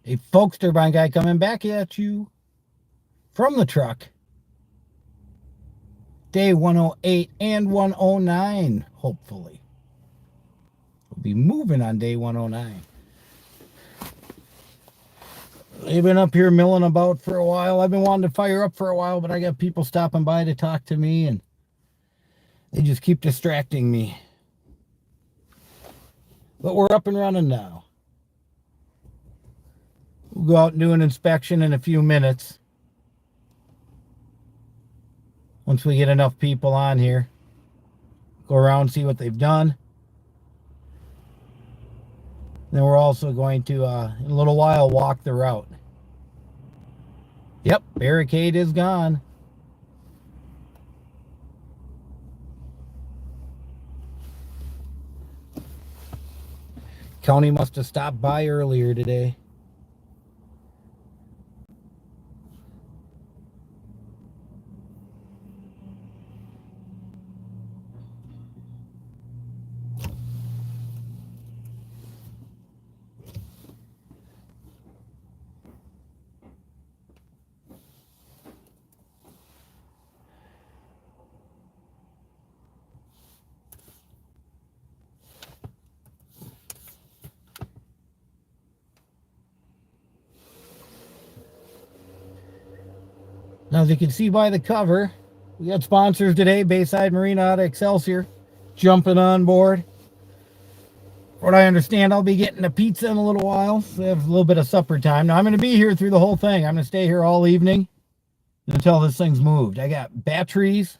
Hey folks, turbine guy coming back at you from the truck. Day 108 and 109, hopefully. We'll be moving on day 109. They've been up here milling about for a while. I've been wanting to fire up for a while, but I got people stopping by to talk to me, and they just keep distracting me. But we're up and running now. We'll go out and do an inspection in a few minutes. Once we get enough people on here. Go around and see what they've done. Then we're also going to, in a little while, walk the route. Yep, barricade is gone. County must have stopped by earlier today. Now, as you can see by the cover, we got sponsors today, Bayside Marina out of Excelsior, jumping on board. From what I understand, I'll be getting a pizza in a little while, so I have a little bit of supper time. Now, I'm going to be here through the whole thing. I'm going to stay here all evening until this thing's moved. I got batteries,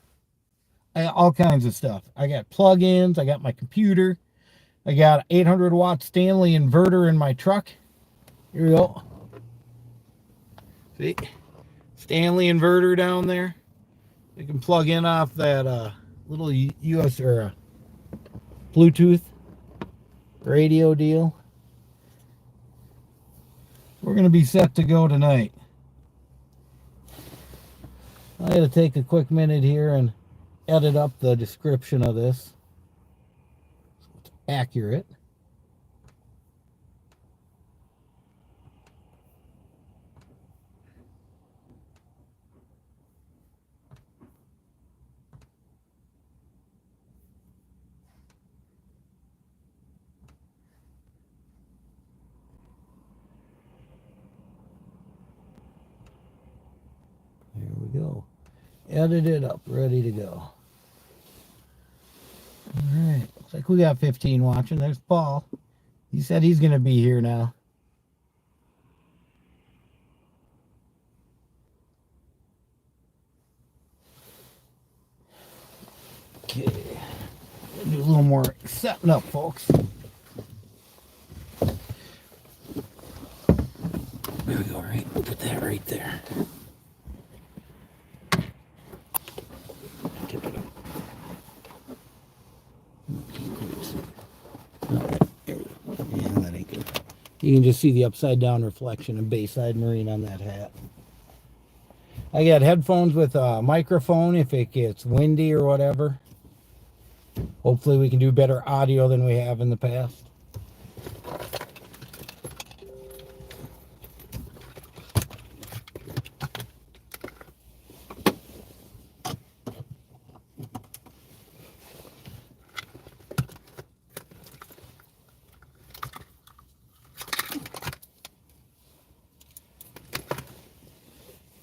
I got all kinds of stuff. I got plug-ins, I got my computer, I got an 800-watt Stanley inverter in my truck. Here we go. See? Stanley inverter down there. You can plug in off that little US or Bluetooth radio deal. We're going to be set to go tonight. I got to take a quick minute here and edit up the description of this so it's accurate. There we go. Edited up, ready to go. All right. Looks like we got 15 watching. There's Paul. He said he's going to be here now. Okay. Do a little more setting up, folks. There we go, right? We'll put that right there. Tip it up. All right, there we go. Yeah, that ain't good. You can just see the upside down reflection of Bayside Marine on that hat. I got headphones with a microphone if it gets windy or whatever. Hopefully we can do better audio than we have in the past.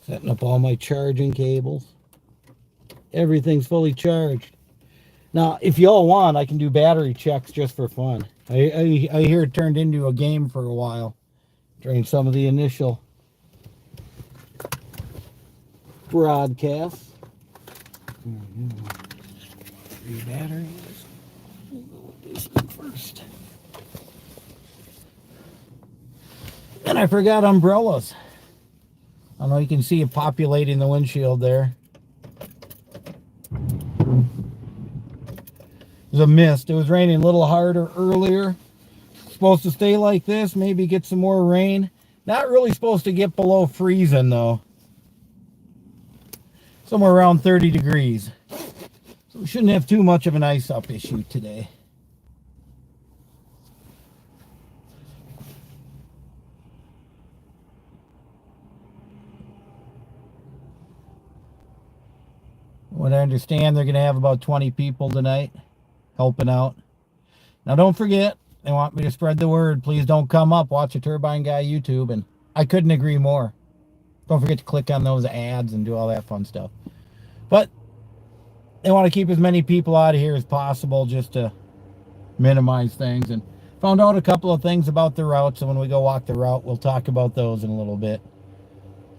Setting up all my charging cables. Everything's fully charged. Now, if y'all want, I can do battery checks just for fun. I hear it turned into a game for a while during some of the initial broadcasts. Three batteries. We'll go with this one first. And I forgot umbrellas. I don't know, you can see it populating the windshield there. There's a mist. It was raining a little harder earlier. Supposed to stay like this, maybe get some more rain. Not really supposed to get below freezing though. Somewhere around 30 degrees. So we shouldn't have too much of an ice up issue today. What I understand, they're going to have about 20 people tonight helping out. Now, don't forget, they want me to spread the word. Please don't come up. Watch a Turbine Guy YouTube. And I couldn't agree more. Don't forget to click on those ads and do all that fun stuff. But they want to keep as many people out of here as possible just to minimize things. And found out a couple of things about the route. So when we go walk the route, we'll talk about those in a little bit.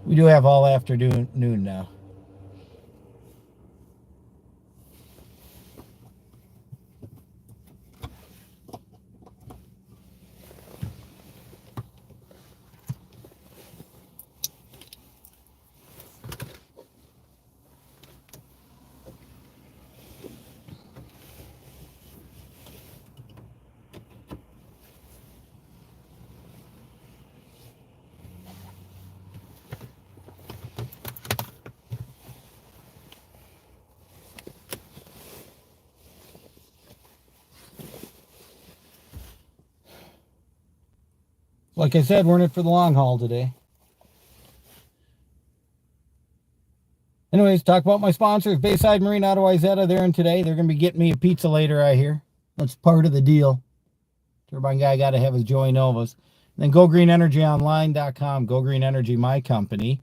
We do have all afternoon now. Like I said, we're in it for the long haul today. Anyways, talk about my sponsors. Bayside Marine out of Wayzata. They're in today. They're going to be getting me a pizza later, I hear. That's part of the deal. Turbine Guy got to have his Joy Novas. And then GoGreenEnergyOnline.com. Go Green Energy, my company.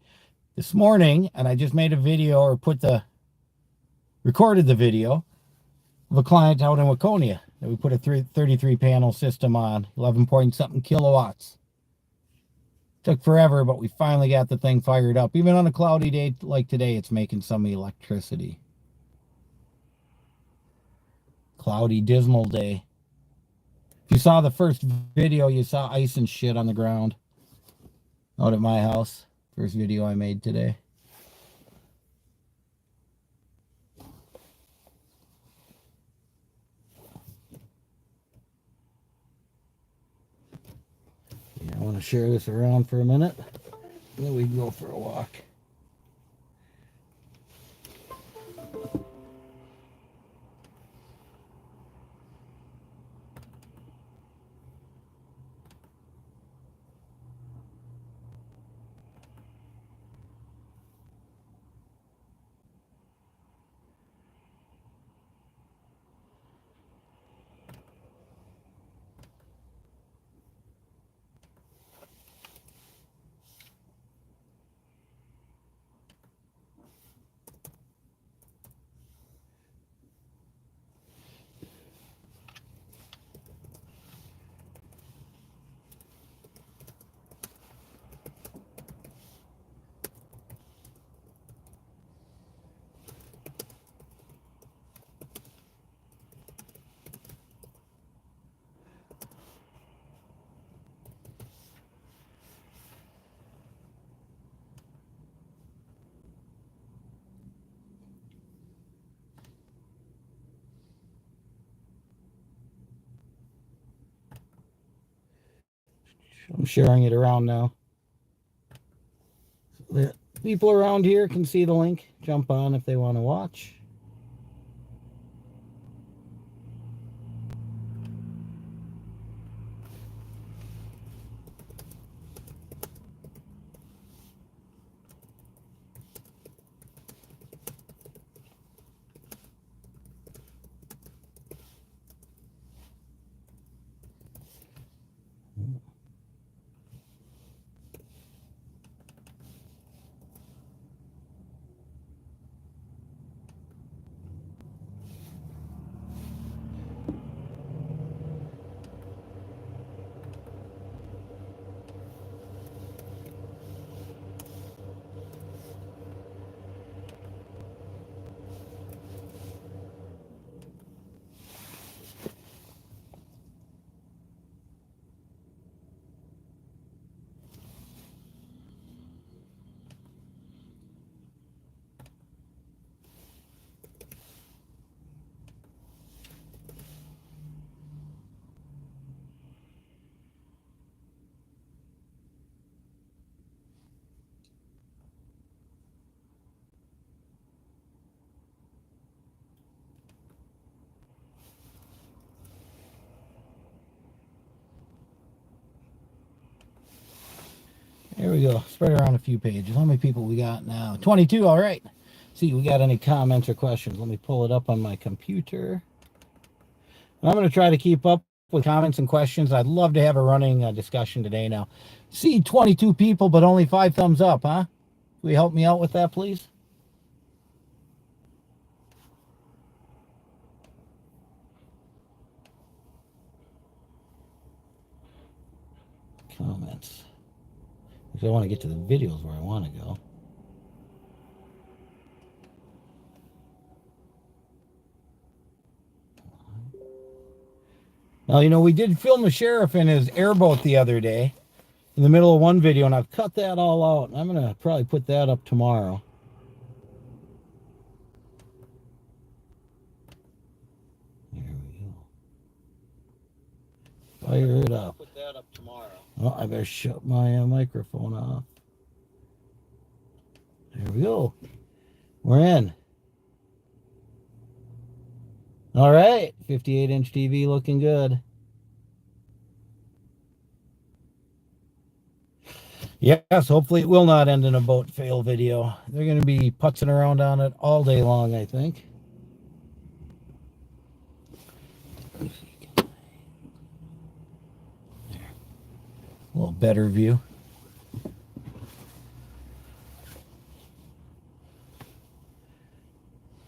This morning, and I just made a video or recorded the video of a client out in Waconia that we put a 33 panel system on, 11 point something kilowatts. Took forever, but we finally got the thing fired up. Even on a cloudy day like today, it's making some electricity. Cloudy, dismal day. If you saw the first video, you saw ice and shit on the ground out at my house. First video I made today. Yeah, I want to share this around for a minute. Then we can go for a walk. I'm sharing it around now. The people around here can see the link. Jump on if they want to watch. There we go. Spread around a few pages. How many people we got now? 22. All right. See, we got any comments or questions. Let me pull it up on my computer. And I'm going to try to keep up with comments and questions. I'd love to have a running discussion today. Now, see 22 people, but only 5 thumbs up, huh? Will you help me out with that, please? Comments. Because I want to get to the videos where I want to go. Now, you know, we did film the sheriff in his airboat the other day in the middle of one video, and I've cut that all out. I'm going to probably put that up tomorrow. There we go. Fire it up. Put that up tomorrow. Oh, I better shut my microphone off. There we go. We're in. All right. 58-inch TV looking good. Yes, hopefully it will not end in a boat fail video. They're going to be putzing around on it all day long, I think. There. A little better view.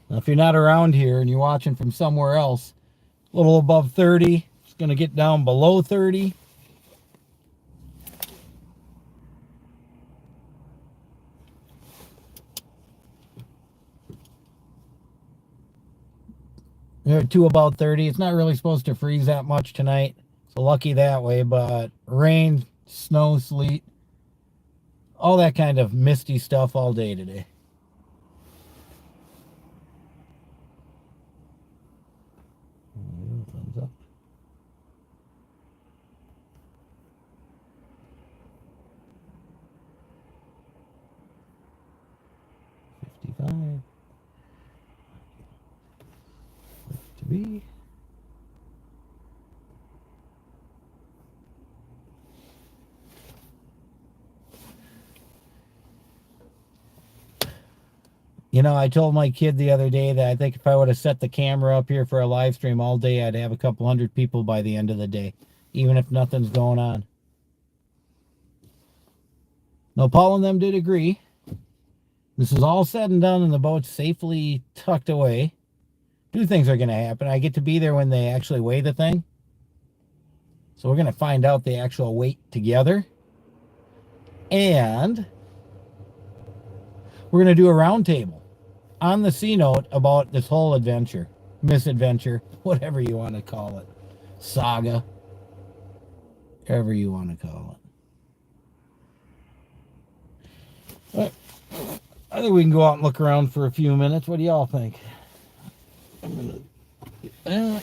Now, if you're not around here and you're watching from somewhere else, a little above 30, it's going to get down below 30. To about 30. It's not really supposed to freeze that much tonight. So lucky that way, but rain, snow, sleet, all that kind of misty stuff all day today. Thumbs up. $55. To be. You know, I told my kid the other day that I think if I would have set the camera up here for a live stream all day, I'd have a couple hundred people by the end of the day, even if nothing's going on. Now, Paul and them did agree. This is all said and done and the boat's safely tucked away. 2 things are going to happen. I get to be there when they actually weigh the thing. So we're going to find out the actual weight together. And we're going to do a round table on the C note about this whole adventure, misadventure, whatever you want to call it, saga, whatever you want to call it. All right. I think we can go out and look around for a few minutes. What do y'all think? I'm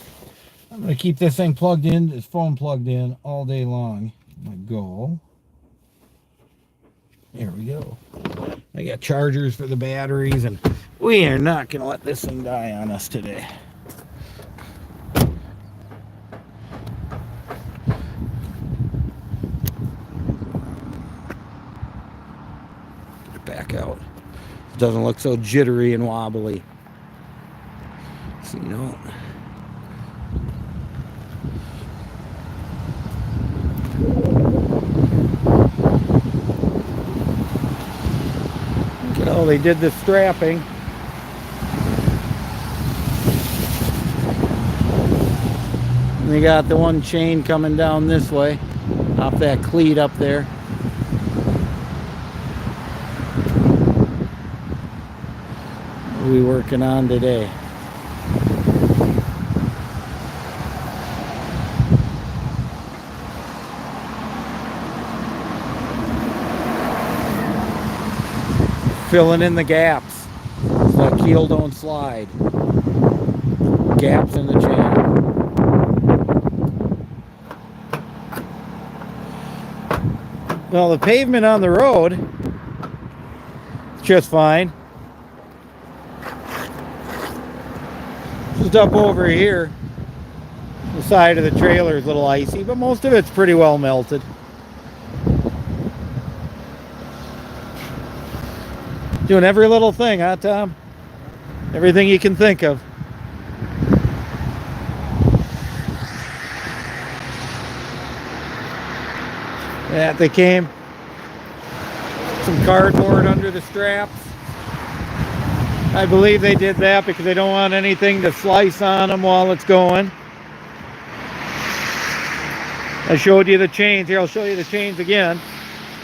gonna keep this thing plugged in, this phone plugged in all day long. My goal. There we go. I got chargers for the batteries, and we are not gonna let this thing die on us today. Get it back out. It doesn't look so jittery and wobbly. So, you know. Look at how they did the strapping. And they got the one chain coming down this way off that cleat up there. What are we working on today? Filling in the gaps so the keel don't slide. Gaps in the channel. Well, the pavement on the road is just fine. Just up over here, the side of the trailer is a little icy, but most of it's pretty well melted. Doing every little thing, huh, Tom? Everything you can think of. Yeah, they came. Some cardboard under the straps. I believe they did that because they don't want anything to slice on them while it's going. I showed you the chains. Here, I'll show you the chains again.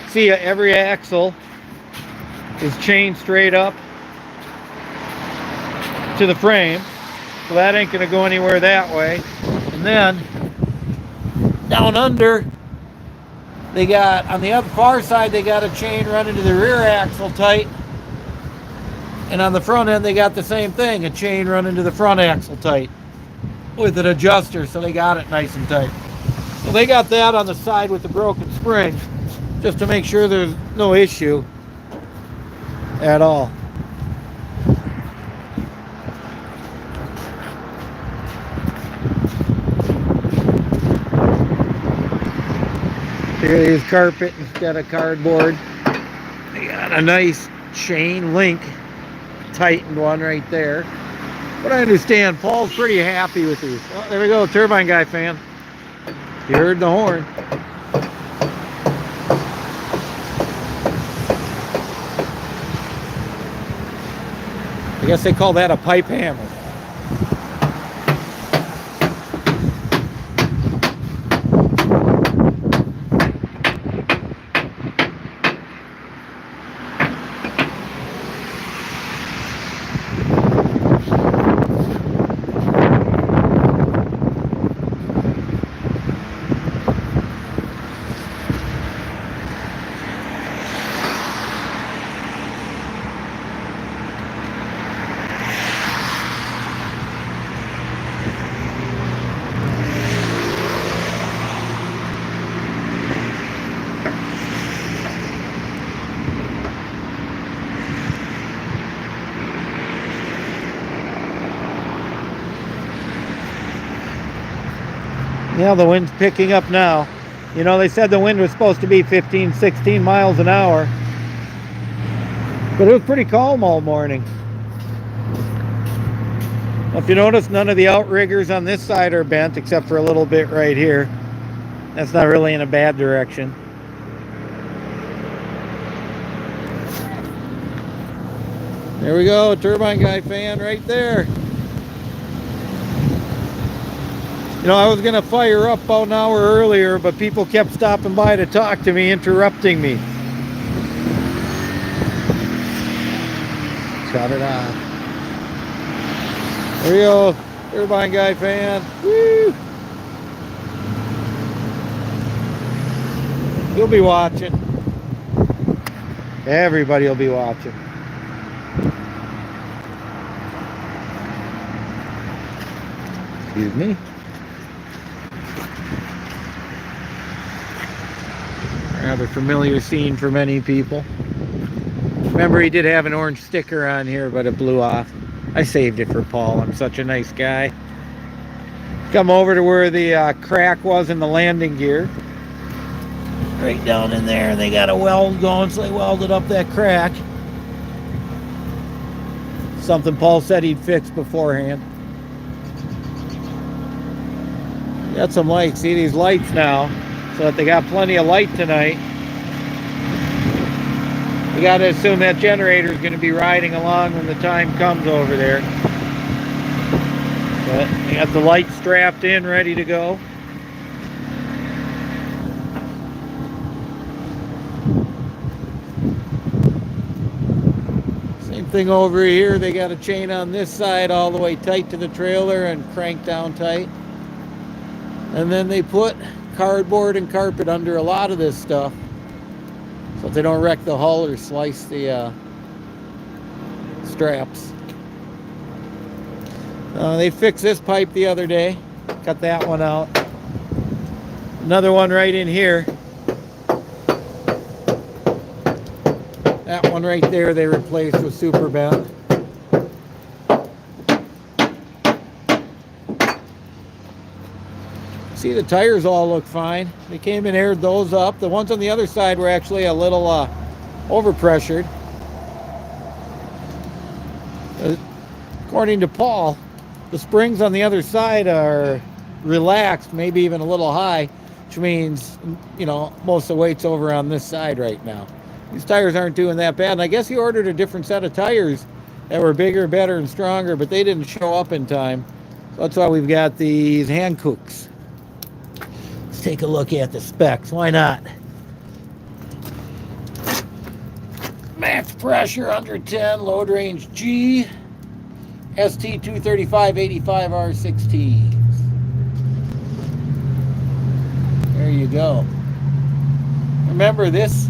See, every axle is chained straight up to the frame. So that ain't going to go anywhere that way. And then, down under, they got, on the other far side, they got a chain running to the rear axle tight. And on the front end, they got the same thing, a chain running to the front axle tight with an adjuster, so they got it nice and tight. So they got that on the side with the broken spring, just to make sure there's no issue at all. Here is carpet instead of cardboard. They got a nice chain link, tightened one right there. But I understand Paul's pretty happy with these. Oh, there we go, Turbine Guy fan. You heard the horn. I guess they call that a pipe hammer. Yeah, the wind's picking up now. You know, they said the wind was supposed to be 15, 16 miles an hour. But it was pretty calm all morning. If you notice, none of the outriggers on this side are bent, except for a little bit right here. That's not really in a bad direction. There we go, Turbine Guy fan right there. You know, I was going to fire up about an hour earlier, but people kept stopping by to talk to me, interrupting me. Shut it off. There you go, Turbine Guy fan. Woo! You'll be watching. Everybody will be watching. Excuse me. Rather familiar scene for many people. Remember, he did have an orange sticker on here, but it blew off. I saved it for Paul. I'm such a nice guy. Come over to where the crack was in the landing gear. Right down in there, and they got a weld going, so they welded up that crack. Something Paul said he'd fix beforehand. Got some lights. See these lights now, so that they got plenty of light tonight. We got to assume that generator is going to be riding along when the time comes over there. But we got the light strapped in, ready to go. Same thing over here. They got a chain on this side all the way tight to the trailer and cranked down tight. And then they put cardboard and carpet under a lot of this stuff, so if they don't wreck the hull or slice the straps. They fixed this pipe the other day. Cut that one out. Another one right in here. That one right there they replaced with super bent. See, the tires all look fine. They came and aired those up. The ones on the other side were actually a little overpressured. According to Paul, the springs on the other side are relaxed, maybe even a little high, which means, you know, most of the weight's over on this side right now. These tires aren't doing that bad. And I guess he ordered a different set of tires that were bigger, better, and stronger, but they didn't show up in time. So that's why we've got these Hancooks. Let's take a look at the specs. Why not? Max pressure under 10, load range G, ST 235 R16s. There you go. Remember, this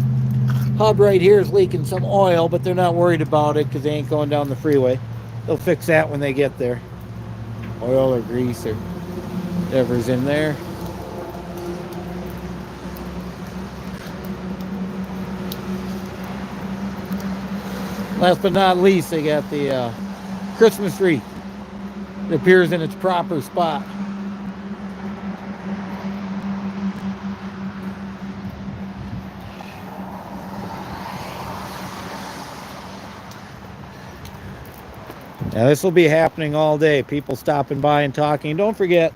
hub right here is leaking some oil, but they're not worried about it because they ain't going down the freeway. They'll fix that when they get there. Oil or grease or whatever's in there. Last but not least, they got the Christmas wreath. It appears in its proper spot. Now this will be happening all day. People stopping by and talking. Don't forget,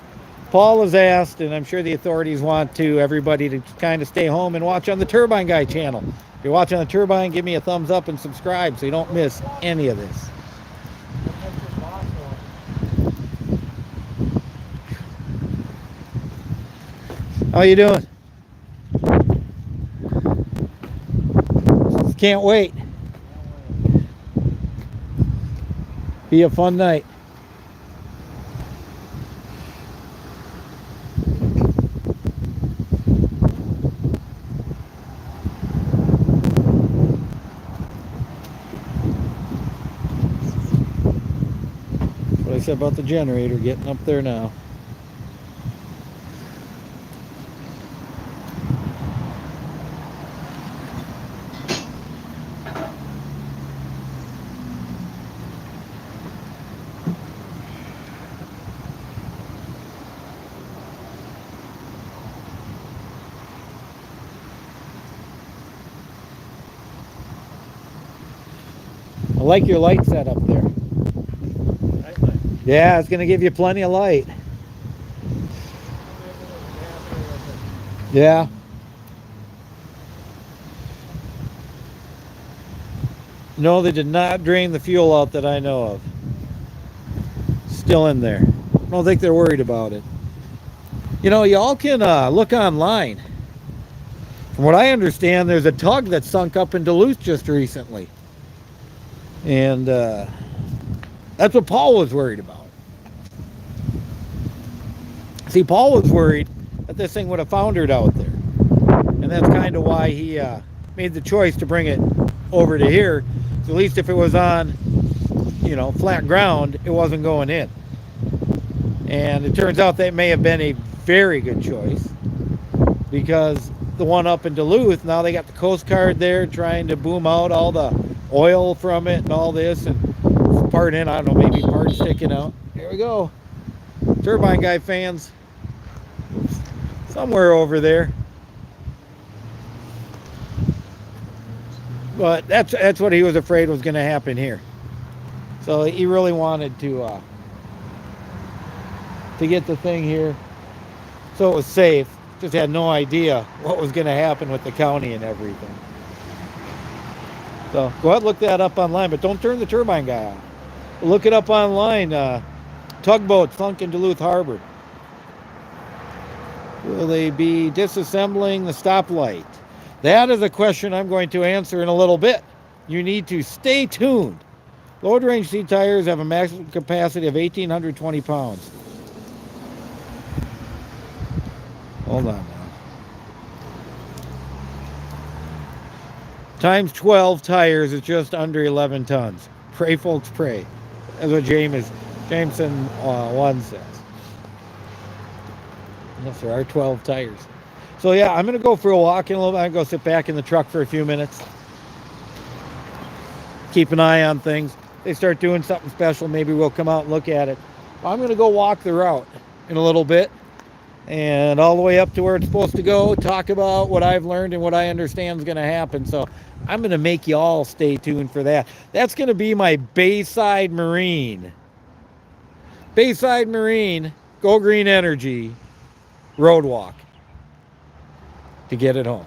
Paul has asked, and I'm sure the authorities want everybody to kind of stay home and watch on the Turbine Guy channel. If you're watching on the Turbine, give me a thumbs up and subscribe so you don't miss any of this. How you doing? Can't wait. Be a fun night. What I said about the generator getting up there now. I like your light setup there. Yeah, it's going to give you plenty of light. Yeah. No, they did not drain the fuel out that I know of. Still in there. I don't think they're worried about it. You know, y'all can look online. From what I understand, there's a tug that sunk up in Duluth just recently. And that's what Paul was worried about. See, Paul was worried that this thing would have foundered out there. And that's kind of why he made the choice to bring it over to here. So at least if it was on, you know, flat ground, it wasn't going in. And it turns out that may have been a very good choice, because the one up in Duluth, now they got the Coast Guard there trying to boom out all the oil from it and all this, and part in, I don't know, maybe part sticking out. Here we go. Turbine Guy fans. Somewhere over there. But that's what he was afraid was going to happen here. So he really wanted to get the thing here so it was safe. Just had no idea what was going to happen with the county and everything. So go ahead and look that up online, but don't turn the Turbine Guy on. Look it up online. Tugboat sunk in Duluth Harbor. Will they be disassembling the stoplight? That is a question I'm going to answer in a little bit. You need to stay tuned. Load range C tires have a maximum capacity of 1,820 pounds. Hold on now. Times 12 tires is just under 11 tons. Pray, folks, pray. That's what Jameson 1 says. Yes, there are 12 tires. So yeah, I'm going to go for a walk in a little bit. I'm going to go sit back in the truck for a few minutes. Keep an eye on things. If they start doing something special, maybe we'll come out and look at it. I'm going to go walk the route in a little bit, and all the way up to where it's supposed to go, talk about what I've learned and what I understand is going to happen. So I'm going to make you all stay tuned for that. That's going to be my Bayside Marine Bayside Marine, Go Green Energy, road walk to get it home.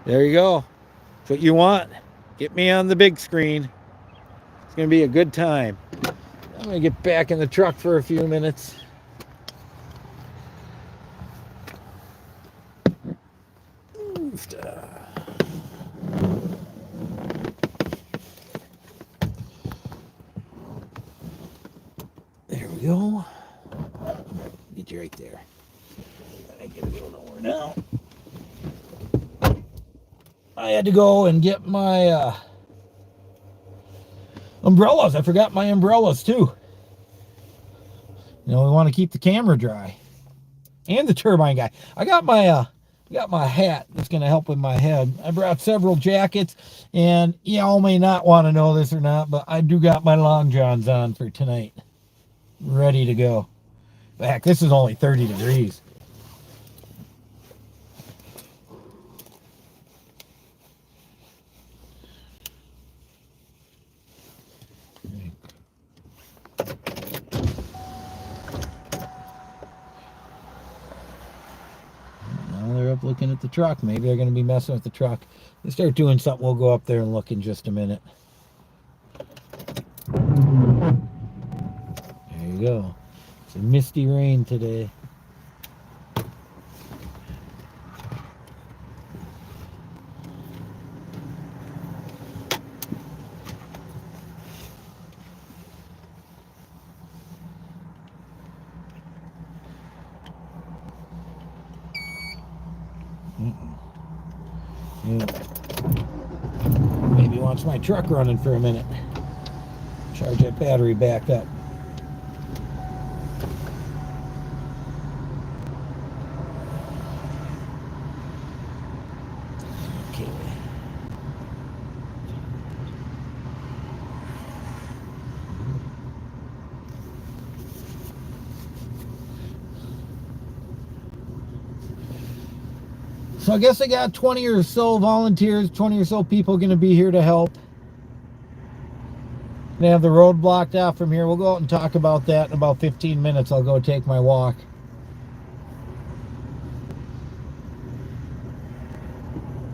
There you go. That's what you want. Get me on the big screen. It's going to be a good time. I'm going to get back in the truck for a few minutes. There we go. Get you right there. I gotta go nowhere now. I had to go and get my umbrellas. I forgot my umbrellas too. You know, we want to keep the camera dry. And the turbine guy. I got my hat that's going to help with my head. I brought several jackets, and y'all may not want to know this or not, but I do got my long johns on for tonight. Ready to go. Heck, this is only 30 degrees. They're up looking at the truck. Maybe they're going to be messing with the truck. They start doing something, we'll go up there and look in just a minute. There you go. It's a misty rain today. Maybe wants my truck running for a minute. Charge that battery back up. Okay. So I guess I got 20 or so volunteers, 20 or so people going to be here to help. They have the road blocked off from here. We'll go out and talk about that in about 15 minutes. I'll go take my walk.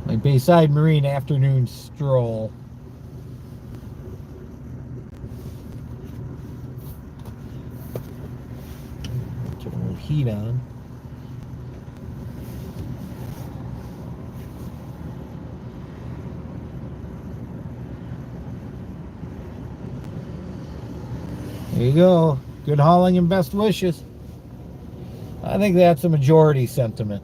My Bayside Marine afternoon stroll. Turn a little heat on. There you go. Good hauling and best wishes. I think that's a majority sentiment.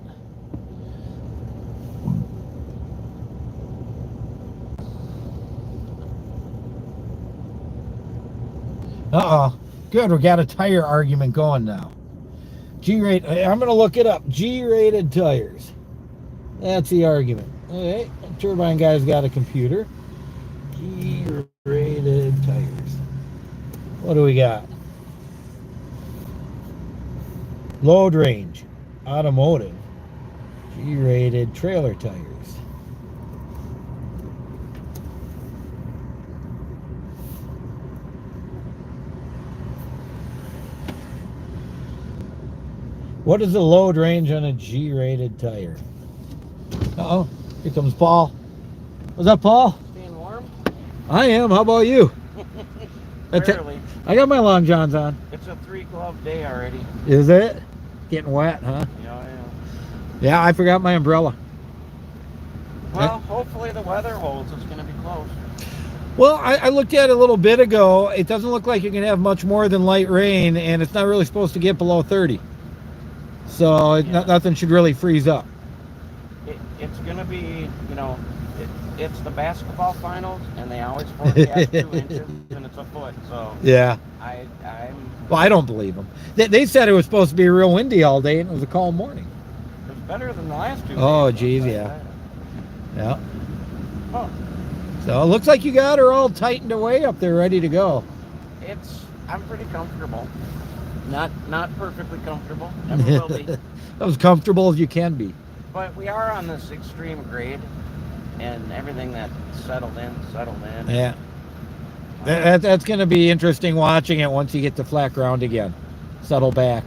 Good, we got a tire argument going now. G-rated, I'm going to look it up. G-rated tires. That's the argument. Okay, turbine guy's got a computer. G-rated tires. What do we got? Load range, automotive, G-rated trailer tires. What is the load range on a G-rated tire? Uh-oh, here comes Paul. What's up, Paul? Staying warm? I am. How about you? Barely. I got my long johns on. It's a 3-glove day already. Is it? Getting wet, huh? Yeah. Yeah, I forgot my umbrella. Well, hopefully the weather holds. It's going to be close. Well, I looked at it a little bit ago. It doesn't look like you're going to have much more than light rain, and it's not really supposed to get below 30. So yeah. Nothing should really freeze up. It's going to be, it's the basketball finals, and they always forecast 2 inches, and it's a foot. So yeah, Well, I don't believe them. They said it was supposed to be real windy all day, and it was a calm morning. It was better than the last 2 days. Oh, geez, yeah. Yeah. Huh. So it looks like you got her all tightened away up there, ready to go. I'm pretty comfortable. Not perfectly comfortable. Never will be. As comfortable as you can be. But we are on this extreme grade, and everything that settled in. Yeah. That's going to be interesting watching it once you get to flat ground again. Settle back.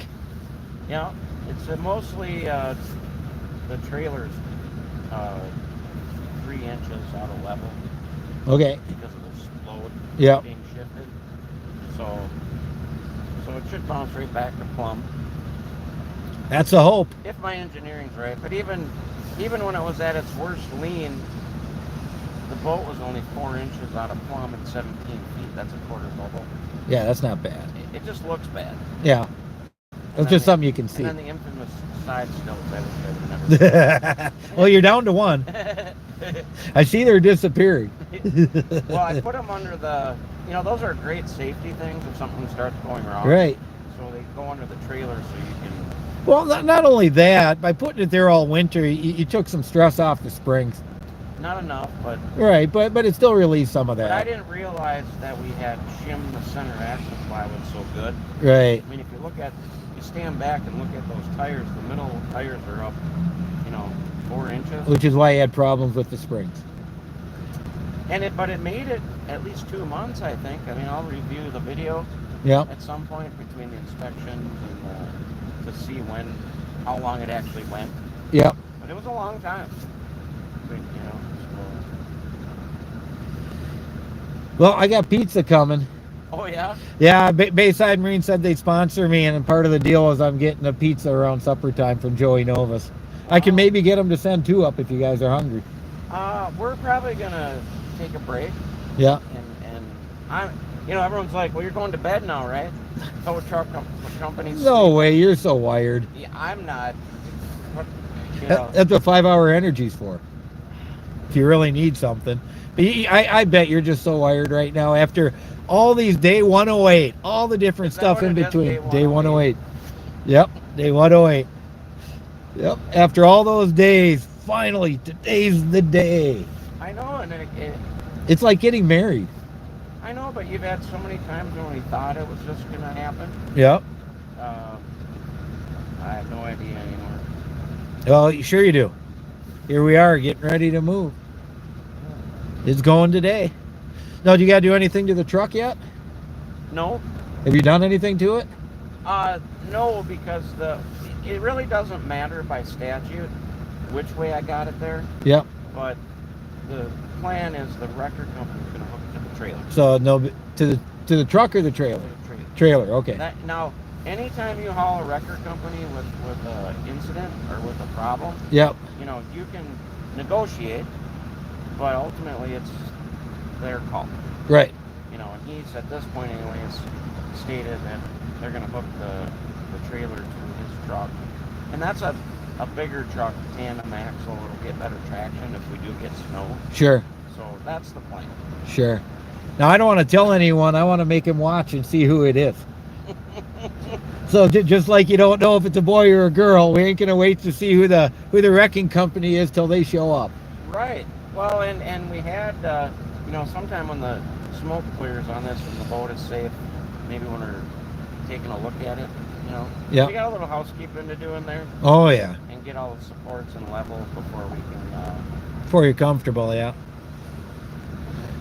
Yeah, it's mostly the trailer's uh, 3 inches out of level Okay. because of the load Yep. being shifted. So it should bounce right back to plumb. That's the hope. If my engineering's right. But even when it was at its worst lean, the boat was only 4 inches out of plumb and 17 feet. That's a quarter bubble. Yeah, that's not bad. It just looks bad. Yeah. It's just something you can see. And then the infamous side stilts I wish I would never. Well, you're down to one. I see they're disappearing. Well, I put them under the, those are great safety things if something starts going wrong. Right. So they go under the trailer so you can. Well, not only that, by putting it there all winter, you took some stress off the springs. Not enough, but. Right, but it still released some of that. But I didn't realize that we had shimmed the center axle plywood so good. Right. I mean, if you stand back and look at those tires, the middle tires are up, 4 inches. Which is why you had problems with the springs. But it made it at least 2 months, I think. I mean, I'll review the video Yep. at some point between the inspections and to see how long it actually went. Yep. But it was a long time. But, Well, I got pizza coming. Oh, yeah? Yeah, Bayside Marine said they'd sponsor me, and part of the deal is I'm getting a pizza around supper time from Joey Novus. I can maybe get them to send 2 up if you guys are hungry. We're probably going to take a break. Yeah. And I'm, everyone's like, well, you're going to bed now, right? Tow truck companies. No way, you're so wired. Yeah, I'm not. But, That's what 5-hour energy's for. If you really need something. But I bet you're just so wired right now after all these day 108, all the different stuff in between. Day 108. Yep, day 108. Yep, after all those days, finally, today's the day. I know, and it's like getting married. I know, but you've had so many times when we thought it was just going to happen. Yep. I have no idea anymore. Well, sure you do. Here we are, getting ready to move. It's going today. Now, do you got to do anything to the truck yet? No. Have you done anything to it? No, because it really doesn't matter by statute which way I got it there. Yep. But the plan is the record company's going to hook it to the trailer. So no, to the truck or the trailer? Trailer. Okay. Now, anytime you haul a record company with an incident or with a problem, yep. You can negotiate, but ultimately it's their call. Right. And he's at this point anyways stated that they're going to hook the trailer to his truck, and that's a bigger truck, tandem axle. It'll get better traction if we do get snow. Sure. So that's the plan. Sure. Now I don't want to tell anyone. I want to make him watch and see who it is. So just like you don't know if it's a boy or a girl, we ain't gonna wait to see who the wrecking company is till they show up. Right. Well, and we had sometime when the smoke clears on this and the boat is safe, maybe when we're taking a look at it, Yeah. We got a little housekeeping to do in there. Oh yeah. And get all the supports and levels before we can. Before you're comfortable, yeah.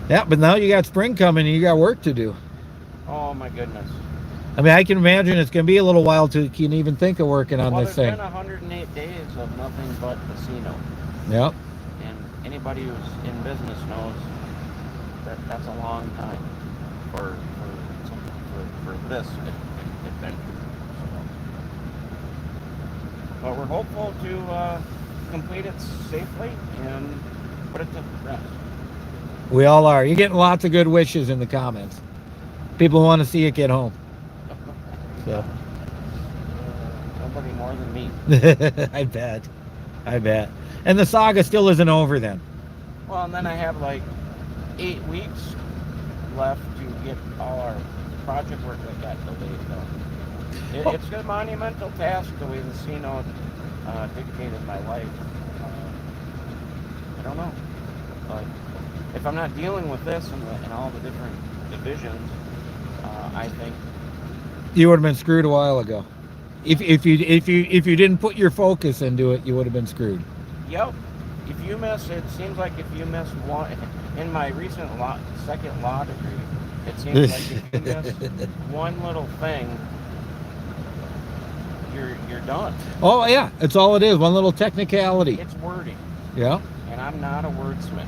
Yeah, but now you got spring coming and you got work to do. Oh my goodness. I mean, I can imagine it's going to be a little while till you can even think of working on this thing. Well, there's been 108 days of nothing but casino. Yep. And anybody who's in business knows that that's a long time for this adventure. But we're hopeful to complete it safely and put it to rest. We all are. You're getting lots of good wishes in the comments. People want to see it get home. So. Nobody more than me. I bet. And the saga still isn't over then. Well, and then I have like 8 weeks left to get all our project work that got delayed done. It's a monumental task the way the casino dictated my life. I don't know. But if I'm not dealing with this and all the different divisions, I think you would have been screwed a while ago. If you didn't put your focus into it, you would have been screwed. Yep. If you miss, it seems like if you miss one in my recent second law degree, It seems like if you miss one little thing, you're done. Oh yeah, it's all it is. One little technicality. It's wording, Yeah. and I'm not a wordsmith.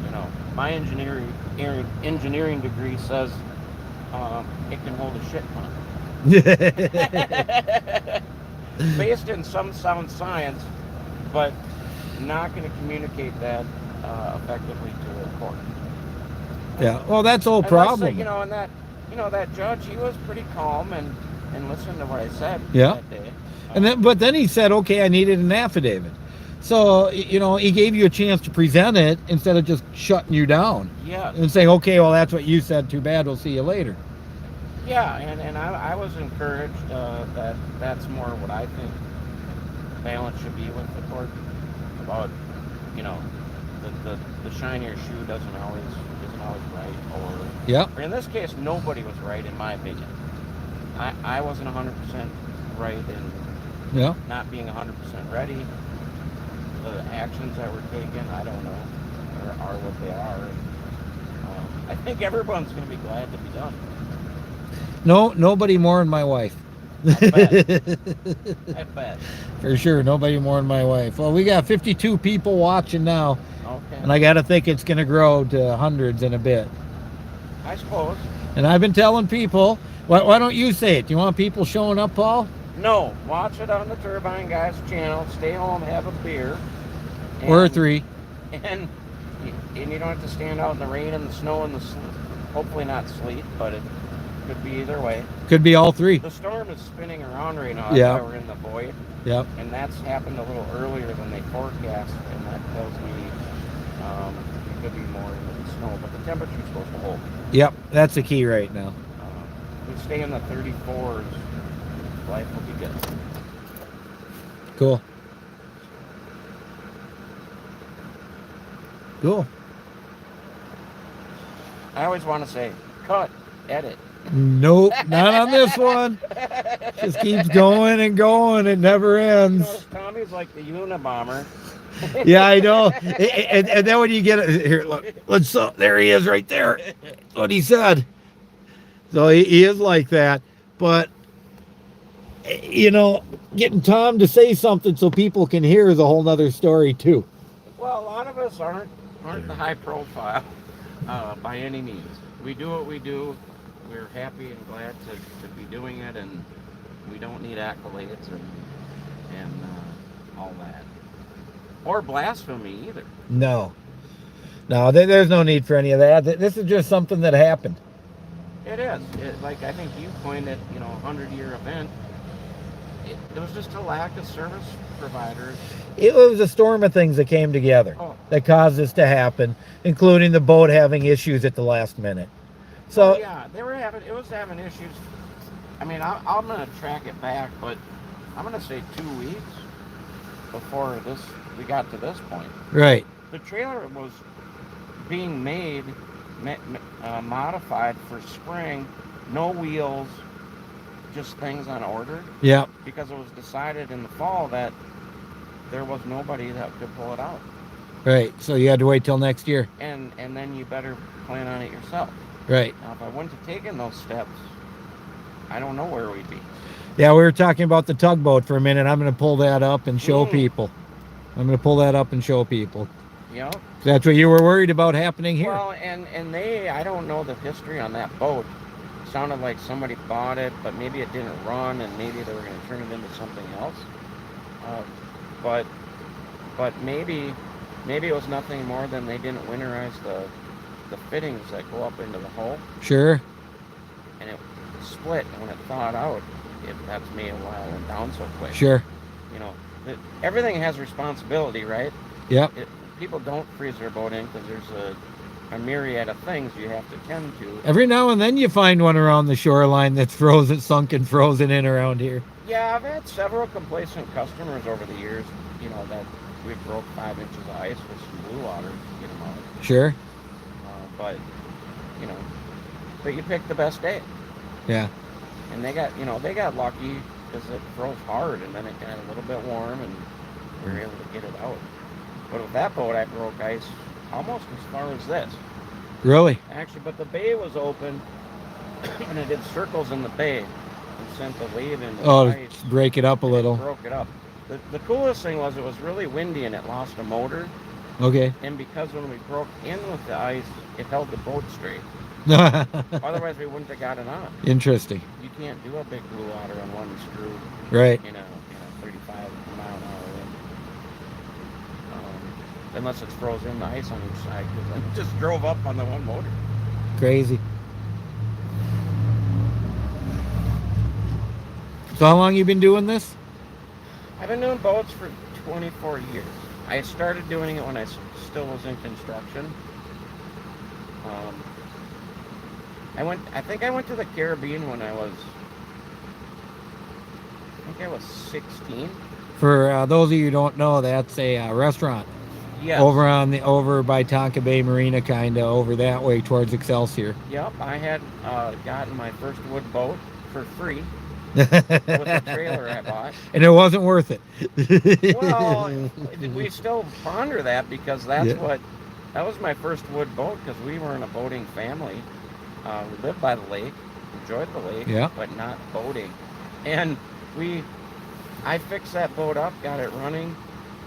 You know, my engineering degree says it can hold a shit ton. Based in some sound science, but not going to communicate that effectively to a court. Yeah. Well, that's the whole Unless, problem. that judge, he was pretty calm and listened to what I said Yeah. that day. But then he said, okay, I needed an affidavit. So, he gave you a chance to present it instead of just shutting you down. Yeah. And saying, okay, well, that's what you said. Too bad. We'll see you later. Yeah, and I was encouraged that that's more what I think balance should be with the court about, the shinier shoe isn't always right, Yeah. or in this case, nobody was right in my opinion. I wasn't 100% right in Yeah. not being 100% ready. The actions that were taken, I don't know, are what they are. I think everyone's going to be glad to be done. No, nobody more than my wife. I bet. For sure, nobody more than my wife. Well, we got 52 people watching now, Okay. and I got to think it's going to grow to hundreds in a bit. I suppose. And I've been telling people, why don't you say it? Do you want people showing up, Paul? No, watch it on the Turbine Guys channel. Stay home, have a beer. Or three. And you don't have to stand out in the rain and the snow and the hopefully not sleet, but it could be either way. Could be all three. The storm is spinning around right now. That's Yeah. why we're in the void. Yep. And that's happened a little earlier than they forecast, and that tells me it could be more into the snow, but the temperature's supposed to hold. Yep, that's the key right now. If we stay in the 34s, life will be good. Cool. Cool. I always want to say, cut, edit. Nope, not on this one. Just keeps going and going. It never ends. Tommy's like the Unabomber. Yeah, I know. And then when you get it, here, look, there he is right there. That's what he said. So he is like that. But, getting Tom to say something so people can hear is a whole nother story, too. Well, a lot of us aren't the high profile by any means. We do what we do. We're happy and glad to be doing it, and we don't need accolades and all that. Or blasphemy either. No, there's no need for any of that. This is just something that happened. It is. Like I think you coined it, 100-year event. It was just a lack of service providers. It was a storm of things that came together that caused this to happen, including the boat having issues at the last minute. So yeah, it was having issues. I mean, I'm going to track it back, but I'm going to say 2 weeks before we got to this point. Right. The trailer was being made, modified for spring, no wheels, just things on order. Yeah. Because it was decided in the fall that there was nobody that could pull it out. Right. So you had to wait till next year. And then you better plan on it yourself. Right. Now, if I wouldn't have taken those steps, I don't know where we'd be. Yeah, we were talking about the tugboat for a minute. I'm going to pull that up and show people. I'm going to pull that up and show people. Yep. That's what you were worried about happening here. Well, and I don't know the history on that boat. It sounded like somebody bought it, but maybe it didn't run, and maybe they were going to turn it into something else. But maybe it was nothing more than they didn't winterize the fittings that go up into the hull. Sure. And it split, and when it thawed out, that's maybe why it went down so quick. Sure. Everything has responsibility, right? Yep. People don't freeze their boat in because there's a myriad of things you have to tend to. Every now and then you find one around the shoreline that's sunk and frozen in around here. Yeah, I've had several complacent customers over the years, that we broke 5 inches of ice with some blue water to get them out. Sure. But you picked the best day. Yeah. And they got lucky because it froze hard, and then it got a little bit warm, and we were able to get it out. But with that boat, I broke ice almost as far as this. Really? Actually, but the bay was open, and it did circles in the bay and sent the wave into the Oh, ice, break it up a and it little. broke it up. The coolest thing was it was really windy and it lost a motor, Okay. and because when we broke in with the ice, it held the boat straight. Otherwise, we wouldn't have got it on. Interesting. You can't do a big blue water on one screw Right. in a 35-mile-an-hour wind, unless it's frozen the ice on each side, because it just drove up on the one motor. Crazy. So how long you been doing this? I've been doing boats for 24 years. I started doing it when I still was in construction. Um, I think I went to the Caribbean when I was 16. For those of you who don't know, that's a restaurant Yes. over by Tonka Bay Marina, kind of over that way towards Excelsior. Yep, I had gotten my first wood boat for free with a trailer I bought. And it wasn't worth it. Well, we still ponder that because that was my first wood boat, because we were in a boating family. We lived by the lake, enjoyed the lake, but not boating. And I fixed that boat up, got it running.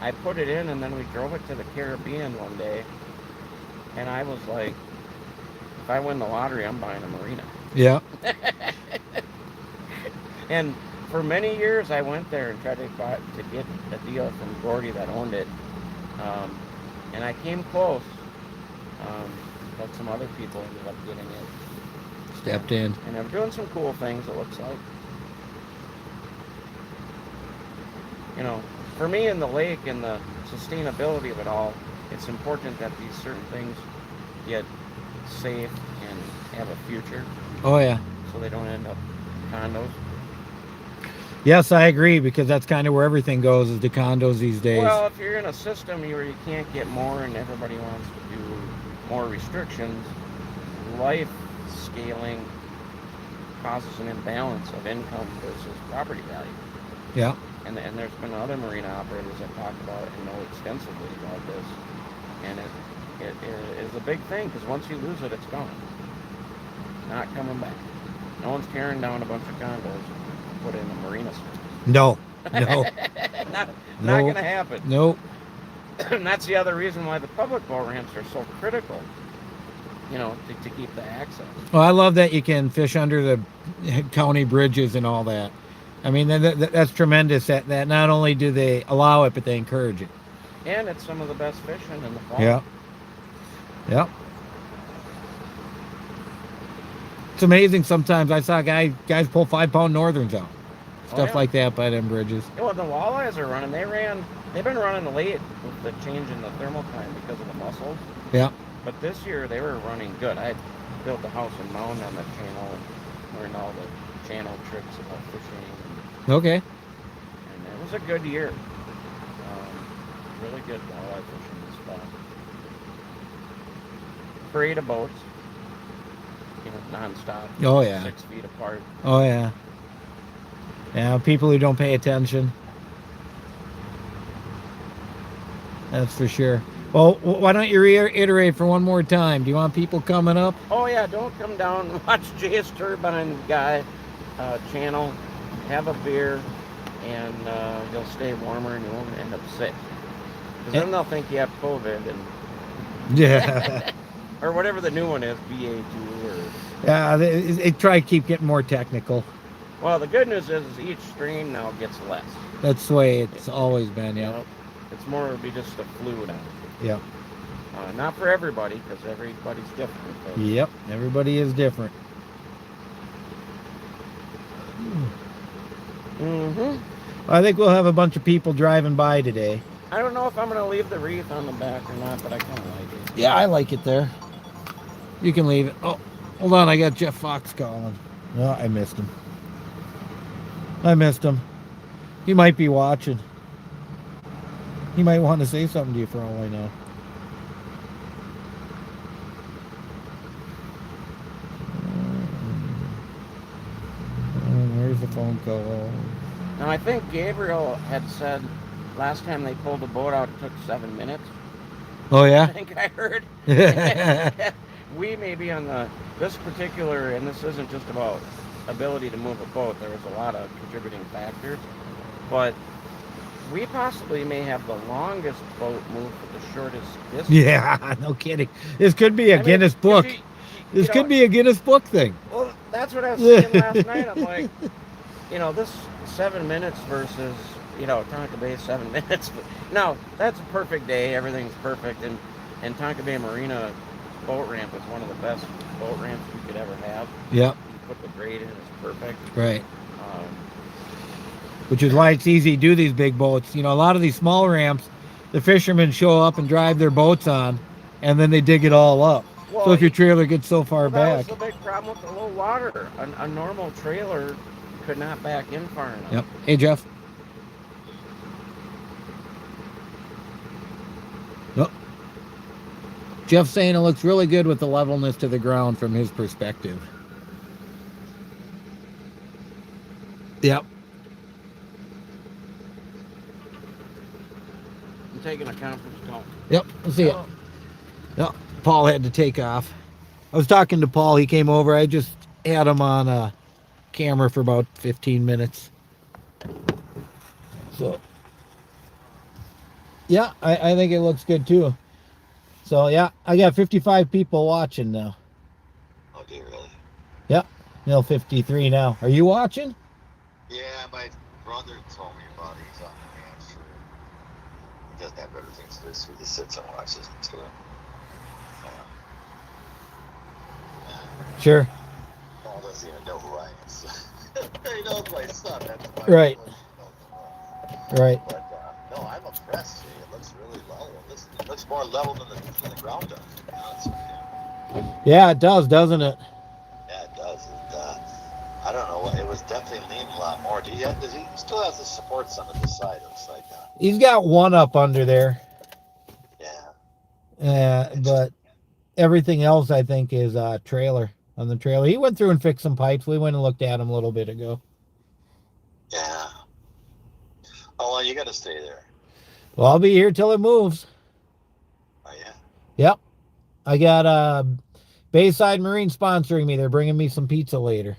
I put it in, and then we drove it to the Caribbean one day. And I was like, if I win the lottery, I'm buying a marina. Yeah. And for many years, I went there and tried to get a deal from Gordy that owned it. And I came close, but some other people ended up getting it. Stepped in. And I'm doing some cool things, it looks like. You know, for me in the lake and the sustainability of it all, it's important that these certain things get safe and have a future. Oh, yeah. So they don't end up condos. Yes, I agree, because that's kind of where everything goes, is the condos these days. Well, if you're in a system where you can't get more and everybody wants to do more restrictions, life scaling causes an imbalance of income versus property value. Yeah. And there's been other marina operators that talk about it and know extensively about this. And it is a big thing, because once you lose it, it's gone. Not coming back. No one's tearing down a bunch of condos and put in a marina service. No. Not going to happen. Nope. And that's the other reason why the public boat ramps are so critical, you know, to keep the access. Well, I love that you can fish under the county bridges and all that. I mean, that's tremendous. That not only do they allow it, but they encourage it. And it's some of the best fishing in the fall. Yeah. Yep. It's amazing sometimes. I saw guys pull 5-pound northerns out. Stuff like that by them bridges. Yeah, well, the walleyes are running. They've been running late with the change in the thermal time because of the mussels. Yeah. But this year they were running good. I built a house in Mound on the channel and learned all the channel tricks about fishing. Okay. And it was a good year. Really good walleye fishing this fall. Parade of boats, you know, nonstop. Oh, yeah. 6 feet apart. Oh, yeah. Yeah, people who don't pay attention. That's for sure. Well, why don't you reiterate for one more time? Do you want people coming up? Oh, yeah, don't come down and watch Jay's Turbine Guy channel. Have a beer, and you'll stay warmer and you won't end up sick. Because then they'll think you have COVID and Yeah. or whatever the new one is, BA2 or... Yeah, they try to keep getting more technical. Well, the good news is each strain now gets less. That's the way it's always been, yeah. You know, it's more to be just a flu now. Yeah. Not for everybody, because everybody's different. But... Yep, everybody is different. Mm-hmm. I think we'll have a bunch of people driving by today. I don't know if I'm going to leave the wreath on the back or not, but I kind of like it. Yeah, I like it there. You can leave it. Oh, hold on, I got Jeff Fox calling. Oh, I missed him. He might be watching. He might want to say something to you for all I know. Where's the phone call? Now, I think Gabriel had said last time they pulled the boat out, it took 7 minutes. Oh, yeah? I think I heard. we may be on this particular, and this isn't just about ability to move a boat. There was a lot of contributing factors, but we possibly may have the longest boat move for the shortest distance. Yeah, no kidding. This could be a I mean, Guinness because book. This could be a Guinness book thing. well, that's what I was seeing last night. I'm like, this 7 minutes versus, Tonka Bay 7 minutes. No, that's a perfect day. Everything's perfect. And Tonka Bay Marina boat ramp is one of the best boat ramps we could ever have. Yep. You put the grade in, it's perfect. Right. Um, Which is why it's easy to do these big boats. A lot of these small ramps, the fishermen show up and drive their boats on, and then they dig it all up. well, So if your trailer gets so far that back. was the big problem with the low water. A normal trailer could not back in far enough. Yep. Hey, Jeff. Nope. Jeff's saying it looks really good with the levelness to the ground from his perspective. Yep. I'm taking a conference call. Yep. Let's see it. Yep. Paul had to take off. I was talking to Paul. He came over. I just had him on camera for about 15 minutes. So, yeah, I think it looks good too. So, yeah, I got 55 people watching now. Oh, do you really? Yep, Mill 53 now. Are you watching? Yeah, my brother told me about it. He's on the ranch. He doesn't have better things to do, so he just sits and watches it too. Sure. Paul doesn't even know who I am. So. He knows my son. That's my Right. Right. But no, I'm impressed. See, it looks really level. It looks more level than the ground does. To be honest with you. Yeah, it does, doesn't it? Yeah, it does. I don't know. It was definitely leaning a lot more. Does he still has the supports on the side? It looks like. He's got one up under there. Yeah. But everything else, I think, is trailer on the trailer. He went through and fixed some pipes. We went and looked at him a little bit ago. Yeah. Oh, well, you got to stay there. Well, I'll be here till it moves. Oh, yeah? Yep. I got Bayside Marine sponsoring me. They're bringing me some pizza later.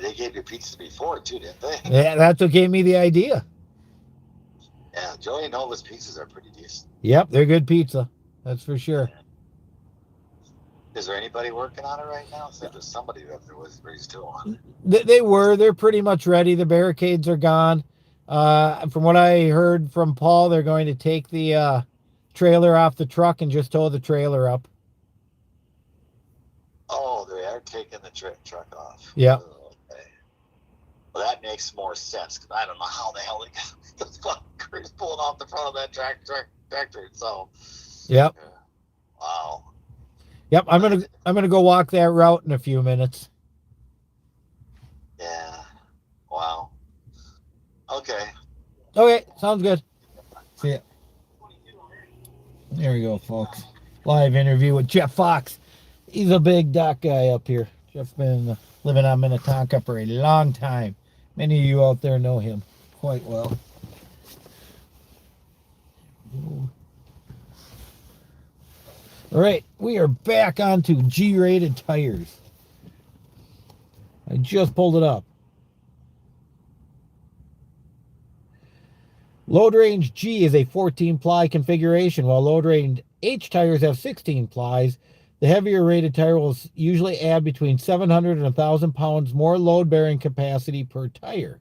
They gave you pizza before, too, didn't they? Yeah, that's what gave me the idea. Yeah, Joey and Nova's pizzas are pretty decent. Yep, they're good pizza. That's for sure. Is there anybody working on it right now? So there's somebody up there with where he's still on. They were. They're pretty much ready. The barricades are gone. From what I heard from Paul, they're going to take the trailer off the truck and just tow the trailer up. Oh, they are taking the truck off. Yeah. Oh, okay. Well, that makes more sense because I don't know how the hell they got those fucking crews pulling off the front of that tractor. So. Yep. Wow. Yep. I'm gonna go walk that route in a few minutes. Yeah. Wow. Okay. Okay. Sounds good. See ya. There we go, folks. Live interview with Jeff Fox. He's a big dock guy up here. Jeff's been living on Minnetonka for a long time. Many of you out there know him quite well. All right, we are back onto G-rated tires. I just pulled it up. Load range G is a 14-ply configuration, while load range H tires have 16 plies. The heavier rated tire will usually add between 700 and 1,000 pounds more load-bearing capacity per tire.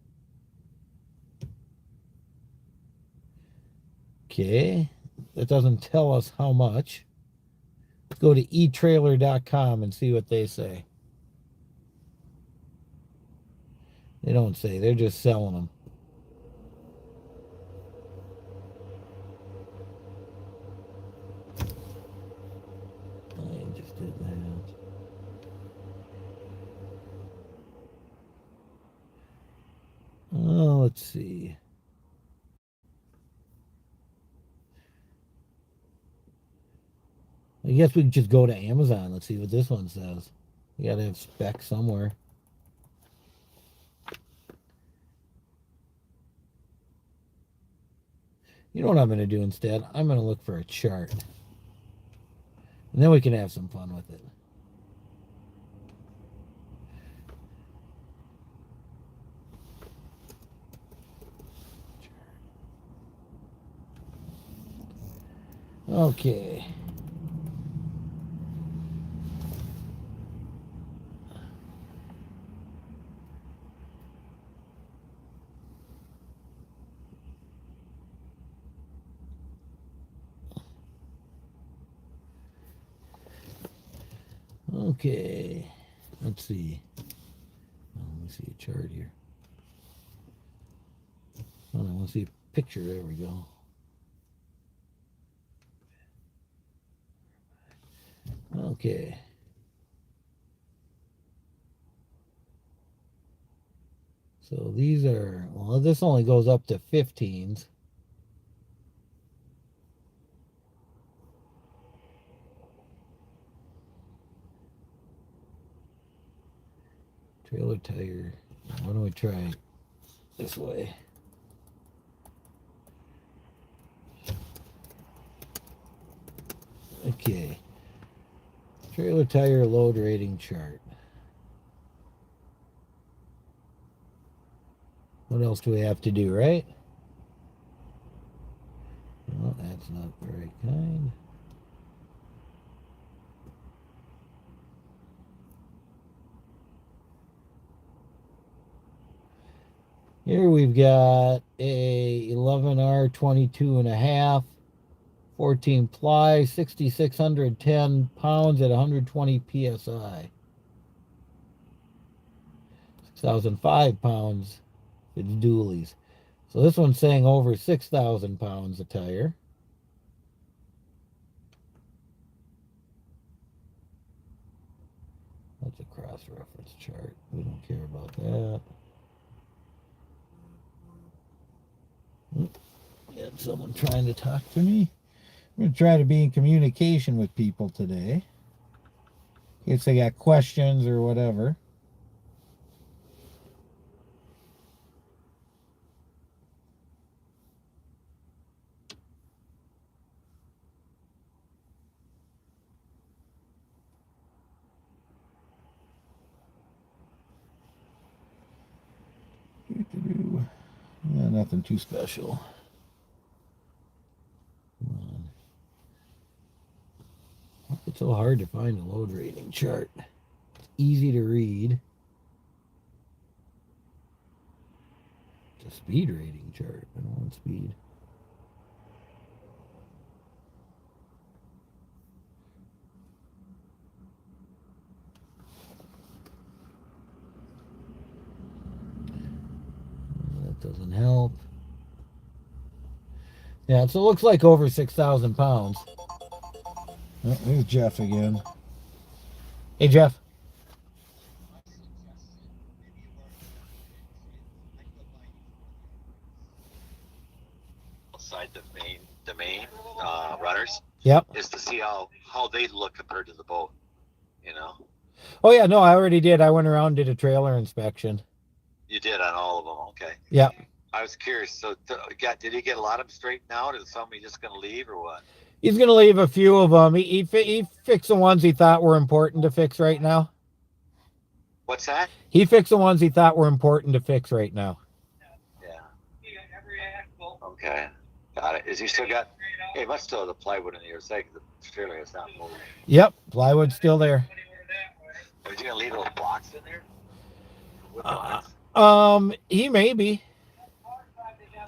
Okay, that doesn't tell us how much. Let's go to eTrailer.com and see what they say. They don't say, they're just selling them. I just did that. Oh, let's see. I guess we could just go to Amazon. Let's see what this one says. You gotta have specs somewhere. You know what I'm gonna do instead? I'm gonna look for a chart. And then we can have some fun with it. Okay. Okay. Let's see. Let me see a chart here. Oh, I want to see a picture. There we go. Okay. So these are, well, this only goes up to 15s. Trailer tire. Why don't we try this way? Okay. Trailer tire load rating chart. What else do we have to do, right? Well, that's not the right kind. Here we've got a 11R 22.5, 14 ply, 6,610 pounds at 120 psi. 6,005 pounds if it's dualies. So this one's saying over 6,000 pounds a tire. That's a cross-reference chart. We don't care about that. Got someone trying to talk to me. I'm going to try to be in communication with people today. In case they got questions or whatever. Yeah, nothing too special. Come on. It's so hard to find a load rating chart. It's easy to read. It's a speed rating chart. I don't want speed. That doesn't help. Yeah, so it looks like over 6,000 pounds. Oh, there's Jeff again. Hey, Jeff. Outside the main runners. Yep. Is to see how they look compared to the boat. You know. Oh yeah, no, I already did. I went around and did a trailer inspection. You did on all of them, okay? Yep. I was curious. So, did he get a lot of them straightened out? Is somebody just going to leave or what? He's going to leave a few of them. He fixed the ones he thought were important to fix right now. What's that? He fixed the ones he thought were important to fix right now. Yeah. Okay. Got it. Is he still got? Hey, must still have the plywood in here. Say the trailer is not moving. Yep, plywood's still there. Are you going to leave those blocks in there? He may be.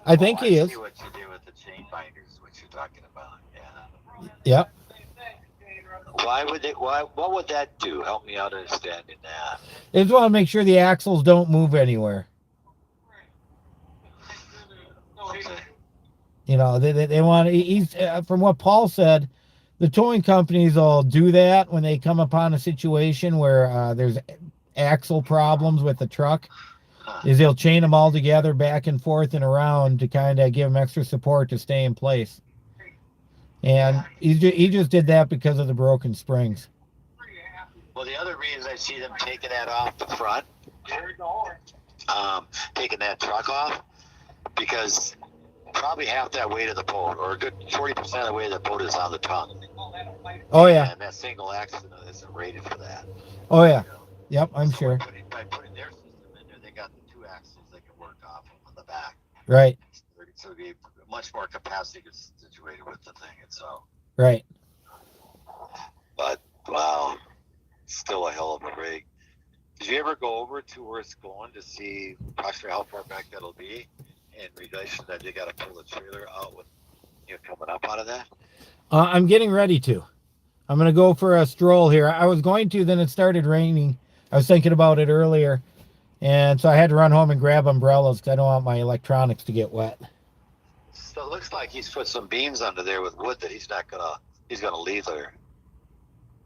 I think he is. See what you do with the chain binders, what you're talking about. Yeah. Yep. Why would they? What would that do? Help me out understanding that. They just want to make sure the axles don't move anywhere. Okay. You know, they want to. He's from what Paul said, the towing companies will do that when they come upon a situation where there's axle problems with the truck. Is they'll chain them all together back and forth and around to kind of give them extra support to stay in place. And he just did that because of the broken springs. Well, the other reason I see them taking that off the front, taking that truck off, because probably half that weight of the boat, or a good 40% of the weight of the boat is on the tongue. Oh yeah. And that single accident isn't rated for that. Oh yeah. You know? Yep, I'm So sure. by putting their system in there, they got the 2 axles they can work off on the back. Right. So it'd be much more capacity situated with the thing. And so, Right. but wow, still a hell of a rig. Did you ever go over to where it's going to see approximately how far back that'll be in relation that they got to pull the trailer out with coming up out of that? I'm getting ready to. I'm going to go for a stroll here. I was going to, then it started raining. I was thinking about it earlier. And so I had to run home and grab umbrellas because I don't want my electronics to get wet. So it looks like he's put some beams under there with wood that he's gonna leave there.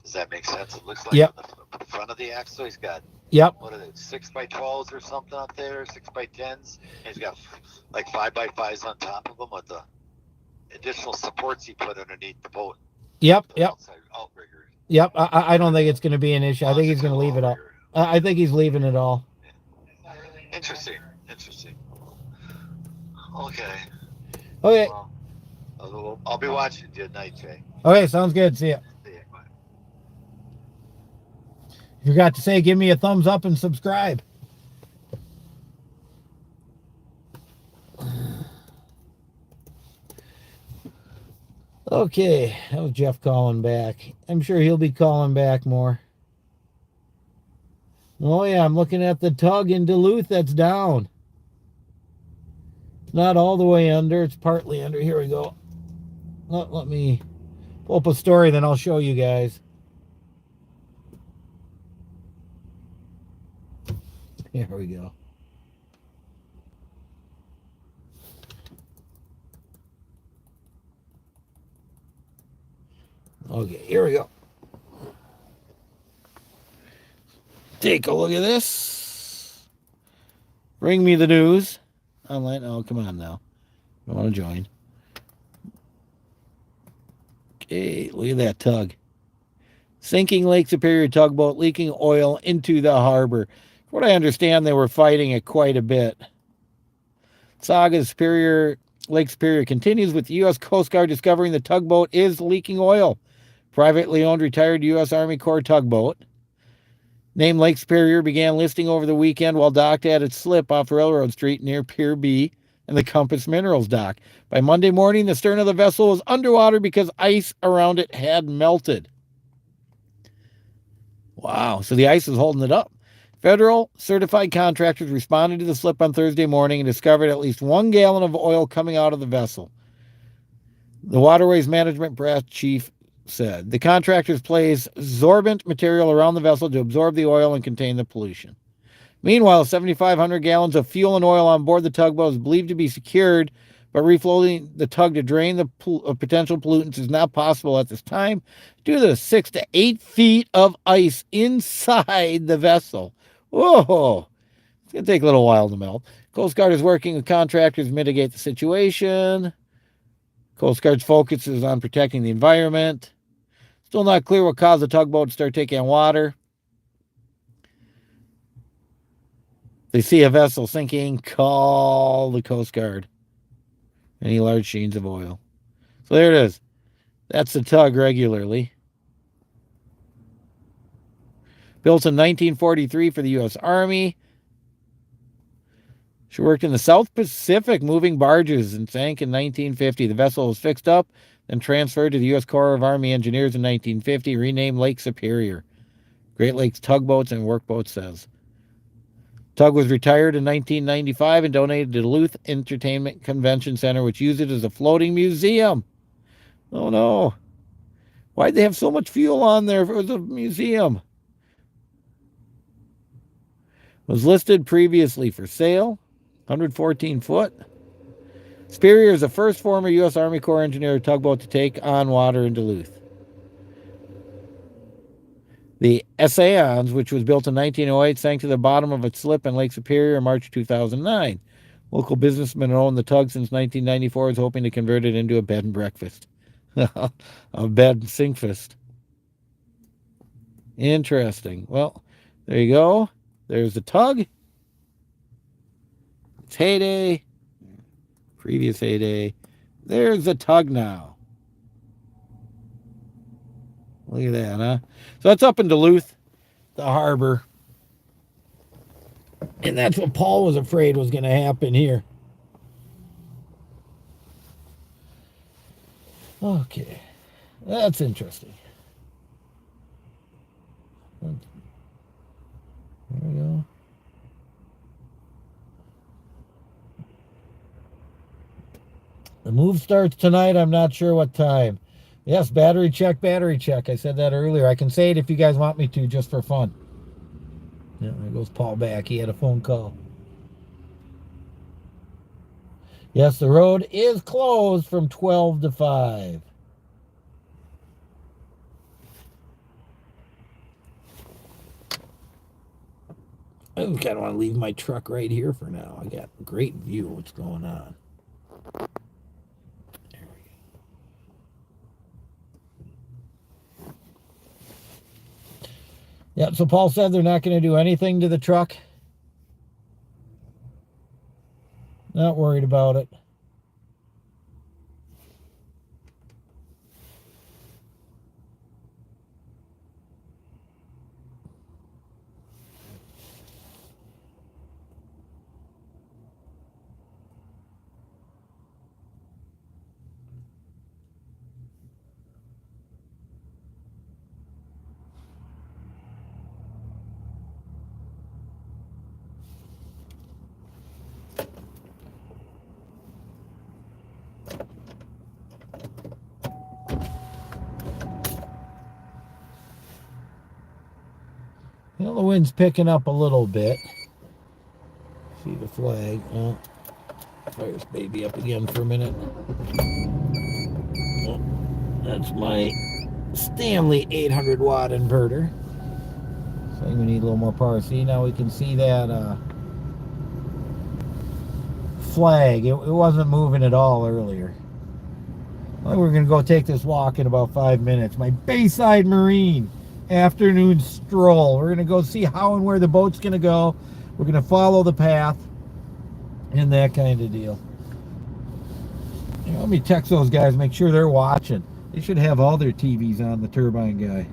Does that make sense? It looks like Yep. on the front of the axle, he's got Yep. what are they, 6x12s or something up there, 6x10s, and he's got like 5x5s on top of them with the additional supports he put underneath the boat. Yep. The Yep. outrigger. Yep. I don't think it's going to be an issue. I think he's going to leave it all. I think he's leaving it all. Interesting. Okay. Okay. Well, I'll be watching you tonight, Jay. Okay, sounds good. See ya. You forgot to say, give me a thumbs up and subscribe. Okay, that was Jeff calling back. I'm sure he'll be calling back more. Oh yeah, I'm looking at the tug in Duluth that's down. It's not all the way under, it's partly under. Here we go. Let me pull up a story, then I'll show you guys. Here we go. Okay, here we go. Take a look at this. Bring me the news. Online. Oh, come on now. I want to join. Okay, look at that tug. Sinking Lake Superior tugboat leaking oil into the harbor. From what I understand, they were fighting it quite a bit. Saga Lake Superior continues with the U.S. Coast Guard discovering the tugboat is leaking oil. Privately owned retired U.S. Army Corps tugboat named Lake Superior began listing over the weekend while docked at its slip off Railroad Street near Pier B and the Compass Minerals dock. By Monday morning, the stern of the vessel was underwater because ice around it had melted. Wow, so the ice is holding it up. Federal certified contractors responded to the slip on Thursday morning and discovered at least 1 gallon of oil coming out of the vessel. The Waterways Management Brass Chief said the contractors placed sorbent material around the vessel to absorb the oil and contain the pollution. Meanwhile, 7,500 gallons of fuel and oil on board the tugboat is believed to be secured, but refloating the tug to drain the potential pollutants is not possible at this time due to the 6 to 8 feet of ice inside the vessel. Whoa! It's going to take a little while to melt. Coast Guard is working with contractors to mitigate the situation. Coast Guard's focus is on protecting the environment. Still not clear what caused the tugboat to start taking on water. They see a vessel sinking, call the Coast Guard. Any large sheens of oil. So there it is. That's the tug regularly. Built in 1943 for the U.S. Army. She worked in the South Pacific moving barges and sank in 1950. The vessel was fixed up, then transferred to the U.S. Corps of Army Engineers in 1950, renamed Lake Superior. Great Lakes Tugboats and Workboats says. Tug was retired in 1995 and donated to Duluth Entertainment Convention Center, which used it as a floating museum. Oh no. Why'd they have so much fuel on there if it was a museum? Was listed previously for sale. 114 foot. Superior is the first former U.S. Army Corps engineer tugboat to take on water in Duluth. The Essayons, which was built in 1908, sank to the bottom of its slip in Lake Superior in March 2009. Local businessmen who owned the tug since 1994 is hoping to convert it into a bed and breakfast. A bed and sinkfast. Interesting. Well, there you go. There's the tug. It's heyday. Previous heyday. There's the tug now. Look at that, huh? So that's up in Duluth, the harbor. And that's what Paul was afraid was going to happen here. Okay. That's interesting. There we go. The move starts tonight. I'm not sure what time. Yes, battery check, battery check. I said that earlier. I can say it if you guys want me to, just for fun. Yeah, there goes Paul back. He had a phone call. Yes, the road is closed from 12 to 5. I kind of want to leave my truck right here for now. I got a great view of what's going on. There we go. Yeah, so Paul said they're not going to do anything to the truck. Not worried about it. Well, the wind's picking up a little bit. See the flag. Oh, fire this baby up again for a minute. Oh, that's my Stanley 800 watt inverter. So we need a little more power. See, now we can see that flag. It wasn't moving at all earlier. Well, we're going to go take this walk in about 5 minutes. My Bayside Marine afternoon stroll. We're going to go see how and where the boat's going to go. We're going to follow the path and that kind of deal. You know, let me text those guys, make sure they're watching. They should have all their TVs on, the turbine guy.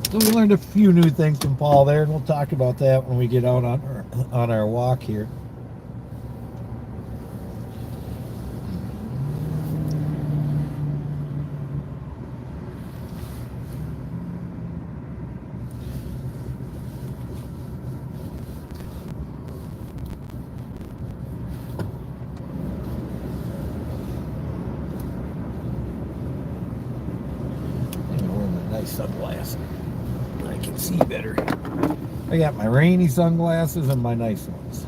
So we learned a few new things from Paul there, and we'll talk about that when we get out on our walk here. I'm wearing my nice sunglasses. I can see better. I got my rainy sunglasses and my nice ones.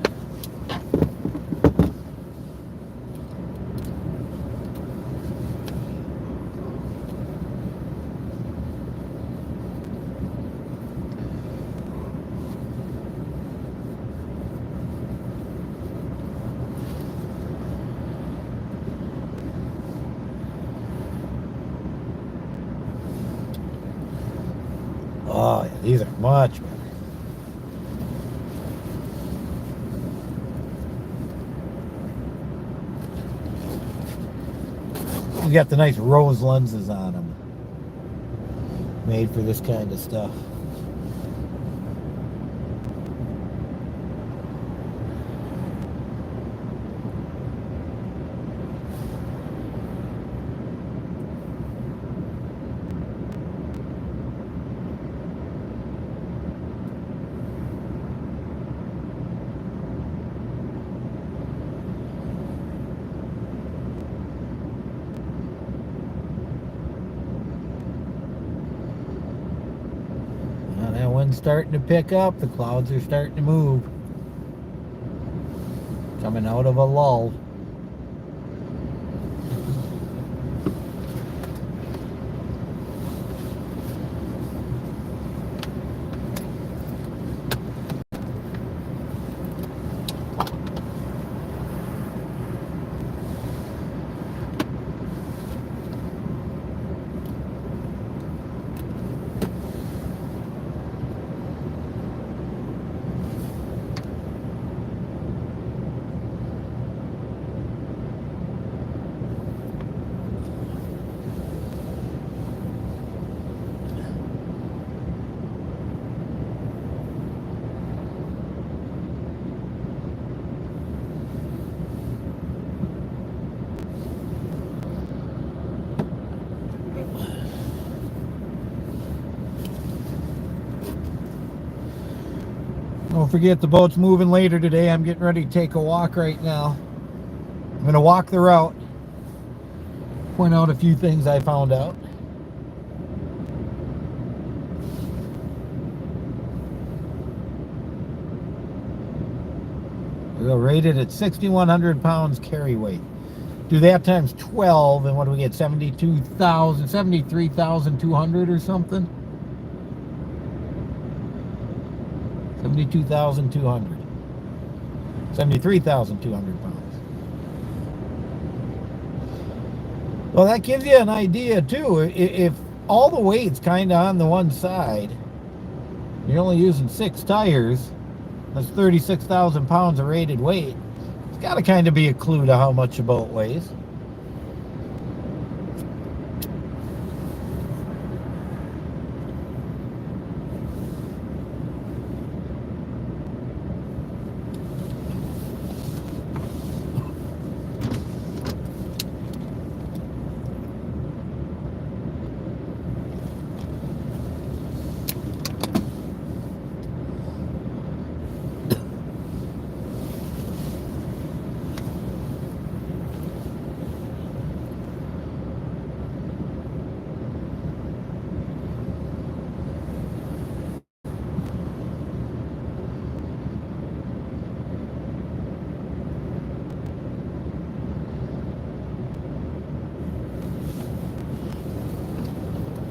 Oh, yeah, these are much better. You got the nice rose lenses on them. Made for this kind of stuff. wind's starting to pick up. The clouds are starting to move. Coming out of a lull. Don't forget the boat's moving later today. I'm getting ready to take a walk right now. I'm going to walk the route. Point out a few things I found out. We'll rate it at 6,100 pounds carry weight. Do that times 12, and what do we get? 73,200 or something? 72,200. 73,200 pounds. Well, that gives you an idea, too. If all the weight's kind of on the one side, you're only using 6 tires, that's 36,000 pounds of rated weight. It's got to kind of be a clue to how much a boat weighs.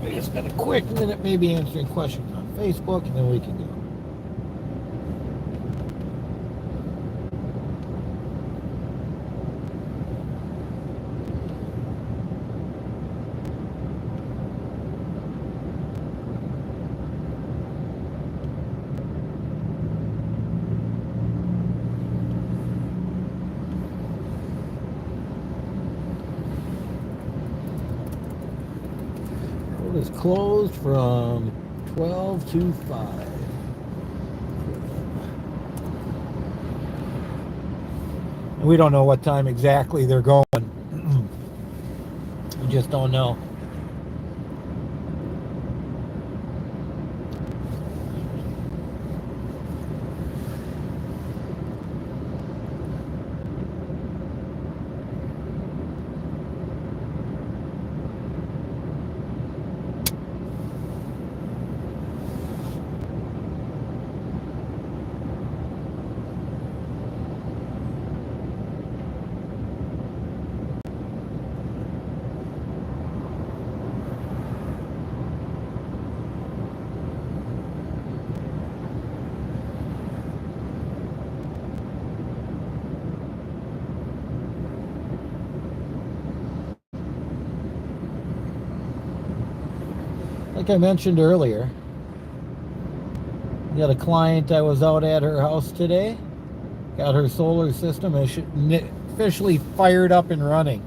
I just got a quick minute, maybe answering questions on Facebook, and then we can go. Is closed from 12 to 5. We don't know what time exactly they're going. We just don't know. Like I mentioned earlier, we got a client I was out at her house today. Got her solar system officially fired up and running.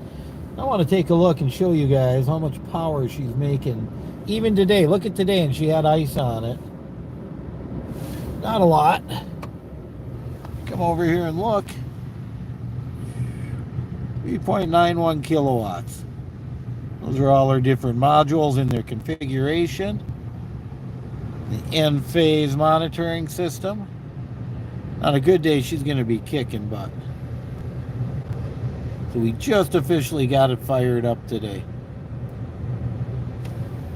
I want to take a look and show you guys how much power she's making. Even today, look at today, and she had ice on it. Not a lot. Come over here and look. 3.91 kilowatts. Those are all our different modules in their configuration. The N-phase monitoring system. On a good day, she's going to be kicking butt. So we just officially got it fired up today.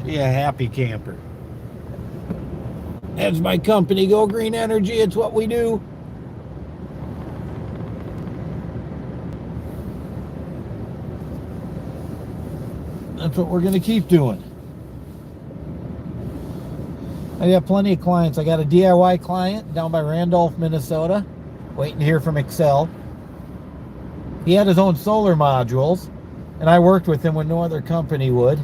She a happy camper. That's my company, Go Green Energy. It's what we do. That's what we're going to keep doing. I got plenty of clients. I got a DIY client down by Randolph, Minnesota, waiting to hear from Excel. He had his own solar modules, and I worked with him when no other company would.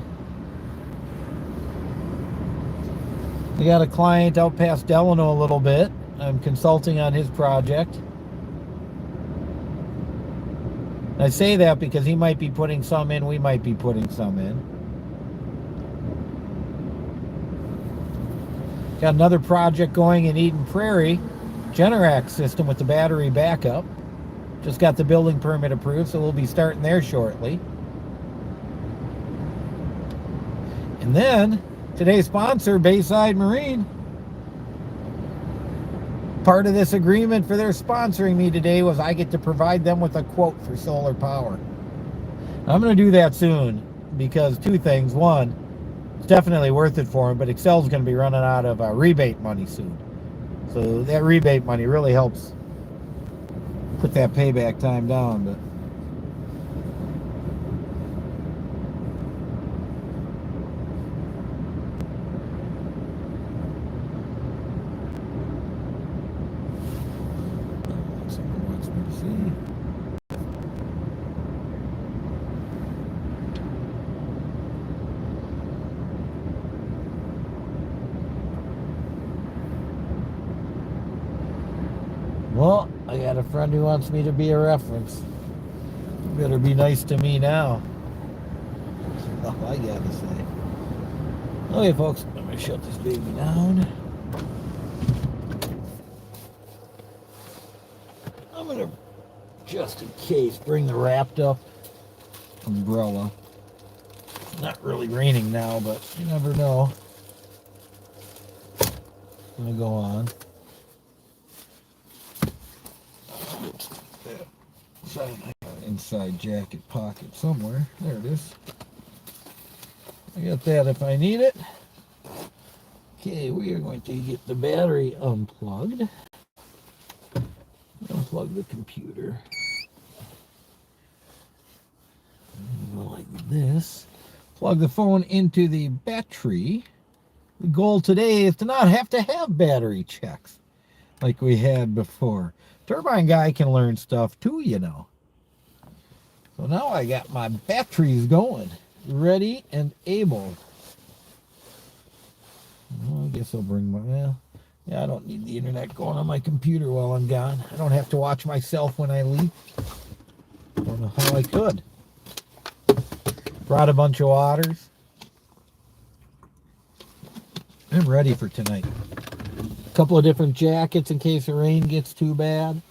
I got a client out past Delano a little bit. I'm consulting on his project. I say that because he might be putting some in, we might be putting some in. Got another project going in Eden Prairie, Generac system with the battery backup. Just got the building permit approved, so we'll be starting there shortly. And then, today's sponsor, Bayside Marine. Part of this agreement for their sponsoring me today was I get to provide them with a quote for solar power. I'm going to do that soon because two things. One, it's definitely worth it for them, but Excel's going to be running out of rebate money soon. So that rebate money really helps put that payback time down. But someone wants me to see. Well, I got a friend who wants me to be a reference. You better be nice to me now. That's all I gotta say. Okay, folks, I'm gonna shut this baby down. I'm gonna, just in case, bring the wrapped up umbrella. It's not really raining now, but you never know. It's gonna go on. Inside jacket pocket somewhere. There it is. I got that if I need it. Okay, we are going to get the battery unplugged. Unplug the computer. Go like this. Plug the phone into the battery. The goal today is to not have to have battery checks like we had before. Turbine guy can learn stuff too, you know. So now I got my batteries going, ready and able. Well, I guess I'll bring my, well, yeah, I don't need the internet going on my computer while I'm gone. I don't have to watch myself when I leave. Don't know how I could. Brought a bunch of waters. I'm ready for tonight. A couple of different jackets in case the rain gets too bad.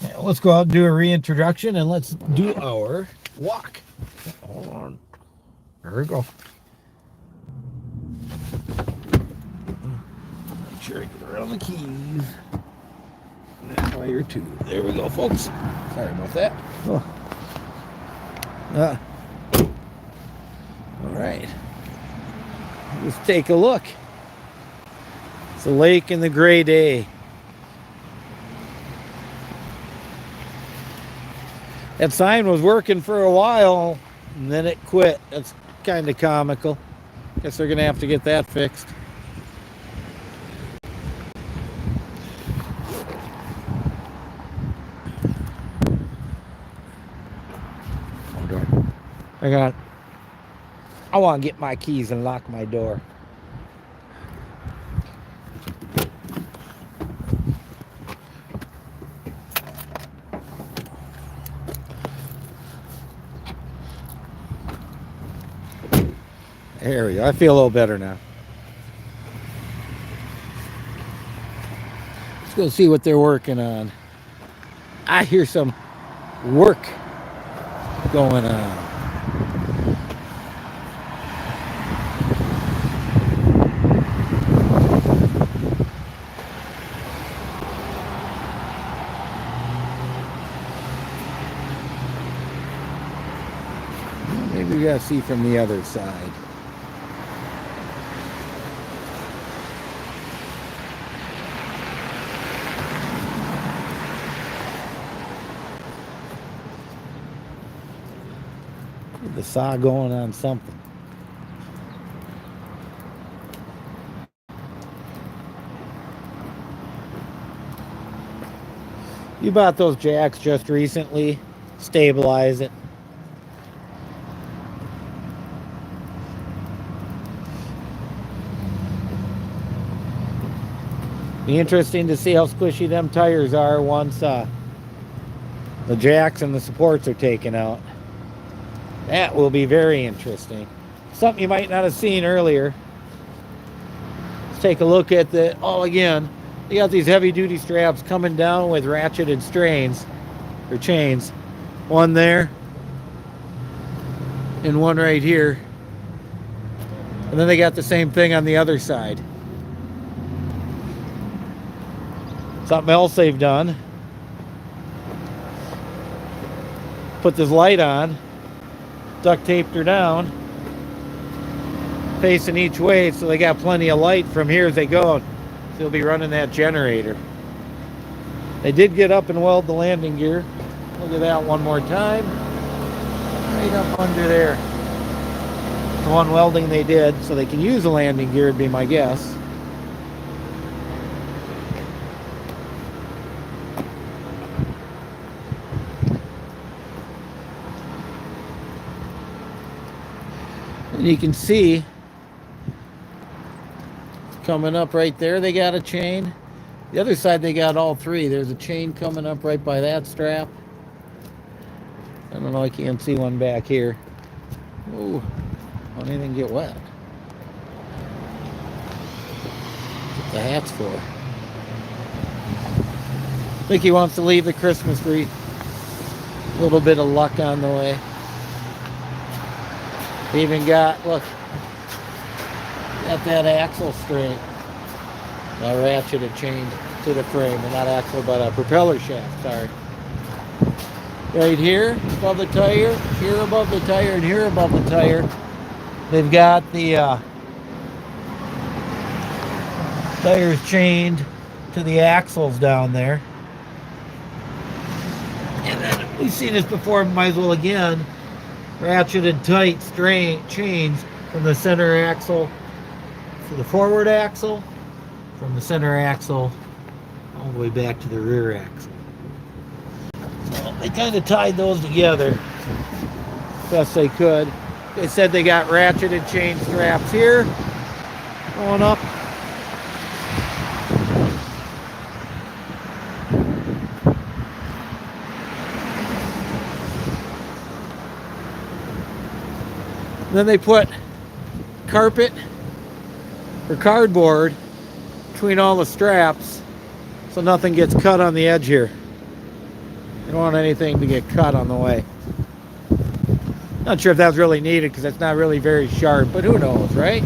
Yeah, let's go out and do a reintroduction and let's do our walk. Hold on. There we go. Make sure I get around the keys. And that wire too. There we go, folks. Sorry about that. Oh. All right. Let's take a look. It's a lake in the gray day. That sign was working for a while, and then it quit. That's kind of comical. Guess they're going to have to get that fixed. I want to get my keys and lock my door. There we go. I feel a little better now. Let's go see what they're working on. I hear some work going on. Maybe we gotta see from the other side. The saw going on something. You bought those jacks just recently. Stabilize it. Be interesting to see how squishy them tires are once the jacks and the supports are taken out. That will be very interesting. Something you might not have seen earlier. Let's take a look at the, again, you got these heavy duty straps coming down with ratcheted strains or chains. One there and one right here. And then they got the same thing on the other side. Something else they've done. Put this light on, duct taped her down, facing each way, so they got plenty of light from here as they go. So they'll be running that generator. They did get up and weld the landing gear. Look at that one more time. Right up under there. The one welding they did, so they can use the landing gear would be my guess. And you can see coming up right there, they got a chain. The other side, they got all three. There's a chain coming up right by that strap. I don't know, I can't see one back here. Ooh, won't anything get wet. What the hat's for? I think he wants to leave the Christmas wreath. A little bit of luck on the way. Even got, look, got that axle straight. A ratcheted chained to the frame, and not axle, but a propeller shaft, sorry. Right here above the tire, here above the tire, and here above the tire. They've got the tires chained to the axles down there. And then we've seen this before, might as well again. Ratcheted tight chains from the center axle to the forward axle, from the center axle all the way back to the rear axle. So they kind of tied those together best they could. They said they got ratcheted chain straps here going up. Then they put carpet or cardboard between all the straps so nothing gets cut on the edge here. You don't want anything to get cut on the way. Not sure if that's really needed because it's not really very sharp, but who knows, right?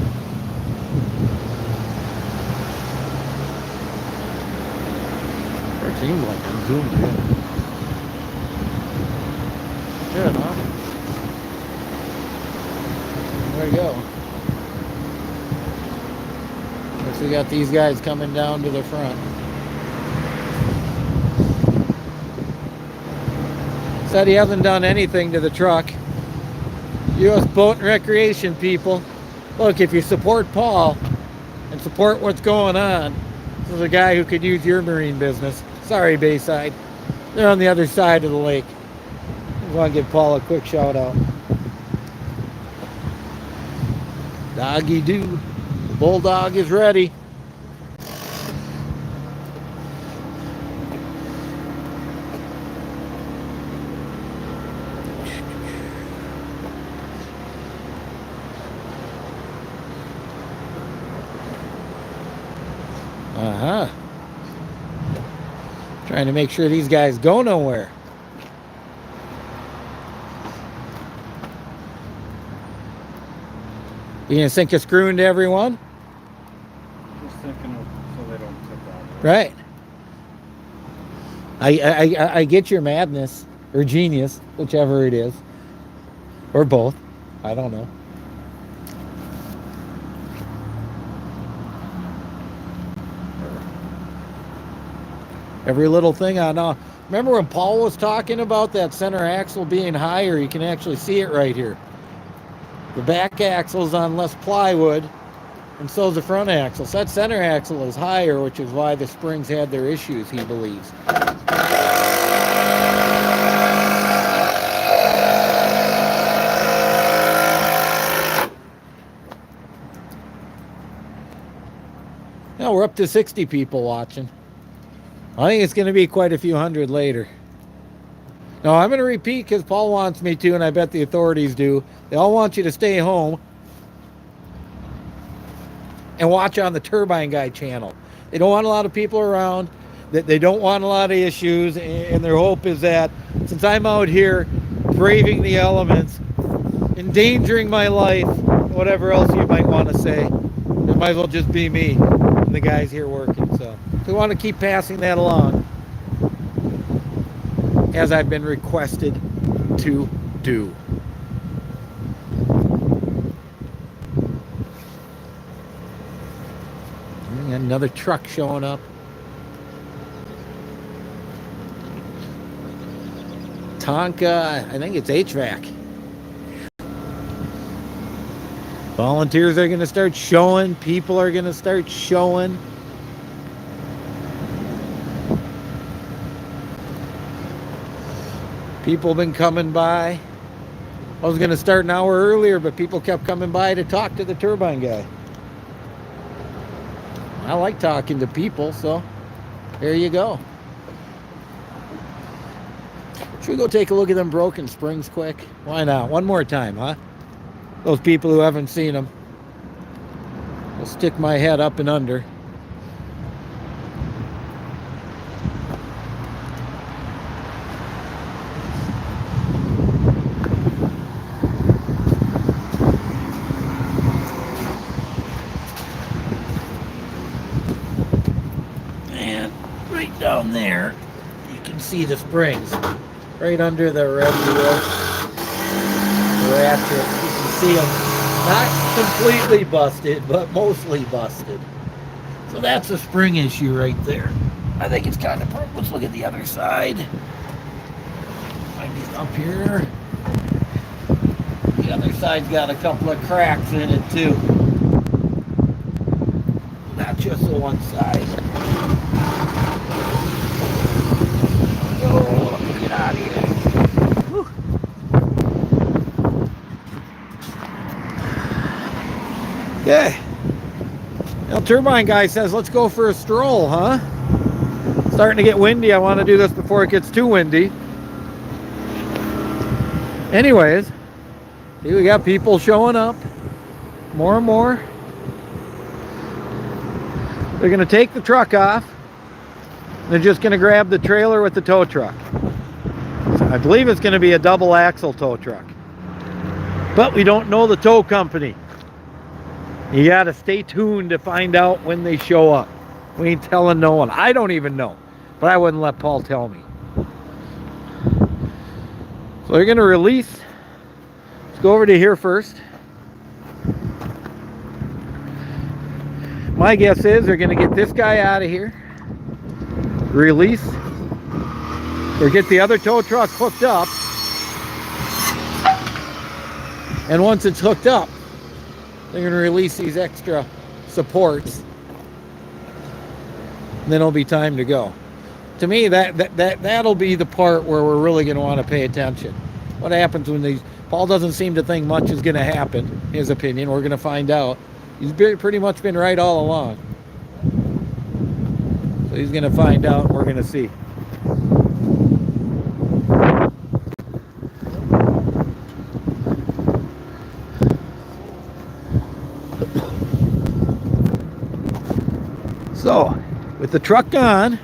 It seems like I'm zoomed in. Good, huh? There we go. Guess we got these guys coming down to the front. Said he hasn't done anything to the truck. U.S. Boat and Recreation people. Look, if you support Paul and support what's going on, this is a guy who could use your marine business. Sorry, Bayside. They're on the other side of the lake. I want to give Paul a quick shout out. Doggy doo. The bulldog is ready. Trying to make sure these guys go nowhere. You gonna sink a screw into everyone? Just thinking of so they don't tip out. Right. I get your madness or genius, whichever it is. Or both. I don't know. Every little thing I know. Remember when Paul was talking about that center axle being higher? You can actually see it right here. The back axle is on less plywood, and so is the front axle. So that center axle is higher, which is why the springs had their issues, he believes. Now we're up to 60 people watching. I think it's going to be quite a few hundred later. No, I'm going to repeat because Paul wants me to, and I bet the authorities do. They all want you to stay home and watch on the Turbine Guy channel. They don't want a lot of people around. They don't want a lot of issues, and their hope is that since I'm out here braving the elements, endangering my life, whatever else you might want to say, it might as well just be me and the guys here working. So we want to keep passing that along, as I've been requested to do. Another truck showing up. Tonka, I think it's HVAC. Volunteers are going to start showing. People are going to start showing. People have been coming by. I was going to start an hour earlier, but people kept coming by to talk to the Turbine Guy. I like talking to people, so there you go. Should we go take a look at them broken springs quick? Why not? One more time, huh? Those people who haven't seen them. I'll stick my head up and under. And right down there, you can see the springs. Right under the red wheel. Ratchet. You can see them not completely busted, but mostly busted. So that's a spring issue right there. I think it's kind of, let's look at the other side. Might be up here. The other side's got a couple of cracks in it too. Not just the one side. Oh, let me get out of here. Whew. Okay. Now, Turbine Guy says, let's go for a stroll, huh? Starting to get windy. I want to do this before it gets too windy. Anyways, here we got people showing up. More and more. They're going to take the truck off. They're just going to grab the trailer with the tow truck. So I believe it's going to be a double axle tow truck. But we don't know the tow company. You got to stay tuned to find out when they show up. We ain't telling no one. I don't even know. But I wouldn't let Paul tell me. So they're going to release. Let's go over to here first. My guess is they're going to get this guy out of here. Release. Or get the other tow truck hooked up. And once it's hooked up, they're going to release these extra supports. And then it'll be time to go. To me, that'll be the part where we're really going to want to pay attention. What happens when these... Paul doesn't seem to think much is going to happen, his opinion. We're going to find out. He's pretty much been right all along. So he's going to find out, and we're going to see. So, with the truck on,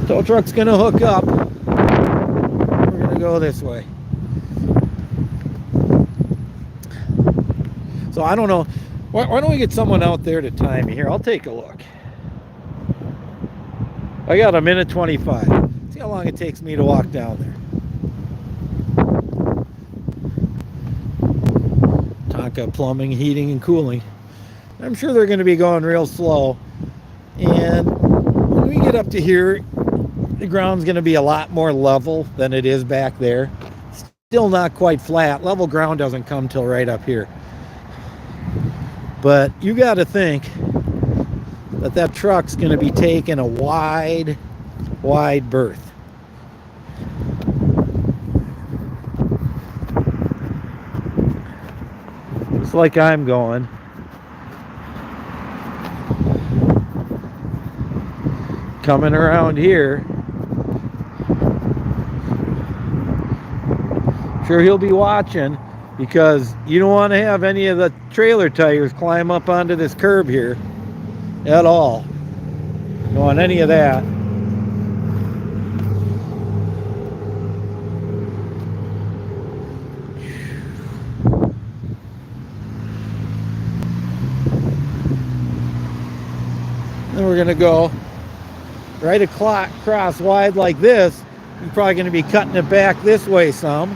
tow truck's going to hook up. We're going to go this way. So I don't know. Why don't we get someone out there to time me here? I'll take a look. I got a minute 25. See how long it takes me to walk down there. Tonka Plumbing, Heating, and Cooling. I'm sure they're going to be going real slow. And when we get up to here, the ground's going to be a lot more level than it is back there. Still not quite flat. Level ground doesn't come till right up here. But you got to think that that truck's going to be taking a wide berth. Just like I'm going. Coming around here. Sure, he'll be watching, because you don't want to have any of the trailer tires climb up onto this curb here at all. Don't want any of that. Then we're going to go right across wide like this. You're probably going to be cutting it back this way some.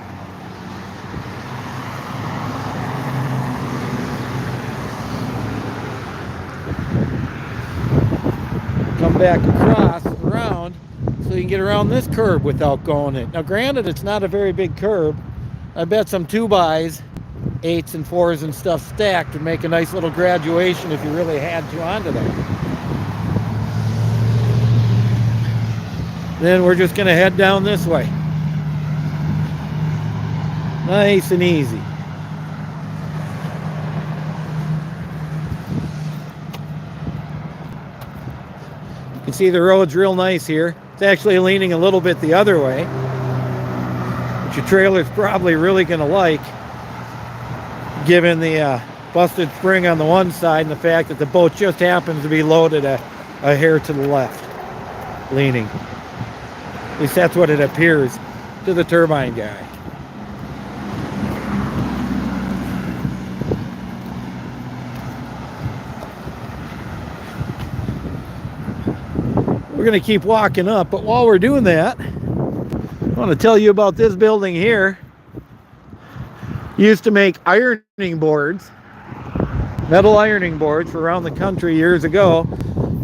Come back across, around, so you can get around this curb without going in. Now granted, it's not a very big curb. I bet some 2x, 8s and 4s and stuff stacked would make a nice little graduation if you really had to onto that. Then we're just going to head down this way. Nice and easy. You can see the road's real nice here. It's actually leaning a little bit the other way, which your trailer's probably really going to like, given the busted spring on the one side and the fact that the boat just happens to be loaded a hair to the left, leaning. At least that's what it appears to the turbine guy. We're going to keep walking up, but while we're doing that, I want to tell you about this building here. Used to make ironing boards, metal ironing boards for around the country years ago,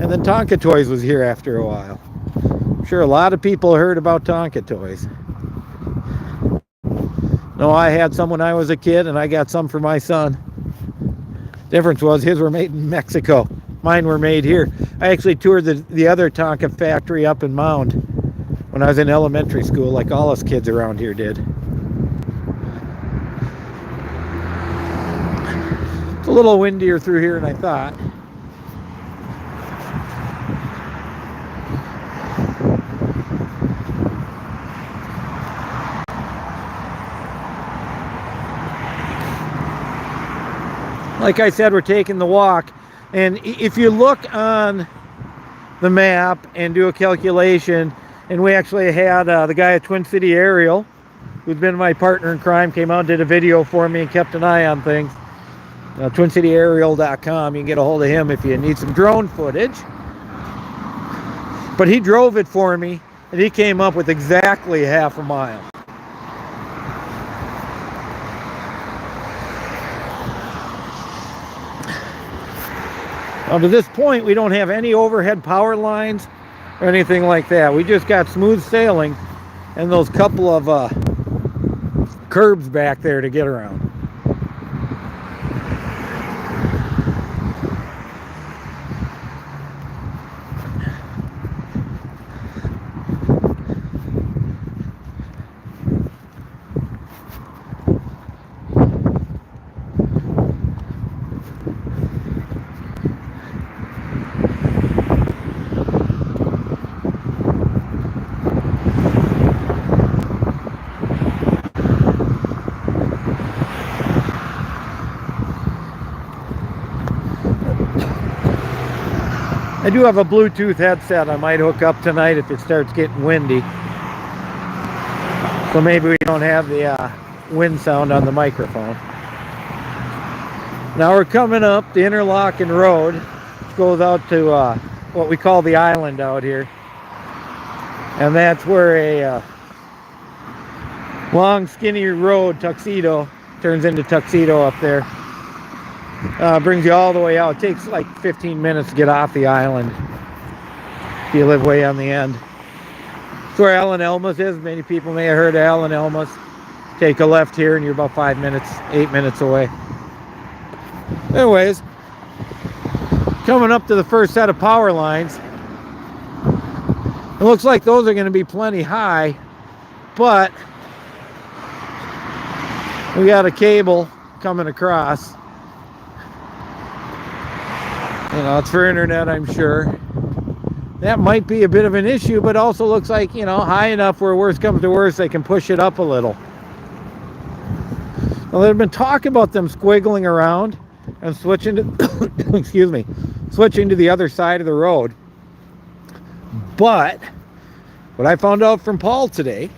and then Tonka Toys was here after a while. I'm sure a lot of people heard about Tonka Toys. No, I had some when I was a kid, and I got some for my son. Difference was his were made in Mexico. Mine were made here. I actually toured the other Tonka factory up in Mound when I was in elementary school, like all us kids around here did. It's a little windier through here than I thought. Like I said, we're taking the walk, and if you look on the map and do a calculation, and we actually had the guy at Twin City Aerial, who's been my partner in crime, came out and did a video for me and kept an eye on things. TwinCityAerial.com. You can get a hold of him if you need some drone footage. But he drove it for me, and he came up with exactly half a mile. Now, to this point, we don't have any overhead power lines or anything like that. We just got smooth sailing and those couple of curbs back there to get around. I do have a Bluetooth headset I might hook up tonight if it starts getting windy. So maybe we don't have the wind sound on the microphone. Now we're coming up the Interlochen Road, which goes out to what we call the island out here. And that's where a long skinny road, Tuxedo, turns into Tuxedo up there. Brings you all the way out. It takes like 15 minutes to get off the island if you live way on the end. That's where Alan Elmas is. Many people may have heard of Alan Elmas. Take a left here and you're about 5 minutes, 8 minutes away. Anyways, coming up to the first set of power lines. It looks like those are going to be plenty high, but we got a cable coming across. You know, it's for internet, I'm sure. That might be a bit of an issue, but also looks like, you know, high enough where worst comes to worst, they can push it up a little. Well, there's been talk about them squiggling around and switching to, excuse me, switching to the other side of the road. But what I found out from Paul today,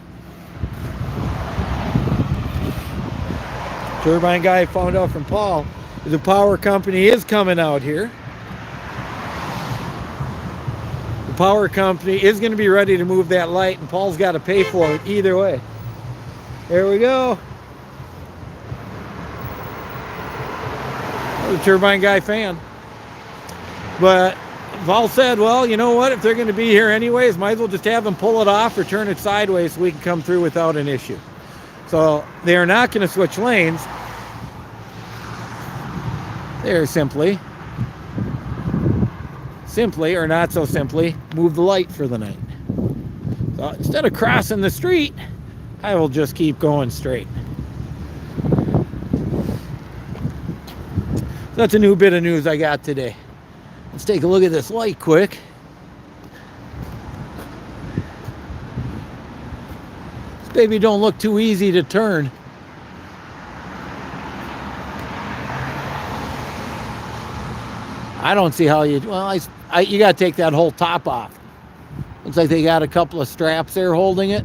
turbine guy found out from Paul, is the power company is coming out here. The power company is going to be ready to move that light, and Paul's got to pay for it either way. There we go. The turbine guy fan. But Paul said, well, you know what? If they're going to be here anyways, might as well just have them pull it off or turn it sideways so we can come through without an issue. So they are not going to switch lanes. They're simply, or not so simply, move the light for the night. So instead of crossing the street, I will just keep going straight. That's a new bit of news I got today. Let's take a look at this light quick. This baby don't look too easy to turn. I don't see how you, well, you got to take that whole top off. Looks like they got a couple of straps there holding it.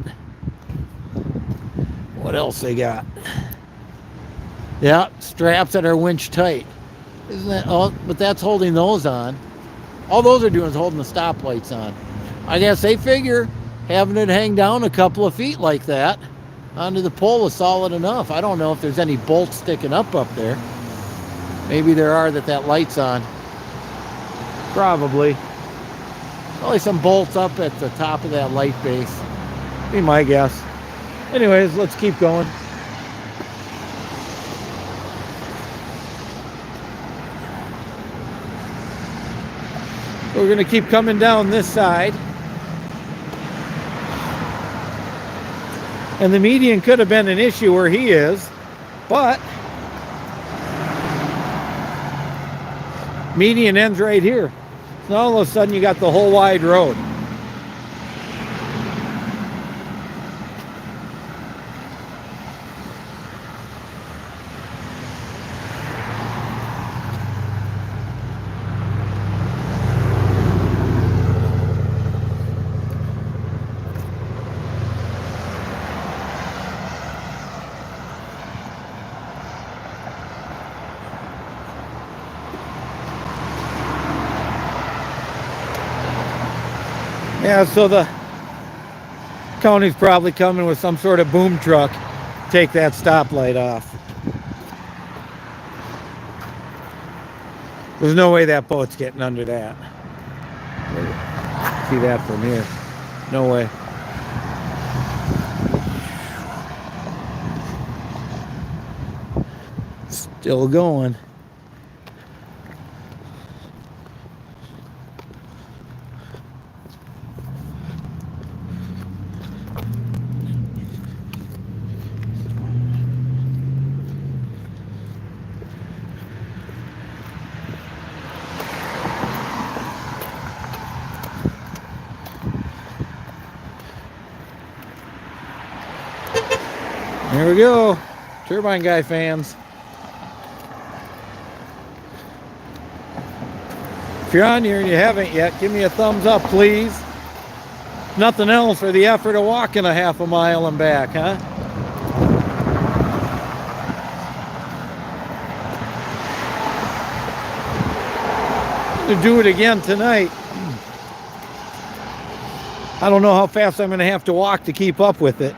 What else they got? Yeah, straps that are winch tight. Isn't that, oh, but that's holding those on. All those are doing is holding the stoplights on. I guess they figure having it hang down a couple of feet like that onto the pole is solid enough. I don't know if there's any bolts sticking up there. Maybe there are that light's on. Probably. Probably some bolts up at the top of that light base. Be my guess. Anyways, let's keep going. We're going to keep coming down this side. And the median could have been an issue where he is, but median ends right here. So all of a sudden you got the whole wide road. Yeah, so the county's probably coming with some sort of boom truck to take that stoplight off. There's no way that boat's getting under that. See that from here. No way. Still going. There we go, Turbine Guy fans. If you're on here and you haven't yet, give me a thumbs up, please. Nothing else for the effort of walking a half a mile and back, huh? I'm gonna do it again tonight. I don't know how fast I'm going to have to walk to keep up with it.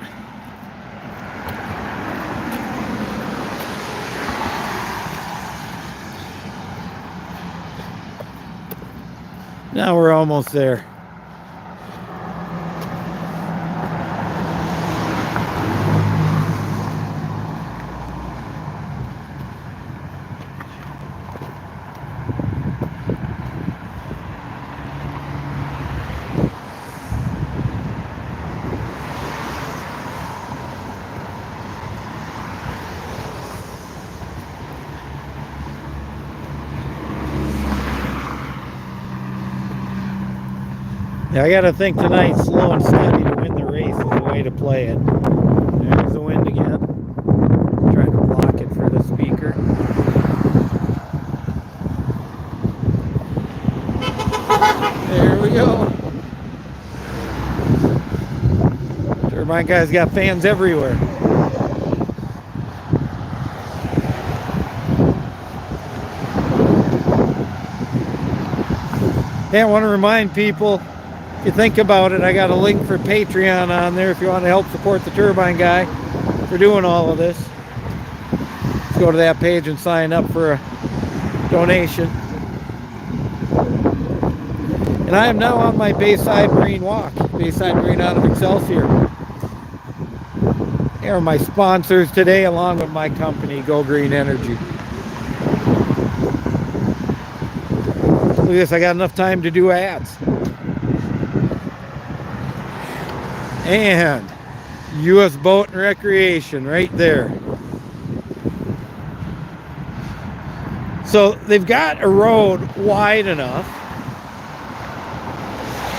Now we're almost there. Yeah, I got to think tonight, slow and steady to win the race is the way to play it. There's the wind again. Trying to block it for the speaker. There we go. Turbine guy's got fans everywhere. Hey, I want to remind people, if you think about it, I got a link for Patreon on there if you want to help support the turbine guy for doing all of this. Let's go to that page and sign up for a donation. And I am now on my Bayside Marine walk. Bayside Marine out of Excelsior. Here are my sponsors today, along with my company, Go Green Energy. Look at this, I got enough time to do ads. And U.S. Boat and Recreation right there. So they've got a road wide enough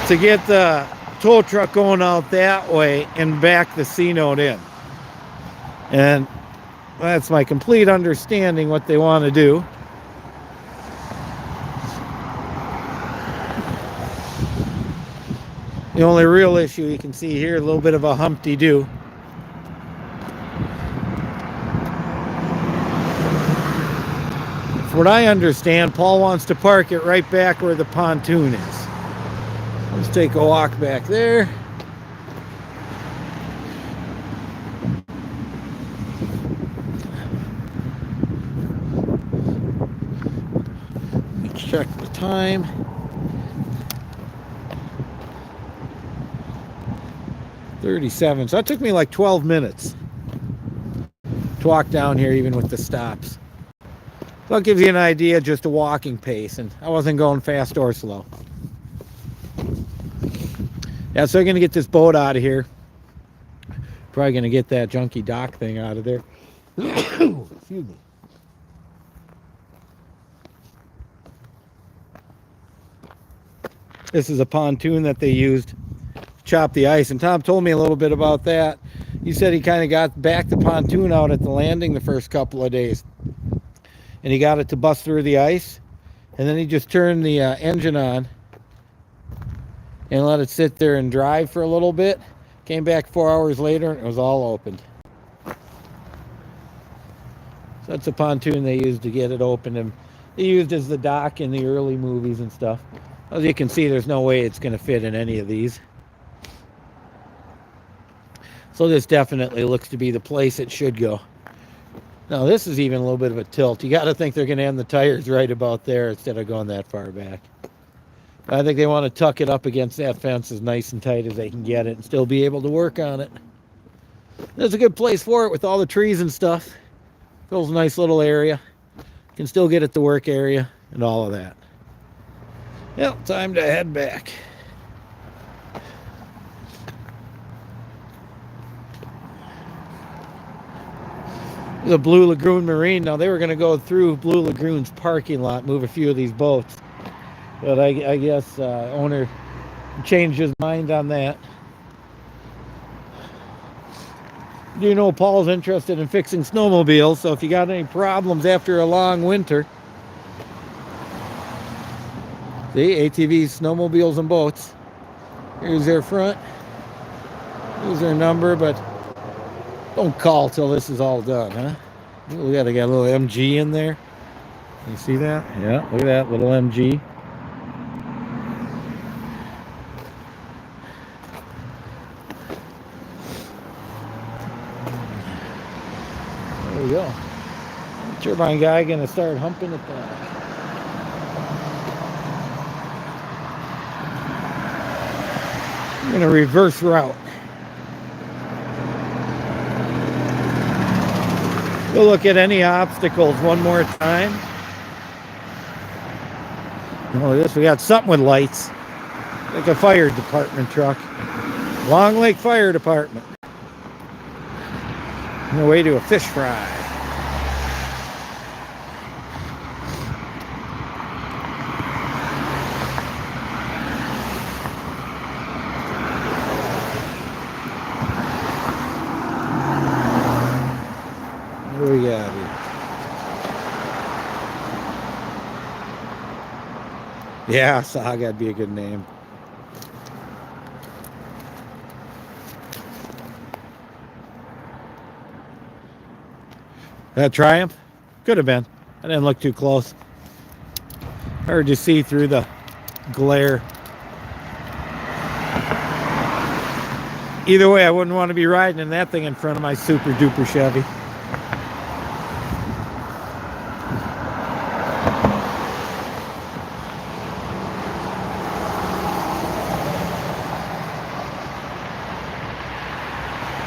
to get the tow truck going out that way and back the C-note in. And that's my complete understanding what they want to do. The only real issue you can see here, a little bit of a Humpty-Doo. From what I understand, Paul wants to park it right back where the pontoon is. Let's take a walk back there. Let's check the time. 37. So that took me like 12 minutes to walk down here, even with the stops. So that gives you an idea, just a walking pace, and I wasn't going fast or slow. Yeah, so I'm going to get this boat out of here. Probably going to get that junky dock thing out of there. Excuse me. This is a pontoon that they used chop the ice, and Tom told me a little bit about that. He said he kind of got back the pontoon out at the landing the first couple of days, and he got it to bust through the ice, and then he just turned the engine on and let it sit there and dry for a little bit. Came back 4 hours later and it was all opened. So that's a pontoon they used to get it open, and they used as the dock in the early movies and stuff. As you can see, there's no way it's going to fit in any of these. So this definitely looks to be the place it should go. Now this is even a little bit of a tilt. You got to think they're going to end the tires right about there instead of going that far back. I think they want to tuck it up against that fence as nice and tight as they can get it and still be able to work on it. There's a good place for it with all the trees and stuff. Fills a nice little area. Can still get it to work area and all of that. Well, time to head back. The Blue Lagoon Marine. Now they were going to go through Blue Lagoon's parking lot, move a few of these boats, but I guess owner changed his mind on that. You know, Paul's interested in fixing snowmobiles, so if you got any problems after a long winter, see, ATVs, snowmobiles, and boats. Here's their front. Here's their number, but don't call till this is all done, huh? Look at, they got a little MG in there. You see that? Yeah, look at that little MG. we go. Turbine guy gonna start humping at the. I'm gonna reverse route. We'll look at any obstacles one more time. Oh, this we got something with lights, like a fire department truck. Long Lake Fire Department. On the way to a fish fry. What do we got here? Yeah, Saga would be a good name. That Triumph? Could have been. I didn't look too close. Hard to see through the glare. Either way, I wouldn't want to be riding in that thing in front of my super duper Chevy.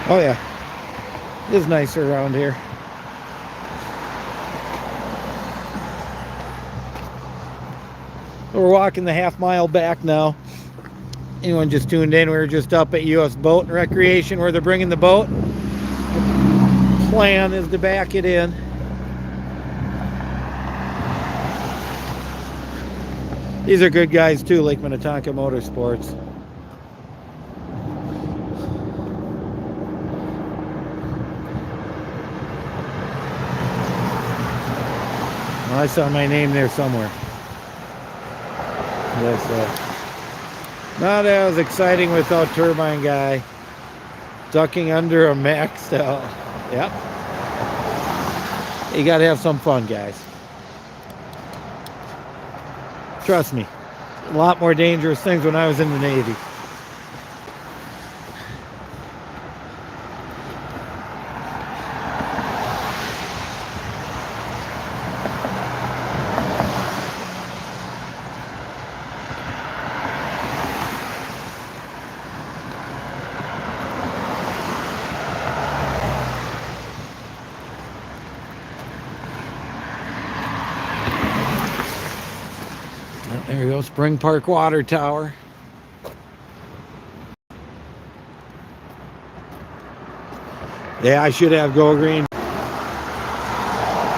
Oh yeah, it is nicer around here. We're walking the half-mile back now. Anyone just tuned in, we were just up at U.S. Boat and Recreation where they're bringing the boat. The plan is to back it in. These are good guys too, Lake Minnetonka Motorsports. Well, I saw my name there somewhere. Not as exciting without Turbine Guy ducking under a maxed out. Yep. You gotta have some fun, guys. Trust me, a lot more dangerous things when I was in the Navy. There we go, Spring Park Water Tower. Yeah, I should have Go Green.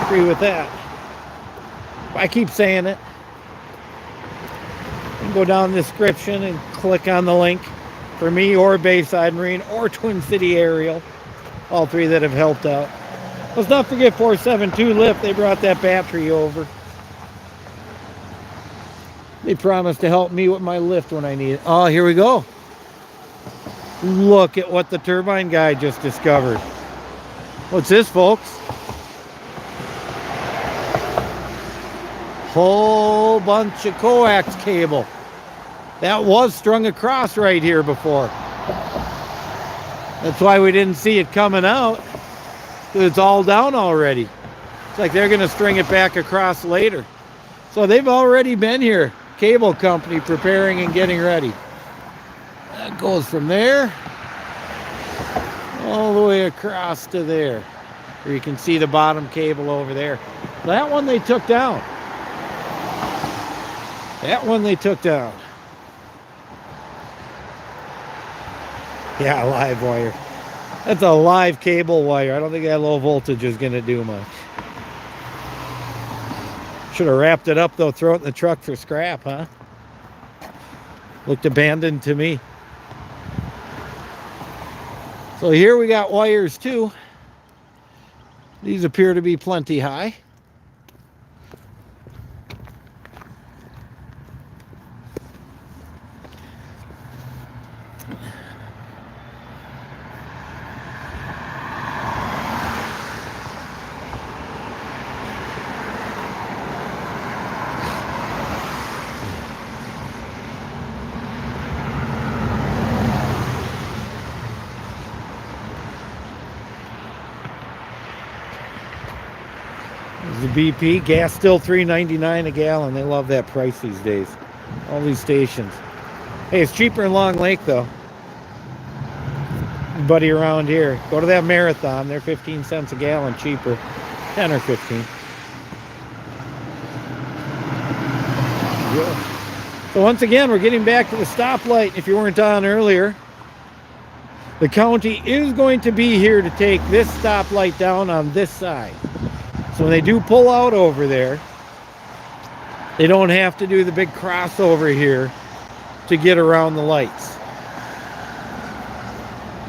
Agree with that. I keep saying it. You can go down the description and click on the link for me or Bayside Marine or Twin City Aerial. All three that have helped out. Let's not forget 472 Lift. They brought that battery over. They promised to help me with my lift when I need it. Oh, here we go. Look at what the Turbine Guy just discovered. What's this, folks? Whole bunch of coax cable. That was strung across right here before. That's why we didn't see it coming out. It's all down already. It's like they're going to string it back across later. So they've already been here. Cable company preparing and getting ready. That goes from there all the way across to there. Where you can see the bottom cable over there. That one they took down. That one they took down. Yeah, live wire. That's a live cable wire. I don't think that low voltage is going to do much. Should have wrapped it up though, throw it in the truck for scrap, huh? Looked abandoned to me. So here we got wires too. These appear to be plenty high. The BP gas still $3.99 a gallon. They love that price these days. All these stations. Hey, it's cheaper in Long Lake though. Buddy around here, go to that Marathon. They're 15 cents a gallon cheaper, 10 or 15. Good. So once again, we're getting back to the stoplight. If you weren't on earlier, the county is going to be here to take this stoplight down on this side. So when they do pull out over there, they don't have to do the big crossover here to get around the lights.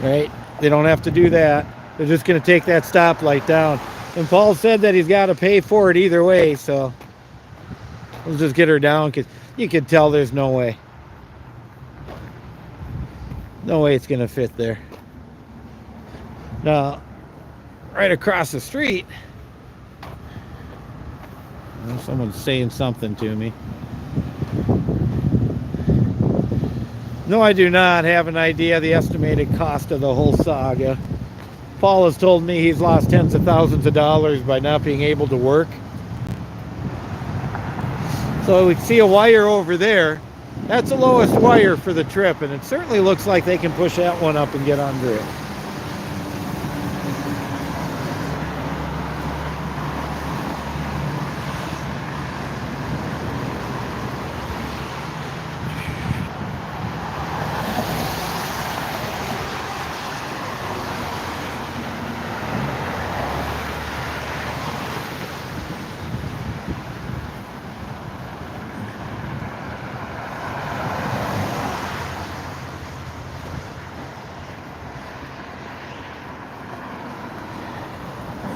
Right? They don't have to do that. They're just going to take that stoplight down. And Paul said that he's got to pay for it either way, so we'll just get her down because you can tell there's no way. No way it's going to fit there. Now, right across the street, someone's saying something to me. No, I do not have an idea of the estimated cost of the whole saga. Paul has told me he's lost tens of thousands of dollars by not being able to work. So we see a wire over there. That's the lowest wire for the trip, and it certainly looks like they can push that one up and get under it.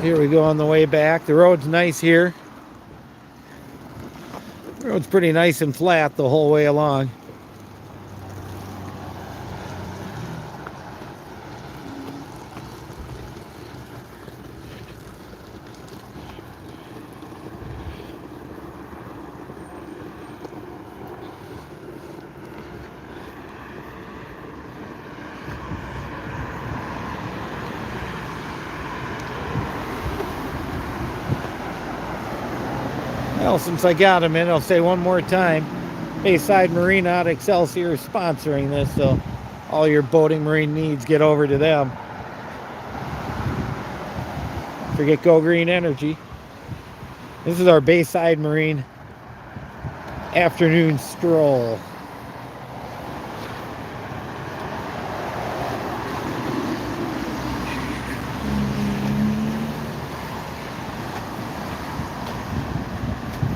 Here we go on the way back. The road's nice here. The road's pretty nice and flat the whole way along. Well, since I got him in, I'll say one more time. Bayside Marina out of Excelsior is sponsoring this, so all your boating marine needs, get over to them. Forget Go Green Energy. This is our Bayside Marine afternoon stroll.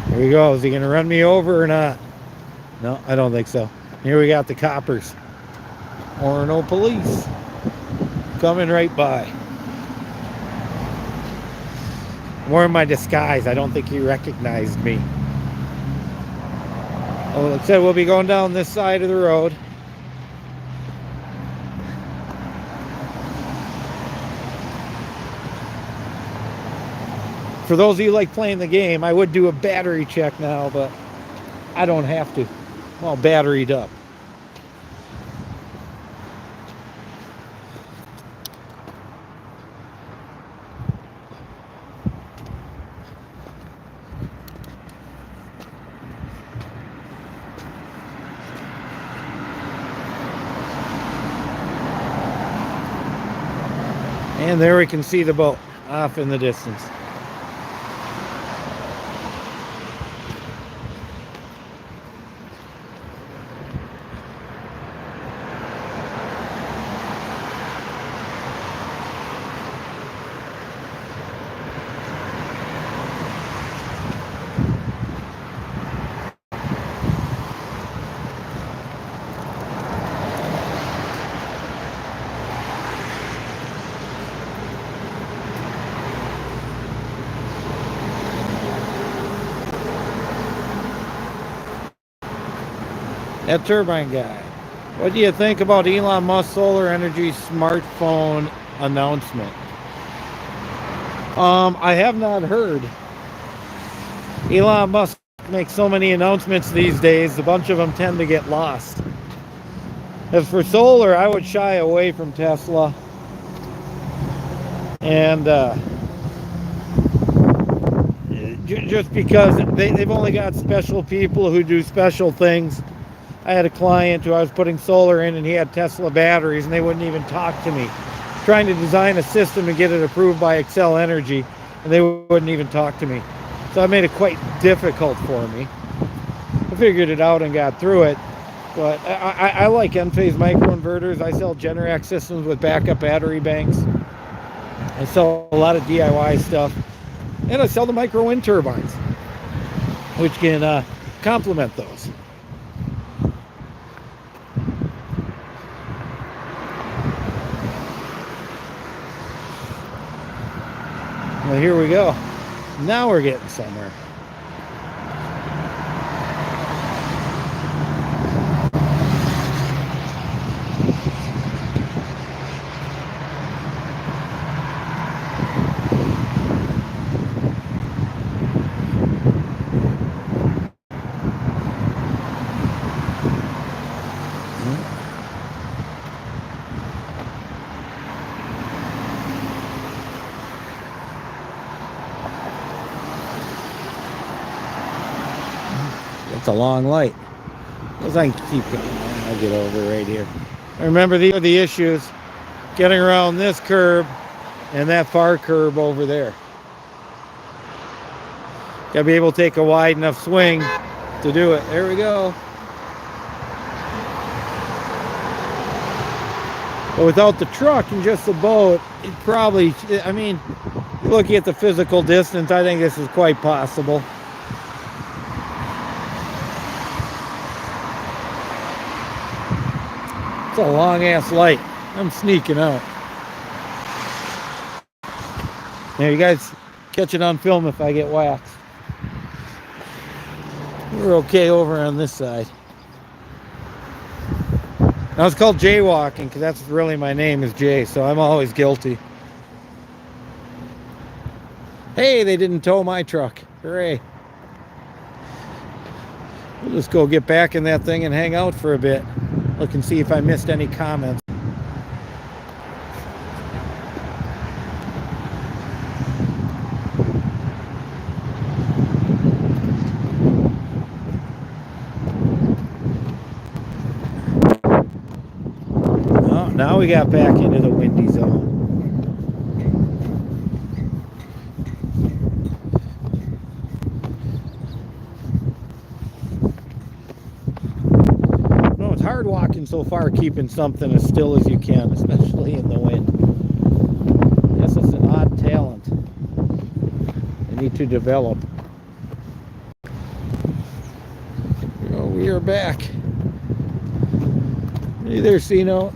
Here we go. Is he going to run me over or not? No, I don't think so. Here we got the coppers. Orono police coming right by. I'm wearing my disguise. I don't think he recognized me. Oh, like I said, we'll be going down this side of the road. For those of you who like playing the game, I would do a battery check now, but I don't have to. I'm all batteried up. And there we can see the boat off in the distance. That turbine guy. What do you think about Elon Musk Solar Energy smartphone announcement? I have not heard. Elon Musk makes so many announcements these days, a bunch of them tend to get lost. As for solar, I would shy away from Tesla. And just because they've only got special people who do special things. I had a client who I was putting solar in, and he had Tesla batteries, and they wouldn't even talk to me. Trying to design a system and get it approved by Excel Energy, and they wouldn't even talk to me. So I made it quite difficult for me. I figured it out and got through it. But I like N-phase microinverters. I sell Generac systems with backup battery banks. I sell a lot of DIY stuff. And I sell the micro wind turbines, which can complement those. Well, here we go. Now we're getting somewhere. It's a long light. As I can keep going, I'll get over right here. Remember, these are the issues getting around this curb and that far curb over there. Gotta be able to take a wide enough swing to do it. There we go. But without the truck and just the boat, it probably, I mean, looking at the physical distance, I think this is quite possible. It's a long ass light. I'm sneaking out. Now you guys catch it on film if I get waxed. We're okay over on this side. Now it's called jaywalking because that's really my name is Jay, so I'm always guilty. Hey, they didn't tow my truck. Hooray. We'll just go get back in that thing and hang out for a bit. Look and see if I missed any comments. Oh, now we got back into the windy zone. Hard walking so far, keeping something as still as you can, especially in the wind. Yes, it's an odd talent I need to develop. Oh, we are back. Hey there, C-Note.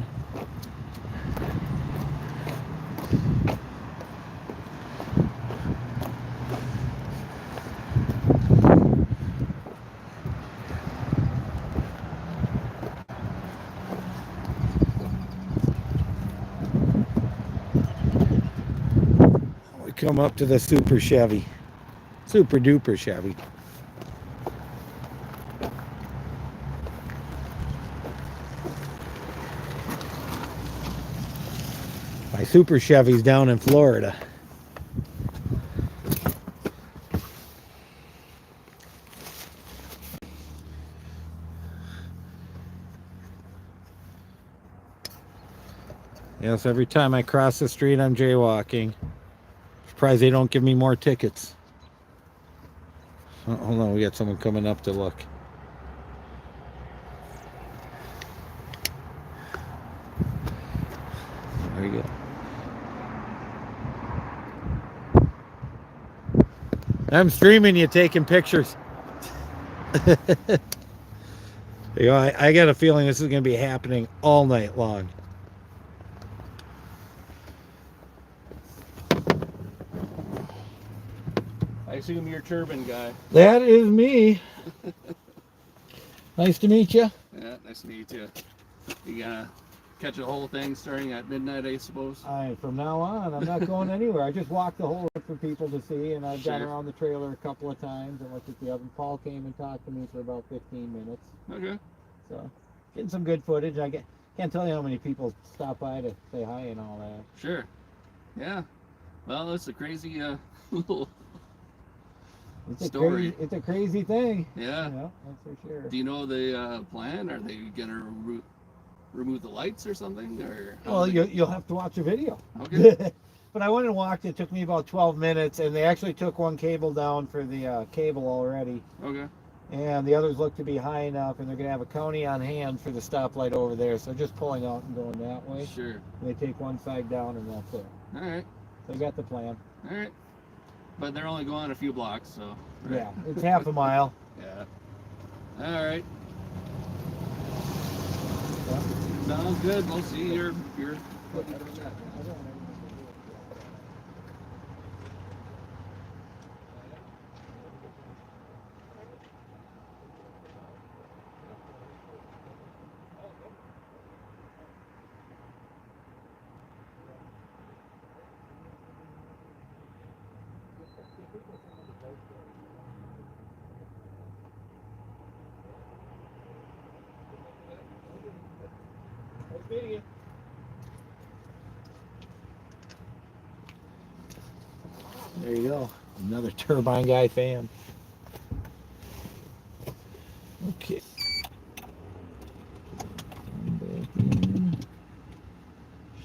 Come up to the super Chevy, super duper Chevy. My super Chevy's down in Florida. Yes, every time I cross the street, I'm jaywalking. Surprised they don't give me more tickets. Oh, hold on, we got someone coming up to look. There you go. I'm streaming you taking pictures. You know, I got a feeling this is going to be happening all night long. I assume you're turbine guy. That is me. Nice to meet you. Yeah, nice to meet you. You gonna catch the whole thing starting at midnight, I suppose? From now on, I'm not going anywhere. I just walked the whole road for people to see, and I've gone Sure. around the trailer a couple of times and looked at the oven. Paul came and talked to me for about 15 minutes. Okay. So, getting some good footage. Can't tell you how many people stop by to say hi and all that. Sure. Yeah. Well, it's a crazy little story. It's a crazy thing. Yeah. Yeah, that's for sure. Do you know the plan? Are they gonna remove the lights or something? Or how Well, do they- you'll have to watch the video. Okay. But I went and walked. It took me about 12 minutes, and they actually took one cable down for the cable already. Okay. And the others look to be high enough, and they're going to have a county on hand for the stoplight over there. So just pulling out and going that way. Sure. And they take one side down, and that's it. All right. They got the plan. All right. But they're only going a few blocks, so. Yeah, it's half a mile. Yeah. All right. Yeah. Sounds good. We'll see your. There you go. Another Turbine Guy fan. Okay. Back in.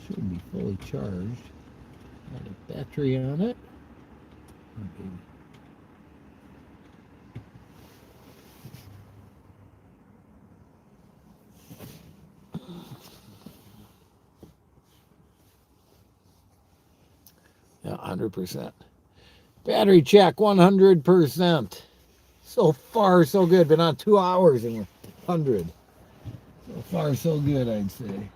Should be fully charged. Got a battery on it. Okay. Yeah, 100%. Battery check, 100%. So far, so good. Been on 2 hours and we're 100. So far, so good, I'd say.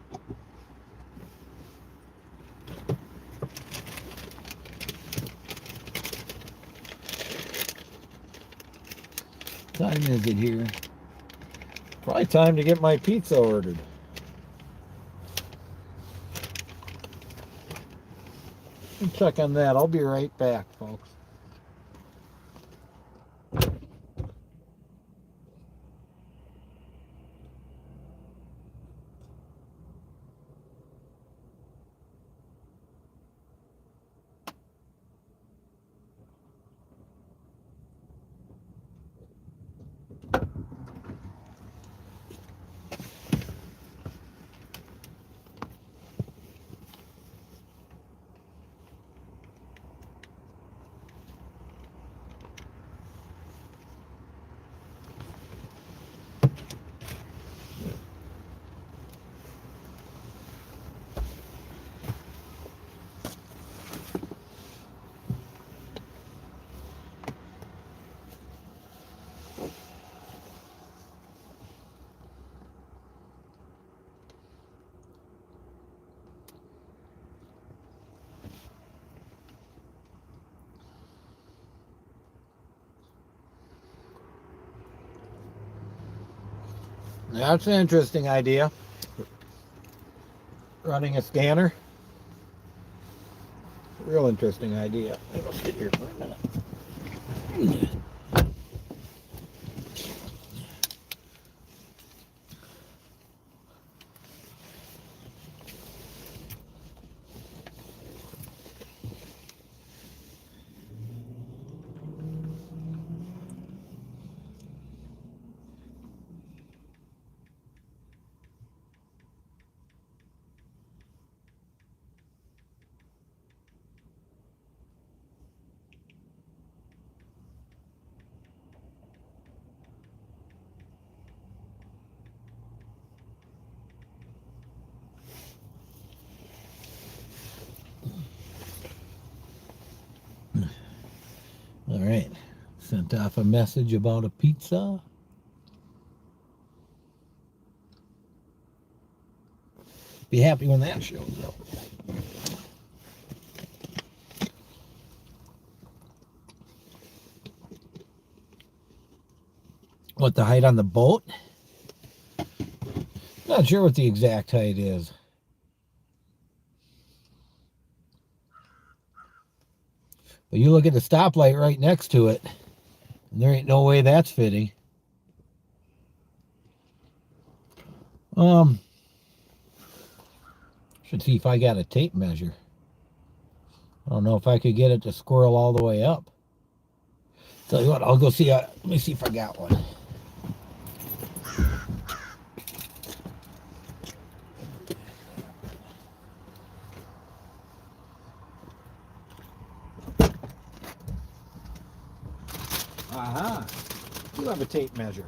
What time is it here? Probably time to get my pizza ordered. Check on that. I'll be right back, folks. That's an interesting idea. Running a scanner. Real interesting idea. I'll sit here for a minute. All right. Sent off a message about a pizza. Be happy when that shows up. What, the height on the boat? Not sure what the exact height is. But you look at the stoplight right next to it, and there ain't no way that's fitting. Should see if I got a tape measure. I don't know if I could get it to squirrel all the way up. Tell you what, I'll go see. Let me see if I got one. Aha! You have a tape measure.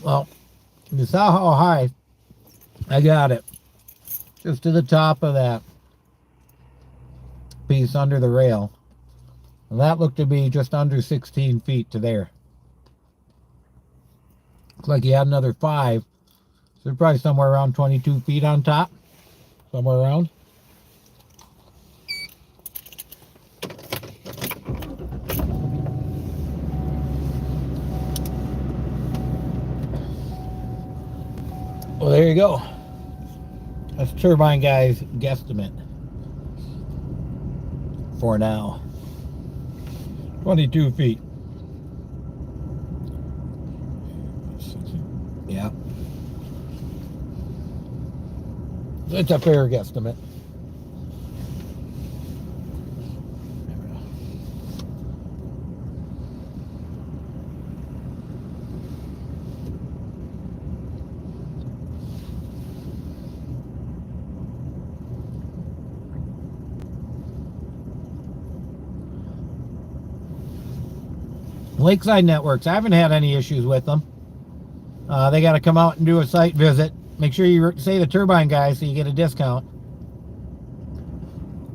Well, you saw how high I got it. Just to the top of that piece under the rail. And that looked to be just under 16 feet to there. Looks like you had another 5. So they're probably somewhere around 22 feet on top. Somewhere around. Well, there you go. That's Turbine Guy's guesstimate for now. 22 feet. Yeah. It's a fair guesstimate. Lakeside Networks, I haven't had any issues with them. They got to come out and do a site visit. Make sure you say the Turbine Guy so you get a discount.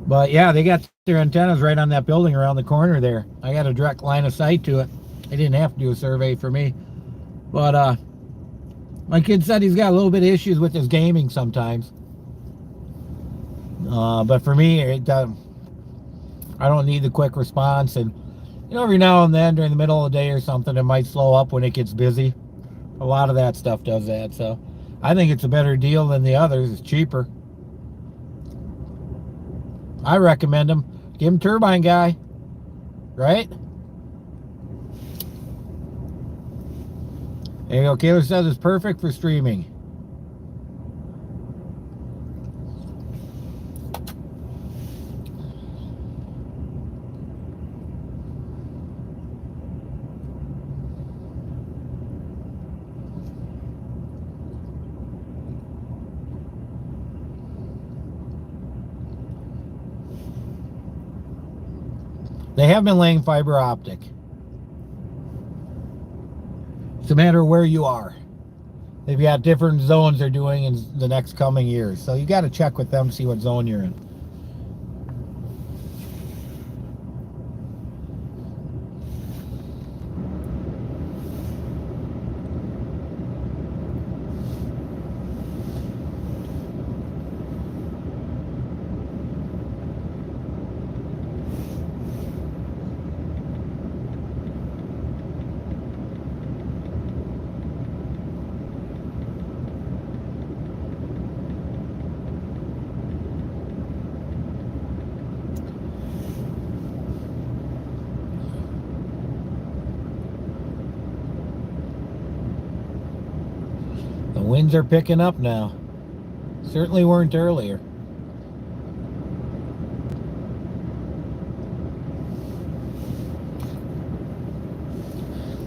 But yeah, they got their antennas right on that building around the corner there. I got a direct line of sight to it. They didn't have to do a survey for me. But my kid said he's got a little bit of issues with his gaming sometimes. But for me, I don't need the quick response. And you know, every now and then during the middle of the day or something, it might slow up when it gets busy. A lot of that stuff does that. So I think it's a better deal than the others. It's cheaper. I recommend them. Give them Turbine Guy. Right? There you go. Kayla says it's perfect for streaming. They have been laying fiber optic. It's a matter of where you are. They've got different zones they're doing in the next coming years. So you got to check with them, see what zone you're in. The winds are picking up now. Certainly weren't earlier.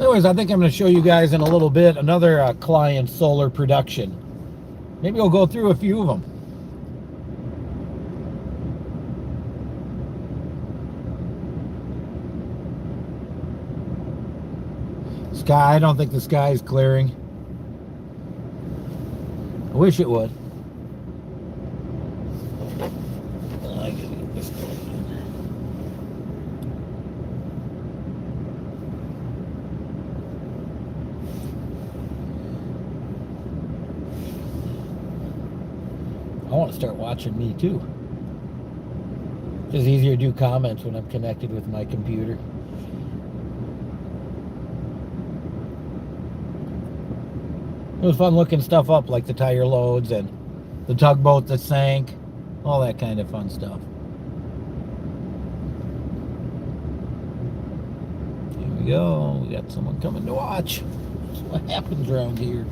Anyways, I think I'm going to show you guys in a little bit another client solar production. Maybe we'll go through a few of them. Sky, I don't think the sky is clearing. I wish it would. I gotta get this going. I want to start watching me too. It's easier to do comments when I'm connected with my computer. It was fun looking stuff up, like the tire loads and the tugboat that sank, all that kind of fun stuff. Here we go. We got someone coming to watch. That's what happens around here.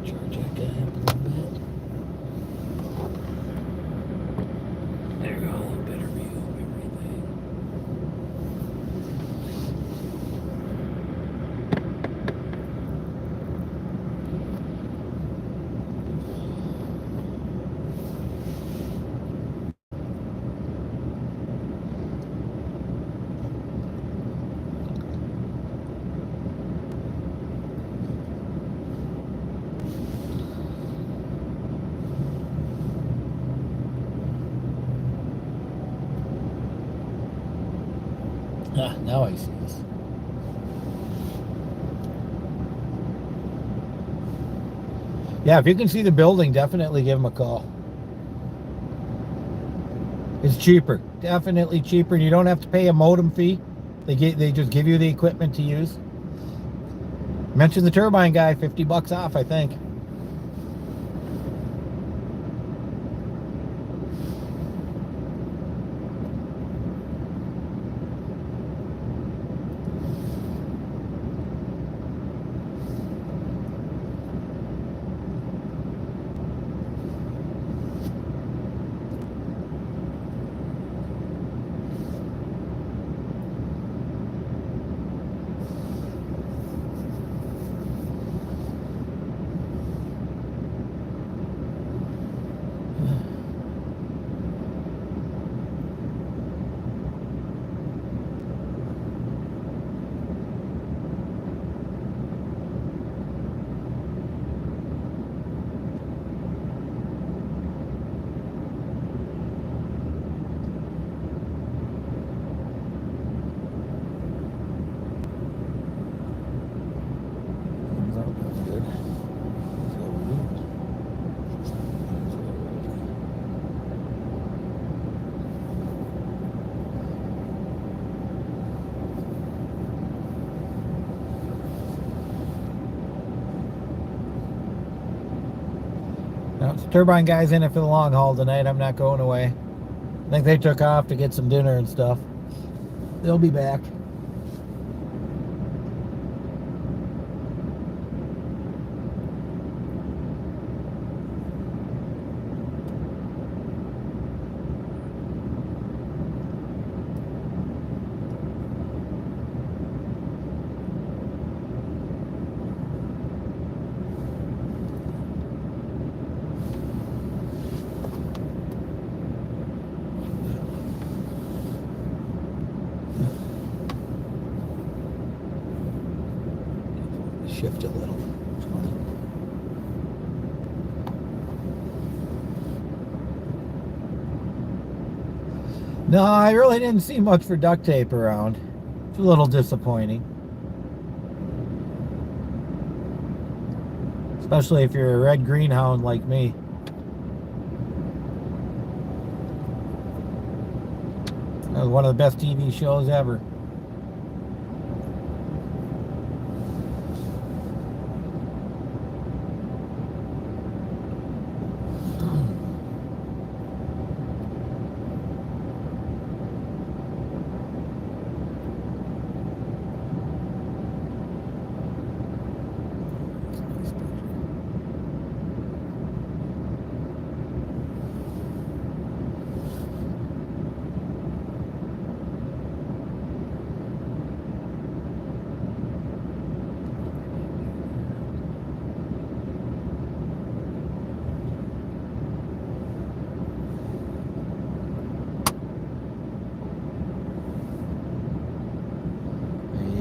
Charge that guy up a little bit. There we go. A little better view of everything. Ah, now I see this. Yeah, if you can see the building, definitely give them a call. It's cheaper, definitely cheaper, and you don't have to pay a modem fee. They just give you the equipment to use. Mention the turbine guy, $50 off, I think. Turbine guy's in it for the long haul tonight. I'm not going away. I think they took off to get some dinner and stuff. They'll be back. Shift a little. No, I really didn't see much for duct tape around. It's a little disappointing. Especially if you're a red greenhound like me. That was one of the best TV shows ever.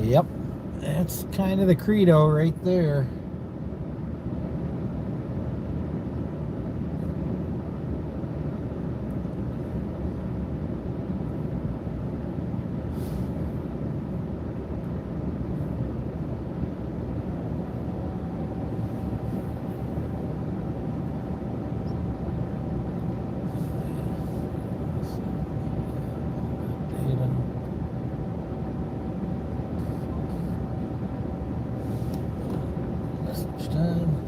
Yep, that's kind of the credo right there. Message time.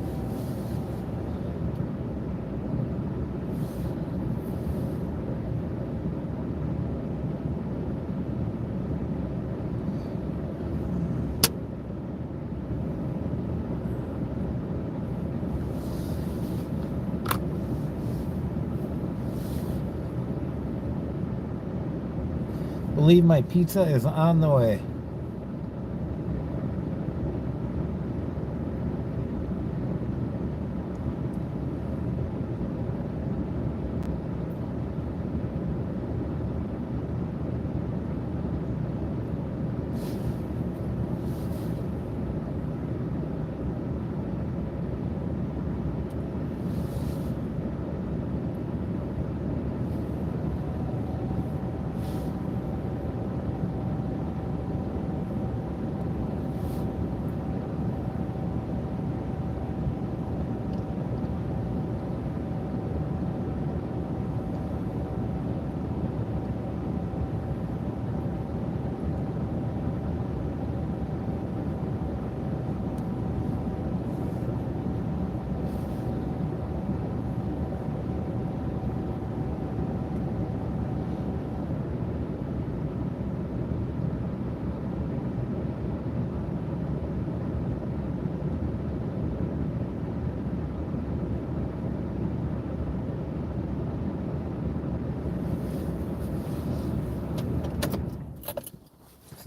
Believe my pizza is on the way.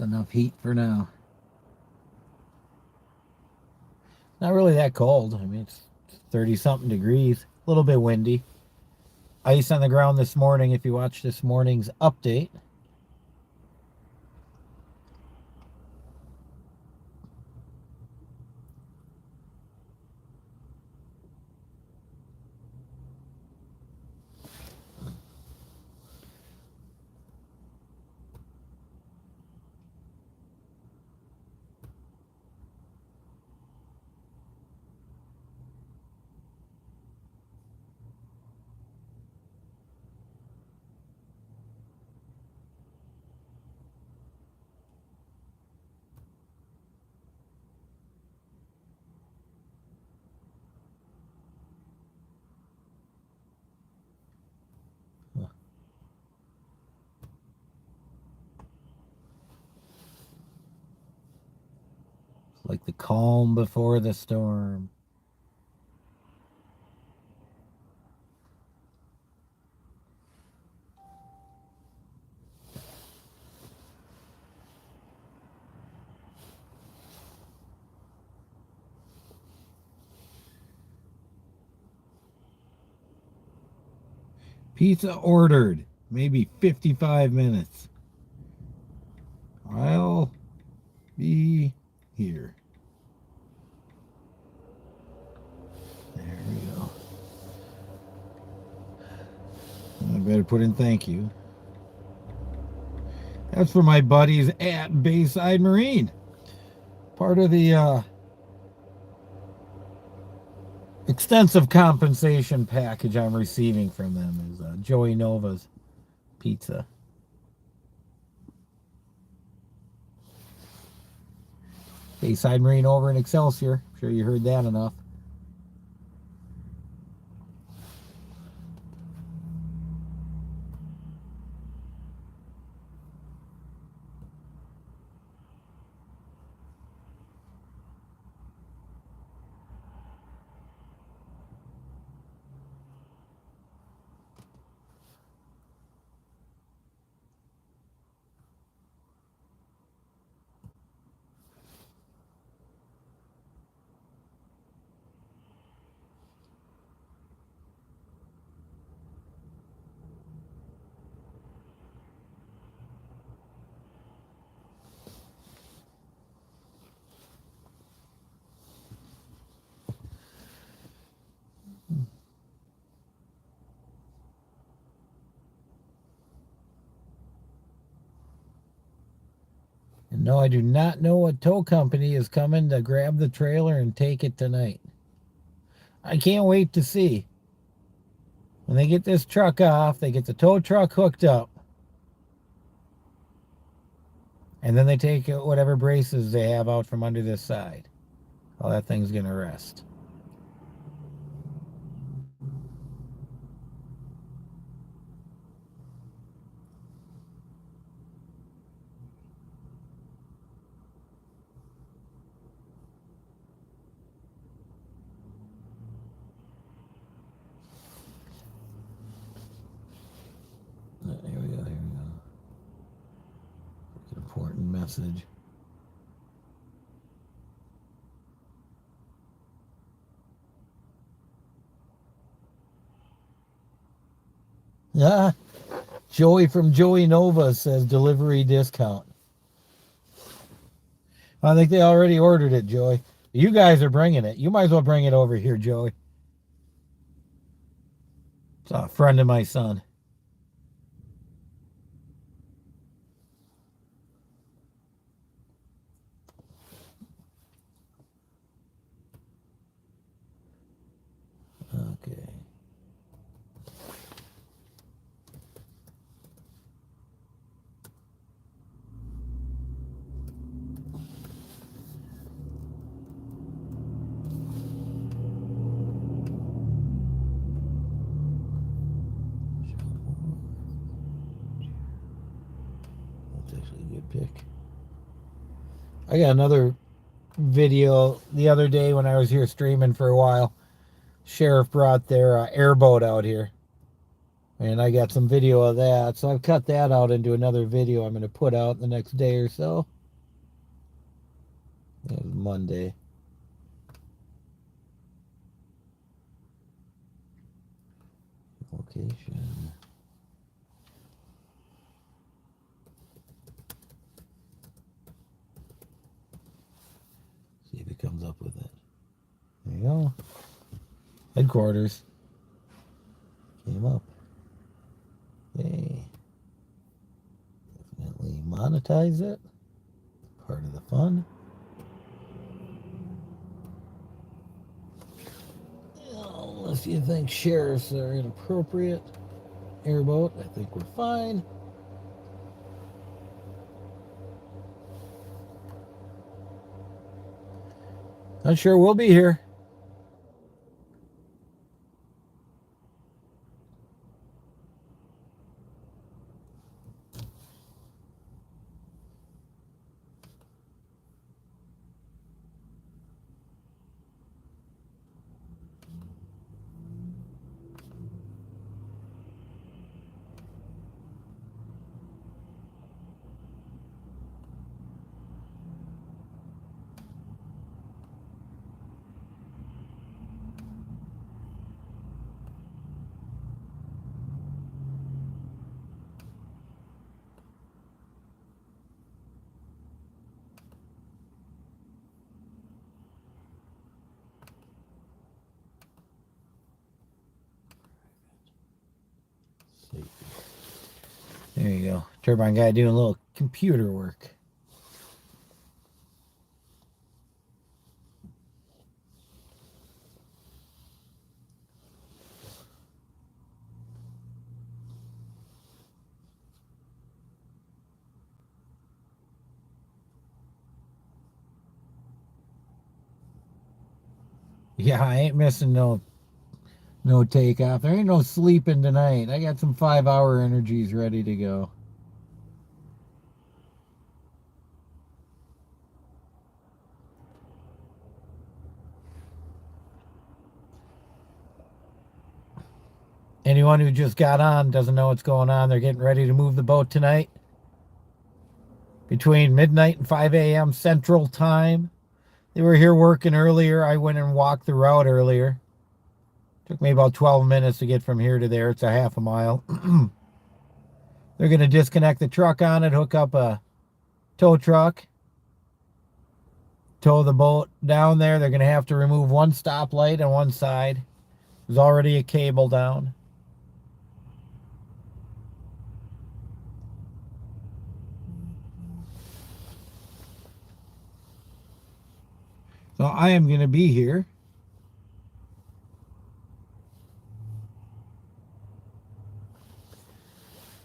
That's enough heat for now. Not really that cold. I mean, it's 30 something degrees. A little bit windy. Ice on the ground this morning if you watch this morning's update. Like the calm before the storm. Pizza ordered. Maybe 55 minutes. I'll be here. to put in thank you. That's for my buddies at Bayside Marine. Part of the extensive compensation package I'm receiving from them is Joey Nova's pizza. Bayside Marine over in Excelsior. I'm sure you heard that enough. And no, I do not know what tow company is coming to grab the trailer and take it tonight. I can't wait to see. When they get this truck off, they get the tow truck hooked up. And then they take whatever braces they have out from under this side. All that thing's going to rest. Here we go, here we go. Important message. Ah, Joey from Joey Nova says delivery discount. I think they already ordered it, Joey. You guys are bringing it. You might as well bring it over here, Joey. It's a friend of my son. Okay. That's actually a good pick. I got another video the other day when I was here streaming for a while. Sheriff brought their airboat out here. And I got some video of that. So I've cut that out into another video I'm going to put out the next day or so. It was Monday. Location. See if it comes up with it. There you go. Headquarters. Came up. Yay. Definitely monetize it. Part of the fun. Unless you think sheriffs are inappropriate. Airboat, I think we're fine. Not sure we'll be here. There you go. Turbine guy doing a little computer work. Yeah, I ain't missing no takeoff. There ain't no sleeping tonight. I got some 5-hour energies ready to go. Anyone who just got on doesn't know what's going on. They're getting ready to move the boat tonight. Between midnight and 5 a.m. Central Time. They were here working earlier. I went and walked the route earlier. Took me about 12 minutes to get from here to there. It's a half a mile. They're going to disconnect the truck on it, hook up a tow truck, tow the boat down there. They're going to have to remove one stoplight on one side. There's already a cable down. So I am going to be here.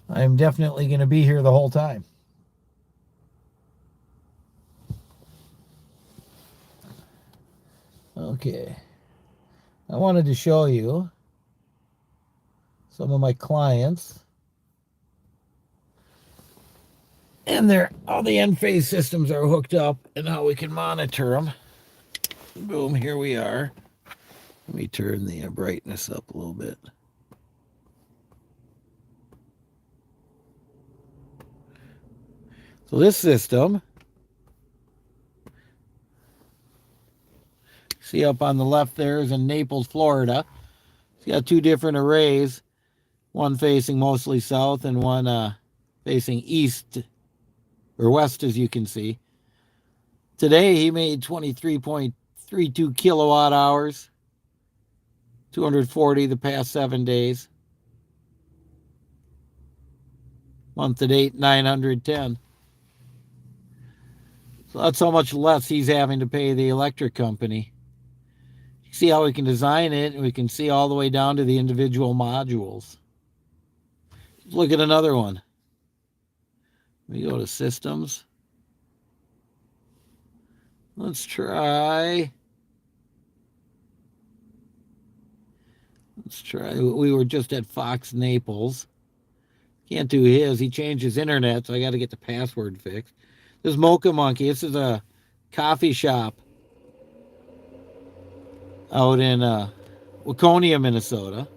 I'm definitely going to be here the whole time. Okay. I wanted to show you some of my clients. And all the end phase systems are hooked up and how we can monitor them. Boom, here we are. Let me turn the brightness up a little bit. So this system, see up on the left there is in Naples, Florida. It's got two different arrays, one facing mostly south and one facing east or west, as you can see. Today he made 23.32 kilowatt hours, 240 the past 7 days. Month to date, 910. So that's how much less he's having to pay the electric company. You see how we can design it, and we can see all the way down to the individual modules. Let's look at another one. We go to systems. Let's try. We were just at Fox Naples. Can't do his. He changed his internet, so I got to get the password fixed. This is Mocha Monkey. This is a coffee shop out in Waconia, Minnesota.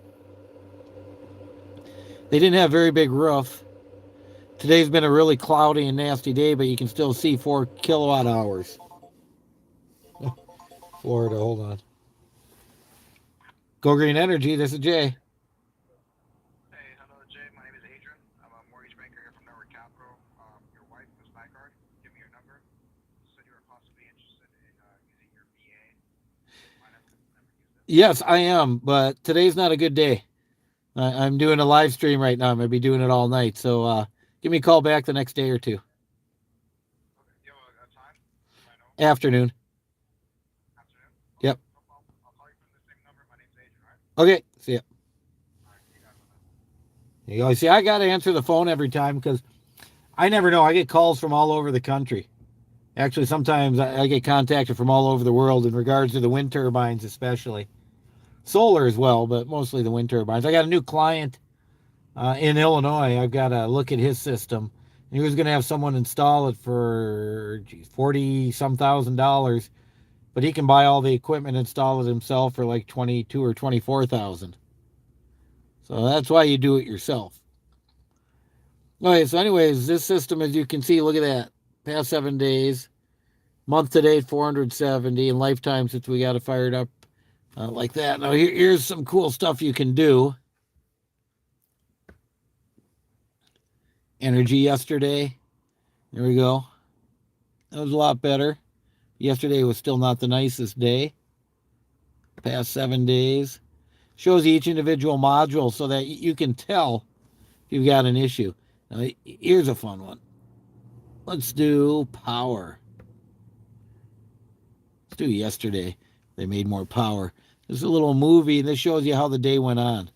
They didn't have a very big roof. Today's been a really cloudy and nasty day, but you can still see 4 kilowatt hours. Florida, hold on. Go Green Energy, this is Jay. Hey, hello, Jay. My name is Adrian. I'm a mortgage banker here from Network Capital. Your wife, Ms. Nygaard, give me your number. Said you were possibly interested in using your VA. Might have never used it. Yes, I am, but today's not a good day. I'm doing a live stream right now. I'm going to be doing it all night, so give me a call back the next day or two. Okay, do you have a time? I know. Afternoon. Afternoon? Yep. No problem. I'll call you from the same number. My name's Adrian, all right? Okay, see ya. All right, you got it. There you go. See, I got to answer the phone every time because I never know. I get calls from all over the country. Actually, sometimes I get contacted from all over the world in regards to the wind turbines, especially. Solar as well, but mostly the wind turbines. I got a new client in Illinois. I've got to look at his system. He was going to have someone install it for $40-some thousand, but he can buy all the equipment and install it himself for like $22,000 or $24,000. So that's why you do it yourself. Okay, so anyways, this system, as you can see, look at that. Past 7 days. Month to date, 470. And lifetime, since we got it fired up like that. Now, here's some cool stuff you can do. Energy yesterday. There we go. That was a lot better. Yesterday was still not the nicest day. Past 7 days. Shows each individual module so that you can tell if you've got an issue. Now, here's a fun one. Let's do power. Let's do yesterday. They made more power. This is a little movie, and this shows you how the day went on.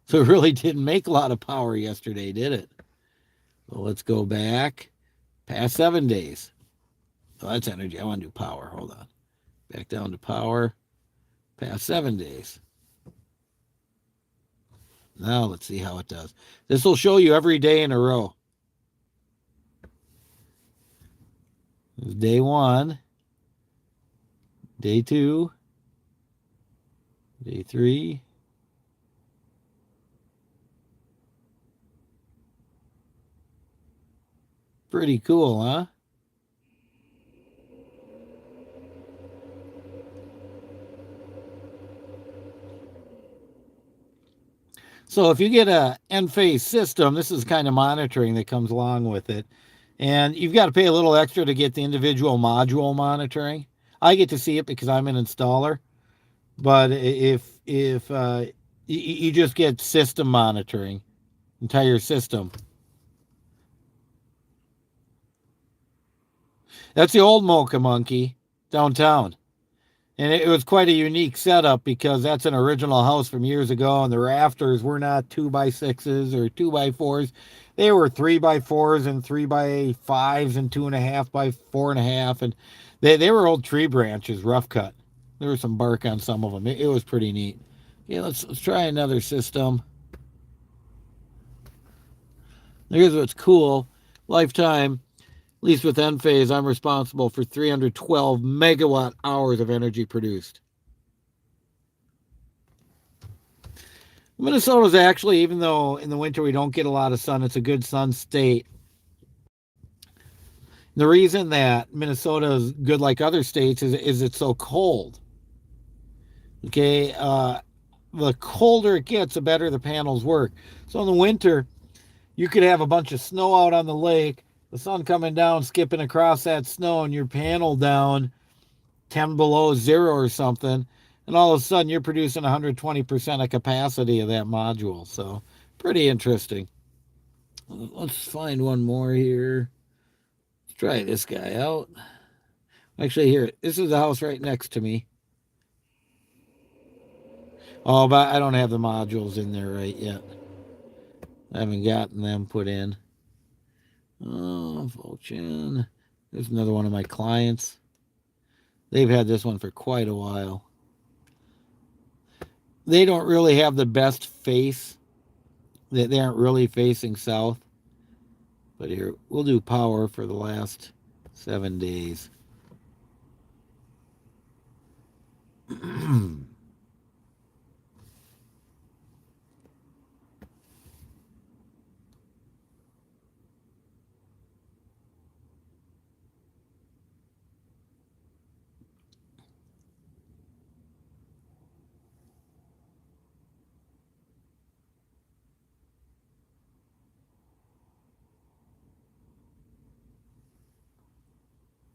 So it really didn't make a lot of power yesterday, did it? Well, let's go back past 7 days. Oh, that's energy. I want to do power. Hold on. Back down to power. Past 7 days. Now let's see how it does. This will show you every day in a row. There's day 1. Day 2. Day 3. Pretty cool, huh? So if you get a Enphase system, this is kind of monitoring that comes along with it. And you've got to pay a little extra to get the individual module monitoring. I get to see it because I'm an installer. But if you just get system monitoring, entire system. That's the old Mocha Monkey downtown. And it was quite a unique setup because that's an original house from years ago, and the rafters were not 2x6s or 2x4s. They were 3x4s and 3x5s and 2.5 by 4.5. And they were old tree branches, rough cut. There was some bark on some of them. It was pretty neat. Yeah, let's try another system. Here's what's cool. Lifetime, at least with Enphase, I'm responsible for 312 megawatt hours of energy produced. Minnesota's actually, even though in the winter we don't get a lot of sun, it's a good sun state. The reason that Minnesota is good like other states is it's so cold. Okay, the colder it gets, the better the panels work. So in the winter, you could have a bunch of snow out on the lake, the sun coming down, skipping across that snow, and your panel down 10 below zero or something, and all of a sudden you're producing 120% of capacity of that module. So pretty interesting. Let's find one more here. Let's try this guy out. Actually, here, this is the house right next to me. Oh, but I don't have the modules in there right yet. I haven't gotten them put in. Oh, Fortune. There's another one of my clients. They've had this one for quite a while. They don't really have the best face. They aren't really facing south. But here, we'll do power for the last 7 days.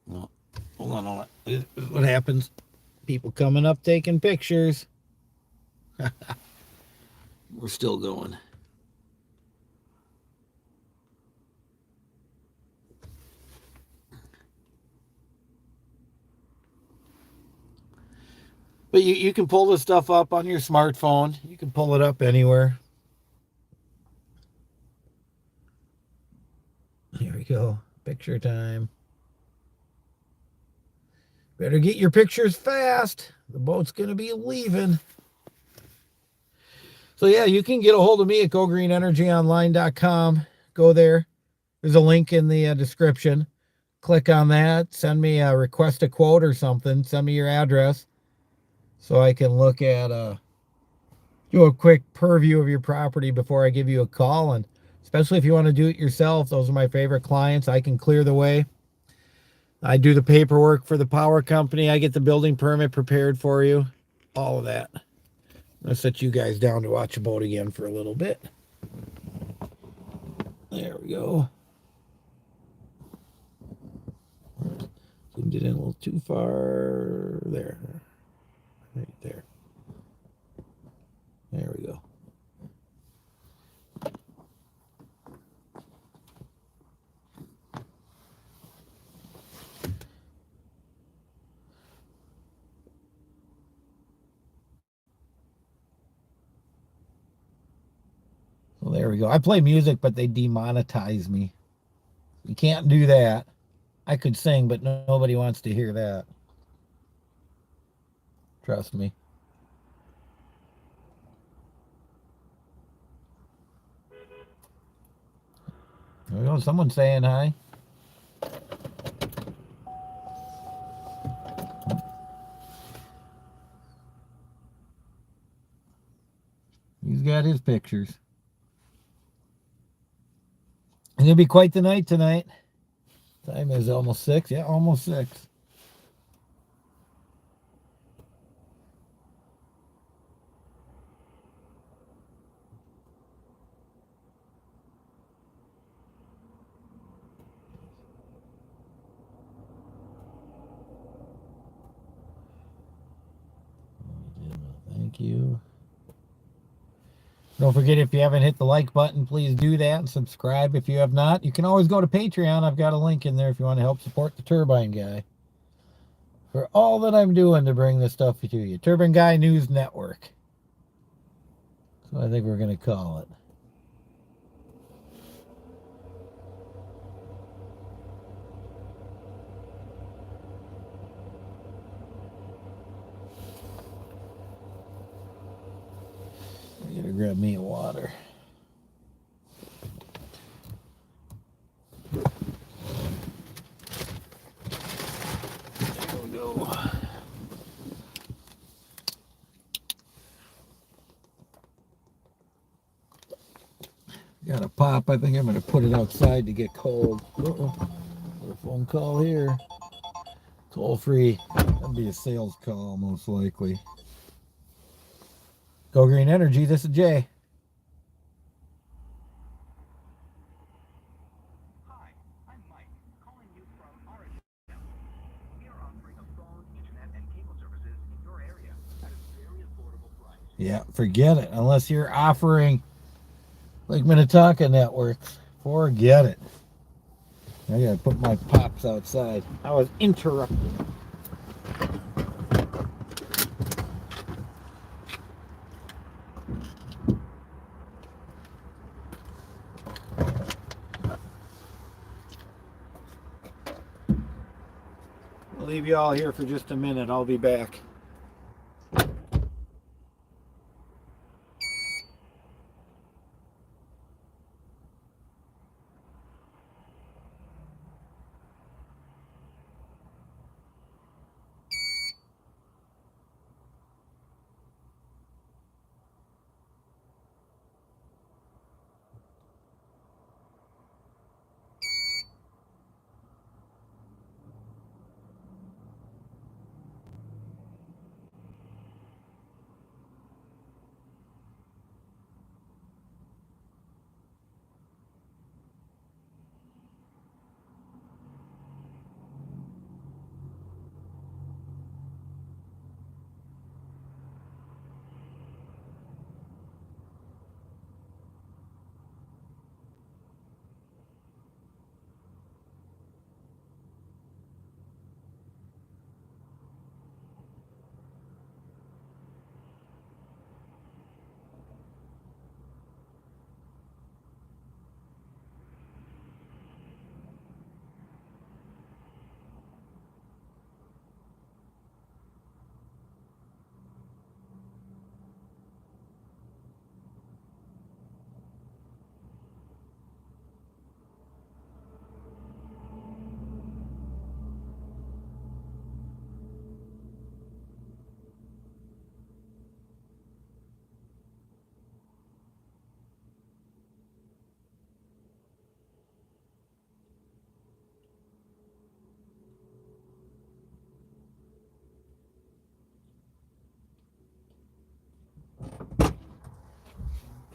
Well, hold on. This is what happens. People coming up taking pictures. We're still going. But you can pull this stuff up on your smartphone. You can pull it up anywhere. Here we go. Picture time. Better get your pictures fast. The boat's going to be leaving. So yeah, you can get a hold of me at gogreenenergyonline.com. Go there. There's a link in the description. Click on that. Send me a request a quote or something. Send me your address so I can look at do a quick purview of your property before I give you a call. And especially if you want to do it yourself, those are my favorite clients. I can clear the way. I do the paperwork for the power company. I get the building permit prepared for you. All of that. I'm going to set you guys down to watch a boat again for a little bit. There we go. Zoomed it in a little too far. There. Right there. There we go. I play music, but they demonetize me. You can't do that. I could sing, but nobody wants to hear that. Trust me. There we go. Someone's saying hi. He's got his pictures. It's going to be quite the night tonight. Time is almost 6. Yeah, almost 6. Thank you. Don't forget, if you haven't hit the like button, please do that, and subscribe if you have not. You can always go to Patreon. I've got a link in there if you want to help support the Turbine Guy for all that I'm doing to bring this stuff to you. Turbine Guy News Network. So I think we're going to call it. I gotta grab me a water. There we go. Got a pop. I think I'm gonna put it outside to get cold. Uh-oh. Got a phone call here. Toll free. That'd be a sales call, most likely. Go Green Energy. This is Jay. Hi, I'm Mike, calling you from Oregon. We are offering a phone, internet, and cable services in your area at a very affordable price. Yeah, forget it. Unless you're offering like Minnetonka networks, forget it. I gotta put my pops outside. I was interrupted. I'll leave you all here for just a minute. I'll be back.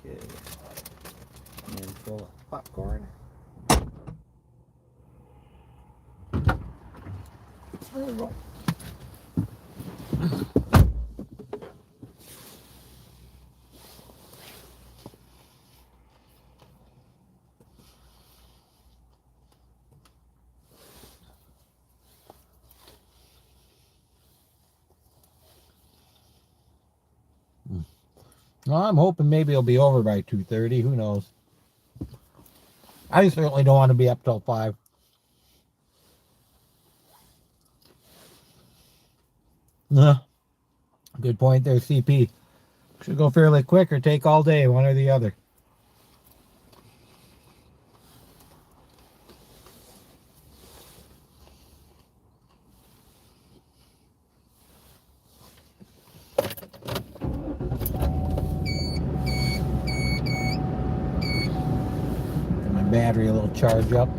Okay. Handful of popcorn. There we go. Well, I'm hoping maybe it'll be over by 2:30. Who knows? I certainly don't want to be up till 5. No, good point there, CP. Should go fairly quick or take all day, one or the other. Get my battery a little charge up.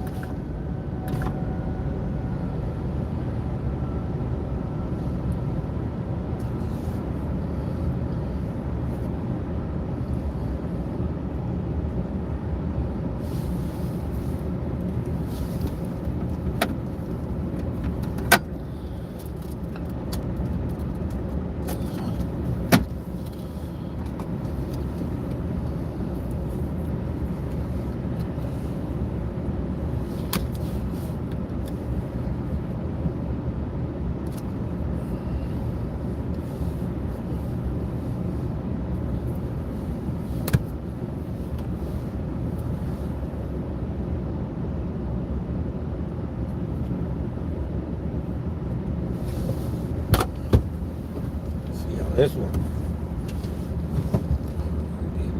See how this one.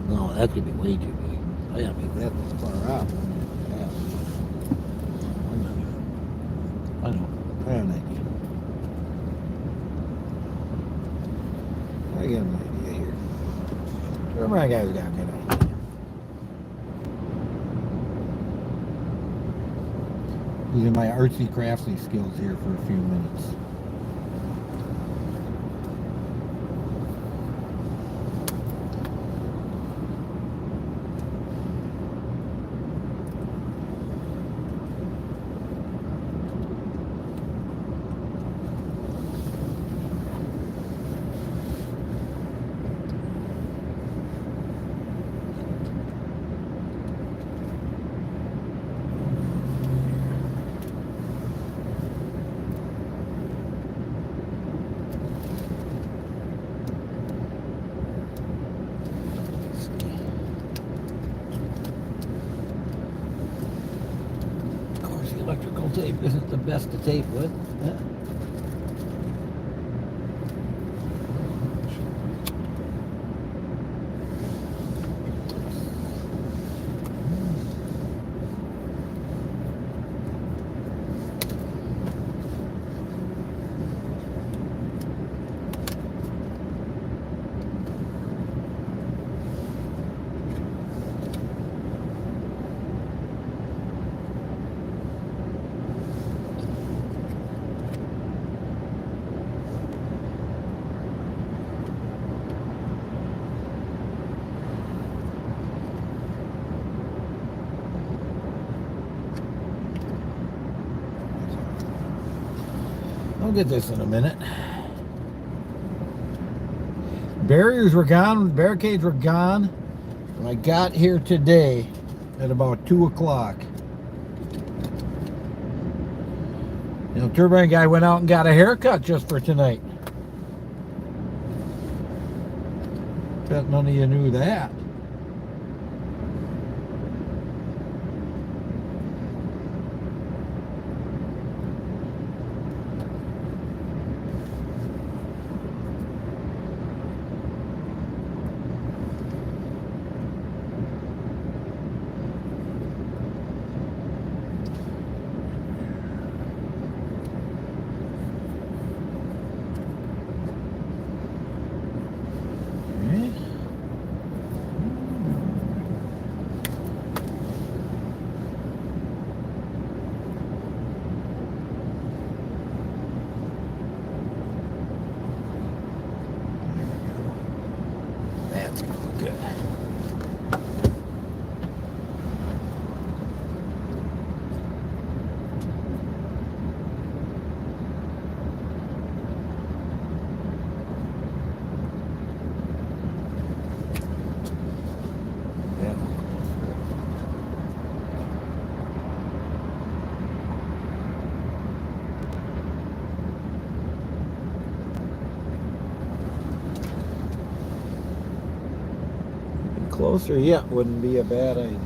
No, that could be way too big. I gotta make that this far out. Yeah. I know. I have an idea. I got an idea here. Where my guys got a good idea. Using my artsy craftsy skills here for a few minutes. Electrical tape isn't the best to tape with. I'll get this in a minute. Barriers were gone, barricades were gone when I got here today at about 2 o'clock. You know, turbine guy went out and got a haircut just for tonight. Bet none of you knew that. That's good. Closer yet wouldn't be a bad idea.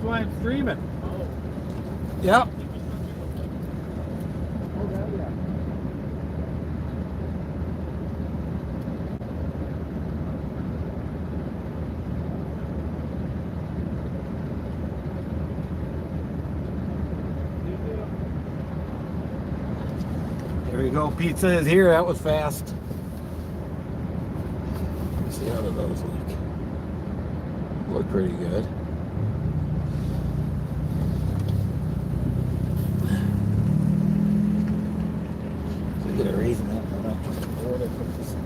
That's why I'm streaming. Yep. There you go. Pizza is here. That was fast. Let's see how do those look. Look pretty good. So get a reason that one up. Where did I put this?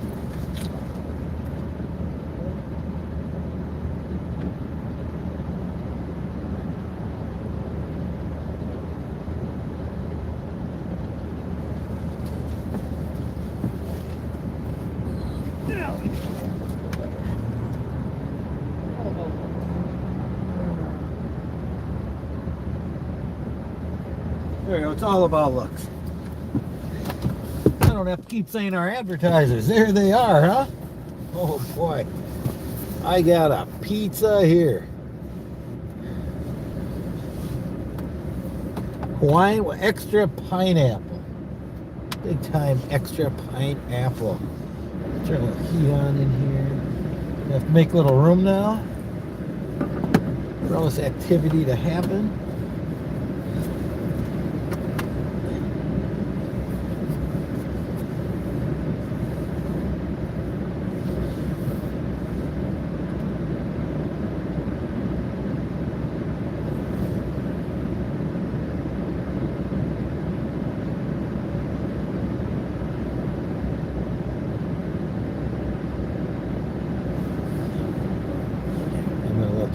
There you go. It's all about looks. I don't have to keep saying our advertisers. There they are, huh? Oh boy. I got a pizza here. Hawaiian with extra pineapple. Big time extra pineapple. Turn a little heat on in here. We have to make a little room now for all this activity to happen.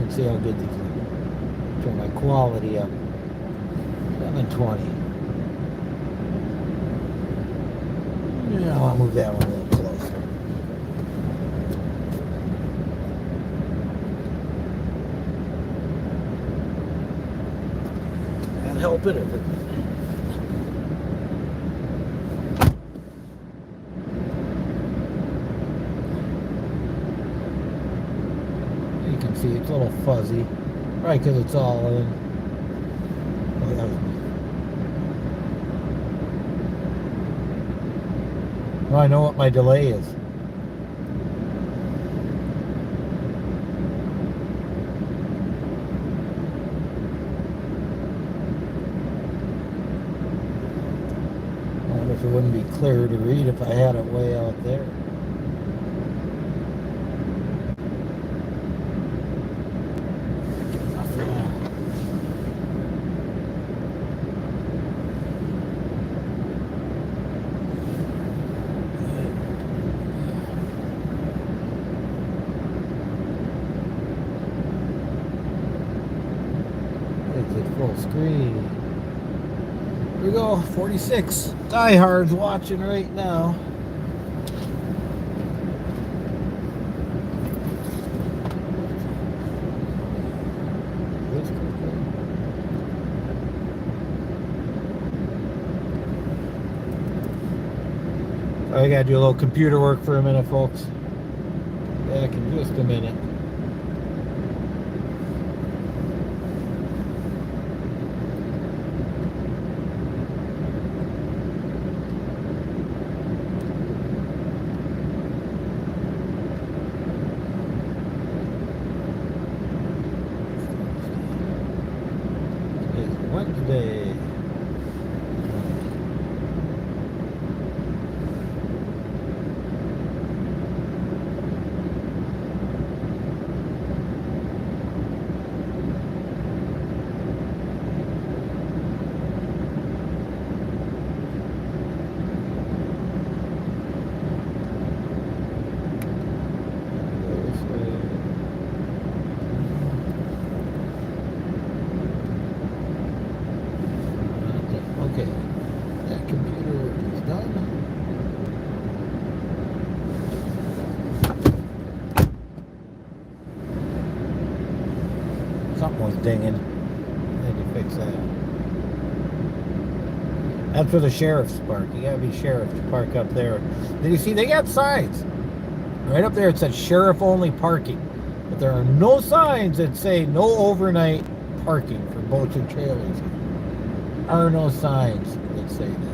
See how good these look. Turn my quality up. 720. Yeah, I'll move that one a little closer. Can't help it if it. See, it's a little fuzzy, right? Because it's all in. Oh, that was me. Well, I know what my delay is. I wonder if it wouldn't be clearer to read if I had it way out there. Full screen. Here we go, 46 diehards watching right now. I gotta do a little computer work for a minute, folks. Back in just a minute. Wednesday. Okay, that computer is done. Something was dinging. I need to fix that. That's for the sheriff's park. You gotta be sheriff to park up there. Did you see? They got signs. Right up there it said sheriff only parking. But there are no signs that say no overnight parking for boats and trailers. There are no signs that say that.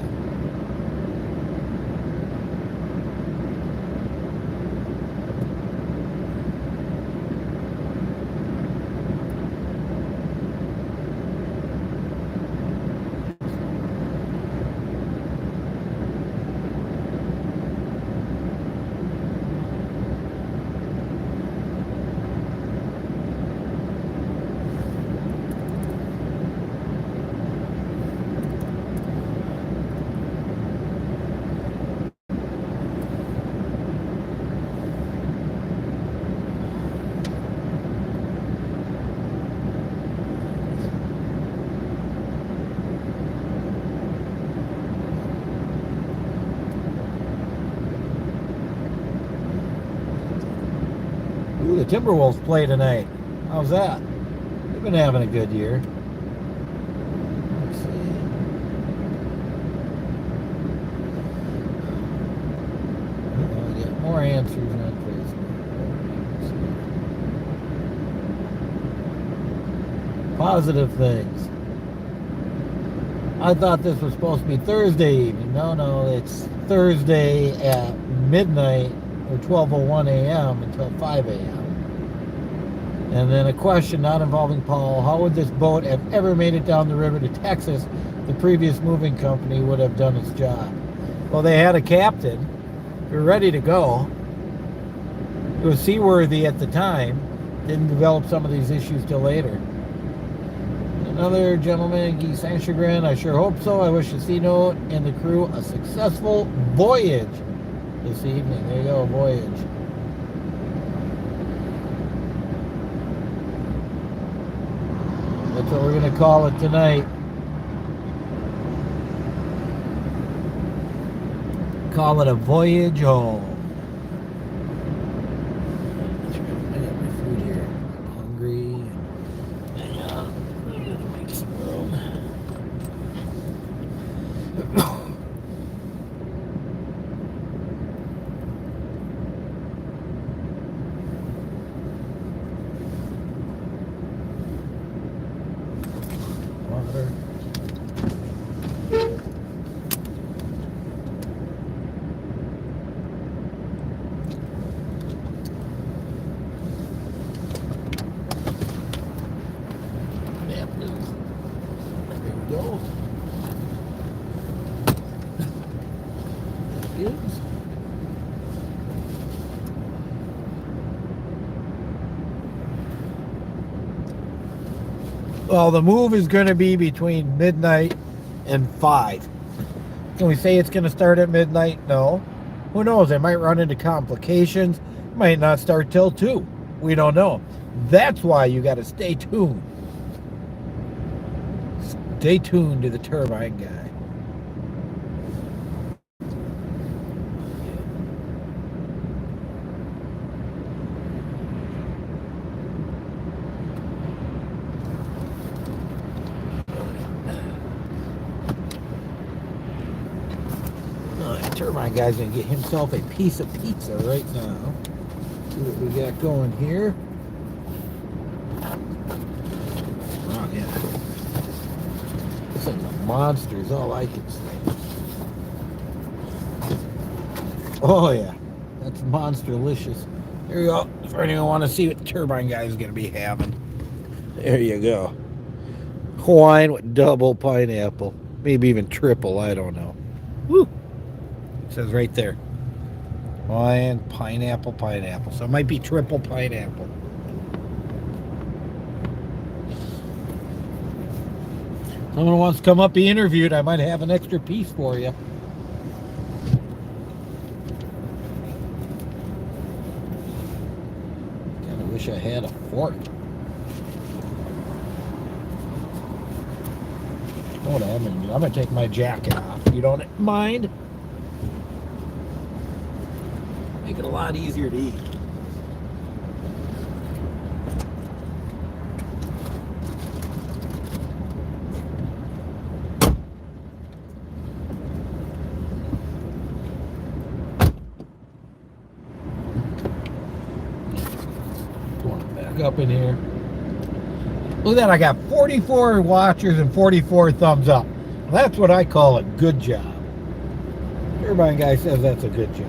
Ooh, the Timberwolves play tonight. How's that? They've been having a good year. Let's see. Oh, I get more answers on Facebook. Positive things. I thought this was supposed to be Thursday evening. No, it's Thursday at midnight or 12:01 a.m. until 5 a.m. And then a question not involving Paul. How would this boat have ever made it down the river to Texas? The previous moving company would have done its job. Well, they had a captain. They were ready to go. It was seaworthy at the time. Didn't develop some of these issues till later. Another gentleman, Guy Saint-Chagrin. I sure hope so. I wish the C Note and the crew a successful voyage this evening. There you go, voyage. That's what we're going to call it tonight. Call it a voyage home. I got my food here. I'm hungry. Hang on. I'm going to make some room. Water. Napkins. There we go. Napkins. Well, the move is going to be between midnight and 5. Can we say it's going to start at midnight? No. Who knows? They might run into complications. Might not start till 2. We don't know. That's why you got to stay tuned. Stay tuned to the turbine guy. Turbine guy's gonna get himself a piece of pizza right now. See what we got going here. Oh yeah, this thing's a monster is all I can say. Oh yeah, that's monster-licious. There you go. If anyone want to see what the turbine guy is gonna be having, there you go. Hawaiian with double pineapple, maybe even triple. I don't know. Woo. It says right there. Hawaiian, pineapple. So it might be triple pineapple. Someone wants to come up, be interviewed, I might have an extra piece for you. Kinda wish I had a fork. Hold on, I'm gonna take my jacket off. You don't mind? Make it a lot easier to eat. Pour it back up in here. Look at that, I got 44 watchers and 44 thumbs up. That's what I call a good job. Turbine guy says that's a good job.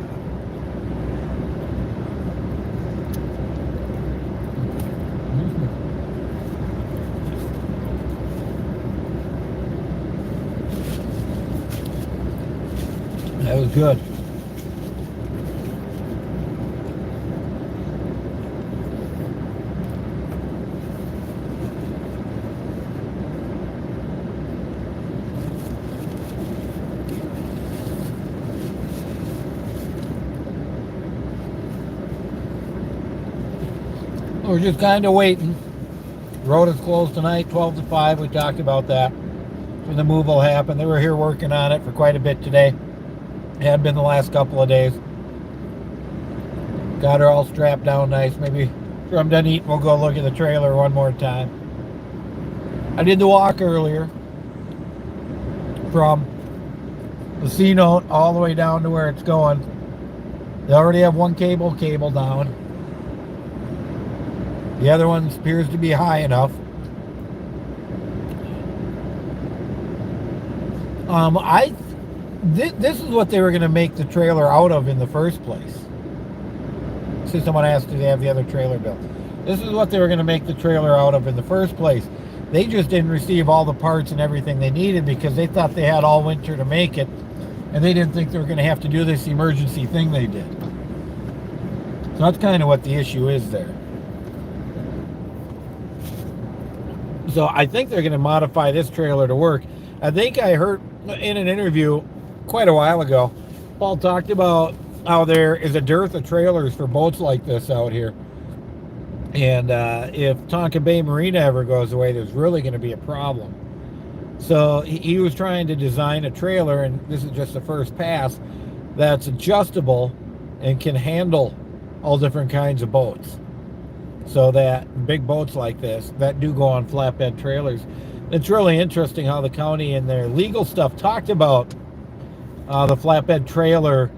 That was good. We're just kind of waiting. Road is closed tonight, 12 to 5. We talked about that. When the move will happen. They were here working on it for quite a bit today. It had been the last couple of days. Got her all strapped down nice. Maybe after I'm done eating, we'll go look at the trailer one more time. I did the walk earlier from the C note all the way down to where it's going. They already have one cable down. The other one appears to be high enough. This is what they were going to make the trailer out of in the first place. See, someone asked, do they have the other trailer built? This is what they were going to make the trailer out of in the first place. They just didn't receive all the parts and everything they needed because they thought they had all winter to make it, and they didn't think they were going to have to do this emergency thing they did. So that's kind of what the issue is there. So I think they're going to modify this trailer to work. I think I heard in an interview quite a while ago, Paul talked about how there is a dearth of trailers for boats like this out here. And if Tonka Bay Marina ever goes away, there's really going to be a problem. So he was trying to design a trailer, and this is just the first pass, that's adjustable and can handle all different kinds of boats. So that big boats like this that do go on flatbed trailers. It's really interesting how the county in their legal stuff talked about the flatbed trailer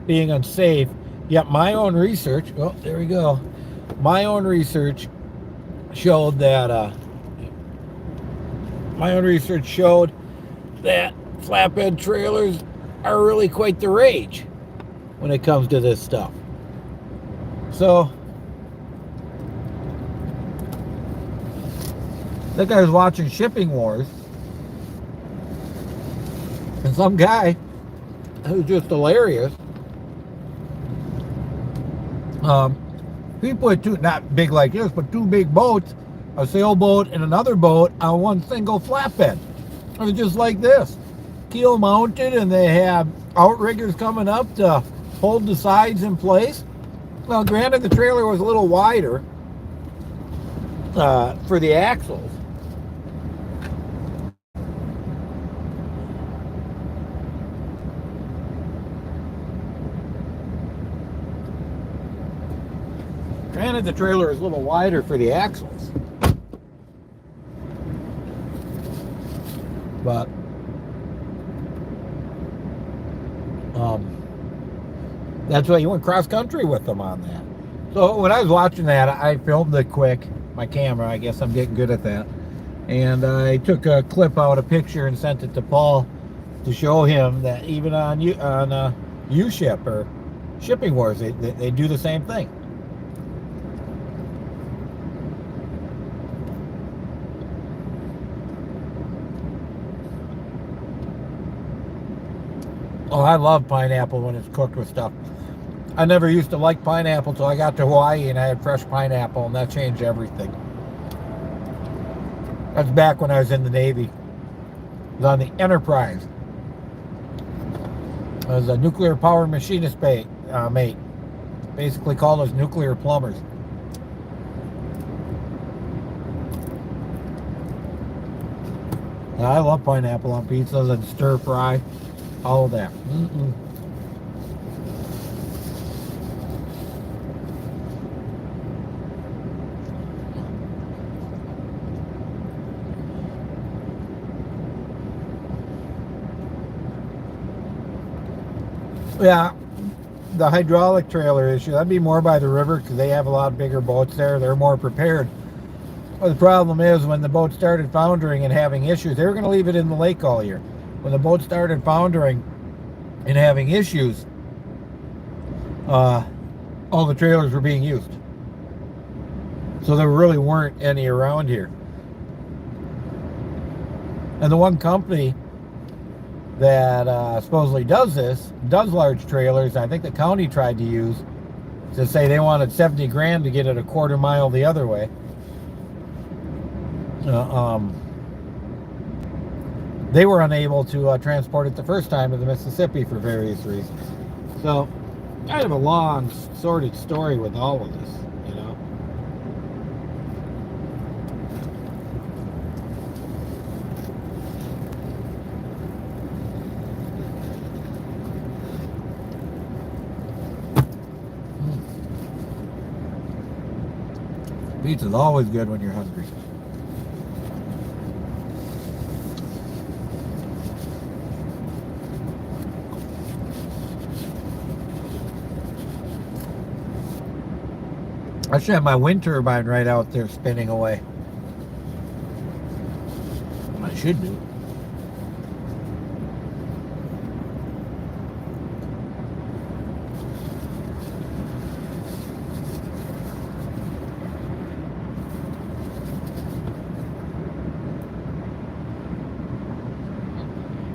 being unsafe. Yet my own research, oh, there we go. My own research showed that flatbed trailers are really quite the rage when it comes to this stuff. So I think I was watching Shipping Wars, and some guy who's just hilarious, he put two, not big like this, but two big boats, a sailboat and another boat on one single flatbed. It was just like this, keel mounted, and they had outriggers coming up to hold the sides in place. Well, granted, the trailer was a little wider for the axles. Granted, the trailer is a little wider for the axles, but that's why you went cross country with them on that. So when I was watching that, I filmed it quick, my camera. I guess I'm getting good at that. And I took a clip out, a picture, and sent it to Paul to show him that even on U-Ship or Shipping Wars, they do the same thing. Oh, I love pineapple when it's cooked with stuff. I never used to like pineapple till I got to Hawaii and I had fresh pineapple, and that changed everything. That's back when I was in the Navy. I was on the Enterprise. I was a nuclear power machinist mate. Basically called us nuclear plumbers. I love pineapple on pizzas and stir fry. All of that. Yeah, the hydraulic trailer issue, that'd be more by the river because they have a lot bigger boats there. They're more prepared. Well, the problem is when the boat started foundering and having issues, they were going to leave it in the lake all year. When the boat started foundering and having issues, all the trailers were being used. So there really weren't any around here. And the one company that supposedly does large trailers, I think the county tried to use to say they wanted 70 grand to get it a quarter mile the other way. They were unable to transport it the first time to the Mississippi for various reasons. So, kind of a long, sordid story with all of this, you know. Pizza's always good when you're hungry. I should have my wind turbine right out there spinning away. I should do.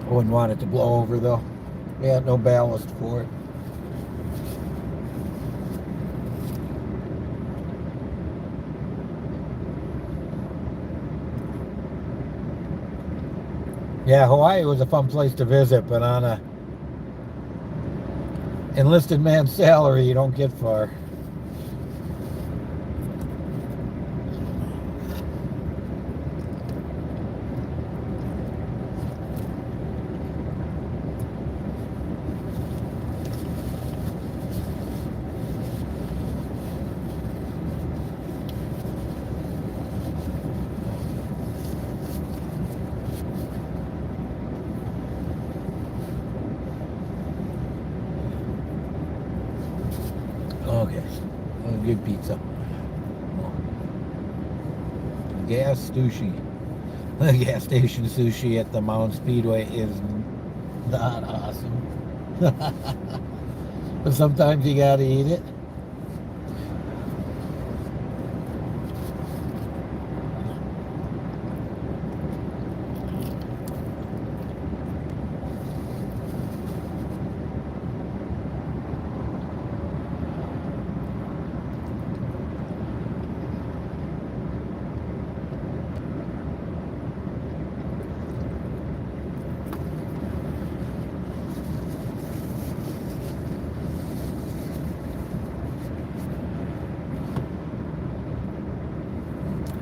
I wouldn't want it to blow over though. Yeah, no ballast for it. Yeah, Hawaii was a fun place to visit, but on a enlisted man's salary, you don't get far. Okay, good pizza. Gas sushi. The gas station sushi at the Mound Speedway is not awesome. But sometimes you gotta eat it.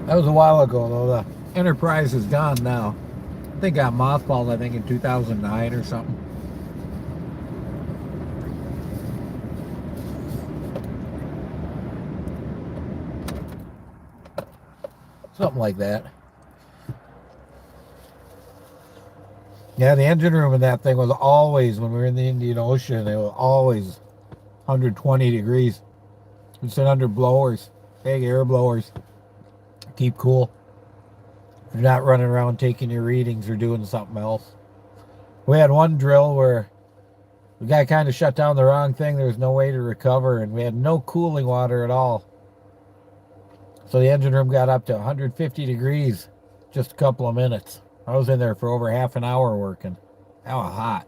That was a while ago, though. The Enterprise is gone now. I think it got mothballed, I think, in 2009 or something. Something like that. Yeah, the engine room in that thing was always, when we were in the Indian Ocean, it was always 120 degrees. We sit under blowers, big air blowers. Keep cool. You're not running around taking your readings or doing something else. We had one drill where the guy kind of shut down the wrong thing. There was no way to recover, and we had no cooling water at all. So the engine room got up to 150 degrees just a couple of minutes. I was in there for over half an hour working. That was hot.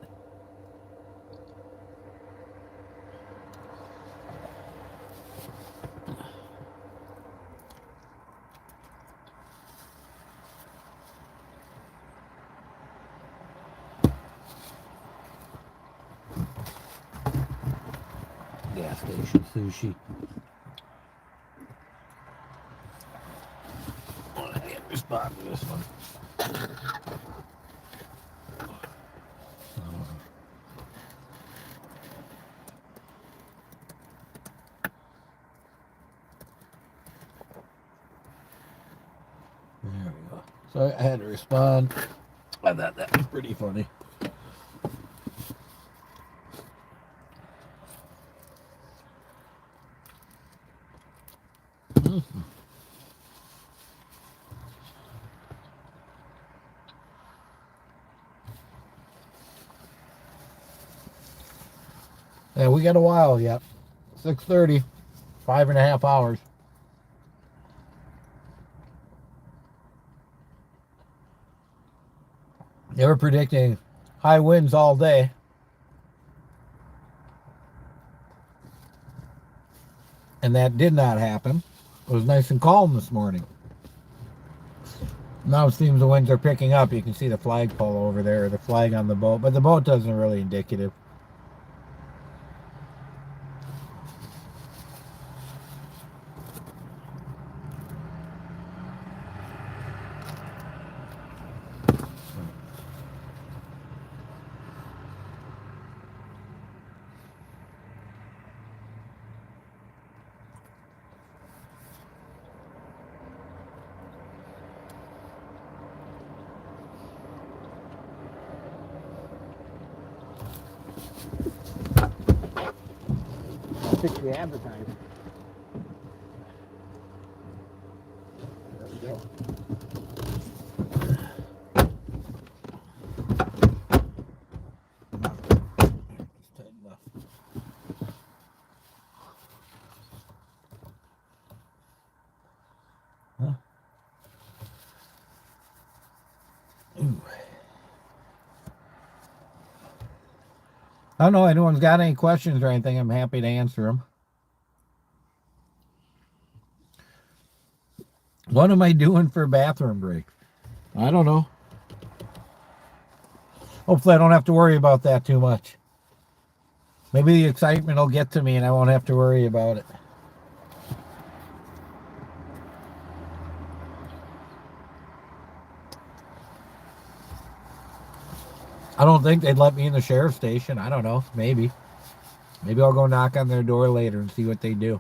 Gas station sushi. I can't respond to this one. There we go. So I had to respond. I thought that was pretty funny. Yeah, we got a while yet. 6:30, 5.5 hours. They were predicting high winds all day. And that did not happen. It was nice and calm this morning. Now it seems the winds are picking up. You can see the flagpole over there, the flag on the boat, but the boat doesn't really indicative. Fix the advertising. There we go. Huh? Ooh. I don't know if anyone's got any questions or anything. I'm happy to answer them. What am I doing for a bathroom break? I don't know. Hopefully I don't have to worry about that too much. Maybe the excitement will get to me and I won't have to worry about it. I don't think they'd let me in the sheriff's station. I don't know. Maybe. Maybe I'll go knock on their door later and see what they do.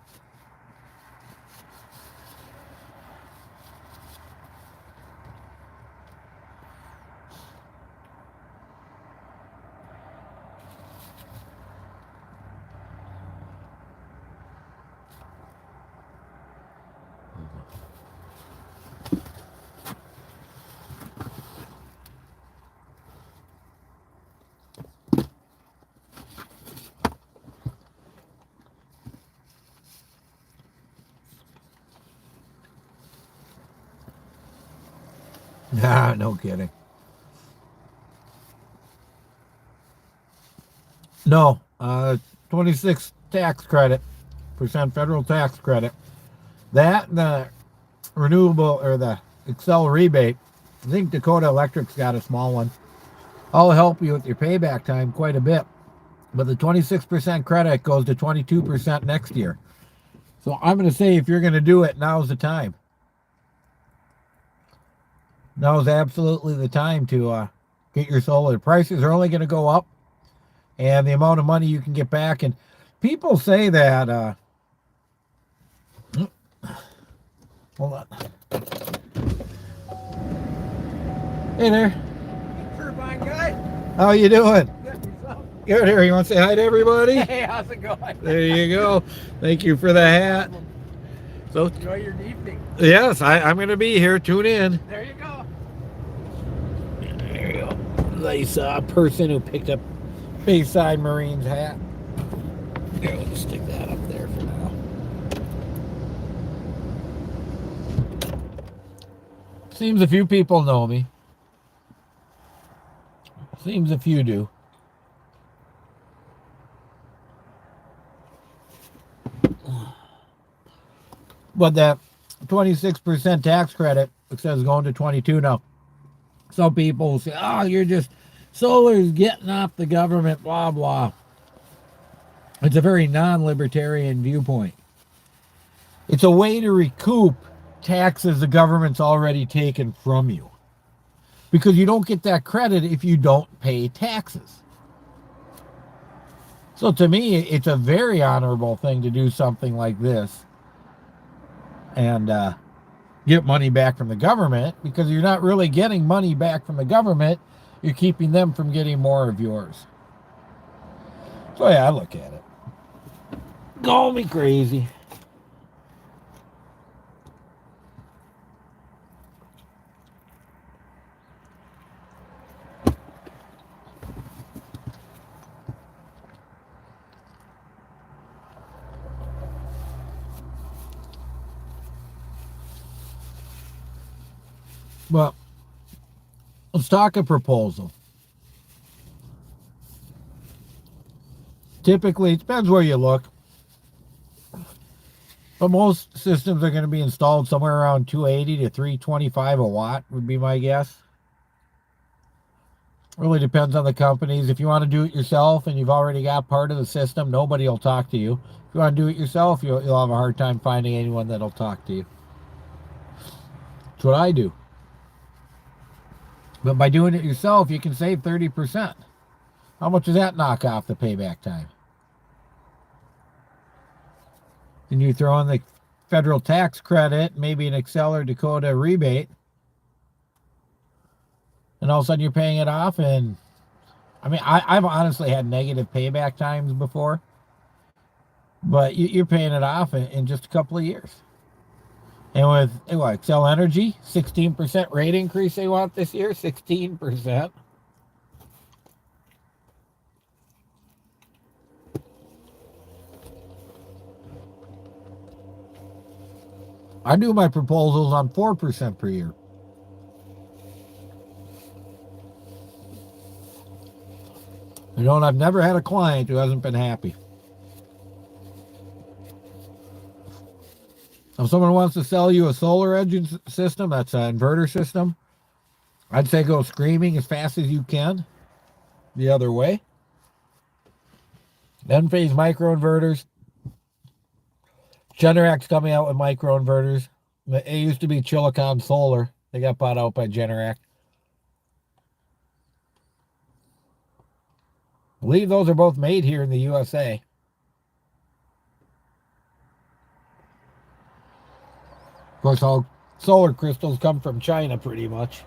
Nah, no kidding. No, 26 tax credit, percent federal tax credit. That and the renewable or the Excel rebate. I think Dakota Electric's got a small one. I'll help you with your payback time quite a bit. But the 26% credit goes to 22% next year. So I'm going to say if you're going to do it, now's the time. Now's absolutely the time to get your solar. Prices are only going to go up, and the amount of money you can get back. And people say that. Hold on. Hey there. Turbine guy. How you doing? Good yourself. Good. Here, you want to say hi to everybody? Hey, how's it going? There you go. Thank you for the hat. So, Enjoy your evening. yes, I'm going to be here. Tune in. There you go. There you go. Nice person who picked up Bayside Marines hat. Here, we'll just stick that up there for now. Seems a few people know me. Seems a few do. But that 26% tax credit, it says going to 22 now. Some people will say, oh, you're just, solar's getting off the government, blah, blah. It's a very non-libertarian viewpoint. It's a way to recoup taxes the government's already taken from you. Because you don't get that credit if you don't pay taxes. So to me, it's a very honorable thing to do something like this. And get money back from the government, because you're not really getting money back from the government. You're keeping them from getting more of yours. So yeah, I look at it. Call me crazy. Well, let's talk a proposal. Typically, it depends where you look, but most systems are going to be installed somewhere around 280 to 325 a watt would be my guess. Really depends on the companies. If you want to do it yourself and you've already got part of the system, nobody will talk to you. If you want to do it yourself, you'll have a hard time finding anyone that'll talk to you. That's what I do. But by doing it yourself, you can save 30%. How much does that knock off the payback time? Then you throw in the federal tax credit, maybe an Excel or Dakota rebate, and all of a sudden you're paying it off. And I mean, I've honestly had negative payback times before, but you're paying it off in just a couple of years. And with Excel Energy, 16% rate increase they want this year, 16%. I do my proposals on 4% per year. I've never had a client who hasn't been happy. If someone wants to sell you a solar engine system, that's an inverter system, I'd say go screaming as fast as you can the other way. Phase microinverters. Generac's coming out with microinverters. It used to be Chilicon Solar. They got bought out by Generac. I believe those are both made here in the USA. Of course, all solar crystals come from China pretty much.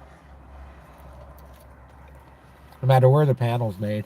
No matter where the panel's made.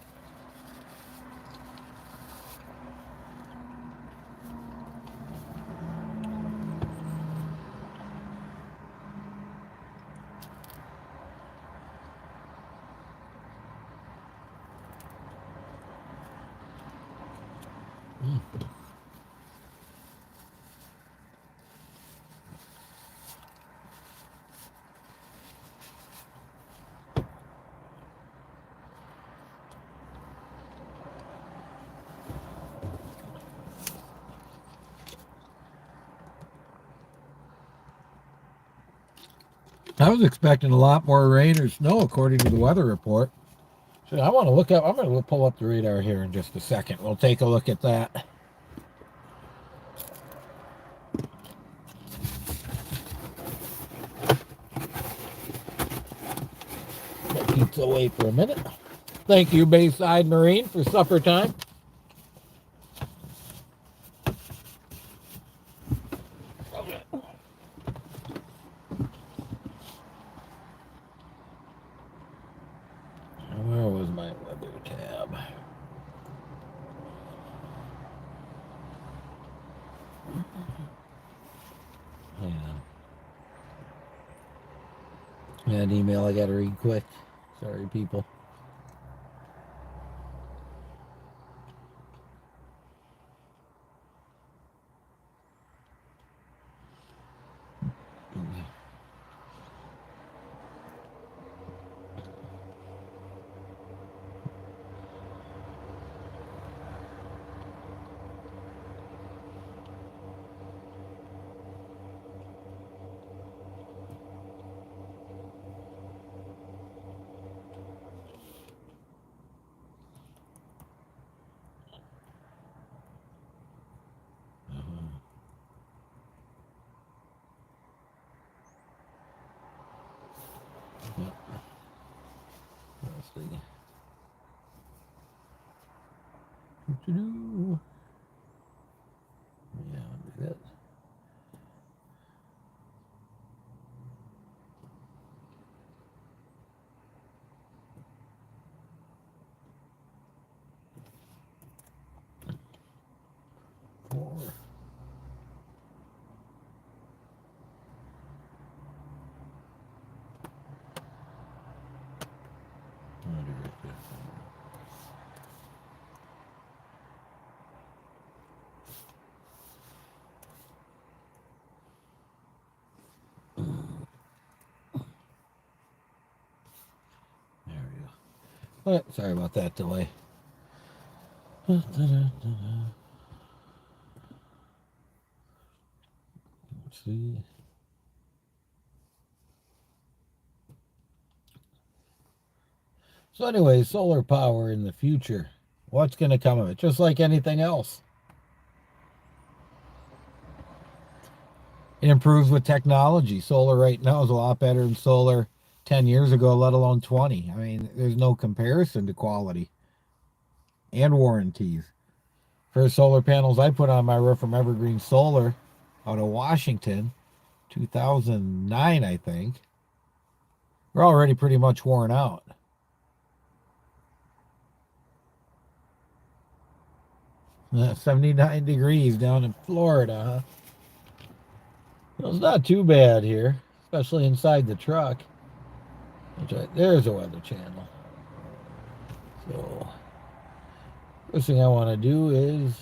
I was expecting a lot more rain or snow according to the weather report. So I'm going to pull up the radar here in just a second. We'll take a look at that. Put pizza away for a minute. Thank you, Bayside Marine, for supper time. Where was my weather tab? Hang on. An email I got to read quick. Sorry, people. Yeah, I'll do that. Four. I'll do right there. Sorry about that delay. Let's see. So anyway, solar power in the future. What's going to come of it? Just like anything else. It improves with technology. Solar right now is a lot better than solar 10 years ago, let alone 20. I mean, there's no comparison to quality and warranties. First solar panels I put on my roof from Evergreen Solar out of Washington, 2009, I think. We're already pretty much worn out. Yeah, 79 degrees down in Florida, huh? Well, it's not too bad here, especially inside the truck. There's a weather channel. So, first thing I want to do is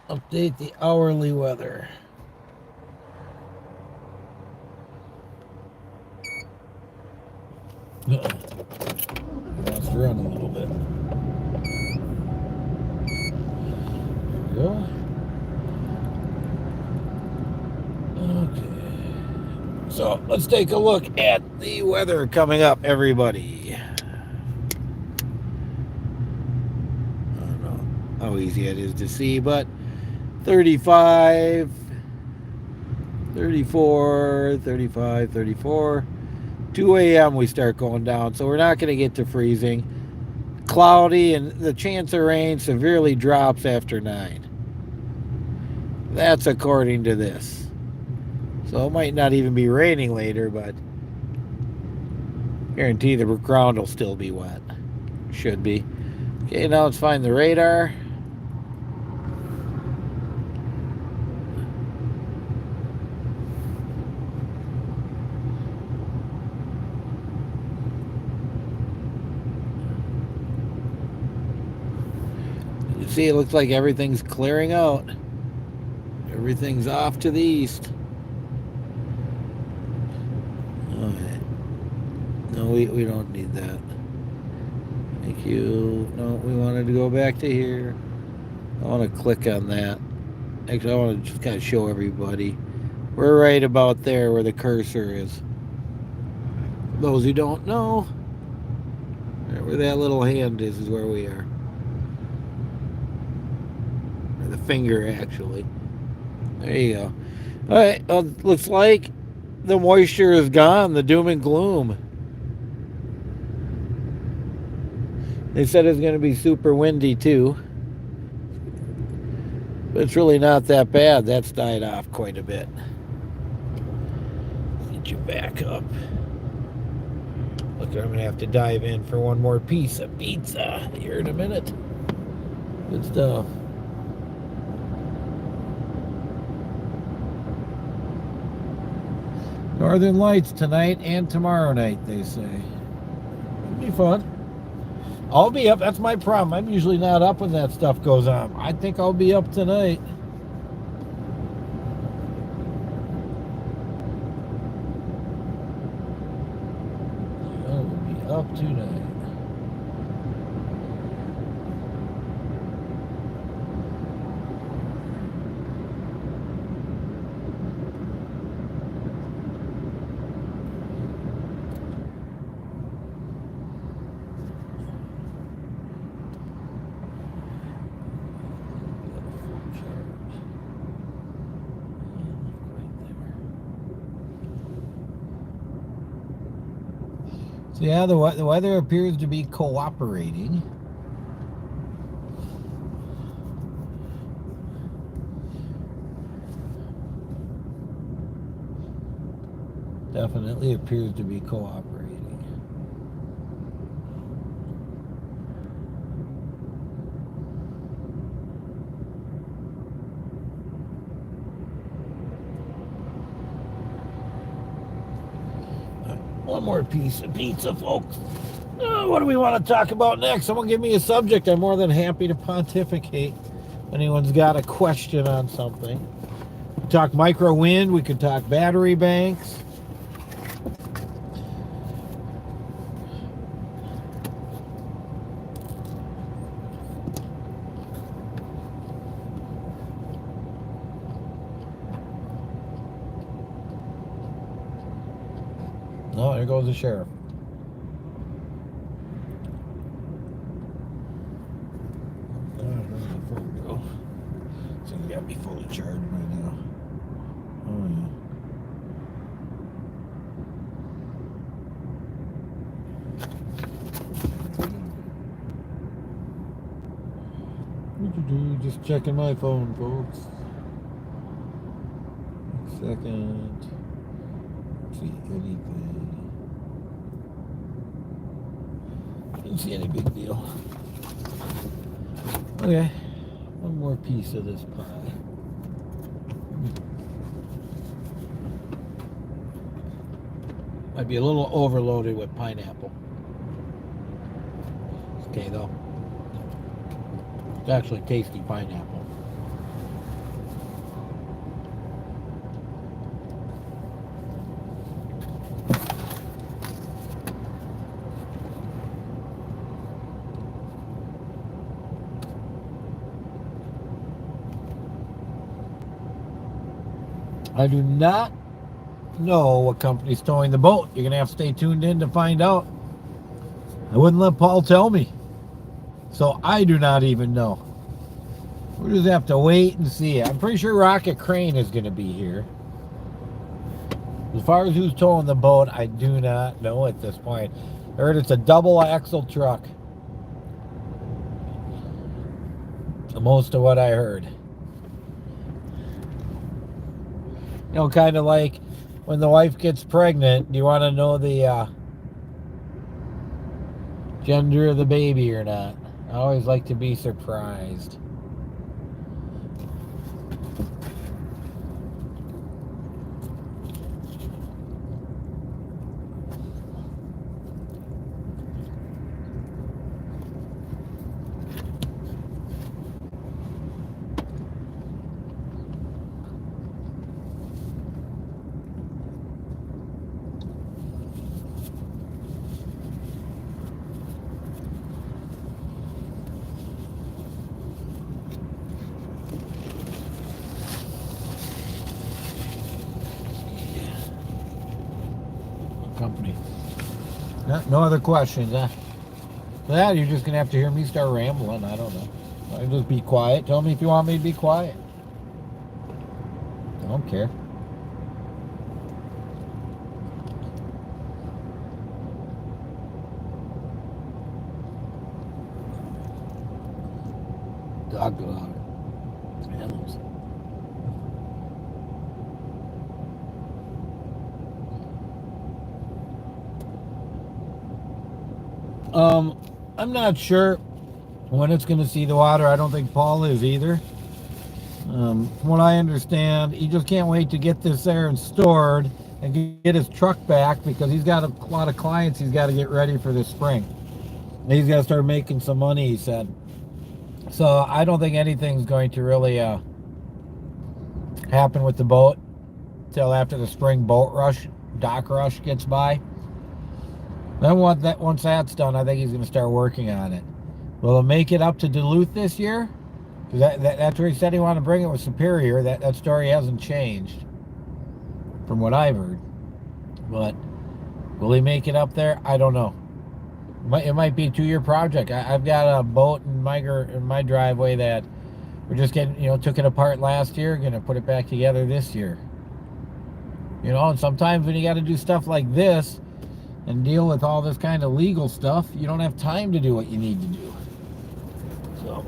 update the hourly weather. Let's run a little bit. There we go. Okay. So let's take a look at the weather coming up, everybody. I don't know how easy it is to see, but 35, 34, 35, 34. 2 a.m. we start going down, so we're not going to get to freezing. Cloudy, and the chance of rain severely drops after 9. That's according to this. So it might not even be raining later, but guarantee the ground will still be wet. Should be. Okay, now let's find the radar. You see, it looks like everything's clearing out. Everything's off to the east. Okay. No, we don't need that. Thank you. No, we wanted to go back to here. I want to click on that. Actually, I want to just kind of show everybody. We're right about there where the cursor is. For those who don't know, right where that little hand is where we are. Or the finger, actually. There you go. All right, well, looks like the moisture is gone, the doom and gloom. They said it's going to be super windy too. But it's really not that bad. That's died off quite a bit. Get you back up. Look, I'm going to have to dive in for one more piece of pizza here in a minute. Good stuff. Northern Lights tonight and tomorrow night, they say. It'll be fun. I'll be up. That's my problem. I'm usually not up when that stuff goes on. I think I'll be up tonight. I will be up tonight. So yeah, the weather appears to be cooperating. Definitely appears to be cooperating. One more piece of pizza, folks. What do we want to talk about next? Someone give me a subject. I'm more than happy to pontificate. If anyone's got a question on something. We could talk micro wind. We could talk battery banks. Oh, there goes the sheriff. Oh, so you got me fully charged right now. Oh yeah. What you do? Just checking my phone, folks. Second. See anything? Didn't see any big deal. Okay, one more piece of this pie. Might be a little overloaded with pineapple. It's okay though. It's actually tasty pineapple. I do not know what company's towing the boat. You're gonna have to stay tuned in to find out. I wouldn't let Paul tell me. So I do not even know. We'll just have to wait and see. I'm pretty sure Rocket Crane is gonna be here. As far as who's towing the boat, I do not know at this point. I heard it's a double axle truck. Most of what I heard. You know, kind of like when the wife gets pregnant, do you want to know the gender of the baby or not? I always like to be surprised. Company. No other questions, huh? Well, you're just gonna have to hear me start rambling. I don't know. I'll just be quiet. Tell me if you want me to be quiet. I don't care. Dog animals. I'm not sure when it's going to see the water. I don't think Paul is either. From what I understand, he just can't wait to get this there and stored and get his truck back because he's got a lot of clients he's got to get ready for this spring. And he's got to start making some money, he said. So I don't think anything's going to really happen with the boat till after the spring boat rush, dock rush gets by. Then once that's done, I think he's going to start working on it. Will it make it up to Duluth this year? Because that's where he said he wanted to bring it with Superior. That story hasn't changed from what I've heard. But will he make it up there? I don't know. It might be a 2-year project. I've got a boat in my driveway that we're just getting, took it apart last year, going to put it back together this year. And sometimes when you got to do stuff like this and deal with all this kind of legal stuff, you don't have time to do what you need to do. So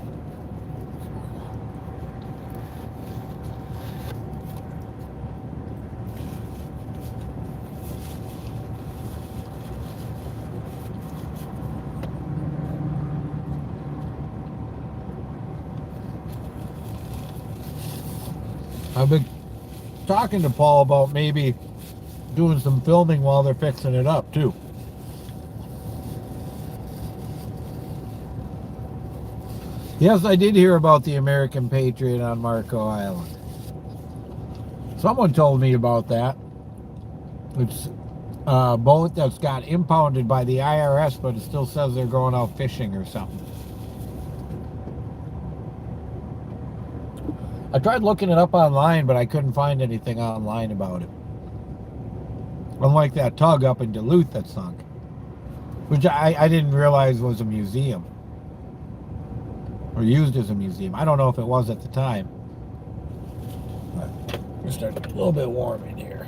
I've been talking to Paul about maybe doing some filming while they're fixing it up too. Yes, I did hear about the American Patriot on Marco Island. Someone told me about that. It's a boat that's got impounded by the IRS, but it still says they're going out fishing or something. I tried looking it up online, but I couldn't find anything online about it. Unlike that tug up in Duluth that sunk, which I didn't realize was a museum or used as a museum. I don't know if it was at the time. But we're starting a little bit warm in here.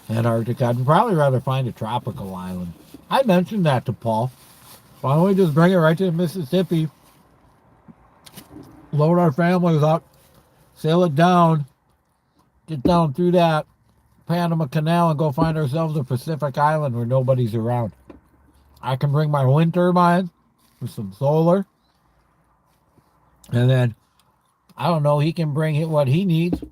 Antarctica. I'd probably rather find a tropical island. I mentioned that to Paul. Why don't we just bring it right to Mississippi, load our families up, sail it down, get down through that Panama Canal and go find ourselves a Pacific island where nobody's around. I can bring my wind turbine with some solar. And then, I don't know, he can bring what he needs.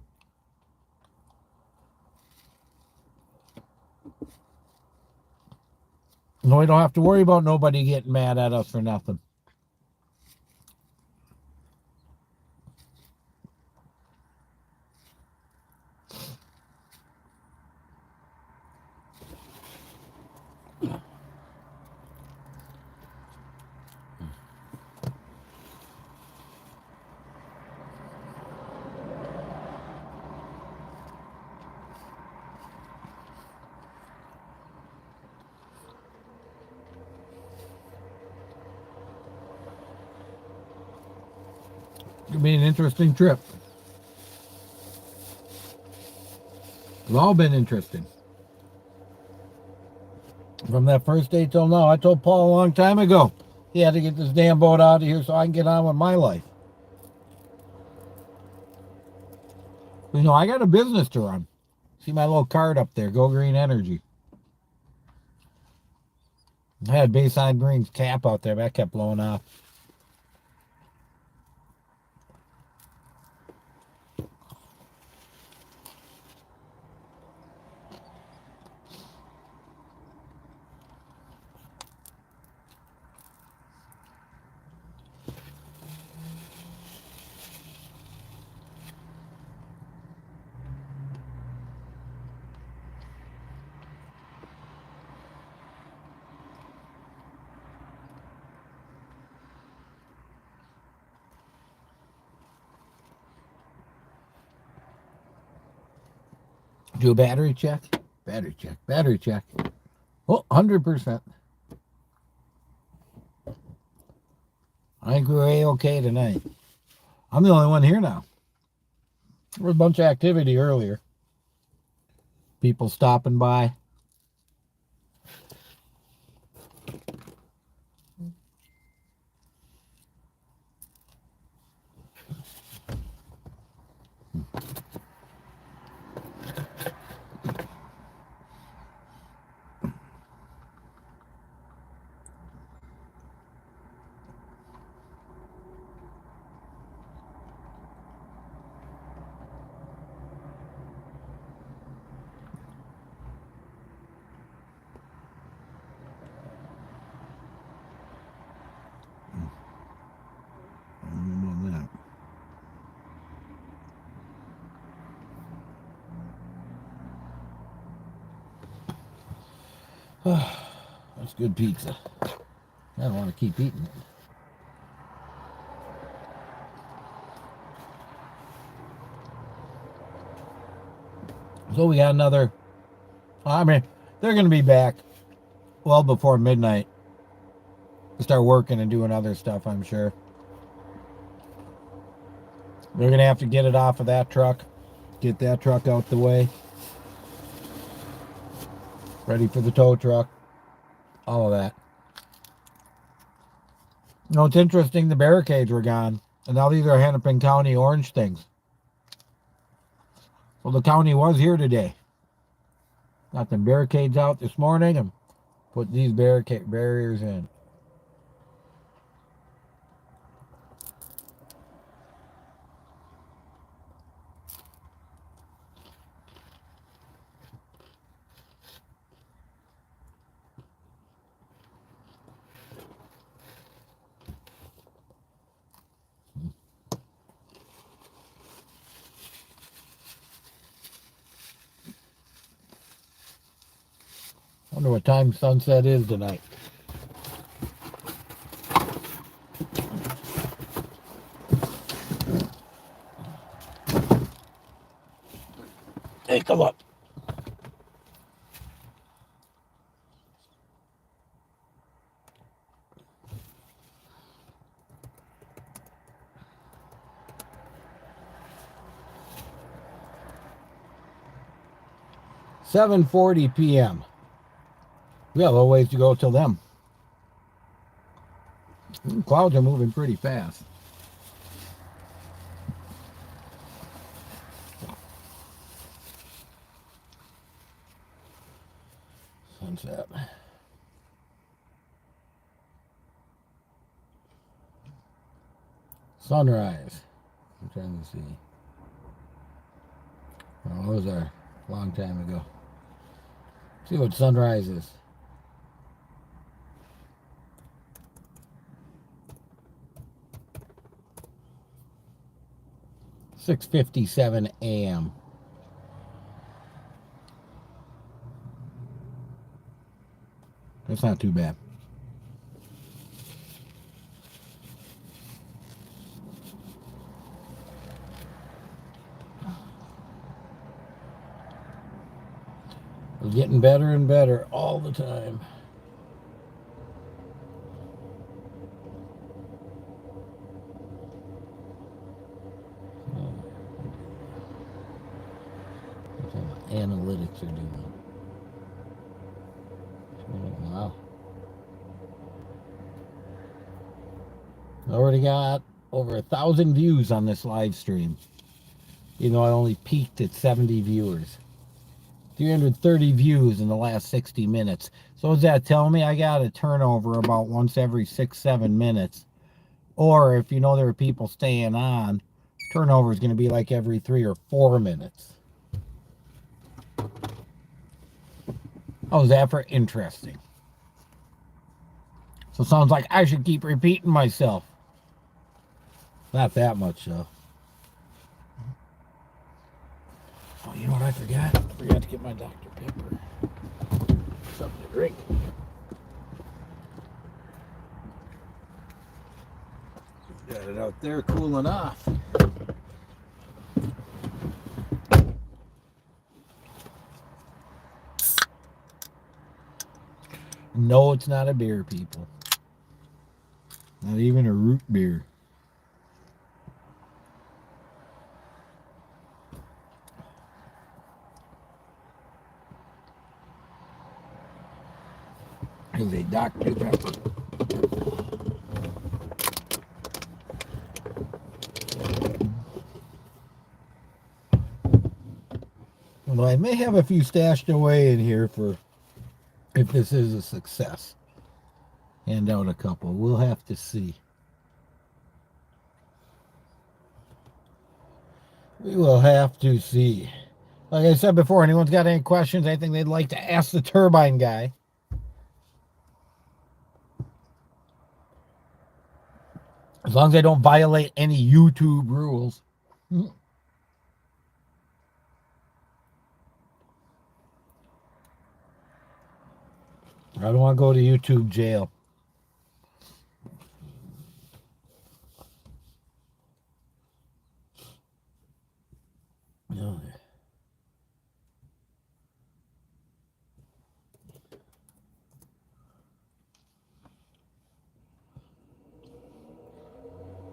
No, we don't have to worry about nobody getting mad at us for nothing. It'll be an interesting trip. It's all been interesting. From that first day till now, I told Paul a long time ago he had to get this damn boat out of here so I can get on with my life. You know, I got a business to run. See my little card up there, Go Green Energy. I had Bayside Green's cap out there, but that kept blowing off. Do a battery check. Battery check. Battery check. Oh, 100%. I think we're A-okay tonight. I'm the only one here now. There was a bunch of activity earlier. People stopping by. That's good pizza. I don't want to keep eating it. So we got another. I mean, they're going to be back well before midnight. Start working and doing other stuff, I'm sure. They're going to have to get it off of that truck. Get that truck out the way. Ready for the tow truck. All of that. You know, it's interesting, the barricades were gone. And now these are Hennepin County orange things. Well, the county was here today. Got the barricades out this morning and put these barriers in. Wonder what time sunset is tonight. Take a look. "7:40 p.m. We got a little ways to go till then. Clouds are moving pretty fast. Sunset. Sunrise. I'm trying to see. Oh, those are a long time ago. See what sunrise is. 6:57 a.m. That's not too bad. It's getting better and better all the time. That's what analytics are doing. Wow. I already got over 1,000 views on this live stream. You know, I only peaked at 70 viewers. 330 views in the last 60 minutes. So does that tell me I got a turnover about once every 6-7 minutes? Or if you know there are people staying on, turnover is going to be like every 3 or 4 minutes. How's that for interesting? So it sounds like I should keep repeating myself. Not that much, though. Oh, you know what I forgot? I forgot to get my Dr. Pepper. Something to drink. Got it out there cooling off. No, it's not a beer, people. Not even a root beer. It's a Dr. Pepper. Well, I may have a few stashed away in here for if this is a success. Hand out a couple. We'll have to see. We will have to see. Like I said before, anyone's got any questions, anything they'd like to ask the turbine guy, as long as they don't violate any YouTube rules. I don't want to go to YouTube jail. No.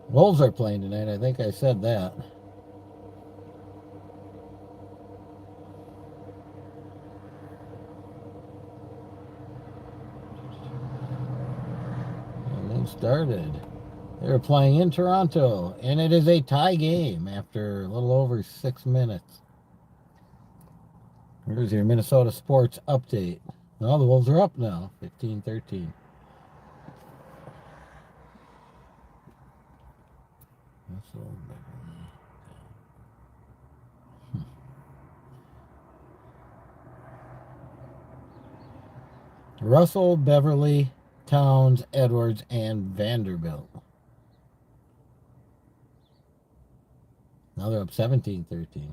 Wolves are playing tonight. I think I said that. And they started. They were playing in Toronto, and it is a tie game after a little over 6 minutes. Here's your Minnesota sports update. Well, the Wolves are up now, 15-13. Russell, Beverly, Towns, Edwards, and Vanderbilt. Now they're up 17-13.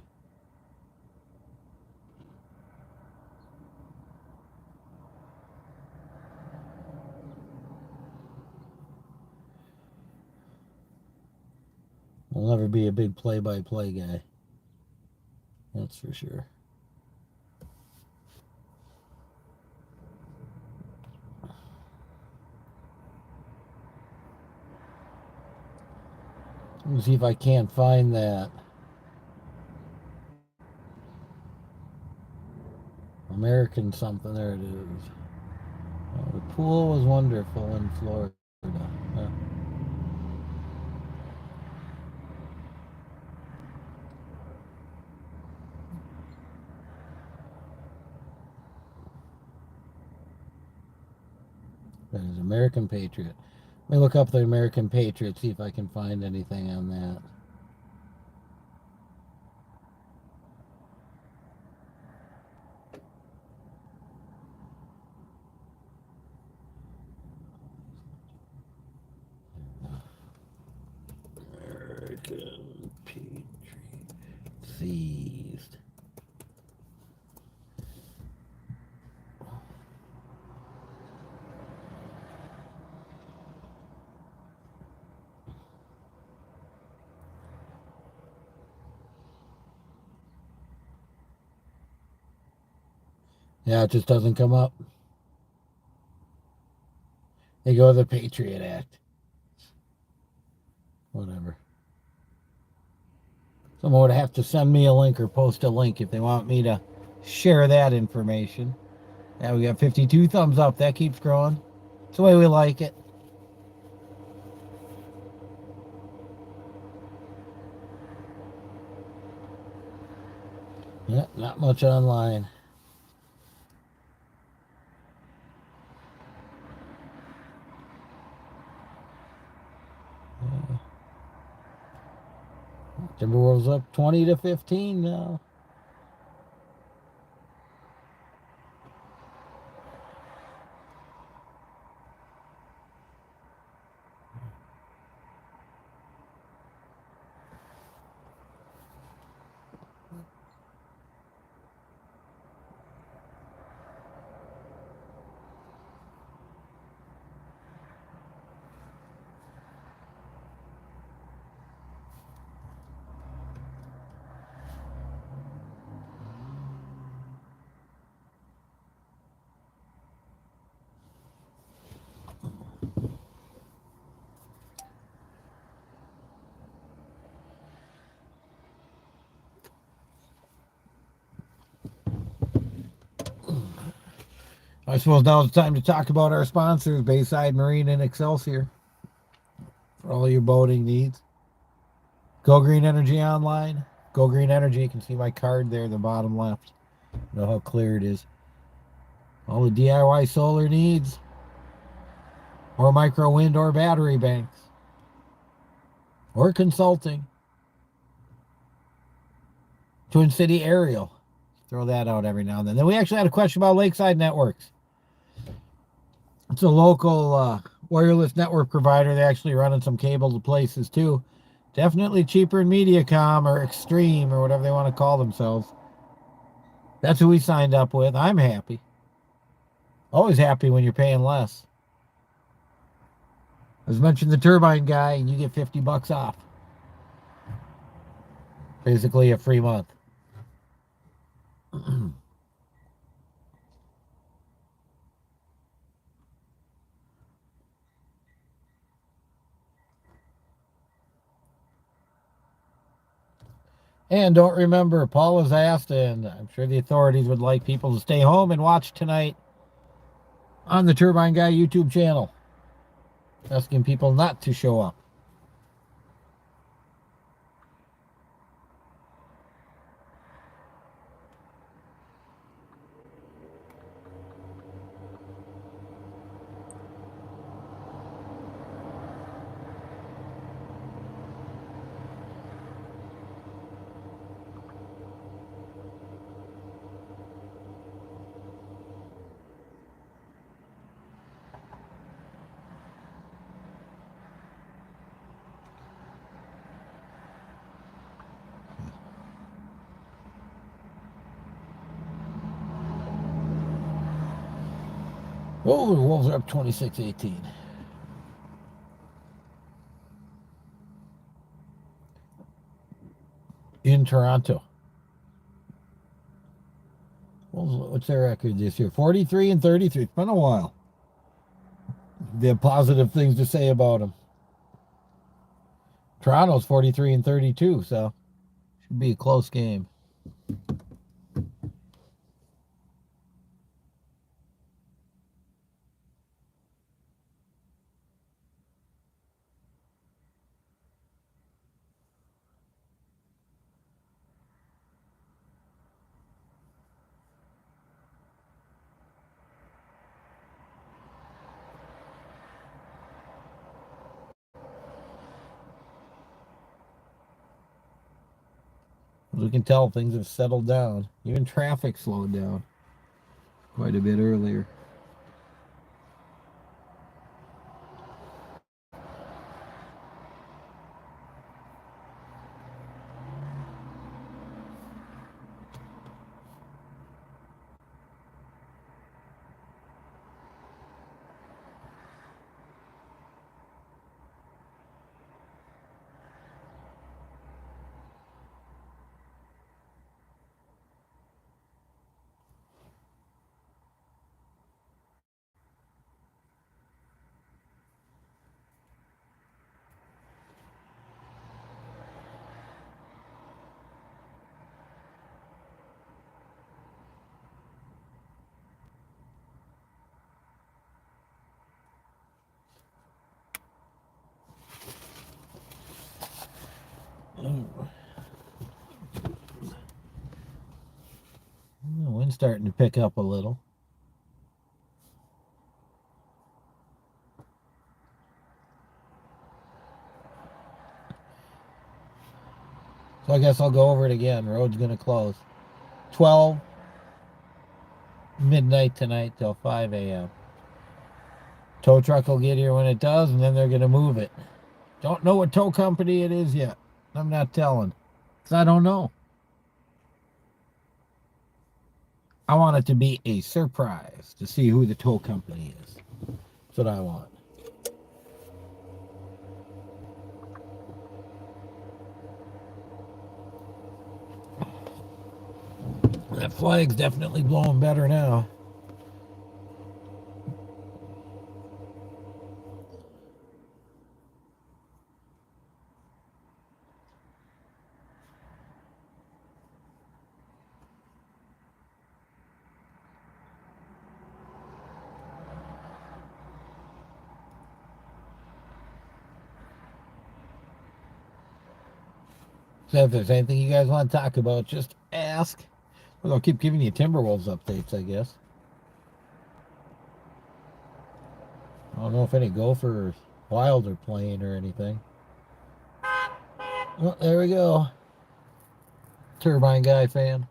I'll never be a big play-by-play guy. That's for sure. Let me see if I can't find that. American something. There it is. Oh, the pool was wonderful in Florida. Huh. There's American Patriot. Let me look up the American Patriot, see if I can find anything on that. American Patriot seized. Yeah, it just doesn't come up. They go to the Patriot Act. Whatever. Someone would have to send me a link or post a link if they want me to share that information. Yeah, we got 52 thumbs up. That keeps growing. It's the way we like it. Yeah, not much online. Timberwolves up 20-15 now. I suppose now it's time to talk about our sponsors, Bayside Marine and Excelsior. For all your boating needs. Go Green Energy Online. Go Green Energy. You can see my card there, the bottom left. You know how clear it is. All the DIY solar needs. Or micro wind or battery banks. Or consulting. Twin City Aerial. Throw that out every now and then. Then we actually had a question about Lakeside Networks. It's a local wireless network provider. They actually running some cable to places too. Definitely cheaper than Mediacom or Extreme or whatever they want to call themselves. That's who we signed up with. I'm happy. Always happy when you're paying less. As mentioned, the turbine guy, and you get $50 off. Basically a free month. And don't remember, Paul has asked, and I'm sure the authorities would like people to stay home and watch tonight on the Turbine Guy YouTube channel. Asking people not to show up. Oh, the Wolves are up 26-18. in Toronto. What's their record this year? 43-33. It's been a while. They have positive things to say about them. Toronto's 43-32, so should be a close game. As we can tell, things have settled down. Even traffic slowed down quite a bit earlier. The wind's starting to pick up a little. So I guess I'll go over it again. Road's going to close. 12 midnight tonight till 5 a.m. Tow truck will get here when it does, and then they're going to move it. Don't know what tow company it is yet. I'm not telling, because I don't know. I want it to be a surprise to see who the tow company is. That's what I want. That flag's definitely blowing better now. So if there's anything you guys want to talk about, just ask. Well, I'll keep giving you Timberwolves updates, I guess. I don't know if any Gopher or Wild are playing or anything. Well, there we go. Turbine Guy fan.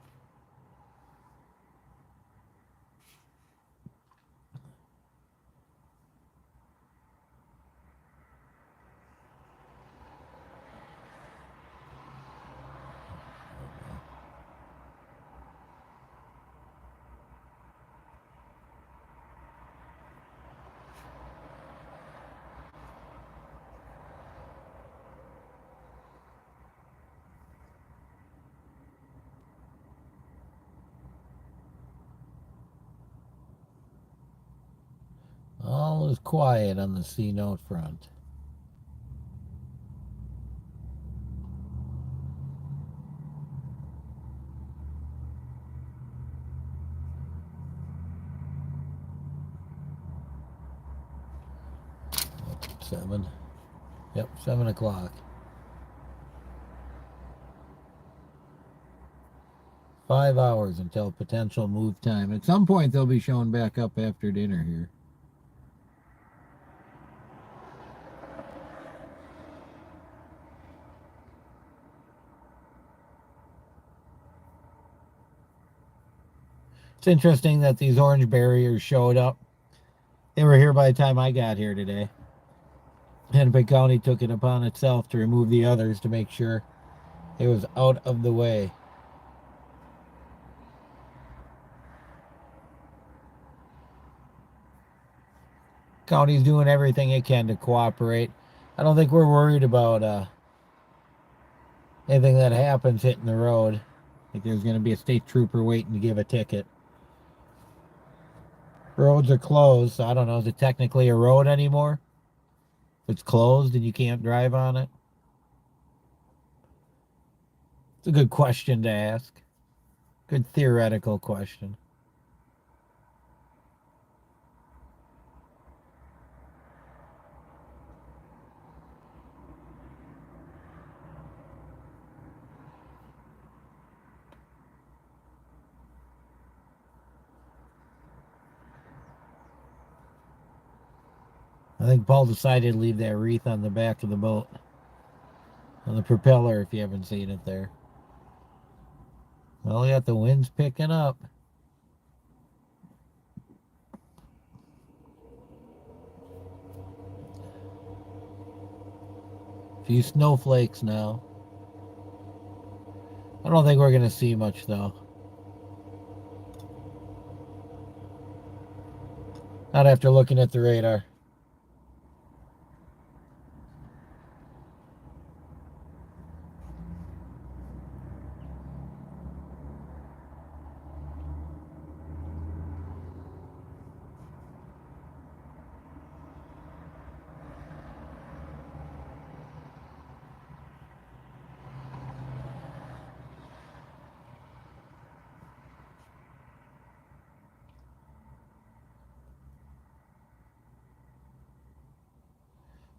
All is quiet on the C note front. Seven. Yep, 7 o'clock. 5 hours until potential move time. At some point, they'll be showing back up after dinner here. It's interesting that these orange barriers showed up. They were here by the time I got here today. Hennepin County took it upon itself to remove the others to make sure it was out of the way. County's doing everything it can to cooperate. I don't think we're worried about anything that happens hitting the road. Like there's going to be a state trooper waiting to give a ticket. Roads are closed, so I don't know. Is it technically a road anymore? If it's closed and you can't drive on it? It's a good question to ask. Good theoretical question. I think Paul decided to leave that wreath on the back of the boat. On the propeller, if you haven't seen it there. Well, we got the winds picking up. A few snowflakes now. I don't think we're going to see much, though. Not after looking at the radar.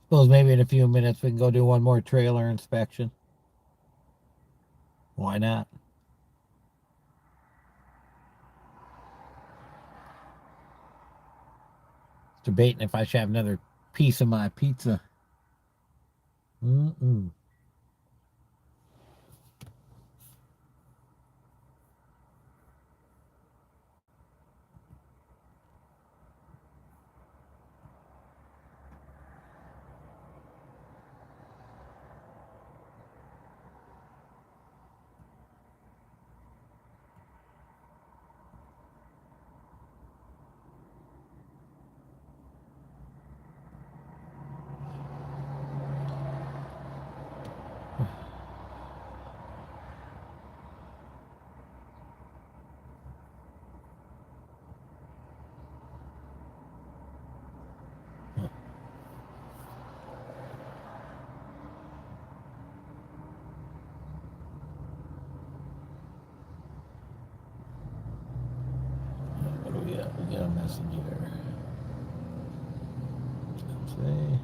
Suppose maybe in a few minutes we can go do one more trailer inspection. Why not? Debating if I should have another piece of my pizza. Mm-mm. What do we got? We got a message here. Let's see.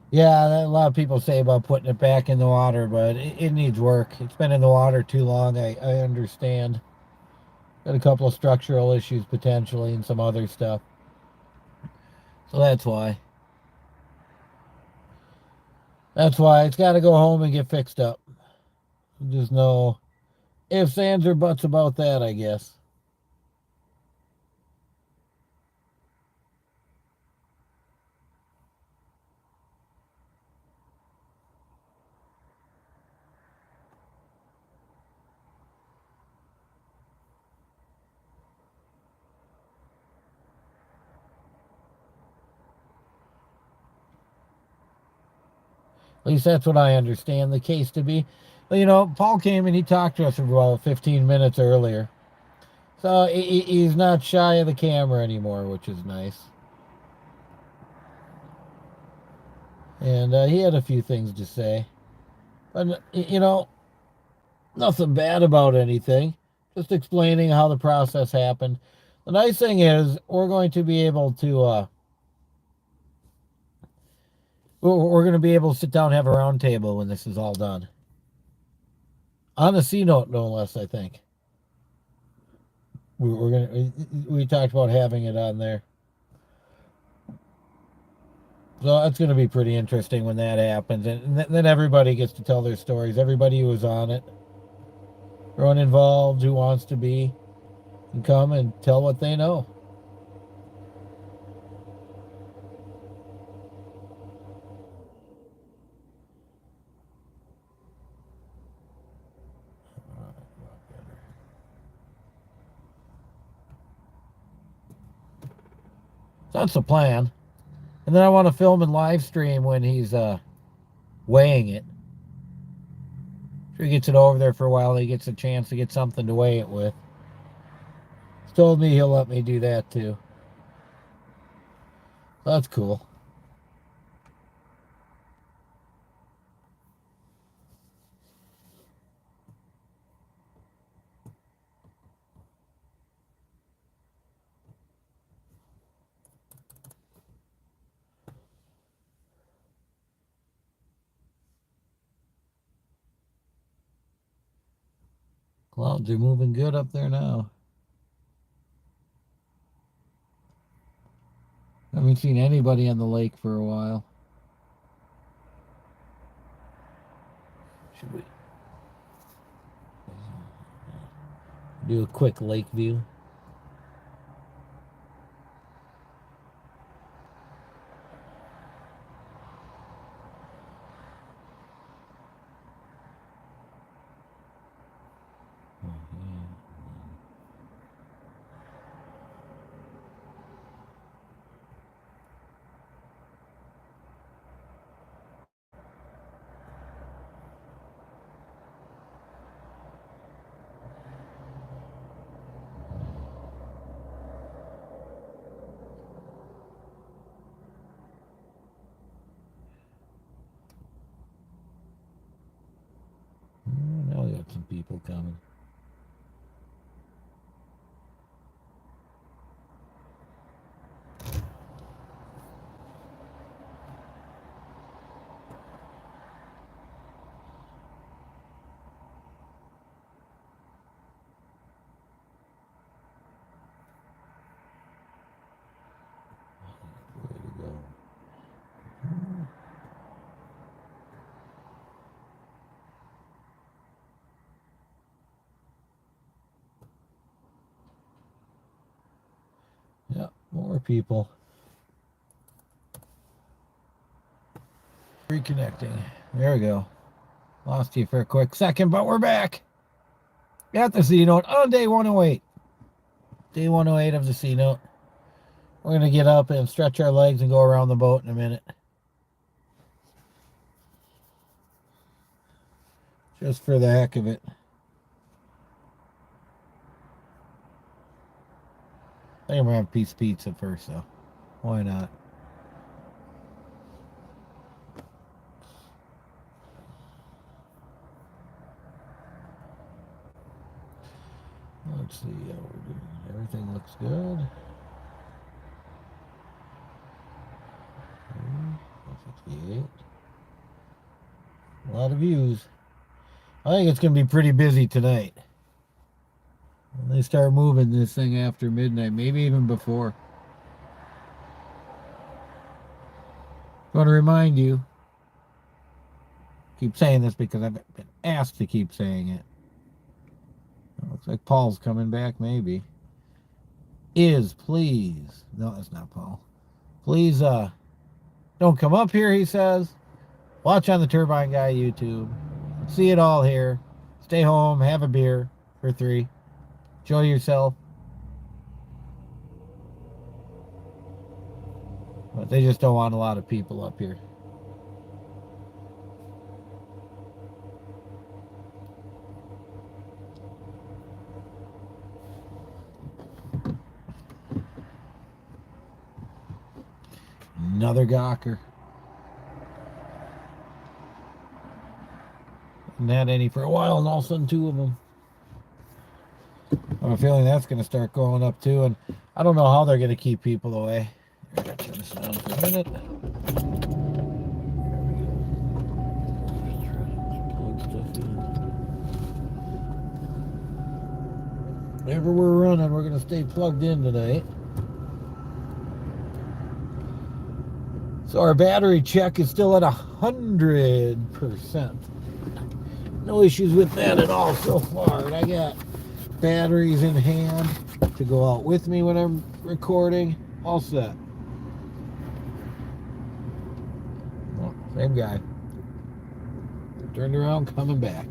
Yeah, a lot of people say about putting it back in the water, but it needs work. It's been in the water too long. I understand. Got a couple of structural issues potentially and some other stuff. So that's why. That's why it's got to go home and get fixed up. There's no ifs, ands, or buts about that, I guess. At least that's what I understand the case to be. But, Paul came and he talked to us for about 15 minutes earlier. So he's not shy of the camera anymore, which is nice. And he had a few things to say. But, nothing bad about anything. Just explaining how the process happened. The nice thing is we're going to be able to we're going to be able to sit down and have a round table when this is all done. On the C note, no less, I think. We talked about having it on there. So that's going to be pretty interesting when that happens. And then everybody gets to tell their stories. Everybody who was on it. Everyone involved who wants to be can come and tell what they know. So that's the plan. And then I want to film and live stream when he's weighing it. After he gets it over there for a while, he gets a chance to get something to weigh it with. He's told me he'll let me do that too. That's cool. Clouds are moving good up there now. I haven't seen anybody on the lake for a while. Should we do a quick lake view? Now we got some people coming. Way to go. Yeah, more people. Reconnecting. There we go. Lost you for a quick second, but we're back. At the C note on day 108. Day 108 of the C note. We're going to get up and stretch our legs and go around the boat in a minute. Just for the heck of it. I think I'm going to have a piece of pizza first, though. Why not? Let's see how we're doing. Everything looks good. 68. A lot of views. I think it's going to be pretty busy tonight. When they start moving this thing after midnight, maybe even before. I want to remind you, keep saying this because I've been asked to keep saying it. Looks like Paul's coming back, maybe. Please. No, that's not Paul. Please, don't come up here, he says. Watch on the Turbine Guy YouTube. See it all here. Stay home, have a beer for 3. Enjoy yourself. But they just don't want a lot of people up here. Another gawker. Haven't had any for a while, and all of a sudden 2 of them. I have a feeling that's going to start going up too, and I don't know how they're going to keep people away. I'm going to turn this down for a minute. Whenever we're running, we're going to stay plugged in tonight. So our battery check is still at 100%. No issues with that at all so far. And I got batteries in hand to go out with me when I'm recording. All set. Oh, same guy. Turned around, coming back.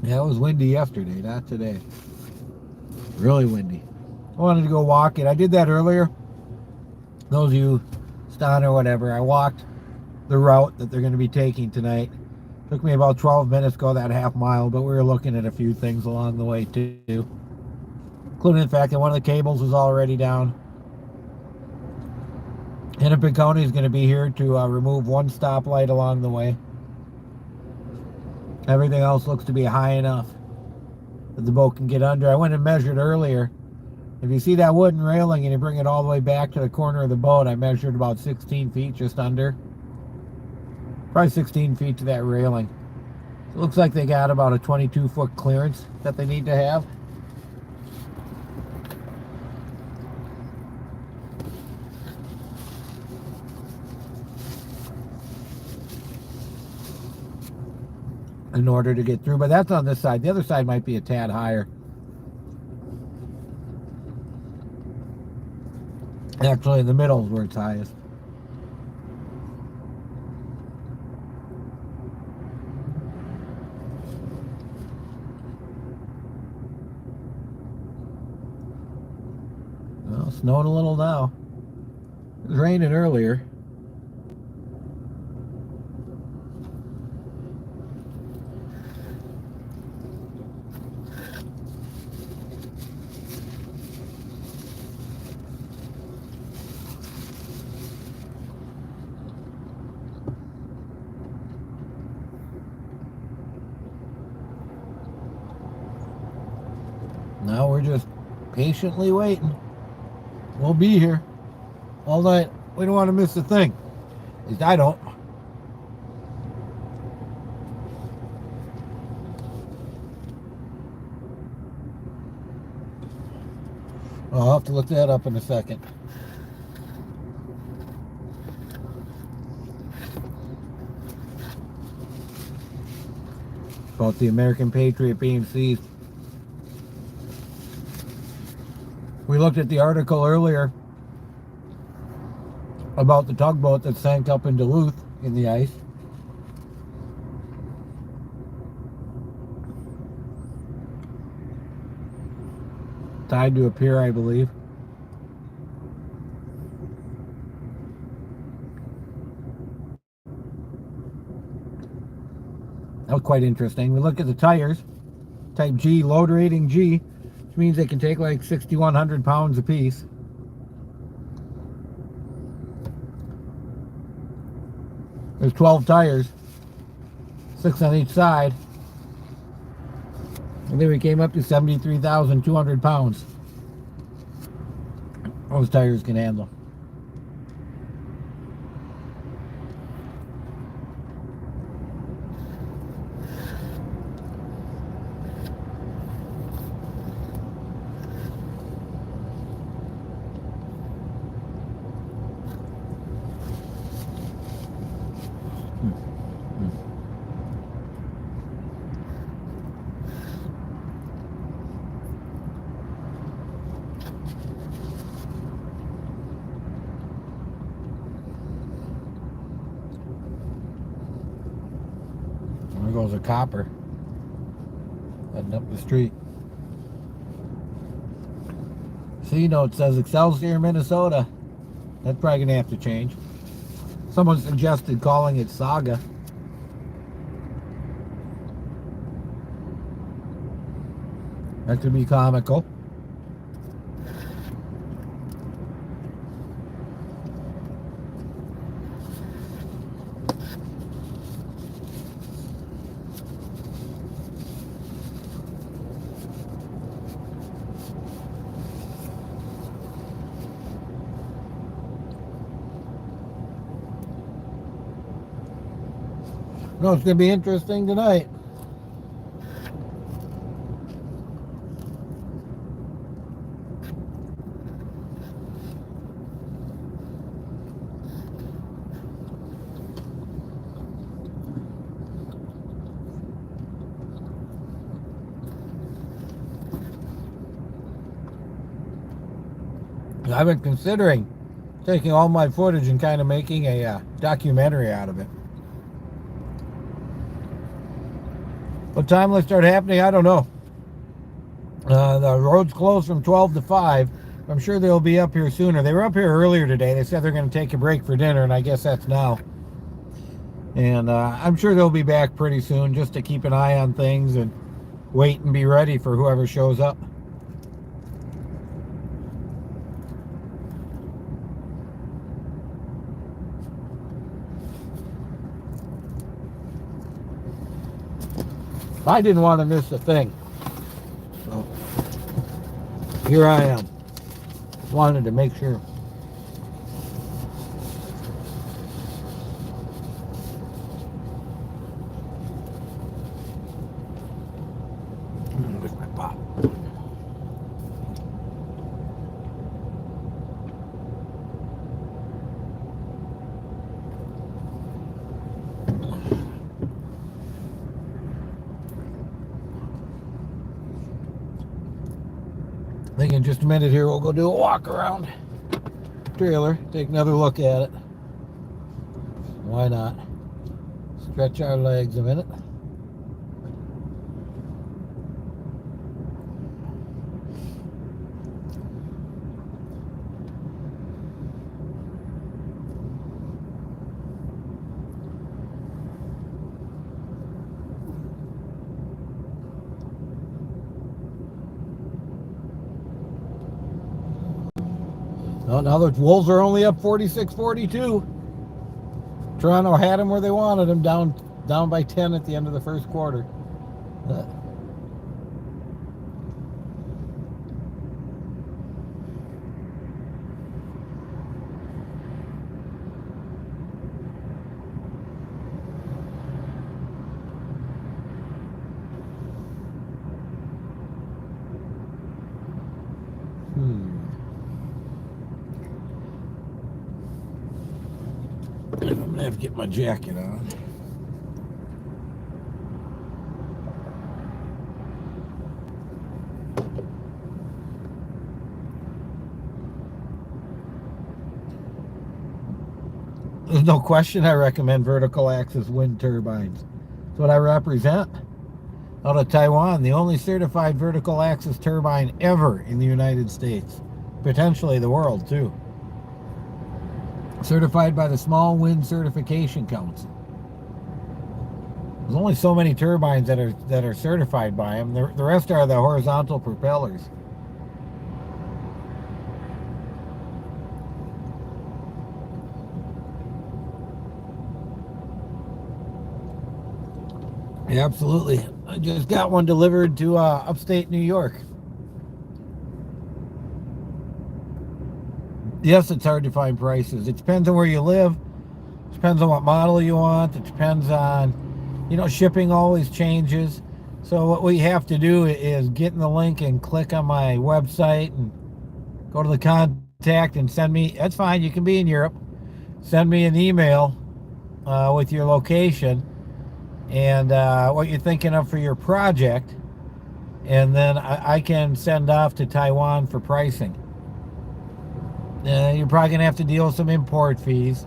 Yeah, it was windy yesterday, not today. Really windy. I wanted to go walk it. I did that earlier. Those of you, Stan or whatever, I walked the route that they're going to be taking tonight. Took me about 12 minutes to go that half mile, but we were looking at a few things along the way too. Including the fact that one of the cables was already down. Hennepin County is going to be here to remove one stoplight along the way. Everything else looks to be high enough that the boat can get under. I went and measured earlier. If you see that wooden railing and you bring it all the way back to the corner of the boat, I measured about 16 feet, just under. Probably 16 feet to that railing. It looks like they got about a 22-foot clearance that they need to have. In order to get through, but that's on this side. The other side might be a tad higher. Actually, in the middle is where it's highest. Well, snowing a little now. It was raining earlier. Now we're just patiently waiting. We'll be here all night. We don't want to miss a thing. At least I don't. I'll have to look that up in a second. About the American Patriot being seized. We looked at the article earlier about the tugboat that sank up in Duluth in the ice. Tied to a pier, I believe. That was quite interesting. We look at the tires. Type G, load rating G, which means they can take like 6,100 pounds apiece. There's 12 tires, 6 on each side. And then we came up to 73,200 pounds. Those tires can handle. There goes a copper heading up the street. See, it says Excelsior, Minnesota. That's probably going to have to change. Someone suggested calling it Saga. That could be comical. No, it's going to be interesting tonight. I've been considering taking all my footage and kind of making a documentary out of it. What time will they start happening? I don't know. The road's closed from 12 to 5. I'm sure they'll be up here sooner. They were up here earlier today. They said they're going to take a break for dinner, and I guess that's now. And I'm sure they'll be back pretty soon just to keep an eye on things and wait and be ready for whoever shows up. I didn't want to miss a thing. So here I am. Wanted to make sure. Where's my pop? I think in just a minute here we'll go do a walk around trailer, take another look at it. Why not? Stretch our legs a minute. Oh, now the Wolves are only up 46-42. Toronto had them where they wanted them, down by 10 at the end of the first quarter. I'm gonna have to get my jacket on. There's no question I recommend vertical axis wind turbines. That's what I represent. Out of Taiwan, the only certified vertical axis turbine ever in the United States. Potentially the world too. Certified by the Small Wind Certification Council. There's only so many turbines that are certified by them. The rest are the horizontal propellers. Yeah, absolutely. I just got one delivered to upstate New York. Yes, it's hard to find prices. It depends on where you live. It depends on what model you want. It depends on, shipping always changes. So what we have to do is get in the link and click on my website and go to the contact and send me, that's fine, you can be in Europe. Send me an email with your location and what you're thinking of for your project. And then I can send off to Taiwan for pricing. You're probably going to have to deal with some import fees,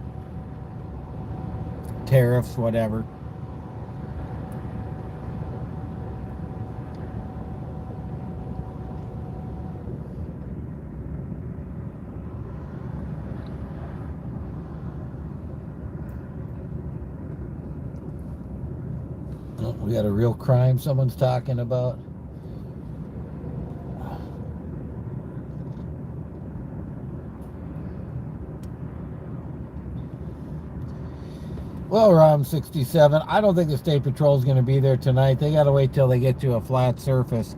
tariffs, whatever. Oh, we got a real crime someone's talking about. Well, Rom 67, I don't think the State Patrol is going to be there tonight. They got to wait till they get to a flat surface.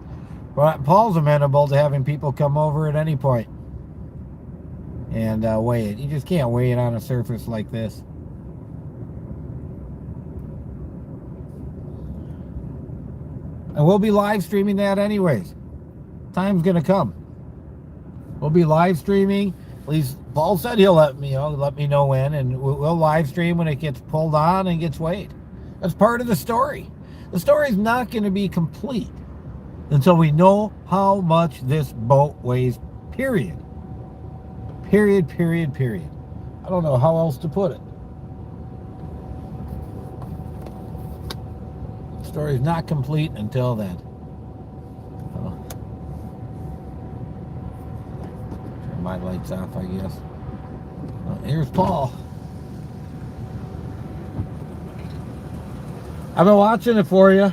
But Paul's amenable to having people come over at any point and weigh it. You just can't weigh it on a surface like this. And we'll be live streaming that anyways. Time's going to come. We'll be live streaming. At least Paul said he'll let me know when, and we'll live stream when it gets pulled on and gets weighed. That's part of the story. The story's not going to be complete until we know how much this boat weighs, period. Period, period, period. I don't know how else to put it. story's not complete until then. So, turn my lights off, I guess. Well, here's Paul. I've been watching it for you.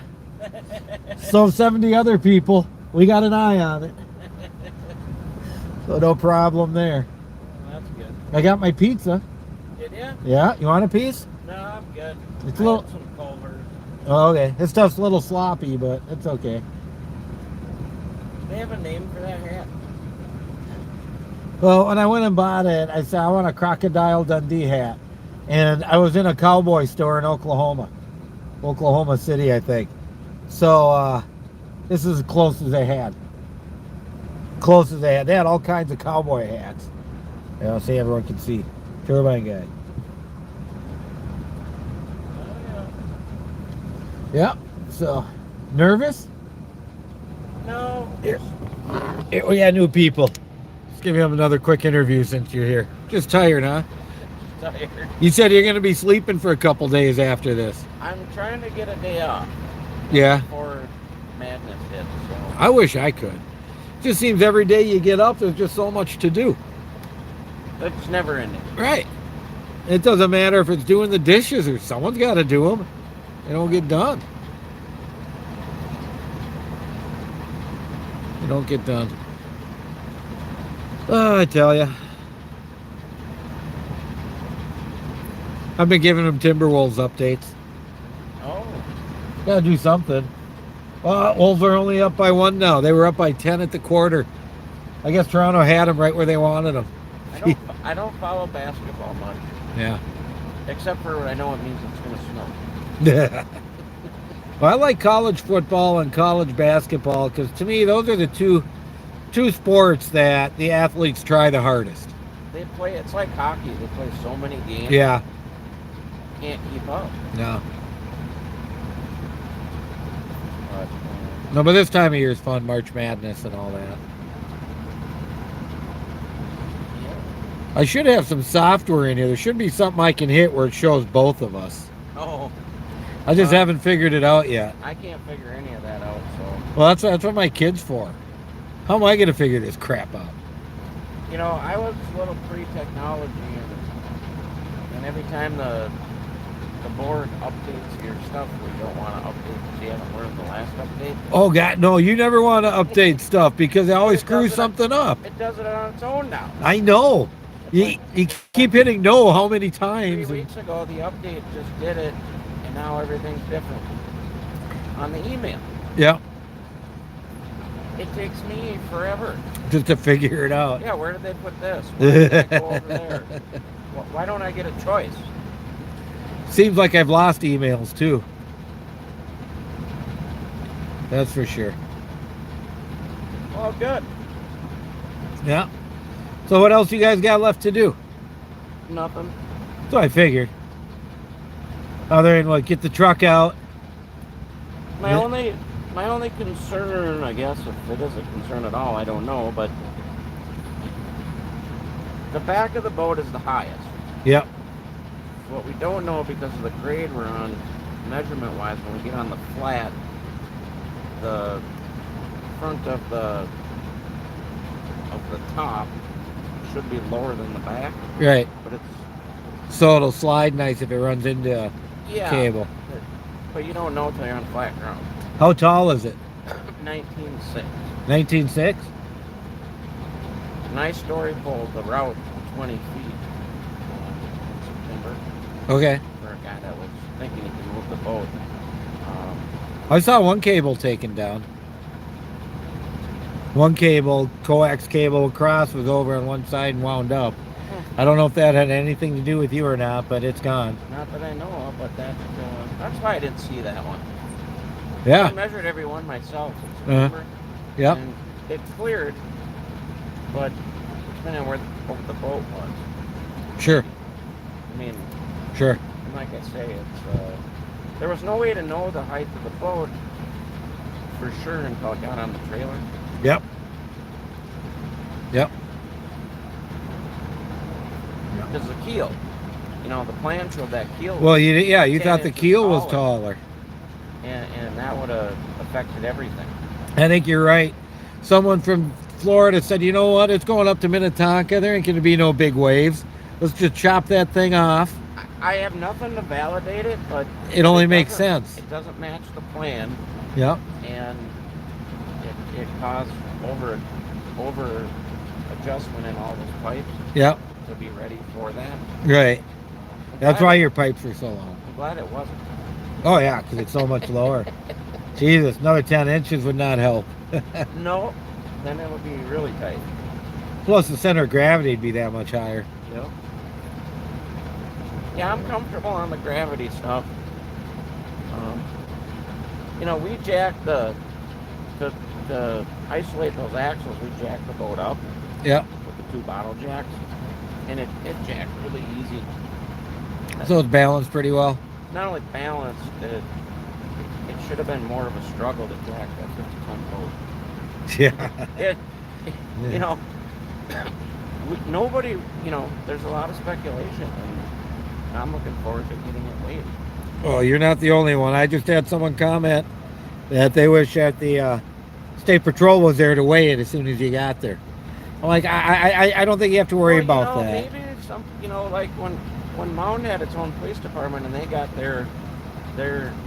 So 70 other people. We got an eye on it. So no problem there. Well, that's good. I got my pizza. Did you? Yeah, you want a piece? No, I'm good. It's a I little. had some Culver's. Oh, okay. This stuff's a little sloppy, but it's okay. They have a name for that hat. Well, when I went and bought it, I said I want a Crocodile Dundee hat, and I was in a cowboy store in Oklahoma City, I think. So this is as close as they had. Close as they had. They had all kinds of cowboy hats. You know, so everyone can see. Turbine guy. Yep. So, nervous? No. Here, we got new people. Let's give him another quick interview since you're here. Just tired, huh? Tired. You said you're going to be sleeping for a couple days after this. I'm trying to get a day off. Yeah. Before madness hits. So. I wish I could. Just seems every day you get up, there's just so much to do. It's never ending. Right. It doesn't matter if it's doing the dishes or someone's got to do them. They don't get done. They don't get done. Oh, I tell you. I've been giving them Timberwolves updates. Oh. Gotta do something. Well, Wolves are only up by 1 now. They were up by 10 at the quarter. I guess Toronto had them right where they wanted them. I don't follow basketball much. Yeah. Except for I know it means it's going to snow. Well, I like college football and college basketball because to me those are the two sports that the athletes try the hardest. They play, it's like hockey. They play so many games. Yeah. Can't keep up. No. But, No, but this time of year is fun, March Madness and all that. yeah. I should have some software in here. There should be something I can hit where it shows both of us. Oh, I just haven't figured it out yet. I can't figure any of that out. So, Well, that's what my kid's for. How am I going to figure this crap out? you know, I was a little pre-technology, and every time the board updates your stuff, we don't want to update because you haven't learned the last update. Oh, God, no, you never want to update stuff because they always It screw does it- something up. It does it on its own now. I know. You keep hitting no how many 3 times? weeks ago, the update just did it, and now everything's different. On the email, Yeah, it takes me forever. just to figure it out. Yeah, where did they put this? Why did they go over there? Why don't I get a choice? Seems like I've lost emails too. That's for sure. Well, good. Yeah. So what else you guys got left to do? Nothing. So I figured. Other than what, get the truck out. My Yeah. only concern, I guess, if it is a concern at all, I don't know, but the back of the boat is the highest. Yep. What we don't know because of the grade we're on, measurement-wise, when we get on the flat, the front of the top should be lower than the back, Right. but it's So it'll slide nice if it runs into a yeah. cable. But you don't know till you're on flat ground. How tall is it? 19.6. 19.6? Nice story pulled the route 20 feet in September Okay. for a guy that was thinking he could move the boat. I saw one cable taken down. One cable, coax cable across, was over on one side and wound up. I don't know if that had anything to do with you or not, but it's gone. Not that I know of, but that's why I didn't see that one. I Yeah. measured every one myself in September. Yep. And it cleared, but depending on where the boat was. Sure. I mean, Sure. like I say, it's there was no way to know the height of the boat for sure until it got on the trailer. Yep. Yep. Because the keel, the plan showed that keel. Well, you 10 thought the inches keel was taller. taller. and that would have affected everything. I think you're right. Someone from Florida said, you know what? It's going up to Minnetonka. There ain't going to be no big waves. Let's just chop that thing off. I have nothing to validate it, but It only makes doesn't- sense. It doesn't match the plan, Yep. and it caused over adjustment in all those pipes Yep. to be ready for that. Right. That's glad why it- your pipes are so long. I'm glad it wasn't. Oh, yeah, because it's so much lower. Jesus, another 10 inches would not help. No, then it would be really tight. Plus, the center of gravity would be that much higher. Yep. Yeah, I'm comfortable on the gravity stuff. You know, we jacked to isolate those axles, we jacked the boat up Yep. with the 2 bottle jacks, and it jacked really easy. So it's balanced pretty well. Not only balanced, it should have been more of a struggle to jack that 50-ton boat. Yeah. You know, nobody, you know, there's a lot of speculation, and I'm looking forward to getting it weighed. Oh, you're not the only one. I just had someone comment that they wish that the State Patrol was there to weigh it as soon as you got there. I'm like, I don't think you have to worry Well, about that. Maybe some, you know, like when Mound had its own police department and they got their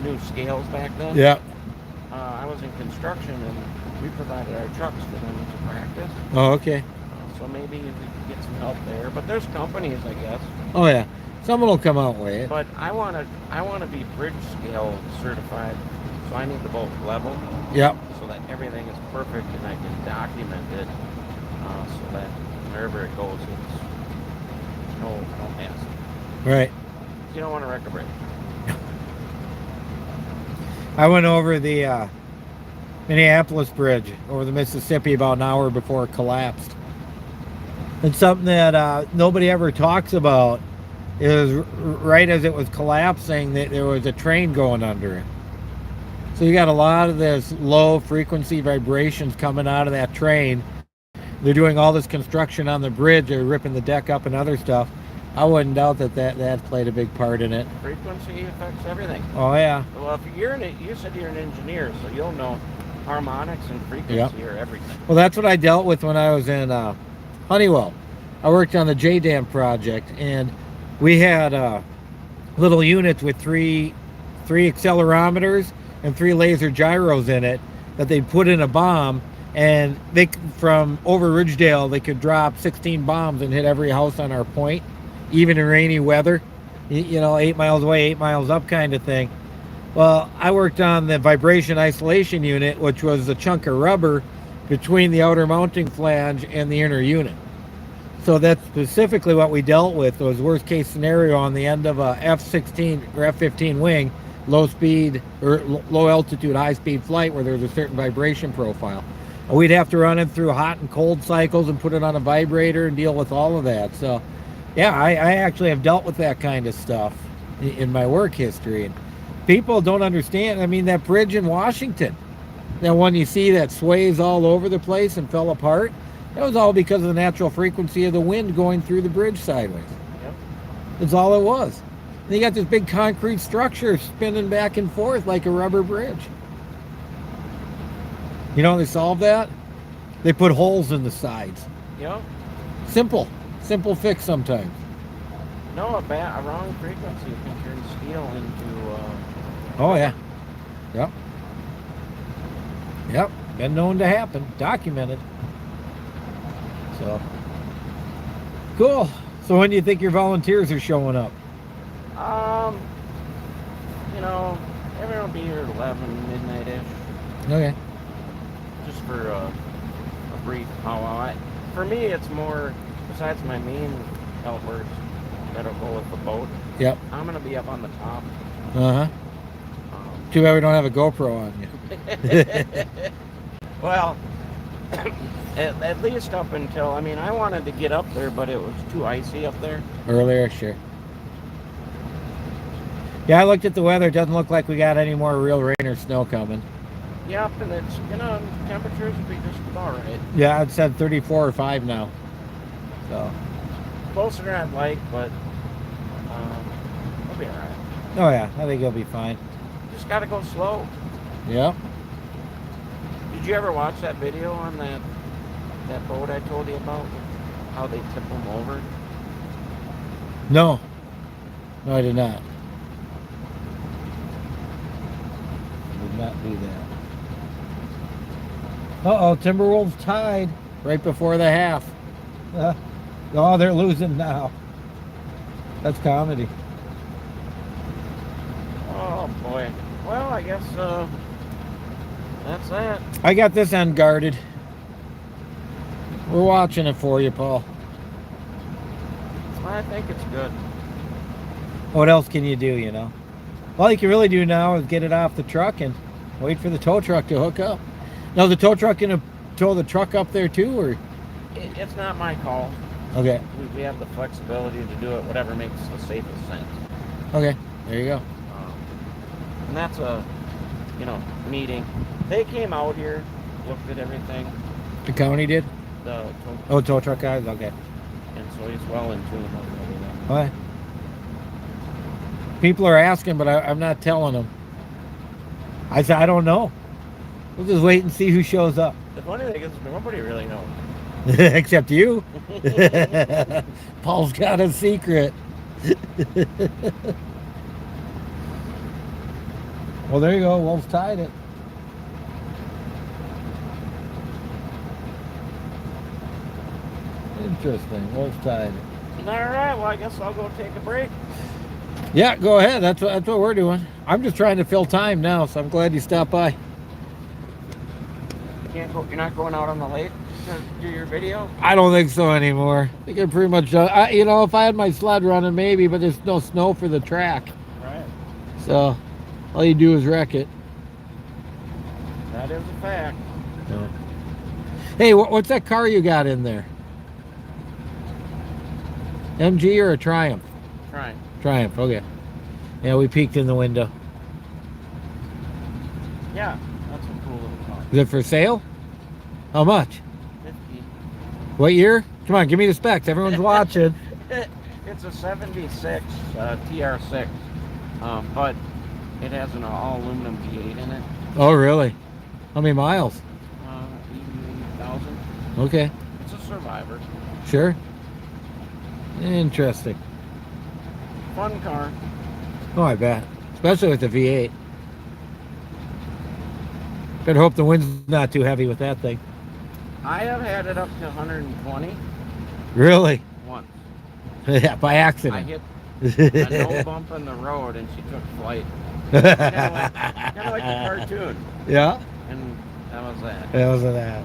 new scales back then. Yeah. I was in construction and we provided our trucks for them to practice. Oh, okay. So maybe we could get some help there. But there's companies, I guess. Oh, yeah. Someone will come out and weigh it. But I want to be bridge scale certified, so I need the boat level. Yep. So that everything is perfect and I can document it, so that wherever it goes, it's no mess. Right. You don't want to wreck a bridge. I went over the Minneapolis Bridge over the Mississippi about an hour before it collapsed. And something that nobody ever talks about is right as it was collapsing, that there was a train going under it. So you got a lot of this low frequency vibrations coming out of that train. They're doing all this construction on the bridge. They're ripping the deck up and other stuff. I wouldn't doubt that played a big part in it. Frequency affects everything. Oh, yeah. Well, if you said you're an engineer, so you'll know harmonics and frequency Yep. are everything. Well, that's what I dealt with when I was in Honeywell. I worked on the J-Dam project, and we had little units with three accelerometers and 3 laser gyros in it that they put in a bomb, and they from over Ridgedale they could drop 16 bombs and hit every house on our point, even in rainy weather. You know, 8 miles away, 8 miles up kind of thing. Well, I worked on the vibration isolation unit, which was a chunk of rubber between the outer mounting flange and the inner unit. So that's specifically what we dealt with. Was worst case scenario on the end of a F-16 or F-15 wing, low speed or low altitude, high speed flight where there's a certain vibration profile. We'd have to run it through hot and cold cycles and put it on a vibrator and deal with all of that. So yeah, I actually have dealt with that kind of stuff in my work history. And people don't understand. I mean, that bridge in Washington, that one you see that sways all over the place and fell apart, that was all because of the natural frequency of the wind going through the bridge sideways. Yep. That's all it was. And you got this big concrete structure spinning back and forth like a rubber bridge. You know how they solved that? They put holes in the sides. Yep. Simple fix sometimes. No, a wrong frequency can turn steel into. Oh yeah. Yep. Been known to happen. Documented. So cool. So when do you think your volunteers are showing up? You know, everyone will be here at 11 midnight-ish, Okay. just for a brief powwow. For me, it's more, besides my main helpers that'll go with the boat, Yep. I'm gonna be up on the top. Uh-huh. Too bad we don't have a GoPro on you. Well, at least up until, I mean, I wanted to get up there, but it was too icy up there. Earlier, sure. Yeah, I looked at the weather. It doesn't look like we got any more real rain or snow coming. Yep, and it's, you know, temperatures will be just about right. Yeah, it said 34 or 5 now. So, Closer than I'd like, but we'll be alright. oh yeah, I think it'll be fine. just gotta go slow. Yeah. Did you ever watch that video on that boat I told you about? How they tip them over? No. No, I did not. I did not do that. Uh-oh, Timberwolves tied right before the half. Oh, they're losing now. That's comedy. Oh boy. Well, I guess that's that. I got this unguarded. We're watching it for you, Paul. I think it's good. What else can you do, you know? All you can really do now is get it off the truck and wait for the tow truck to hook up. Now, the tow truck gonna tow the truck up there too, or? It's not my call. Okay. We have the flexibility to do it, whatever makes the safest sense. Okay, there you go. And that's a, meeting. They came out here, looked at everything. The county did? Tow truck guys? Okay. And so he's well in tune with everything. All right. People are asking, but I'm not telling them. I said, I don't know. We'll just wait and see who shows up. The funny thing is, nobody really knows. Except you. Paul's got a secret. Well, there you go. Wolves tied it. Interesting. Wolves tied it. All right. Well, I guess I'll go take a break. Yeah, go ahead. That's what we're doing. I'm just trying to fill time now, so I'm glad you stopped by. Can't go. You're not going out on the lake to do your video? I don't think so anymore. I think I'm pretty much done. If I had my sled running, maybe, but there's no snow for the track. Right. So all you do is wreck it. That is a fact. Yeah. Hey, what's that car you got in there? MG or a Triumph? Trying. Triumph, okay. Yeah, we peeked in the window. Yeah, that's a cool little car. Is it for sale? How much? 50. What year? Come on, give me the specs. Everyone's watching. It's a 76 TR6, but it has an all-aluminum V8 in it. Oh, really? How many miles? 80,000. Okay, It's a Survivor. sure. Interesting. Fun car. Oh, I bet. Especially with the V8. Better hope the wind's not too heavy with that thing. I have had it up to 120 Really? once. Yeah, by I accident. hit a no bump in the road and she took flight. Kind of like the cartoon. Yeah, And that was that. that was that.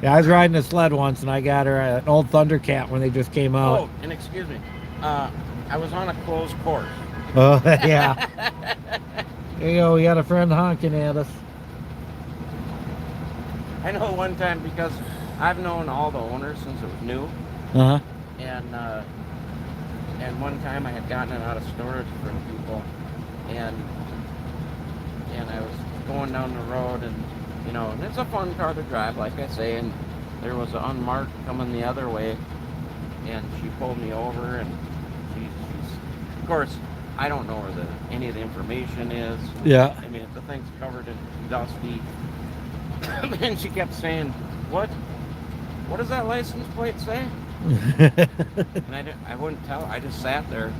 Yeah, I was riding a sled once and I got her an old Thundercat when they just came out. Oh, and excuse me. I was on a closed course. Oh, yeah. There you go. We got a friend honking at us. I know one time because I've known all the owners since it was new. Uh-huh. And one time I had gotten it out of storage from people, and I was going down the road, and and it's a fun car to drive, like I say, and there was an unmarked coming the other way, and she pulled me over, and she's of course I don't know where any of the information is. Yeah. I mean, the thing's covered in dusty, and she kept saying, "What does that license plate say?" And I wouldn't tell. I just sat there,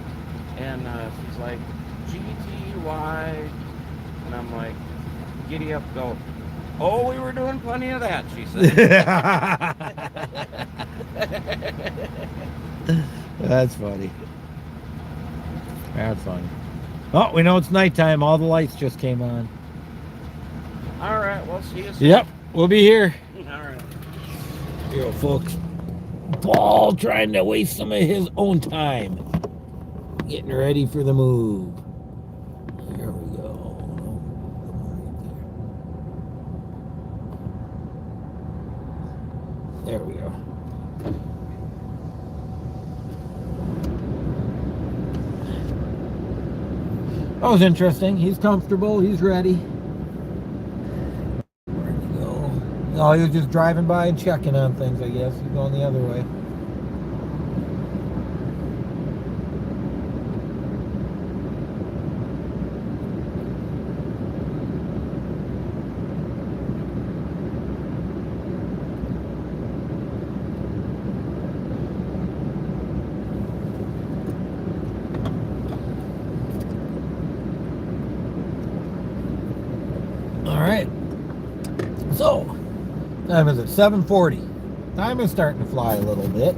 and she's like, GTY, and I'm like, giddy up, go. Oh, we were doing plenty of that, she said. That's funny. That's funny. Oh, we know it's nighttime. All the lights just came on. All right, we'll see you soon. Yep, we'll be here. All right. Here you go, folks. Paul trying to waste some of his own time. Getting ready for the move. There we go. There we go. That was interesting. He's comfortable. He's ready. Where'd he go? Oh, he was just driving by and checking on things, I guess. He's going the other way. All right. So, time is it? 7:40. Time is starting to fly a little bit.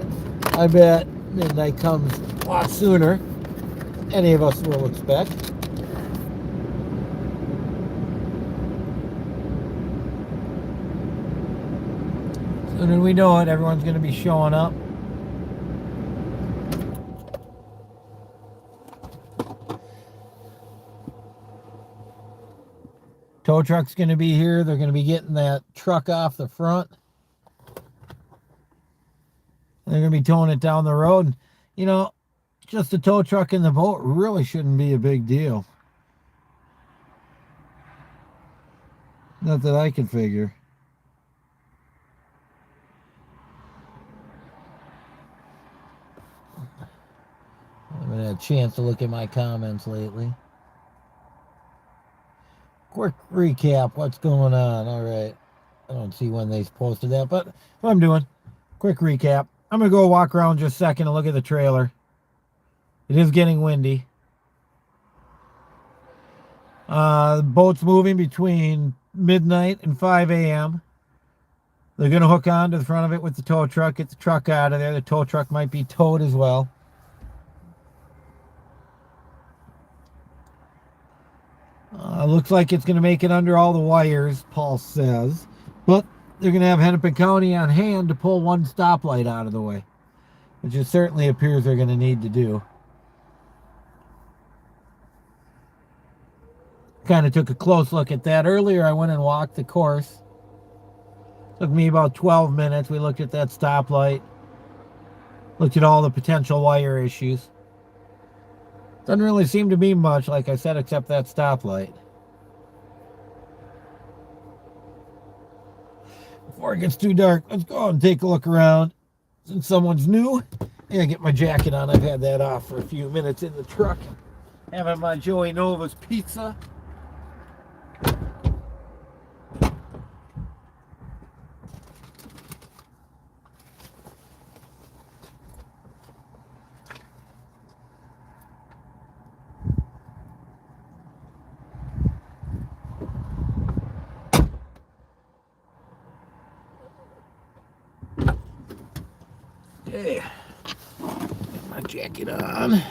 I bet midnight comes a lot sooner than any of us will expect. Soon as we know it, everyone's going to be showing up. Tow truck's going to be here. They're going to be getting that truck off the front. They're going to be towing it down the road. And, you know, just a tow truck in the boat really shouldn't be a big deal. Not that I can figure. I haven't had a chance to look at my comments lately. Quick recap, what's going on? All right. I don't see when they posted that, but what I'm doing, quick recap. I'm going to go walk around just a second and look at the trailer. It is getting windy. The boat's moving between midnight and 5 a.m. They're going to hook on to the front of it with the tow truck, get the truck out of there. The tow truck might be towed as well. Looks like it's going to make it under all the wires, Paul says. But they're going to have Hennepin County on hand to pull one stoplight out of the way, which it certainly appears they're going to need to do. Kind of took a close look at that. Earlier, I went and walked the course. Took me about 12 minutes. We looked at that stoplight. Looked at all the potential wire issues. Doesn't really seem to be much, like I said, except that stoplight. Before it gets too dark, let's go out and take a look around. Since someone's new, I gotta get my jacket on. I've had that off for a few minutes in the truck. Having my Joey Nova's pizza. Okay, get my jacket on.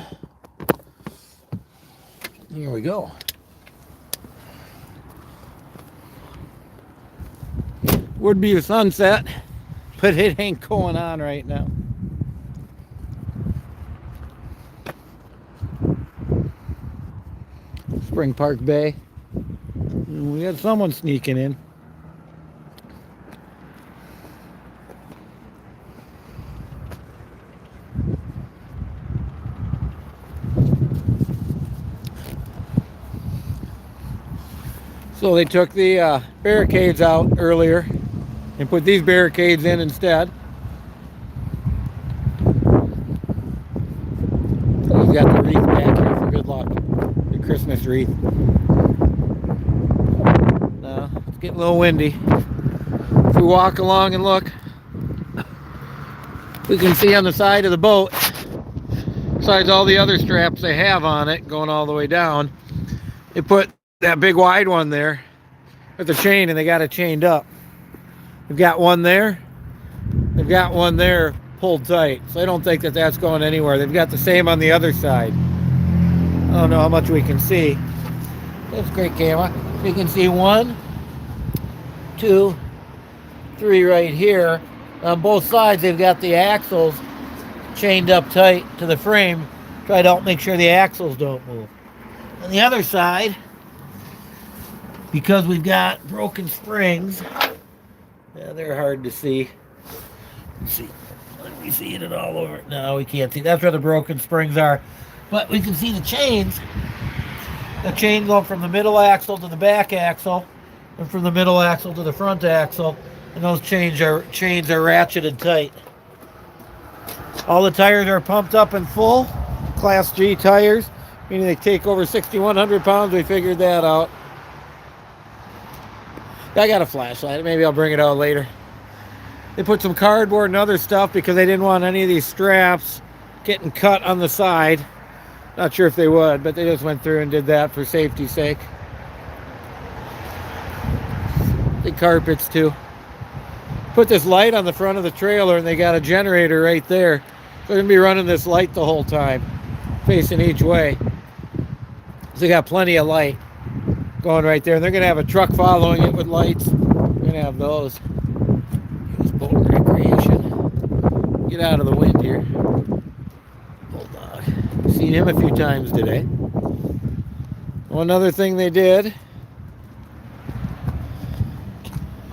Here we go. Would be a sunset, but it ain't going on right now. Spring Park Bay. We had someone sneaking in. So they took the barricades out earlier and put these barricades in instead. He's got the wreath back here for good luck. The Christmas wreath. Now, it's getting a little windy. If we walk along and look, we can see on the side of the boat, besides all the other straps they have on it going all the way down, they put that big wide one there with the chain, and they got it chained up. They've got one there. They've got one there pulled tight. So I don't think that that's going anywhere. They've got the same on the other side. I don't know how much we can see. That's a great camera. We can see 1, 2, 3 right here. On both sides, they've got the axles chained up tight to the frame. Try to help make sure the axles don't move. On the other side, because we've got broken springs, yeah, they're hard to see. Let's see. Let me see it all over. No, we can't see. That's where the broken springs are. But we can see the chains. The chain going from the middle axle to the back axle, and from the middle axle to the front axle. And those chains are ratcheted tight. All the tires are pumped up and full. Class G tires, meaning they take over 6,100 pounds. We figured that out. I got a flashlight. Maybe I'll bring it out later. They put some cardboard and other stuff because they didn't want any of these straps getting cut on the side. Not sure if they would, but they just went through and did that for safety's sake. The carpets too. Put this light on the front of the trailer and they got a generator right there. They're gonna be running this light the whole time, facing each way. So they got plenty of light going right there. And they're gonna have a truck following it with lights. We're gonna have those. It's boat recreation. Get out of the wind here. Bulldog. Seen him a few times today. One other thing they did.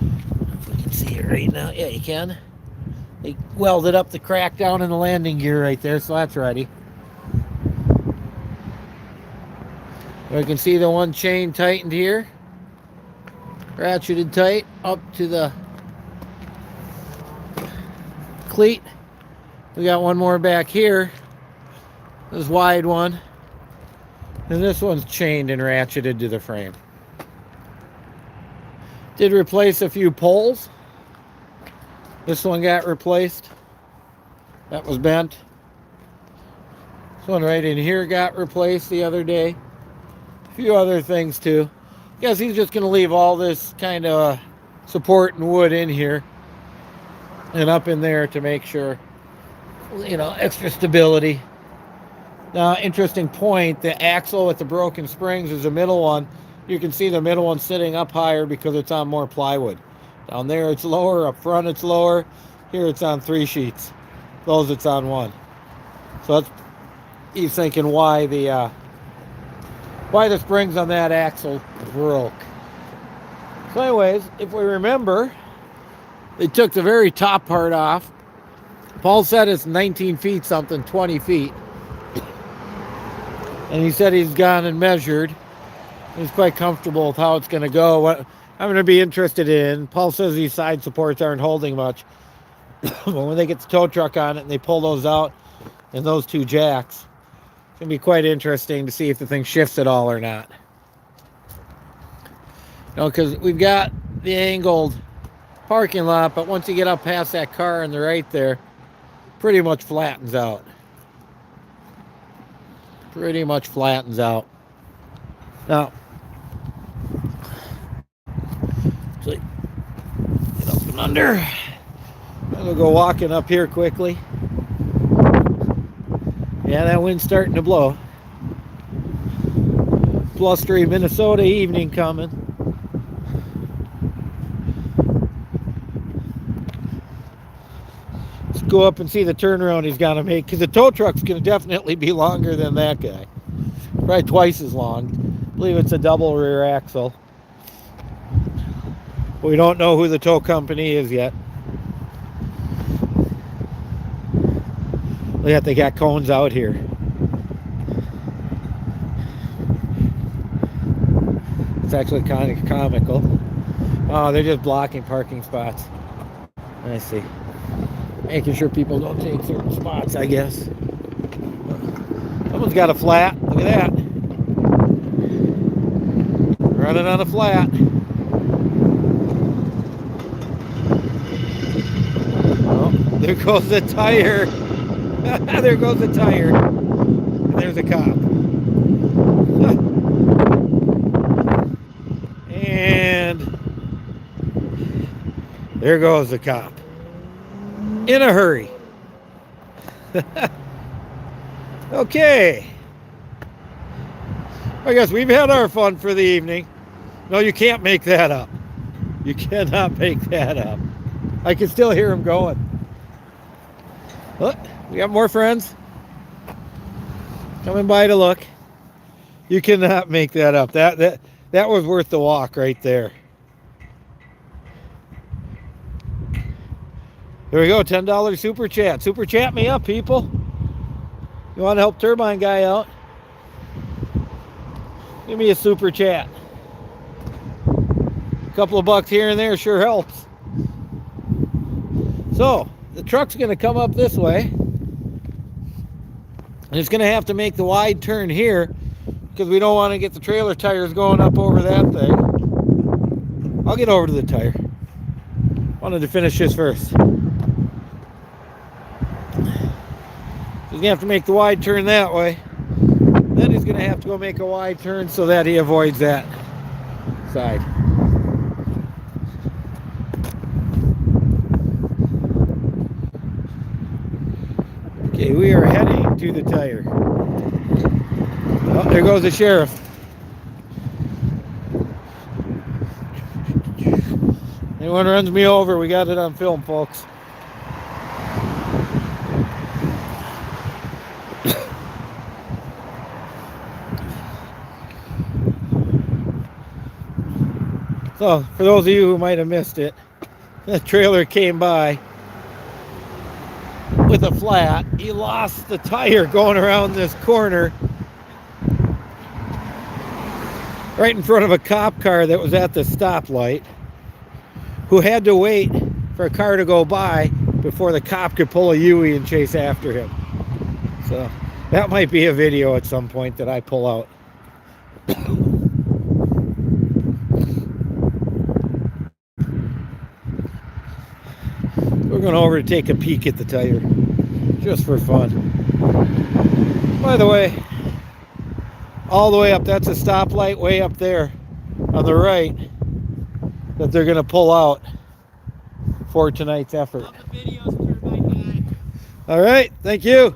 If we can see it right now. Yeah, you can. They welded up the crack down in the landing gear right there, so that's ready. We can see the one chain tightened here. Ratcheted tight up to the cleat. We got one more back here. This wide one. And this one's chained and ratcheted to the frame. Did replace a few poles. This one got replaced. That was bent. This one right in here got replaced the other day. A few other things too. Guess he's just going to leave all this kind of support and wood in here and up in there to make sure, you know, extra stability. Now, interesting point, the axle with the broken springs is the middle one. You can see the middle one sitting up higher because it's on more plywood. Down there it's lower, up front it's lower. Here it's on 3 sheets. Those it's on 1. So that's, he's thinking why the springs on that axle broke. So anyways, if we remember, they took the very top part off. Paul said it's 19 feet something, 20 feet. And he said he's gone and measured. He's quite comfortable with how it's going to go. What I'm going to be interested in, Paul says these side supports aren't holding much. But when they get the tow truck on it and they pull those out and those 2 jacks, it's going to be quite interesting to see if the thing shifts at all or not. You know, because we've got the angled parking lot, but once you get up past that car on the right there, pretty much flattens out. Pretty much flattens out. Now, so get up and under. I'm gonna go walking up here quickly. Yeah, that wind's starting to blow. Blustery Minnesota evening coming. Let's go up and see the turnaround he's gonna make, because the tow truck's gonna definitely be longer than that guy. Probably twice as long. I believe it's a double rear axle. We don't know who the tow company is yet. Look at, they got cones out here. It's actually kind of comical. Oh, they're just blocking parking spots. I see. Making sure people don't take certain spots, I guess. Someone's got a flat. Look at that. Running on a flat. Oh, there goes the tire. There goes the tire. And there's a cop. And there goes the cop. In a hurry. Okay. I guess we've had our fun for the evening. No, you can't make that up. You cannot make that up. I can still hear him going. Look, we got more friends coming by to look. You cannot make that up. That was worth the walk right there. There we go, $10 super chat. Super chat me up, people. You want to help Turbine Guy out? Give me a super chat. A couple of bucks here and there sure helps. So, the truck's going to come up this way. And it's going to have to make the wide turn here because we don't want to get the trailer tires going up over that thing. I'll get over to the tire. Wanted to finish this first. He's going to have to make the wide turn that way. Then he's going to have to go make a wide turn so that he avoids that side. Okay, we are heading to the tire. Oh, there goes the sheriff. Anyone runs me over, we got it on film, folks. So, for those of you who might have missed it, the trailer came by with a flat. He lost the tire going around this corner right in front of a cop car that was at the stoplight, who had to wait for a car to go by before the cop could pull a U-ey and chase after him. So that might be a video at some point that I pull out. We're going over to take a peek at the tire, just for fun. By the way, all the way up, that's a stoplight way up there on the right that they're going to pull out for tonight's effort. All right, thank you.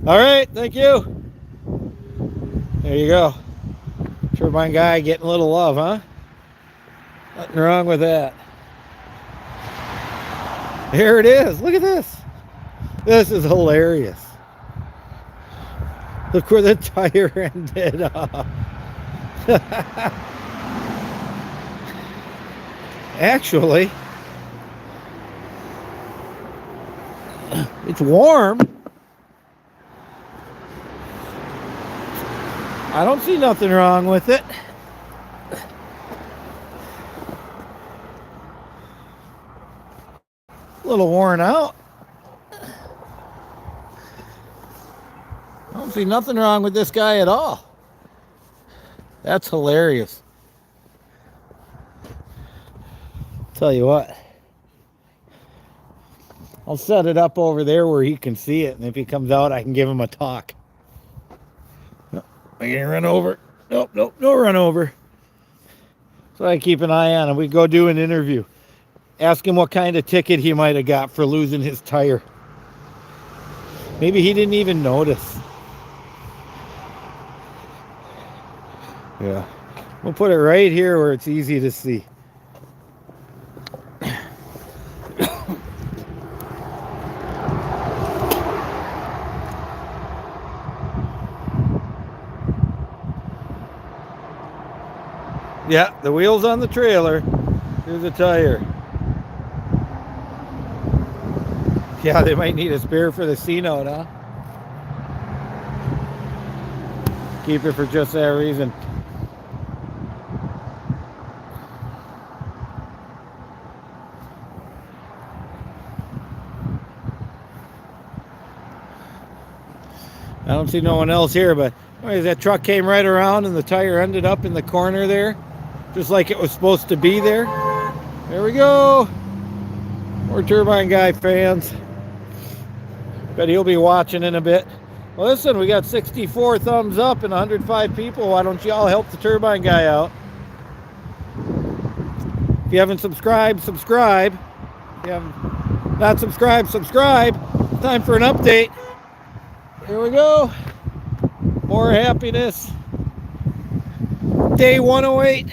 All right, thank you. There you go. Turbine guy getting a little love, huh? Nothing wrong with that. Here it is. Look at this. This is hilarious. Look where the tire ended up. Actually, it's warm. I don't see nothing wrong with it. A little worn out. I don't see nothing wrong with this guy at all. That's hilarious. Tell you what, I'll set it up over there where he can see it, and if he comes out, I can give him a talk. No, I can't run over. Nope, nope, no run over. So I keep an eye on him. We go do an interview. Ask him what kind of ticket he might have got for losing his tire. Maybe he didn't even notice. Yeah, we'll put it right here where it's easy to see. Yeah, the wheel's on the trailer. Here's the tire. Yeah, they might need a spare for the C-note, huh? Keep it for just that reason. I don't see no one else here, but anyways, that truck came right around and the tire ended up in the corner there, just like it was supposed to be there. There we go. More Turbine Guy fans. Bet he'll be watching in a bit. Well, listen, we got 64 thumbs up and 105 people. Why don't you all help the Turbine Guy out? If you haven't subscribed, subscribe. If you haven't not subscribed, subscribe. Time for an update. Here we go. More happiness. Day 108.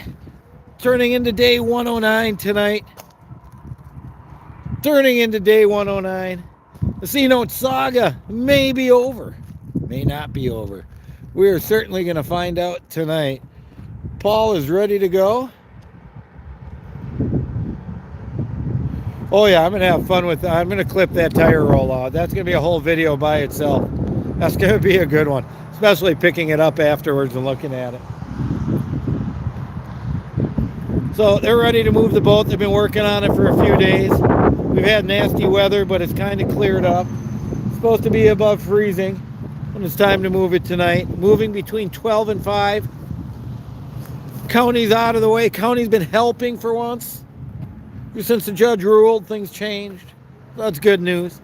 Turning into day 109 tonight. Turning into day 109. The C-Note saga may be over. May not be over. We are certainly going to find out tonight. Paul is ready to go. Oh yeah, I'm going to have fun with that. I'm going to clip that tire roll out. That's going to be a whole video by itself. That's going to be a good one. Especially picking it up afterwards and looking at it. So they're ready to move the boat. They've been working on it for a few days. We've had nasty weather, but it's kind of cleared up. It's supposed to be above freezing when it's time to move it tonight. Moving between 12 and 5. County's out of the way. County's been helping for once. Since the judge ruled, things changed. That's good news.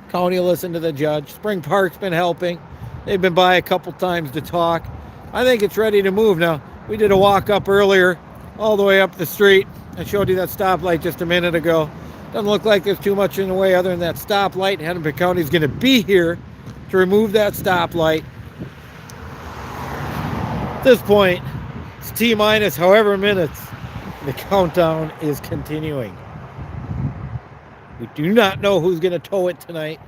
County will listen to the judge. Spring Park's been helping. They've been by a couple times to talk. I think it's ready to move now. We did a walk up earlier, all the way up the street. I showed you that stoplight just a minute ago. Doesn't look like there's too much in the way other than that stoplight. Hennepin County's going to be here to remove that stoplight. At this point, it's T-minus however minutes. The countdown is continuing. We do not know who's going to tow it tonight.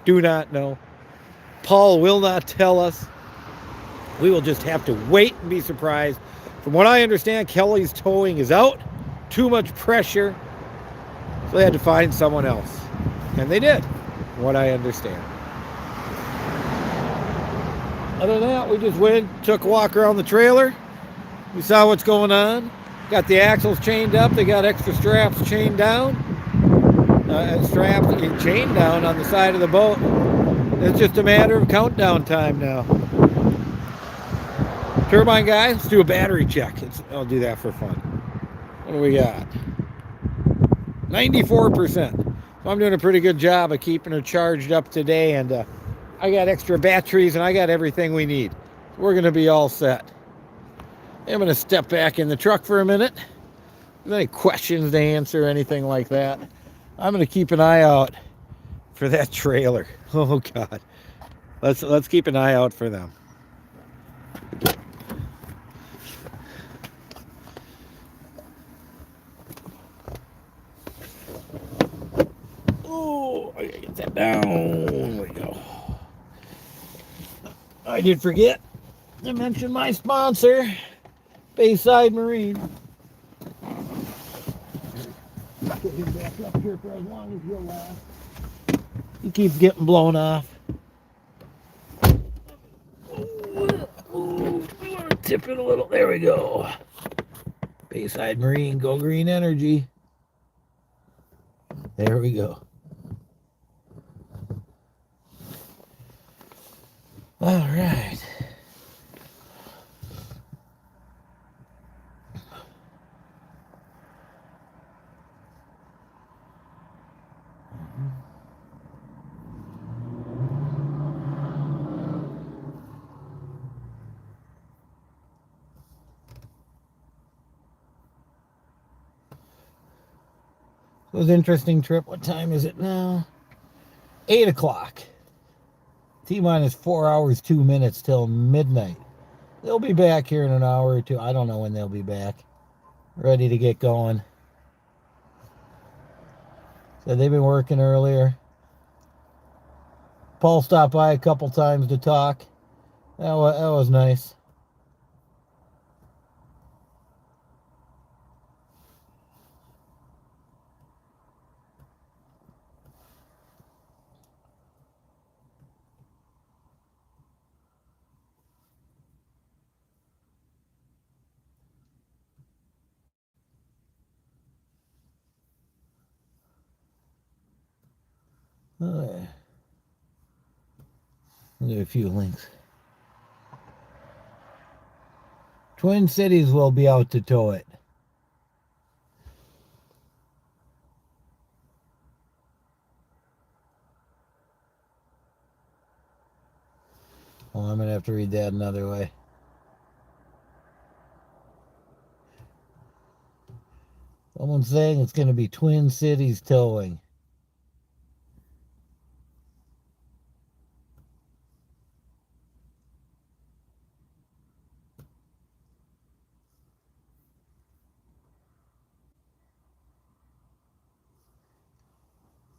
Do not know. Paul will not tell us. We will just have to wait and be surprised. From what I understand, Kelly's towing is out. Too much pressure. So they had to find someone else. And they did, from what I understand. Other than that, we just went, took a walk around the trailer. We saw what's going on. Got the axles chained up. They got extra straps chained down. Straps chained down on the side of the boat. It's just a matter of countdown time now. Turbine guy, let's do a battery check. I'll do that for fun. What do we got? 94%. So I'm doing a pretty good job of keeping her charged up today, and I got extra batteries and I got everything we need. We're going to be all set. I'm going to step back in the truck for a minute. If there's any questions to answer, anything like that, I'm going to keep an eye out for that trailer. Oh God. Let's keep an eye out for them. Oh, I gotta get that down. There we go. I did forget to mention my sponsor, Bayside Marine. Get him back up here for as long as you'll last. He keeps getting blown off. Ooh, we want to tip it a little. There we go. Bayside Marine, go green energy. There we go. All right. It was an interesting trip. What time is it now? 8 o'clock. T-minus 4 hours, 2 minutes till midnight. They'll be back here in an hour or two. I don't know when they'll be back. Ready to get going. So they've been working earlier. Paul stopped by a couple times to talk. That was nice. Oh, yeah. Get a few links. Twin Cities will be out to tow it. Oh, I'm going to have to read that another way. Someone's saying it's going to be Twin Cities towing.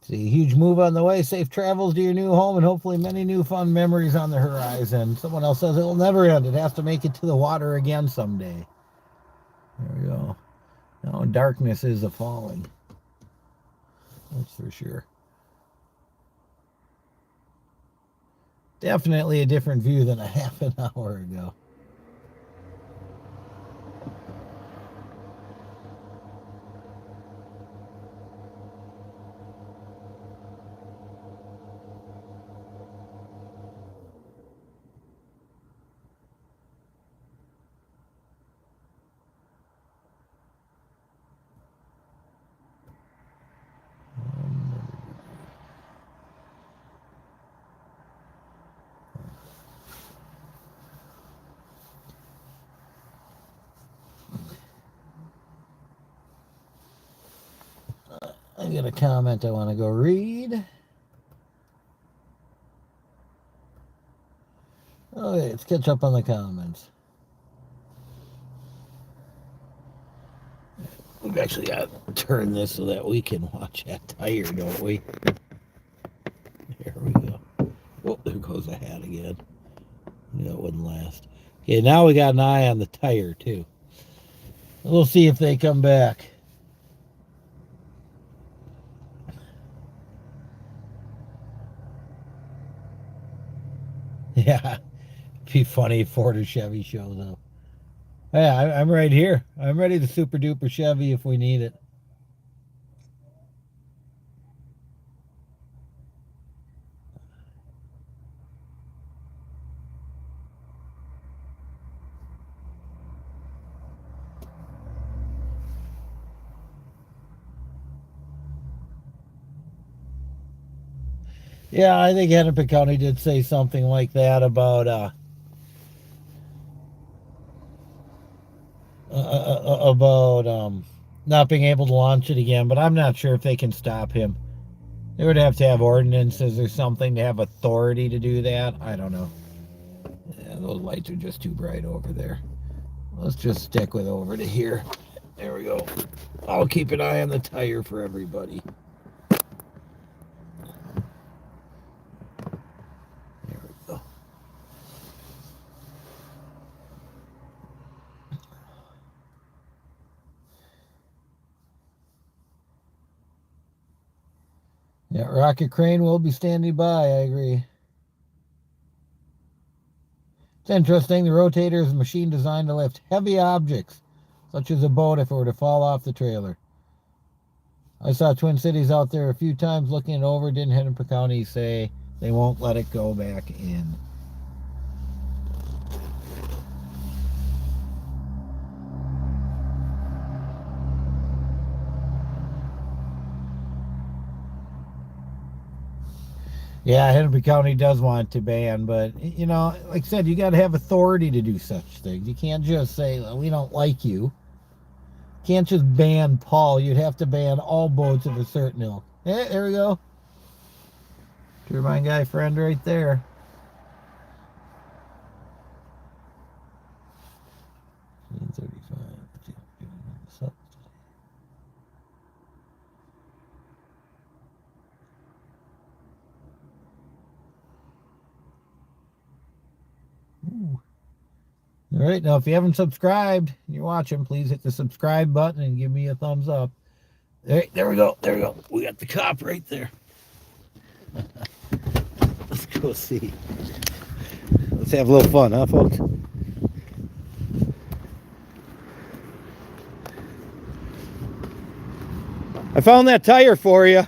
See, huge move on the way. Safe travels to your new home and hopefully many new fun memories on the horizon. Someone else says it'll never end. It has to make it to the water again someday. There we go. Now darkness is a falling. That's for sure. Definitely a different view than a half an hour ago. I got a comment I want to go read. Okay, let's catch up on the comments. We've actually got to turn this so that we can watch that tire, don't we? There we go. Oh, there goes the hat again. That wouldn't last. Okay, now we got an eye on the tire, too. We'll see if they come back. Yeah, it'd be funny if Ford or Chevy shows up. Yeah, I'm right here. I'm ready to super duper Chevy if we need it. Yeah, I think Hennepin County did say something like that about not being able to launch it again, but I'm not sure if they can stop him. They would have to have ordinances or something to have authority to do that. I don't know. Yeah, those lights are just too bright over there. Let's just stick with over to here. There we go. I'll keep an eye on the tire for everybody. There we go. Yeah, rocket crane will be standing by, I agree. It's interesting, the rotator is a machine designed to lift heavy objects, such as a boat if it were to fall off the trailer. I saw Twin Cities out there a few times looking it over. Didn't Hennepin County say they won't let it go back in? Yeah, Hennepin County does want to ban, but, you know, like I said, you got to have authority to do such things. You can't just say, well, we don't like you. You can't just ban Paul. You'd have to ban all boats of a certain ilk. Hey, there we go. Turbine guy friend right there. All right, now if you haven't subscribed and you're watching, please hit the subscribe button and give me a thumbs up. There we go. There we go. We got the cop right there. Let's go see. Let's have a little fun, huh, folks? I found that tire for you.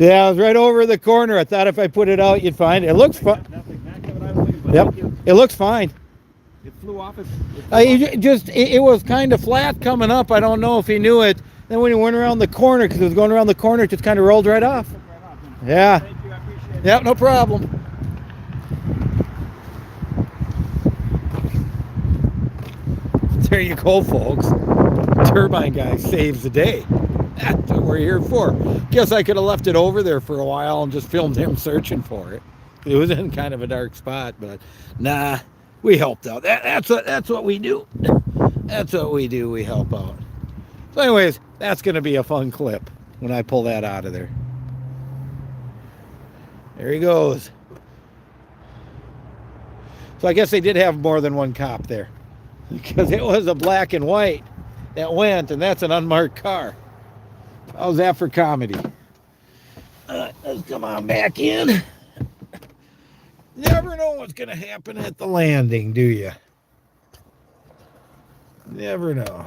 Yeah, it was right over the corner. I thought if I put it out, you'd find it. It looks fine. That's exactly what I was looking for. Yep, Thank you. it looks fine. It flew off. It was kind of flat coming up. I don't know if he knew it. Then when he went around the corner, because it was going around the corner, it just kind of rolled right off. Yeah. Thank you. I appreciate it. Yep, no problem. There you go, folks. Turbine guy saves the day. That's what we're here for. Guess I could have left it over there for a while and just filmed him searching for it. It was in kind of a dark spot, but nah, we helped out. That's what we do. That's what we do. We help out. So anyways, that's going to be a fun clip when I pull that out of there. There he goes. So I guess they did have more than one cop there, because it was a black and white that went, and that's an unmarked car. How's that for comedy? Let's come on back in. Never know what's going to happen at the landing, do you? Never know.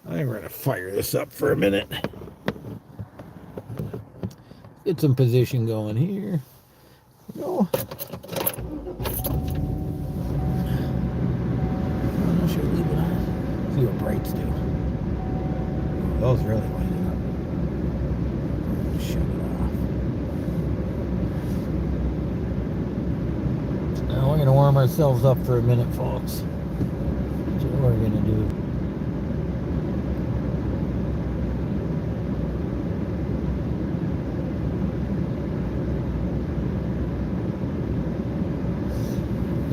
I think we're going to fire this up for a minute. Get some position going here. No. I should leave it on. See what brights do. Those really lighting up. Shut it off. Now we're going to warm ourselves up for a minute, folks. That's what we're going to do.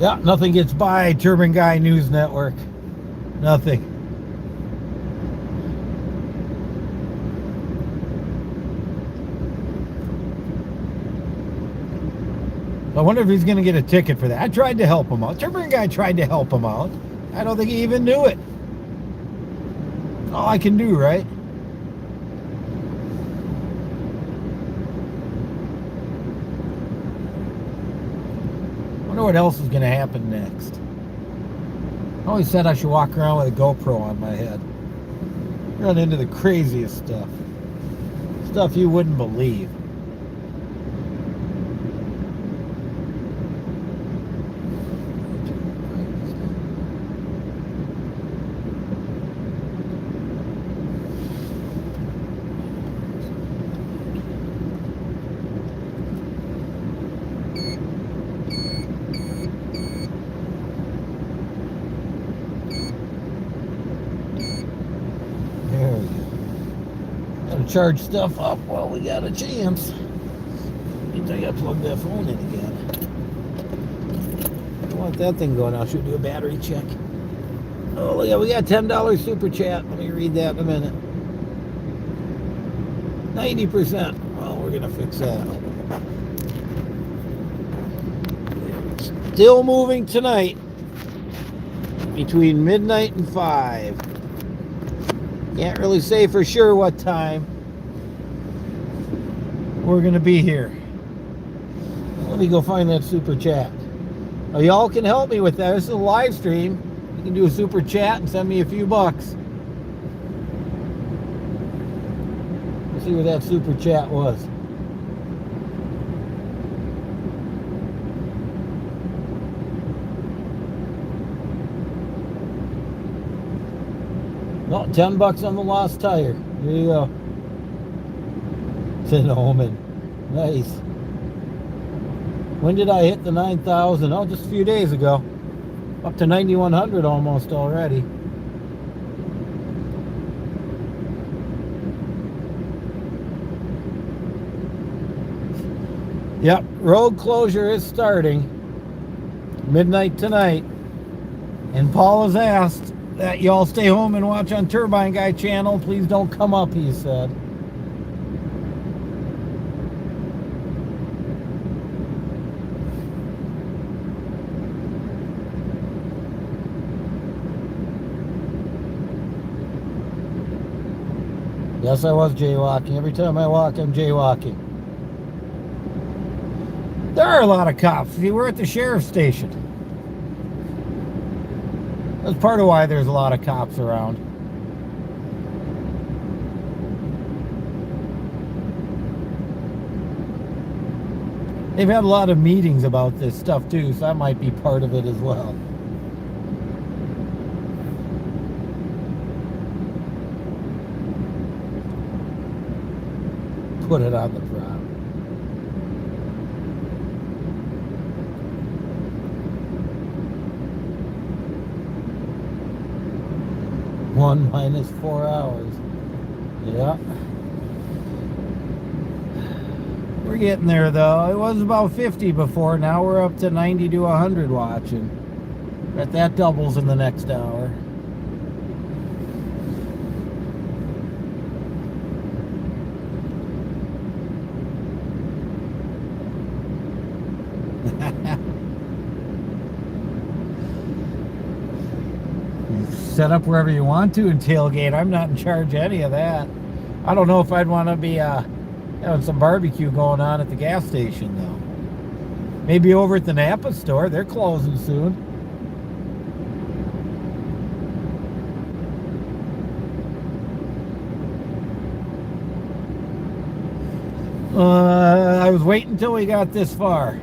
Yeah, nothing gets by Turbine Guy News Network. Nothing. I wonder if he's going to get a ticket for that. I tried to help him out. Turbine Guy tried to help him out. I don't think he even knew it. All I can do, right? Wonder what else is going to happen next. I always said I should walk around with a GoPro on my head. Run into the craziest stuff. Stuff you wouldn't believe. There we go. Gotta charge stuff up while we got a chance. Means I gotta plug that phone in again. I don't want that thing going out. Should do a battery check. Oh, yeah, we got $10 super chat. Let me read that in a minute. 90%. Well, we're gonna fix that. Still moving tonight between midnight and 5. Can't really say for sure what time we're gonna be here. Let me go find that super chat. Oh, y'all can help me with that. This is a live stream. You can do a super chat and send me a few bucks. Let's see where that super chat was. Oh, $10 on the lost tire. There you go. It's an omen. Nice. When did I hit the 9,000? Oh, just a few days ago. Up to 9,100 almost already. Yep, road closure is starting. Midnight tonight. And Paul has asked that y'all stay home and watch on Turbine Guy channel. Please don't come up, he said. Yes, I was jaywalking. Every time I walk, I'm jaywalking. There are a lot of cops. See, we're at the sheriff's station. That's part of why there's a lot of cops around. They've had a lot of meetings about this stuff too, so that might be part of it as well. Put it on the prop. One minus 4 hours. Yeah. We're getting there though. It was about 50 before. Now we're up to 90 to 100 watching. Bet that doubles in the next hour. Set up wherever you want to and tailgate. I'm not in charge of any of that. I don't know if I'd want to be having some barbecue going on at the gas station though. Maybe over at the Napa store. They're closing soon. I was waiting until we got this far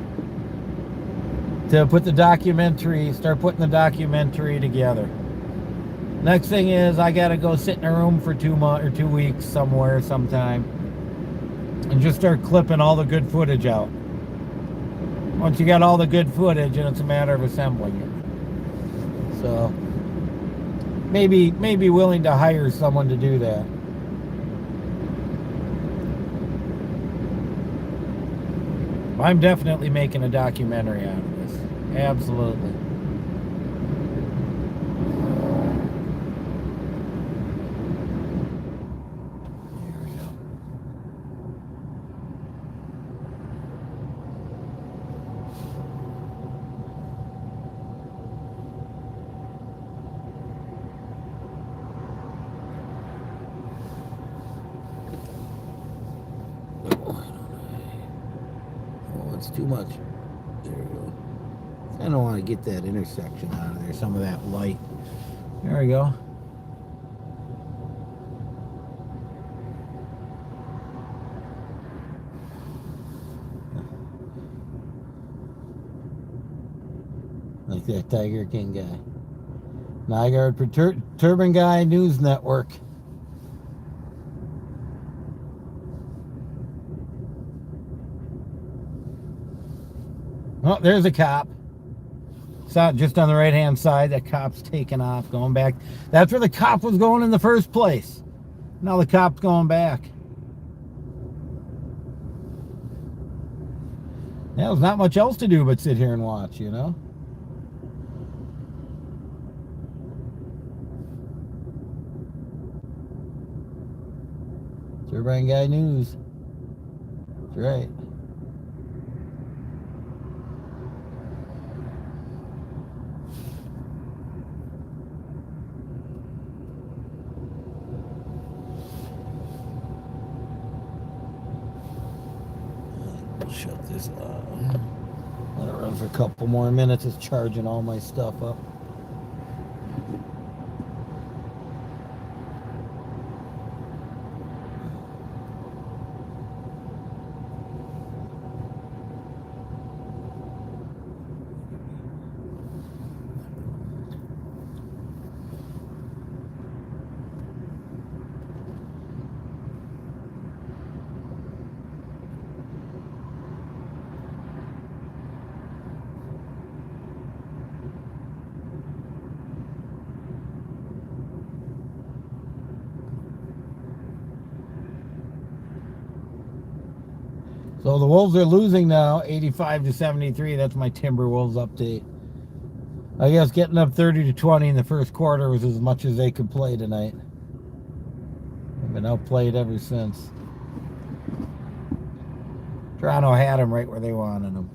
to put the documentary, start putting the documentary together. Next thing is I gotta go sit in a room for 2 months or 2 weeks somewhere sometime and just start clipping all the good footage out. Once you got all the good footage, and it's a matter of assembling it. So maybe willing to hire someone to do that. I'm definitely making a documentary out of this. Absolutely. There we go. Oh, it's too much. There we go. I don't want to get that intersection out of there, some of that light. There we go. Like that Tiger King guy. Nygaard Turban Guy News Network. Oh, there's a cop. Saw it just on the right hand side. That cop's taking off, going back. That's where the cop was going in the first place. Now the cop's going back. Yeah, there's not much else to do but sit here and watch, you know? Turbine Guy News. That's right. We'll shut this off. Let it run for a couple more minutes. It's charging all my stuff up. So the Wolves are losing now, 85-73. That's my Timberwolves update. I guess getting up 30-20 in the first quarter was as much as they could play tonight. They've been outplayed ever since. Toronto had them right where they wanted them.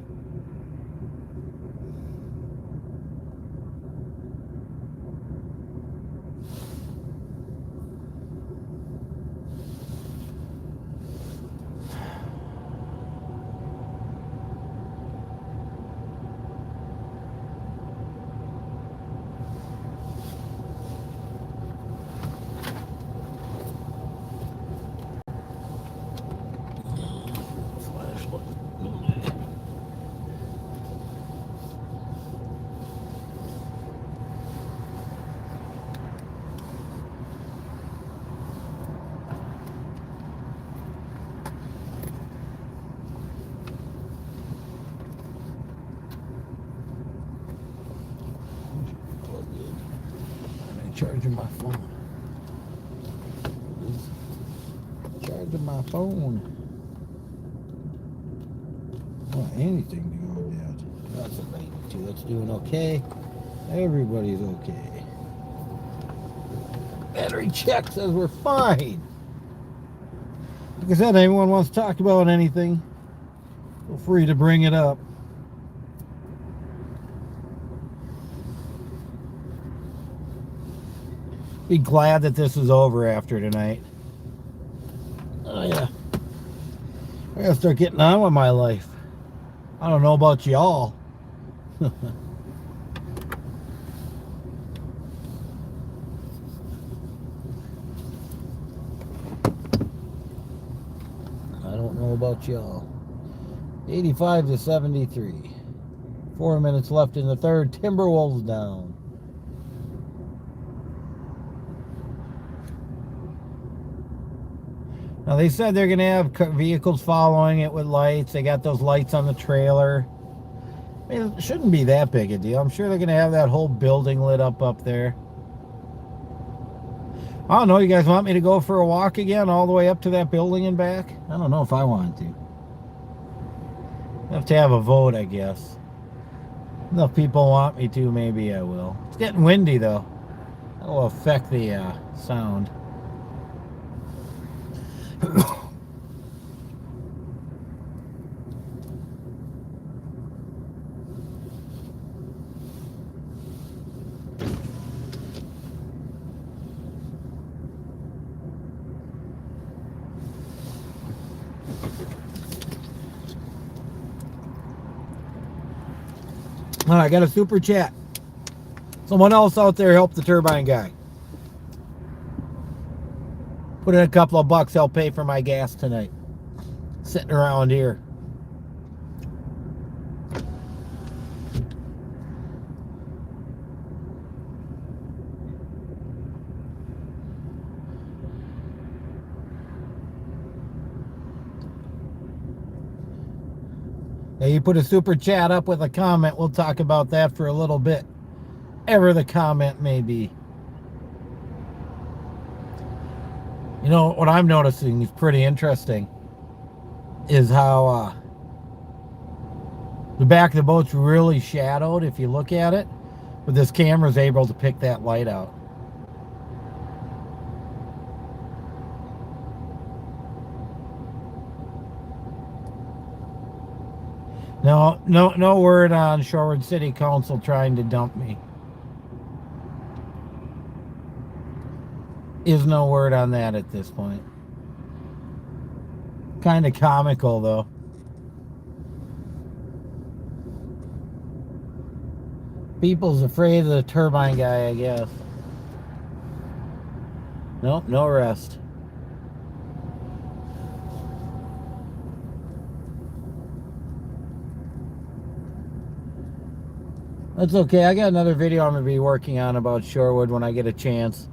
Charging my phone. Charging my phone. Oh, anything to go with that. That's a 92. That's doing okay. Everybody's okay. Battery check says we're fine. Like I said, anyone wants to talk about anything, feel free to bring it up. Be glad that this is over after tonight. Oh yeah. I gotta start getting on with my life. I don't know about y'all. I don't know about y'all. 85-73. 4 minutes left in the third. Timberwolves down. Now they said they're going to have vehicles following it with lights. They got those lights on the trailer. I mean, it shouldn't be that big a deal. I'm sure they're going to have that whole building lit up there. I don't know. You guys want me to go for a walk again all the way up to that building and back? I don't know if I want to. Have to have a vote, I guess. If people want me to, maybe I will. It's getting windy though. That will affect the sound. I got a super chat. Someone else out there help the turbine guy. Put in a couple of bucks, help pay for my gas tonight. Sitting around here. Now you put a super chat up with a comment. We'll talk about that for a little bit. Ever the comment may be. You know, what I'm noticing is pretty interesting is how the back of the boat's really shadowed if you look at it. But this camera's able to pick that light out. No word on Shorewood City Council trying to dump me. Is no word on that at this point. Kind of comical though. People's afraid of the turbine guy, I guess. Nope, no rest. That's okay. I got another video I'm going to be working on about Shorewood when I get a chance.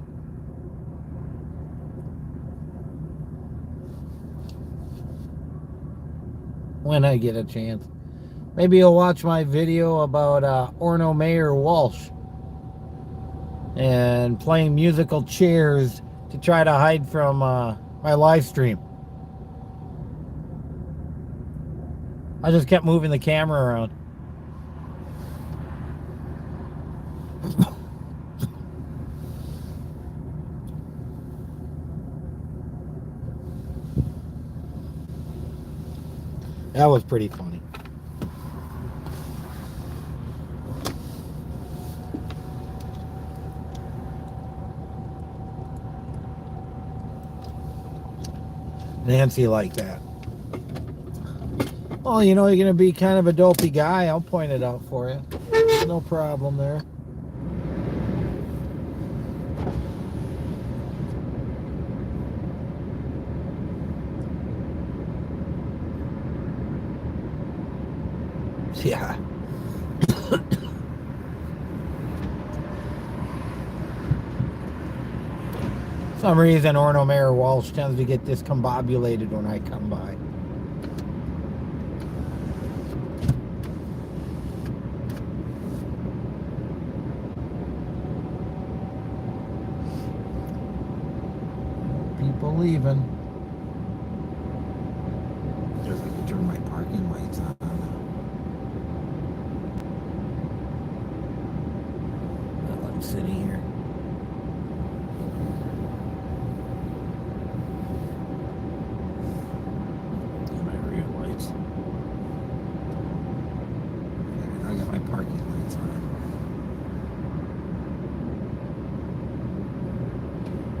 When I get a chance. Maybe you'll watch my video about Orno Mayor Walsh and playing musical chairs to try to hide from my live stream. I just kept moving the camera around. That was pretty funny. Nancy liked that. Well, you know, you're going to be kind of a dopey guy. I'll point it out for you. No problem there. Yeah. For some reason, Orno Mayor Walsh tends to get discombobulated when I come by. People leaving. There's I can turn my parking lights on. I'm sitting here. My rear lights. I got my parking lights on.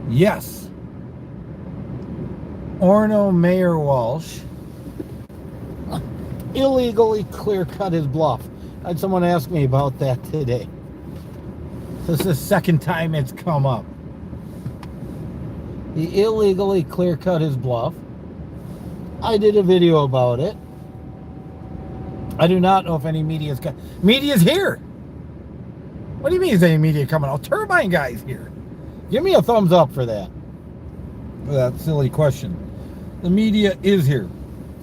Yes. Orno Mayor Walsh illegally clear-cut his bluff. I had someone ask me about that today. This is the second time it's come up. He illegally clear-cut his bluff. I did a video about it. I do not know if any media's got... Media's here! What do you mean is any media coming out? Turbine guy's here. Give me a thumbs up for that. For that silly question. The media is here.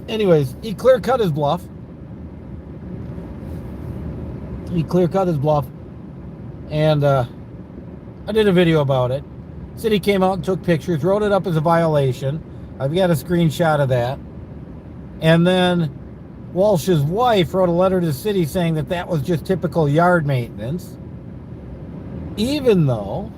Anyways, he clear-cut his bluff. He clear-cut his bluff. And I did a video about it. City came out and took pictures, wrote it up as a violation. I've got a screenshot of that. And then Walsh's wife wrote a letter to the city saying that that was just typical yard maintenance, even though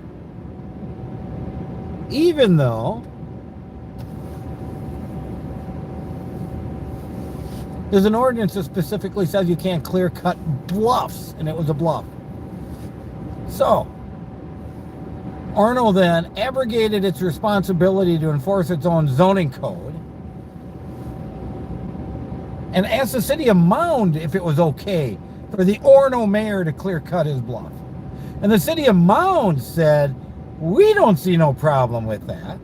there's an ordinance that specifically says you can't clear cut bluffs, and it was a bluff. So Orono then abrogated its responsibility to enforce its own zoning code and asked the city of Mound if it was okay for the Orono mayor to clear cut his bluff. And the city of Mound said, we don't see no problem with that.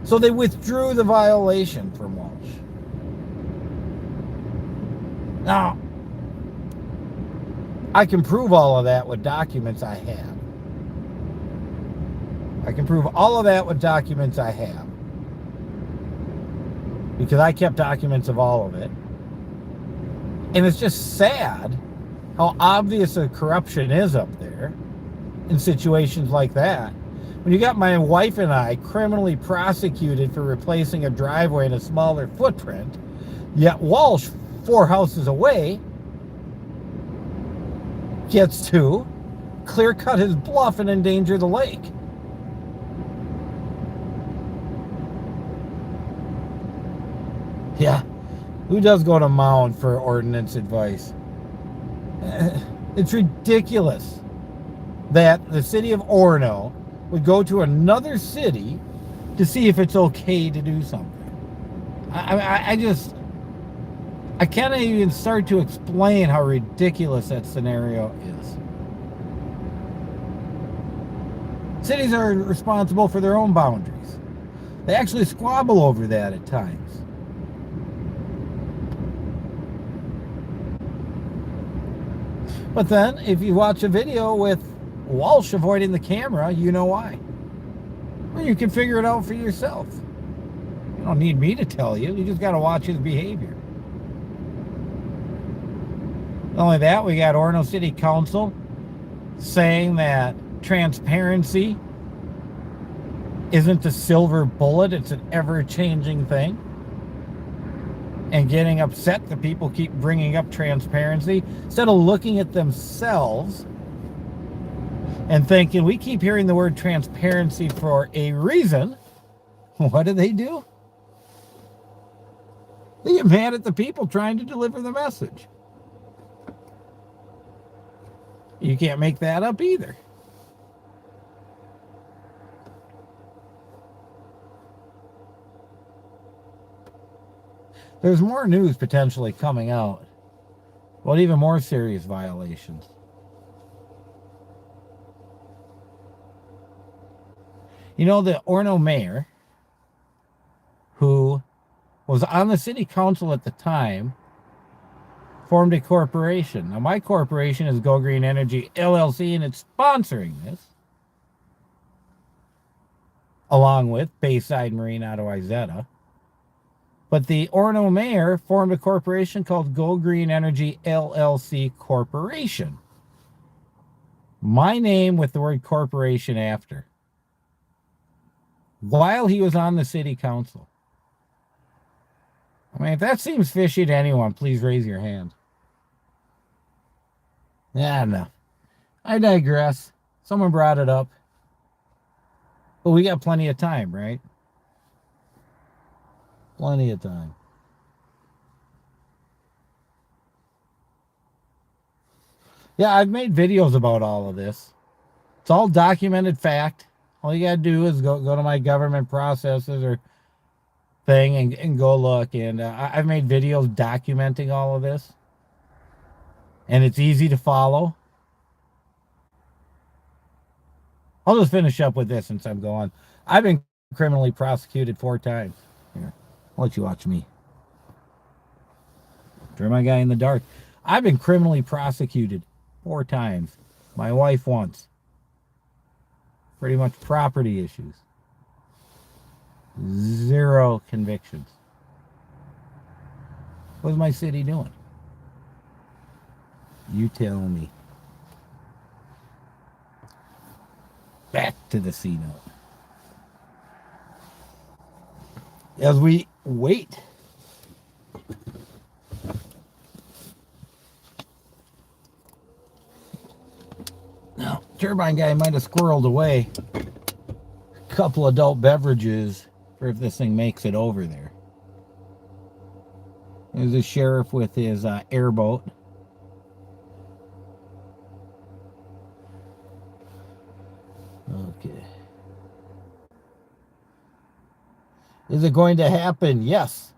So they withdrew the violation from Walsh. Now, I can prove all of that with documents I have. Because I kept documents of all of it. And it's just sad how obvious the corruption is up there in situations like that. When you got my wife and I criminally prosecuted for replacing a driveway in a smaller footprint, yet Walsh, 4 houses away, gets to clear cut his bluff and endanger the lake. Yeah, who does go to Mound for ordinance advice? It's ridiculous that the city of Orono would go to another city to see if it's okay to do something. I can't even start to explain how ridiculous that scenario is. Cities are responsible for their own boundaries. They actually squabble over that at times. But then, if you watch a video with Walsh avoiding the camera, you know why. Or you can figure it out for yourself. You don't need me to tell you. You just got to watch his behavior. Not only that, we got Orono City Council saying that transparency isn't a silver bullet, it's an ever-changing thing. And getting upset that people keep bringing up transparency instead of looking at themselves and thinking, we keep hearing the word transparency for a reason. What do? They get mad at the people trying to deliver the message. You can't make that up either. There's more news potentially coming out about even more serious violations. You know, the Orono mayor, who was on the city council at the time, formed a corporation. Now, my corporation is Go Green Energy LLC, and it's sponsoring this, along with Bayside Marine out of Izetta. But the Orono mayor formed a corporation called Go Green Energy LLC Corporation. My name with the word corporation after. While he was on the city council. I mean, if that seems fishy to anyone, please raise your hand. Yeah, no. I digress. Someone brought it up. But we got plenty of time, right? Plenty of time. Yeah, I've made videos about all of this. It's all documented fact. All you got to do is go to my government processes or thing and go look. And I've made videos documenting all of this. And it's easy to follow. I'll just finish up with this since I'm going. I've been criminally prosecuted 4 times. Here, I'll let you watch me. Turn my guy in the dark. I've been criminally prosecuted 4 times. My wife once. Pretty much property issues. 0 convictions. What's my city doing? You tell me. Back to the C note. As we wait turbine guy might have squirreled away a couple adult beverages for if this thing makes it over there. There's the sheriff with his airboat. Okay. Is it going to happen? Yes.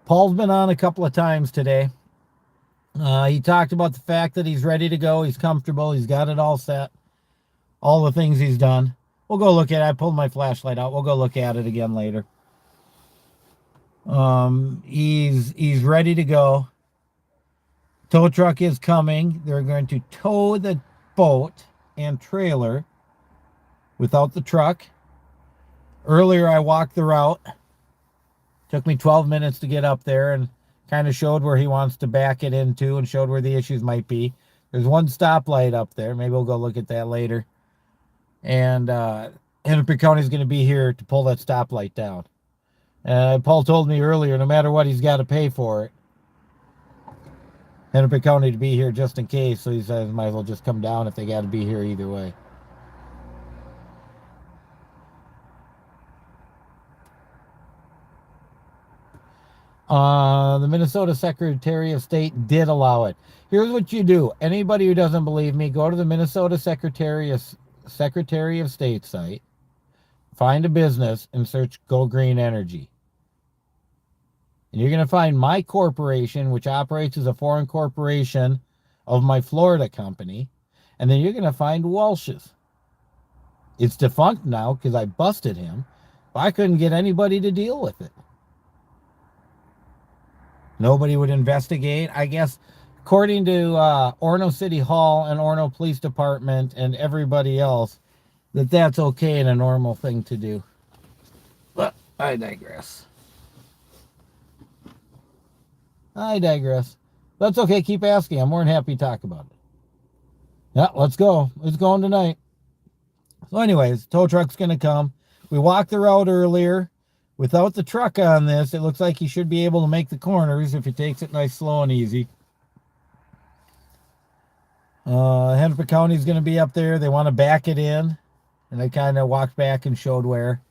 Paul's been on a couple of times today. He talked about the fact that he's ready to go. He's comfortable. He's got it all set. All the things he's done. We'll go look at it. I pulled my flashlight out. We'll go look at it again later. He's ready to go. Tow truck is coming. They're going to tow the boat and trailer without the truck. Earlier, I walked the route. Took me 12 minutes to get up there and kind of showed where he wants to back it into and showed where the issues might be. There's one stoplight up there. Maybe we'll go look at that later. And Hennepin County is going to be here to pull that stoplight down. Paul told me earlier, no matter what, he's got to pay for it. Hennepin County to be here just in case. So he says, might as well just come down if they got to be here either way. The Minnesota Secretary of State did allow it. Here's what you do. Anybody who doesn't believe me, go to the Minnesota Secretary of State site, find a business, and search Go Green Energy. And you're going to find my corporation, which operates as a foreign corporation of my Florida company. And then you're going to find Welch's. It's defunct now because I busted him. But I couldn't get anybody to deal with it. Nobody would investigate. I guess, according to Orono City Hall and Orono Police Department and everybody else, that's okay and a normal thing to do. But I digress. That's okay. Keep asking. I'm more than happy to talk about it. Yeah, let's go. It's going tonight. So anyways, tow truck's going to come. We walked the route earlier. Without the truck on this, it looks like he should be able to make the corners if he takes it nice, slow, and easy. Hennepin County is going to be up there. They want to back it in. And I kind of walked back and showed where.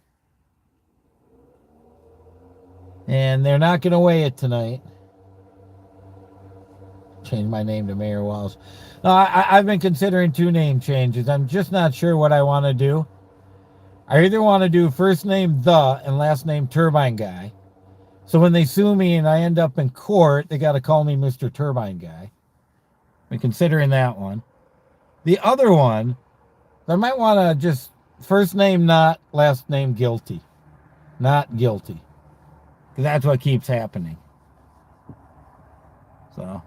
And they're not going to weigh it tonight. Change my name to Mayor Walsh. I've been considering 2 name changes. I'm just not sure what I want to do. I either want to do first name The and last name Turbine Guy. So when they sue me and I end up in court, they got to call me Mr. Turbine Guy. I'm considering that one. The other one, I might want to just first name Not, last name Guilty. Not Guilty. Because that's what keeps happening. So,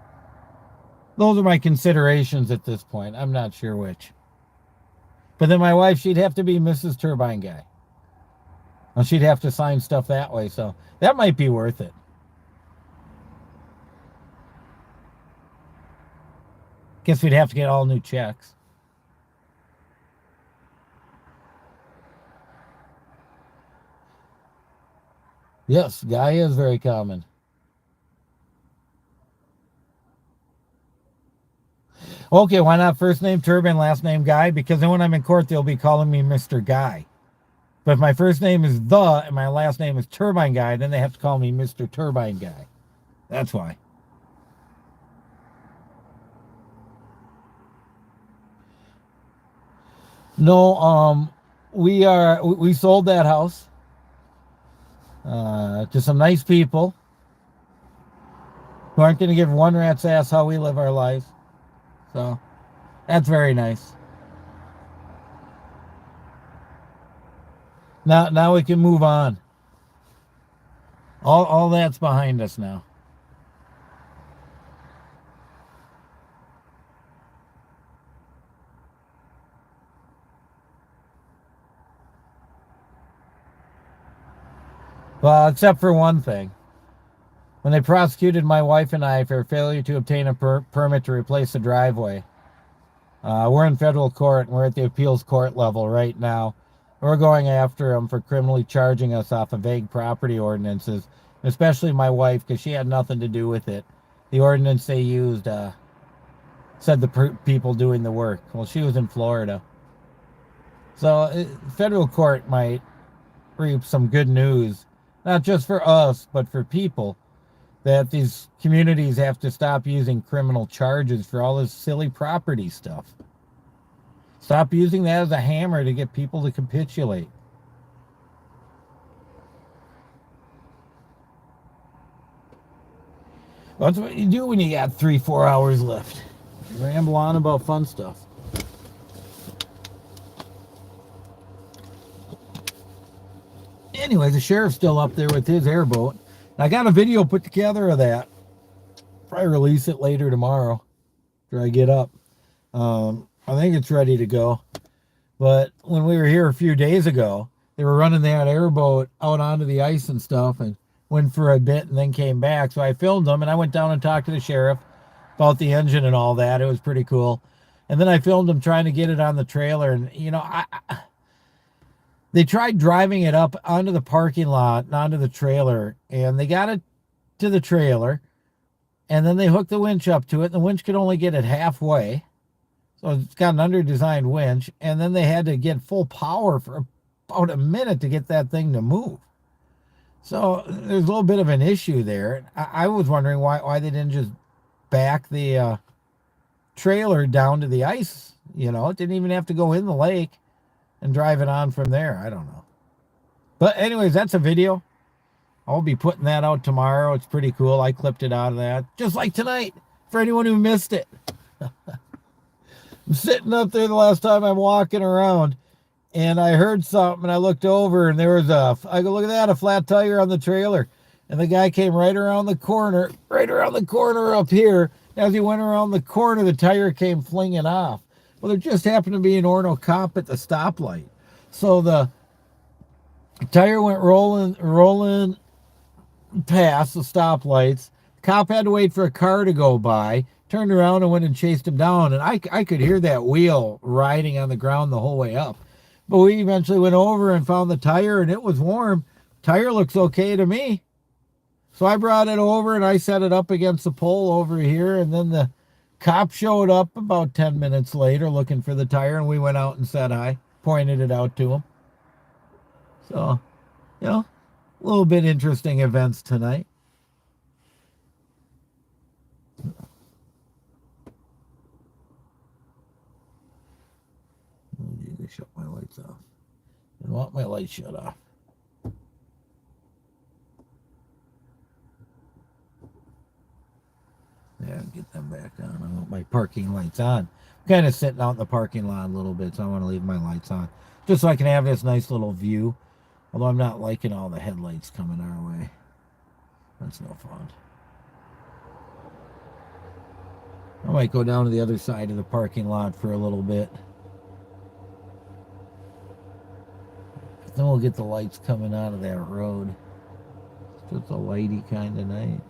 those are my considerations at this point. I'm not sure which. But then my wife, she'd have to be Mrs. Turbine Guy. And she'd have to sign stuff that way. So that might be worth it. Guess we'd have to get all new checks. Yes, Guy is very common. Okay, why not first name Turbine, last name Guy? Because then when I'm in court, they'll be calling me Mr. Guy. But if my first name is The and my last name is Turbine Guy, then they have to call me Mr. Turbine Guy. That's why. No, we sold that house to some nice people who aren't going to give one rat's ass how we live our lives. So, that's very nice. Now we can move on. All that's behind us now. Well, except for one thing. When they prosecuted my wife and I for failure to obtain a permit to replace the driveway, we're in federal court and we're at the appeals court level right now. We're going after them for criminally charging us off of vague property ordinances, especially my wife because she had nothing to do with it. The ordinance they used said the people doing the work. Well, she was in Florida. So federal court might reap some good news, not just for us, but for people, that these communities have to stop using criminal charges for all this silly property stuff. Stop using that as a hammer to get people to capitulate. That's what you do when you got 3-4 hours left. You ramble on about fun stuff. Anyway, the sheriff's still up there with his airboat. I got a video put together of that. Probably release it later tomorrow after I get up. I think it's ready to go. But when we were here a few days ago, they were running that airboat out onto the ice and stuff and went for a bit and then came back. So I filmed them and I went down and talked to the sheriff about the engine and all that. It was pretty cool. And then I filmed them trying to get it on the trailer. And, you know, they tried driving it up onto the parking lot and onto the trailer. And they got it to the trailer. And then they hooked the winch up to it. And the winch could only get it halfway. So it's got an under-designed winch. And then they had to get full power for about a minute to get that thing to move. So there's a little bit of an issue there. I was wondering why they didn't just back the trailer down to the ice. You know, it didn't even have to go in the lake and drive it on from there. I don't know. But anyways, that's a video. I'll be putting that out tomorrow. It's pretty cool. I clipped it out of that. Just like tonight, for anyone who missed it. I'm sitting up there the last time I'm walking around, and I heard something, and I looked over, and there was I go, look at that, a flat tire on the trailer. And the guy came right around the corner up here. As he went around the corner, the tire came flinging off. Well, there just happened to be an Orno cop at the stoplight. So the tire went rolling past the stoplights. The cop had to wait for a car to go by, turned around and went and chased him down. And I could hear that wheel riding on the ground the whole way up. But we eventually went over and found the tire, and it was warm. Tire looks okay to me. So I brought it over and I set it up against the pole over here. And then the cop showed up about 10 minutes later looking for the tire. And we went out and said hi, pointed it out to him. So, you know, a little bit interesting events tonight. They shut my lights off. I don't want my lights shut off. Yeah, get them back on. I want my parking lights on. I'm kind of sitting out in the parking lot a little bit, so I want to leave my lights on. Just so I can have this nice little view. Although I'm not liking all the headlights coming our way. That's no fun. I might go down to the other side of the parking lot for a little bit. Then we'll get the lights coming out of that road. So it's a lighty kind of night.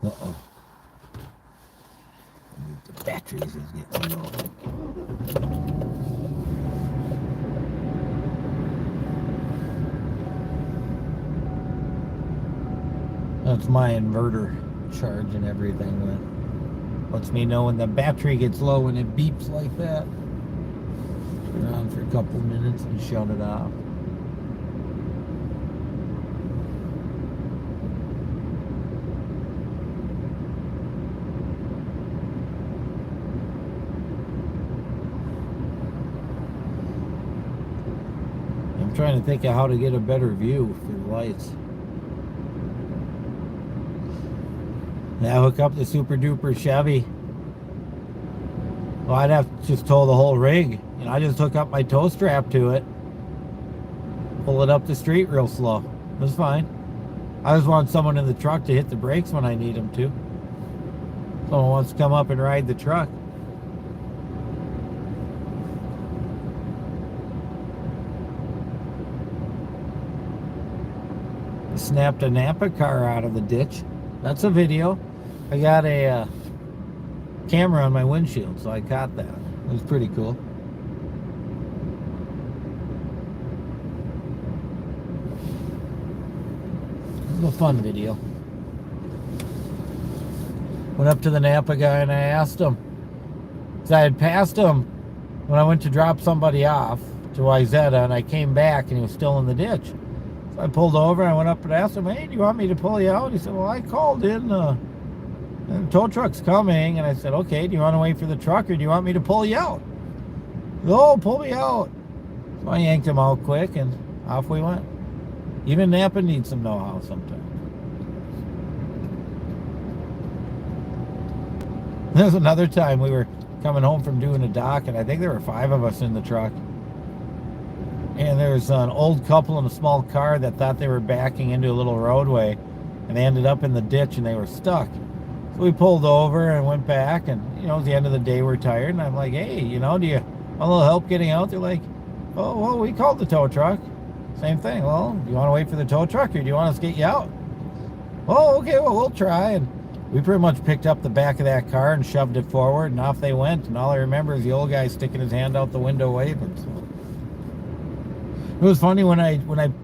Uh-oh. The batteries is getting low. That's my inverter charging everything with. Lets me know when the battery gets low and it beeps like that. Turn it on for a couple minutes and shut it off. I'm trying to think of how to get a better view for the lights. Now hook up the Super Duper Chevy. Well, I'd have to just tow the whole rig. You know, I just hook up my tow strap to it. pull it up the street real slow. It was fine. I just want someone in the truck to hit the brakes when I need them to. Someone wants to come up and ride the truck. Snapped a Napa car out of the ditch. That's a video. I got a camera on my windshield, so I caught that. It was pretty cool. It was a fun video. Went up to the Napa guy and I asked him, because I had passed him when I went to drop somebody off to Wyzetta, and I came back and he was still in the ditch. So I pulled over and I went up and asked him, hey, do you want me to pull you out? He said, well, I called in, and the tow truck's coming. And I said, okay, do you want to wait for the truck or do you want me to pull you out? No, pull me out. So I yanked him out quick and off we went. Even Napa needs some know-how sometimes. There's another time we were coming home from doing a dock, and I think there were 5 of us in the truck. And there's an old couple in a small car that thought they were backing into a little roadway, and they ended up in the ditch and they were stuck. So we pulled over and went back, and it was the end of the day, we're tired, and I'm like, hey, do you want a little help getting out? They're like, oh, well, we called the tow truck. Same thing. Well, do you want to wait for the tow truck or do you want us to get you out? Oh, okay, well, we'll try. And we pretty much picked up the back of that car and shoved it forward, and off they went. And all I remember is the old guy sticking his hand out the window waving. So it was funny when I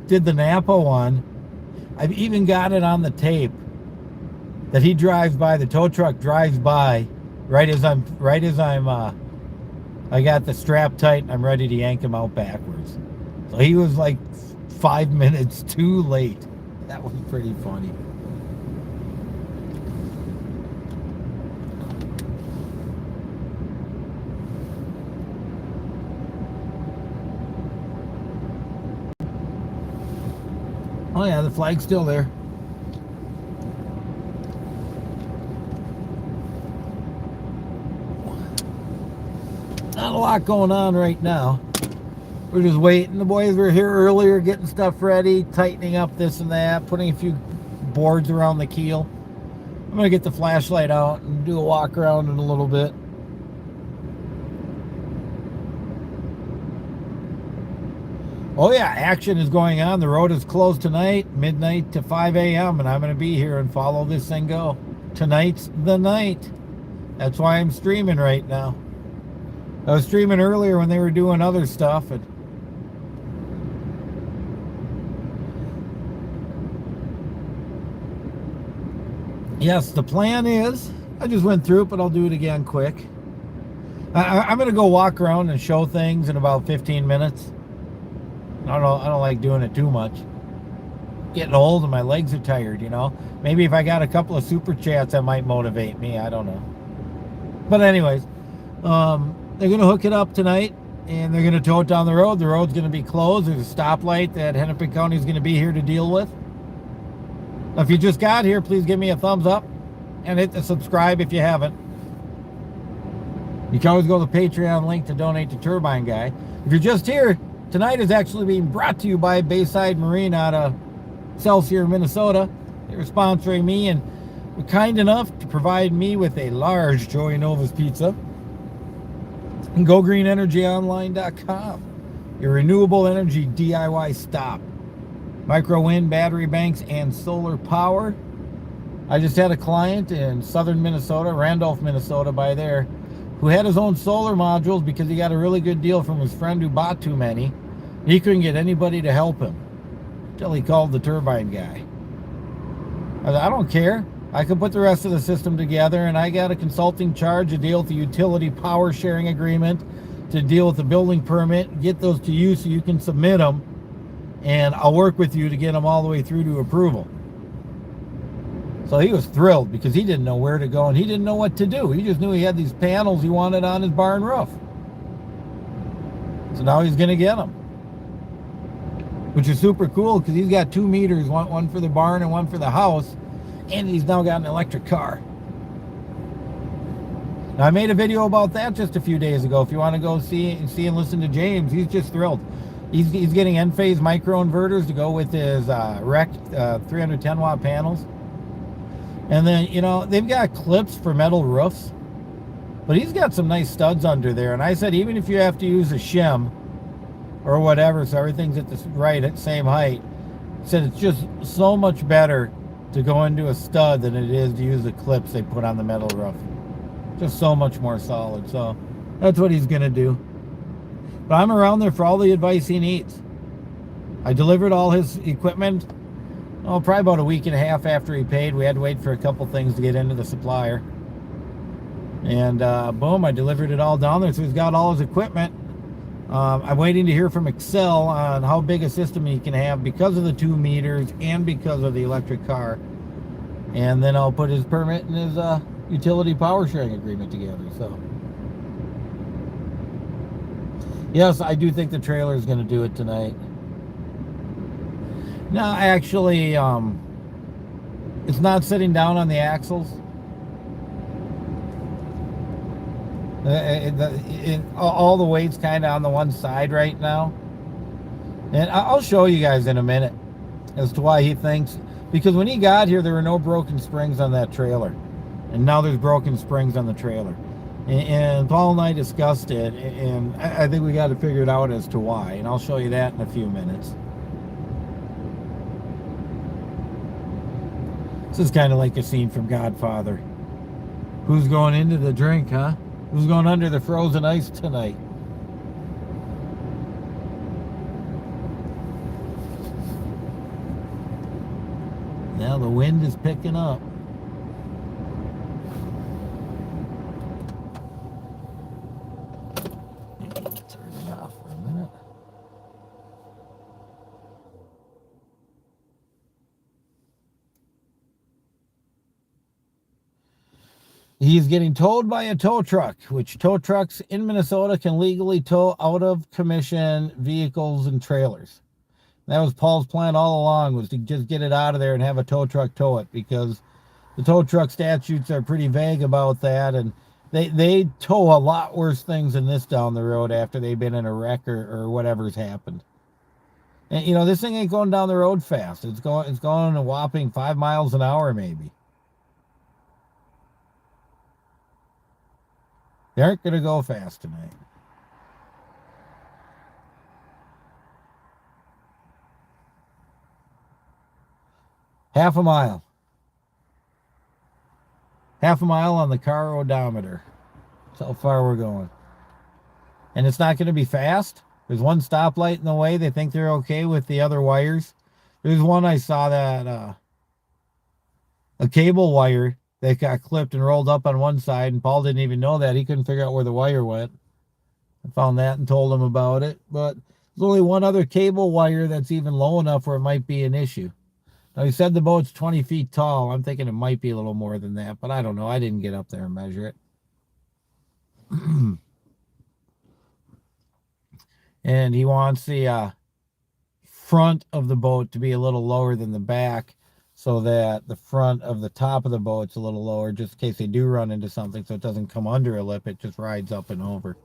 did the Napa one, I've even got it on the tape that he drives by, the tow truck drives by right as I got the strap tight and I'm ready to yank him out backwards. So he was like 5 minutes too late. That was pretty funny. Oh yeah, the flag's still there. Not a lot going on right now. We're just waiting. The boys were here earlier getting stuff ready, tightening up this and that, putting a few boards around the keel. I'm going to get the flashlight out and do a walk around in a little bit. Oh yeah, action is going on. The road is closed tonight, midnight to 5 a.m. and I'm going to be here and follow this thing go. Tonight's the night. That's why I'm streaming right now. I was streaming earlier when they were doing other stuff. And yes, the plan is, I just went through it, but I'll do it again quick. I'm going to go walk around and show things in about 15 minutes. I don't like doing it too much. Getting old and my legs are tired, Maybe if I got a couple of super chats, that might motivate me. I don't know. But anyways, they're going to hook it up tonight, and they're going to tow it down the road. The road's going to be closed. There's a stoplight that Hennepin County is going to be here to deal with. Now, if you just got here, please give me a thumbs up and hit the subscribe if you haven't. You can always go to the Patreon link to donate to Turbine Guy. If you're just here, tonight is actually being brought to you by Bayside Marine out of Excelsior, Minnesota. They were sponsoring me and were kind enough to provide me with a large Joey Nova's pizza. And GoGreenEnergyOnline.com, your renewable energy DIY stop. Micro wind, battery banks, and solar power. I just had a client in southern Minnesota, Randolph, Minnesota by there, who had his own solar modules because he got a really good deal from his friend who bought too many. He couldn't get anybody to help him until he called the Turbine Guy. I don't care. I can put the rest of the system together, and I got a consulting charge to deal with the utility power sharing agreement, to deal with the building permit, get those to you so you can submit them, and I'll work with you to get them all the way through to approval. So he was thrilled because he didn't know where to go and he didn't know what to do. He just knew he had these panels he wanted on his barn roof. So now he's going to get them, which is super cool because he's got 2 meters, one for the barn and one for the house, and he's now got an electric car. Now, I made a video about that just a few days ago. If you want to go see and listen to James, he's just thrilled. He's getting end-phase microinverters to go with his rec 310 watt panels. And then, you know, they've got clips for metal roofs, but he's got some nice studs under there. And I said, even if you have to use a shim or whatever, so everything's at the same height, I said it's just so much better to go into a stud than it is to use the clips they put on the metal roof. Just so much more solid. So that's what he's gonna do. But I'm around there for all the advice he needs. I delivered all his equipment, oh, probably about a week and a half after he paid. We had to wait for a couple things to get into the supplier. And boom, I delivered it all down there. So he's got all his equipment. I'm waiting to hear from Excel on how big a system he can have because of the 2 meters and because of the electric car. And then I'll put his permit and his utility power sharing agreement together. So yes, I do think the trailer is going to do it tonight. No, actually, it's not sitting down on the axles. All the weight's kind of on the one side right now. And I'll show you guys in a minute as to why he thinks. Because when he got here, there were no broken springs on that trailer. And now there's broken springs on the trailer. And Paul and I discussed it. And I think we got to figure it out as to why. And I'll show you that in a few minutes. This is kind of like a scene from Godfather. Who's going into the drink, huh? Who's going under the frozen ice tonight? Now the wind is picking up. Turn it off for a minute. He's getting towed by a tow truck, which tow trucks in Minnesota can legally tow out of commission vehicles and trailers. That was Paul's plan all along, was to just get it out of there and have a tow truck tow it, because the tow truck statutes are pretty vague about that, and they tow a lot worse things than this down the road after they've been in a wreck or whatever's happened. And you know, this thing ain't going down the road fast. It's going a whopping 5 miles an hour maybe. They aren't going to go fast tonight. Half a mile. Half a mile on the car odometer. That's how far we're going. And it's not going to be fast. There's one stoplight in the way. They think they're okay with the other wires. There's one I saw that a cable wire that got clipped and rolled up on one side, and Paul didn't even know that. He couldn't figure out where the wire went. I found that and told him about it. But there's only one other cable wire that's even low enough where it might be an issue. Now, he said the boat's 20 feet tall. I'm thinking it might be a little more than that, but I don't know. I didn't get up there and measure it. And he wants the front of the boat to be a little lower than the back, so that the front of the top of the boat's a little lower, just in case they do run into something, so it doesn't come under a lip. It just rides up and over.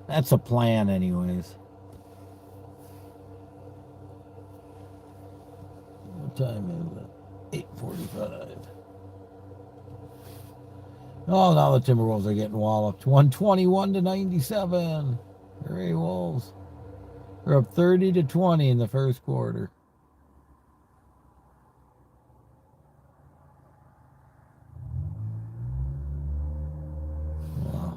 That's a plan anyways. What time is it? 8:45. Oh, now the Timberwolves are getting walloped. 121-97. Hooray, Wolves. They're up 30-20 in the first quarter. Wow.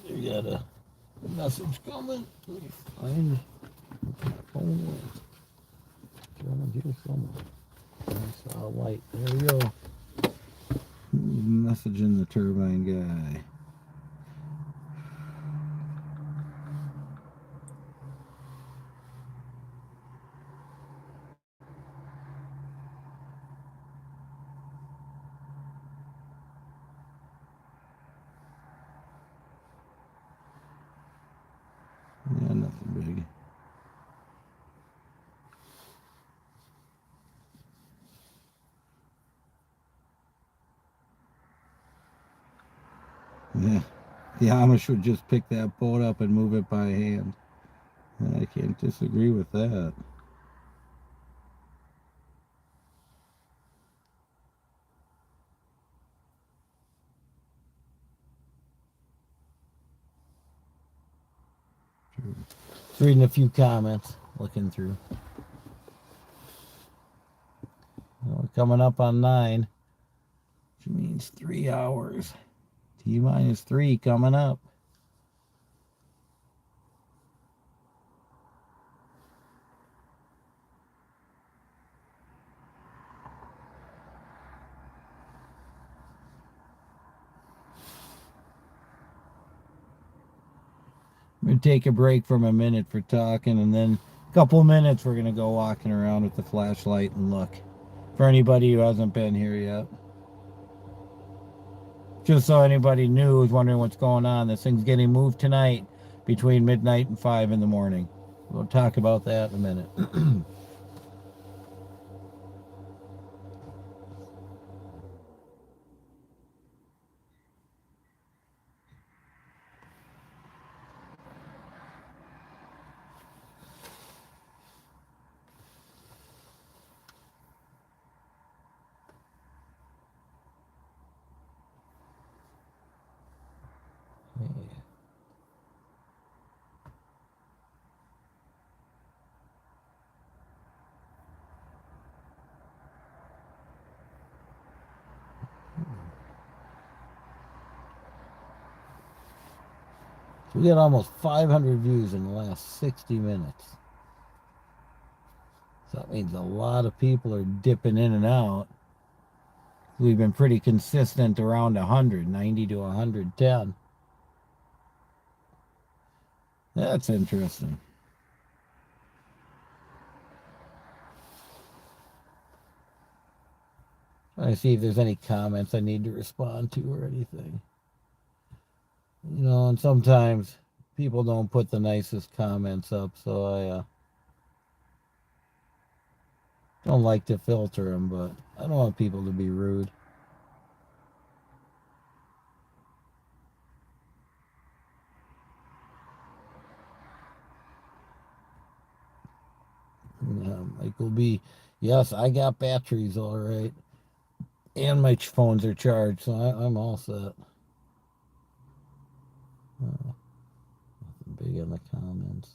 You got a message coming. Find phone with. Here somewhere. I saw a light. There we go. Messaging the turbine guy. Yeah, the Amish would just pick that boat up and move it by hand. I can't disagree with that. Just reading a few comments, looking through. We're coming up on 9, which means 3 hours. T minus 3 coming up. I'm going to take a break from a minute for talking, and then a couple minutes we're going to go walking around with the flashlight and look for anybody who hasn't been here yet. Just so anybody new who's wondering what's going on, this thing's getting moved tonight between midnight and 5 in the morning. We'll talk about that in a minute. We got almost 500 views in the last 60 minutes. So that means a lot of people are dipping in and out. We've been pretty consistent around 100, 90 to 110. That's interesting. I see if there's any comments I need to respond to or anything. You know, and sometimes people don't put the nicest comments up, so I don't like to filter them, but I don't want people to be rude. Michael B. Yes, I got batteries all right. And my phones are charged, so I'm all set. Nothing big in the comments.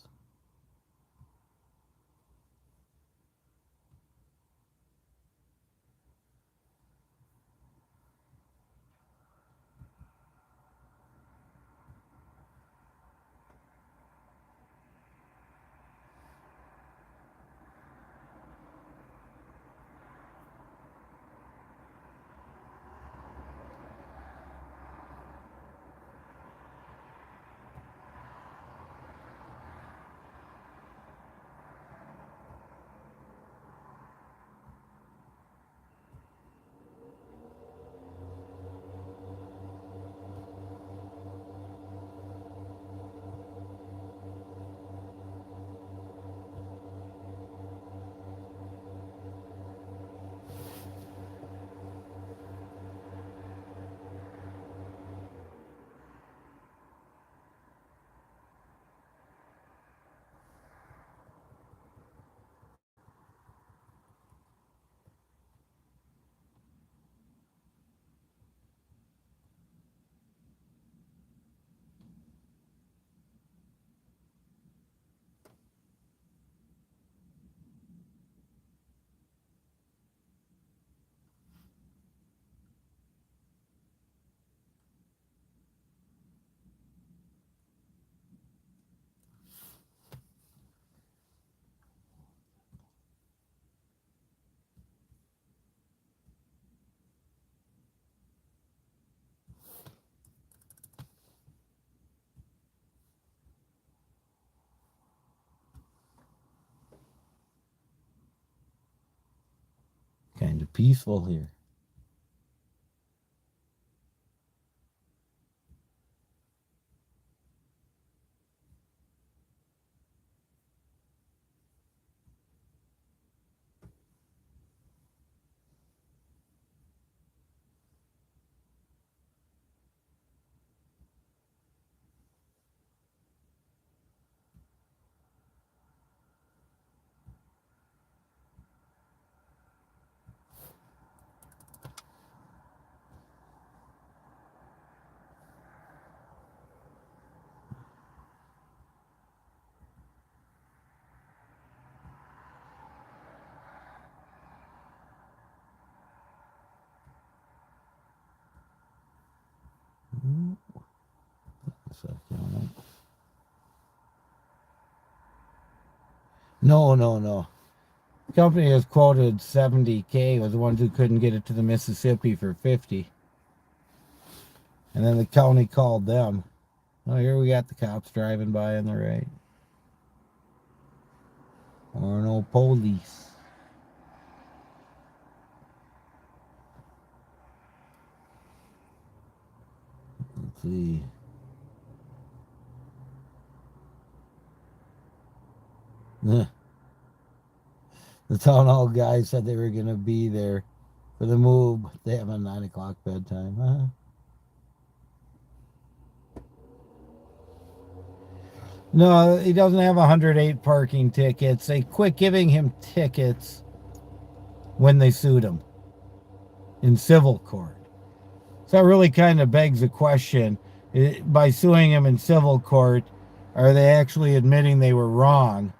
Kind of peaceful here. No, no, no. The company has quoted 70K, was the ones who couldn't get it to the Mississippi for 50. And then the county called them. Oh, here we got the cops driving by on the right. Or no police. Let's see. The town hall guys said they were going to be there for the move, but they have a 9 o'clock bedtime. Huh? No, he doesn't have 108 parking tickets. They quit giving him tickets when they sued him in civil court. So that really kind of begs the question, by suing him in civil court, are they actually admitting they were wrong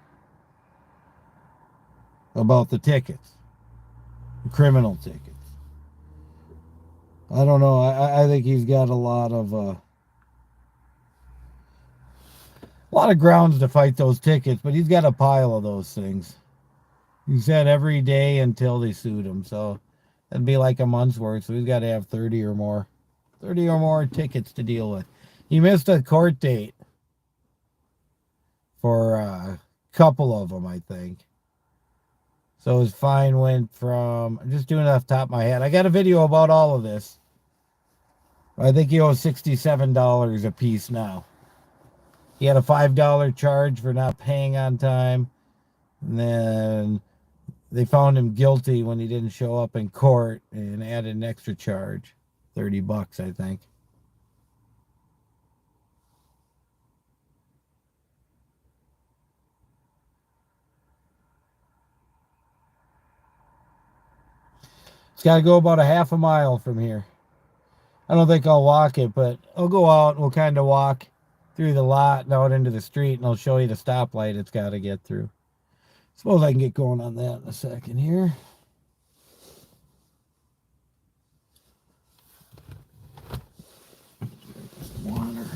about the tickets, the criminal tickets? I don't know. I think he's got a lot of grounds to fight those tickets, but he's got a pile of those things. He said every day until they sued him, so that'd be like a month's worth. So he's got to have 30 or more tickets to deal with. He missed a court date for a couple of them, I think. So his fine went from, I'm just doing it off the top of my head. I got a video about all of this. I think he owes $67 a piece now. He had a $5 charge for not paying on time. And then they found him guilty when he didn't show up in court and added an extra charge. $30, I think. It's got to go about a half a mile from here. I don't think I'll walk it, but I'll go out and we'll kind of walk through the lot and out into the street, and I'll show you the stoplight it's got to get through. Suppose I can get going on that in a second here. Water.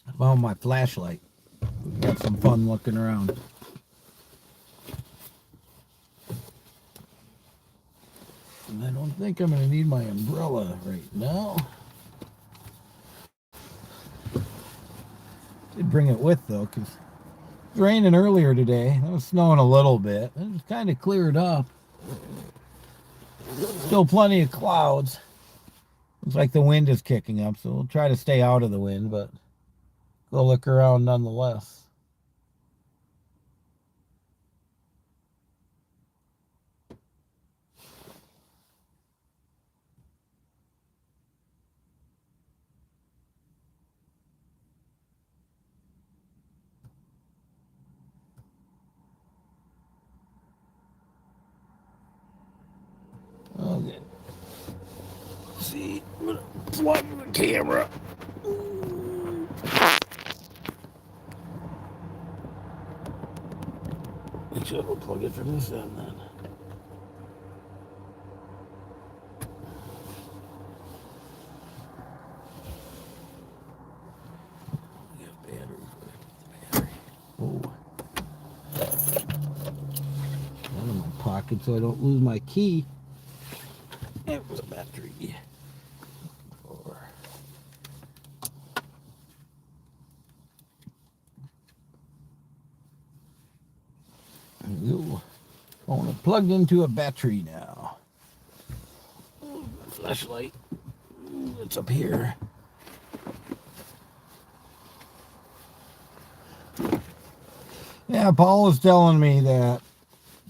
I found my flashlight. Got some fun looking around. And I don't think I'm going to need my umbrella right now. Did bring it with though, because it was raining earlier today. It was snowing a little bit. It was kind of cleared up. Still plenty of clouds. Looks like the wind is kicking up, so we'll try to stay out of the wind, but go look around nonetheless. Okay. Let's see, I'm gonna plug the camera. Actually, we'll plug it from this end then. We got batteries. Oh. Out of my pocket so I don't lose my key. It was a battery. Ooh. Oh, it's plugged into a battery now. Flashlight. It's up here. Yeah, Paul was telling me that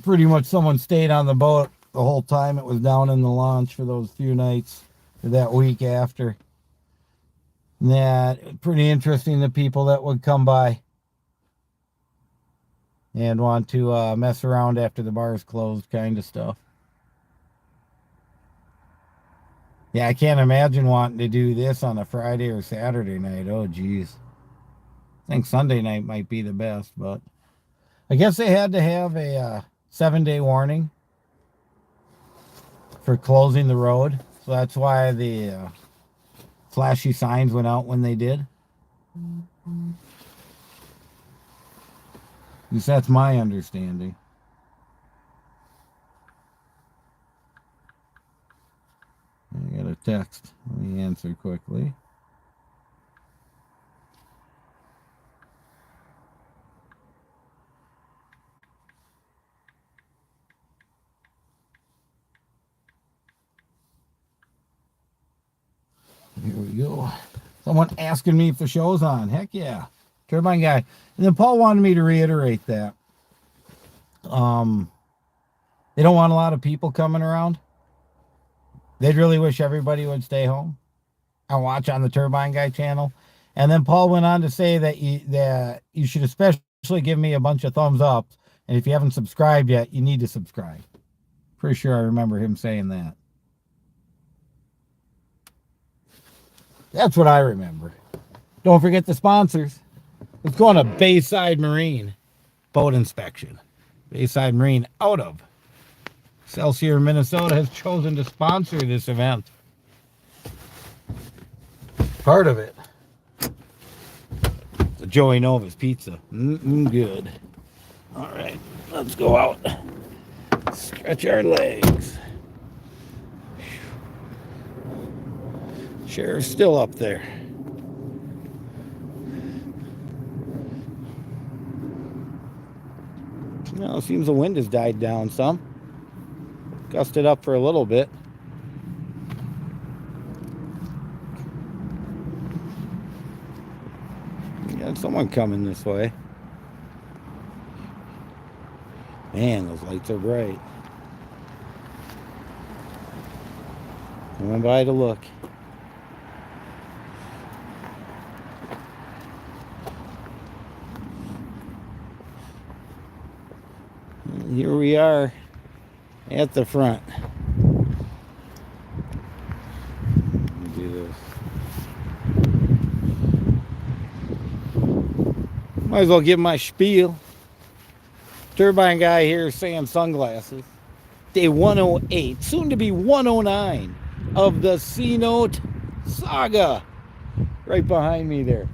pretty much someone stayed on the boat the whole time it was down in the launch for those few nights or that week after. That pretty interesting, the people that would come by and want to mess around after the bar's closed, kind of stuff. Yeah, I can't imagine wanting to do this on a Friday or Saturday night. Oh, geez. I think Sunday night might be the best, but I guess they had to have a 7-day warning for closing the road. So that's why the flashy signs went out when they did. At least that's my understanding. I got a text. Let me answer quickly. Here we go. Someone asking me if the show's on. Heck yeah. Turbine guy. And then Paul wanted me to reiterate that. They don't want a lot of people coming around. They'd really wish everybody would stay home and watch on the Turbine Guy channel. And then Paul went on to say that you should especially give me a bunch of thumbs up. And if you haven't subscribed yet, you need to subscribe. Pretty sure I remember him saying that. That's what I remember. Don't forget the sponsors. Let's go on a Bayside Marine boat inspection. Bayside Marine out of Excelsior, Minnesota has chosen to sponsor this event. Part of it. The Joey Nova's pizza. Good. All right, let's go out. Stretch our legs. Sheriff's still up there. Well, it seems the wind has died down some. Gusted up for a little bit. Got someone coming this way. Man, those lights are bright. Coming by to look. Here we are at the front. Let me do this. Might as well give my spiel. Turbine guy here saying sunglasses. Day 108, soon to be 109 of the C-Note saga. Right behind me there.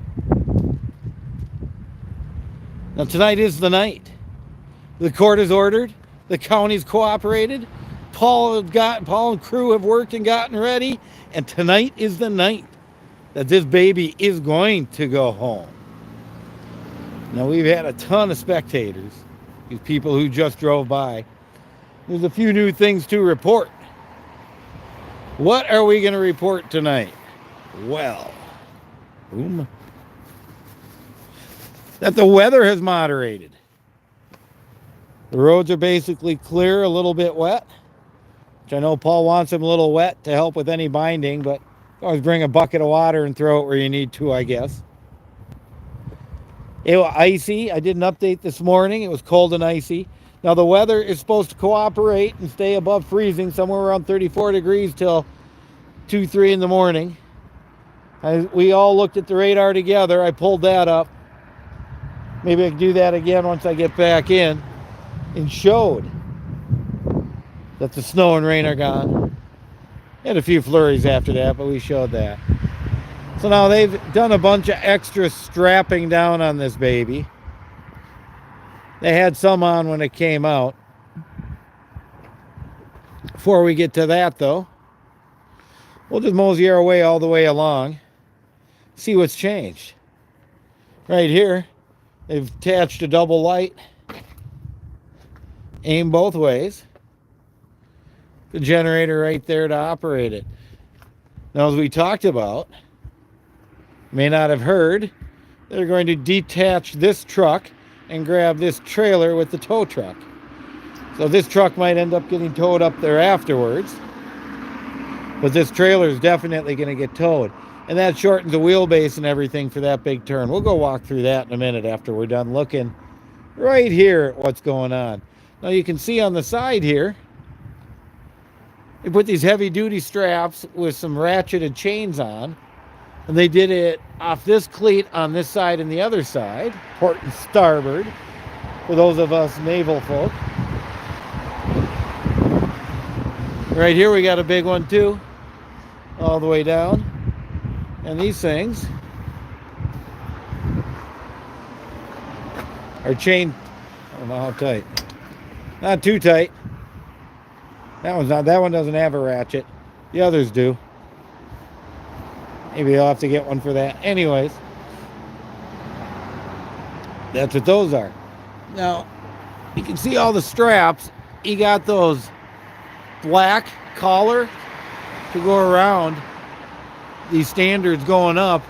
Now tonight is the night. The court has ordered. The county's cooperated. Paul and crew have worked and gotten ready. And tonight is the night that this baby is going to go home. Now, we've had a ton of spectators. These people who just drove by. There's a few new things to report. What are we going to report tonight? Well, that the weather has moderated. The roads are basically clear, a little bit wet, which I know Paul wants them a little wet to help with any binding, but always bring a bucket of water and throw it where you need to, I guess. It was icy. I did an update this morning. It was cold and icy. Now the weather is supposed to cooperate and stay above freezing, somewhere around 34 degrees till 2, 3 in the morning. We all looked at the radar together. I pulled that up. Maybe I can do that again once I get back in. And showed that the snow and rain are gone. Had a few flurries after that, but we showed that. So now they've done a bunch of extra strapping down on this baby. They had some on when it came out. Before we get to that, though, we'll just mosey our way all the way along. See what's changed. Right here, they've attached a double light. Aim both ways. The generator right there to operate it. Now, as we talked about, may not have heard, they're going to detach this truck and grab this trailer with the tow truck. So this truck might end up getting towed up there afterwards. But this trailer is definitely going to get towed. And that shortens the wheelbase and everything for that big turn. We'll go walk through that in a minute after we're done looking right here at what's going on. Now you can see on the side here, they put these heavy duty straps with some ratcheted chains on. And they did it off this cleat on this side and the other side, port and starboard, for those of us naval folk. Right here we got a big one too, all the way down. And these things are chained, I don't know how tight. Not too tight. That one doesn't have a ratchet. The others do. Maybe I'll have to get one for that. Anyways, that's what those are. Now, you can see all the straps. He got those black collar to go around these standards going up.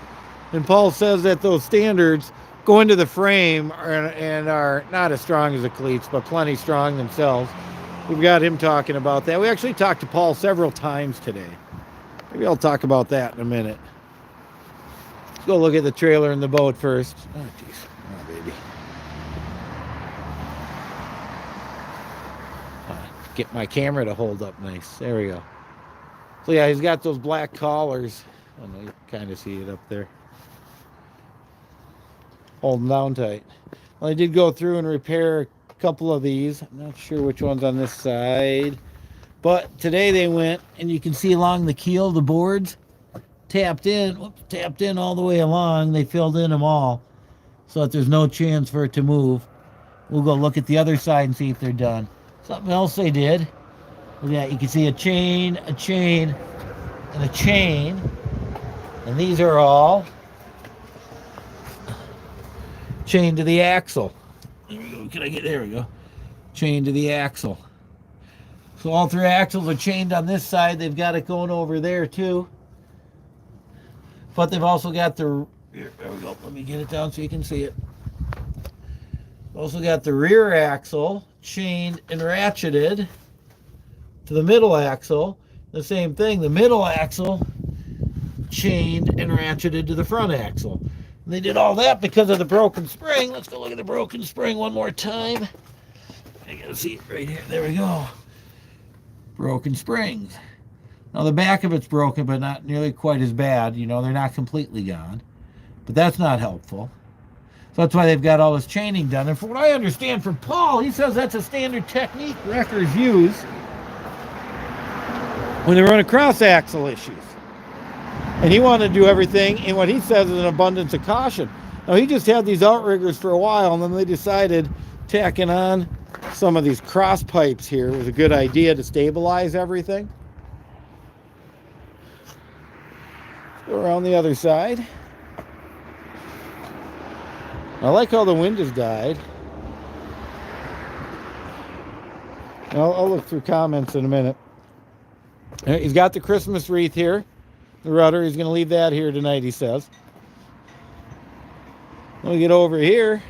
And Paul says that those standards go into the frame and are not as strong as the cleats, but plenty strong themselves. We've got him talking about that. We actually talked to Paul several times today. Maybe I'll talk about that in a minute. Let's go look at the trailer and the boat first. Oh, jeez. Oh, baby. Get my camera to hold up nice. There we go. So yeah, he's got those black collars. I don't know, you can kind of see it up there. Holding down tight. Well, I did go through and repair a couple of these. I'm not sure which one's on this side. But today they went, and you can see along the keel, the boards tapped in all the way along. They filled in them all so that there's no chance for it to move. We'll go look at the other side and see if they're done. Something else they did. Yeah, you can see a chain, and a chain. And these are all chained to the axle. There we go. There we go. Chained to the axle. So all three axles are chained on this side. They've got it going over there too. But they've also got the, there we go. Let me get it down so you can see it. Also got the rear axle chained and ratcheted to the middle axle. The same thing, the middle axle chained and ratcheted to the front axle. And they did all that because of the broken spring. Let's go look at the broken spring one more time. I gotta see it right here. There we go. Broken springs. Now the back of it's broken, but not nearly quite as bad. You know, they're not completely gone. But that's not helpful. So that's why they've got all this chaining done. And from what I understand from Paul, he says that's a standard technique wreckers use when they run across axle issues. And he wanted to do everything in what he says is an abundance of caution. Now, he just had these outriggers for a while, and then they decided tacking on some of these cross pipes here was a good idea to stabilize everything. Go around the other side. I like how the wind has died. I'll look through comments in a minute. He's got the Christmas wreath here. The rudder, he's going to leave that here tonight, he says. When we get over here,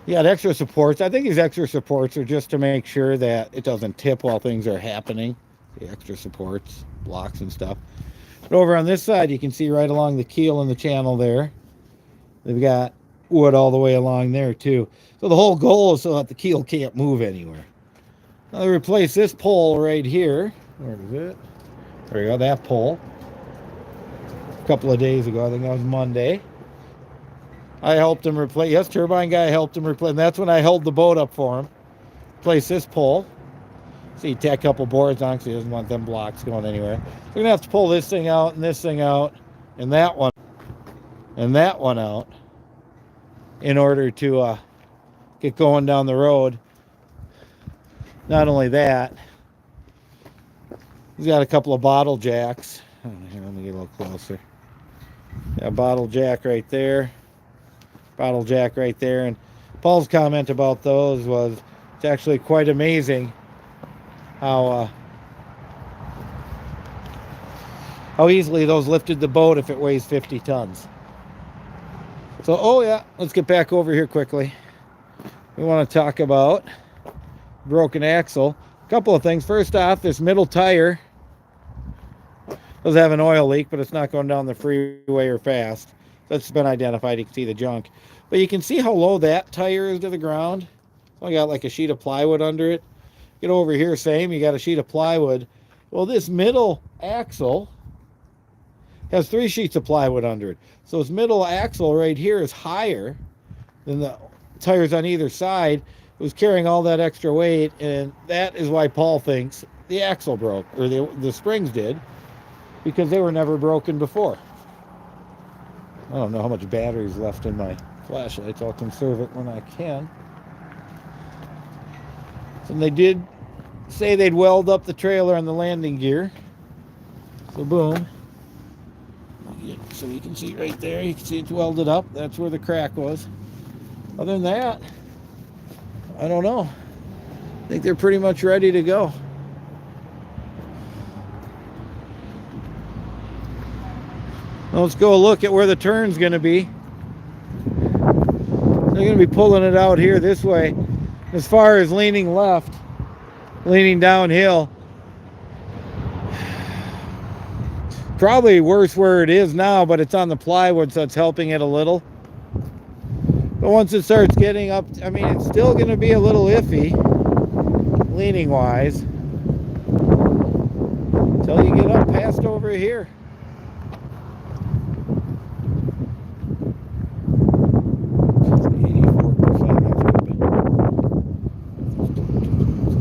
you got extra supports. I think these extra supports are just to make sure that it doesn't tip while things are happening. The extra supports, blocks and stuff. But over on this side, you can see right along the keel and the channel there, they've got wood all the way along there too. So the whole goal is so that the keel can't move anywhere. Now they replace this pole right here. Where is it? There we go, that pole. A couple of days ago, I think that was Monday. I helped him replace, yes, turbine guy helped him replace, and that's when I held the boat up for him. Replace this pole. See, he tacked a couple boards on because he doesn't want them blocks going anywhere. So we're going to have to pull this thing out, and this thing out, and that one out in order to get going down the road. Not only that, he's got a couple of bottle jacks. Here, let me get a little closer. Yeah, bottle jack right there. Bottle jack right there. And Paul's comment about those was it's actually quite amazing how easily those lifted the boat if it weighs 50 tons. So, oh yeah, let's get back over here quickly. We want to talk about broken axle. A couple of things. First off, this middle tire does have an oil leak, but it's not going down the freeway or fast. That's been identified. You can see the junk. But you can see how low that tire is to the ground. It's only got like a sheet of plywood under it. Get over here, same. You got a sheet of plywood. Well, this middle axle has 3 sheets of plywood under it. So this middle axle right here is higher than the tires on either side. It was carrying all that extra weight, and that is why Paul thinks the axle broke, or the springs did, because they were never broken before. I don't know how much battery's left in my flashlights. I'll conserve it when I can. And they did say they'd weld up the trailer on the landing gear. So boom. So you can see right there, you can see it's welded up. That's where the crack was. Other than that, I don't know. I think they're pretty much ready to go. Now let's go look at where the turn's going to be. They're going to be pulling it out here this way. As far as leaning left, leaning downhill. Probably worse where it is now, but it's on the plywood, so it's helping it a little. But once it starts getting up, I mean, it's still going to be a little iffy, leaning wise, until you get up past over here.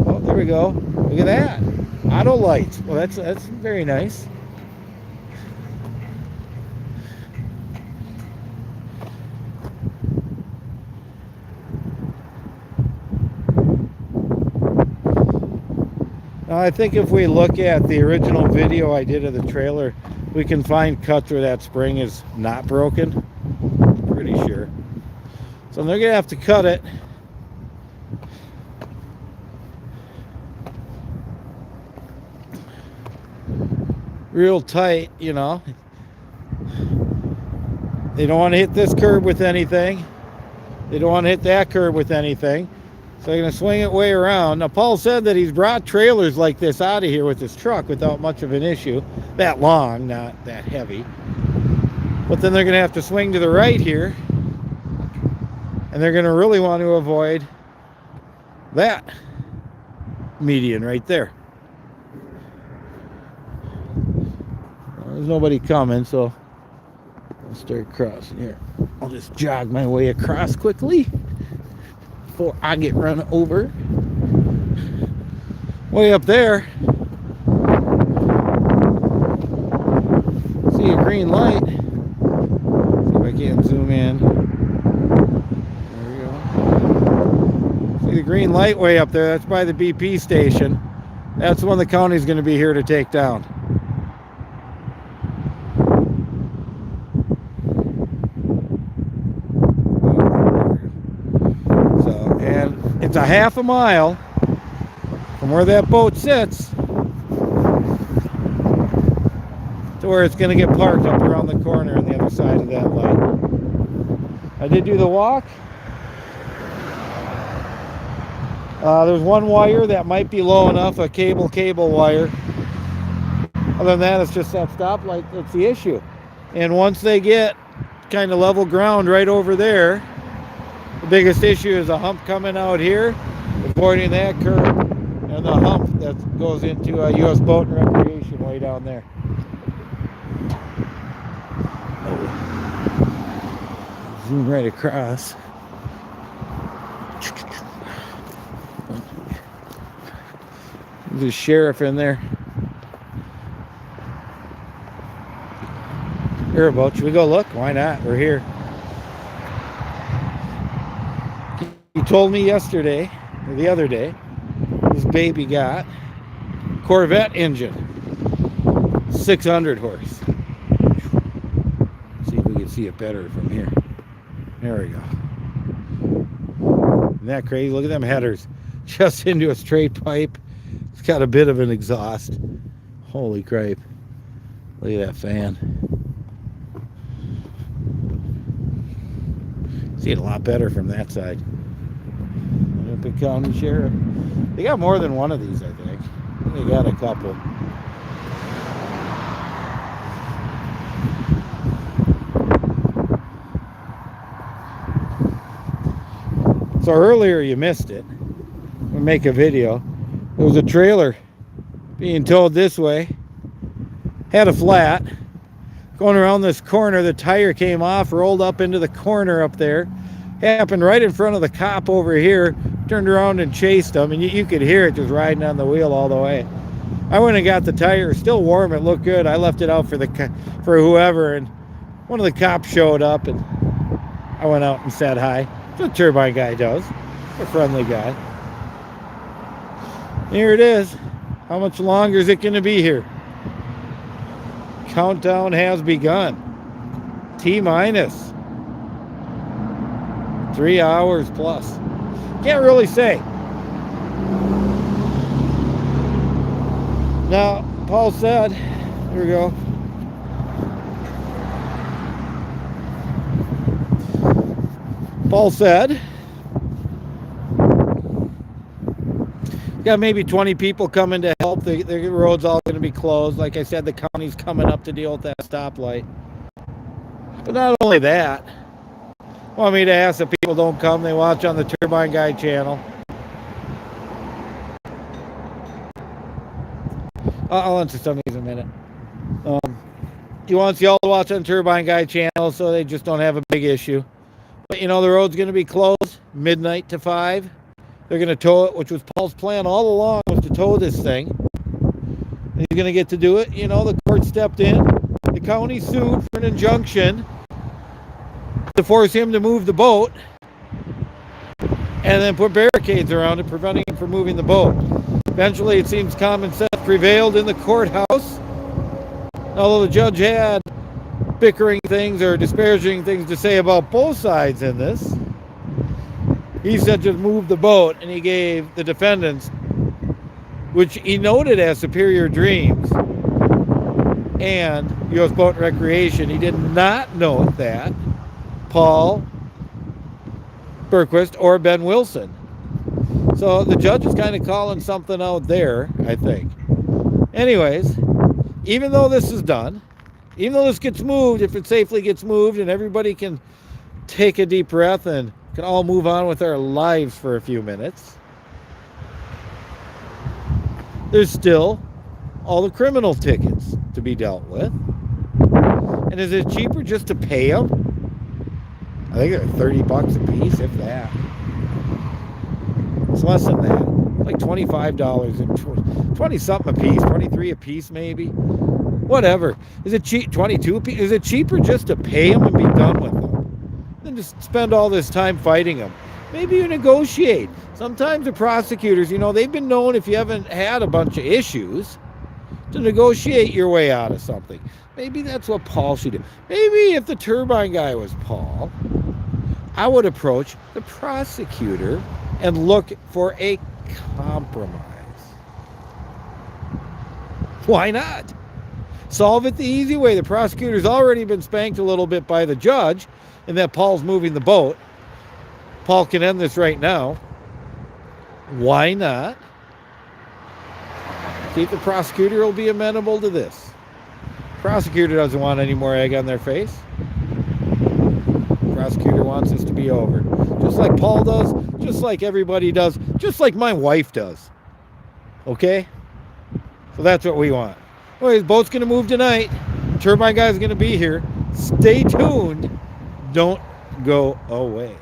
Oh, there we go. Look at that. Auto lights. Well, that's very nice. Now, I think if we look at the original video I did of the trailer, we can find cuts where that spring is not broken. Pretty sure. So they're going to have to cut it. Real tight, you know. They don't want to hit this curb with anything. They don't want to hit that curb with anything. So they're going to swing it way around. Now, Paul said that he's brought trailers like this out of here with his truck without much of an issue. That long, not that heavy. But then they're going to have to swing to the right here. And they're going to really want to avoid that median right there. Well, there's nobody coming, so I'll start crossing here. I'll just jog my way across quickly before I get run over. Way up there, see a green light. See if I can zoom in. There we go. See the green light way up there? That's by the BP station. That's the one the county's going to be here to take down. It's a half a mile from where that boat sits to where it's going to get parked up around the corner on the other side of that light. I did do the walk. There's one wire that might be low enough, a cable wire. Other than that, it's just that stoplight that's the issue. And once they get kind of level ground right over there, the biggest issue is a hump coming out here, avoiding that curve, and the hump that goes into a U.S. Boat and Recreation way down there. Zoom right across. There's a sheriff in there. Here about, should we go look? Why not? We're here. He told me yesterday, or the other day, this baby got Corvette engine, 600 horse. See if we can see it better from here. There we go. Isn't that crazy? Look at them headers. Just into a straight pipe. It's got a bit of an exhaust. Holy crap. Look at that fan. See it a lot better from that side. Olympic County Sheriff. They got more than one of these, I think. They got a couple. So earlier you missed it. We'll make a video. There was a trailer being towed this way. Had a flat. Going around this corner, the tire came off, rolled up into the corner up there. Happened right in front of the cop over here. Turned around and chased him, and you could hear it just riding on the wheel all the way. I went and got the tire, still warm, it looked good. I left it out for whoever, and one of the cops showed up, and I went out and said hi. That's what a turbine guy does. A friendly guy. Here it is. How much longer is it going to be here? Countdown has begun. T-minus 3 hours plus. Can't really say. Now, Paul said, here we go. Paul said, got maybe 20 people coming to help. The road's all going to be closed. Like I said, the county's coming up to deal with that stoplight. But not only that, want me to ask if people don't come, they watch on the Turbine Guy channel. I'll answer some of these in a minute. He wants you all to watch on Turbine Guy channel so they just don't have a big issue. But you know, the road's going to be closed midnight to 5. They're going to tow it, which was Paul's plan all along, was to tow this thing. And he's going to get to do it. You know, the court stepped in. The county sued for an injunction to force him to move the boat and then put barricades around it, preventing him from moving the boat. Eventually, it seems common sense prevailed in the courthouse. Although the judge had bickering things or disparaging things to say about both sides in this, he said just move the boat, and he gave the defendants, which he noted as Superior Dreams and U.S. Boat and Recreation, he did not note that Paul Berquist or Ben Wilson. So the judge is kind of calling something out there, I think. Anyways, even though this is done, even though this gets moved, if it safely gets moved and everybody can take a deep breath and can all move on with our lives for a few minutes, there's still all the criminal tickets to be dealt with. And is it cheaper just to pay them? I think they're $30 a piece, if that. It's less than that. Like $25 and 20 something a piece, 23 a piece maybe. Whatever. Is it cheap? 22 a piece? Is it cheaper just to pay them and be done with them than just spend all this time fighting them? Maybe you negotiate. Sometimes the prosecutors, you know, they've been known, if you haven't had a bunch of issues, to negotiate your way out of something. Maybe that's what Paul should do. Maybe if the Turbine Guy was Paul, I would approach the prosecutor and look for a compromise. Why not? Solve it the easy way. The prosecutor's already been spanked a little bit by the judge, and that Paul's moving the boat. Paul can end this right now. Why not? See if the prosecutor will be amenable to this. Prosecutor doesn't want any more egg on their face. Prosecutor wants this to be over. Just like Paul does, just like everybody does, just like my wife does. Okay? So that's what we want. Anyways, boat's going to move tonight. Turbine Guy's going to be here. Stay tuned. Don't go away.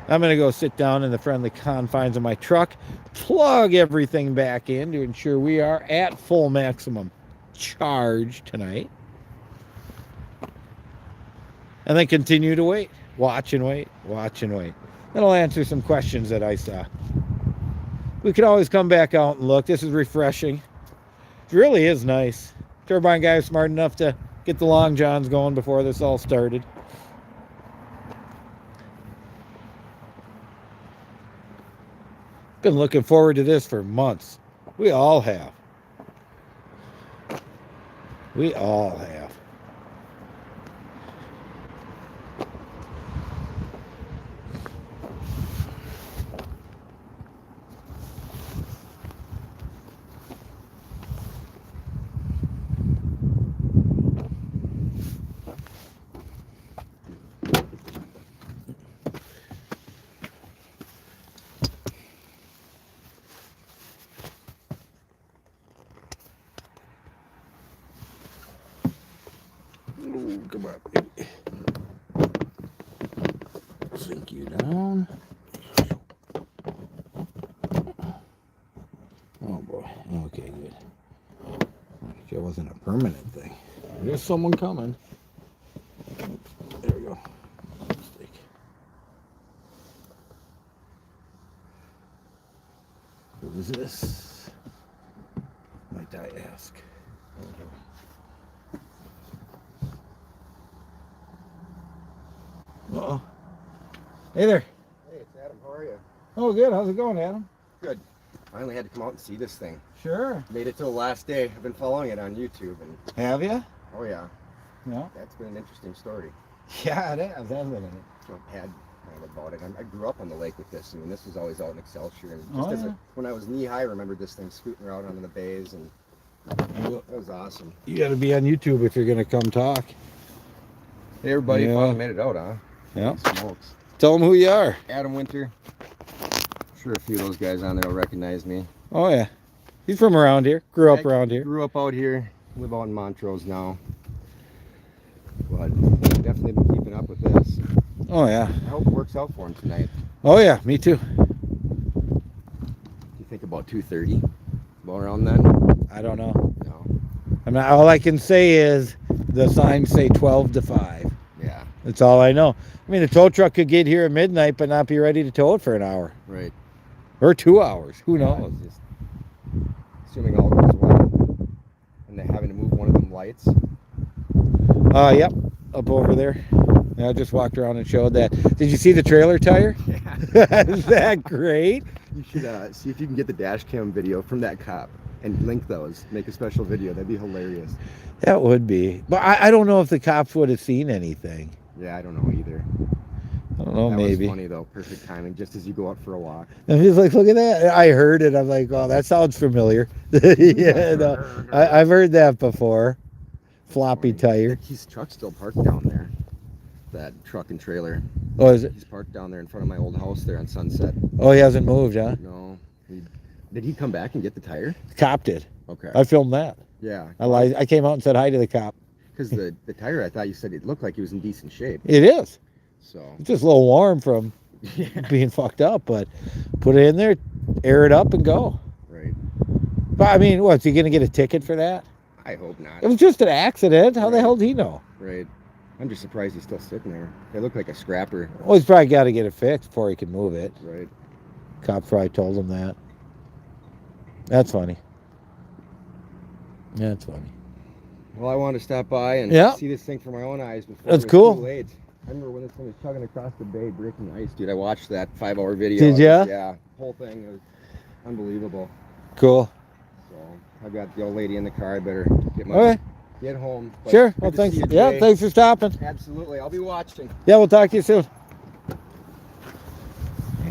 I'm going to go sit down in the friendly confines of my truck, plug everything back in to ensure we are at full maximum charge tonight, and then continue to wait. Watch and wait. Watch and wait. Then I'll answer some questions that I saw. We could always come back out and look. This is refreshing. It really is nice. Turbine Guy was smart enough to get the long johns going before this all started. Been looking forward to this for months. We all have. We all have. Ooh, come on, baby. Sink you down. Oh boy. Okay, good. That wasn't a permanent thing. There's someone coming. What is this? Might I ask? Uh-oh. Hey there. Hey, it's Adam. How are you? Oh, good. How's it going, Adam? Good. Finally had to come out and see this thing. Sure. Made it till the last day. I've been following it on YouTube, and Have you? oh yeah, No. that's been an interesting story. Yeah, it has, hasn't it? I've had kind of about it. I grew up on the lake with this. I mean, this was always out in Excelsior, and Oh, just yeah. when I was knee high, I remember this thing scooting around on the bays, and You that was awesome. got to be on YouTube if you're going to come talk. Hey, everybody, Yeah. finally made it out, huh? Yeah. Smokes. Tell them who you are. Adam Winter. I'm sure a few of those guys on there will recognize me. Oh, yeah. He's from around here. Grew up around here. Grew up out here. Live out in Montrose now. But definitely been keeping up with this. Oh, yeah. I hope it works out for him tonight. Oh, yeah. Me too. You think about 2:30? About around then? I don't know. No. I mean, all I can say is the signs say 12 to 5. Yeah. That's all I know. I mean, the tow truck could get here at midnight but not be ready to tow it for an hour Right. or 2 hours. Who Yeah, knows? it's just, assuming all goes well, and they're having to move one of them lights. Yep. Up over there. Yeah, I just walked around and showed that. Did you see the trailer tire? Yeah. Is that great? You should see if you can get the dash cam video from that cop and link those. Make a special video. That'd be hilarious. That would be. But I don't know if the cops would have seen anything. Yeah, I don't know either. I don't know, That maybe. was funny though. Perfect timing, just as you go out for a walk. And he's like, look at that. I heard it. I'm like, oh, that sounds familiar. Yeah, no, I've heard that before. Floppy tire. His truck's still parked down there. That truck and trailer. Oh, is it? He's parked down there in front of my old house there on Sunset. Oh, he hasn't moved, huh? No. Did he come back and get the tire? Cop did. Okay. I filmed that. Yeah. I lied. I came out and said hi to the cop. Because the tire, I thought you said it looked like he was in decent shape. It is. So. It's just a little warm from Yeah. being fucked up, but put it in there, air it up, and go. Right. But I mean, what's he gonna get a ticket for that? I hope not. It was just an accident. How the Right. hell did he know? Right. I'm just surprised he's still sitting there. They look like a scrapper. Well, he's probably got to get it fixed before he can move it. Right. Cop probably told him that. That's funny. Yeah, that's funny. Well, I wanted to stop by and Yeah. see this thing for my own eyes before That's it was cool. too late. I remember when this thing was chugging across the bay, breaking ice, dude. I watched that 5-hour video. Did ya? Yeah. Whole thing was unbelievable. Cool. So I've got the old lady in the car. I better Okay. get home. But Sure. good Well, to thanks. see you, Yeah, Jay. thanks for stopping. Absolutely. I'll be watching. Yeah, we'll talk to you soon.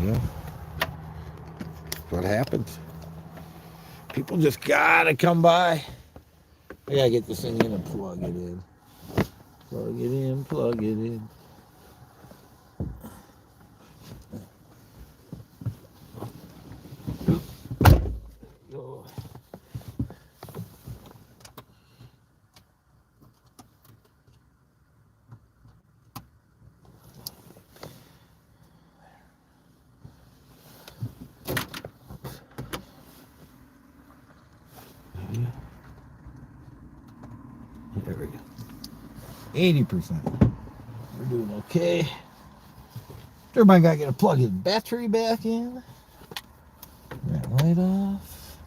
Yeah. That's what happens. People just gotta come by. I gotta get this thing in and plug it in. Plug it in, plug it in. Oh. There we go. 80%. We're doing okay. Everybody gotta get a plug in battery back in. That light off.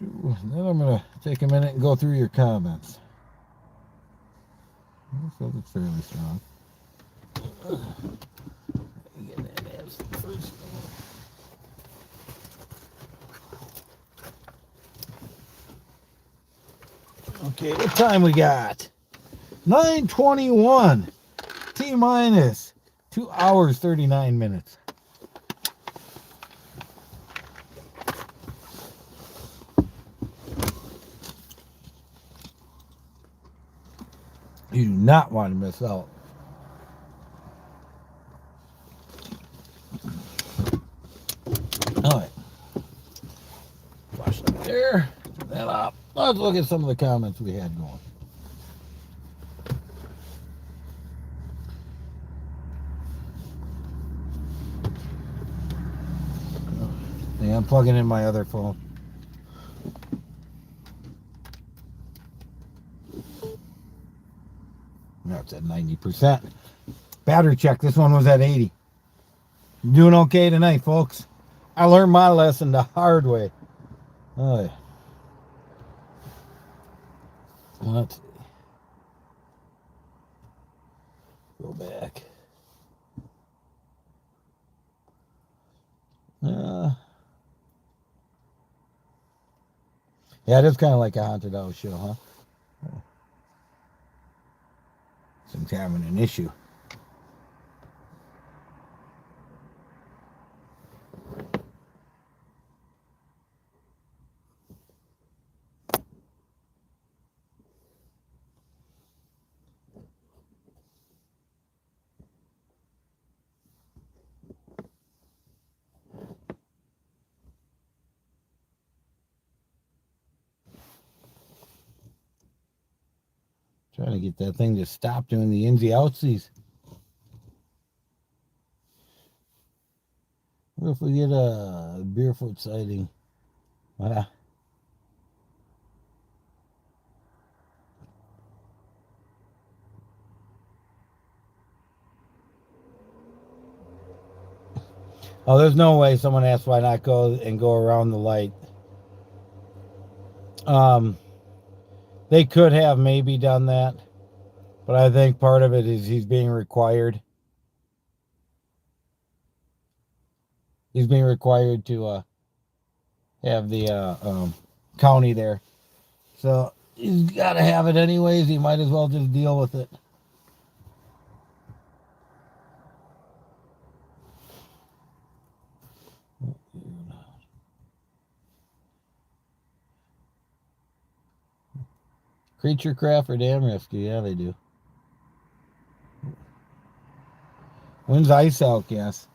Then I'm gonna take a minute and go through your comments. So it's fairly strong. Get that abs first. Okay, what time we got? 9:21. T minus 2 hours 39 minutes. You do not want to miss out. All right. Flush that there. Turn that up. Let's look at some of the comments we had going. Yeah, I'm plugging in my other phone. That's at 90%. Battery check. This one was at 80. Doing okay tonight, folks. I learned my lesson the hard way. Oh, yeah. Let's see. Go back. Yeah, it is kind of like a haunted house show, huh? Seems having an issue. Trying to get that thing to stop doing the insy outsies. What if we get a barefoot sighting? Ah. Oh, there's no way. Someone asked why not go and go around the light. They could have maybe done that, but I think part of it is he's being required. He's being required to have the county there. So he's got to have it anyways. He might as well just deal with it. Creature craft or dam rescue? Yeah, they do. When's ice out, Cass?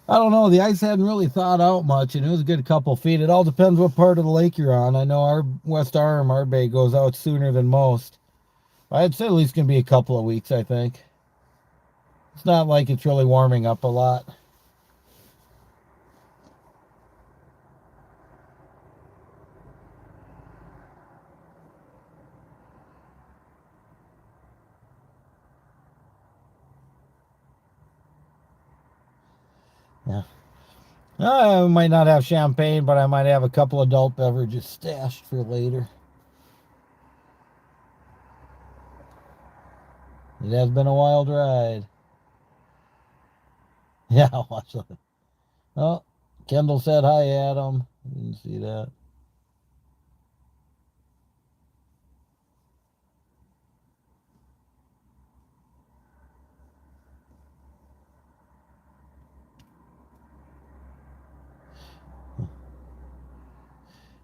I don't know. The ice hadn't really thawed out much, and it was a good couple feet. It all depends what part of the lake you're on. I know our West Arm, our bay, goes out sooner than most. I'd say at least going to be a couple of weeks, I think. It's not like it's really warming up a lot. Yeah. I might not have champagne, but I might have a couple adult beverages stashed for later. It has been a wild ride. Yeah, watch that. Oh, Kendall said hi, Adam. Didn't see that.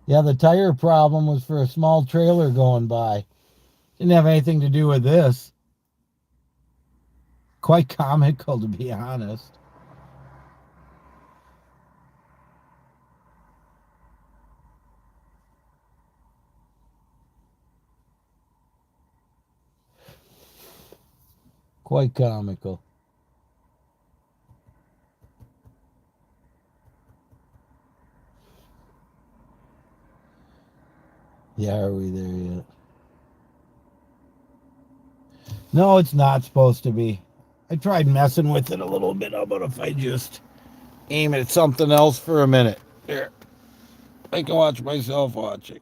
Yeah, the tire problem was for a small trailer going by. Didn't have anything to do with this. Quite comical, to be honest. Quite comical. Yeah, are we there yet? No, it's not supposed to be. I tried messing with it a little bit. How about if I just aim at something else for a minute? Here. I can watch myself watching.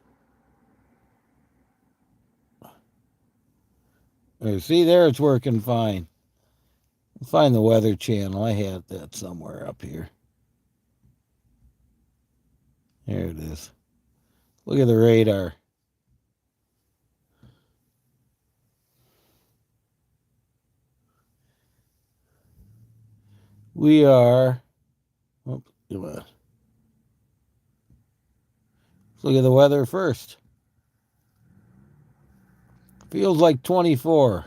There, see, there it's working fine. Find the Weather Channel. I had that somewhere up here. There it is. Look at the radar. We are. Oh, come on. Let's look at the weather first. Feels like 24.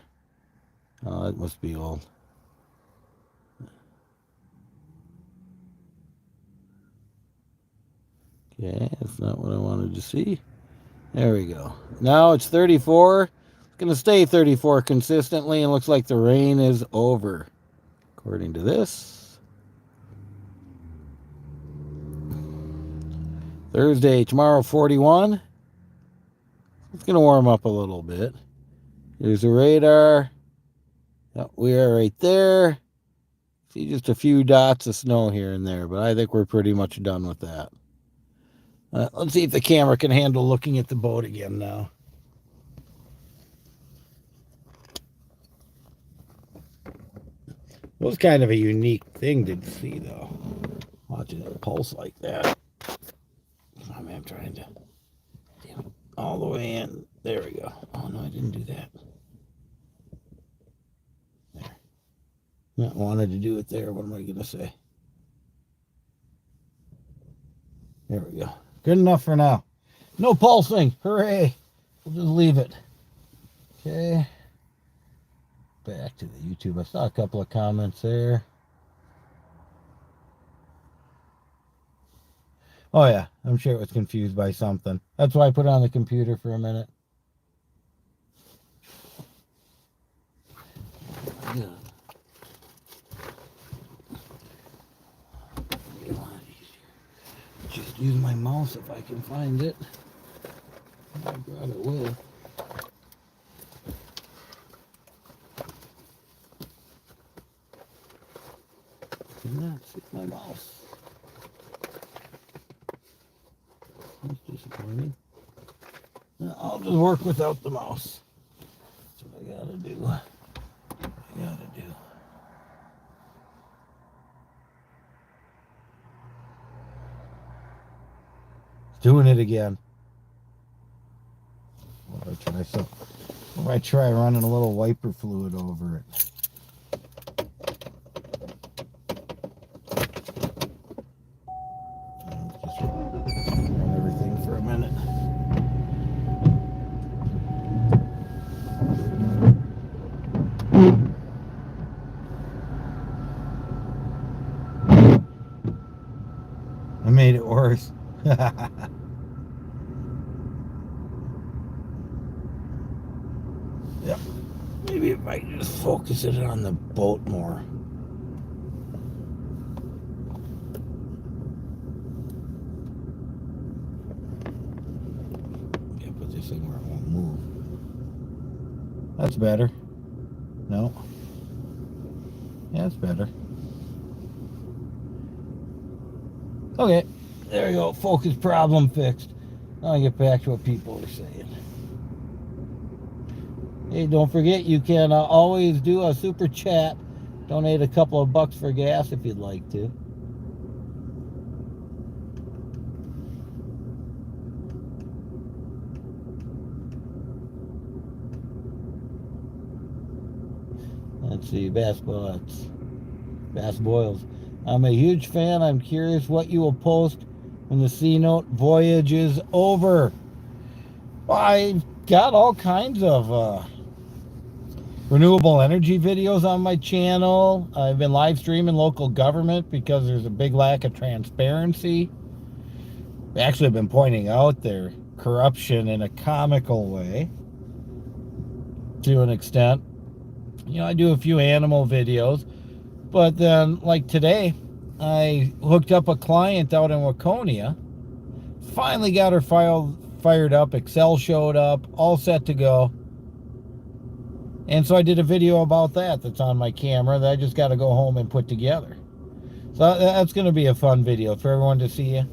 Oh, it must be old. Okay, that's not what I wanted to see. There we go. Now it's 34. It's going to stay 34 consistently, and looks like the rain is over, according to this. Thursday, tomorrow 41. It's going to warm up a little bit. There's the radar. Yep, we are right there. See just a few dots of snow here and there, but I think we're pretty much done with that. Let's see if the camera can handle looking at the boat again now. It was kind of a unique thing to see, though, watching it pulse like that. I mean, I'm trying to damn it, all the way in. There we go. Oh, no, I didn't do that. There. I wanted to do it there. What am I going to say? There we go. Good enough for now. No pulsing. Hooray. We'll just leave it. Okay. Back to the YouTube. I saw a couple of comments there. Oh yeah, I'm sure it was confused by something. That's why I put it on the computer for a minute. Yeah. Just use my mouse if I can find it. I brought it with. That's my mouse. That's disappointing. I'll just work without the mouse. That's what I gotta do. It's doing it again. What if I try running a little wiper fluid over it? Just run everything for a minute. I made it worse. Yep. Maybe if I just focus it on the boat more. Yeah, put this thing where it won't move. That's better. No. Yeah, that's better. Okay, there we go. Focus problem fixed. Now I get back to what people are saying. Hey, don't forget you can always do a super chat. Donate a couple of bucks for gas if you'd like to. Let's see, Bass Boils. I'm a huge fan. I'm curious what you will post when the C-Note voyage is over. Well, I've got all kinds of renewable energy videos on my channel. I've been live streaming local government because there's a big lack of transparency. I've actually been pointing out their corruption in a comical way to an extent. You know, I do a few animal videos, but then like today, I hooked up a client out in Waconia, finally got her fired up, Excel showed up, all set to go. And so I did a video about that that's on my camera that I just got to go home and put together. So that's going to be a fun video for everyone to see. A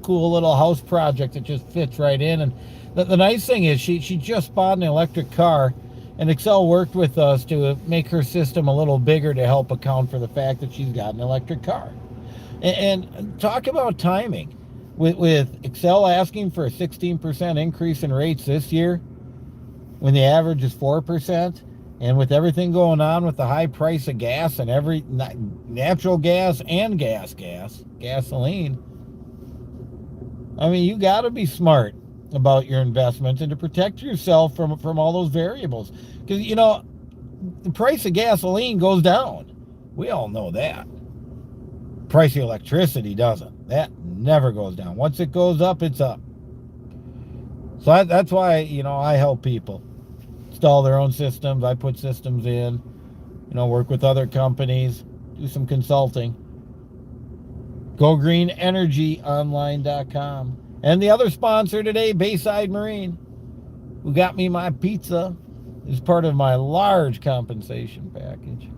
cool little house project that just fits right in. And the nice thing is she just bought an electric car, and Excel worked with us to make her system a little bigger to help account for the fact that she's got an electric car. And talk about timing. With Excel asking for a 16% increase in rates this year, when the average is 4%, and with everything going on with the high price of gas and every natural gas and gasoline, I mean, you got to be smart about your investments and to protect yourself from all those variables. Because, you know, the price of gasoline goes down. We all know that. Price of electricity doesn't. That never goes down. Once it goes up, it's up. So that's why, you know, I help people install their own systems. I put systems in, you know, work with other companies, do some consulting. GoGreenEnergyOnline.com. And the other sponsor today, Bayside Marine, who got me my pizza. is part of my large compensation package.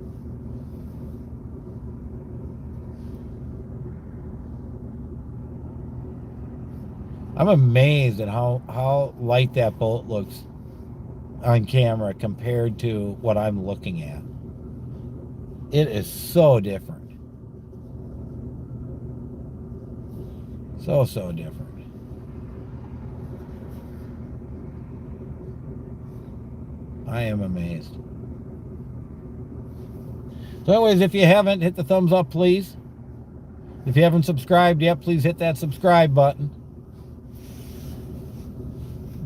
I'm amazed at how light that boat looks on camera compared to what I'm looking at. It is so different. So different. I am amazed. So anyways, if you haven't, hit the thumbs up, please. If you haven't subscribed yet, please hit that subscribe button.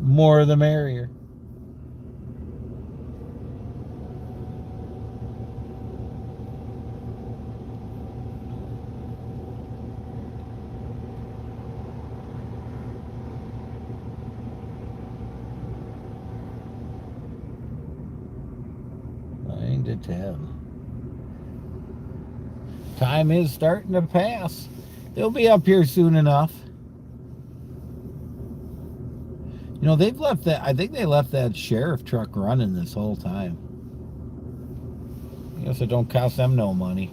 More the merrier. To 10. Time is starting to pass. They'll be up here soon enough. You know, they've left that, I think they left that sheriff truck running this whole time. I guess it don't cost them no money.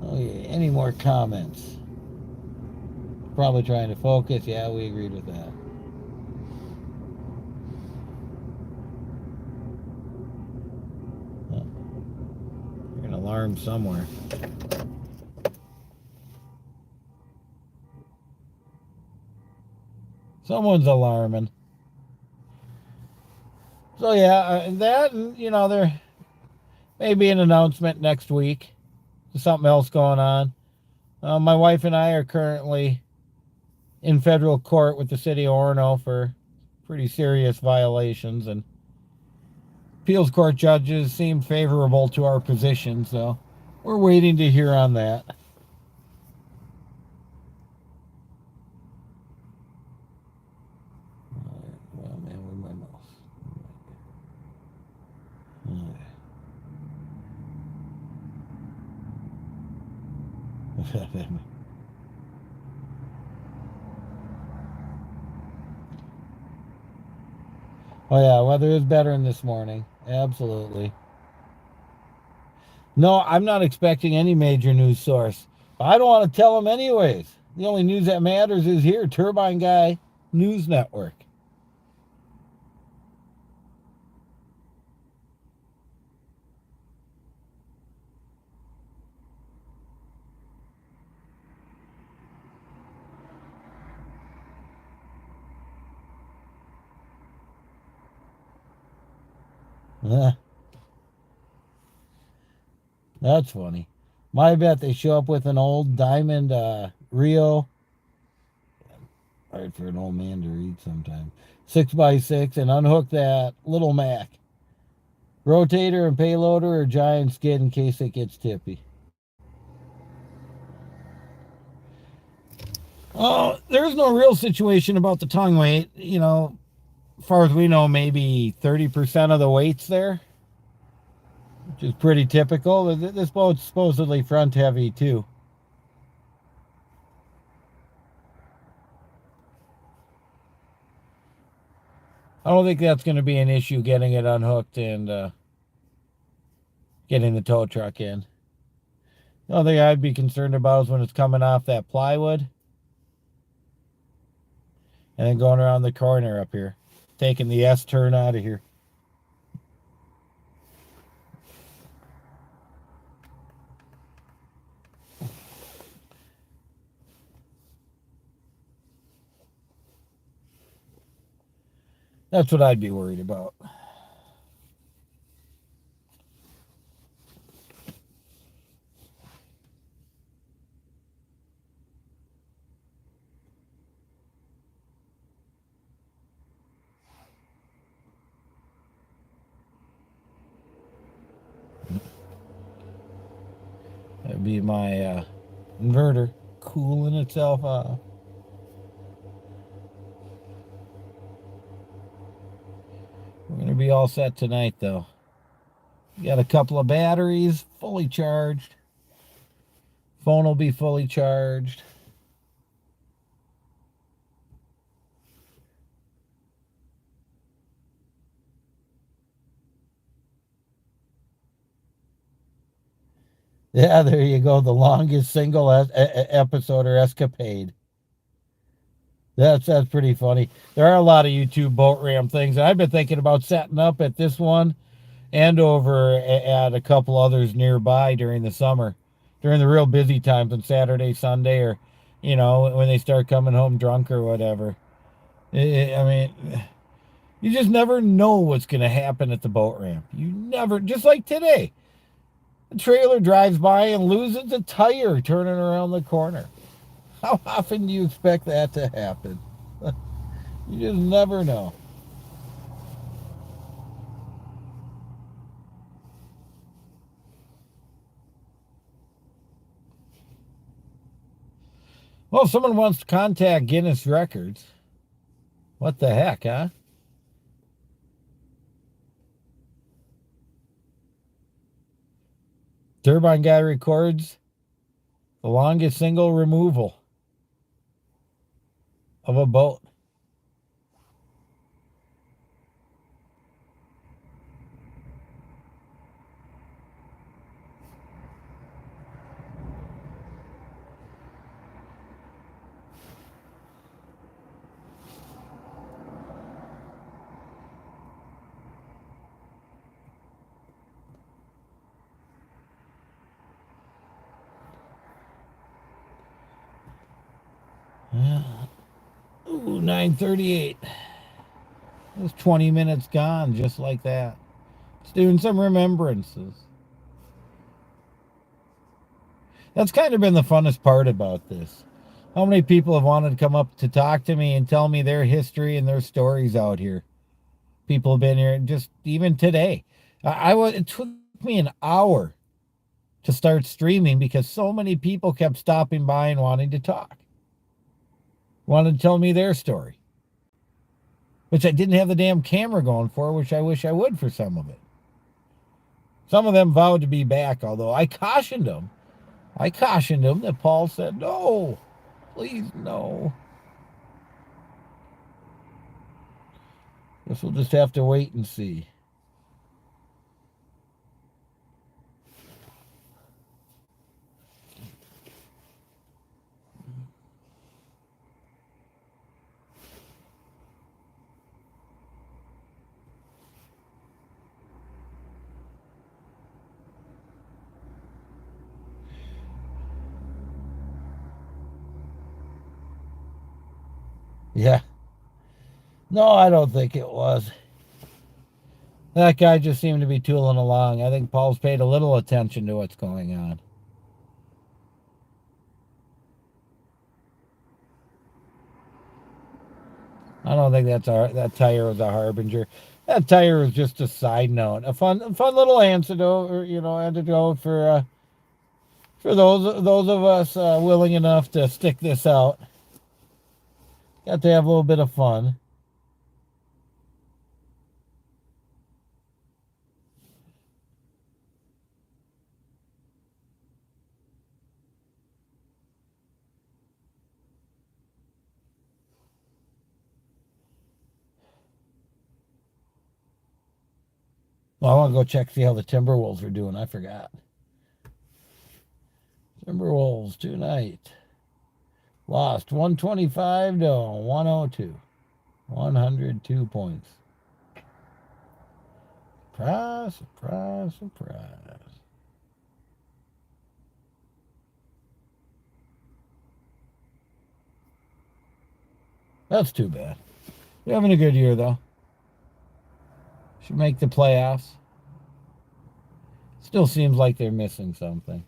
Okay, any more comments? Probably trying to focus. Yeah, we agreed with that. Oh, there's an alarm somewhere. Someone's alarming. So yeah, that, and you know, there may be an announcement next week. There's something else going on. My wife and I are currently in federal court with the city of Orono for pretty serious violations, and appeals court judges seem favorable to our position, so we're waiting to hear on that. Well, man, where's my mouse? Oh yeah, weather is better than this morning. Absolutely. No, I'm not expecting any major news source. I don't want to tell them anyways. The only news that matters is here, Turbine Guy News Network. That's funny. My bet they show up with an old diamond Rio. Hard for an old man to read sometime. 6x6 and unhook that little Mac. Rotator and payloader or giant skid in case it gets tippy. Oh, there's no real situation about the tongue weight. You know, as far as we know, maybe 30% of the weight's there, which is pretty typical. This boat's supposedly front heavy too. I don't think that's going to be an issue getting it unhooked and getting the tow truck in. The only thing I'd be concerned about is when it's coming off that plywood and then going around the corner up here, taking the S turn out of here. That's what I'd be worried about. That'd be my inverter cooling itself off. We're going to be all set tonight, though. We got a couple of batteries fully charged. Phone will be fully charged. Yeah, there you go. The longest single episode or escapade. That's pretty funny. There are a lot of YouTube boat ramp things. I've been thinking about setting up at this one and over at a couple others nearby during the summer, during the real busy times on Saturday, Sunday, or when they start coming home drunk or whatever. I mean, you just never know what's going to happen at the boat ramp. You never, just like today. The trailer drives by and loses a tire turning around the corner. How often do you expect that to happen? You just never know. Well, if someone wants to contact Guinness Records, what the heck, huh? Turbine Guy records the longest single removal of a boat. Yeah. Ooh, 9:38. It was 20 minutes gone just like that. It's doing some remembrances. That's kind of been the funnest part about this. How many people have wanted to come up to talk to me and tell me their history and their stories out here? People have been here just even today. It took me an hour to start streaming because so many people kept stopping by and wanting to talk. Wanted to tell me their story. Which I didn't have the damn camera going for, which I wish I would for some of it. Some of them vowed to be back, although I cautioned them. That Paul said, no, please, no. Guess we'll just have to wait and see. Yeah. No, I don't think it was. That guy just seemed to be tooling along. I think Paul's paid a little attention to what's going on. I don't think that tire was a harbinger. That tire was just a side note, a fun little antidote, antidote for those of us willing enough to stick this out. Got to have a little bit of fun. Well, I want to go see how the Timberwolves are doing. I forgot. Timberwolves tonight lost 125 to 102. 102 points. Surprise, surprise, surprise. That's too bad. You're having a good year, though. Should make the playoffs. Still seems like they're missing something.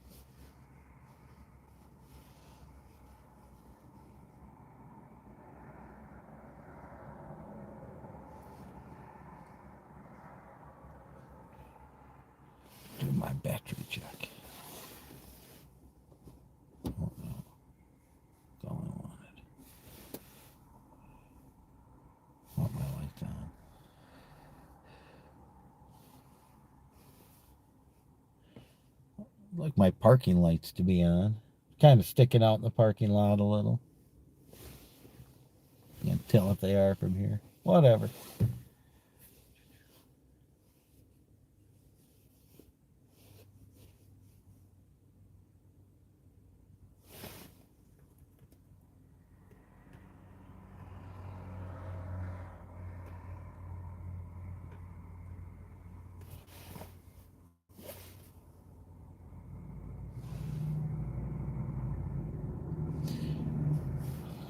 Do my battery check. Oh no. That's all I wanted. Want my lights on. I'd like my parking lights to be on. Kind of sticking out in the parking lot a little. Can't tell if they are from here. Whatever.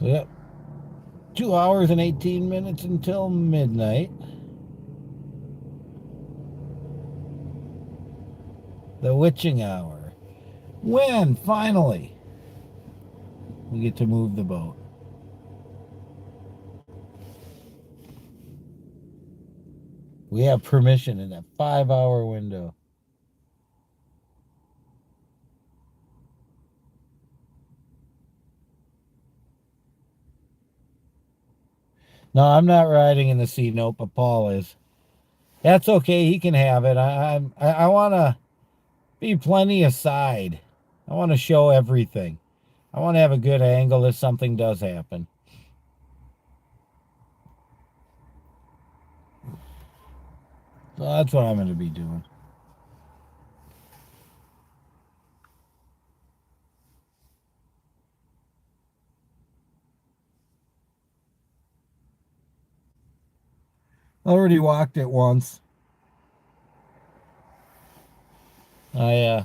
Yep. 2 hours and 18 minutes until midnight. The witching hour. When, finally, we get to move the boat. We have permission in that 5-hour window. No, I'm not riding in the C note, but Paul is. That's okay. He can have it. I want to be plenty aside. I want to show everything. I want to have a good angle if something does happen. So that's what I'm going to be doing. I already walked it once. I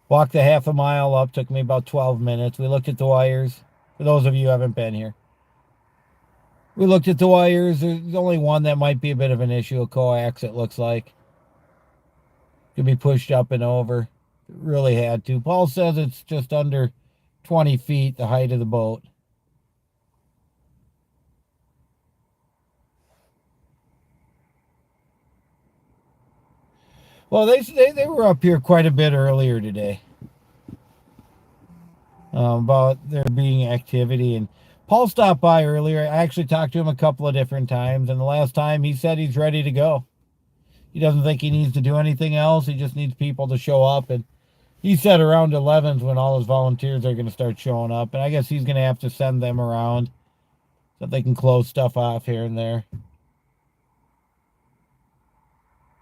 walked a half a mile up. Took me about 12 minutes. We looked at the wires. For those of you who haven't been here. We looked at the wires. There's only one that might be a bit of an issue. A coax, it looks like. Could be pushed up and over. It really had to. Paul says it's just under 20 feet, the height of the boat. Well, they were up here quite a bit earlier today about there being activity. And Paul stopped by earlier. I actually talked to him a couple of different times. And the last time he said he's ready to go. He doesn't think he needs to do anything else. He just needs people to show up. And he said around 11's when all his volunteers are going to start showing up. And I guess he's going to have to send them around so they can close stuff off here and there.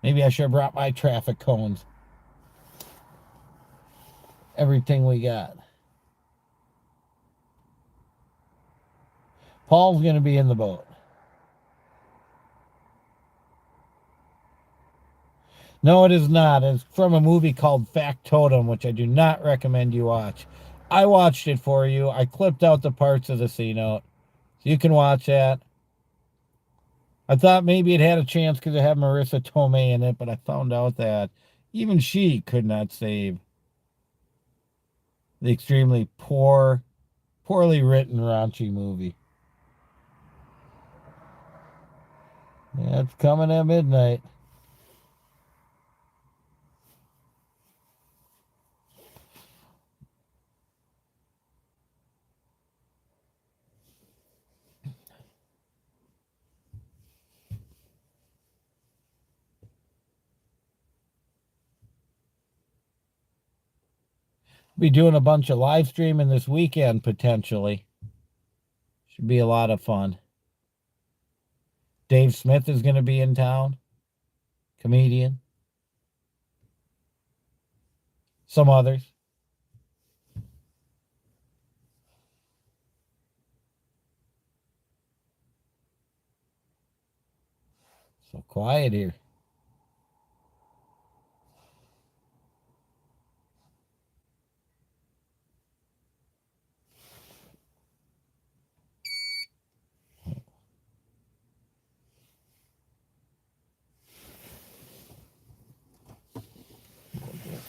Maybe I should have brought my traffic cones. Everything we got. Paul's going to be in the boat. No, it is not. It's from a movie called Factotum, which I do not recommend you watch. I watched it for you. I clipped out the parts of the C note. So you can watch that. I thought maybe it had a chance because it had Marissa Tomei in it, but I found out that even she could not save the extremely poorly written raunchy movie. Yeah, it's coming at midnight. Be doing a bunch of live streaming this weekend potentially. Should be a lot of fun. Dave Smith is going to be in town. Comedian. Some others. So quiet here.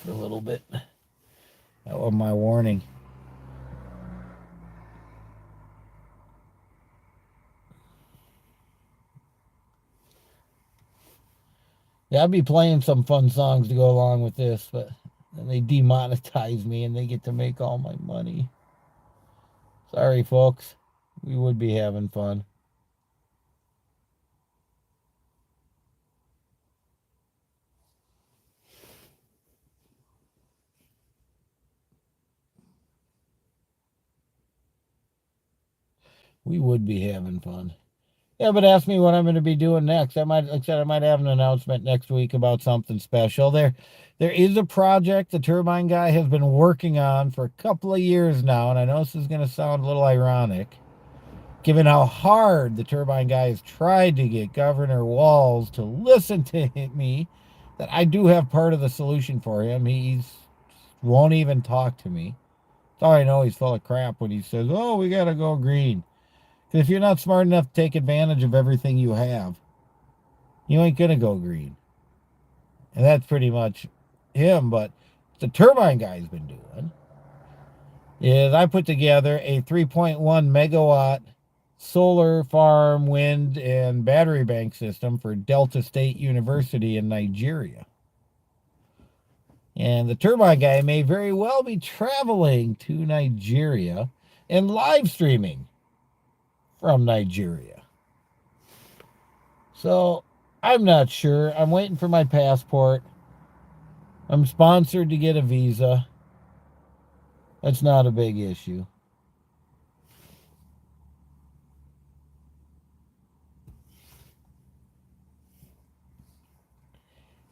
For a little bit. That was my warning. Yeah, I'll be playing some fun songs to go along with this, but then they demonetize me and they get to make all my money. Sorry, folks. We would be having fun. We would be having fun. Yeah, but ask me what I'm going to be doing next. Like I said, I might have an announcement next week about something special. There is a project the turbine guy has been working on for a couple of years now, and I know this is going to sound a little ironic, given how hard the turbine guy has tried to get Governor Walz to listen to me, that I do have part of the solution for him. He won't even talk to me. That's all I know. He's full of crap when he says, "Oh, we got to go green." Because if you're not smart enough to take advantage of everything you have, you ain't going to go green. And that's pretty much him. But the turbine guy's been doing is I put together a 3.1 megawatt solar farm, wind, and battery bank system for Delta State University in Nigeria. And the turbine guy may very well be traveling to Nigeria and live streaming from Nigeria. So I'm not sure. I'm waiting for my passport. I'm sponsored to get a visa. That's not a big issue.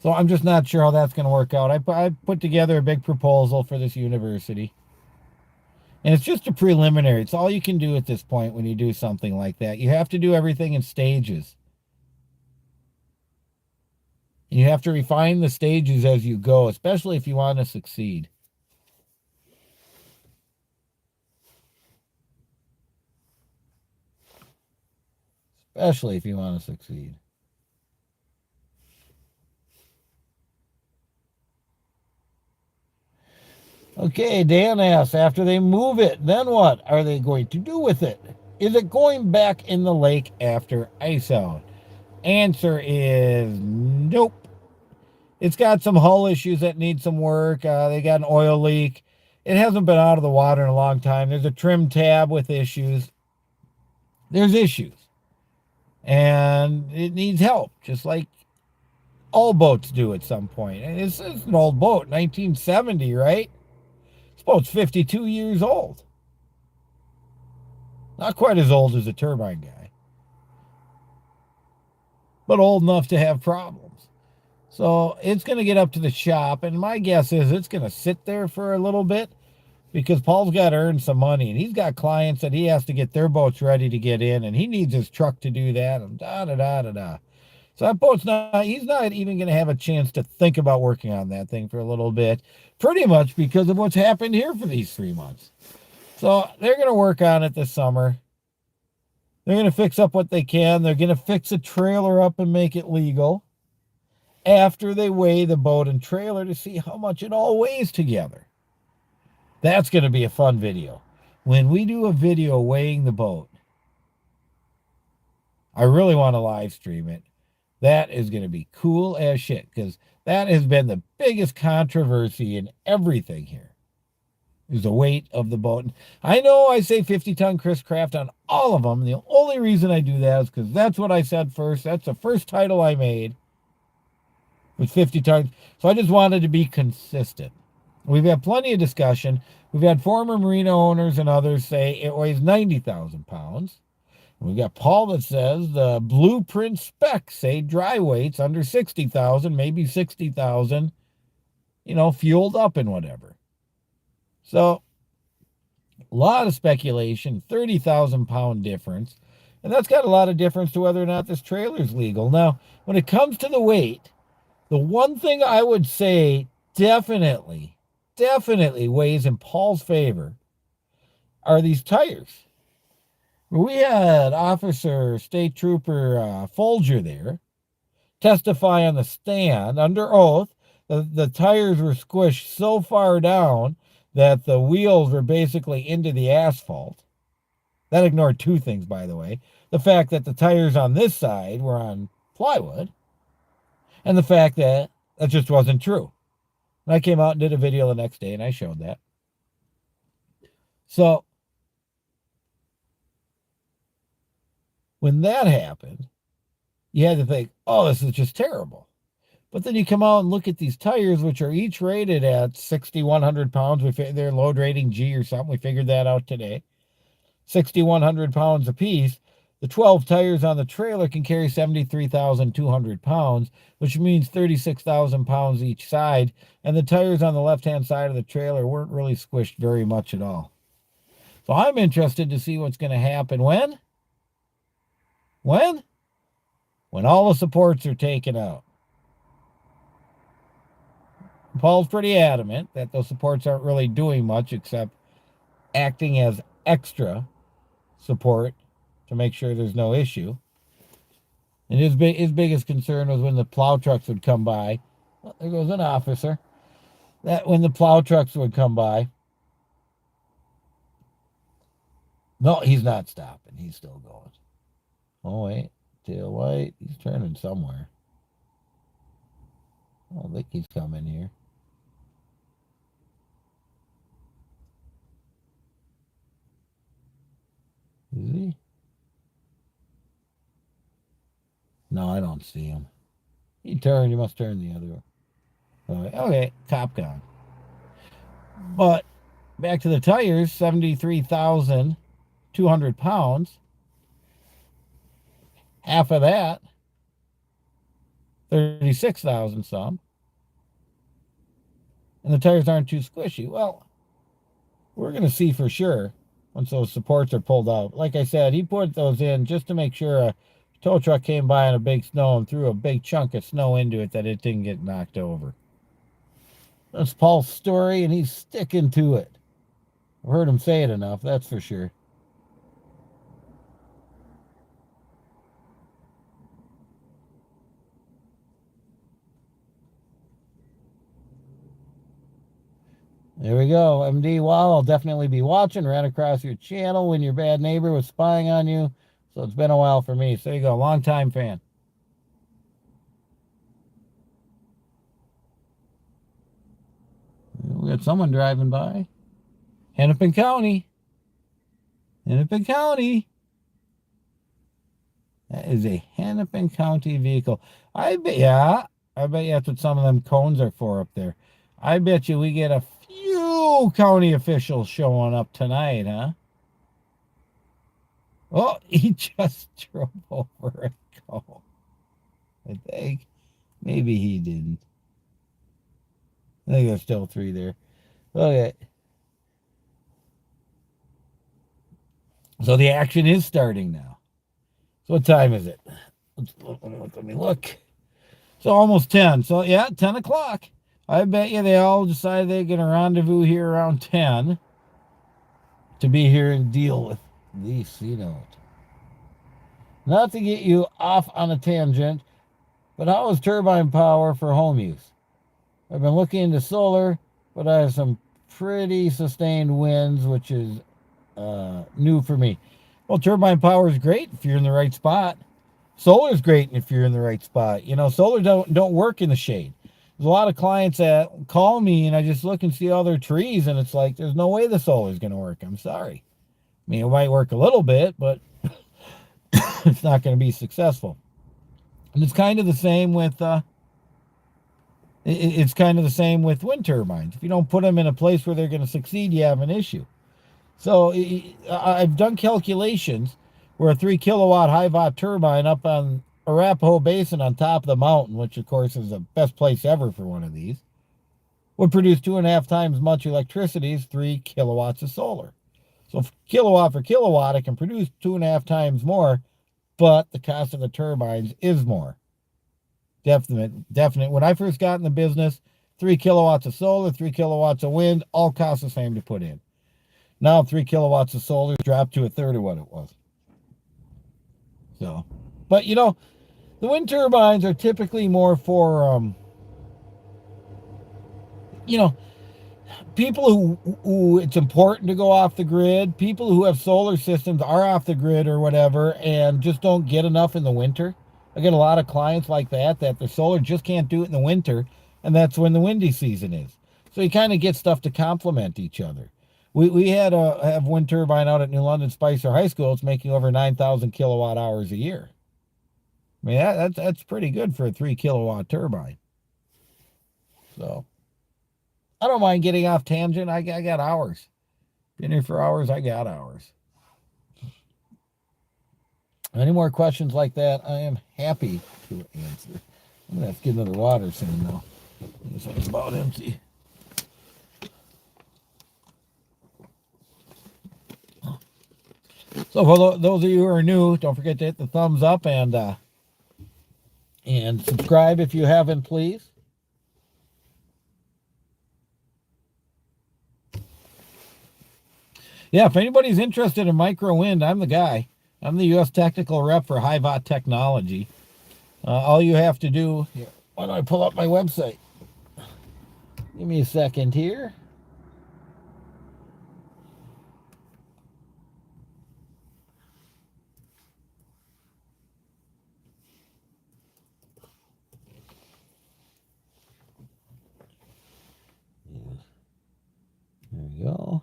So I'm just not sure how that's going to work out. I put together a big proposal for this university. And it's just a preliminary. It's all you can do at this point when you do something like that. You have to do everything in stages. You have to refine the stages as you go, especially if you want to succeed. Especially if you want to succeed. Okay, Dan asks, after they move it, then what are they going to do with it? Is it going back in the lake after ice out? Answer is nope. It's got some hull issues that need some work. They got an oil leak. It hasn't been out of the water in a long time. There's a trim tab with issues. There's issues. And it needs help, just like all boats do at some point. And it's an old boat, 1970, right? This boat's 52 years old. Not quite as old as a turbine guy, but old enough to have problems. So it's going to get up to the shop, and my guess is it's going to sit there for a little bit because Paul's got to earn some money, and he's got clients that he has to get their boats ready to get in, and he needs his truck to do that, and da-da-da-da-da. So that boat's he's not even going to have a chance to think about working on that thing for a little bit, pretty much because of what's happened here for these 3 months. So they're going to work on it this summer. They're going to fix up what they can. They're going to fix a trailer up and make it legal after they weigh the boat and trailer to see how much it all weighs together. That's going to be a fun video. When we do a video weighing the boat, I really want to live stream it. That is going to be cool as shit because that has been the biggest controversy in everything here. Is the weight of the boat. I know I say 50-ton Chris Craft on all of them. The only reason I do that is because that's what I said first. That's the first title I made with 50 tons. So I just wanted to be consistent. We've had plenty of discussion. We've had former marina owners and others say it weighs 90,000 pounds. We've got Paul that says the blueprint specs say dry weights under 60,000, maybe 60,000, fueled up and whatever. So, a lot of speculation, 30,000 pound difference. And that's got a lot of difference to whether or not this trailer is legal. Now, when it comes to the weight, the one thing I would say definitely weighs in Paul's favor are these tires. We had Officer State Trooper Folger there testify on the stand under oath. The tires were squished so far down that the wheels were basically into the asphalt. That ignored two things, by the way. The fact that the tires on this side were on plywood, and the fact that that just wasn't true. And I came out and did a video the next day, and I showed that. So, when that happened, you had to think, oh, this is just terrible. But then you come out and look at these tires, which are each rated at 6,100 pounds. They're load rating G or something. We figured that out today. 6,100 pounds apiece. The 12 tires on the trailer can carry 73,200 pounds, which means 36,000 pounds each side. And the tires on the left-hand side of the trailer weren't really squished very much at all. So I'm interested to see what's going to happen when? When all the supports are taken out. Paul's pretty adamant that those supports aren't really doing much except acting as extra support to make sure there's no issue. And his biggest concern was when the plow trucks would come by. Well, there goes an officer. That when the plow trucks would come by. No, he's not stopping. He's still going. Oh, wait. Tail light. He's turning somewhere. I don't think he's coming here. Is he? No, I don't see him. He turned. He must turn the other way. Okay, cop gone. But back to the tires, 73,200 pounds. Half of that, 36,000 some. And the tires aren't too squishy. Well, we're going to see for sure once those supports are pulled out. Like I said, he put those in just to make sure a tow truck came by in a big snow and threw a big chunk of snow into it that it didn't get knocked over. That's Paul's story, and he's sticking to it. I've heard him say it enough, that's for sure. There we go. MD, wow, I'll definitely be watching. Ran across your channel when your bad neighbor was spying on you. So it's been a while for me. So there you go. Long time fan. We got someone driving by. Hennepin County. Hennepin County. That is a Hennepin County vehicle. I bet you that's what some of them cones are for up there. I bet you we get a few county officials showing up tonight, huh? Oh, he just drove over a cone. I think. Maybe he didn't. I think there's still 3 there. Okay. So the action is starting now. So what time is it? Let me look. So almost 10. So yeah, 10 o'clock. I bet you they all decided they're going to rendezvous here around 10 to be here and deal with the C-Note. Not to get you off on a tangent, but how is turbine power for home use? I've been looking into solar, but I have some pretty sustained winds, which is new for me. Well, turbine power is great if you're in the right spot. Solar is great if you're in the right spot. You know, solar don't work in the shade. There's a lot of clients that call me and I just look and see all their trees and it's like, there's no way the solar is going to work. I'm sorry. I mean, it might work a little bit, but it's not going to be successful. And it's kind of the same with wind turbines. If you don't put them in a place where they're going to succeed, you have an issue. So I've done calculations where a 3 kilowatt high watt turbine up on Arapahoe Basin on top of the mountain, which of course is the best place ever for one of these, would produce 2.5 times much electricity as 3 kilowatts of solar. So kilowatt for kilowatt, it can produce 2.5 times more, but the cost of the turbines is more. Definite. When I first got in the business, 3 kilowatts of solar, 3 kilowatts of wind, all cost the same to put in. Now 3 kilowatts of solar dropped to a third of what it was. So, but you know, the wind turbines are typically more for, people who it's important to go off the grid, people who have solar systems are off the grid or whatever and just don't get enough in the winter. I get a lot of clients like that their solar just can't do it in the winter, and that's when the windy season is. So you kind of get stuff to complement each other. We had have wind turbine out at New London Spicer High School. It's making over 9,000 kilowatt hours a year. I mean, that's pretty good for a 3 kilowatt turbine. So I don't mind getting off tangent. I got hours. Been here for hours. I got hours. Any more questions like that, I am happy to answer. I'm going to have to get another water soon, though. This one's about empty. So for those of you who are new, don't forget to hit the thumbs up and subscribe if you haven't, please. Yeah, if anybody's interested in micro wind, I'm the guy. I'm the U.S. technical rep for high watt technology. All you have to do, here, why don't I pull up my website? Give me a second here. There we go.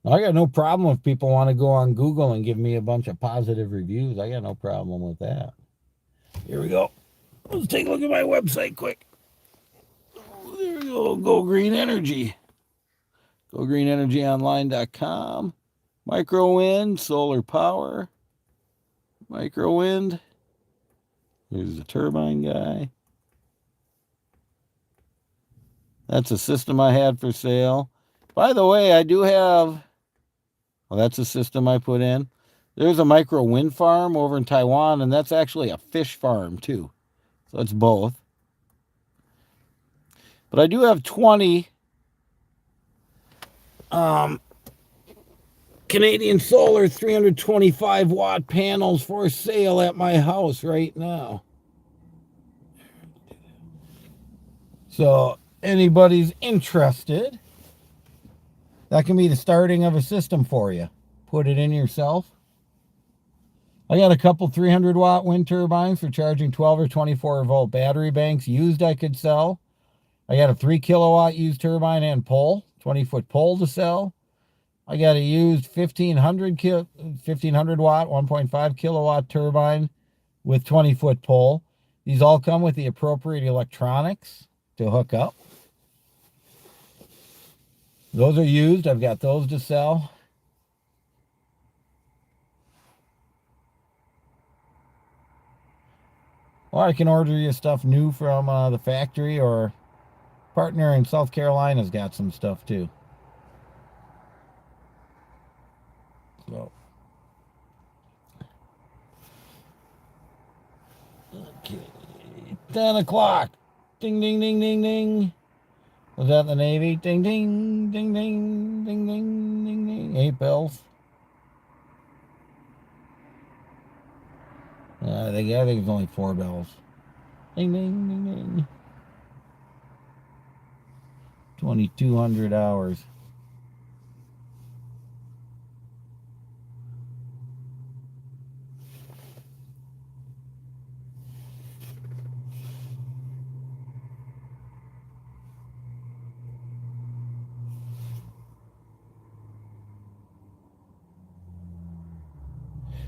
I got no problem if people want to go on Google and give me a bunch of positive reviews. I got no problem with that. Here we go. Let's take a look at my website quick. There we go. Go Green Energy. GoGreenEnergyOnline.com. Micro wind, solar power. Micro wind. Here's the turbine guy. That's a system I had for sale. By the way, I do have, well, that's a system I put in. There's a micro wind farm over in Taiwan, and that's actually a fish farm too. So it's both. But I do have 20 Canadian Solar 325 watt panels for sale at my house right now. So anybody's interested, that can be the starting of a system for you. Put it in yourself. I got a couple 300 watt wind turbines for charging 12 or 24 volt battery banks used I could sell. I got a 3 kilowatt used turbine and pole, 20-foot pole to sell. I got a used 1500 watt, 1.5 kilowatt turbine with 20-foot pole. These all come with the appropriate electronics to hook up. Those are used. I've got those to sell. Or I can order you stuff new from the factory, or partner in South Carolina's got some stuff too. So, okay, 10 o'clock. Ding, ding, ding, ding, ding. Was that the Navy? Ding, ding, ding, ding, ding, ding, ding, ding. 8 bells. I think it's only 4 bells. Ding, ding, ding, ding. 2,200 hours.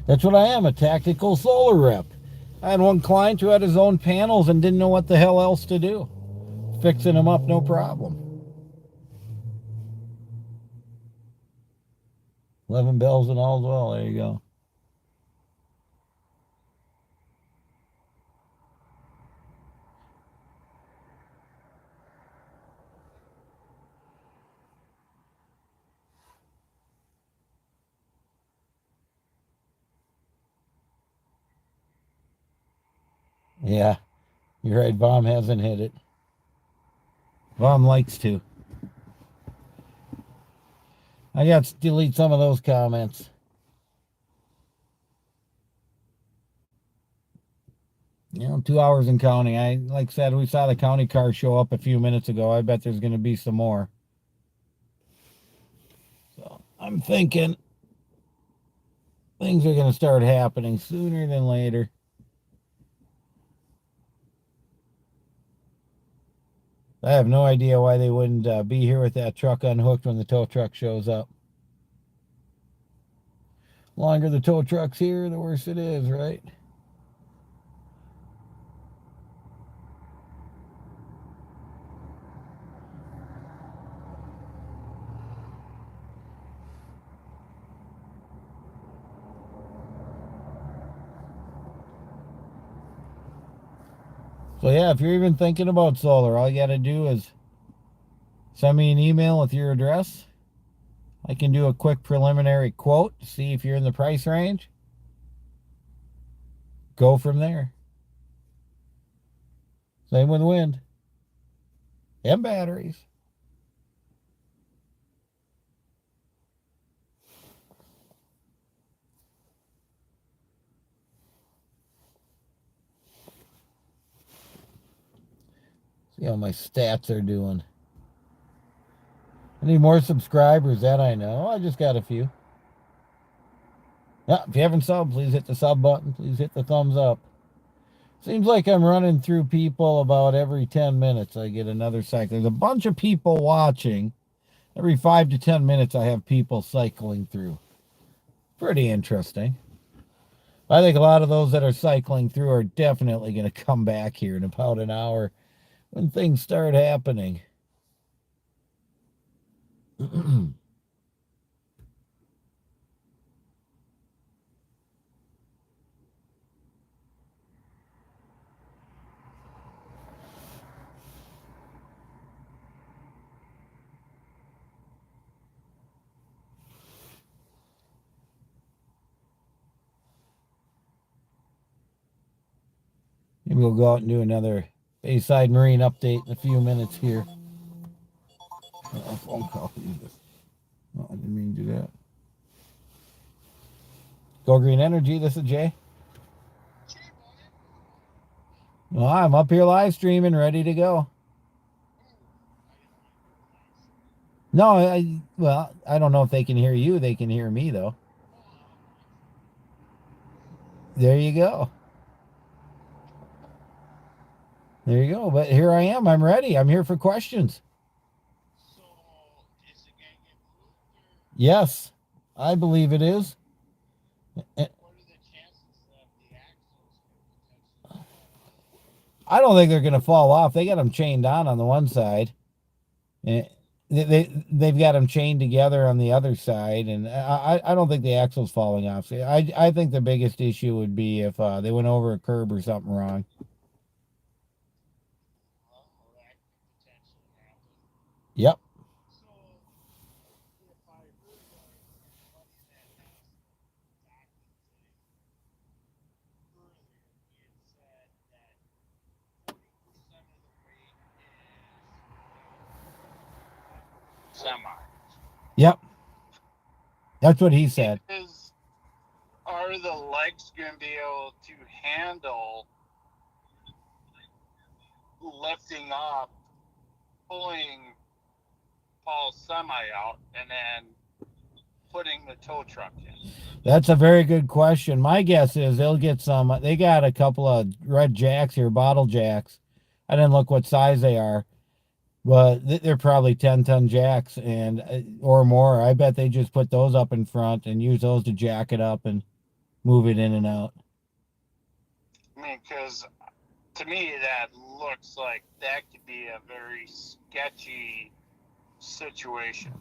That's what I am, a tactical solar rep. I had one client who had his own panels and didn't know what the hell else to do. Fixing them up, no problem. 11 bells and all as well. There you go. Yeah, you're right. Vom hasn't hit it. Vom likes to. I got to delete some of those comments. You know, 2 hours and counting. Like I said, we saw the county car show up a few minutes ago. I bet there's going to be some more. So I'm thinking things are going to start happening sooner than later. I have no idea why they wouldn't be here with that truck unhooked when the tow truck shows up. Longer the tow truck's here, the worse it is, right? So yeah, if you're even thinking about solar, all you got to do is send me an email with your address. I can do a quick preliminary quote to see if you're in the price range. Go from there. Same with wind. and batteries. See how my stats are doing. I need more subscribers, that I know. I just got a few. Yeah, if you haven't subbed, please hit the sub button. Please hit the thumbs up. Seems like I'm running through people about every 10 minutes. I get another cycle. There's a bunch of people watching. Every 5 to 10 minutes, I have people cycling through. Pretty interesting. I think a lot of those that are cycling through are definitely going to come back here in about an hour when things start happening. Maybe we'll go out and do another Bayside Marine update in a few minutes here. Phone call. Oh, I didn't mean to do that. Go Green Energy, this is Jay. Well, I'm up here live streaming, ready to go. No, I don't know if they can hear you. They can hear me, though. There you go. There you go. But here I am. I'm ready. I'm here for questions. So, is it going to get moved, or Yes, I believe it is. what are the chances that the axles could potentially? I don't think they're going to fall off. They got them chained on the one side. They've got them chained together on the other side, and I don't think the axle's falling off. I think the biggest issue would be if they went over a curb or something wrong. Well, that could potentially happen. Yep. So, if I heard right, somebody that has docking thing earlier, he had said that 40% of the weight is semi. Yep. That's what he said. Are the legs going to be able to handle lifting up, pulling Paul's semi out, and then putting the tow truck in? That's a very good question. My guess is they'll get some. They got a couple of red jacks here, bottle jacks. I didn't look what size they are, but they're probably 10-ton jacks and or more. I bet they just put those up in front and use those to jack it up and move it in and out. I mean, because to me, that looks like that could be a very sketchy situation.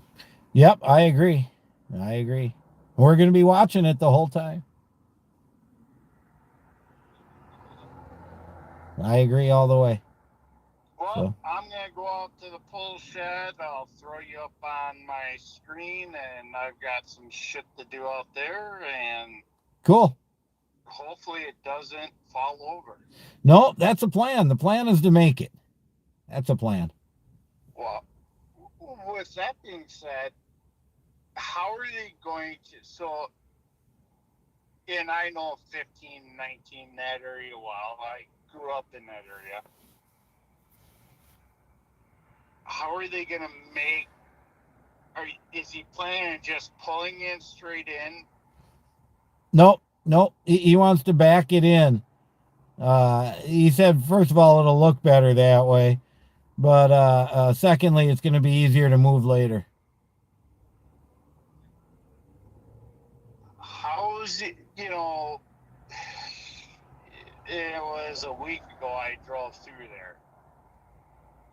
Yep, I agree. We're going to be watching it the whole time. I agree all the way. Well, So. I'm going to go out to the pull shed. I'll throw you up on my screen, and I've got some shit to do out there, and Cool. hopefully it doesn't fall over. No, that's a plan. The plan is to make it. That's a plan. Well, with that being said, how are they going to, so, and I know 15, 19, that area well. I grew up in that area. How are they going to make, is he planning on just pulling in straight in? Nope. He wants to back it in. He said, first of all, it'll look better that way. But secondly, it's going to be easier to move later. How is it, it was a week ago I drove through there.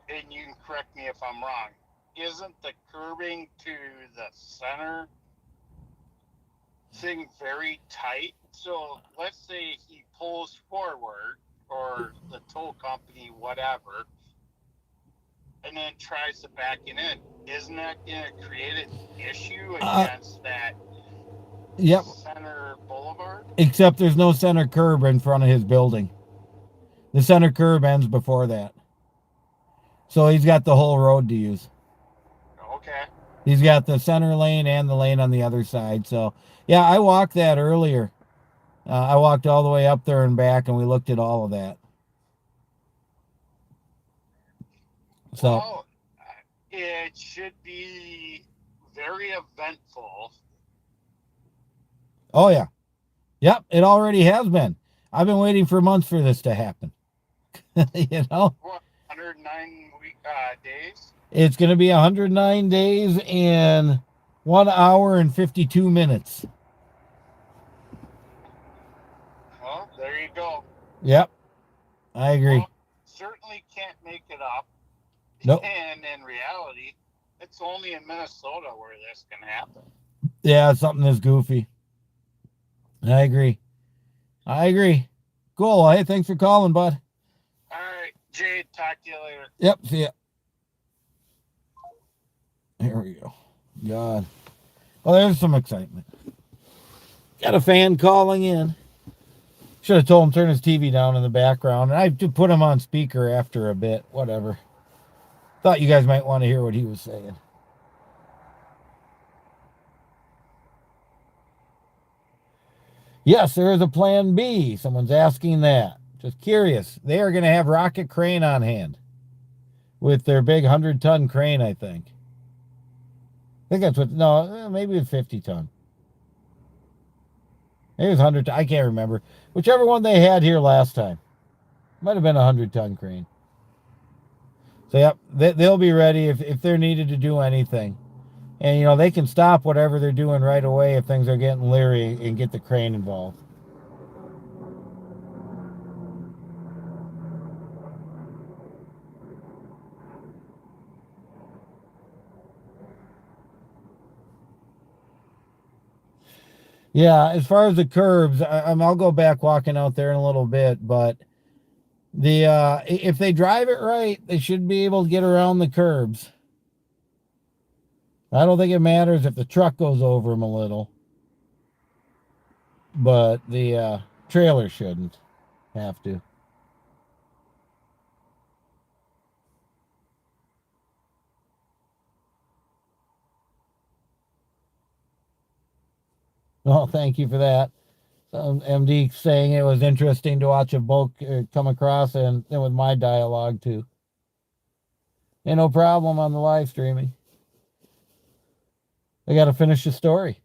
And you can correct me if I'm wrong. Isn't the curbing to the center thing very tight? So let's say he pulls forward, or the tow company, whatever, and then tries to back it in. Isn't that going to create an issue against that center boulevard? Except there's no center curb in front of his building. The center curb ends before that. So he's got the whole road to use. Okay. He's got the center lane and the lane on the other side. So, yeah, I walked that earlier. I walked all the way up there and back, and we looked at all of that. So, Well, it should be very eventful. oh, yeah. Yep, it already has been. I've been waiting for months for this to happen. You know? What, 109 days? It's going to be 109 days and 1 hour and 52 minutes. Well, there you go. Yep, I agree. Well, certainly can't make it up. Nope. And in reality, it's only in Minnesota where this can happen. Yeah, it's something that's goofy. I agree. Cool. Well, hey, thanks for calling, bud. All right, Jade, talk to you later. Yep, see ya. Here we go. God. Well, there's some excitement. Got a fan calling in. Should have told him to turn his TV down in the background. And I did put him on speaker after a bit. Whatever. Thought you guys might want to hear what he was saying. Yes, there is a plan B. Someone's asking that. Just curious. They are going to have rocket crane on hand with their big 100-ton crane, I think. I think that's what, no, maybe it's 50-ton. Maybe it was 100. I can't remember. Whichever one they had here last time. Might have been a 100-ton crane. So, yep, they'll be ready if they're needed to do anything. And, you know, they can stop whatever they're doing right away if things are getting leery and get the crane involved. Yeah, as far as the curbs, I'll go back walking out there in a little bit, but if they drive it right, they should be able to get around the curbs. I don't think it matters if the truck goes over them a little, but the trailer shouldn't have to. Well, thank you for that. MD saying it was interesting to watch a boat come across and with my dialogue too. Ain't no problem on the live streaming. I got to finish the story.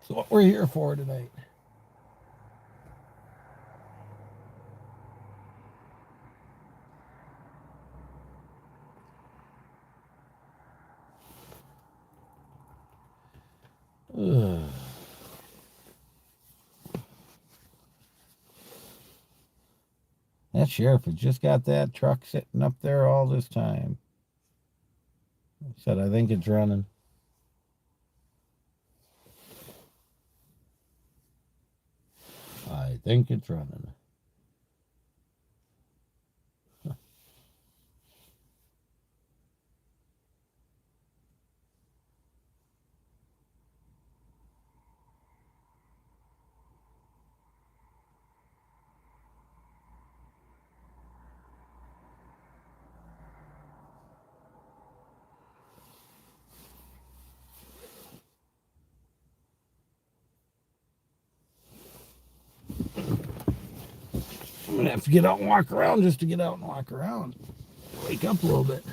So what we're here for tonight. Ugh. That sheriff has just got that truck sitting up there all this time. I said, I think it's running. I think it's running. I'm going to have to get out and walk around just to get out and walk around. Wake up a little bit.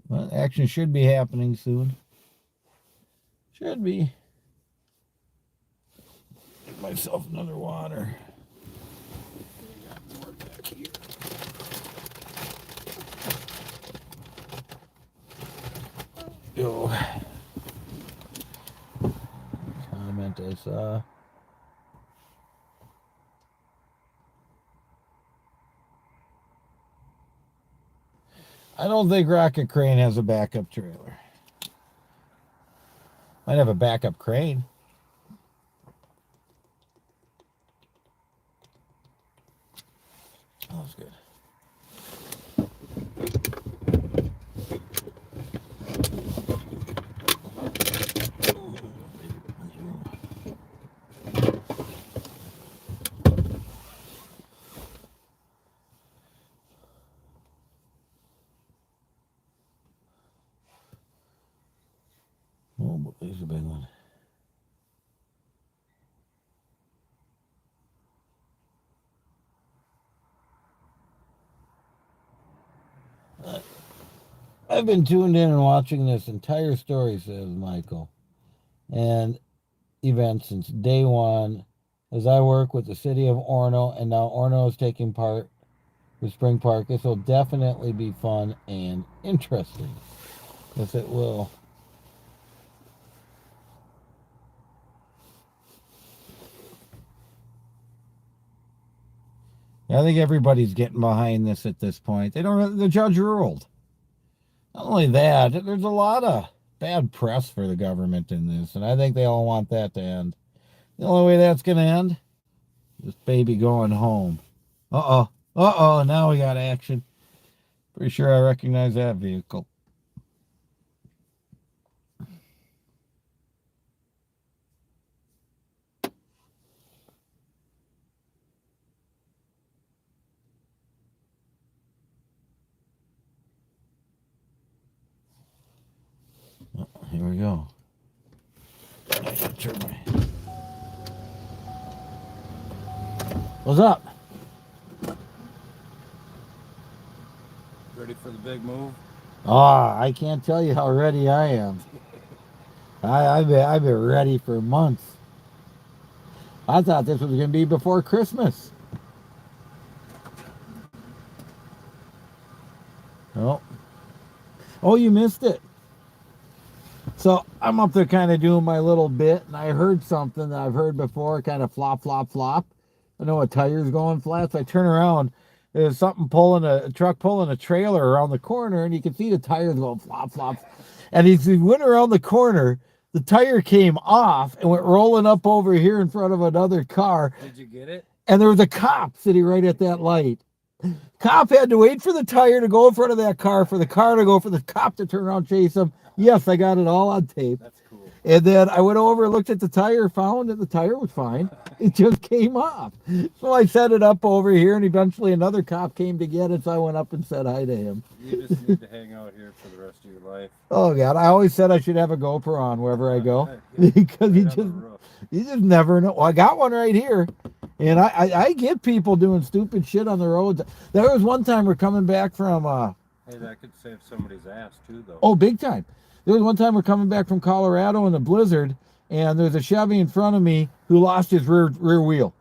Well, action should be happening soon. Should be. Get myself another water. Go. Comment I saw. I don't think Rocket Crane has a backup trailer. Might have a backup crane. That was good. I've been tuned in and watching this entire story, says Michael, and event since day one as I work with the city of Orono, and now Orono is taking part with Spring Park. This will definitely be fun and interesting. Yes, it will. I think everybody's getting behind this at this point. They don't. The judge ruled. Not only that, there's a lot of bad press for the government in this, and I think they all want that to end. The only way that's going to end, this baby going home. Now we got action. Pretty sure I recognize that vehicle. Here we go. What's up? Ready for the big move? I can't tell you how ready I am. I've been ready for months. I thought this was going to be before Christmas. Oh. Oh, you missed it. So I'm up there kind of doing my little bit, and I heard something that I've heard before, kind of flop, flop, flop. I know a tire's going flat, so I turn around. There's something pulling a truck pulling a trailer around the corner, and you can see the tires going flop, flop. And as he went around the corner, the tire came off and went rolling up over here in front of another car. Did you get it? And there was a cop sitting right at that light. Cop had to wait for the tire to go in front of that car, for the car to go, for the cop to turn around, chase him. Yes, I got it all on tape. That's cool. And then I went over, looked at the tire, found that the tire was fine. It just came off. So I set it up over here, and eventually another cop came to get it, so I went up and said hi to him. You just need to hang out here for the rest of your life. Oh, God. I always said I should have a GoPro on wherever I go. Because you just never know. Well, I got one right here. And I get people doing stupid shit on the roads. There was one time we're coming back from... Hey, that could save somebody's ass, too, though. Oh, big time. There was one time we're coming back from Colorado in a blizzard, and there's a Chevy in front of me who lost his rear wheel.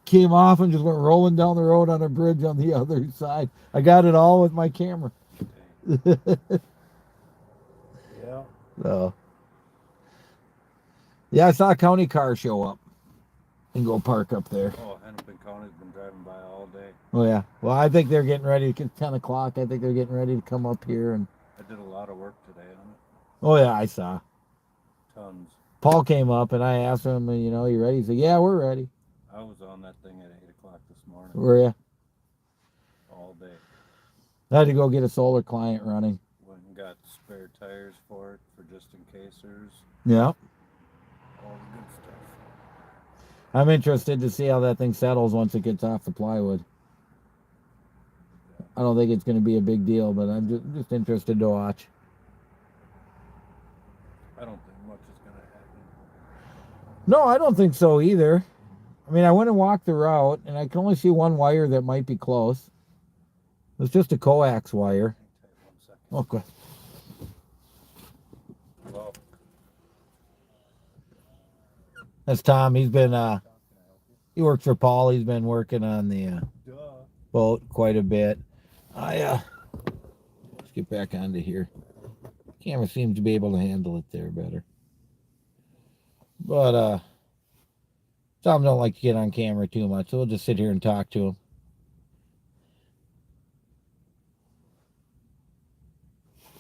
Came off and just went rolling down the road on a bridge on the other side. I got it all with my camera. Yeah. So, yeah, I saw a county car show up and go park up there. Oh, Hennepin County's been driving by all day. Oh, yeah. Well, I think they're getting ready. It's 10 o'clock. I think they're getting ready to come up here. And I did a lot of work today on it. oh, yeah, I saw. Tons. Paul came up, and I asked him, you ready? He said, yeah, we're ready. I was on that thing at 8 o'clock this morning. Were you? All day. I had to go get a solar client running. Went and got spare tires for it, for just in casers. Yeah. All the good stuff. I'm interested to see how that thing settles once it gets off the plywood. I don't think it's going to be a big deal, but I'm just interested to watch. I don't think much is going to happen. No, I don't think so either. I mean, I went and walked the route, and I can only see one wire that might be close. It's just a coax wire. Hang tight 1 second. Okay. Well, That's Tom. He's been, he works for Paul. He's been working on the boat quite a bit. Let's get back onto here. Camera seems to be able to handle it there better. But, Tom don't like to get on camera too much, so we'll just sit here and talk to him.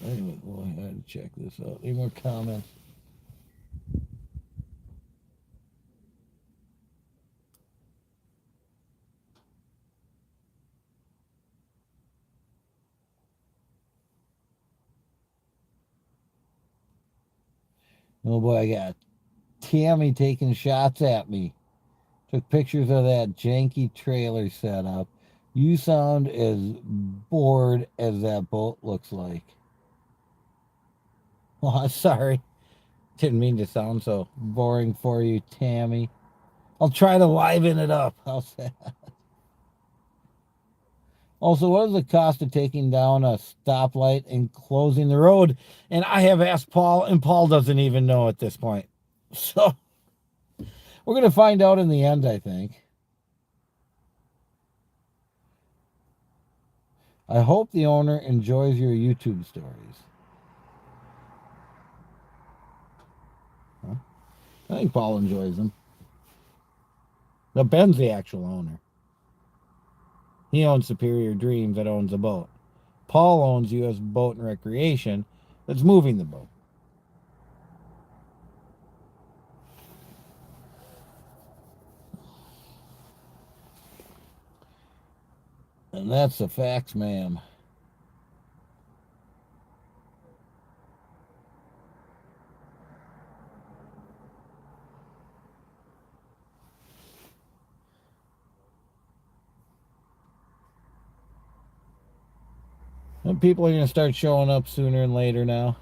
Anyway, go ahead and check this out. Any more comments? Oh boy, I got Tammy taking shots at me. Took pictures of that janky trailer setup. You sound as bored as that boat looks like. Oh, sorry. Didn't mean to sound so boring for you, Tammy. I'll try to liven it up. How's that? Also, what is the cost of taking down a stoplight and closing the road? And I have asked Paul, and Paul doesn't even know at this point. So we're going to find out in the end, I think. I hope the owner enjoys your YouTube stories. Huh? I think Paul enjoys them. But Ben's the actual owner. He owns Superior Dreams that owns the boat. Paul owns U.S. Boat and Recreation that's moving the boat. And that's the facts, ma'am. And people are going to start showing up sooner and later now.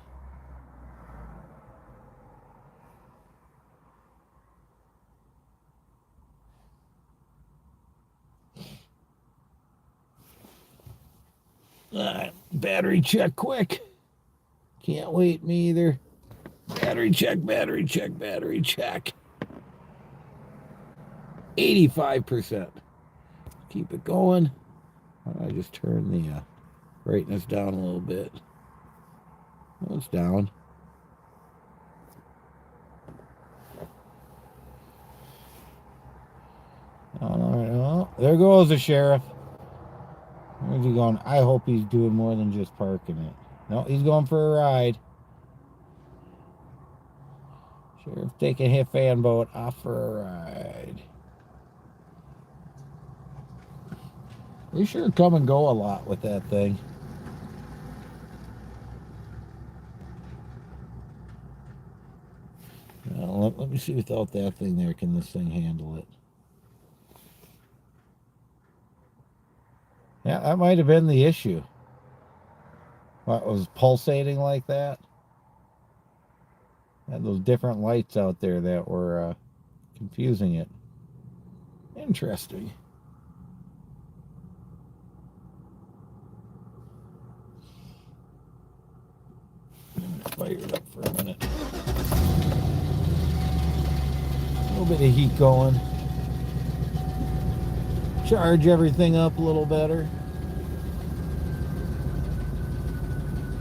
Battery check quick. Can't wait, me either. Battery check, battery check, battery check. 85%. Keep it going. I just turn the brightness down a little bit. Well, it's down. All right, well, there goes the sheriff. Where's he going? I hope he's doing more than just parking it. No, he's going for a ride. Sheriff taking his fan boat off for a ride. They sure come and go a lot with that thing. Well, let me see without that thing there. Can this thing handle it? Yeah, that might have been the issue. What, was pulsating like that? Had those different lights out there that were confusing it. Interesting. Fire it up for a minute. A little bit of heat going. Charge everything up a little better.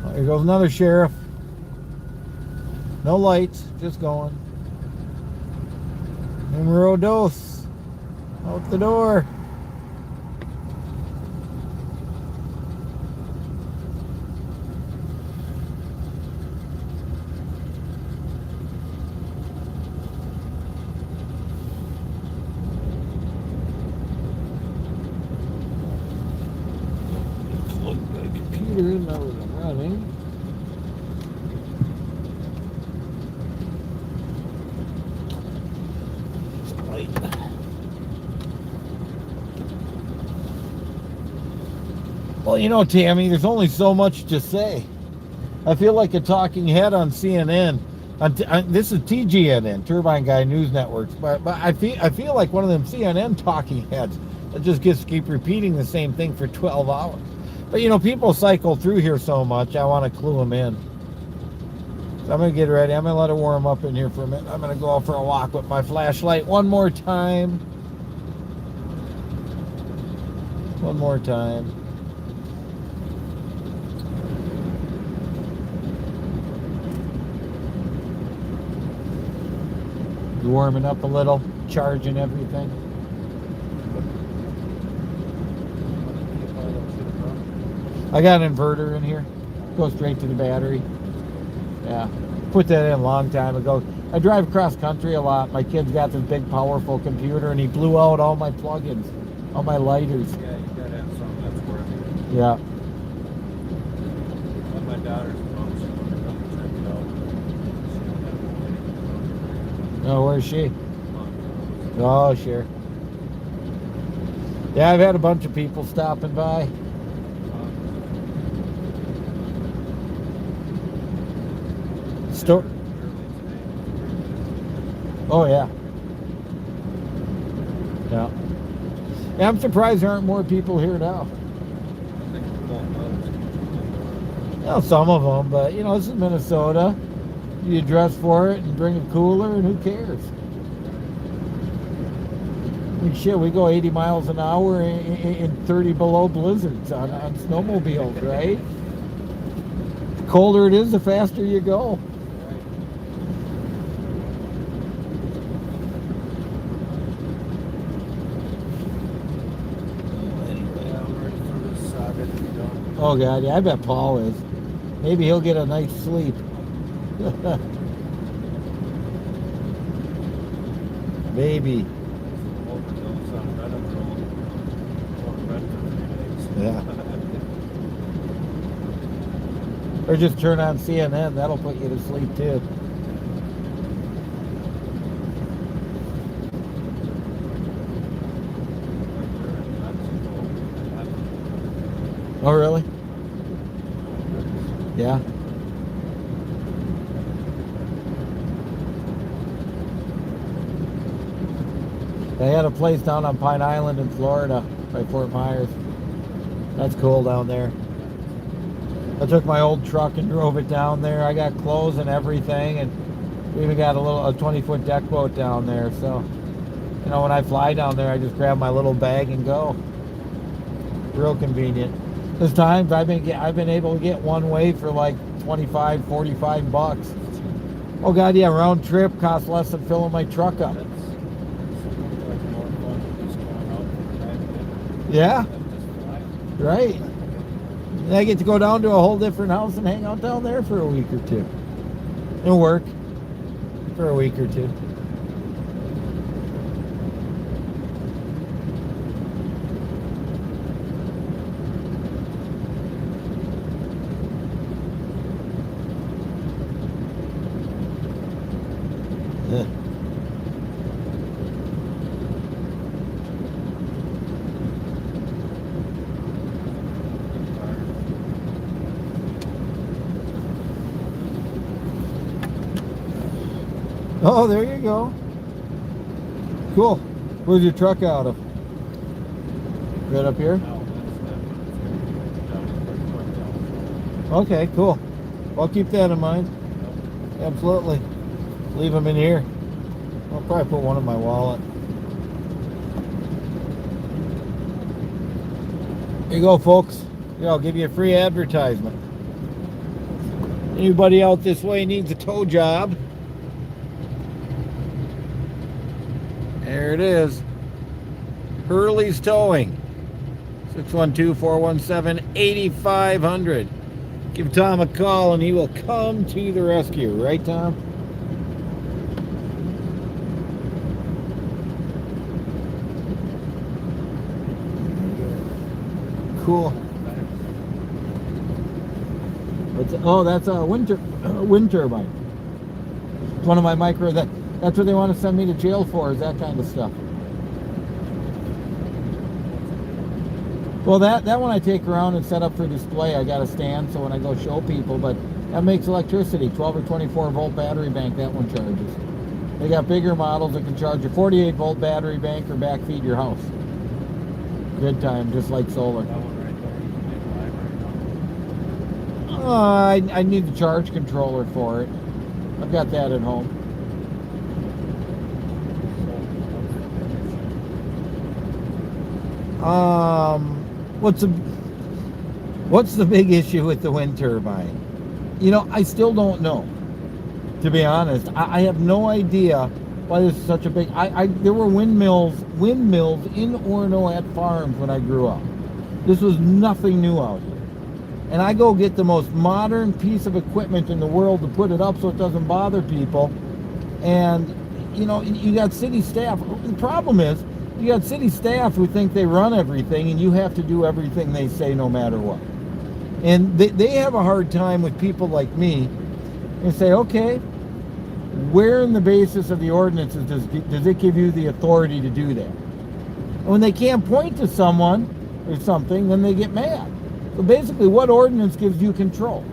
Oh, here goes another sheriff. No lights, just going. Numero dos. Out the door. Plug my computer in now that I'm running. Well, you know, Tammy, there's only so much to say. I feel like a talking head on CNN. This is TGNN, Turbine Guy News Networks, but I feel like one of them CNN talking heads that just keep repeating the same thing for 12 hours. But you know, people cycle through here so much, I want to clue them in. So I'm gonna get ready. I'm gonna let it warm up in here for a minute. I'm gonna go out for a walk with my flashlight one more time. One more time. Warming up a little, charging everything. I got an inverter in here. Goes straight to the battery. Yeah, put that in a long time ago. I drive cross country a lot. My kid's got this big, powerful computer, and he blew out all my plugins, all my lighters. Yeah, you gotta have something that's working. Yeah. And my daughter's mom, she wanted to come check it out. Oh, where's she? Oh, sure. Yeah, I've had a bunch of people stopping by. Oh, yeah. Yeah. Yeah, I'm surprised there aren't more people here now. Well, some of them, but you know, this is Minnesota. You dress for it and bring a cooler, and who cares? I mean, shit, we go 80 miles an hour in 30 below blizzards on snowmobiles, right? The colder it is, the faster you go. Yeah, I'm ready for this saga to be done. Oh God, yeah, I bet Paul is. Maybe he'll get a night's sleep. Maybe. Overdose on Benadryl. Or bed for 3 days. Yeah. Or just turn on CNN. That'll put you to sleep too. Oh, really? Yeah. They had a place down on Pine Island in Florida by Fort Myers. That's cool down there. I took my old truck and drove it down there. I got clothes and everything, and we even got a 20-foot deck boat down there. So, you know, when I fly down there, I just grab my little bag and go. Real convenient. There's times I've been able to get one way for like 25, 45 bucks. Oh God, yeah, round trip costs less than filling my truck up. That's like more fun than just going out for a drive. Yeah, Just flying. right. And I get to go down to a whole different house and hang out down there for a week or two. And work for a week or two. Yeah. Oh, there you go. Cool. Where's your truck out of? Right up here? No, that's not. Okay, cool. I'll keep that in mind. Absolutely. Leave them in here. I'll probably put one in my wallet. Here you go, folks. Here, I'll give you a free advertisement. Anybody out this way needs a tow job? There it is. Hurley's Towing. 612-417-8500. Give Tom a call and he will come to the rescue. Right, Tom? Cool. That's a wind turbine. It's one of my that's what they want to send me to jail for, is that kind of stuff. Well, that one I take around and set up for display. I got a stand so when I go show people, but that makes electricity. 12 or 24 volt battery bank, that one charges. They got bigger models that can charge a 48 volt battery bank or backfeed your house. Good time, just like solar. That one right there, you can make live right now. I need the charge controller for it. I've got that at home. What's the big issue with the wind turbine? You know, I still don't know. To be honest, I have no idea why this is such a big. There were windmills in Orono at farms when I grew up. This was nothing new out here. And I go get the most modern piece of equipment in the world to put it up so it doesn't bother people. And you know, you got city staff. The problem is, you got city staff who think they run everything and you have to do everything they say no matter what. And they have a hard time with people like me and say, okay, where in the basis of the ordinances does it give you the authority to do that? And when they can't point to someone or something, then they get mad. So basically, what ordinance gives you control?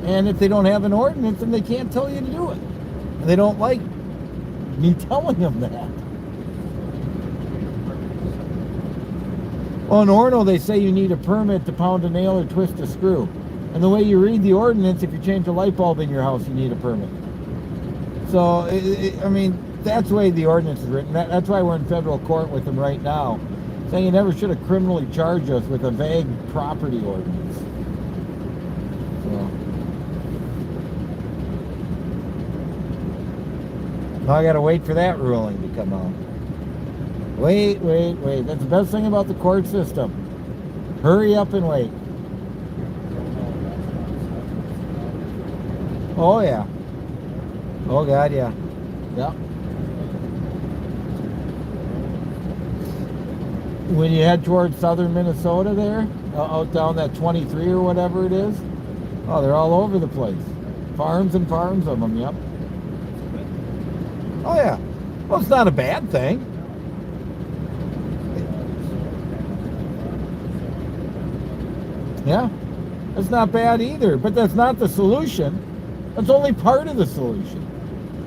And if they don't have an ordinance, then they can't tell you to do it. And they don't like me telling them that. Well, in Orno, they say you need a permit to pound a nail or twist a screw. And the way you read the ordinance, if you change a light bulb in your house, you need a permit. So, I mean, that's the way the ordinance is written. That's why we're in federal court with them right now, saying you never should have criminally charged us with a vague property ordinance. So, now I got to wait for that ruling to come out. Wait. That's the best thing about the court system. Hurry up and wait. Oh, yeah. Oh, God, yeah. Yep. When you head towards southern Minnesota there, out down that 23 or whatever it is, oh, they're all over the place. Farms and farms of them, yep. Oh, yeah. Well, it's not a bad thing. Yeah, that's not bad either, but that's not the solution. That's only part of the solution.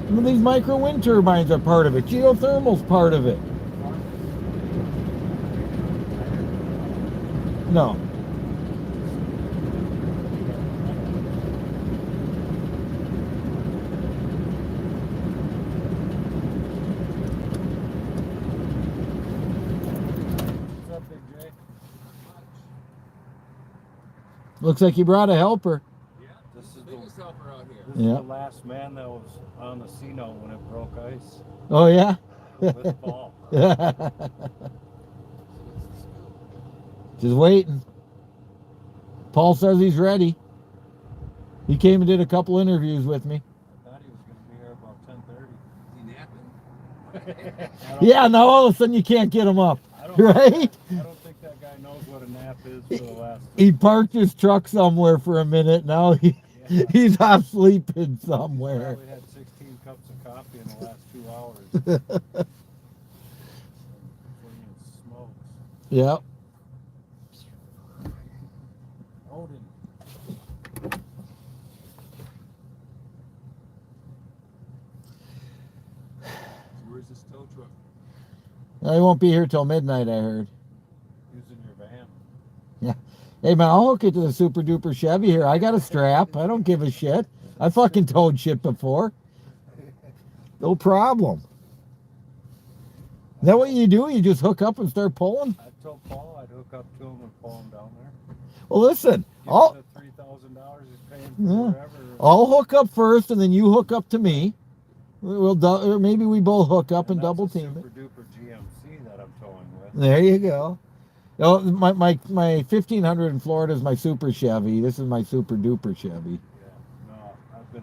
I mean, these micro wind turbines are part of it. Geothermal's part of it. No. What's up, Big J? Looks like you brought a helper. This is the Biggest helper out here. This is Yeah. the last man that was on the Sino when it broke ice Oh, yeah? with Paul. Just waiting. Paul says he's ready. He came and did a couple interviews with me. I thought he was going to be here about 10:30. He napping. Yeah, now all of a sudden you can't get him up, right? I don't think that guy knows what a nap is for the last. He parked his truck somewhere for a minute. Now he's off sleeping somewhere. Probably had 16 cups of coffee in the last 2 hours. Flinging smokes. Yep. Odin. Where's this tow truck? He won't be here till midnight, I heard. Using your van. Hey, man, I'll hook it to the super duper Chevy here. I got a strap. I don't give a shit. I fucking towed shit before. No problem. Is that what you do? You just hook up and start pulling? I told Paul I'd hook up to him and pull him down there. Well, listen, Give I'll, him the $3,000 he's paying Yeah. for whatever. I'll hook up first, and then you hook up to me. Or maybe we both hook up and that's double a team it. super duper GMC that I'm towing with. There you go. Oh, my 1500 in Florida is my super Chevy. This is my super duper Chevy. Yeah. No, I've been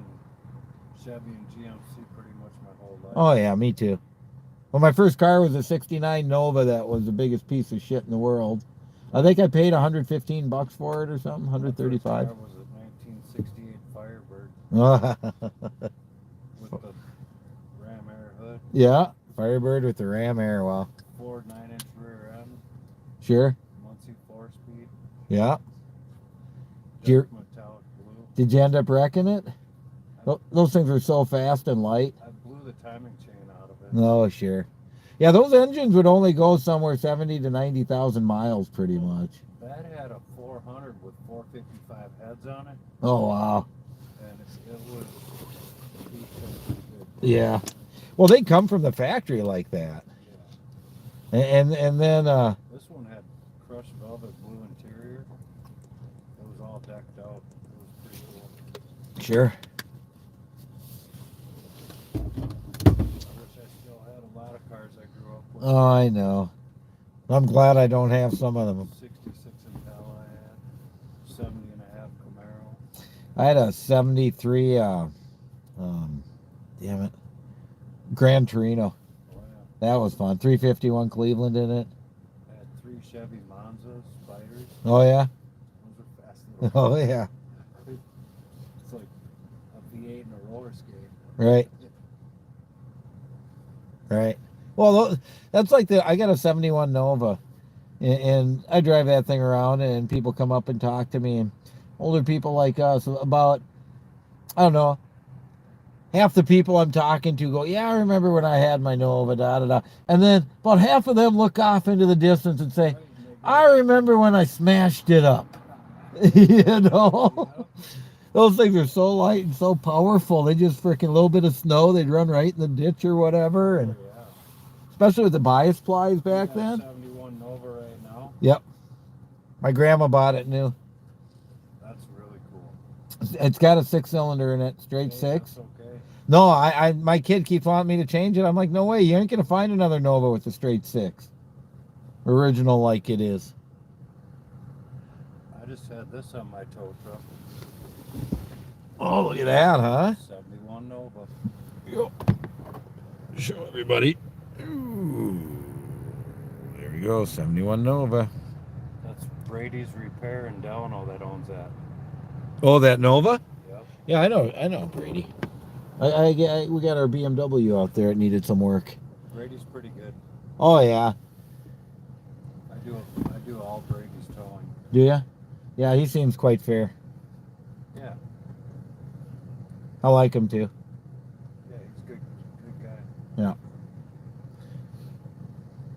Chevy and GMC pretty much my whole life. Oh yeah, me too. Well, my first car was a '69 Nova. That was the biggest piece of shit in the world. I think I paid $115 for it or something, My first $135. car was a 1968 Firebird with the Ram Air hood, Yeah, Firebird with the Ram Air. Wow. Ford 9-inch rear end, Sure. Muncie 4-speed, Yeah. Dear- dark metallic blue. Did you end up wrecking it? Those things are so fast and light. I blew the timing chain out of it. Oh, sure. Yeah, those engines would only go somewhere 70 to 90,000 miles, pretty much. That had a 400 with 455 heads on it, Oh wow. and it was pretty good. Yeah. Well, they come from the factory like that, Yeah. and then This one had crushed velvet blue interior. It was all decked out. It was pretty cool. sure. I wish I still had a lot of cars I grew up with. Oh, I know. I'm glad I don't have some of them. 66 Impala I had, 70 and a half Camaro. I had a '73. Damn it, Gran Torino. Oh, yeah. That was fun. 351 Cleveland in it. I had 3 Chevy Monza Spiders. Oh yeah. Those are fast little. Oh yeah. It's like a V8 and a roller skate. Right. Right. Well, that's like I got a '71 Nova, and I drive that thing around, and people come up and talk to me, and older people like us, about, I don't know, half the people I'm talking to go, yeah, I remember when I had my Nova, da da da, and then about half of them look off into the distance and say, I remember when I smashed it up. You know? Those things are so light and so powerful. They just freaking little bit of snow, they'd run right in the ditch or whatever. And Yeah. especially with the bias plies back You got a then. 71 Nova right now. Yep. My grandma bought it new. That's really cool. It's got a 6-cylinder in it, straight Hey, 6. That's okay. No, my kid keeps wanting me to change it. I'm like, no way, you ain't gonna find another Nova with a straight 6. Original like it is. I just had this on my tow truck. Oh, look at that, huh? 71 Nova. Yep. Show everybody. Ooh. There we go, 71 Nova. That's Brady's Repair in Delano that owns that. Oh, that Nova? Yep. Yeah, I know Brady. We got our BMW out there. It needed some work. Brady's pretty good. Oh yeah. I do all Brady's towing. Do ya? Yeah, he seems quite fair. Yeah. I like him too. Yeah, he's a good guy. Yeah.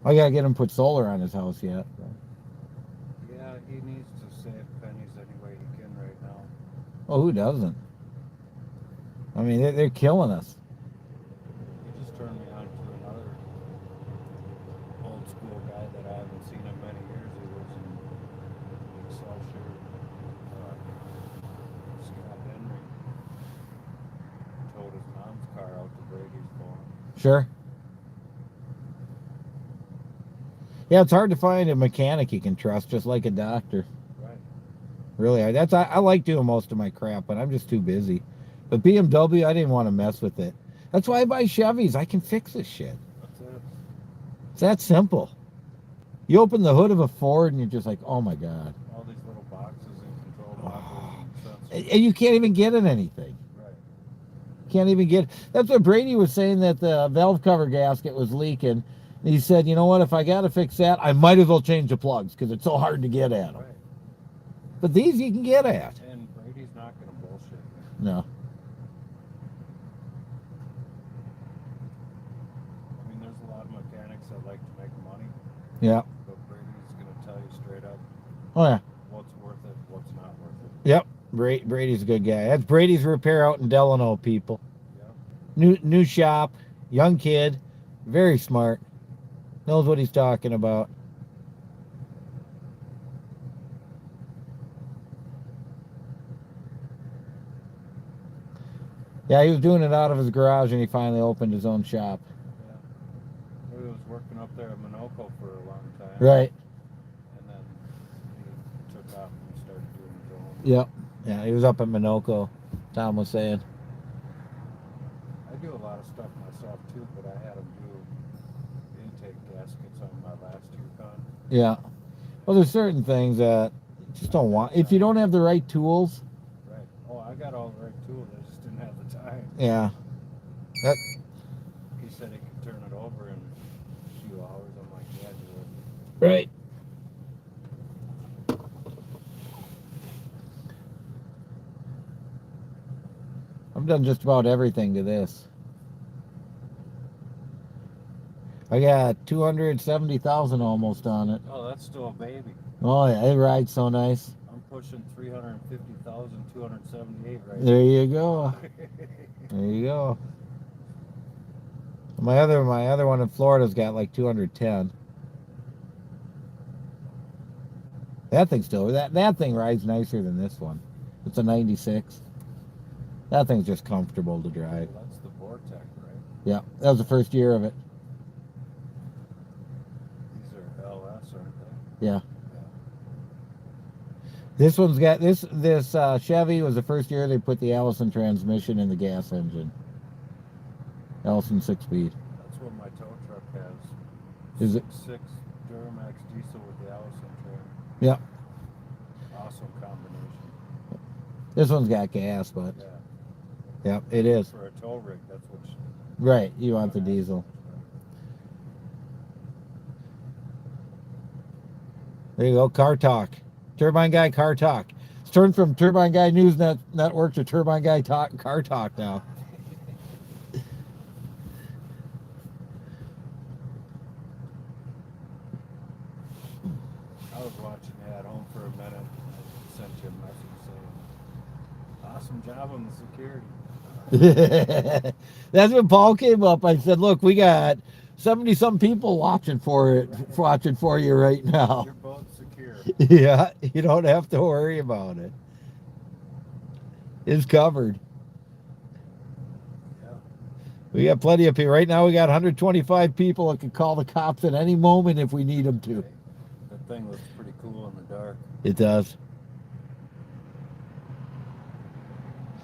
I gotta get him put solar on his house yet. Yeah, he needs to save pennies any way he can right now. Oh, who doesn't? I mean, they're killing us. He just turned me on to another old school guy that I haven't seen in many years. He lives in Excelsior. Scott Henry towed his mom's car out to Brady's for him. Sure. Yeah, it's hard to find a mechanic you can trust, just like a doctor. Right. Really, I like doing most of my crap, but I'm just too busy. But BMW, I didn't want to mess with it. That's why I buy Chevys. I can fix this shit. That's it. It's that simple. You open the hood of a Ford and you're just like, oh my God. All these little boxes and control modules and sensors. And you can't even get in anything. Right. Can't even get. That's what Brady was saying, that the valve cover gasket was leaking. And he said, you know what, if I got to fix that, I might as well change the plugs because it's so hard to get at them. Right. But these you can get at. And Brady's not going to bullshit you. No. I mean, there's a lot of mechanics that like to make money, Yeah. but Brady's going to tell you straight up Oh, yeah. what's worth it, what's not worth it. Yep. Brady's a good guy. That's Brady's Repair out in Delano, people. Yep. New shop, young kid, very smart, knows what he's talking about. Yeah, he was doing it out of his garage, and he finally opened his own shop. Yeah. He was working up there at Minocco for a long time. Right. And then he took off and started doing his own. Yep. Yeah, he was up at Minocco, Tom was saying. I do a lot of stuff myself too, but I had him do intake gaskets on my last Yukon. Yeah. Well, there's certain things that you just don't want. If you don't have the right tools, Right. Oh, I got all the right tools. I just didn't have the time. yeah. He said he could turn it over in a few hours. I'm like, yeah, do it. Right. I've done just about everything to this. I got 270,000 almost on it. Oh, that's still a baby. Oh yeah, it rides so nice. I'm pushing 350,278 right There you go. There you go. My other one in Florida's got like 210. That thing still that thing rides nicer than this one. It's a 96. That thing's just comfortable to drive. Well, that's the Vortec, right? Yeah, that was the first year of it. These are LS, aren't they? Yeah. This one's got this Chevy was the first year they put the Allison transmission in the gas engine. Allison 6-speed. That's what my tow truck has. Is it? 6 Duramax diesel with the Allison trim. Yeah. Awesome combination. This one's got gas, but Yeah. yeah, it is. For a tow rig, that's what you Right, you want the diesel. There you go, car talk. Turbine Guy car talk. It's turned from Turbine Guy News Network to Turbine Guy car talk now. I was watching you at home for a minute. I sent you a message saying, awesome job on the security. That's when Paul came up. I said, "Look, we got 70-some people watching for you right now. You're both secure. Yeah, you don't have to worry about it. It's covered. Yeah. We got plenty of people right now. We got 125 people that can call the cops at any moment if we need them to. That thing looks pretty cool in the dark. It does.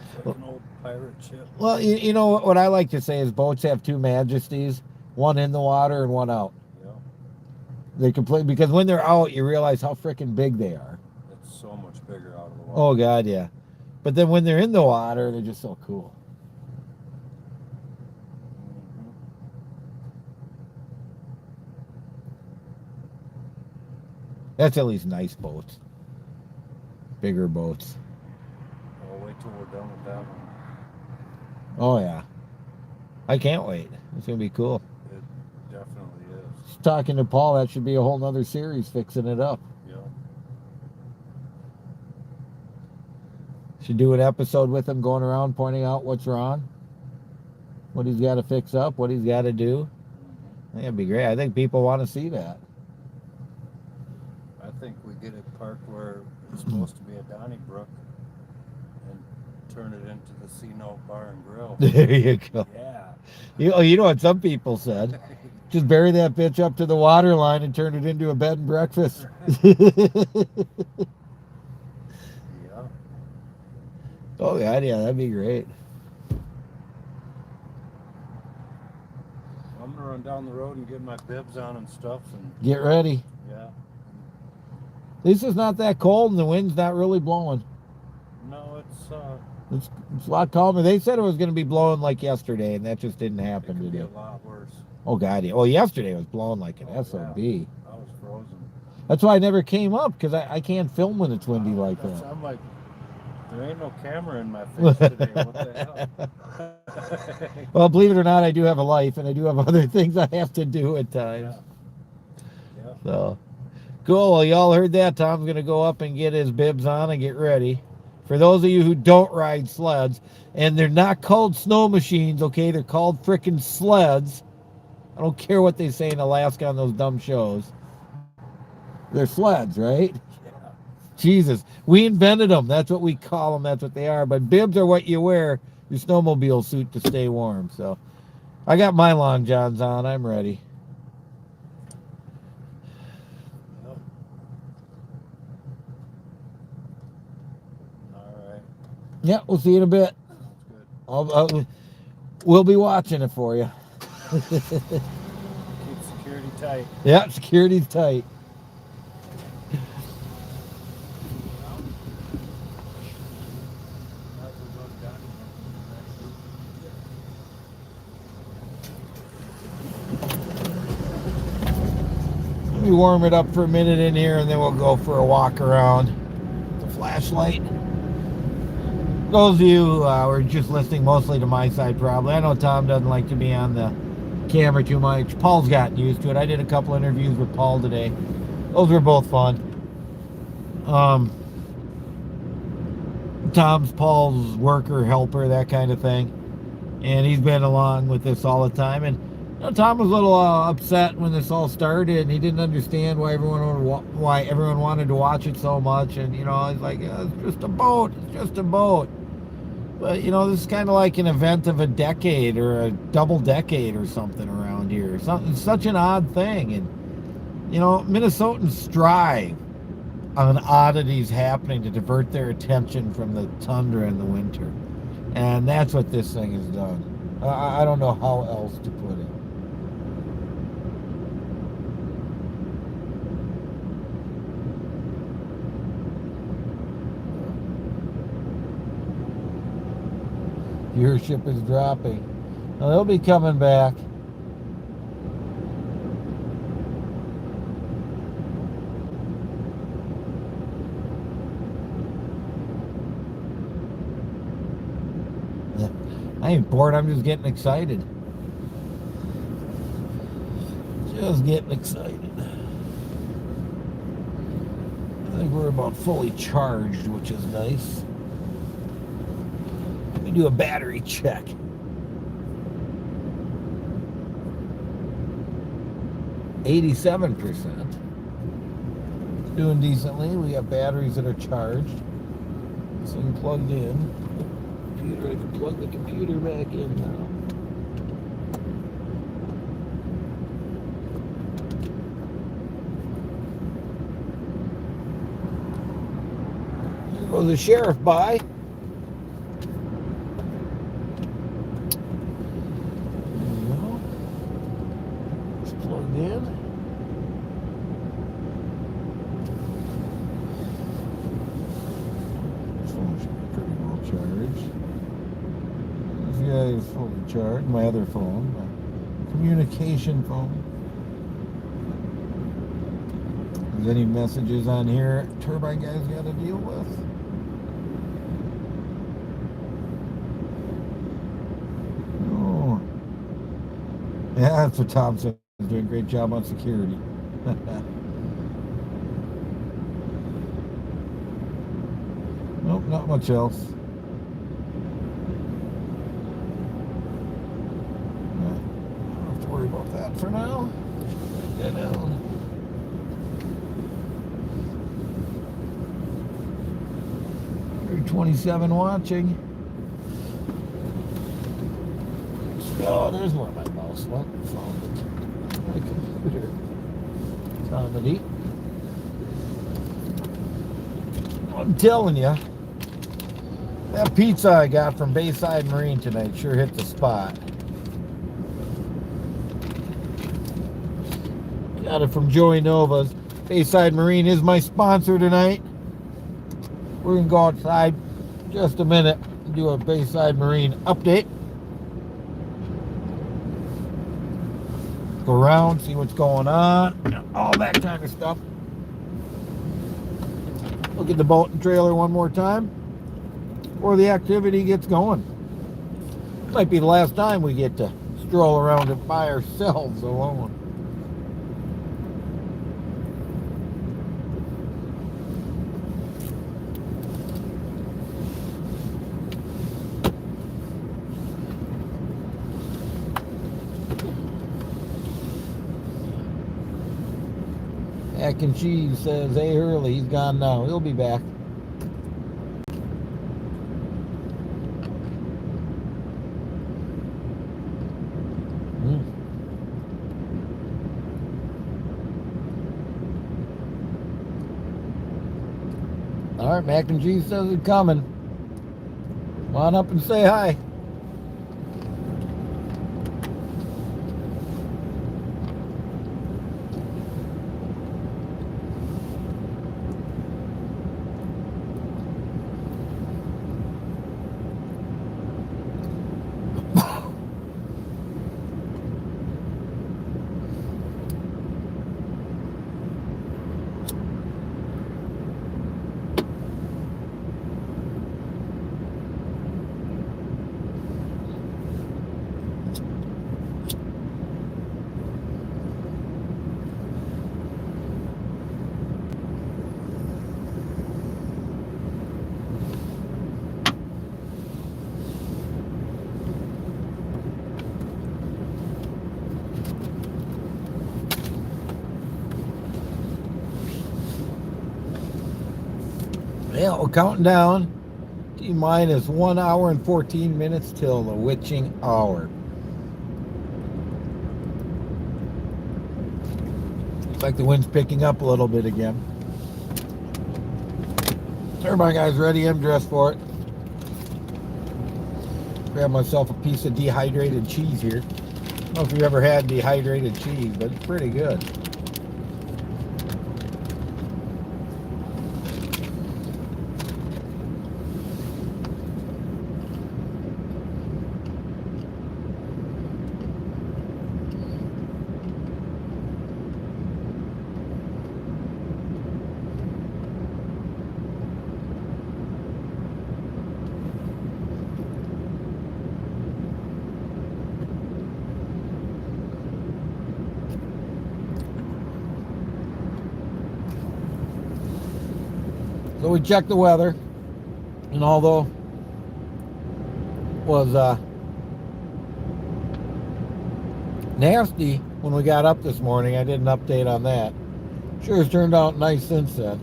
It's like an old pirate ship. Well, you know what I like to say is boats have two majesties: one in the water and one out. Yeah. They complete because when they're out, you realize how freaking big they are. It's so much bigger out of the water. Oh God, yeah. But then when they're in the water, they're just so cool. Mhm. That's at least nice boats. Bigger boats. I'll wait till we're done with that one. Oh yeah. I can't wait. It's gonna be cool. It definitely is. Just talking to Paul, that should be a whole nother series fixing it up. Yeah. Should do an episode with him going around pointing out what's wrong, what he's got to fix up, what he's got to do. I think that'd be great. I think people want to see that. I think we get it parked where it's supposed to be a Donnybrook and turn it into the C-Note Bar and Grill. There you go. Yeah. You know what some people said? Just bury that bitch up to the water line and turn it into a bed and breakfast. Yeah. Oh God, yeah, that'd be great. I'm gonna run down the road and get my bibs on and stuff, and Get ready. yeah. At least it's not that cold and the wind's not really blowing. No, It's a lot calmer. They said it was going to be blowing like yesterday, and that just didn't it happen could be today. a lot worse. Oh God, yeah. Well, yesterday was blowing like an Oh, SOB. I was frozen. That's why I never came up because I can't film when it's windy like that. I'm like, there ain't no camera in my face today. What the hell? Well, believe it or not, I do have a life, and I do have other things I have to do at times. Yeah. So, cool. Well, y'all heard that. Tom's going to go up and get his bibs on and get ready. For those of you who don't ride sleds, and they're not called snow machines, okay? They're called frickin' sleds. I don't care what they say in Alaska on those dumb shows. They're sleds, right? Yeah. Jesus. We invented them. That's what we call them. That's what they are. But bibs are what you wear your snowmobile suit to stay warm. So I got my long johns on. I'm ready. Yep. All right. Yeah, we'll see you in a bit. Sounds good. We'll be watching it for you. Keep security tight. Yeah, security's tight. Let me warm it up for a minute in here, and then we'll go for a walk around. The flashlight. Those of you who are just listening mostly to my side, probably. I know Tom doesn't like to be on the camera too much. Paul's gotten used to it. I did a couple interviews with Paul today. Those were both fun. Tom's Paul's worker, helper, that kind of thing. And he's been along with this all the time. And you know, Tom was a little upset when this all started, and he didn't understand why everyone wanted to watch it so much. And you know, he's like, it's just a boat. It's just a boat. But you know, this is kind of like an event of a decade or a double decade or something around here. Something such an odd thing. And you know, Minnesotans strive on oddities happening to divert their attention from the tundra in the winter. And that's what this thing has done. I don't know how else to put it. Viewership is dropping. Now, they'll be coming back. I ain't bored, I'm just getting excited. Just getting excited. think we're about fully charged, which is nice. Let me do a battery check. %87%. Doing decently. We got batteries that are charged. This thing plugged in. Computer, I can plug the computer back in now. Here goes the sheriff by. There we go. It's plugged in. Pretty well charged. This guy is fully charged. My other phone, my communication phone. Is there any messages on here Turbine Guy's got to deal with? No. Yeah, that's what Tom said. He's doing a great job on security. Nope, not much else. Don't have to worry about that for now. Get down. You're 27 watching. Oh, there's where my mouse went. Found it. My computer. Comedy. I'm telling you. That pizza I got from Bayside Marine tonight sure hit the spot. Got it from Joey Nova's. Bayside Marine is my sponsor tonight. We're going to go outside just a minute and do a Bayside Marine update. Go around, see what's going on, all that kind of stuff. Look at the boat and trailer one more time before the activity gets going. Might be the last time we get to stroll around it by ourselves alone. Mac and Cheese says, hey Hurley, he's gone now. He'll be back. All right, Mac and Cheese says it's coming. Come on up and say hi. Yeah, we're counting down. T-minus 1 hour and 14 minutes till the witching hour. Looks like the wind's picking up a little bit again. Turbine Guy's ready. I'm dressed for it. Grab myself a piece of dehydrated cheese here. I don't know if you've ever had dehydrated cheese, but it's pretty good. So we checked the weather, and although it was nasty when we got up this morning, I did an update on that. Sure has turned out nice since then.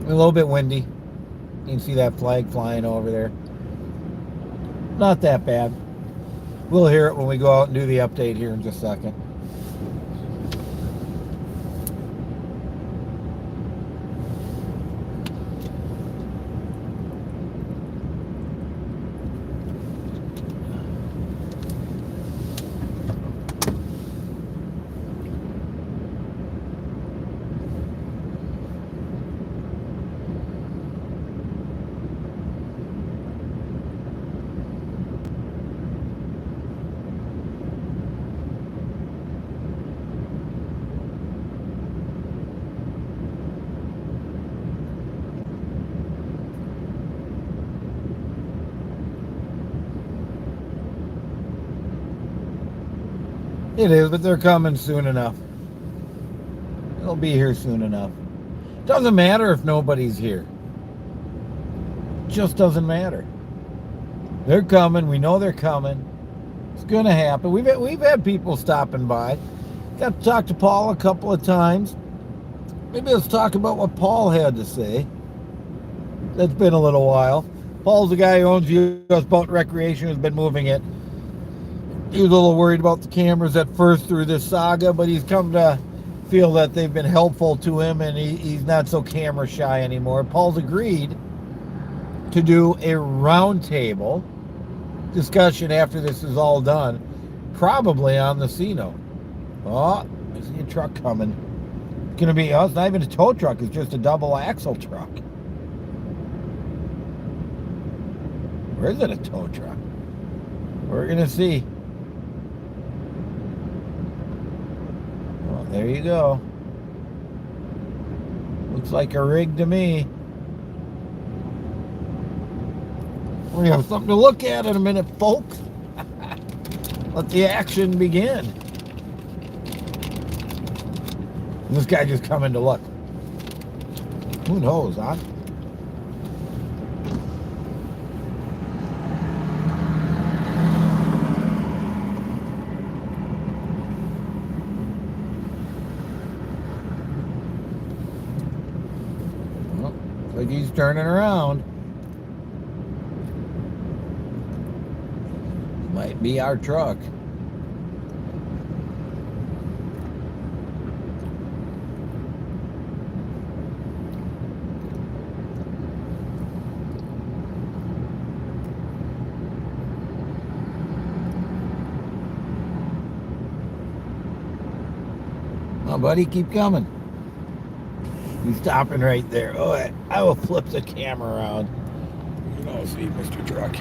A little bit windy. You can see that flag flying over there. Not that bad. We'll hear it when we go out and do the update here in just a second. It is, but they're coming soon enough. They'll be here soon enough. Doesn't matter if nobody's here. Just doesn't matter. They're coming. We know they're coming. It's going to happen. We've had people stopping by. Got to talk to Paul a couple of times. Maybe let's talk about what Paul had to say. That's been a little while. Paul's the guy who owns U.S. Boat Recreation, who's been moving it. He was a little worried about the cameras at first through this saga, but he's come to feel that they've been helpful to him, and he's not so camera shy anymore. Paul's agreed to do a roundtable discussion after this is all done, probably on the Sino. Oh, I see a truck coming. It's going to be, it's not even a tow truck, it's just a double axle truck. Or is it a tow truck? We're going to see. Well, there you go. Looks like a rig to me. We have something to look at in a minute, folks. Let the action begin. And this guy just coming to look. Who knows, huh? Well, looks like he's turning around. Might be our truck. Oh, buddy, keep coming. He's stopping right there. Oh, I will flip the camera around. You don't see Mr. Truck.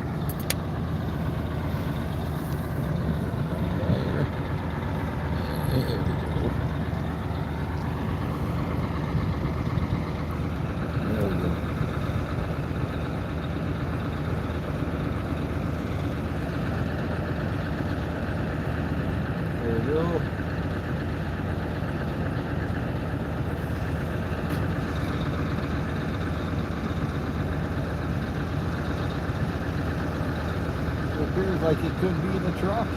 There we go. It appears like it could be the truck.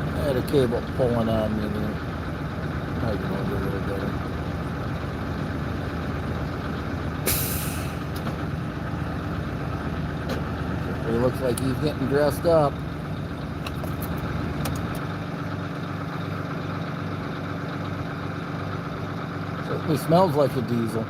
I had a cable pulling on me there. I can hold it a little better. He looks like he's getting dressed up. Certainly smells like a diesel.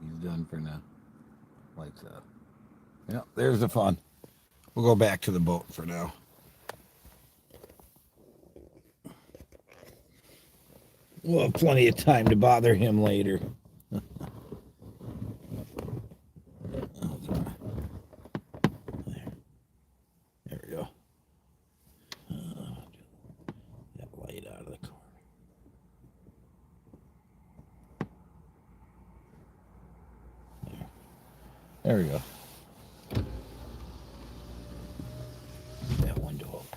He's done for now. Like that. Yeah, there's the fun. We'll go back to the boat for now. We'll have plenty of time to bother him later. There we go. That light out of the corner. There we go. That window up.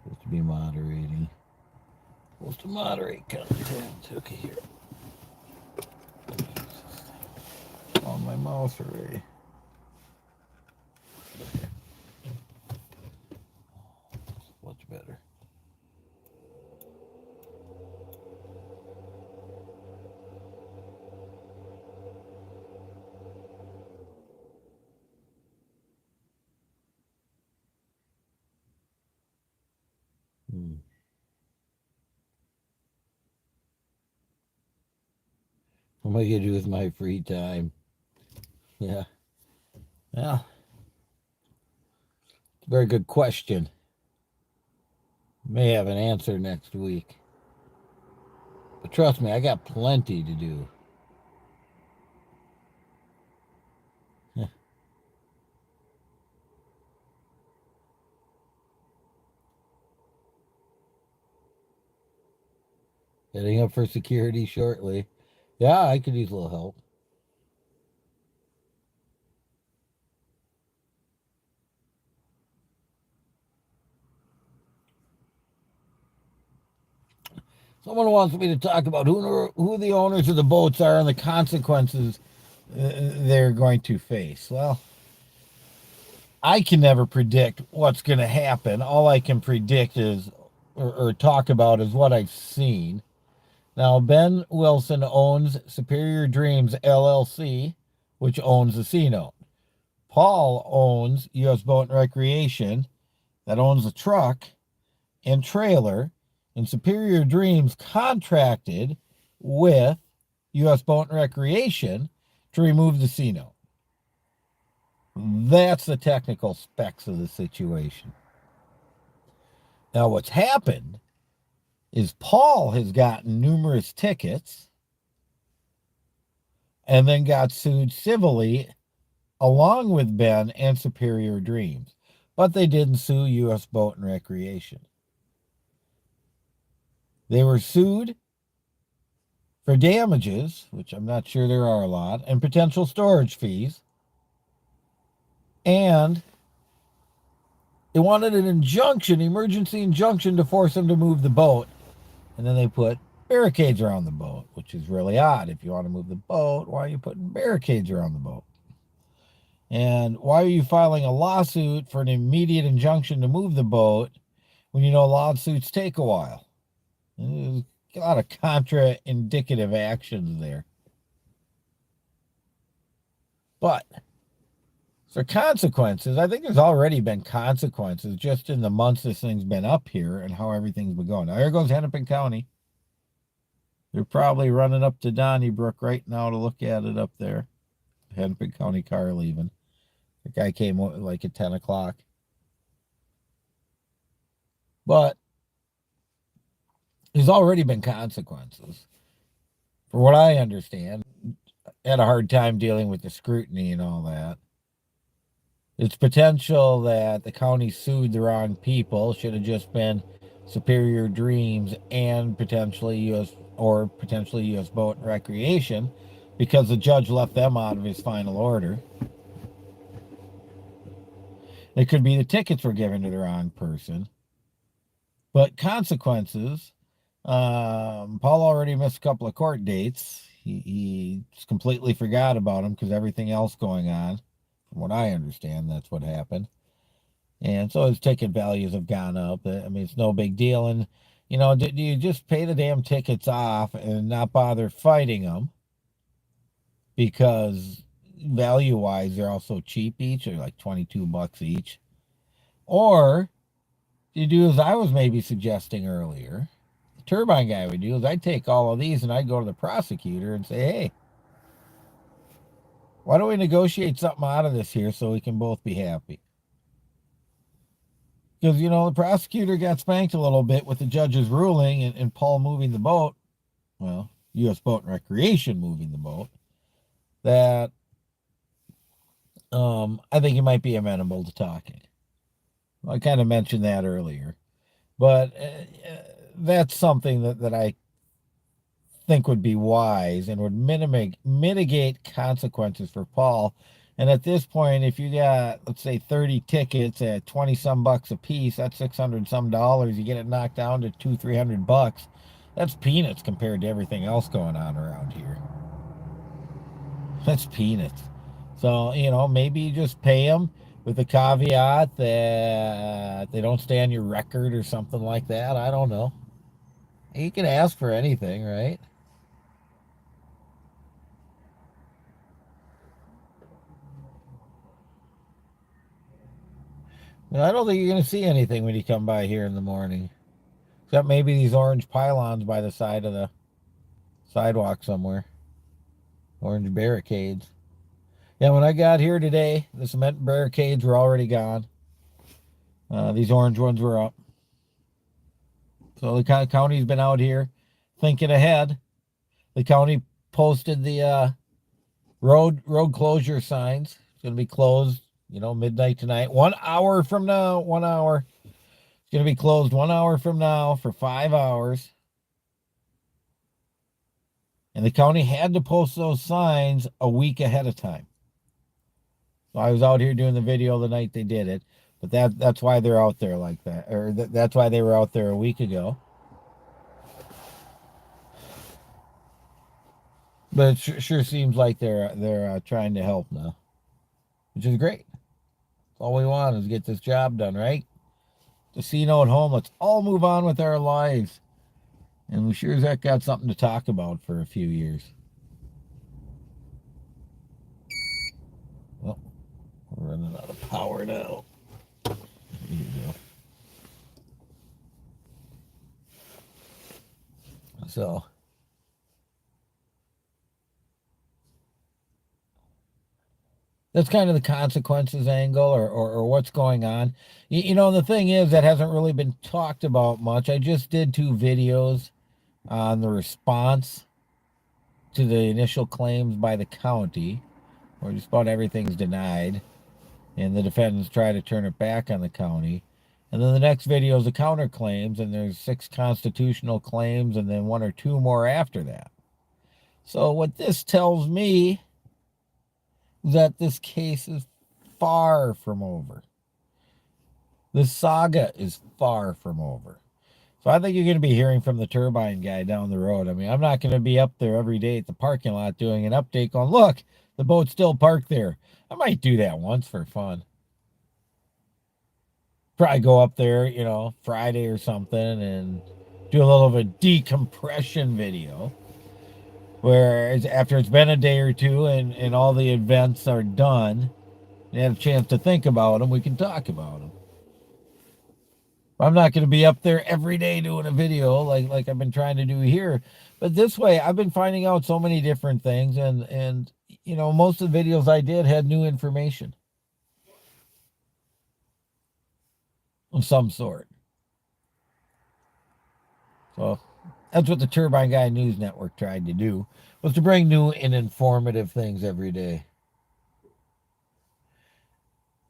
Supposed to be moderating. Supposed to moderate content. Okay, here. On my mouse already. Much better. What am I gonna do with my free time? Yeah. Well, very good question. May have an answer next week. But trust me, I got plenty to do. Heading up for security shortly. Yeah, I could use a little help. Someone wants me to talk about who the owners of the boats are and the consequences they're going to face. Well, I can never predict what's going to happen. All I can predict is, or talk about, is what I've seen. Now, Ben Wilson owns Superior Dreams LLC, which owns the C-Note. Paul owns U.S. Boat and Recreation, that owns the truck and trailer, and Superior Dreams contracted with U.S. Boat and Recreation to remove the C-Note. That's the technical specs of the situation. Now, what's happened is Paul has gotten numerous tickets and then got sued civilly along with Ben and Superior Dreams. But they didn't sue U.S. Boat and Recreation. They were sued for damages, which I'm not sure there are a lot, and potential storage fees. And they wanted an injunction, emergency injunction, to force them to move the boat. And then they put barricades around the boat, which is really odd. If you want to move the boat, why are you putting barricades around the boat? And why are you filing a lawsuit for an immediate injunction to move the boat when you know lawsuits take a while? There's a lot of contra-indicative actions there. But for consequences, I think there's already been consequences just in the months this thing's been up here and how everything's been going. Now, here goes Hennepin County. They're probably running up to Donnybrook right now to look at it up there. Hennepin County car leaving. The guy came like at 10 o'clock. But there's already been consequences. for what I understand, had a hard time dealing with the scrutiny and all that. It's potential that the county sued the wrong people. Should have just been Superior Dreams and potentially U.S. Boat and Recreation, because the judge left them out of his final order. It could be the tickets were given to the wrong person. But consequences, Paul already missed a couple of court dates. He completely forgot about them because everything else going on. From what I understand, that's what happened. And so his ticket values have gone up. I mean, it's no big deal. And, do you just pay the damn tickets off and not bother fighting them? Because value-wise, they're also cheap each. They're like $22 each. Or you do as I was maybe suggesting earlier. The turbine guy would do is I'd take all of these and I'd go to the prosecutor and say, hey, why don't we negotiate something out of this here so we can both be happy? Because, the prosecutor got spanked a little bit with the judge's ruling and Paul moving the boat, well, U.S. Boat and Recreation moving the boat, that I think he might be amenable to talking. I kind of mentioned that earlier. But that's something that I think would be wise and would mitigate consequences for Paul. And at this point, if you got, let's say, 30 tickets at 20 some bucks a piece, that's 600 some dollars. You get it knocked down to $200-300. That's peanuts compared to everything else going on around here. That's peanuts. So, maybe you just pay them with the caveat that they don't stay on your record or something like that. I don't know. You can ask for anything, right? I don't think you're going to see anything when you come by here in the morning. Except maybe these orange pylons by the side of the sidewalk somewhere. Orange barricades. Yeah, when I got here today, the cement barricades were already gone. These orange ones were up. So the county's been out here thinking ahead. The county posted the road closure signs. It's going to be closed, midnight tonight. 1 hour from now, 1 hour. It's going to be closed 1 hour from now for 5 hours. And the county had to post those signs a week ahead of time. So I was out here doing the video the night they did it. But that's why they're out there like that. Or that's why they were out there a week ago. But it sure seems like they're trying to help now. Which is great. All we want is get this job done, right? Casino at home. Let's all move on with our lives. And we sure as heck got something to talk about for a few years. Well, we're running out of power now. There you go. So, that's kind of the consequences angle or what's going on. The thing is that hasn't really been talked about much. I just did 2 videos on the response to the initial claims by the county, where just about everything's denied, and the defendants try to turn it back on the county. And then the next video is the counterclaims, and there's 6 constitutional claims, and then 1 or 2 more after that. So what this tells me is that this case is far from over. This saga is far from over. So I think you're going to be hearing from the turbine guy down the road. I mean, I'm not going to be up there every day at the parking lot doing an update going, look, the boat's still parked there. I might do that once for fun. Probably go up there, Friday or something and do a little of a decompression video where after it's been a day or two and all the events are done, you have a chance to think about them, we can talk about them. I'm not going to be up there every day doing a video like I've been trying to do here. But this way, I've been finding out so many different things. And most of the videos I did had new information of some sort. Well, that's what the Turbine Guy News Network tried to do, was to bring new and informative things every day.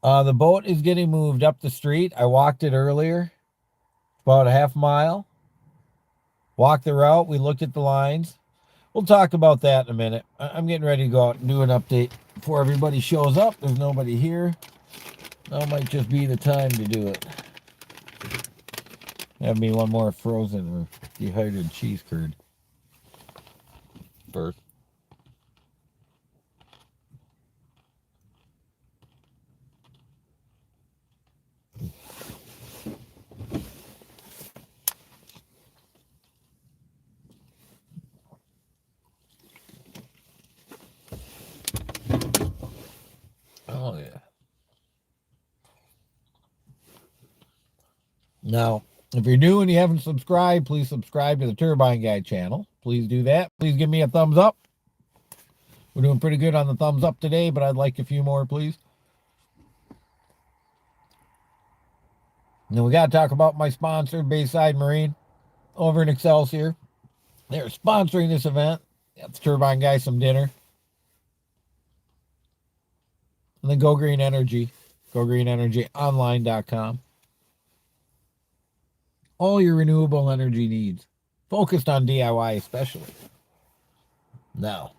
The boat is getting moved up the street. I walked it earlier, about a half mile. Walked the route. We looked at the lines. We'll talk about that in a minute. I'm getting ready to go out and do an update before everybody shows up. There's nobody here. Now might just be the time to do it. Have me one more frozen or dehydrated cheese curd first. Oh, yeah. Now, if you're new and you haven't subscribed, please subscribe to the Turbine Guy channel. Please do that. Please give me a thumbs up. We're doing pretty good on the thumbs up today, but I'd like a few more, please. And then we got to talk about my sponsor, Bayside Marine, over in Excelsior. They're sponsoring this event. Got the Turbine Guy some dinner. And then Go Green Energy, gogreenenergyonline.com. All your renewable energy needs, focused on DIY especially. Now,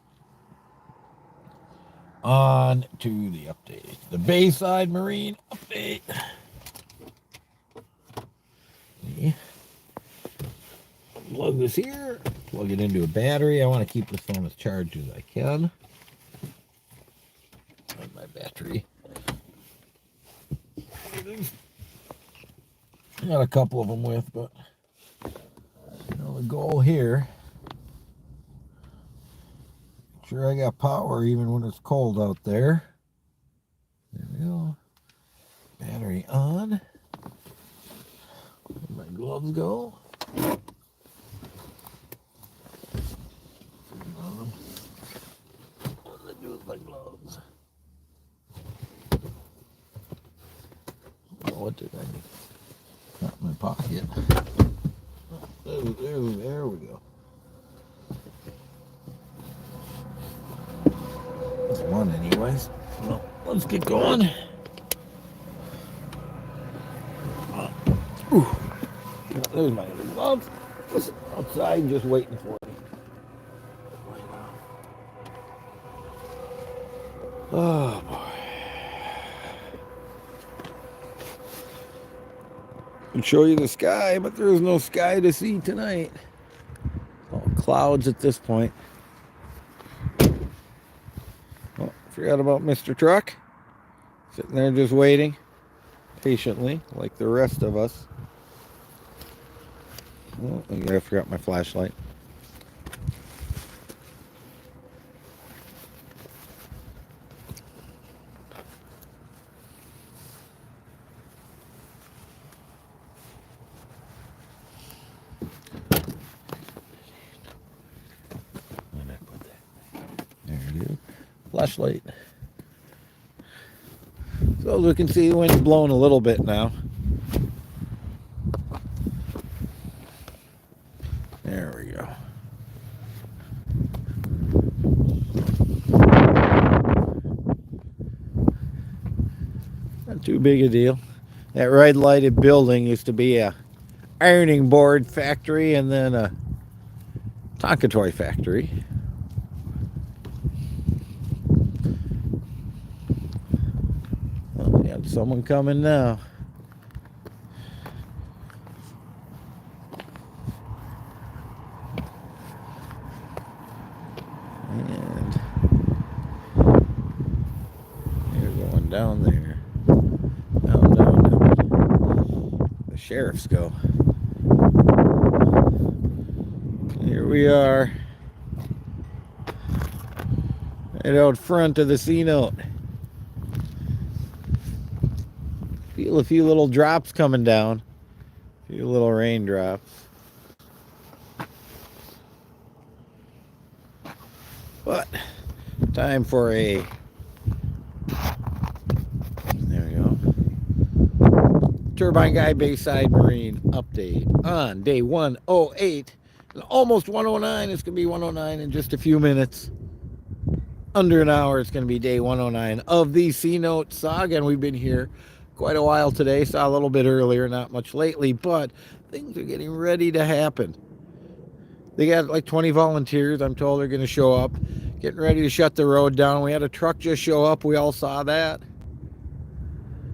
on to the update. The Bayside Marine update. Plug this here, plug it into a battery. I want to keep this phone as charged as I can. On my battery. Got a couple of them with, but the goal here. Sure, I got power even when it's cold out there. There we go. Battery on. Where'd my gloves go? What did I do with my gloves? Oh, what did I do? Not in my pocket. Oh, there we go. That's one anyways. Well, let's get going. There's my other gloves. Outside just waiting for me. Oh boy. I'll show you the sky, but there's no sky to see tonight. All clouds at this point. Oh, forgot about Mr. Truck. Sitting there just waiting patiently, like the rest of us. Oh, I forgot my flashlight. Flashlight. So as we can see, the wind's blowing a little bit now. There we go. Not too big a deal. That red lighted building used to be a ironing board factory and then a Tonka toy factory. Someone coming now. And they're going down there. Down. The sheriffs go. Here we are. Right out front of the C note. Feel a few little drops coming down. A few little raindrops. But time for a, there we go, Turbine Guy Bayside Marine update on day 108. Almost 109. It's going to be 109 in just a few minutes. Under an hour, it's going to be day 109 of the C-Note saga. And we've been here quite a while today. Saw a little bit earlier, not much lately, but things are getting ready to happen. They got like 20 volunteers. I'm told they're going to show up. Getting ready to shut the road down. We had a truck just show up. We all saw that.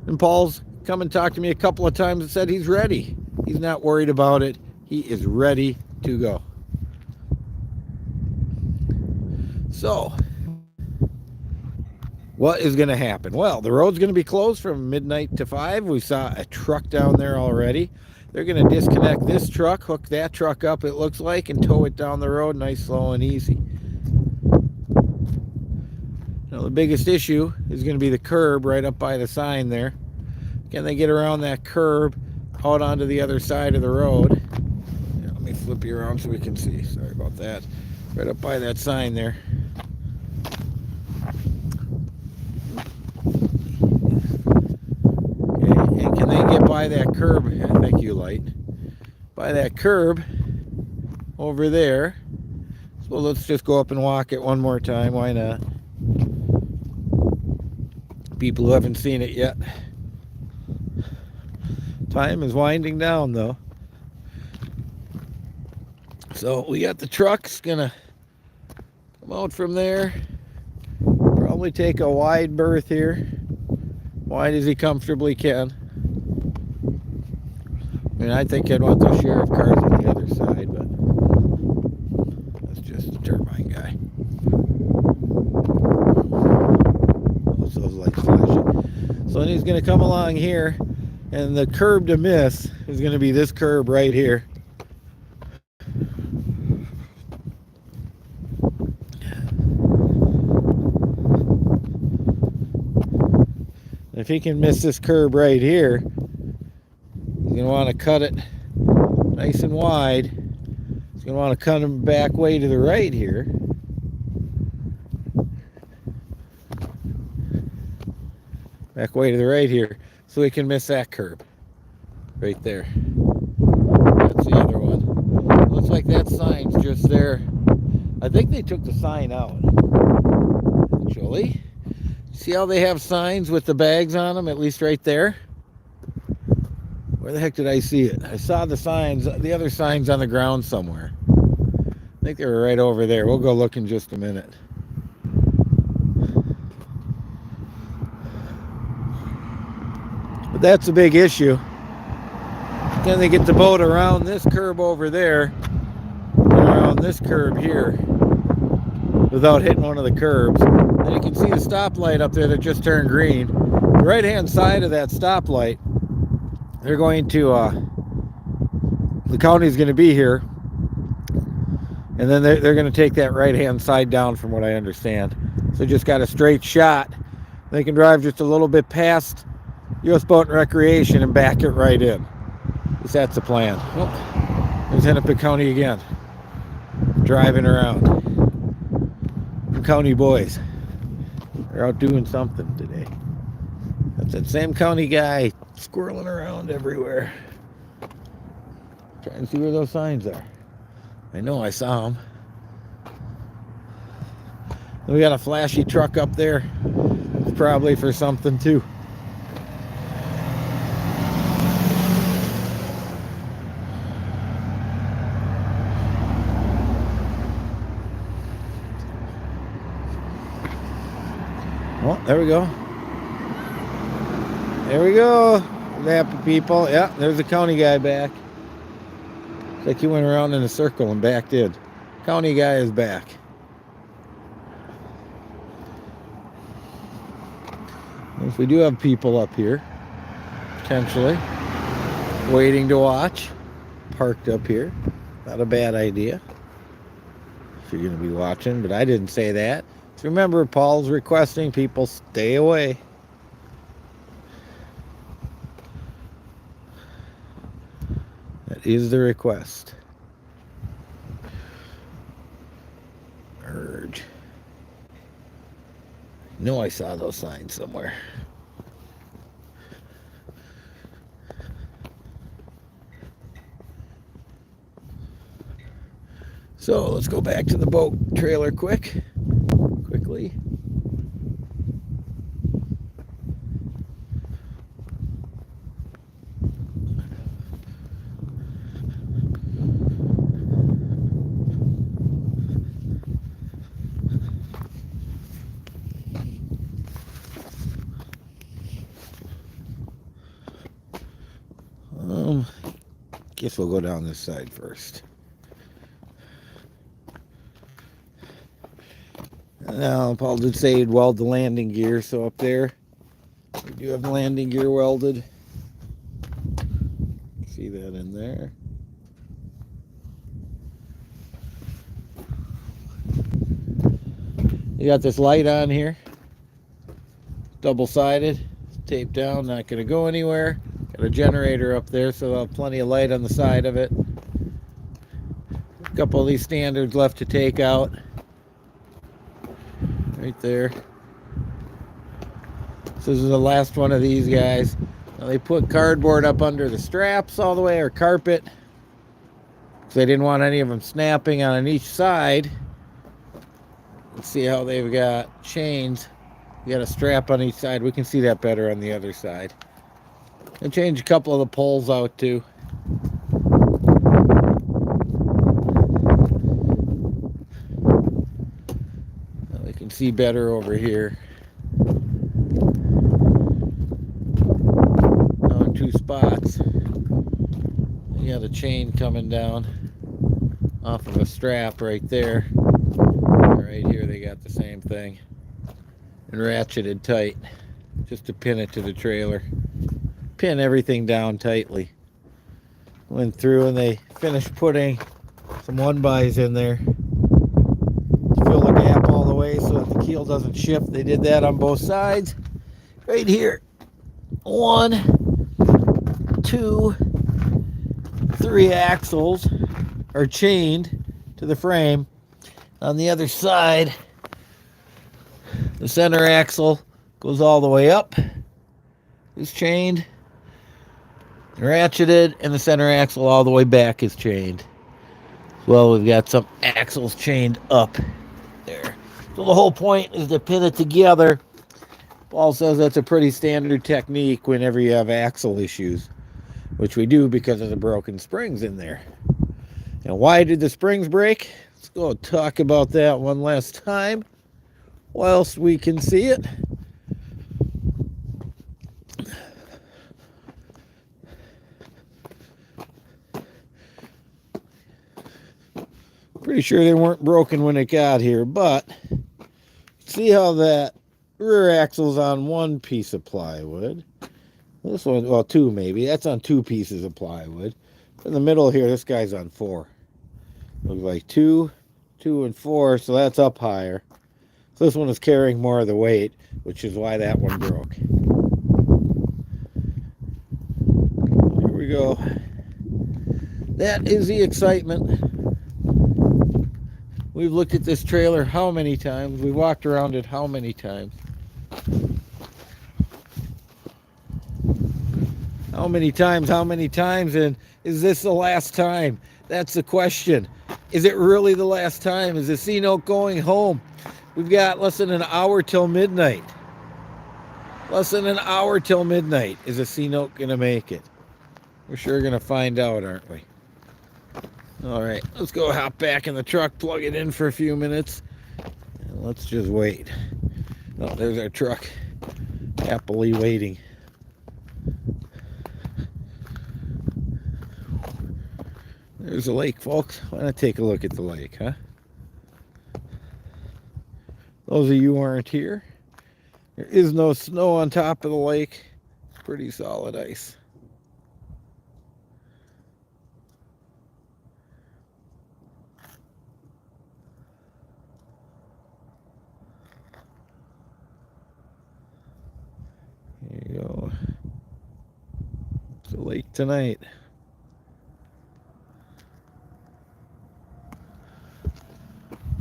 And Paul's come and talked to me a couple of times and said he's ready. He's not worried about it. He is ready to go. So, what is going to happen? Well, the road's going to be closed from midnight to 5. We saw a truck down there already. They're going to disconnect this truck, hook that truck up, it looks like, and tow it down the road nice, slow, and easy. Now, the biggest issue is going to be the curb right up by the sign there. Can they get around that curb out onto the other side of the road? Yeah, let me flip you around so we can see. Sorry about that. Right up by that sign there. Okay, and can they get by that curb? Thank you, light. By that curb over there. So let's just go up and walk it one more time. Why not? People who haven't seen it yet. Time is winding down though. So we got the trucks gonna come out from there. Probably take a wide berth here. Wide as he comfortably can. I mean, I think I'd want the sheriff cars on the other side, but that's just the turbine guy. Also, those lights flashing. So then he's gonna come along here. And the curb to miss is going to be this curb right here. If he can miss this curb right here, he's going to want to cut it nice and wide. He's going to want to cut him back way to the right here. Back way to the right here. So we can miss that curb right there. That's the other one. Looks like that sign's just there. I think they took the sign out. Actually, see how they have signs with the bags on them, at least right there? Where the heck did I see it? I saw the signs, the other signs on the ground somewhere. I think they were right over there. We'll go look in just a minute. But that's a big issue. Can they get the boat around this curb over there and around this curb here without hitting one of the curbs? And you can see the stoplight up there that just turned green. The right hand side of that stoplight, they're going to the county's going to be here, and then they're going to take that right hand side down from what I understand. So just got a straight shot. They can drive just a little bit past U.S. Boat and Recreation and back it right in. At least that's the plan. Oh, there's Hennepin County again. Driving around. The county boys. They're out doing something today. That's that same county guy squirreling around everywhere. Trying to see where those signs are. I know I saw them. We got a flashy truck up there. It's probably for something too. Well, there we go. There we go. The happy people. Yeah, there's the county guy back. It's like he went around in a circle and backed in. County guy is back. If we do have people up here, potentially, waiting to watch, parked up here. Not a bad idea. If you're going to be watching, but I didn't say that. So remember, Paul's requesting people stay away. That is the request. Urge. No, I saw those signs somewhere. So let's go back to the boat trailer quickly. Guess we'll go down this side first. Now, Paul did say he'd weld the landing gear, so up there we do have the landing gear welded. See that in there. You got this light on here, double-sided, taped down, not going to go anywhere. Got a generator up there, so I'll have plenty of light on the side of it. A couple of these standards left to take out. Right there. So this is the last one of these guys. Now they put cardboard up under the straps all the way, or carpet, because they didn't want any of them snapping on each side. Let's see how they've got chains. You got a strap on each side. We can see that better on the other side. And change a couple of the poles out too. Now we can see better over here. Now in two spots. You got a chain coming down off of a strap right there. Right here they got the same thing. And ratcheted tight. Just to pin it to the trailer. Pin everything down tightly. Went through and they finished putting some 1-bys in there to fill the gap all the way so that the keel doesn't shift. They did that on both sides. Right here. 1, 2, 3 axles are chained to the frame. On the other side, the center axle goes all the way up. It's chained, ratcheted, and the center axle all the way back is chained. Well, we've got some axles chained up there. So the whole point is to pin it together. Paul says that's a pretty standard technique whenever you have axle issues, which we do because of the broken springs in there. And why did the springs break? Let's go talk about that one last time whilst we can see it. Pretty sure they weren't broken when it got here, but see how that rear axle's on one piece of plywood. This one, well, 2 maybe. That's on 2 pieces of plywood. In the middle here, this guy's on 4. Looks like 2, 2, and 4, so that's up higher. So this one is carrying more of the weight, which is why that one broke. Here we go. That is the excitement. We've looked at this trailer how many times? We've walked around it how many times? How many times? How many times? And is this the last time? That's the question. Is it really the last time? Is the C-Note going home? We've got less than an hour till midnight. Less than an hour till midnight. Is the C-Note going to make it? We're sure going to find out, aren't we? All right, let's go hop back in the truck, plug it in for a few minutes, and let's just wait. Oh, there's our truck, happily waiting. There's the lake, folks. Why not take a look at the lake, huh? Those of you who aren't here, there is no snow on top of the lake. Pretty solid ice. There you go. It's a lake tonight.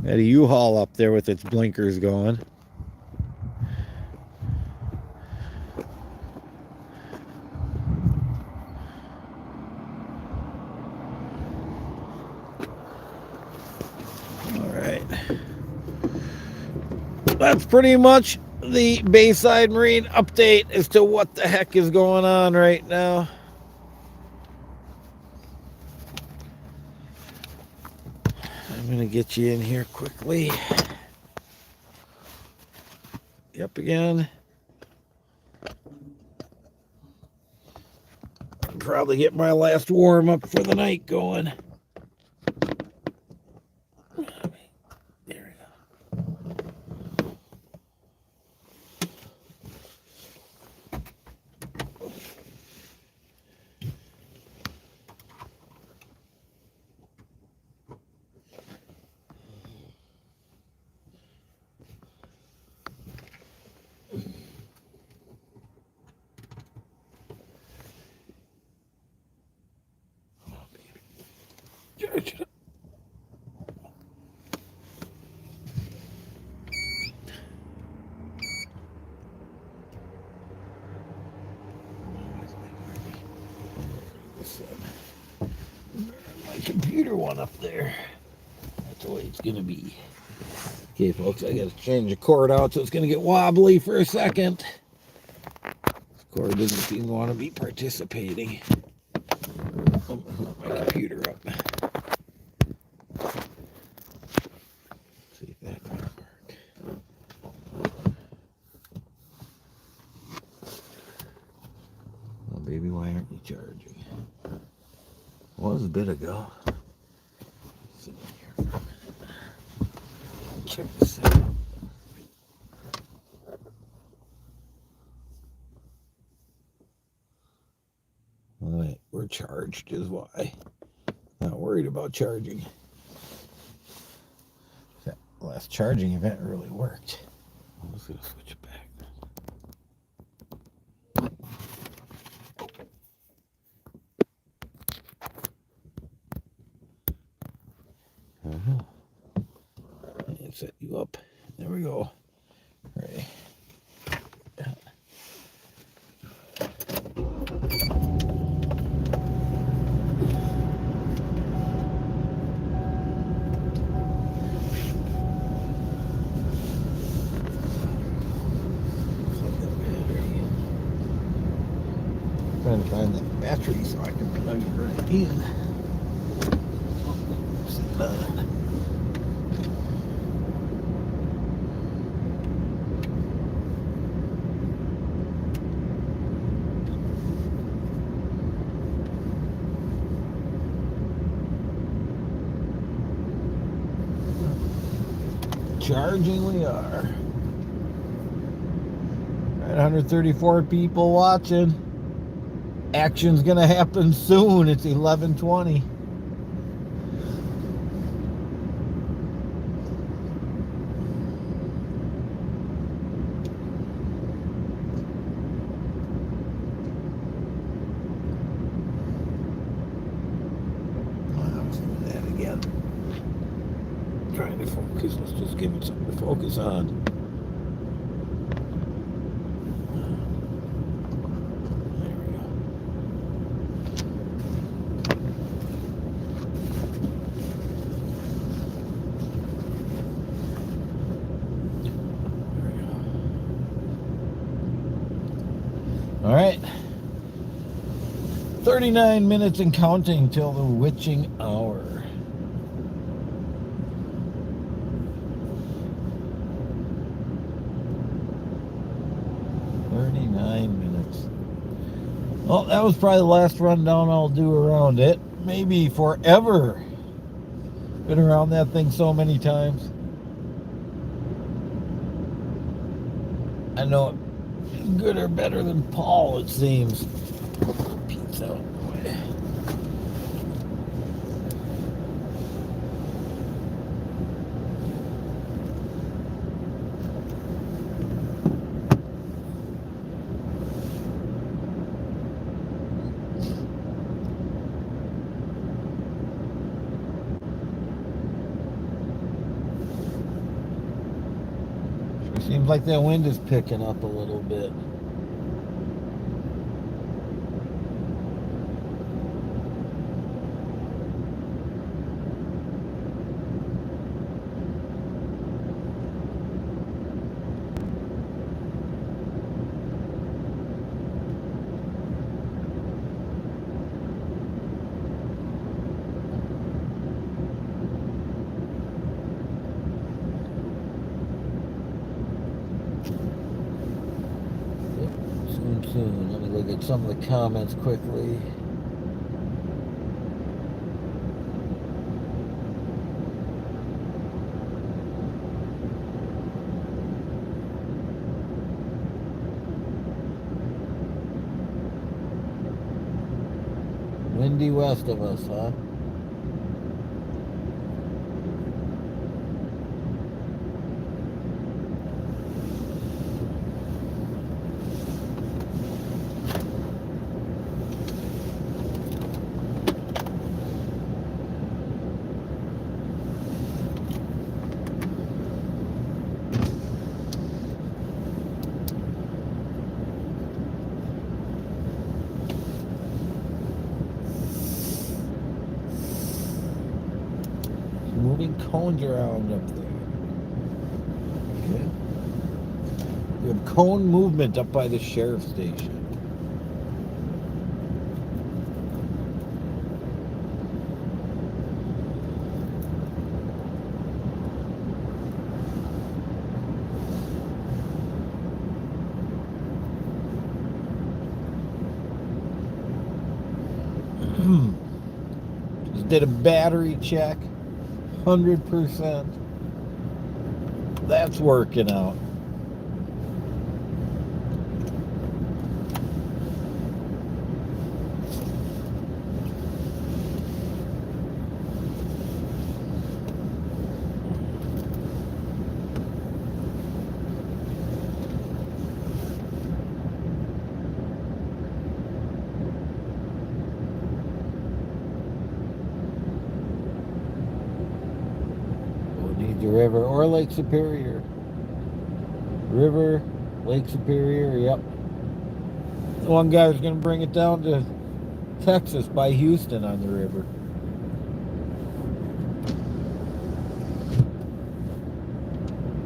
Got a U-Haul up there with its blinkers going. That's pretty much the Bayside Marine update as to what the heck is going on right now. I'm going to get you in here quickly. Yep, again. Probably get my last warm up for the night going. There we go. Charge it up. My computer one up there. That's the way it's gonna be. Okay, folks, I gotta change the cord out, so it's gonna get wobbly for a second. This cord doesn't seem to want to be participating. Oh, my computer up. See if that might work. Oh, baby, why aren't you charging? Was a bit ago. Sit in here for a minute. Check this out. All right, we're charged is why. Not worried about charging. That last charging event really worked. I'm just gonna switch it back. And set you up. There we go. All right. Trying to find that battery so I can plug it right in. Charging we are. Right, 134 people watching. Action's gonna happen soon. It's 11:20. That again. Trying to focus. Let's just give it something to focus on. All right, 39 minutes and counting till the witching hour. Well, that was probably the last rundown I'll do around it. Maybe forever. Been around that thing so many times. I know it good or better than Paul, it seems. Pete's out of the way. Sure seems like that wind is picking up a little bit. soon. Let me look at some of the comments quickly. Windy west of us, huh? Moving cones around up there. Okay. We have cone movement up by the sheriff's station. Just did a battery check. 100%. That's working out. The river or Lake Superior. River, Lake Superior, yep. The one guy was going to bring it down to Texas by Houston on the river.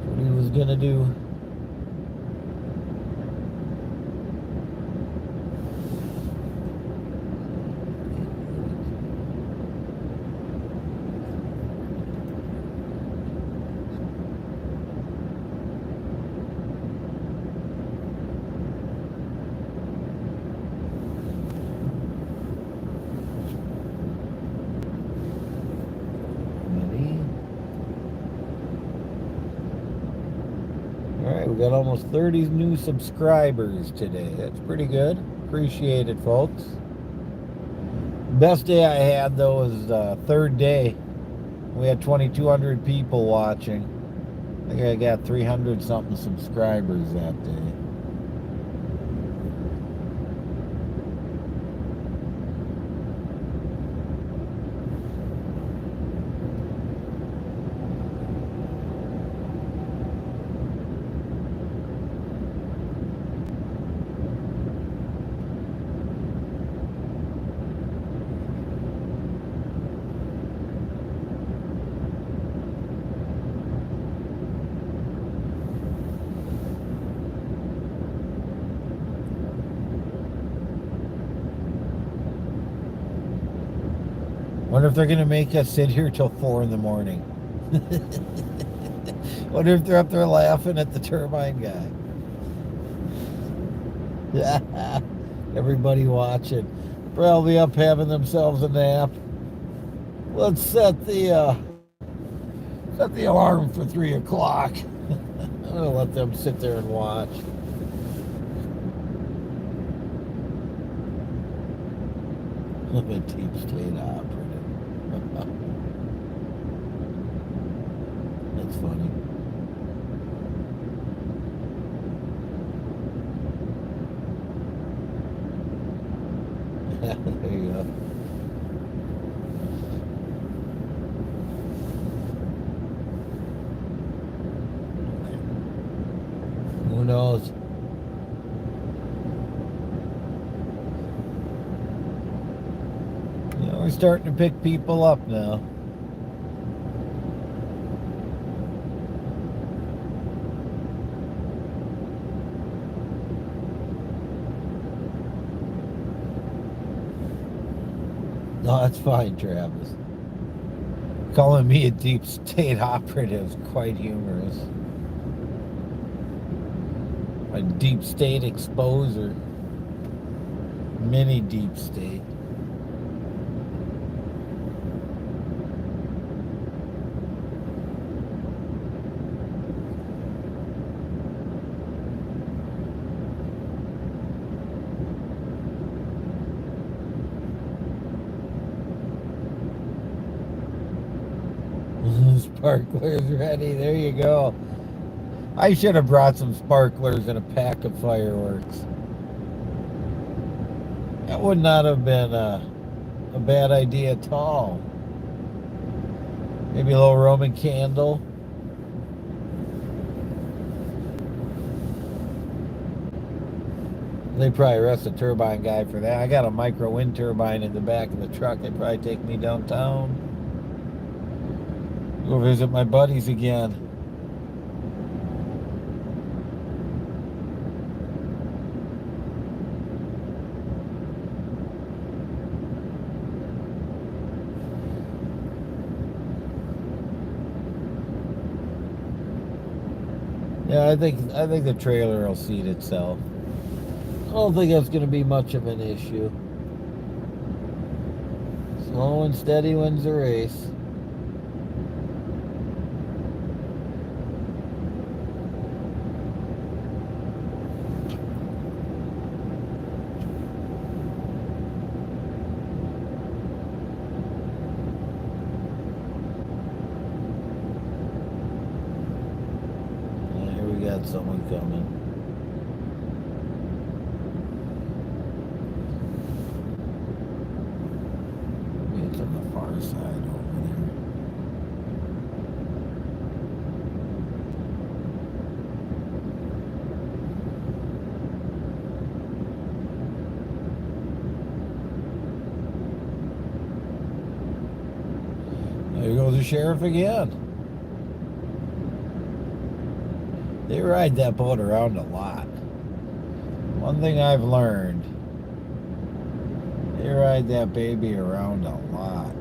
What he was going to do. Alright, we got almost 30 new subscribers today. That's pretty good. Appreciate it, folks. Best day I had, though, was the third day. We had 2,200 people watching. I think I got 300 something subscribers that day. Wonder if they're going to make us sit here till 4 in the morning. Wonder if they're up there laughing at the turbine guy. Everybody watching. Probably up having themselves a nap. Let's set the alarm for 3 o'clock. I'm going to let them sit there and watch. Look at Deep State operative. That's funny. There you go. Who knows? You know, we're starting to pick people up now. No, that's fine, Travis. Calling me a deep state operative is quite humorous. A deep state exposer. Mini deep state. Sparklers ready. There you go. I should have brought some sparklers and a pack of fireworks. That would not have been a bad idea at all. Maybe a little Roman candle. They probably arrest a turbine guy for that. I got a micro wind turbine in the back of the truck. They'd probably take me downtown. Go visit my buddies again. Yeah, I think the trailer will seat itself. I don't think that's going to be much of an issue. Slow and steady wins the race. Here we got someone coming. It's on the far side over there. There goes the sheriff again. They ride that boat around a lot. One thing I've learned, they ride that baby around a lot.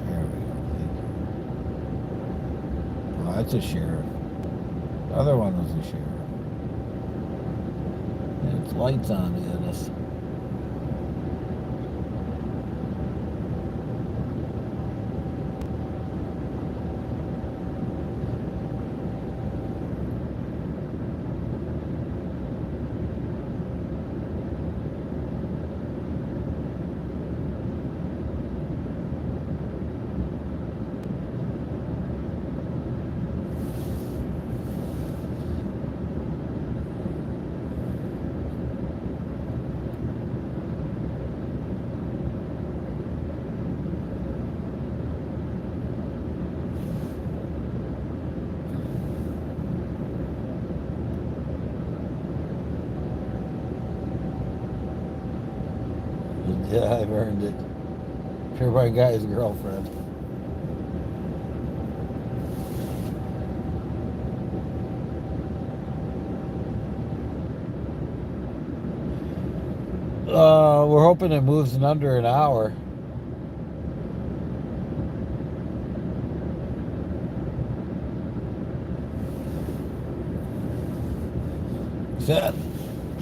There we go. Oh, that's a sheriff. The other one was a sheriff. And it's lights on in us. Yeah, I've earned it. Everybody got his girlfriend. We're hoping it moves in under an hour.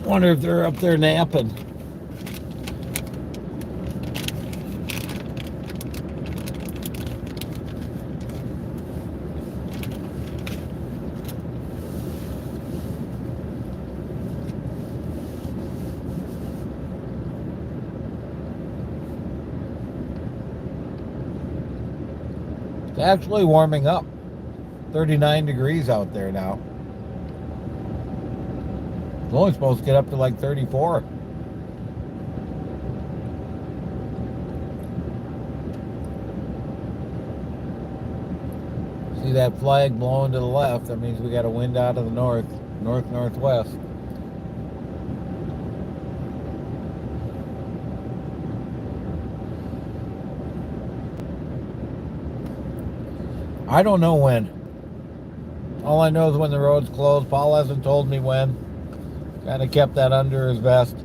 Wonder if they're up there napping. It's actually warming up. 39 degrees out there now. It's only supposed to get up to like 34. See that flag blowing to the left? That means we got a wind out of the northwest. I don't know when. All I know is when the road's closed. Paul hasn't told me when. Kind of kept that under his vest.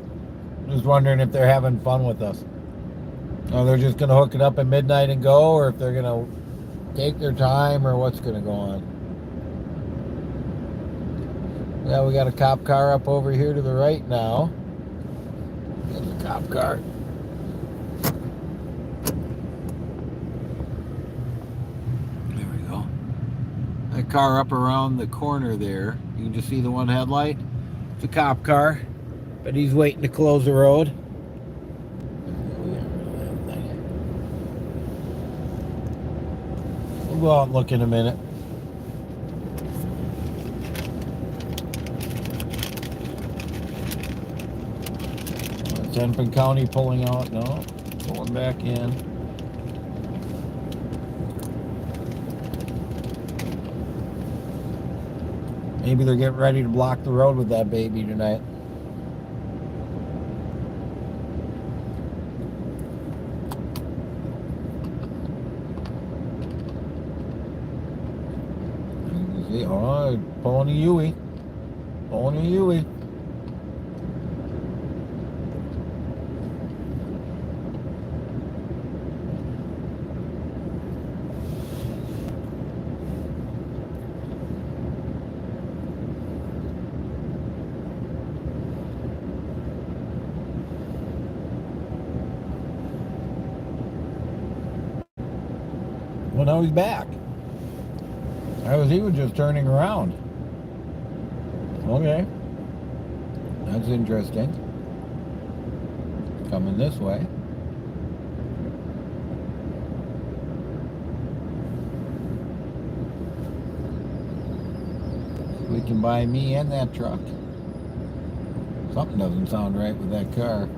Just wondering if they're having fun with us. Oh, they're just going to hook it up at midnight and go, or if they're going to take their time, or what's going to go on. Yeah, we got a cop car up over here to the right now. There's a cop car. There we go. That car up around the corner there. You can just see the one headlight. It's a cop car, but he's waiting to close the road. We'll go out and look in a minute. Hennepin County pulling out. No, pulling back in. Maybe they're getting ready to block the road with that baby tonight. See, oh, pulling a Yui. Pulling a Yui. Well, now he's back. He was just turning around. Okay. That's interesting. Coming this way. We can buy me and that truck. Something doesn't sound right with that car.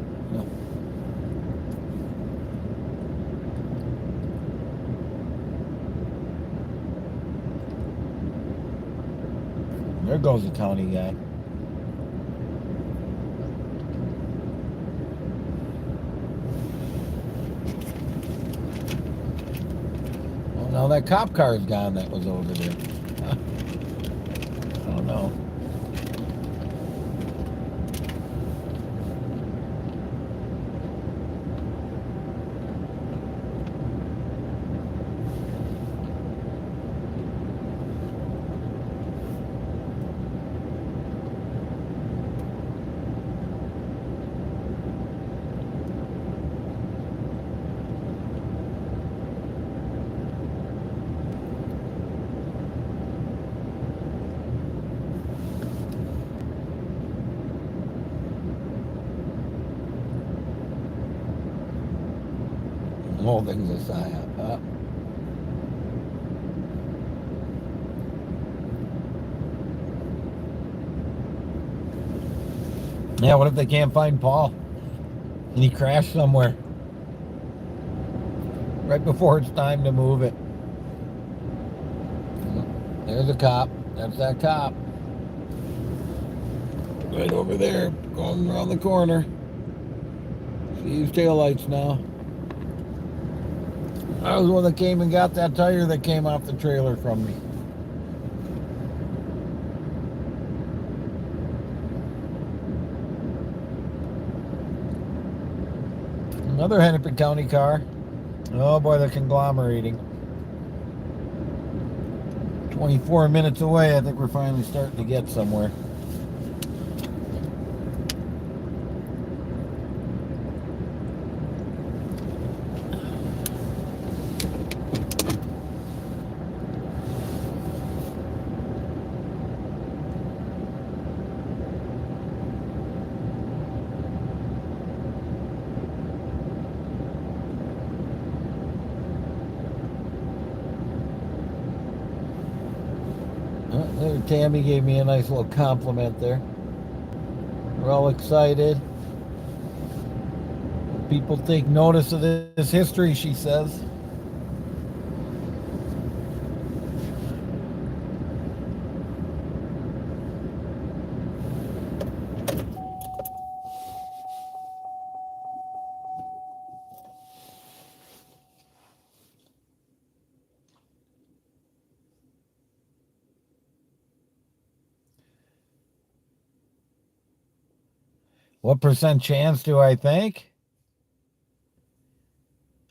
There goes the county guy. Well, now that cop car is gone that was over there. I don't know. The whole thing's a psyop. Yeah, what if they can't find Paul? And he crashed somewhere. Right before it's time to move it. There's a cop. That's that cop. Right over there, going around the corner. See his taillights now. I was the one that came and got that tire that came off the trailer from me. Another Hennepin County car. Oh boy, they're conglomerating. 24 minutes away, I think we're finally starting to get somewhere. There, Tammy gave me a nice little compliment there. We're all excited. People take notice of this history, she says. What percent chance do I think?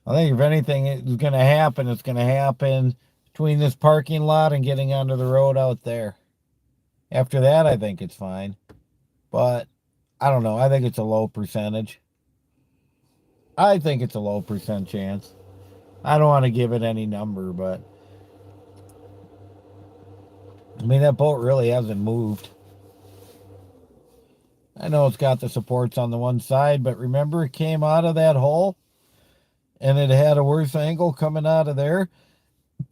I think if anything is going to happen, it's going to happen between this parking lot and getting onto the road out there. After that, I think it's fine. But I don't know. I think it's a low percentage. I think it's a low percent chance. I don't want to give it any number, but I mean, that boat really hasn't moved. I know it's got the supports on the one side, but remember it came out of that hole and it had a worse angle coming out of there.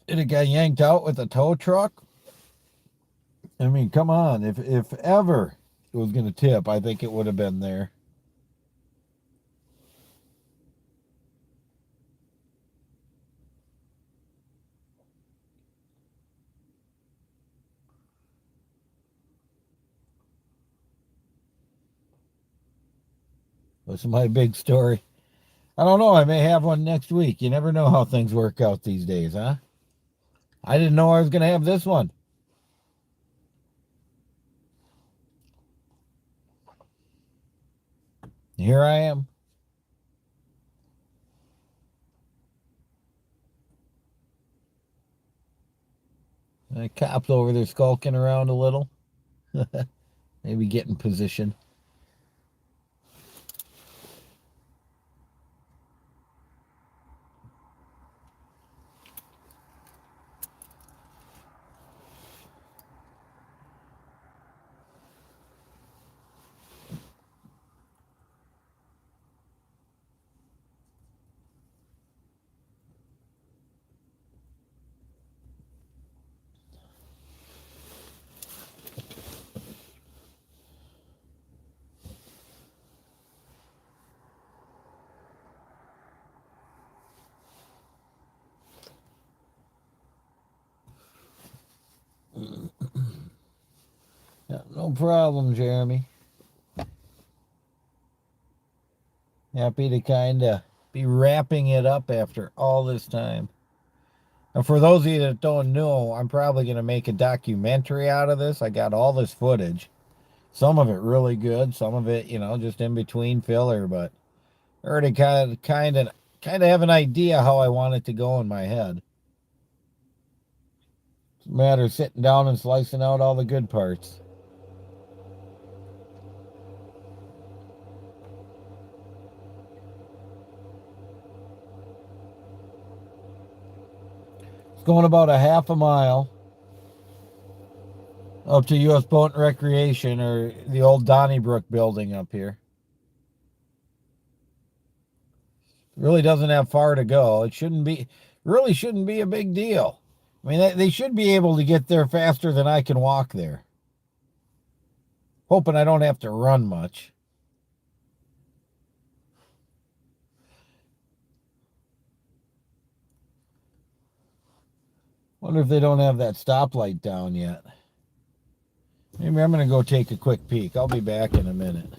It got yanked out with a tow truck. I mean, come on. If ever it was going to tip, I think it would have been there. That's my big story. I don't know. I may have one next week. You never know how things work out these days, huh? I didn't know I was going to have this one. Here I am. The cop's over there skulking around a little. Maybe get in position. Yeah, no problem, Jeremy. Happy to kind of be wrapping it up after all this time. And for those of you that don't know, I'm probably going to make a documentary out of this. I got all this footage. Some of it really good, some of it, just in between filler, but I already kind of have an idea how I want it to go in my head. It's a matter of sitting down and slicing out all the good parts. It's going about a half a mile up to U.S. Boat and Recreation, or the old Donnybrook building up here. Really doesn't have far to go. Really shouldn't be a big deal. I mean, they should be able to get there faster than I can walk there. Hoping I don't have to run much. Wonder if they don't have that stoplight down yet. Maybe I'm going to go take a quick peek. I'll be back in a minute.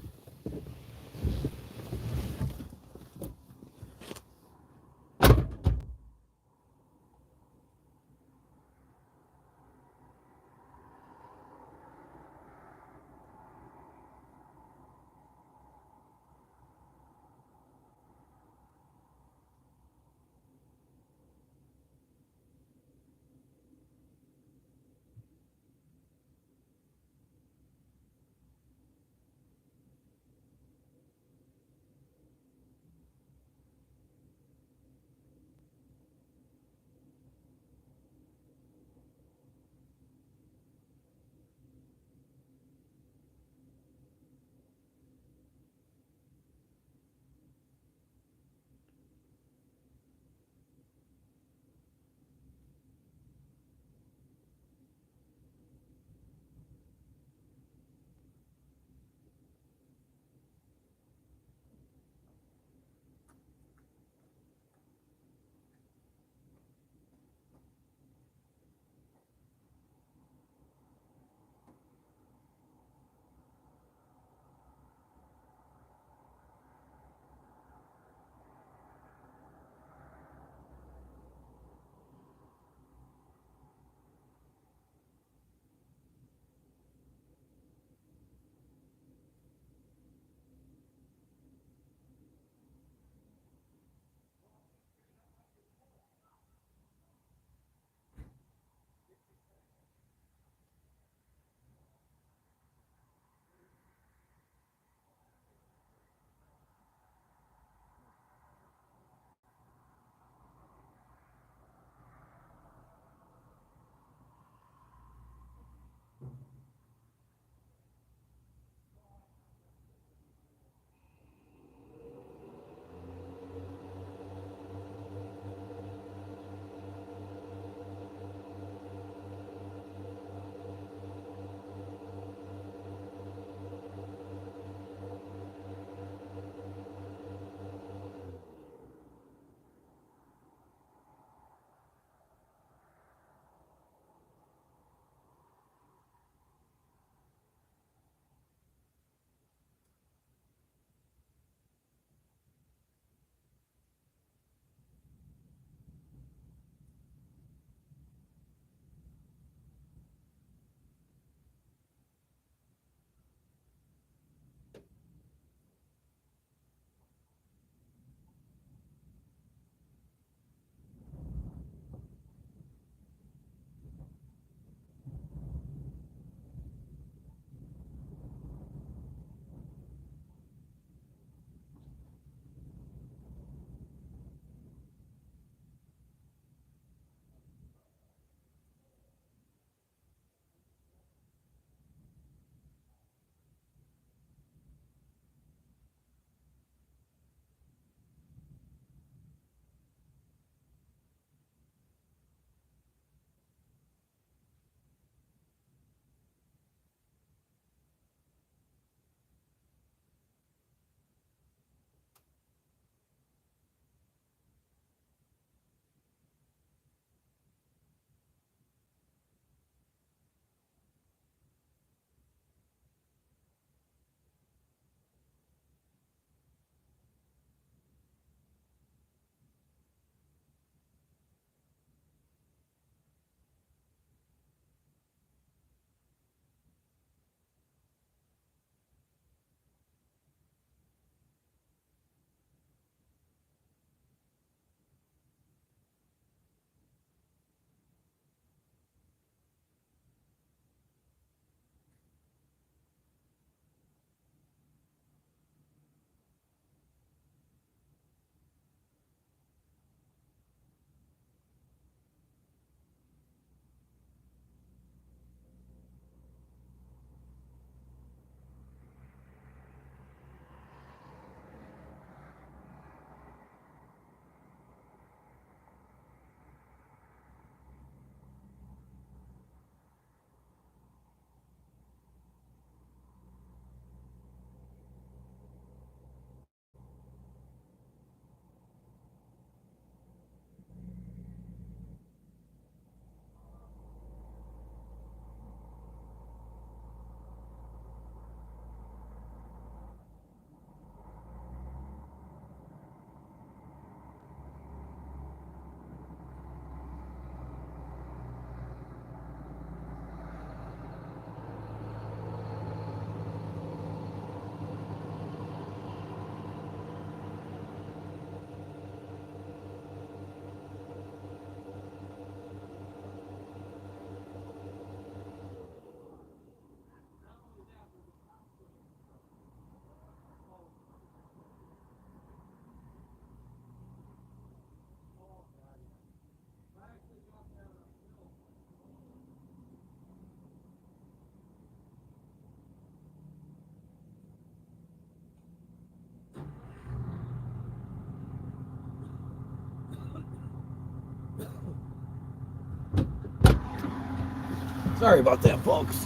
Sorry about that, folks.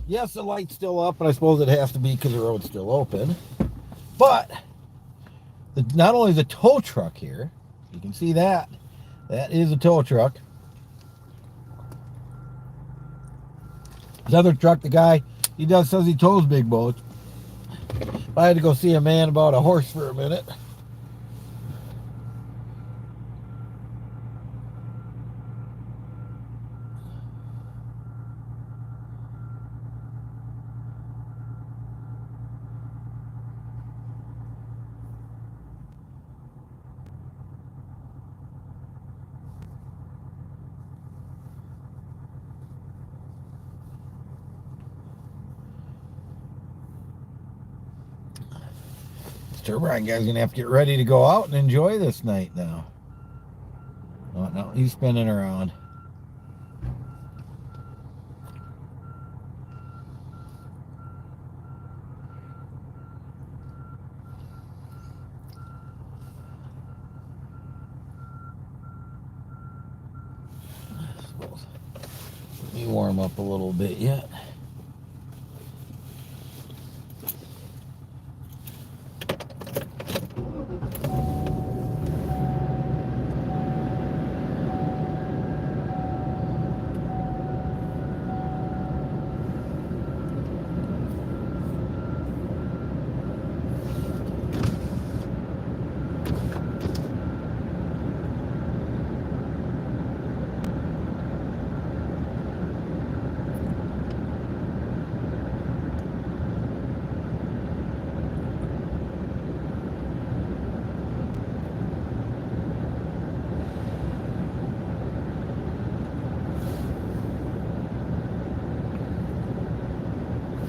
Yes, the light's still up, and I suppose it has to be because the road's still open. But not only is a tow truck here, you can see that. That is a tow truck. This other truck, the guy, says he tows big boats. I had to go see a man about a horse for a minute. Turbine guy's gonna have to get ready to go out and enjoy this night now. Oh no, he's spinning around. Let me warm up a little bit yet.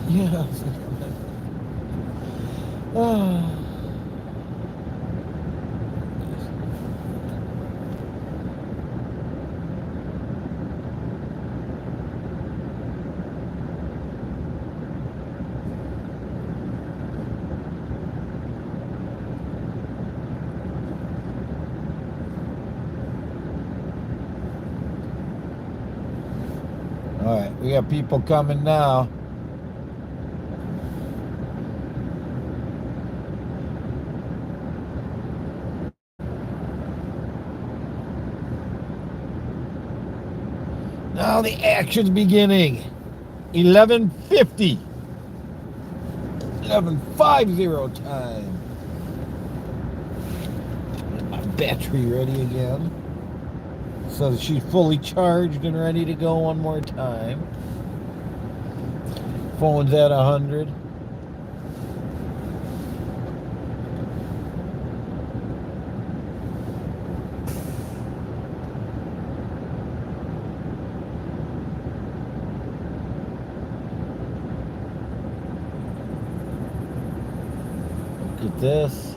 Yeah. Oh. All right, we got people coming now. Now the action's beginning. 11:50. 11:50 time. Get my battery ready again. So that she's fully charged and ready to go one more time. Phone's at 100. Look at this.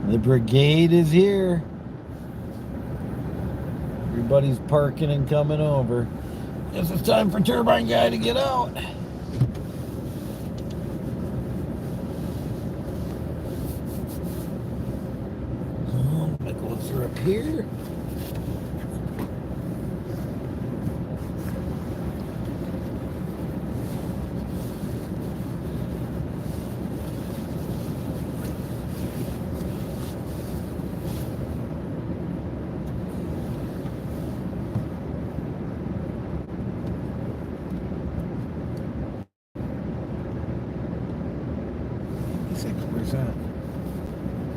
The brigade is here. Everybody's parking and coming over. Guess it's time for Turbine Guy to get out. Oh, am I going through up here?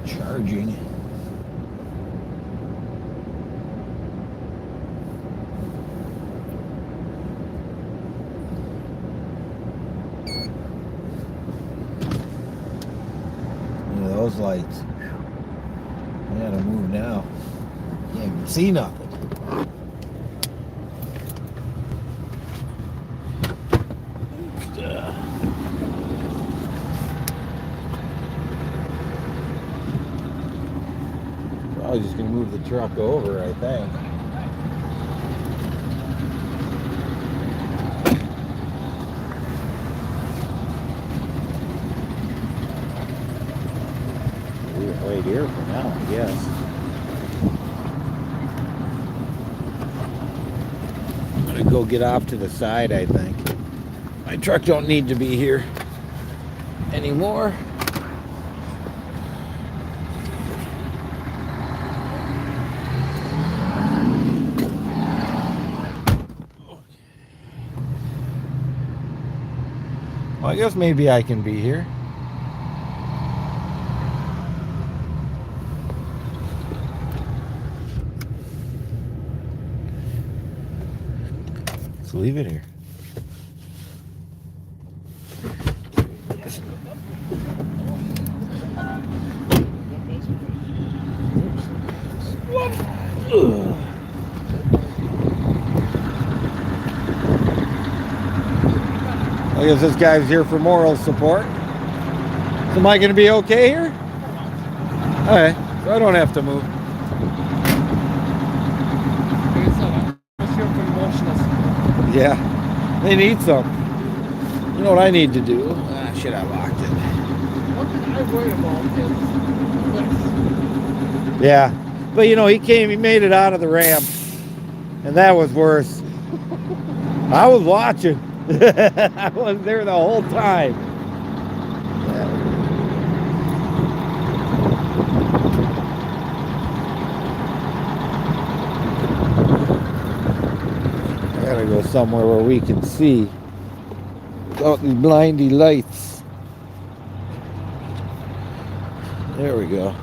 Charging. Look at those lights. I gotta move now. Can't even see nothing. I was just gonna move the truck over, I think. We're right here for now, I guess. gonna go get off to the side, I think. My truck don't need to be here anymore. Well, I guess maybe I can be here. Let's leave it here. Ugh. I guess this guy's here for moral support. So am I going to be okay here? Okay, so I don't have to move. Yeah, they need some. You know what I need to do? Ah, shit, I locked it. What I worry about is this. Yeah, but you know, he made it out of the ramp, and that was worse. I was watching. I was there the whole time. I gotta go somewhere where we can see without these blindy lights. There we go.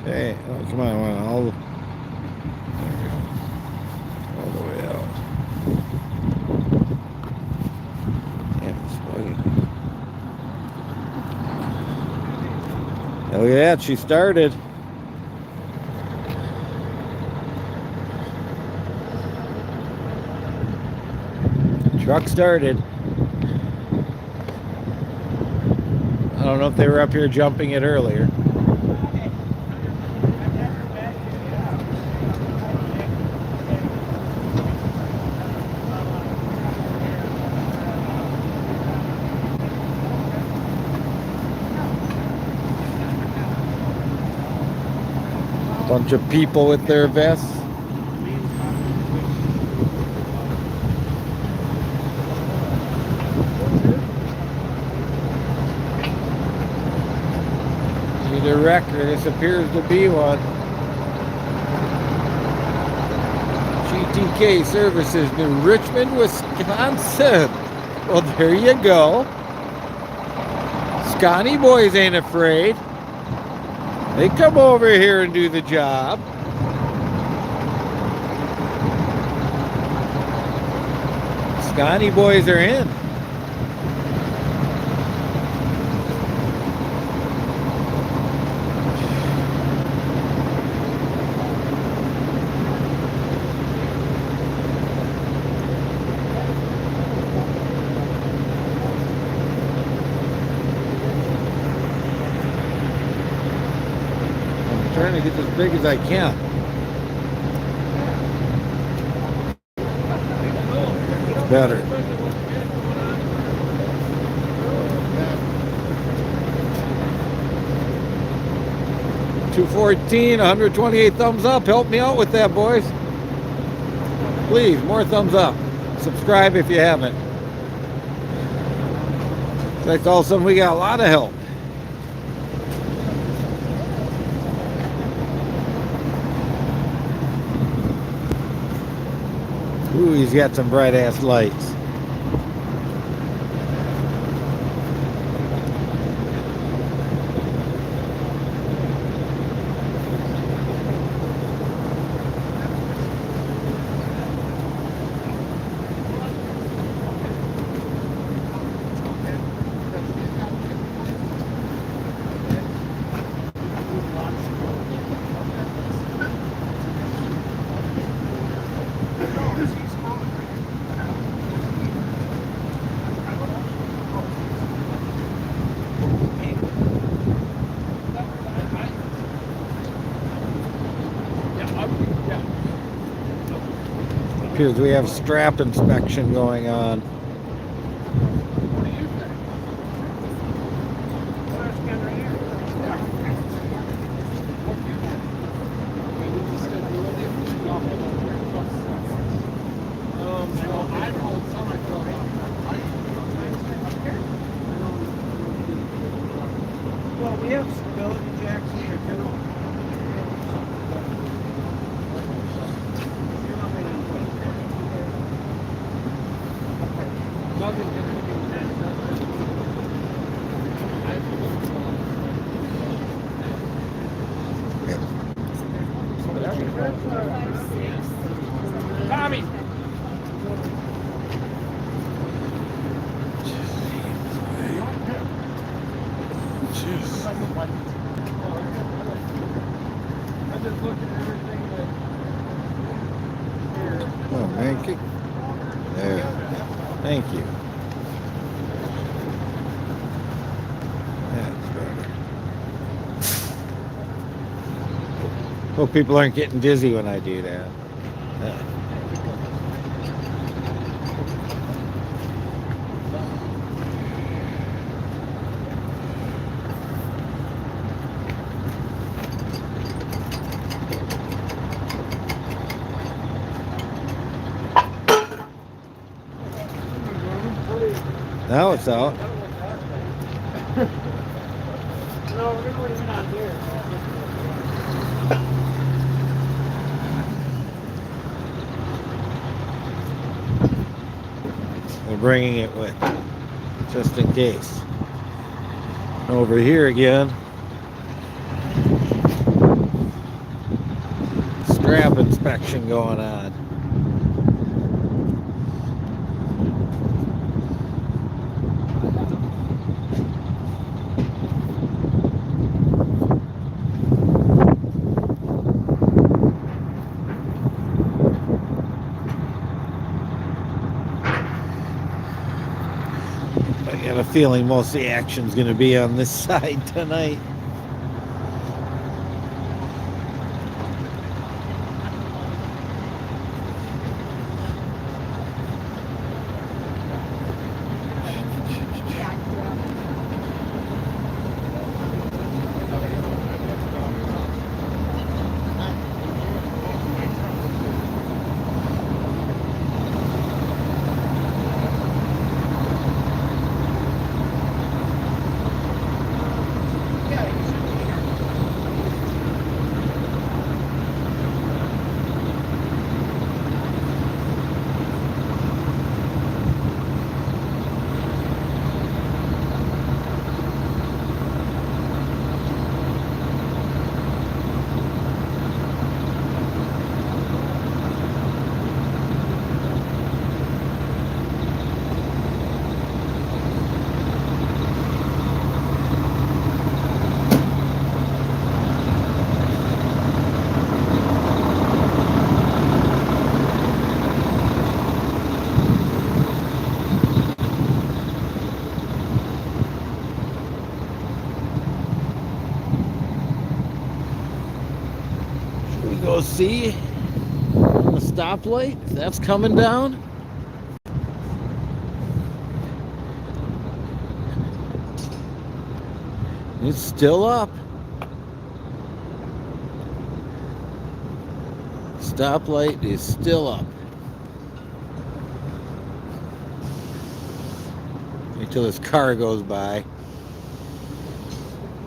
Hey, oh, come on, all the way out. Damn, it's bugging. Look at that, she started. Truck started. I don't know if they were up here jumping it earlier. Bunch of people with their vests. Need a wrecker. This appears to be one. GTK Services, New Richmond, Wisconsin. Well, there you go. Scotty boys ain't afraid. They come over here and do the job. Scotty boys are in. Trying to get as big as I can. It's better. $214, 128 thumbs up. Help me out with that, boys. Please, more thumbs up. Subscribe if you haven't. It's like all of a sudden we got a lot of help. Ooh, he's got some bright ass lights. Appears we have strap inspection going on. What do you think? Well, that's good right here. We need to schedule it if we go ahead and work plus. So I rolled some I filled out. Well, we have stability jacks here too. Tommy! I just looked at everything that here. Oh, man. There. Thank you. That's better. Hope people aren't getting dizzy when I do that. Now it's out. No, we're gonna leave it on here. We're bringing it with, just in case. Over here again. Strap inspection going on. I got a feeling most of the action's going to be on this side tonight. Should we go see the stoplight if that's coming down? It's still up. Stoplight is still up. Wait till this car goes by.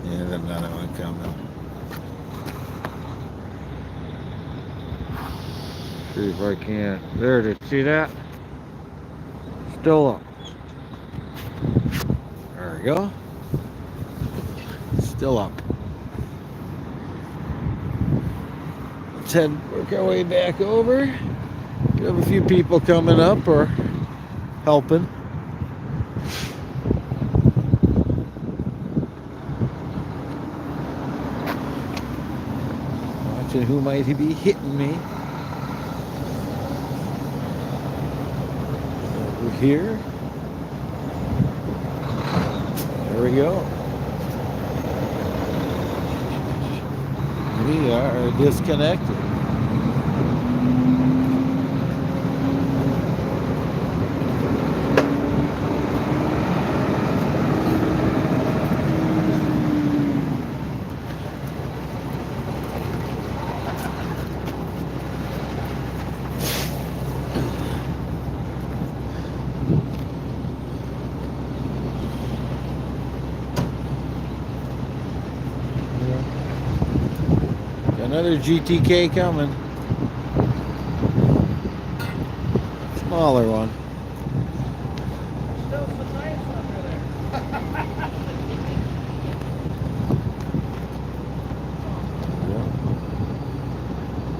Yeah, there's another one coming. See if I can. There it is. See that? Still up. There we go. Still up. Let's work our way back over. We have a few people coming up or helping. Watching who might be hitting me. Over here. There we go. We are disconnected. Another GTK coming. Smaller one. Still some nice under there.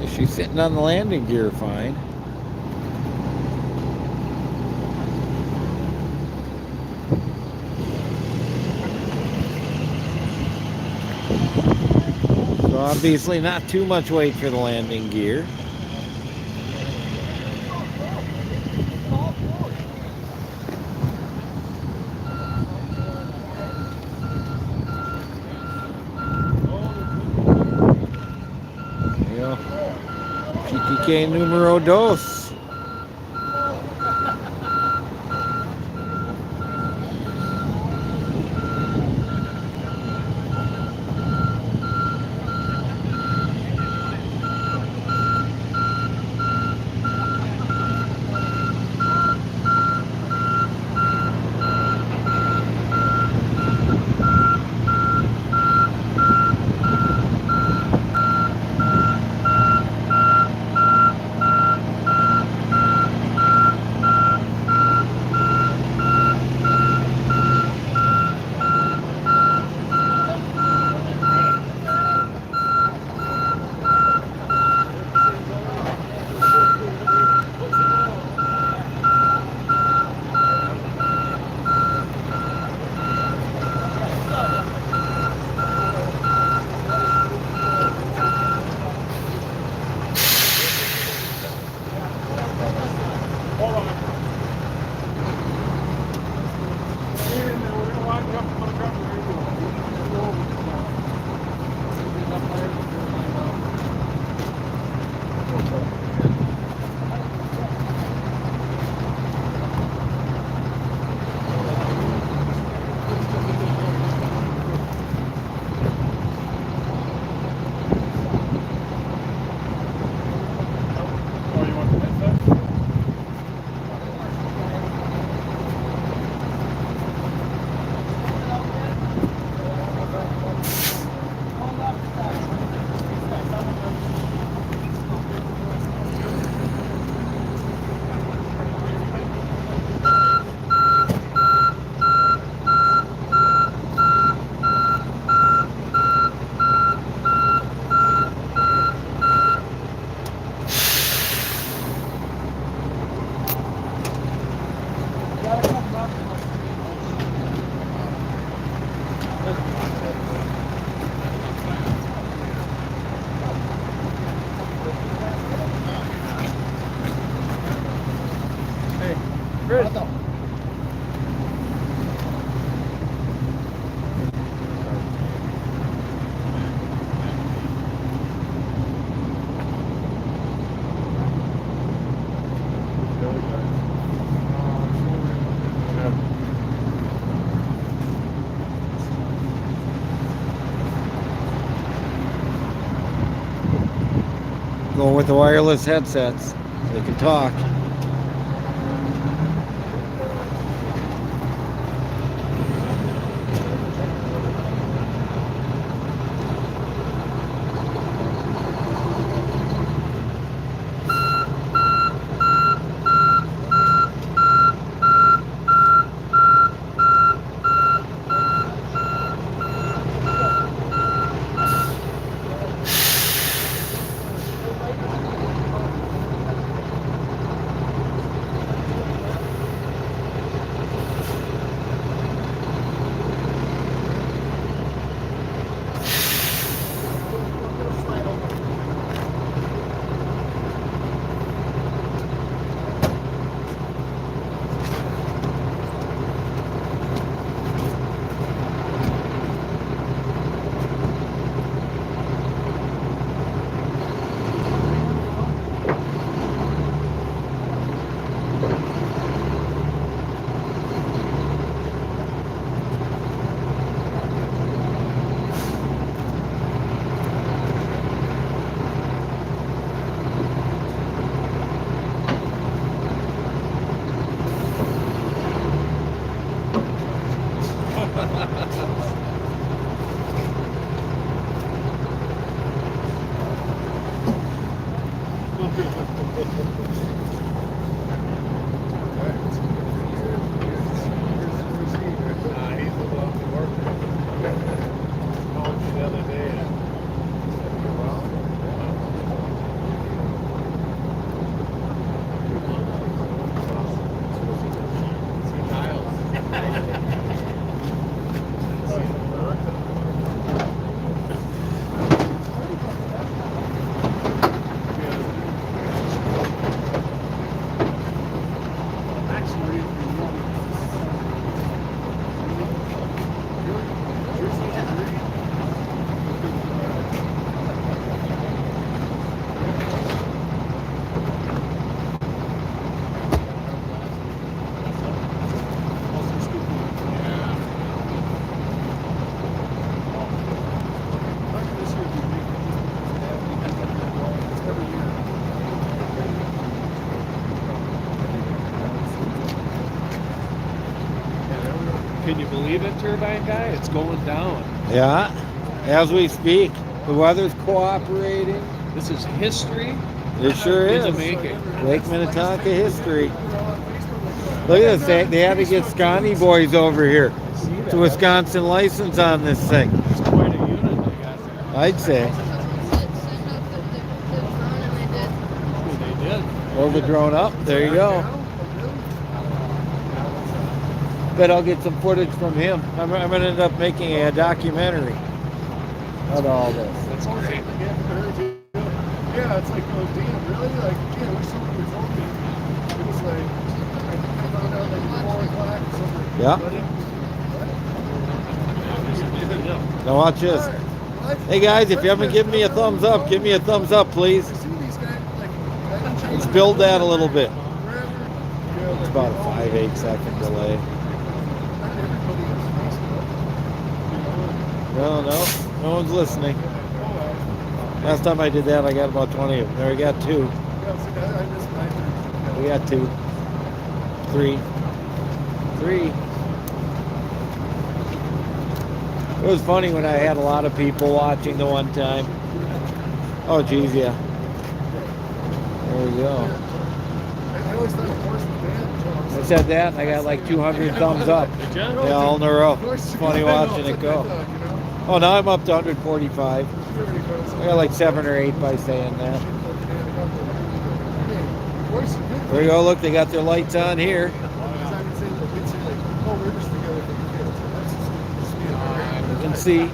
Yeah. She's sitting on the landing gear fine. So obviously not too much weight for the landing gear. Yeah. GTK numero dos. Going with the wireless headsets. They can talk. Can you believe it, Turbine Guy? It's going down. Yeah, as we speak. The weather's cooperating. This is history It sure in is. the making. Lake Minnetonka history. Look at this. They had to get Scotty boys over here. It's a Wisconsin license on this thing. It's quite a unit, I guess. I'd say. They did. Hold the drone up. There you go. Bet I'll get some footage from him. I'm going to end up making a documentary about all this. That's great. Yeah, it's like, oh, damn, really? Like, gee, I wish someone would told me. It was like, I found out like 4 o'clock or something. Yeah. Now watch this. Hey guys, if you haven't given me a thumbs up, give me a thumbs up, please. Let's build that a little bit. It's about a 5-8 second delay. No one's listening. Last time I did that, I got about 20 of them. There, we got 2. We got 2. 3. It was funny when I had a lot of people watching the one time. Oh, geez, yeah. There we go. I said that, and I got like 200 thumbs up. Yeah, all in a row. It's funny watching it go. Oh, now I'm up to 145. I got like 7 or 8 by saying that. There you go, look, they got their lights on here. You can see.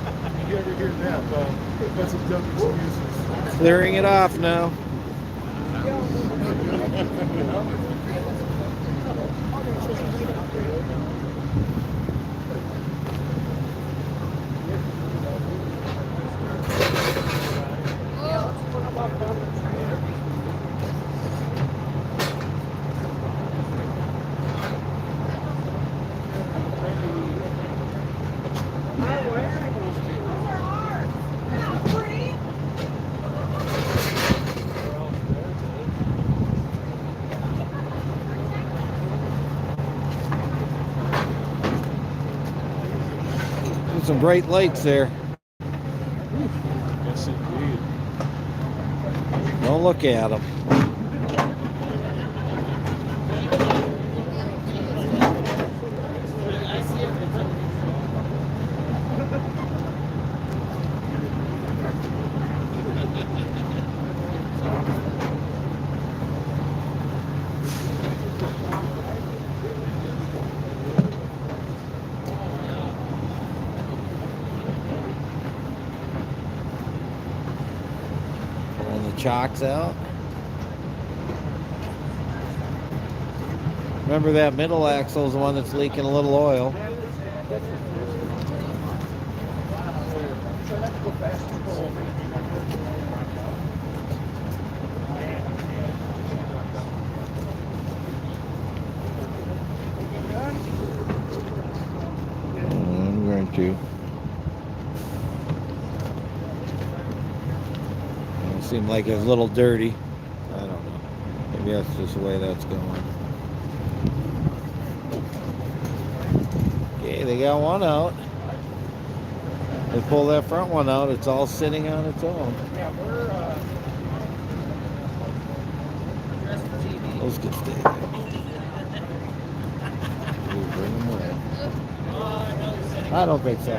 Clearing it off now. Some bright lights there. Yes, indeed. Don't look at them. Chocks out. Remember that middle axle is the one that's leaking a little oil. I'm going to. Seemed like it was a little dirty. I don't know. Maybe that's just the way that's going. Okay, they got one out. They pull that front one out, it's all sitting on its own. Those could stay there. We'll bring them away. I don't think so.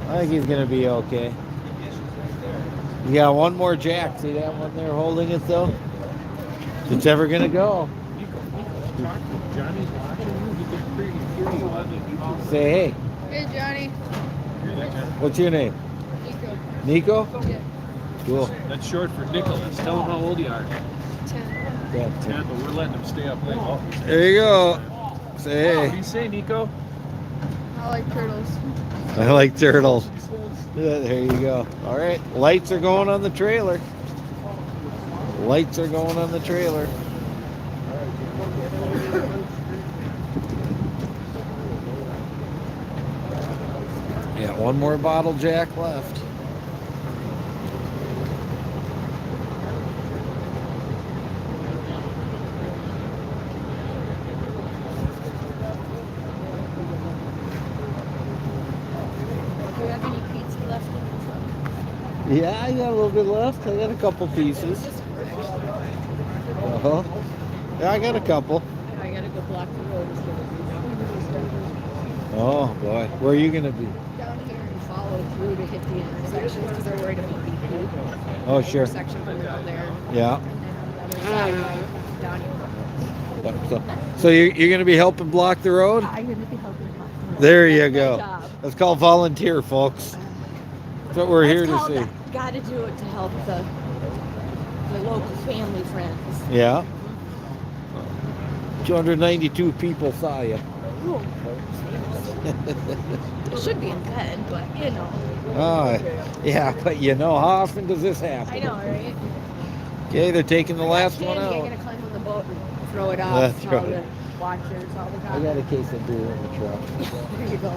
I think he's going to be okay. You got one more jack. See that one there holding it though? If it's ever gonna go. Johnny's watching you. He can hear you on Say hey. Hey, Johnny. What's your name? Nico. Nico? Yeah. Cool. That's short for Nicholas. Tell him how old you are. 10. Yeah. 10, but we're letting him stay up late. There you go. Say What do hey. you say, Nico? I like turtles. I like turtles. Yeah, there you go. All right. Lights are going on the trailer. Lights are going on the trailer. Yeah, one more bottle jack left. Do you have any pizza left in the truck? Yeah, I got a little bit left. I got a couple pieces. Uh-huh. Yeah, I got a couple. I gotta go block the road. Oh, boy. Where are you going to be? Down here and follow through to hit the intersections because they're worried about people. Oh, sure. Intersection going down there. Yeah. And then on the other side, down here. So you're going to be helping block the road? I'm going to be helping block the road. There you That's my go. job. That's called volunteer, folks. That's what we're here to see. Got to do it to help the local family friends. Yeah. 292 people saw you. Ooh. It should be in bed, but you know. Oh, yeah, but you know, how often does this happen? I know, right? Okay, they're taking the last one I'm out. gonna climb on the boat and throw it off. That's to right. all the watchers, all the I got a case of beer in the truck. There you go.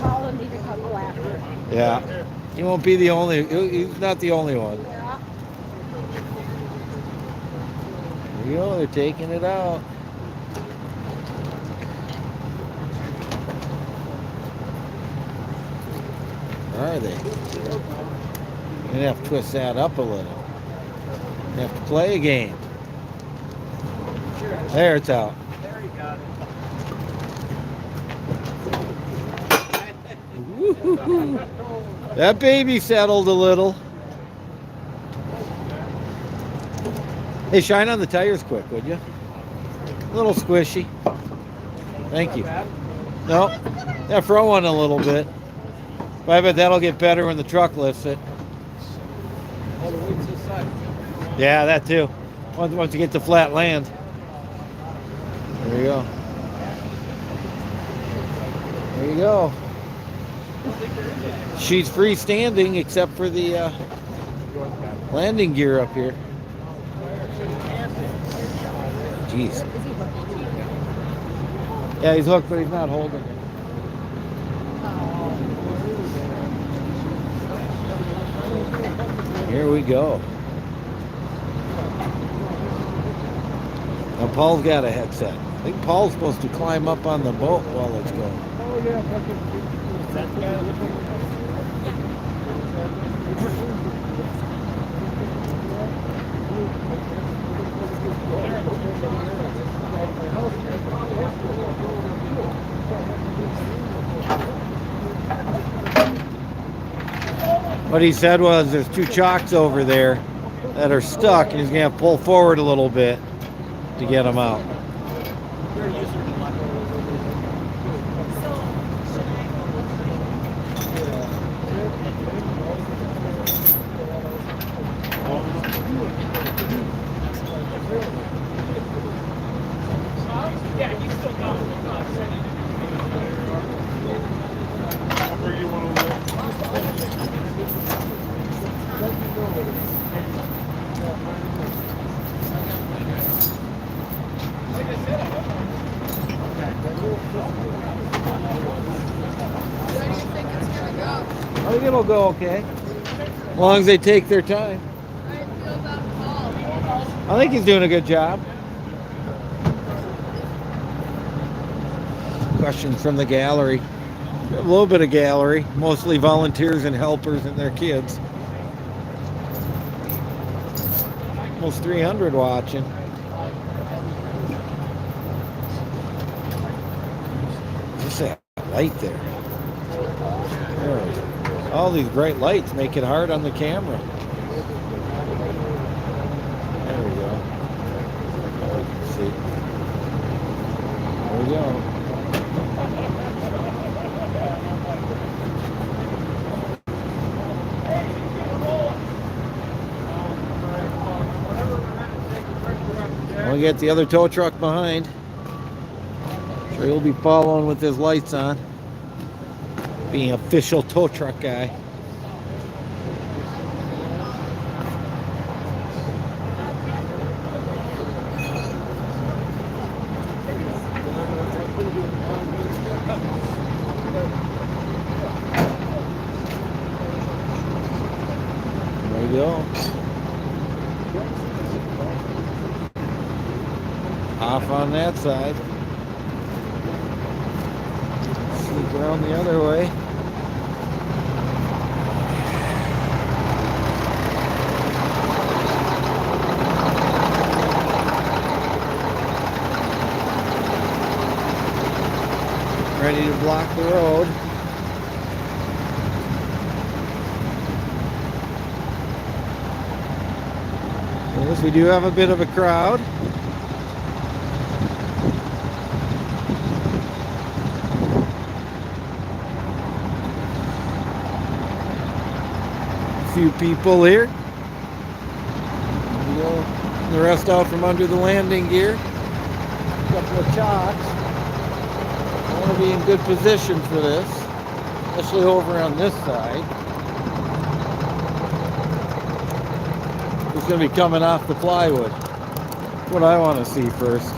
Call and leave a couple after. Yeah. He won't be the only, he's not the only one. Yeah. There you go, they're taking it out. Are they? You're gonna have to twist that up a little. You have to play a game. There, it's out. There you got Woo-hoo-hoo. That baby settled a little. Hey, shine on the tires quick, would you? A little squishy. Thank you. No, yeah, throw one a little bit. But I bet that'll get better when the truck lifts it. Yeah, that too. Once you get to flat land. There you go. There you go. She's freestanding except for the landing gear up here. Jeez. Yeah, he's hooked, but he's not holding it. Here we go. Now Paul's got a headset. I think Paul's supposed to climb up on the boat while it's going. Oh, yeah. What he said was there's two chocks over there that are stuck and he's going to pull forward a little bit to get them out. I think it'll go okay. As long as they take their time. I think he's doing a good job. Questions from the gallery. A little bit of gallery, mostly volunteers and helpers and their kids. Almost 300 watching. What's that light there? All these bright lights make it hard on the camera. There we go. Let's see. There we go. I got the other tow truck behind. So he'll be following with his lights on. Being official tow truck guy. There we go. Off on that side. Sneak around the other way. Ready to block the road. Yes, we do have a bit of a crowd. A few people here. The rest out from under the landing gear. A couple of chocks. I want to be in good position for this, especially over on this side. It's going to be coming off the plywood. What I want to see first.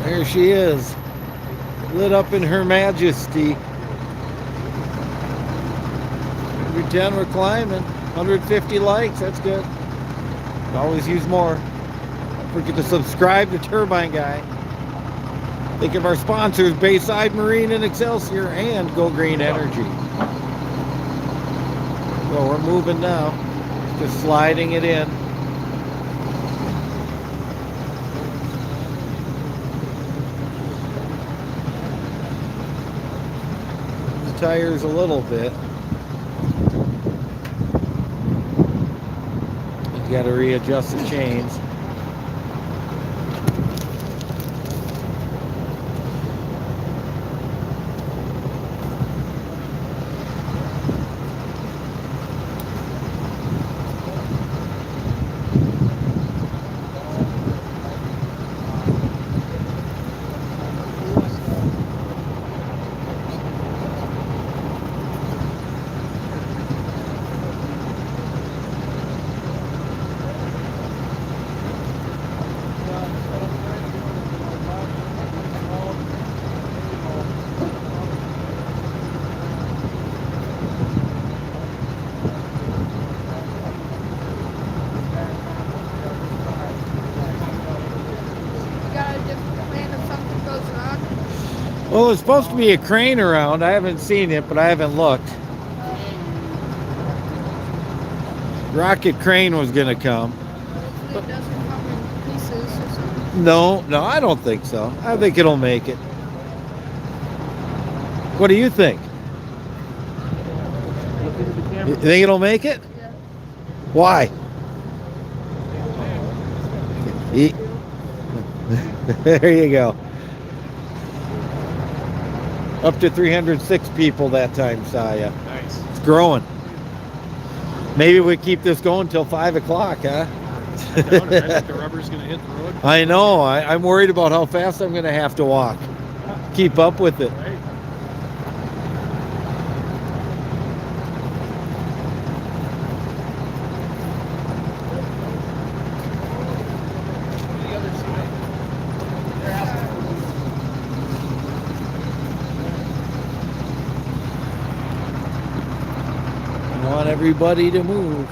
There she is, lit up in her majesty. 110, we're climbing. 150 likes, that's good. Always use more. Don't forget to subscribe to Turbine Guy. Think of our sponsors, Bayside Marine and Excelsior, and Go Green Energy. So we're moving now, just sliding it in. Tires a little bit. You got to readjust the chains. Well, there's supposed to be a crane around. I haven't seen it, but I haven't looked. Rocket crane was going to come. Hopefully it doesn't come in pieces or something. No, I don't think so. I think it'll make it. What do you think? You think it'll make it? Yeah. Why? There you go. Up to 306 people that time, Saya. Nice. It's growing. Maybe we keep this going till 5 o'clock, huh? I doubt it. I think the rubber's going to hit the road. I know. I'm worried about how fast I'm going to have to walk. Keep up with it. Right? The other side. They're asking. I want everybody to move.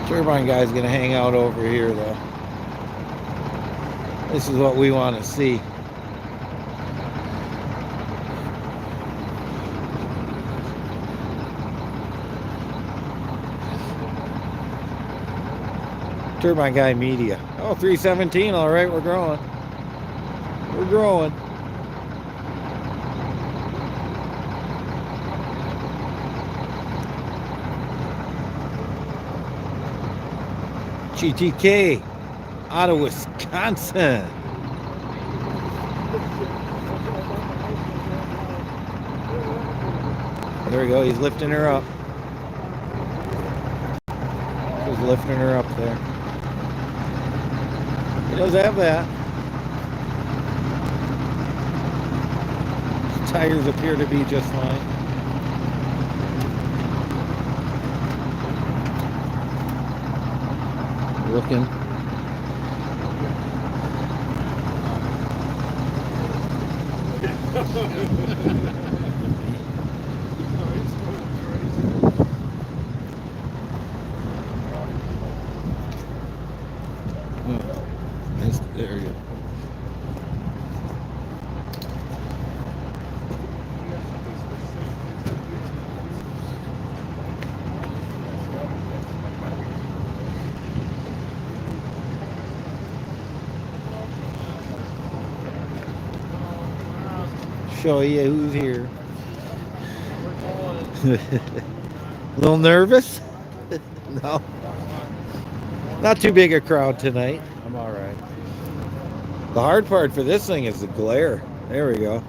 Turbine Guy's going to hang out over here, though. This is what we want to see. Turbine Guy Media. Oh, 317. All right, we're growing. We're growing. GTK out of Wisconsin. There we go. He's lifting her up. He's lifting her up there. He does have that. His tires appear to be just fine. Looking. There you go. Show you who's here. A little nervous? No. Not too big a crowd tonight. I'm all right. The hard part for this thing is the glare. There we go.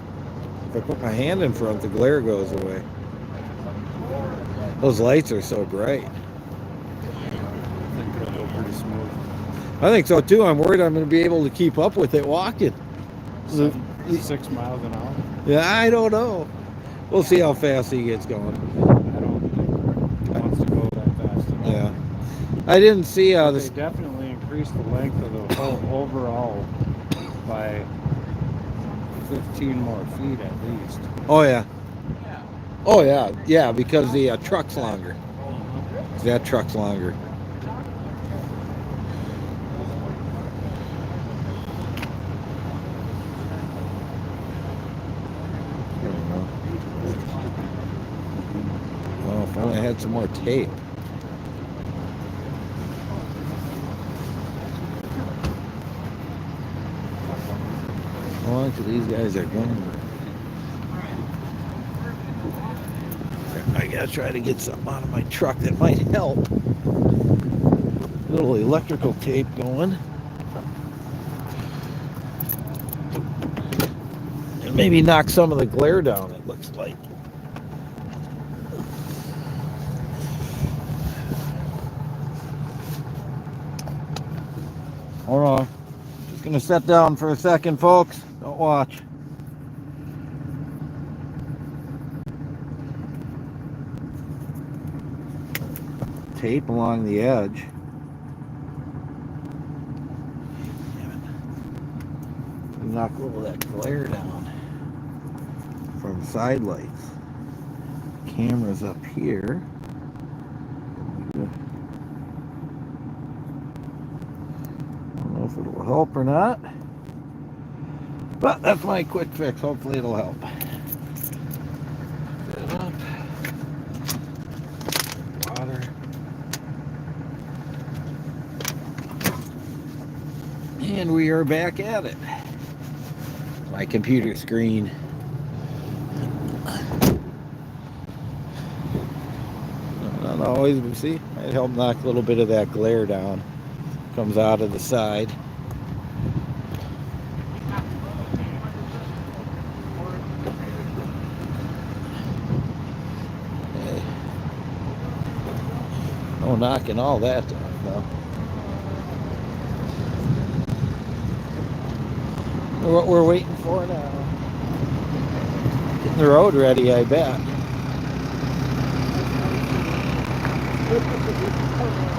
If I put my hand in front, the glare goes away. Those lights are so bright. I think it'll go pretty smooth. I think so too. I'm worried I'm going to be able to keep up with it walking. 6 miles an hour. Yeah, I don't know. We'll see how fast he gets going. I don't think he wants to go that fast at all. Yeah. I didn't see how They this. definitely increased the length of the whole overall by 15 more feet at least. Oh yeah. Oh yeah. Yeah, because the truck's longer. That truck's longer. Well, if only I had some more tape. How long till these guys are going? I gotta try to get something out of my truck that might help. Little electrical tape going. And maybe knock some of the glare down, it looks like. Hold on. Just gonna sit down for a second, folks. Don't watch. Tape along the edge. Knock a little of that glare down from side lights. Camera's up here. I don't know if it'll help or not, but that's my quick fix. Hopefully it'll help. Set it up. Water. And we are back at it. My computer screen. Not always, but see, might help knock a little bit of that glare down. Comes out of the side. Oh, knocking all that down though. What we're waiting for now. Getting the road ready, I bet.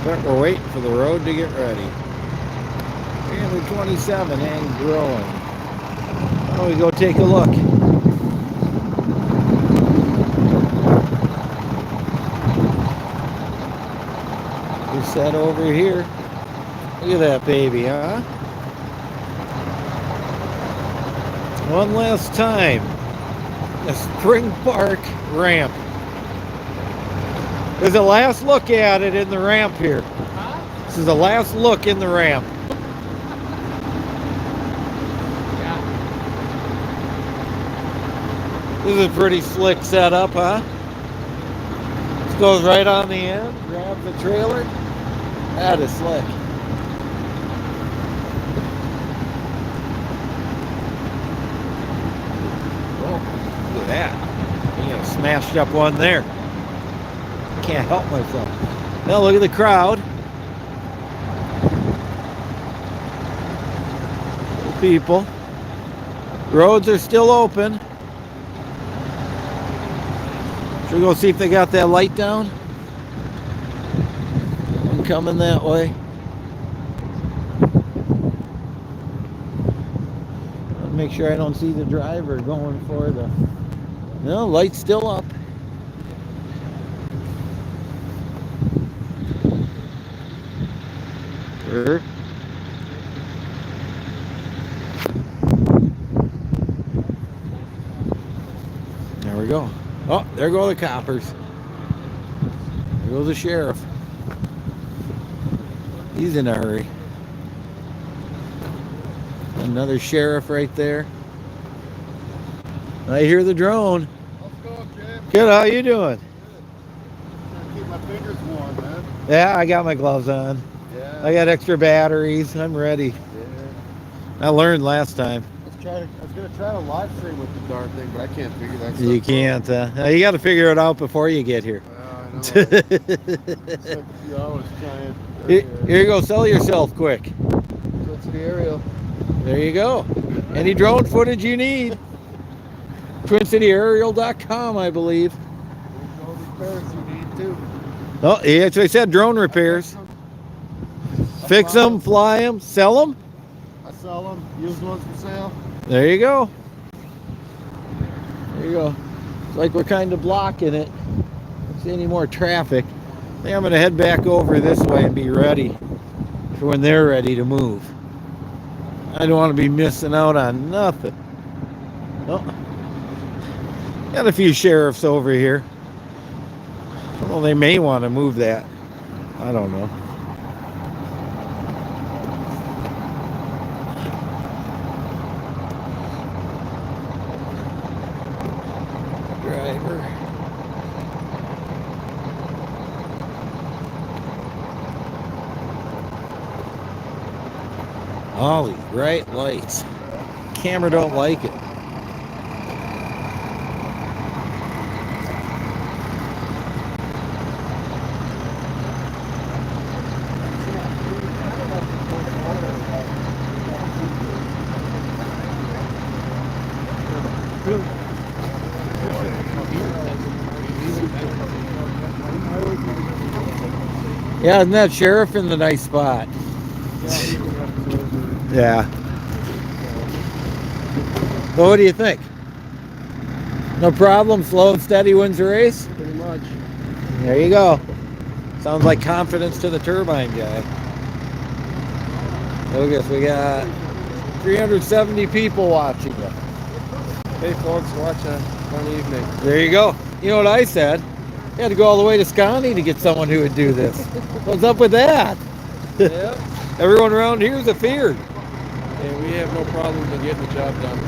But we're waiting for the road to get ready. Family 27 and growing. Why don't we go take a look? We set over here. Look at that baby, huh? One last time, the Spring Park ramp. There's a last look at it in the ramp here. This is the last look in the ramp. This is a pretty slick setup, huh? This goes right on the end, grab the trailer. That is slick. at that. You know, smashed up one there. Can't help myself. Now look at the crowd. People. Roads are still open. Should we go see if they got that light down? I'm coming that way. I'll make sure I don't see the driver going for the... No, light's still up. Sure. There we go. Oh, there go the coppers. There goes the sheriff. He's in a hurry. Another sheriff right there. I hear the drone. How's it going, Jay? Good, how you doing? Trying to keep my fingers warm, man. Yeah, I got my gloves on. Yeah. I got extra batteries. I'm ready. Yeah. I learned last time. I was gonna try to live stream with the darn thing, but I can't figure that stuff You can't. You got to figure it out before you get here. I know. It's like a few hours trying. Here you go. Sell yourself quick. That's the aerial. There you go. Any drone footage you need. TwinCityAerial.com, I believe. All the repairs you need too. Oh, yeah, that's what I said. Drone repairs. Fix them, fly them, sell them. I sell them. Used ones for sale. There you go. There you go. It's like we're kind of blocking it. Don't see any more traffic. I think I'm going to head back over this way and be ready for when they're ready to move. I don't want to be missing out on nothing. Oh. Got a few sheriffs over here. Well, they may want to move that. I don't know. Driver. All these bright lights. Camera don't like it. Yeah, isn't that sheriff in the nice spot? Yeah. So what do you think? No problem, slow and steady wins the race? Pretty much. There you go. Sounds like confidence to the turbine guy. Look at this, we got 370 people watching you. Hey folks, watch a fun evening. There you go. You know what I said? You had to go all the way to Scotty to get someone who would do this. What's up with that? Yep. Everyone around here is afeared. And we have no problem in getting the job done.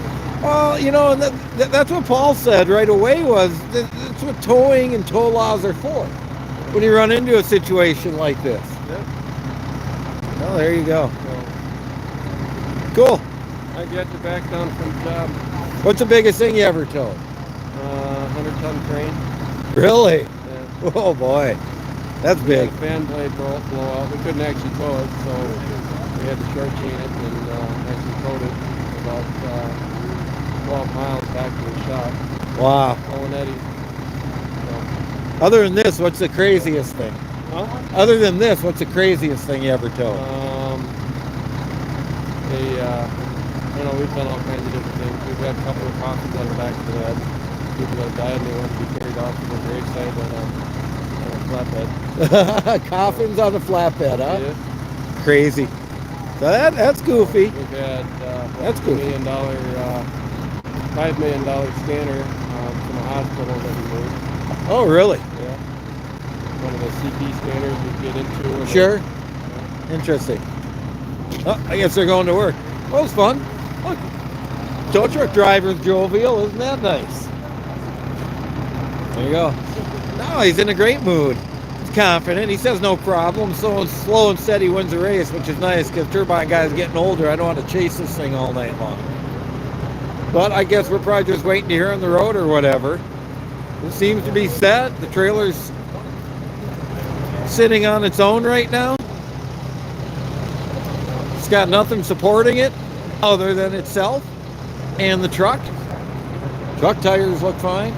Well, you know, that's what Paul said right away was that's what towing and tow laws are for. When you run into a situation like this. Yep. Well, there you go. Cool. I got you back down from the job. What's the biggest thing you ever towed? 100-ton crane. Really? Yeah. Oh boy, that's big. The fan blade blow out. We couldn't actually tow it, so we had to short chain it and actually towed it about 12 miles back to the shop. Wow. Pulling Eddie. So, Other than this, what's the craziest thing? huh? Other than this, what's the craziest thing you ever towed? I don't know, we've done all kinds of different things. We've had a couple of coffins on the back of the head. People that died and they wanted to be carried off to the graveside on a flatbed. Coffins on a flatbed, huh? Yeah. Crazy. So that's goofy. We've had That's $5 cool. million scanner from a hospital that we moved. Oh, really? Yeah. One of the CT scanners we get into. Sure. Interesting. Oh, I guess they're going to work. Well, it was fun. Look, tow truck driver's jovial. Isn't that nice? There you go. No, he's in a great mood. He's confident. He says no problem. So slow and steady wins the race, which is nice because turbine guy's getting older. I don't want to chase this thing all night long. But I guess we're probably just waiting to hear on the road or whatever. It seems to be set. The trailer's sitting on its own right now. It's got nothing supporting it other than itself and the truck. Truck tires look fine.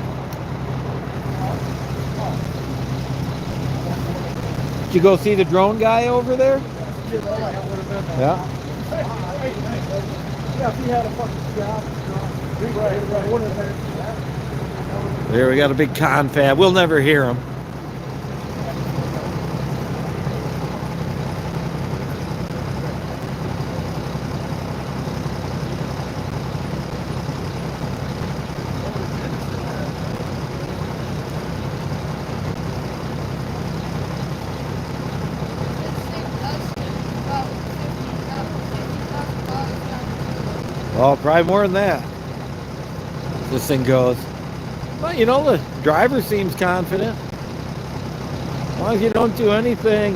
Did you go see the drone guy over there? Yeah. There, we got a big confab. We'll never hear him. Oh, probably more than that. This thing goes. Well, you know, the driver seems confident. As long as you don't do anything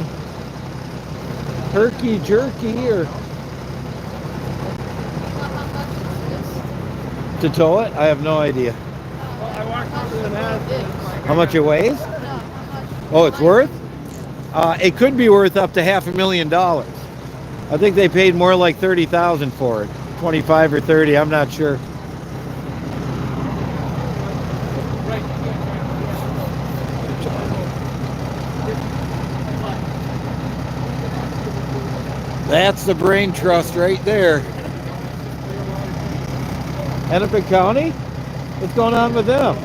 herky-jerky or to tow it, I have no idea. How much it weighs? Oh, it's worth? It could be worth up to $500,000. I think they paid more like $30,000 for it. 25 or 30, I'm not sure. That's the brain trust right there. Hennepin County? What's going on with them?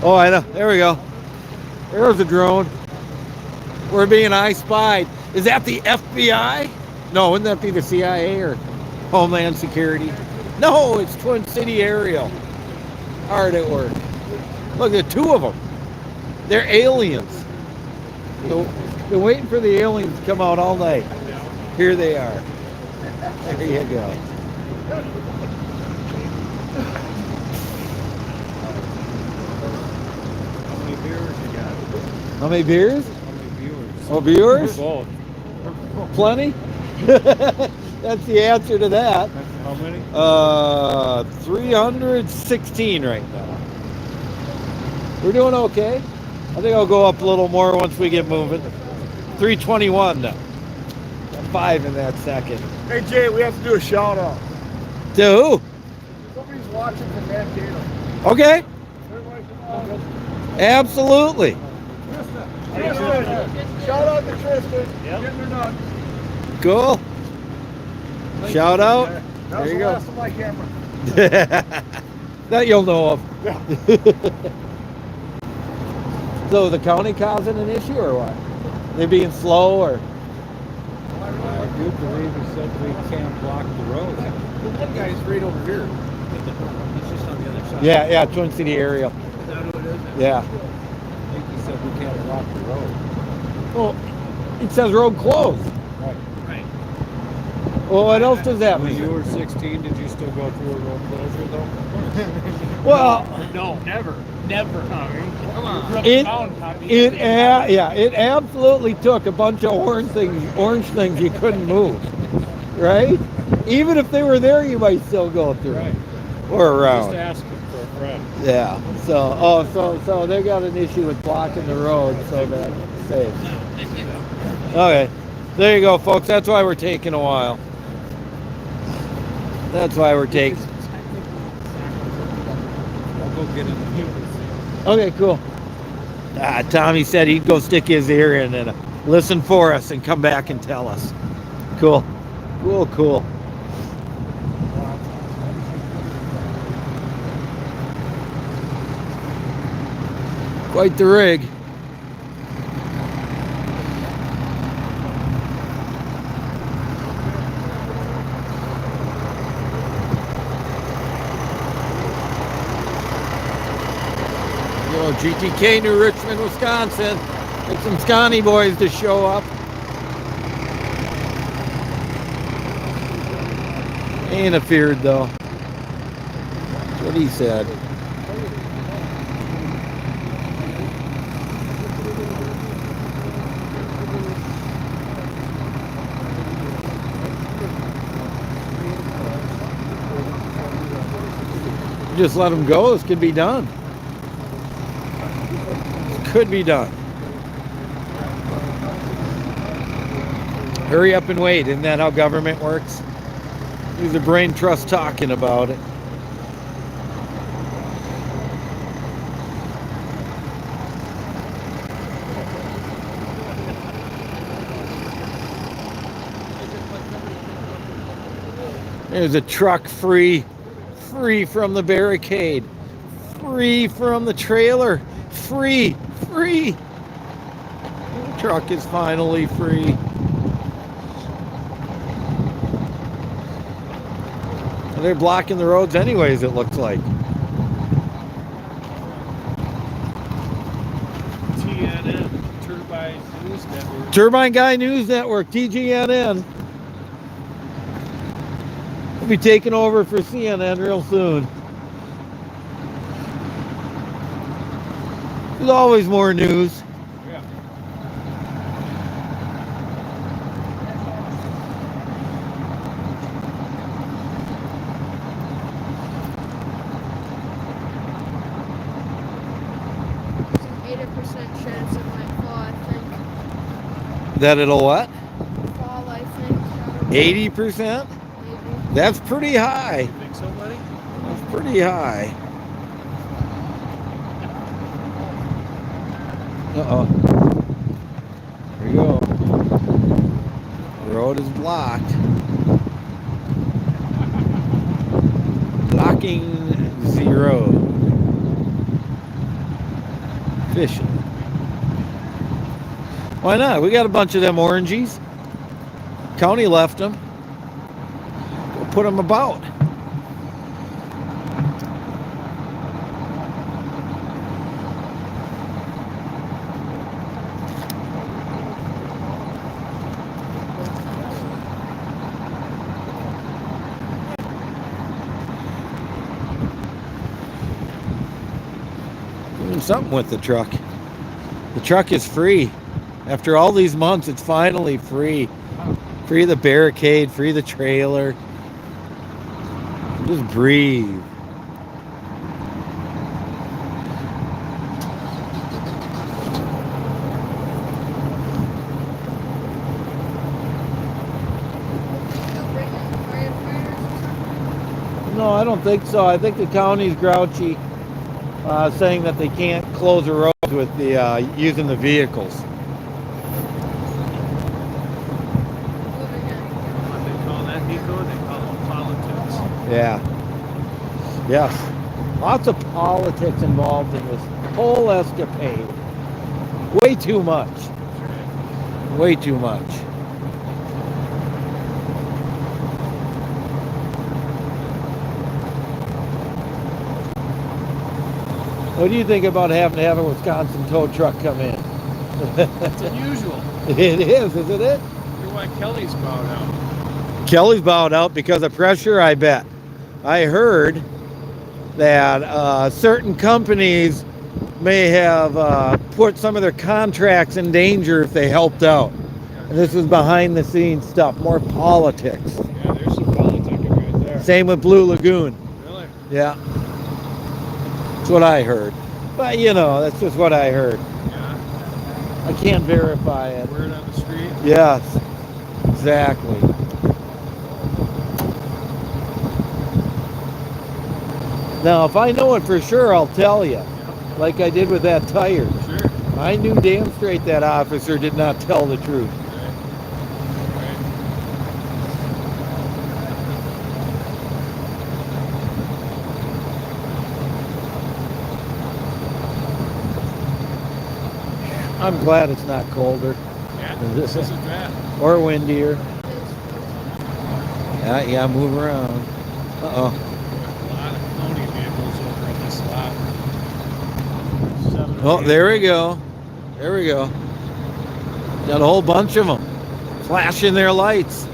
Oh, I know. There we go. There's a drone. We're being I-spied. Is that the FBI? No, wouldn't that be the CIA or Homeland Security? No, it's Twin City Aerial. Hard at work. Look at two of them. They're aliens. They're waiting for the aliens to come out all night. Here they are. There you go. How many beers you got? How many beers? How many viewers? Oh, viewers? Both. Plenty? That's the answer to that. How many? 316 right now. We're doing okay. I think I'll go up a little more once we get moving. 321 now. 5 in that second. Hey Jay, we have to do a shout out. To who? Somebody's watching from Mankato. Okay. Absolutely. Tristan. Shout out to Tristan. Getting her done. Cool. Shout out. That There was you the go. last of my camera. That you'll know of. Yeah. So the county causing an issue or what? They being slow or? I do believe he said we can't block the road. The one guy's right over here. He's just on the other side. Yeah, Twin City Aerial. Is that who it is? Yeah. I think he said we can't block the road. Well, it says road closed. Right. Well, what else does that When mean? you were 16, did you still go through a road closure though? Well, No, never. Never, Tommy. Come on. it absolutely took a bunch of orange things you couldn't move, right? Even if they were there, you might still go through Right. or Just around. asking for a friend. Yeah. So they got an issue with blocking the road so that it's safe. Okay. There you go, folks. That's why we're taking a while. That's why we're taking. I'll go get in the mute. Okay, cool. Tommy said he'd go stick his ear in and listen for us and come back and tell us. Cool. Cool. Quite the rig. GTK New Richmond, Wisconsin. Get some Scotty boys to show up. Ain't afeared though. That's what he said. Just let them go. This could be done. This could be done. Hurry up and wait. Isn't that how government works? Use the brain trust talking about it. There's a truck free from the barricade, free from the trailer, free. The truck is finally free. They're blocking the roads anyways, it looks like. TNN, Turbine News Network. Turbine Guy News Network, TGNN. We'll be taking over for CNN real soon. There's always more news. Yeah. There's an 80% chance it might fall, I think. That it'll what? Fall, I think. 80%? Maybe. That's pretty high. You think so, buddy? That's pretty high. Uh-oh. Here we go. The road is blocked. Blocking the road. Fishing. Why not? We got a bunch of them oranges. County left them. We'll put them about. Doing something with the truck. The truck is free. After all these months, it's finally free. Free the barricade, free the trailer. Just breathe. No, I don't think so. I think the county's grouchy, saying that they can't close the roads with the using the vehicles. What they call that, Nico? They call it politics. Yeah. Yes. Lots of politics involved in this whole escapade. Way too much. Way too much. What do you think about having to have a Wisconsin tow truck come in? It's unusual. It is, isn't it? Wonder why Kelly's bowed out. Kelly's bowed out because of pressure, I bet. I heard that certain companies may have put some of their contracts in danger if they helped out. And this is behind the scenes stuff, more politics. Yeah, there's some politicking right there. Same with Blue Lagoon. Really? Yeah. That's what I heard. But you know, that's just what I heard. Yeah. I can't verify it. Word on the street. Yes, exactly. Now, if I know it for sure, I'll tell you. Like I did with that tire. Sure. I knew damn straight that officer did not tell the truth. I'm glad it's not colder. Yeah, this isn't bad. Or windier. Yeah, move around. Uh-oh. A lot of county vehicles over at this lot. Oh, there we go. There we go. Got a whole bunch of them flashing their lights.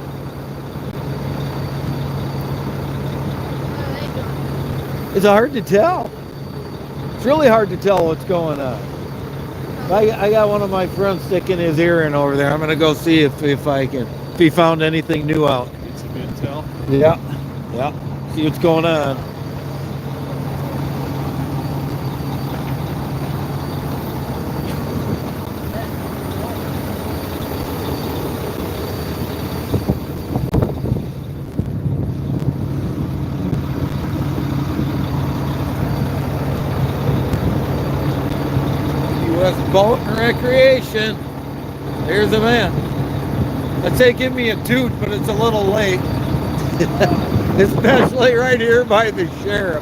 It's hard to tell. It's really hard to tell what's going on. I got one of my friends sticking his ear in over there. I'm gonna go see if he found anything new out. It's a good tell. Yeah. See what's going on. West Boat and Recreation. Here's a man. I'd say give me a toot, but it's a little late. Especially right here by the sheriff.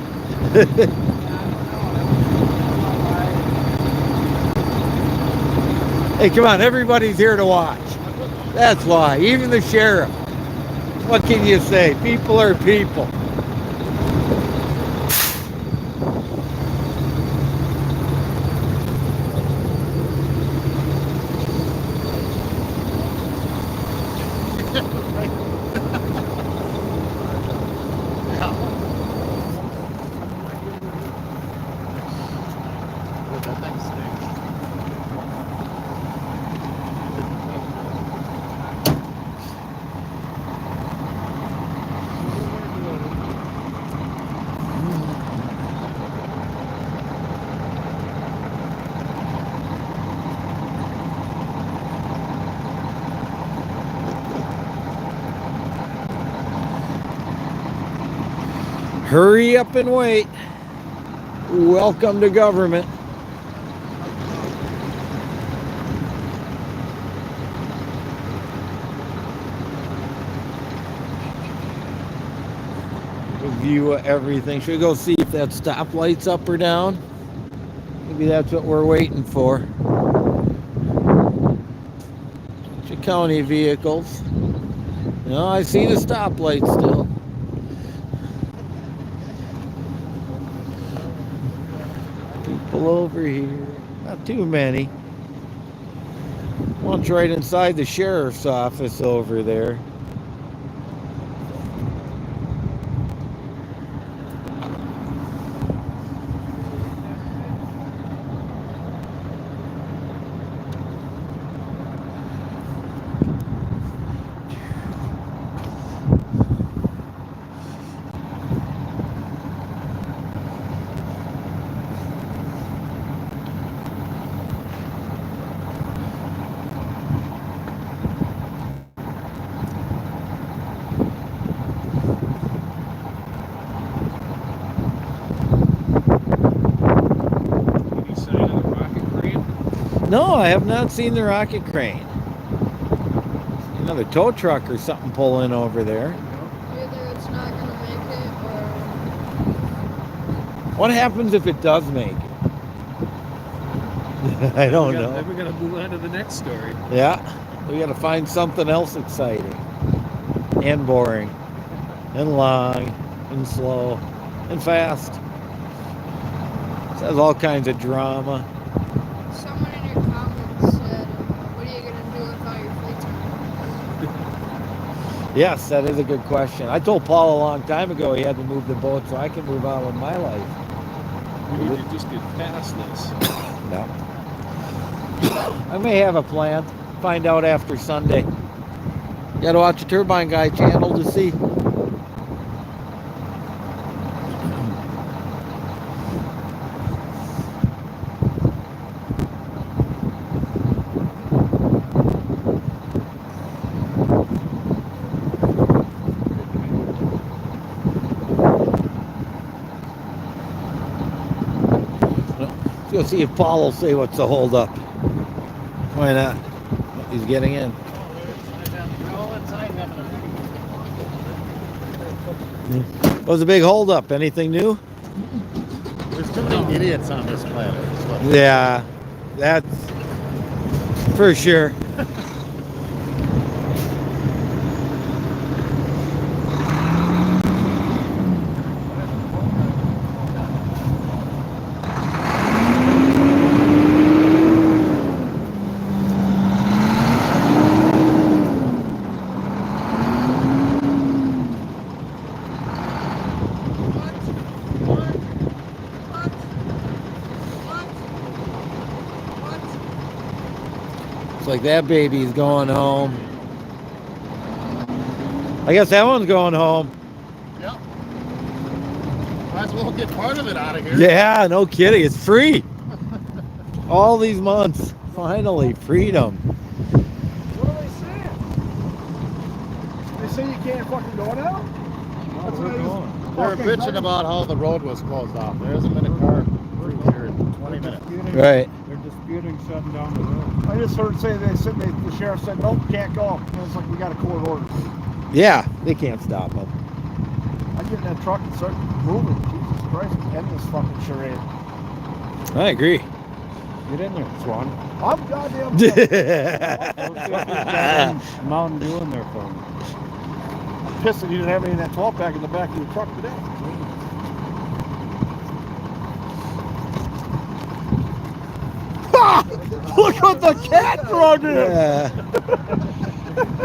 Hey, come on, everybody's here to watch. That's why, even the sheriff. What can you say? People are people. Hurry up and wait. Welcome to government. A view of everything. Should we go see if that stoplight's up or down? Maybe that's what we're waiting for. Bunch of county vehicles. No, I see the stoplight still. People over here. Not too many. One's right inside the sheriff's office over there. No, I have not seen the rocket crane. Another tow truck or something pulling over there. Either it's not going to make it or... What happens if it does make it? I don't know. Then we're going to move on to the next story. Yeah, we got to find something else exciting and boring and long and slow and fast. This has all kinds of drama. Someone in your comments said, what are you going to do with all your free time? Yes, that is a good question. I told Paul a long time ago he had to move the boat so I can move on with my life. We need to just get past this. No. I may have a plan. Find out after Sunday. Got to watch the Turbine Guy channel to see. Let's go see if Paul will say what's the hold up. Why not? He's getting in. What was the big hold up? Anything new? There's too many idiots on this planet. Yeah, that's for sure. Like that baby's going home. I guess that one's going home. Yep. Might as well get part of it out of here. Yeah, no kidding. It's free. All these months. Finally, freedom. What are they saying? They say you can't fucking go now? That's what They were bitching about how the road was closed off. There hasn't been a car through here in 20 minutes. Right. They're just disputing shutting down the road. I just heard say the sheriff said, nope, can't go. And it's like, we got a court order. Yeah, they can't stop them. I get in that truck and start moving. Jesus Christ, end this fucking charade. I agree. Get in there, Swan. I'm goddamn Mountain Dew in there for me. I'm pissed that you didn't have any of that 12 pack in the back of your truck today. Look what the cat drug in! Yeah.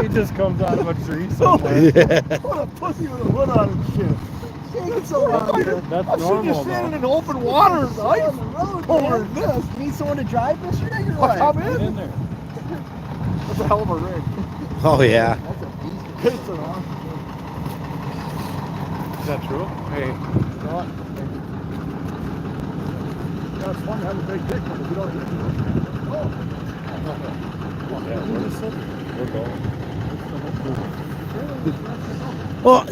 He just comes out of a tree somewhere. What a pussy with a hood on and shit. It's so That's I've seen you normal, standing in open water and ice over this. You need someone to drive this? You're not your I'm Get in there. That's a hell of a rig. Oh, yeah. That's a beast. It's an awesome. Is that true? Hey. Yeah, it's fun to have a big dick, but if you don't hit it, oh. Yeah, where is it? We're going. Well,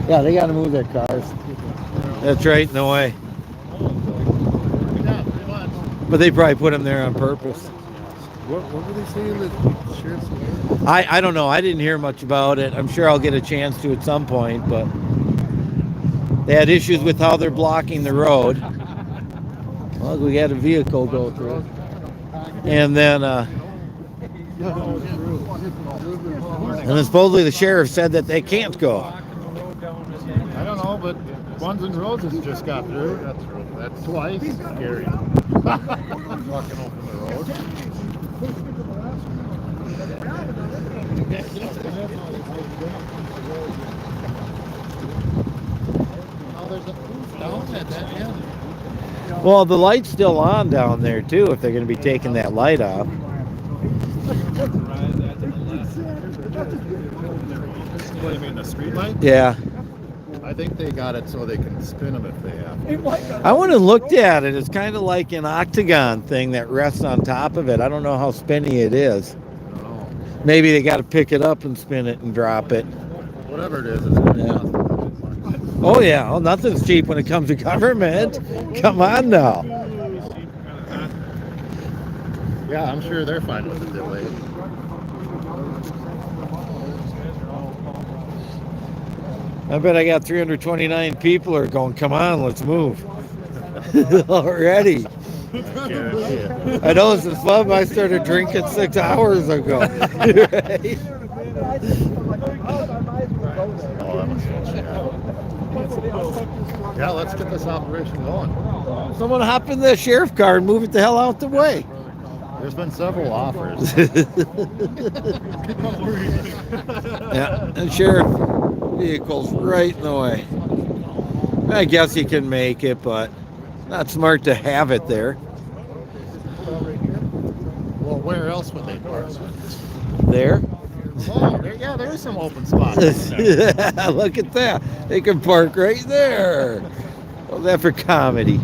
yeah, they got to move their cars. That's right, no way. But they probably put them there on purpose. What were they saying that sheriff's? I don't know. I didn't hear much about it. I'm sure I'll get a chance to at some point, but they had issues with how they're blocking the road. Well, we had a vehicle go through. And then supposedly the sheriff said that they can't go. I don't know, but Ones and Roses just got through. That's twice. Scary. Walking over the road. Oh, there's a proof down at that end. Well, the light's still on down there too if they're going to be taking that light off. What do you mean, the street light? Yeah. I think they got it so they can spin them if they have. I went and looked at it. It's kind of like an octagon thing that rests on top of it. I don't know how spinny it is. No. Maybe they got to pick it up and spin it and drop it. Whatever it is, it's good. Yeah. Oh, yeah. Well, nothing's cheap when it comes to government. Come on now. Yeah, I'm sure they're fine with the delay. I bet I got 329 people are going, come on, let's move. Already. I know this is fun, but I started drinking 6 hours ago. Right? Yeah, let's get this operation going. Someone hop in the sheriff car and move it the hell out the way. There's been several offers. Yeah, and sheriff vehicle's right in the way. I guess you can make it, but not smart to have it there. Well, where else would they park? There. Oh, yeah, there's some open spots. There. Look at that. They can park right there. Well, that for comedy.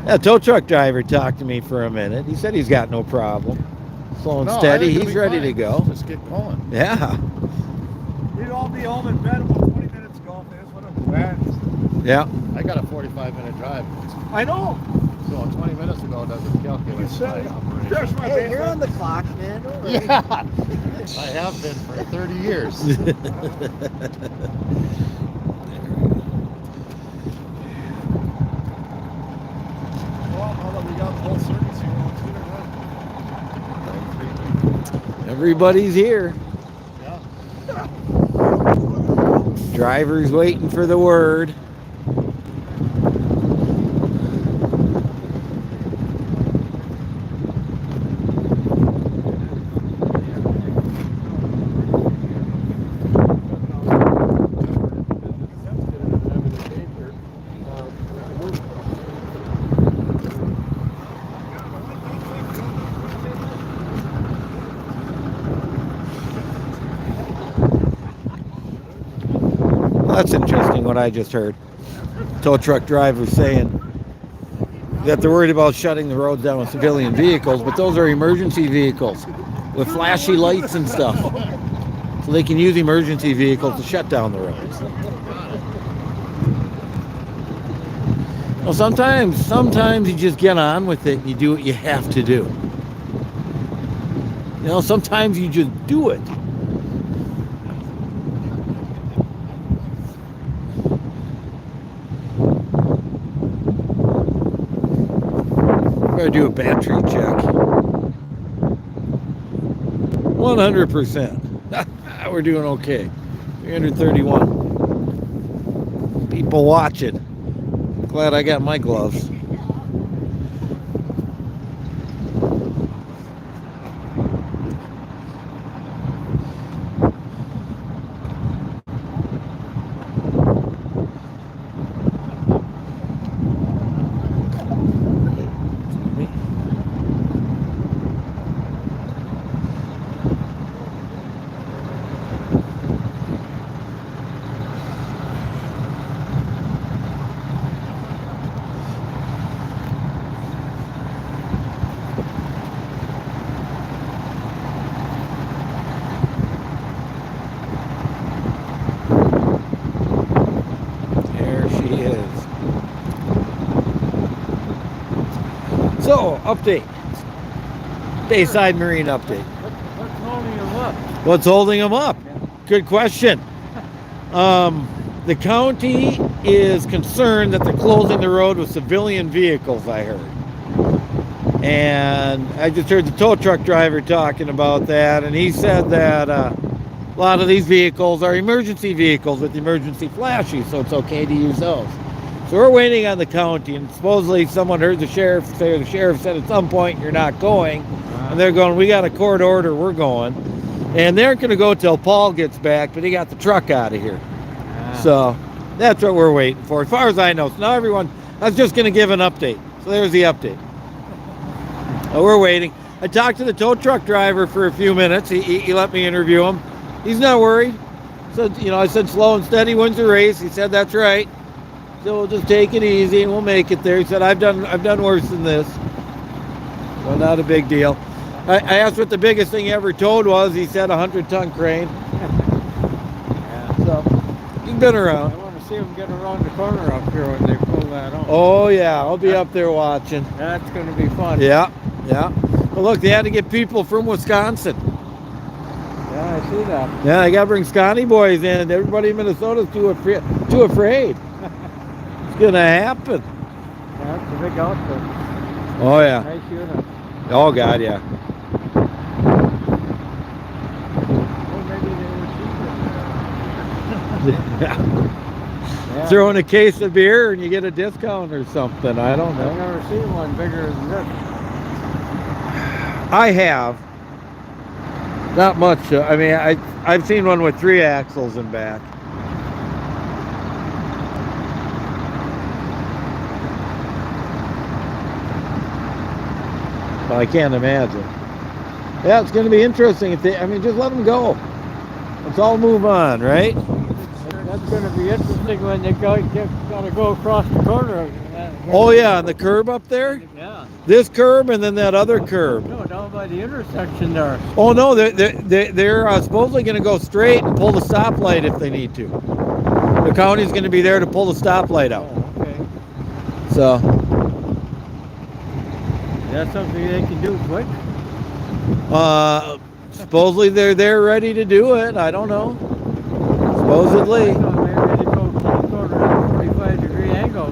A tow truck driver talked to me for a minute. He said he's got no problem. Slow and No, I steady. think it'll He's be ready fine. to go. Let's get going. Yeah. We'd all be home in bed about 20 minutes ago. That's what I'm glad. Yeah. I got a 45-minute drive. I know. So 20 minutes ago doesn't calculate. There's my Hey, you're on the clock, man. Don't worry. Yeah, I have been for 30 years. Well, now that we got the whole circus here, let's get her done. Everybody's here. Yeah. Driver's waiting for the word. That's interesting what I just heard. Tow truck driver saying that they're worried about shutting the roads down with civilian vehicles, but those are emergency vehicles with flashy lights and stuff. So they can use emergency vehicles to shut down the roads. Well, sometimes you just get on with it and you do what you have to do. You know, sometimes you just do it. Gotta do a battery check. 100%. We're doing okay. 331. People watching. Glad I got my gloves. So, update. Bayside Marine update. What's holding them up? What's holding them up? Good question. The county is concerned that they're closing the road with civilian vehicles, I heard. And I just heard the tow truck driver talking about that, and he said that a lot of these vehicles are emergency vehicles with emergency flashes, so it's okay to use those. So we're waiting on the county, and supposedly someone heard the sheriff say, the sheriff said at some point you're not going, and they're going, we got a court order, we're going. And they're going to go till Paul gets back, but he got the truck out of here. So that's what we're waiting for, as far as I know. So now everyone, I was just going to give an update. So there's the update. We're waiting. I talked to the tow truck driver for a few minutes. He let me interview him. He's not worried. So, you know, I said slow and steady wins the race. He said that's right. So we'll just take it easy and we'll make it there. He said I've done worse than this. So not a big deal. I asked what the biggest thing he ever towed was. He said a 100-ton crane. Yeah. So he's been around. I want to see them get around the corner up here when they pull that on. Oh yeah, I'll be up there watching. That's going to be fun. Yeah, yeah. Well, look, they had to get people from Wisconsin. Yeah, I see that. Yeah, they got to bring Scotty boys in. Everybody in Minnesota's too afraid. It's gonna happen. Yeah, it's a big outfit. Oh yeah. Nice unit. Oh God, yeah. Well, maybe they were cheaper. Yeah. Throw in a case of beer and you get a discount or something. I don't know. I've never seen one bigger than this. I have. Not much. I mean, I've seen one with 3 axles and back. Well, I can't imagine. Yeah, it's going to be interesting. If they, I mean, just let them go. Let's all move on, right? That's going to be interesting when they got to go across the corner. Oh yeah, on the curb up there? Yeah. This curb and then that other curb. No, down by the intersection there. Oh no, they're supposedly going to go straight and pull the stoplight if they need to. The county's going to be there to pull the stoplight out. Oh, okay. So. That's something they can do quick. Supposedly they're there ready to do it. I don't know. Supposedly. I thought maybe they go 45-degree angle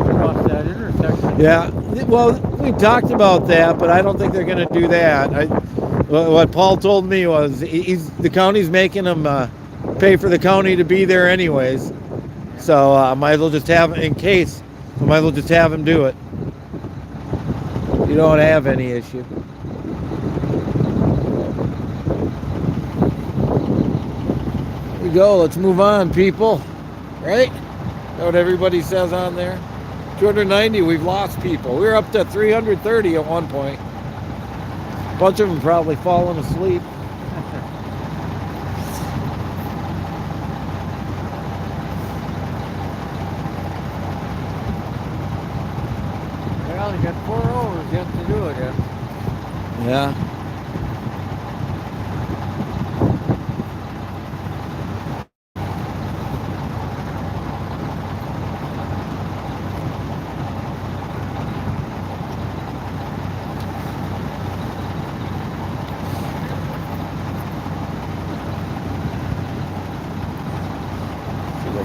across that intersection. Yeah. Well, we talked about that, but I don't think they're going to do that. What Paul told me was the county's making them pay for the county to be there anyways. So might as well just have, in case, we might as well just have him do it. You don't have any issue. Here we go. Let's move on, people. Right? That's what everybody says on there. 290, we've lost people. We were up to 330 at one point. A bunch of them probably falling asleep. Well, you got 4 hours yet to do it yet. Yeah.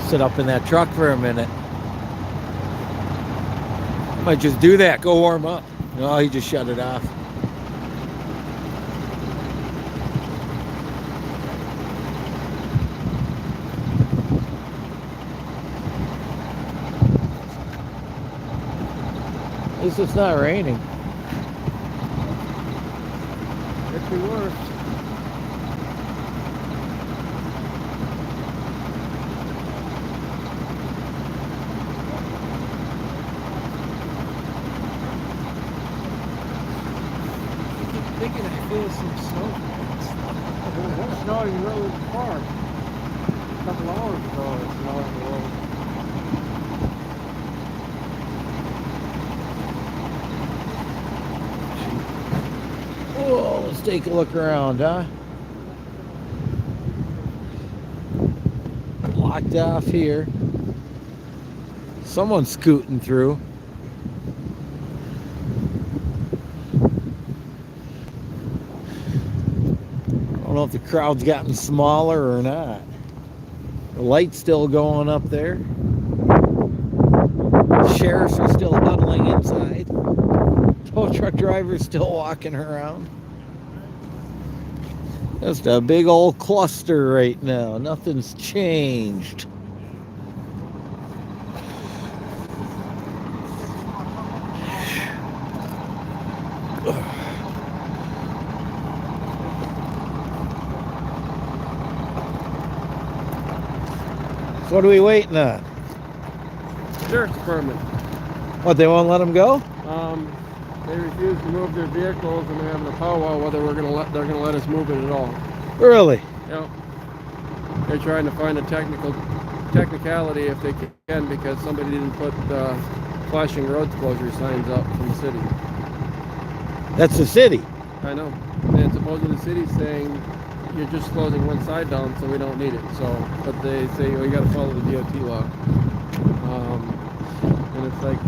sit up in that truck for a minute. Might just do that, go warm up. No, he just shut it off. At least it's not raining. Could be worse. I keep thinking I feel some snow. It's snowing really far. A couple hours ago, it snowed on the road. Oh, let's take a look around, huh? Blocked off here. Someone's scooting through. I don't know if the crowd's gotten smaller or not. The light's still going up there. The sheriffs are still huddling inside. Tow truck driver's still walking around. Just a big old cluster right now. Nothing's changed. So what are we waiting on? Sheriff's Department. What, they won't let them go? They refuse to move their vehicles, and they're having a powwow whether they're gonna let us move it at all. Really? Yeah. They're trying to find a technicality if they can, because somebody didn't put flashing road closure signs up from the city. That's the city. I know. And supposedly the city's saying you're just closing one side down, so we don't need it. So, but they say we got to follow the DOT law. And it's like,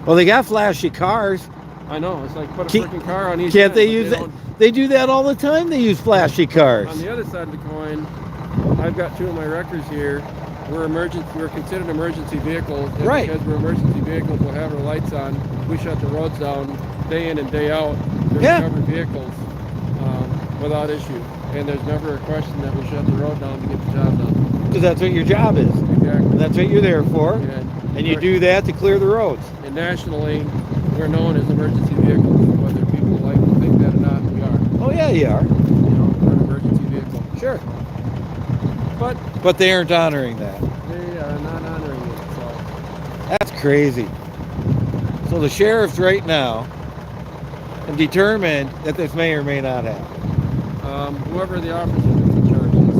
well, they got flashy cars. I know. It's like put a freaking car on each. Can't end, they use that? They do that all the time. They use flashy cars. On the other side of the coin, I've got two of my records here. We're considered emergency vehicles. And right. Because we're emergency vehicles, we'll have our lights on. We shut the roads down day in and day out. They're covered vehicles without issue. And there's never a question that we shut the road down to get the job done. Because that's what your job is. Exactly. That's what you're there for. And you do that to clear the roads. And nationally, we're known as emergency vehicles. Whether people like to think that or not, we are. Oh yeah, you are. You know, we're an emergency vehicle. Sure. But they aren't honoring that. They are not honoring it. So that's crazy. So the sheriffs right now have determined that this may or may not happen. Whoever the officer that's in charge is.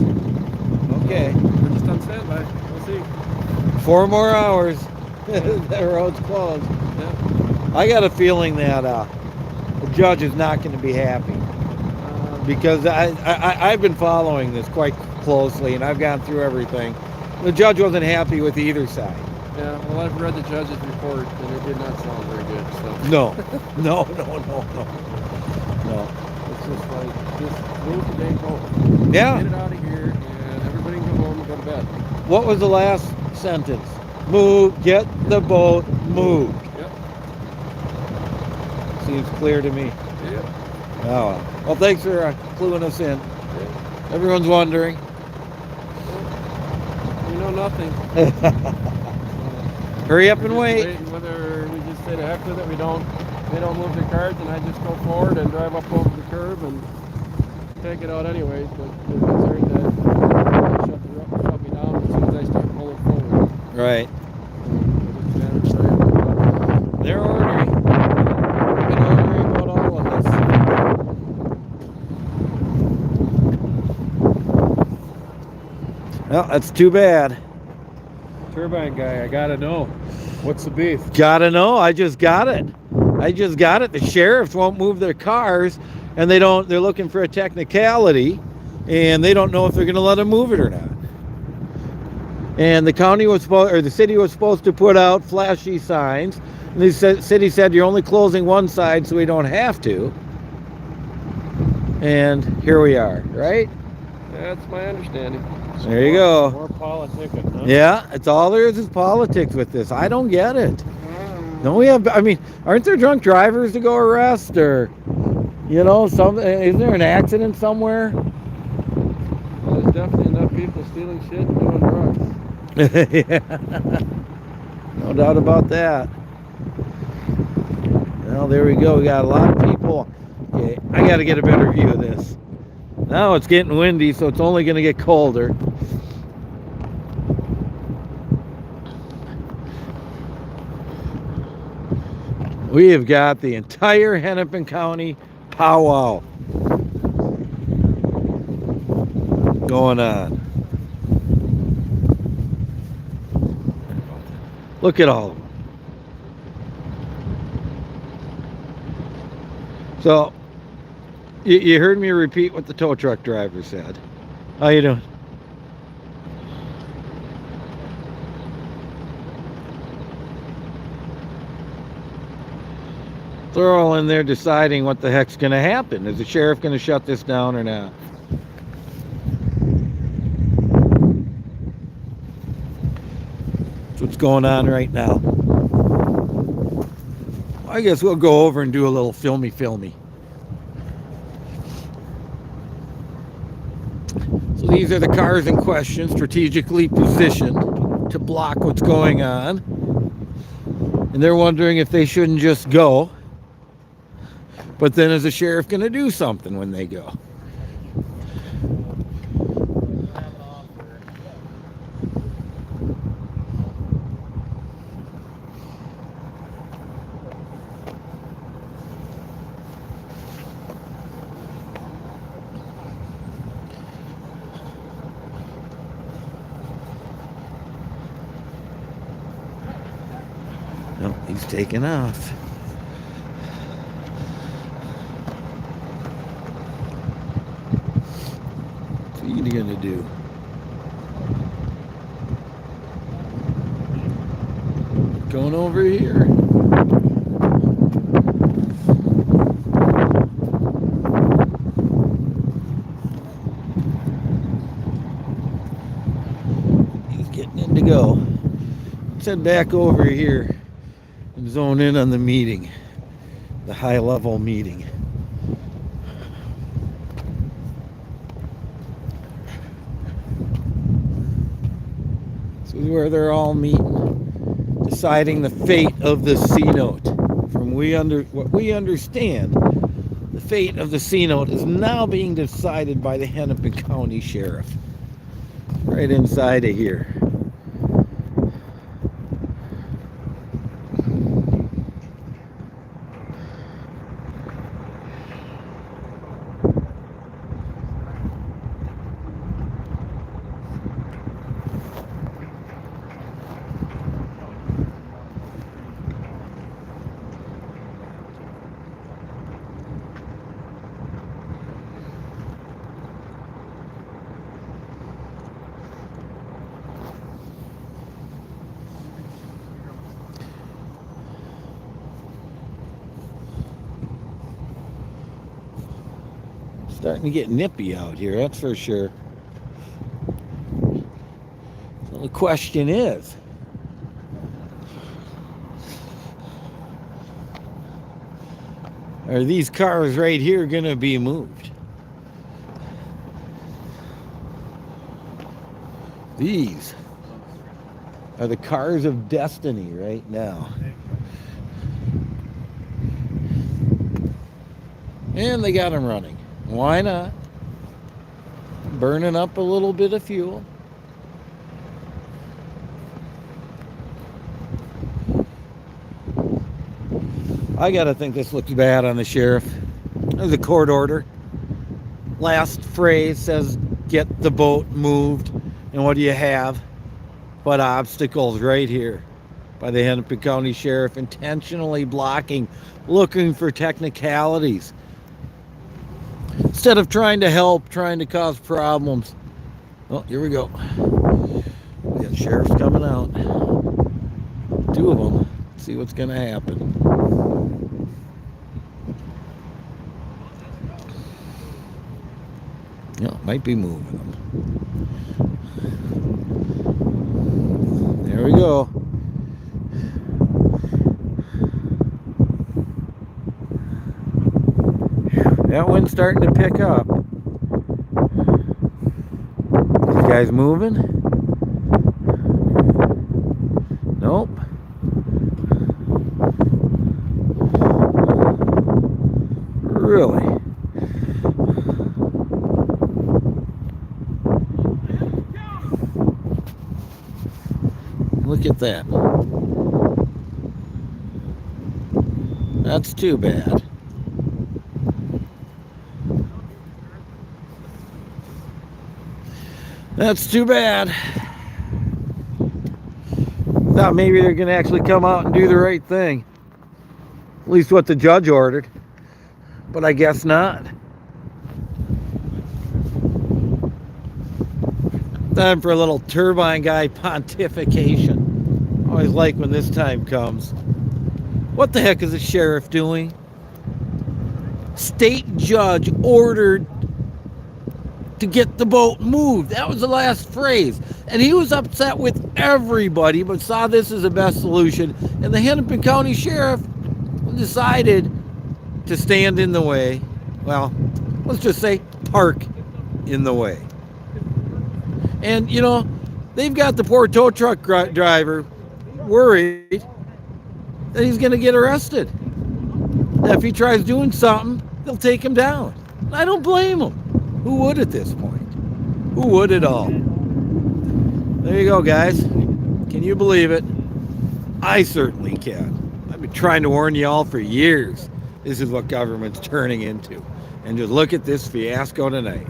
Okay. So we're just on standby. We'll see. 4 more hours. The road's closed. Yeah. I got a feeling that the judge is not going to be happy. Because I've been following this quite closely, and I've gone through everything. The judge wasn't happy with either side. Yeah, well, I've read the judge's report, and it did not sound very good. So. No. It's just like, just move the day forward. Yeah. Get it out of here, and everybody can go home and go to bed. What was the last sentence? Move, get the boat moved. Yep. Seems clear to me. Yep. Oh, well, thanks for cluing us in. Everyone's wondering. We know nothing. Hurry up and wait. Whether we just say to heck with it, they don't move the cars, and I just go forward and drive up over the curb and take it out anyways. But they're concerned that they shut me down as soon as I start pulling forward. Right. They're ordering. They've been ordering about all of us. Well, that's too bad. Turbine guy, I gotta know. What's the beef? Gotta know. I just got it. The sheriffs won't move their cars, and they're looking for a technicality, and they don't know if they're going to let them move it or not. And the city was supposed to put out flashy signs, and the city said you're only closing one side, so we don't have to. And here we are, right? That's my understanding. There you go. More politicking, huh? Yeah, it's all there is politics with this. I don't get it. Don't we have, I mean, aren't there drunk drivers to go arrest, or, you know, isn't there an accident somewhere? Well, there's definitely enough people stealing shit and doing drugs. Yeah. No doubt about that. Well, there we go. We got a lot of people. Okay, I got to get a better view of this. Now it's getting windy, so it's only going to get colder. We have got the entire Hennepin County powwow going on. Look at all of them. So, you heard me repeat what the tow truck driver said. How you doing? They're all in there deciding what the heck's going to happen. Is the sheriff going to shut this down or not? That's what's going on right now. I guess we'll go over and do a little filmy. So these are the cars in question, strategically positioned to block what's going on. And they're wondering if they shouldn't just go. But then is the sheriff going to do something when they go? No, he's taking off. What are you gonna do? Going over here. He's getting in to go. Let's head back over here and zone in on the meeting, the high-level meeting. This is where they're all meeting, deciding the fate of the C-note. From what we understand, the fate of the C-note is now being decided by the Hennepin County Sheriff, right inside of here. Starting to get nippy out here, that's for sure. So the question is, are these cars right here going to be moved? These are the cars of destiny right now. And they got them running. Why not? Burning up a little bit of fuel. I gotta think this looks bad on the sheriff. There's a court order. Last phrase says, get the boat moved. And what do you have but obstacles right here by the Hennepin County Sheriff, intentionally blocking, looking for technicalities. Instead of trying to help, trying to cause problems. Oh, here we go. We got sheriffs coming out. Two of them. Let's see what's going to happen. Yeah, might be moving them. There we go. That wind's starting to pick up. These guys moving? Nope. Really? Look at that. That's too bad. That's too bad. Thought maybe they're gonna actually come out and do the right thing. At least what the judge ordered. But I guess not. Time for a little turbine guy pontification. Always like when this time comes. What the heck is the sheriff doing? State judge ordered to get the boat moved. That was the last phrase. And he was upset with everybody, but saw this as the best solution. And the Hennepin County Sheriff decided to stand in the way. Well, let's just say park in the way. And, you know, they've got the poor tow truck driver worried that he's going to get arrested. That if he tries doing something, they'll take him down. I don't blame him. Who would at this point? Who would at all? There you go, guys. Can you believe it? I certainly can. I've been trying to warn you all for years. This is what government's turning into. And just look at this fiasco tonight.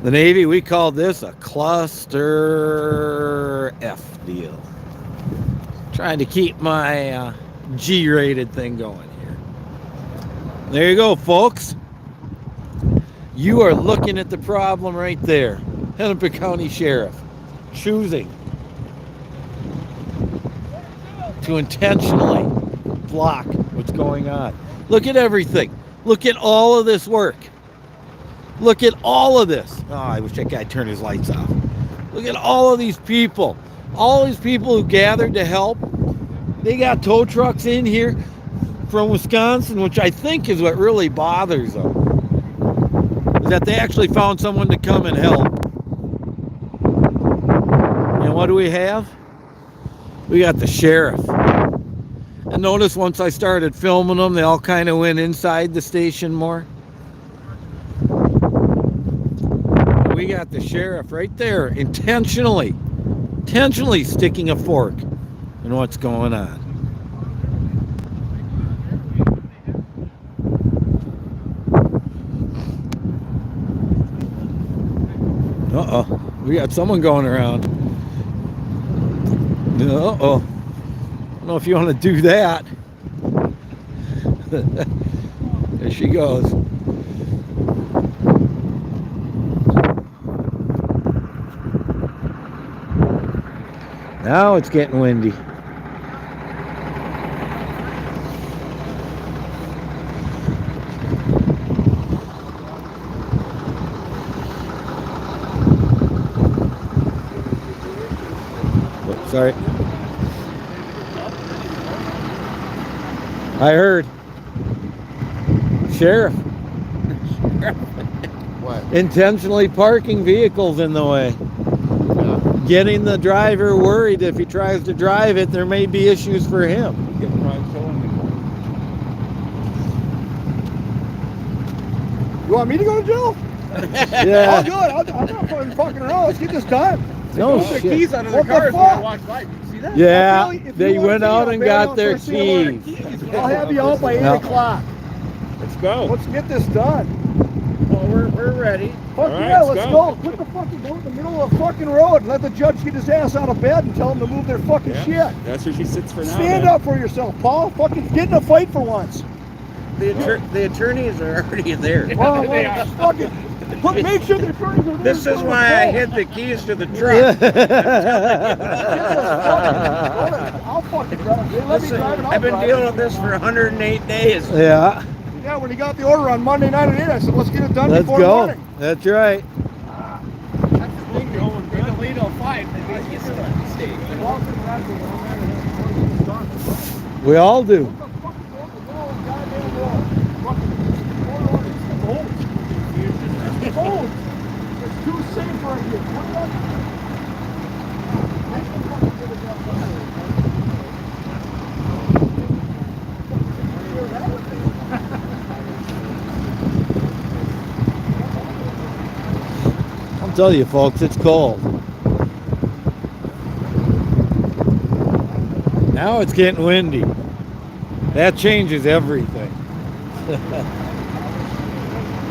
The Navy, we called this a cluster F deal. Trying to keep my G-rated thing going here. There you go, folks. You are looking at the problem right there. Hennepin County Sheriff choosing to intentionally block what's going on. Look at everything. Look at all of this work. Look at all of this. Oh, I wish that guy turned his lights off. Look at all of these people. All these people who gathered to help. They got tow trucks in here from Wisconsin, which I think is what really bothers them. Is that they actually found someone to come and help. And what do we have? We got the sheriff. And notice once I started filming them, they all kind of went inside the station more. We got the sheriff right there, intentionally sticking a fork in what's going on. Uh-oh, we got someone going around. Uh-oh. I don't know if you want to do that. There she goes. Now it's getting windy. Oh, sorry. I heard. Sheriff. What? Intentionally parking vehicles in the way. Getting the driver worried if he tries to drive it, there may be issues for him. You want me to go to jail? Yeah. I'll do it. I'm not fucking around. Let's get this done. No Put their shit. keys under their cars when I walk by. See that? Yeah, If you they want went to see, out I'll and bail got out their first thing. keys. I'll have you out by 8 No. o'clock. Let's go. Let's get this done. Oh, we're ready. Fuck All right, yeah, let's let's go. go. Put the fucking boat in the middle of the fucking road and let the judge get his ass out of bed and tell him to move their fucking shit. That's where she sits for now. Stand up for yourself, Paul. Fucking get in a fight for once. The attorneys are already there. Well, fucking make sure the attorneys are there. This is why I hid the keys to the truck. I'll fucking drive. They let me drive it. I've been dealing with this for 108 days. Yeah. Yeah, when he got the order on Monday night at 8, I said, let's get it done Let's before go. morning. That's right. That's the thing. They delayed till 5. They think you still have to stay. We all do. It's too safe right here. I'll tell you, folks, it's cold. Now it's getting windy. That changes everything.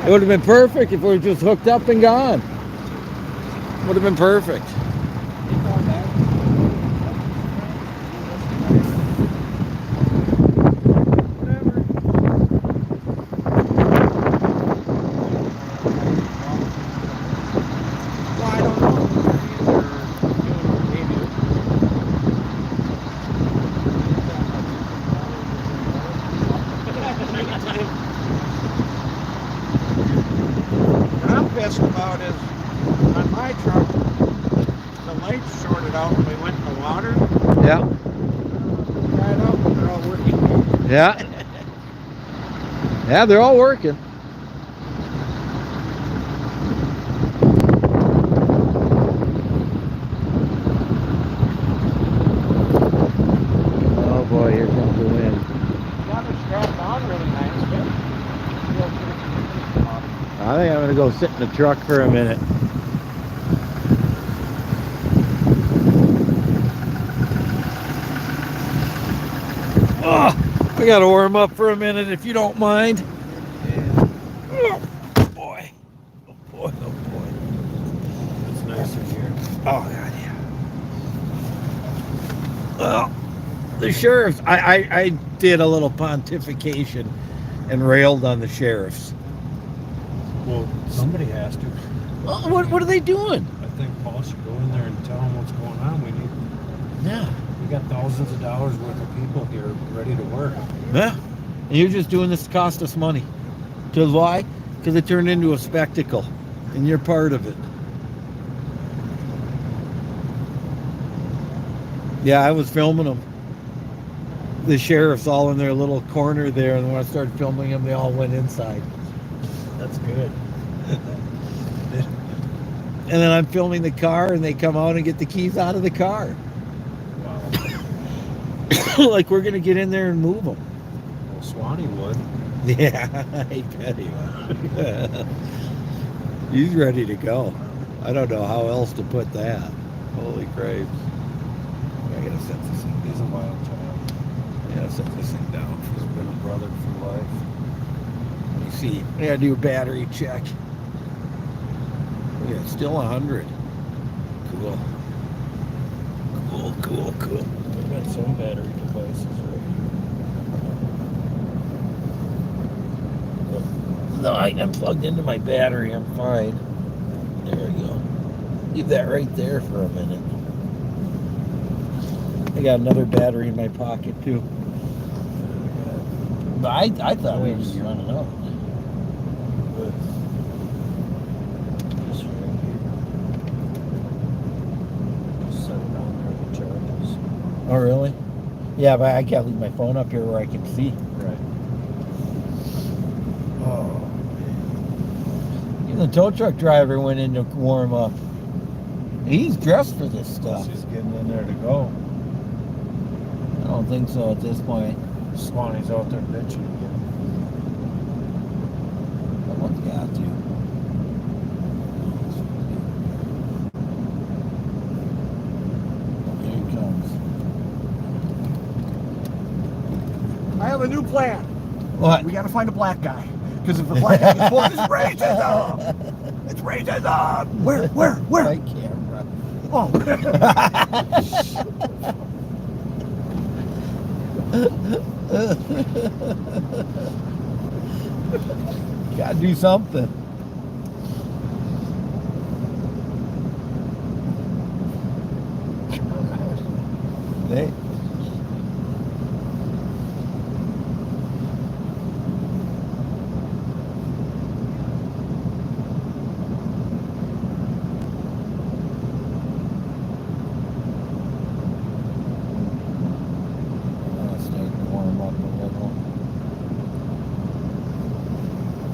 It would have been perfect if we were just hooked up and gone. Would have been perfect. What I'm pissed about is on my truck, the lights shorted out when we went in the water. Yeah. Right out, but they're all working. Yeah. Yeah, they're all working. Oh boy, here comes the wind. Got her strapped on really nice, but I think I'm gonna go sit in the truck for a minute. Oh, I gotta warm up for a minute if you don't mind. Oh boy. Oh boy, oh boy. It's nice in here. Oh god, yeah. Well, the sheriffs, I did a little pontification and railed on the sheriffs. Well, somebody has to. Well, what are they doing? I think Paul should go in there and tell them what's going on. Yeah. We got thousands of dollars worth of people here ready to work. Yeah. And you're just doing this to cost us money. Because why? Because it turned into a spectacle. And you're part of it. Yeah, I was filming them. The sheriffs all in their little corner there, and when I started filming them, they all went inside. That's good. And then I'm filming the car, and they come out and get the keys out of the car. Wow. Like we're gonna get in there and move them. Well, Swanee would. Yeah, I bet he would. He's ready to go. I don't know how else to put that. Holy crapes. I gotta set this thing. He's a wild child. Yeah, set this thing down. He's been a brother for life. Let me see. I gotta do a battery check. Yeah, it's still 100. Cool. Cool. We've got some battery devices right No, I'm plugged into my battery. I'm fine. There we go. Leave that right there for a minute. I got another battery in my pocket too. But I thought we were just running out. But this right here. Just set it down there with charges. Oh, really? Yeah, but I can't leave my phone up here where I can see. Right. Oh. Even the tow truck driver went in to warm up. He's dressed for this stuff. He's getting in there to go. I don't think so at this point. Swanee's out there bitching again. Someone's got to. Here he comes. I have a new plan. What? We gotta find a black guy. Because if the black guy is full, it's racism! It's racism! Where? I can't run. Oh. Gotta do something. Hey.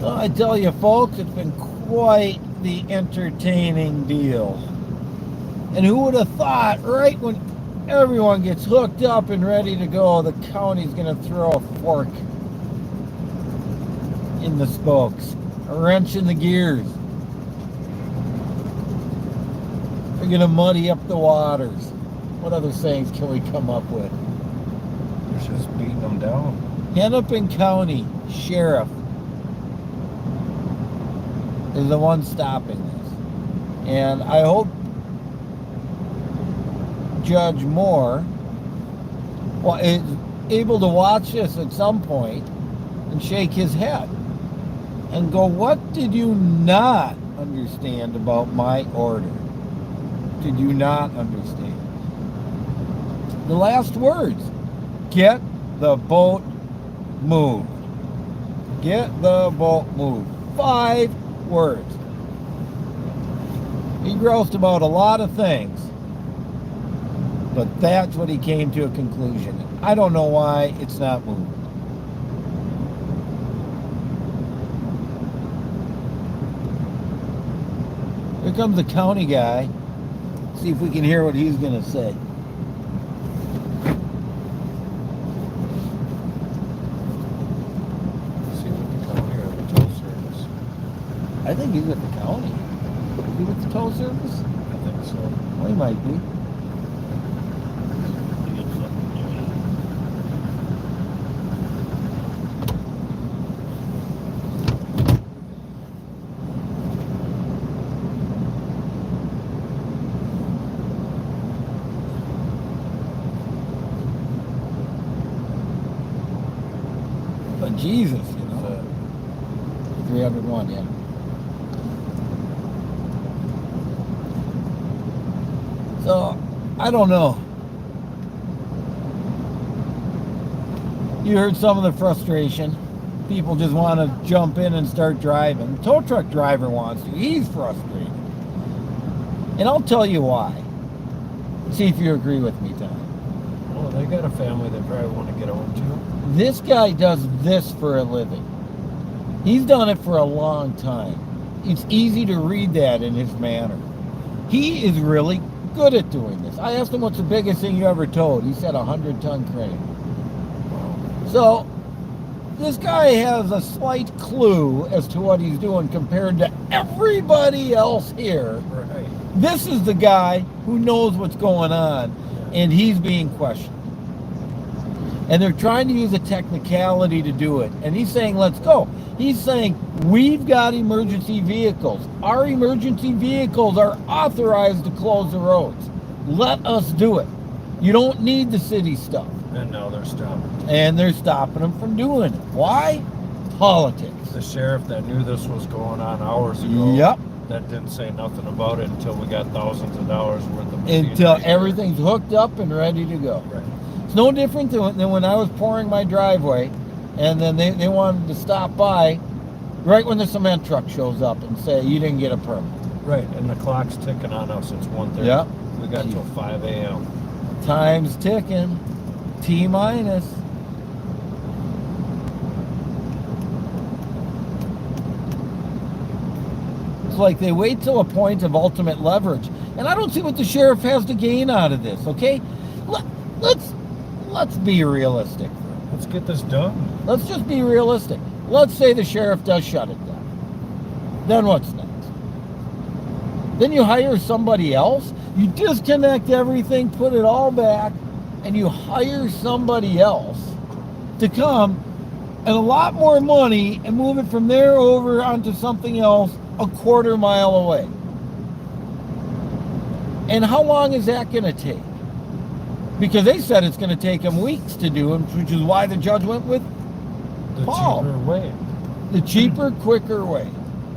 Well, I tell you, folks, it's been quite the entertaining deal. And who would have thought, right when everyone gets hooked up and ready to go, the county's going to throw a fork in the spokes, a wrench in the gears. They're going to muddy up the waters. What other sayings can we come up with? It's just beating them down. Hennepin County Sheriff is the one stopping this. And I hope Judge Moore is able to watch this at some point and shake his head and go, what did you not understand about my order? Did you not understand? The last words, get the boat moved. Get the boat moved. 5 words. He groused about a lot of things, but that's what he came to a conclusion. I don't know why it's not moved. Here comes the county guy. See if we can hear what he's going to say. See with the county or the tow service? I think he's with the county. Is he with the tow service? I think so. Well, he might be. But Jesus, you know. 301, yeah. So, I don't know. You heard some of the frustration. People just want to jump in and start driving. The tow truck driver wants to. He's frustrated. And I'll tell you why. See if you agree with me, Tom. Well, they got a family they probably want to get home to. This guy does this for a living. He's done it for a long time. It's easy to read that in his manner. He is really good at doing this. I asked him, what's the biggest thing you ever towed? He said 100-ton crane. So this guy has a slight clue as to what he's doing compared to everybody else here. Right. This is the guy who knows what's going on, and he's being questioned. And they're trying to use a technicality to do it. And he's saying, let's go. He's saying, we've got emergency vehicles. Our emergency vehicles are authorized to close the roads. Let us do it. You don't need the city stuff. And now they're stopping. And they're stopping them from doing it. Why? Politics. The sheriff that knew this was going on hours ago. Yep. That didn't say nothing about it until we got thousands of dollars worth of Until everything's hooked up and ready to go. Right. It's no different than when I was pouring my driveway, and then they wanted to stop by right when the cement truck shows up and say, you didn't get a permit. Right, and the clock's ticking on us. It's 1:30. Yep. We got till 5 a.m. Time's ticking. T-minus. It's like they wait till a point of ultimate leverage. And I don't see what the sheriff has to gain out of this, okay? Let's be realistic. Let's get this done. Let's just be realistic. Let's say the sheriff does shut it down. Then what's next? Then you hire somebody else. You disconnect everything, put it all back, and you hire somebody else to come and a lot more money and move it from there over onto something else a quarter mile away. And how long is that going to take? Because they said it's going to take them weeks to do it, which is why the judge went with The Paul. cheaper way. The cheaper, quicker way.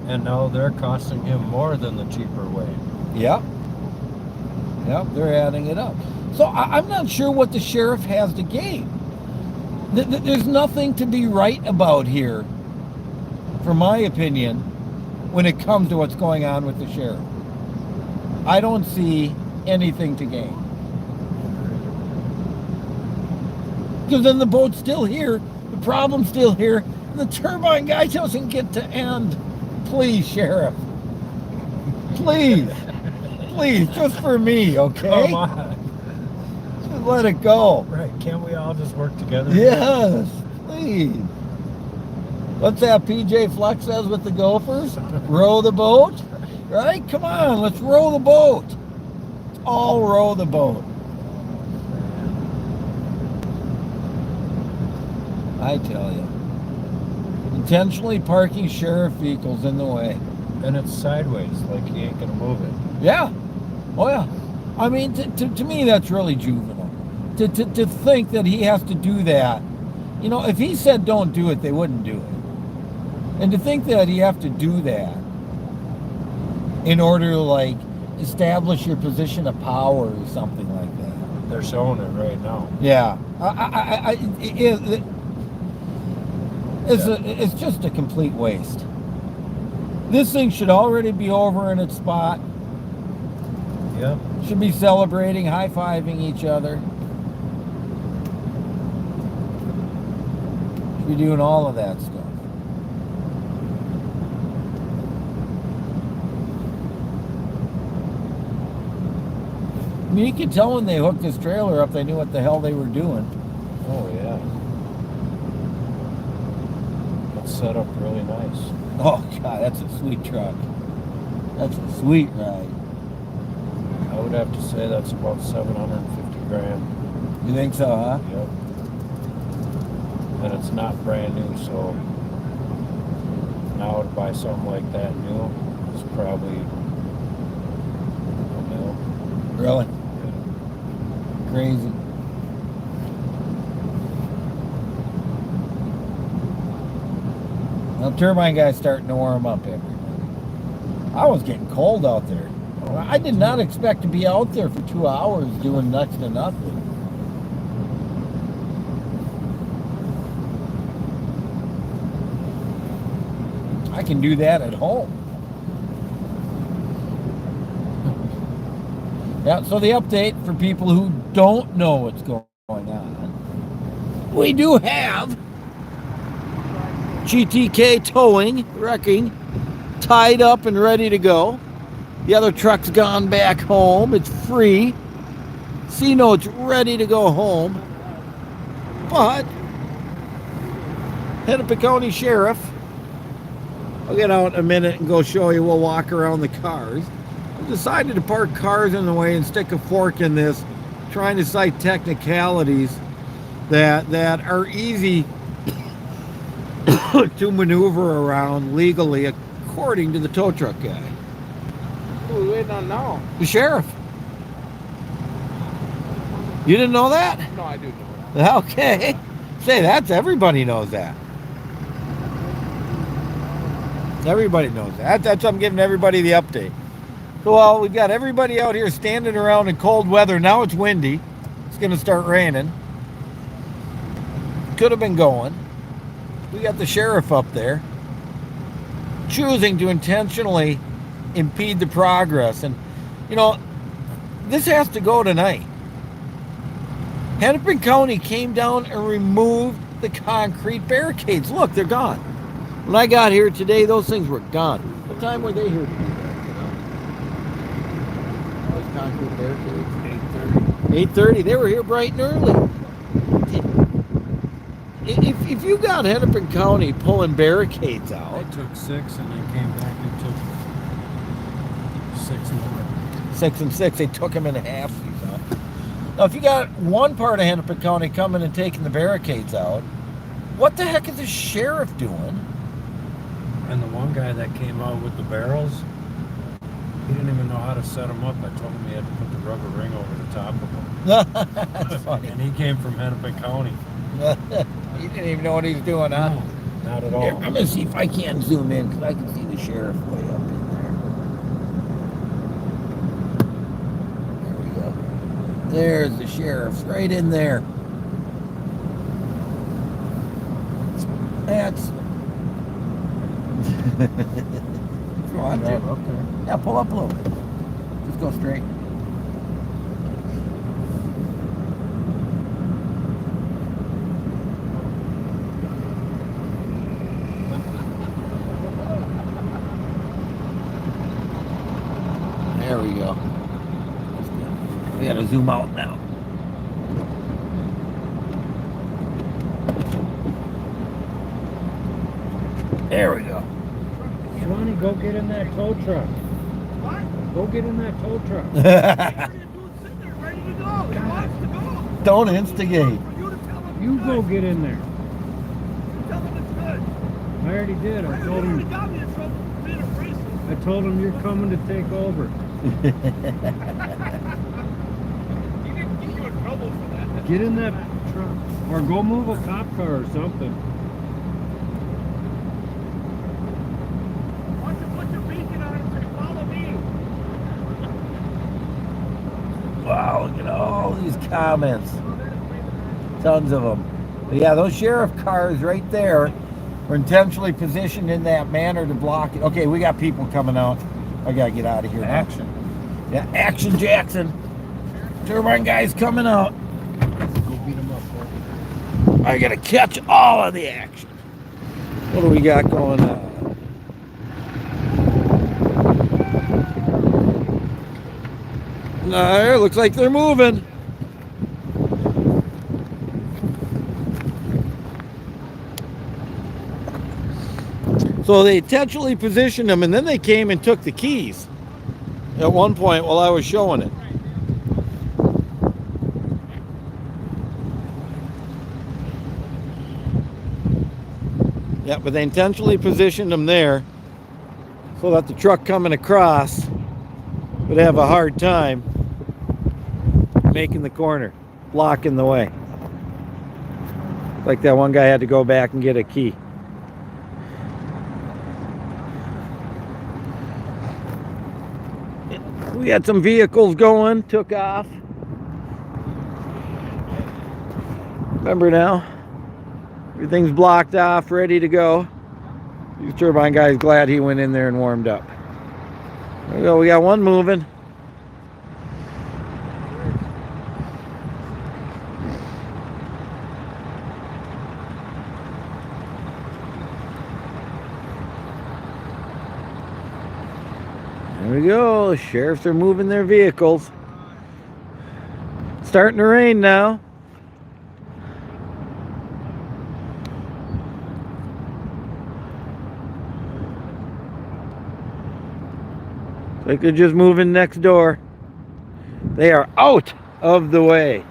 And now they're costing him more than the cheaper way. Yep. Yep, they're adding it up. So I'm not sure what the sheriff has to gain. There's nothing to be right about here, from my opinion, when it comes to what's going on with the sheriff. I don't see anything to gain. Because then the boat's still here, the problem's still here, The turbine guy doesn't get to end. Please, Sheriff. Please. Please, just for me, okay? Come on. Just let it go. Right, can't we all just work together? Yes, please. What's that PJ Flex says with the Gophers? Row the boat? Right? Come on, let's row the boat. Let's all row the boat. I tell you. Intentionally parking sheriff vehicles in the way. And it's sideways, like he ain't gonna move it. Yeah. Oh, yeah. I mean, to me, that's really juvenile. To think that he has to do that. You know, if he said don't do it, they wouldn't do it. And to think that you have to do that in order to, like, establish your position of power or something like that. They're showing it right now. Yeah. It's just a complete waste. This thing should already be over in its spot. Yep. Should be celebrating, high-fiving each other. Should be doing all of that stuff. I mean, you could tell when they hooked this trailer up, they knew what the hell they were doing. Oh, yeah. It's set up really nice. Oh, God, that's a sweet truck. That's a sweet ride. I would have to say that's about 750 grand. You think so, huh? Yep. And it's not brand new, so now to buy something like that new is probably $1 million. Really? Crazy. Well, turbine guy's starting to warm up everybody. I was getting cold out there. I did not expect to be out there for 2 hours doing next to nothing. I can do that at home. Yeah, so the update for people who don't know what's going on. We do have GTK towing, wrecking, tied up and ready to go. The other truck's gone back home. It's free. C-Note's ready to go home. But Hennepin County Sheriff, I'll get out in a minute and go show you. We'll walk around the cars. I decided to park cars in the way and stick a fork in this, trying to cite technicalities that are easy to maneuver around legally according to the tow truck guy. Who are we waiting on now? The sheriff. You didn't know that? No, I do know that. Okay. Say, that's everybody knows that. Everybody knows that. That's why I'm giving everybody the update. So, well, we've got everybody out here standing around in cold weather. Now it's windy. It's going to start raining. Could have been going. We got the sheriff up there choosing to intentionally impede the progress. And, you know, this has to go tonight. Hennepin County came down and removed the concrete barricades. Look, they're gone. When I got here today, those things were gone. What time were they here? Those concrete barricades? 8:30. 8:30. They were here bright and early. If you got Hennepin County pulling barricades out. They took 6 and then came back and took 6 more. 6 and 6. They took them in half. Now, if you got one part of Hennepin County coming and taking the barricades out, what the heck is the sheriff doing? And the one guy that came out with the barrels, he didn't even know how to set them up. I told him he had to put the rubber ring over the top of them. That's funny. And he came from Hennepin County. He didn't even know what he was doing, huh? No, not at all. Here, I'm going to see if I can zoom in, because I can see the sheriff way up in there. There we go. There's the sheriff, right in there. That's... If you want to. Okay. Yeah, pull up a little bit. Just go straight. to zoom out now. There we go. Johnny, go get in that tow truck. Go get in that tow truck. Don't instigate. You go get in there. I already did. I told him you're coming to take over. Get in that truck. Or go move a cop car or something. Wow, look at all these comments. Tons of them. But yeah, those sheriff cars right there were intentionally positioned in that manner to block it. Okay, we got people coming out. I gotta get out of here. Action. Yeah, action Jackson. Turbine guys coming out. Go beat him up, bro. I gotta catch all of the action. What do we got going on? No, looks like they're moving. So they intentionally positioned them, and then they came and took the keys at one point while I was showing it. Yeah, but they intentionally positioned them there so that the truck coming across would have a hard time making the corner, blocking the way. Like that one guy had to go back and get a key. We had some vehicles going, took off. Remember now, everything's blocked off, ready to go. These turbine guys glad he went in there and warmed up. There we go, we got one moving. There we go, the sheriffs are moving their vehicles. It's starting to rain now. Like they're just moving next door. They are out of the way.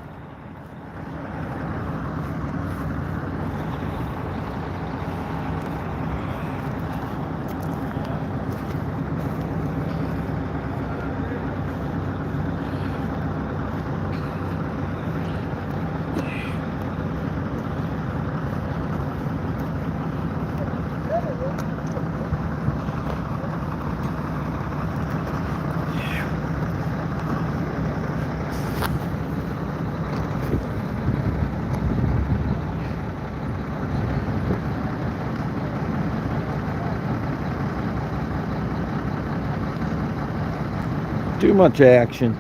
Too much action.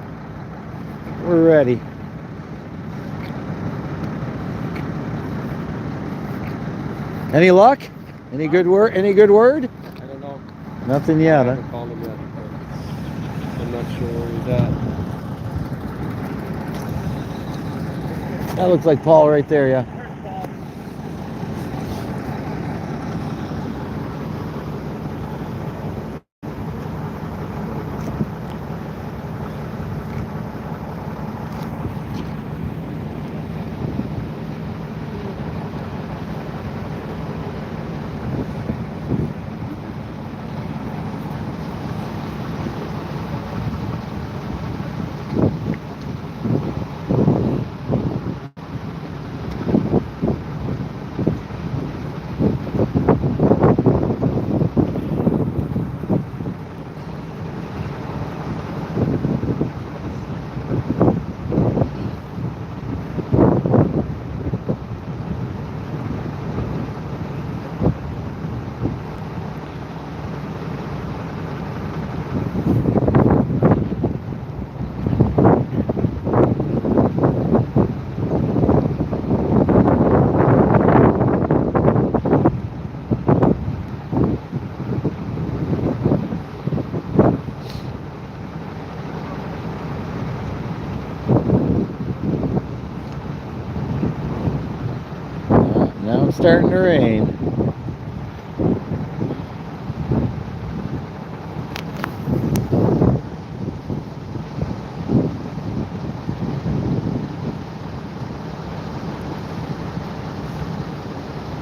We're ready. Any luck? Any good word? Any good word? I don't know. Nothing yet. I Huh? haven't called him yet, but I'm not sure where he's at. That looks like Paul right there, yeah. It's starting to rain.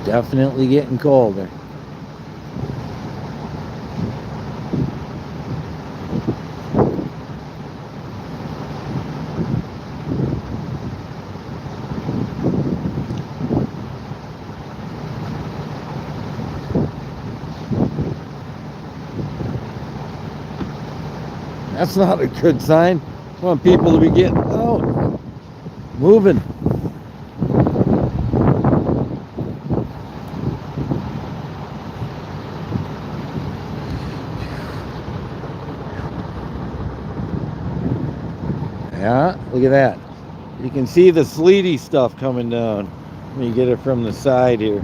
Definitely getting colder. That's not a good sign. I want people to be getting out, moving. Yeah, look at that. You can see the sleety stuff coming down when you get it from the side here.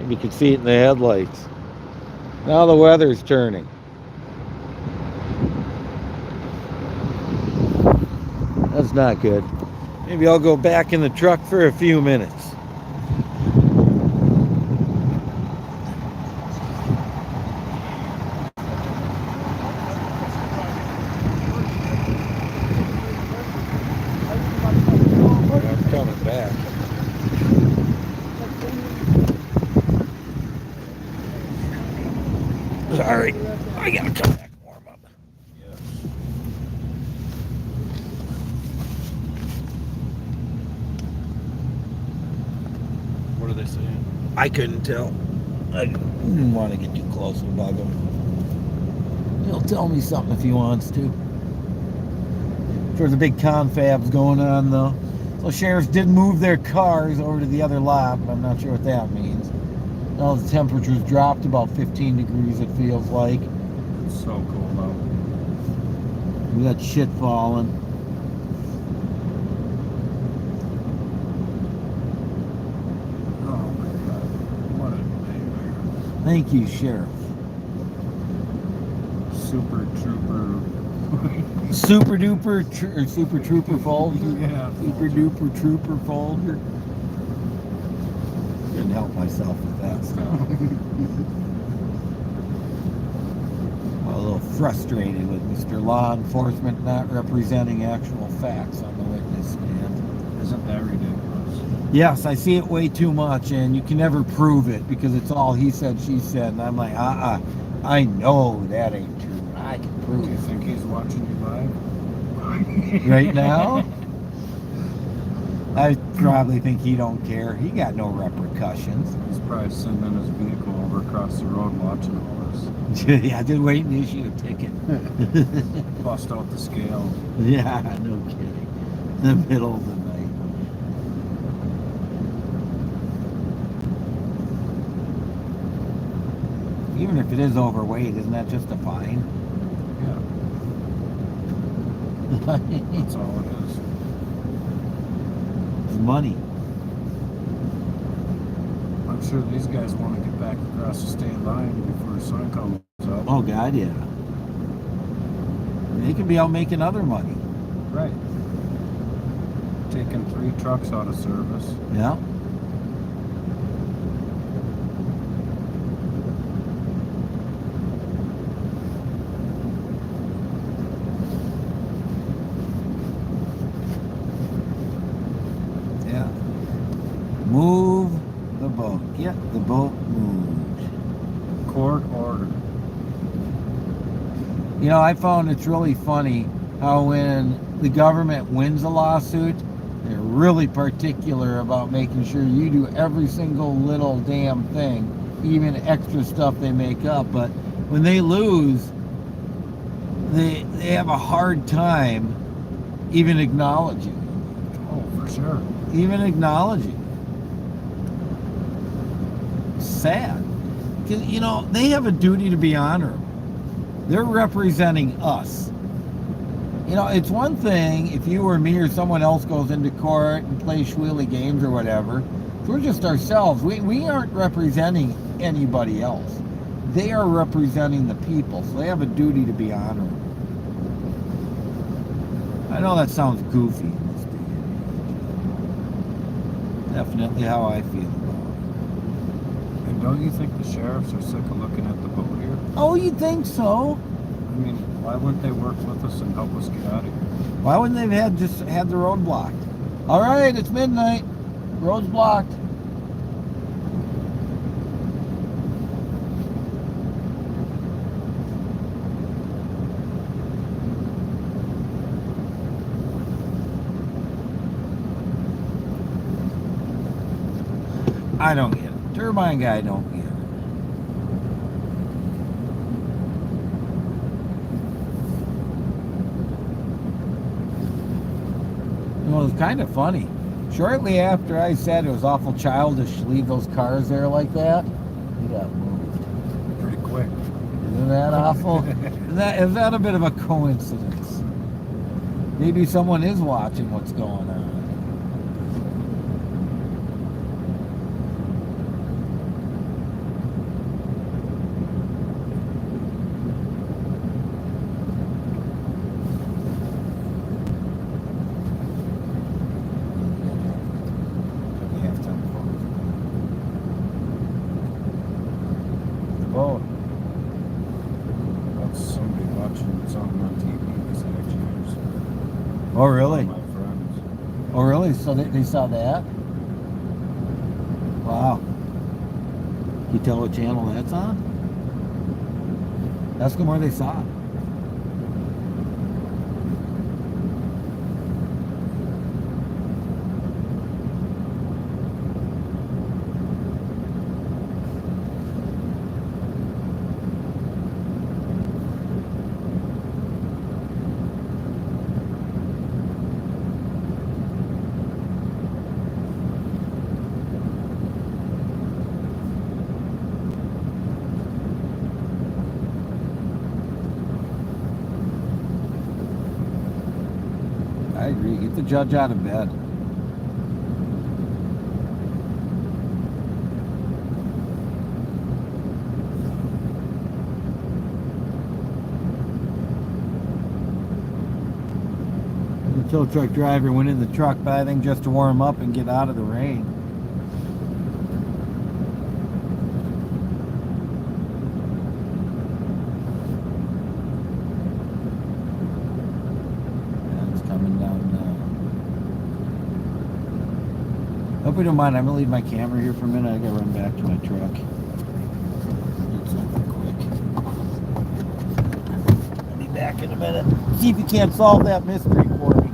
You can see it in the headlights. Now the weather's turning. That's not good. Maybe I'll go back in the truck for a few minutes. I'm coming back. Sorry, I gotta come back and warm up. What are they saying? I couldn't tell. I didn't want to get too close to bug him. He'll tell me something if he wants to. There's a big confabs going on though. So sheriffs did move their cars over to the other lot, but I'm not sure what that means. Now the temperature's dropped about 15 degrees, it feels like. It's so cold out. We got shit falling. Oh my God. What a nightmare. Thank you, Sheriff. Super trooper. Super duper, or super trooper folder. Yeah. Super duper trooper folder. Couldn't help myself with that stuff. A little frustrated with Mr. Law Enforcement not representing actual facts on the witness stand. Isn't that ridiculous? Yes, I see it way too much, and you can never prove it because it's all he said, she said, and I'm like, I know that ain't true. I can prove Do you it. think he's watching you live? Right now? I probably think he don't care. He got no repercussions. He's probably sitting in his vehicle over across the road watching all this. Yeah, just waiting to issue a ticket. Bust out the scale. Yeah, no kidding. In the middle of the night. Even if it is overweight, isn't that just a fine? Yeah. That's all it is. It's money. I'm sure these guys want to get back across the state line before the sun comes up. Oh God, yeah. They could be out making other money. Right. Taking 3 trucks out of service. Yeah. Yeah. Move the boat. Get the boat moved. Court order. You know, I found it's really funny how when the government wins a lawsuit, they're really particular about making sure you do every single little damn thing, even extra stuff they make up. But when they lose, they have a hard time even acknowledging it. Oh, for sure. Even acknowledging it. Sad. Because, you know, they have a duty to be honorable. They're representing us. You know, it's one thing if you or me or someone else goes into court and plays schwilly games or whatever. We're just ourselves. We aren't representing anybody else. They are representing the people, so they have a duty to be honorable. I know that sounds goofy in this day and age. Definitely how I feel about it. don't you think the sheriffs are sick of looking at the boat here? Oh, you think so? I mean, why wouldn't they work with us and help us get out of here? Why wouldn't they have just had the road blocked? All right, it's midnight. Road's blocked. I don't get it. Turbine guy don't get it. Well, it's kind of funny. Shortly after I said it was awful childish to leave those cars there like that, he got moved. Pretty quick. Isn't that awful? Is that a bit of a coincidence? Maybe someone is watching what's going on. Oh, That's somebody watching something on TV besides yours. oh really? My friends. Oh, really? So they saw that? Wow. Can you tell what channel that's on? Ask them where they saw it. I agree. Get the judge out of bed. The tow truck driver went in the truck, but I think just to warm up and get out of the rain. Hope you don't mind. I'm gonna leave my camera here for a minute. I gotta run back to my truck. Need something quick. I'll be back in a minute. See if you can't solve that mystery for me.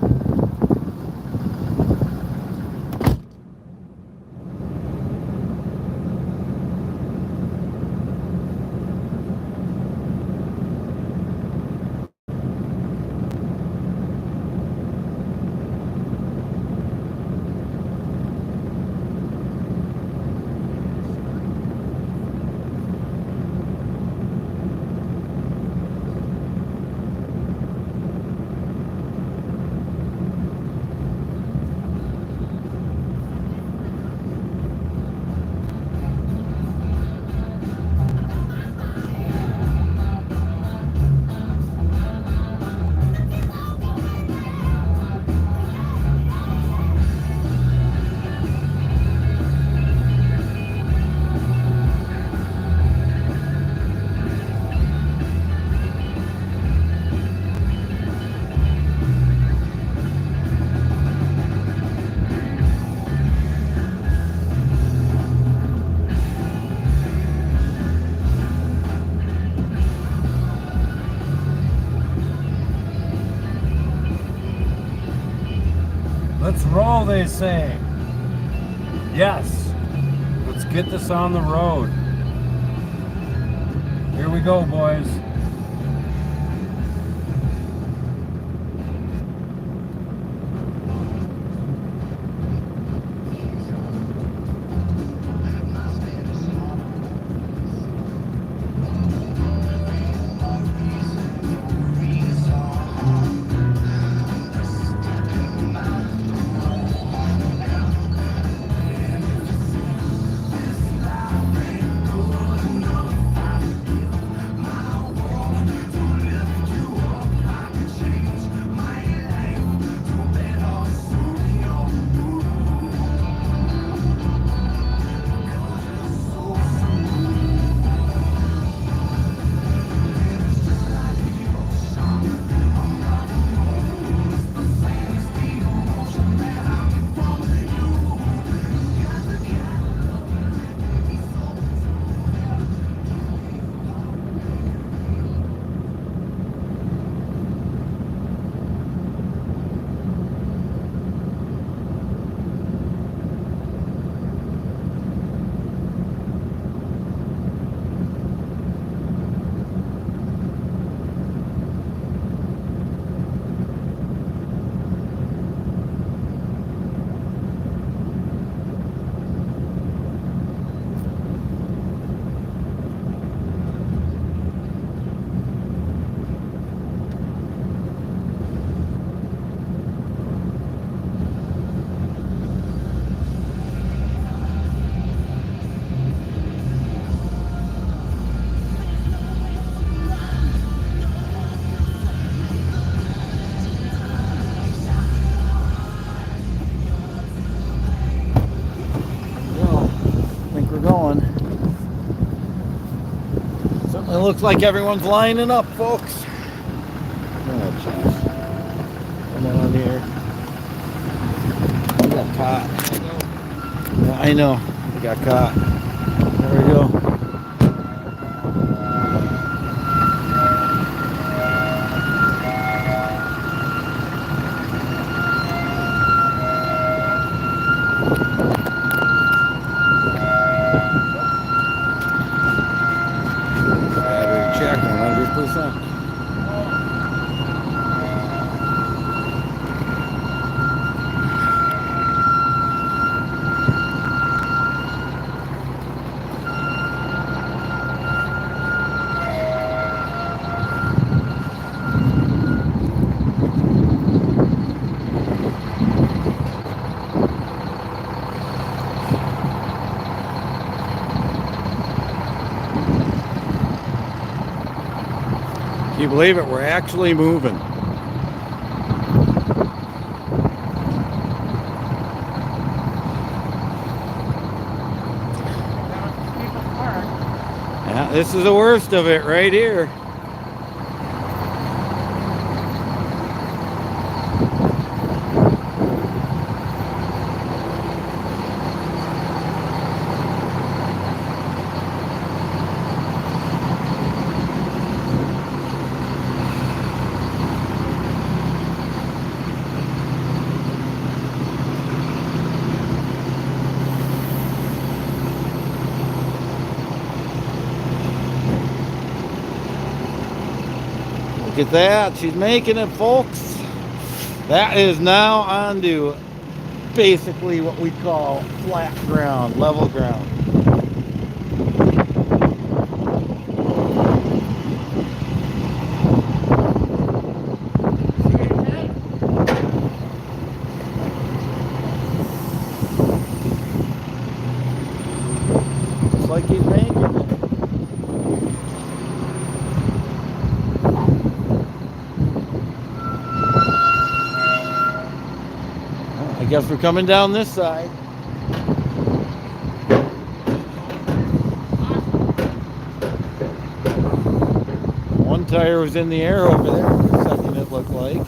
Let's roll, they say. Yes. Let's get this on the road. Here we go, boys. going. Certainly looks like everyone's lining up, folks. Oh, jeez. Come on here. We got caught. Yeah, I know. We got caught. There we go. Battery check 100%. Can you believe it? We're actually moving. Yeah, this is the worst of it right here. Look at that, she's making it, folks. That is now onto basically what we call flat ground, level ground. Looks like he's making it. I guess we're coming down this side. One tire was in the air over there for a second, it looked like.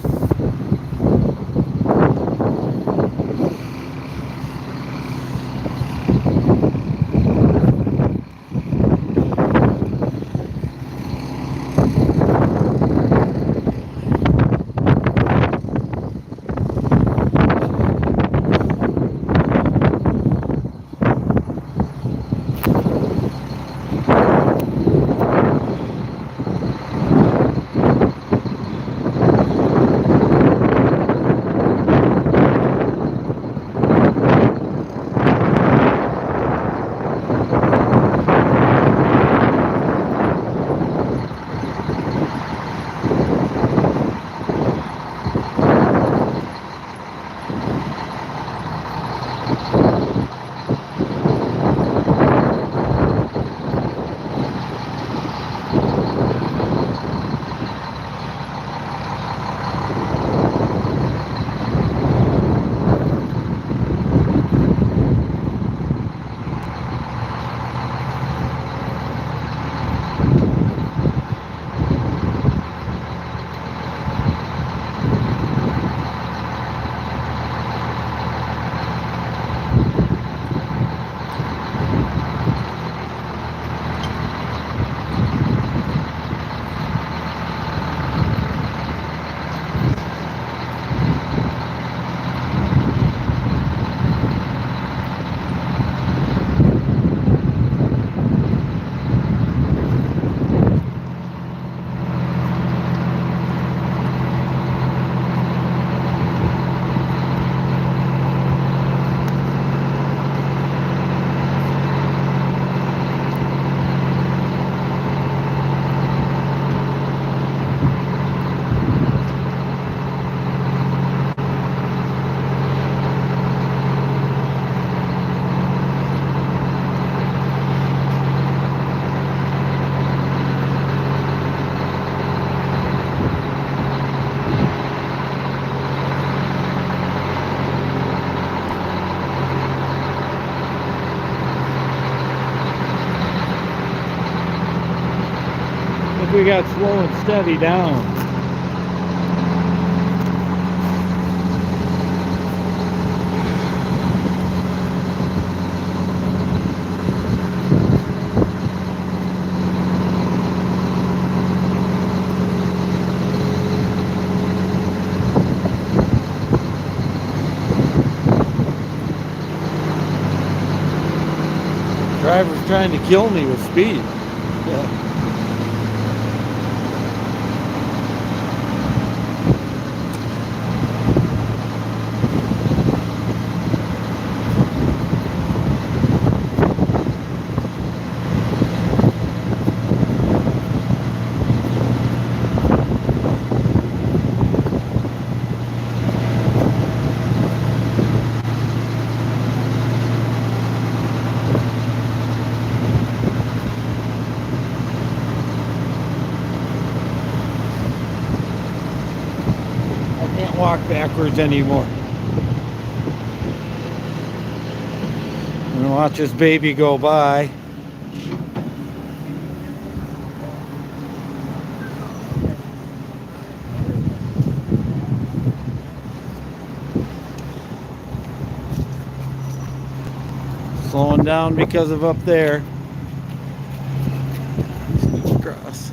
if we got slow and steady down. Driver's trying to kill me with speed. Yeah. Walk backwards anymore. I'm gonna watch this baby go by. Slowing down because of up there. Sneak across.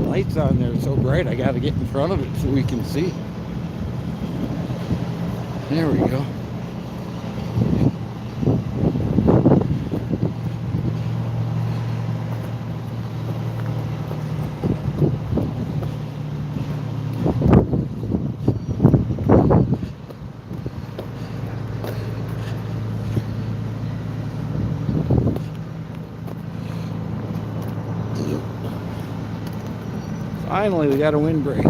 Lights on there so bright I gotta get in front of it so we can see. There we go. Finally, we got a windbreak.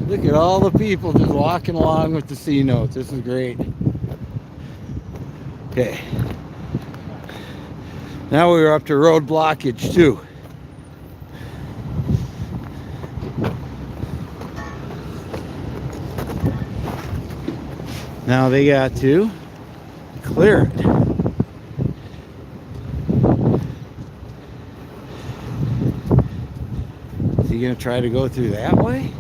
Look at all the people just walking along with the C notes. This is great. Okay. Now we're up to road blockage too. Now they got to clear it. Is he going to try to go through that way?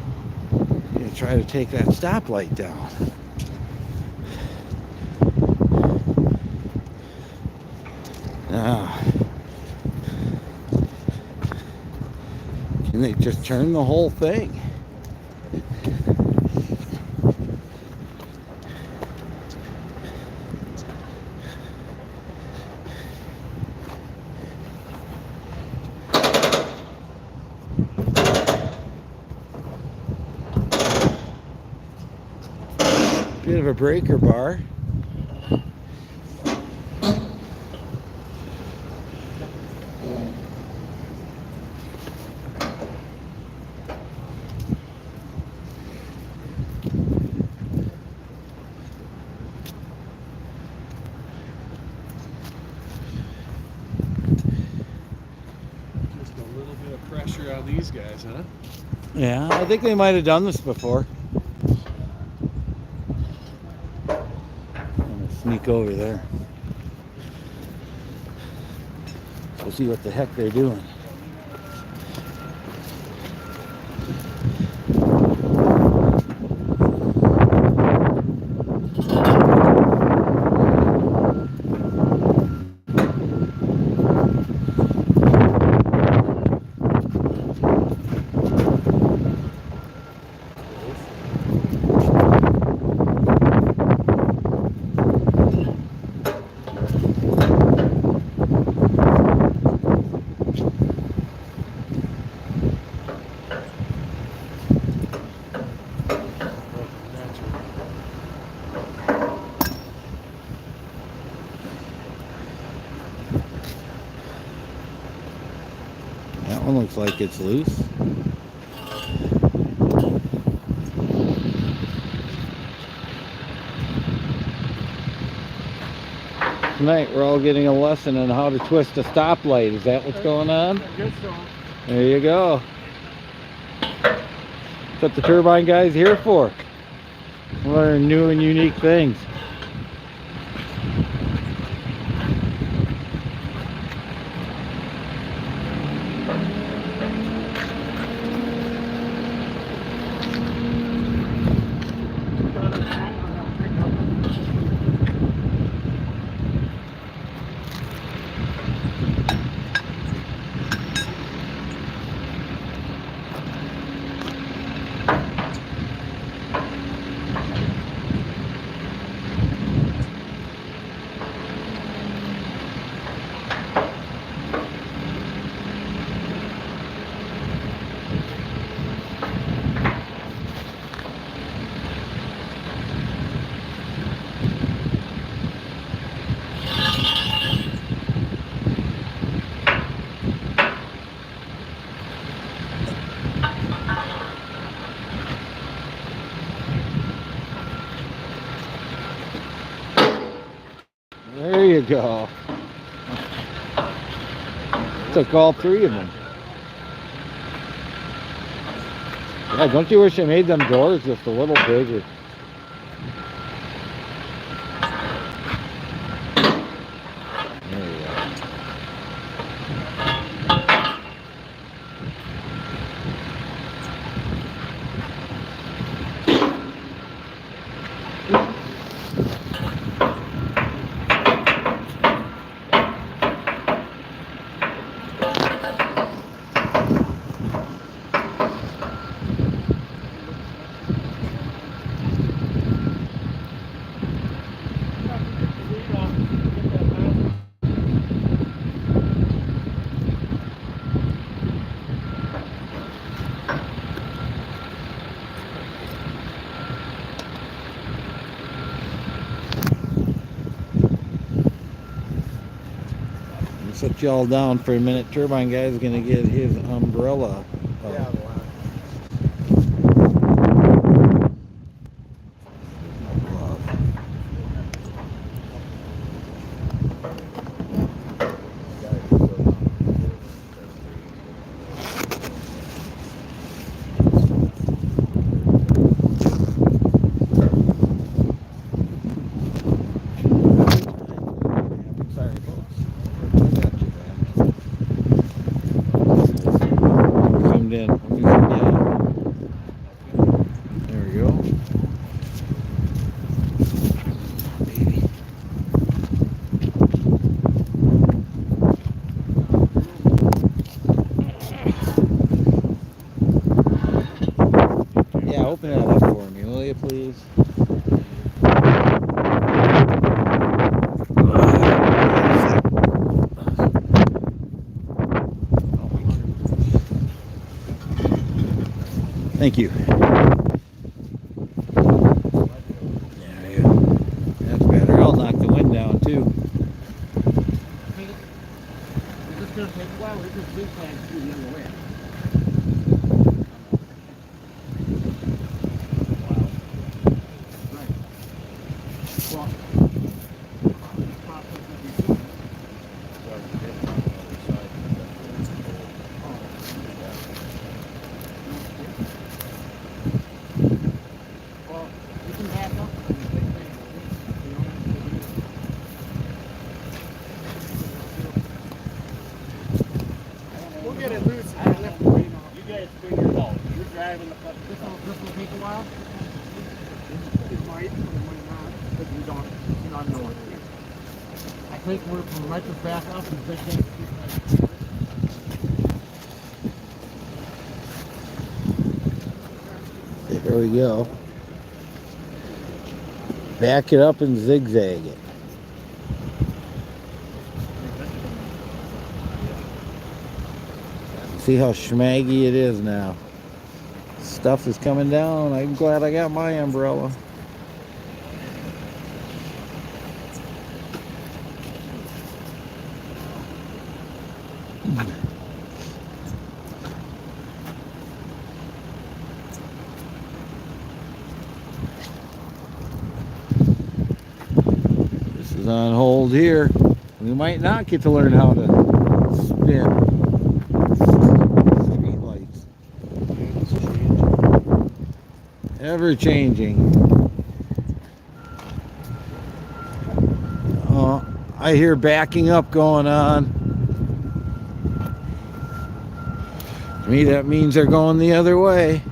Going to try to take that stoplight down. Now, can they just turn the whole thing? Bit of a breaker bar. Just a little bit of pressure on these guys, huh? Yeah, I think they might have done this before. I'm gonna sneak over there. We'll see what the heck they're doing. That one looks like it's loose. tonight we're all getting a lesson on how to twist a stoplight. Is that what's going on? I guess so. There you go. That's what the turbine guy's here for. Learn new and unique things. There you go. Took all three of them. Yeah, don't you wish I made them doors just a little bigger? There you go. Set y'all down for a minute. Turbine guy's gonna get his umbrella. Open that up for me, will you please? Thank you. There you go. That's better. I'll knock the wind down too. Is this going to take a while? We're just big plans to do the other way. I think we're from right to back up and think there we go. Back it up and zigzag it. See how schmaggy it is now. Stuff is coming down. I'm glad I got my umbrella. This is on hold here. We might not get to learn how to spin street lights. Ever changing. I hear backing up going on. To me, that means they're going the other way.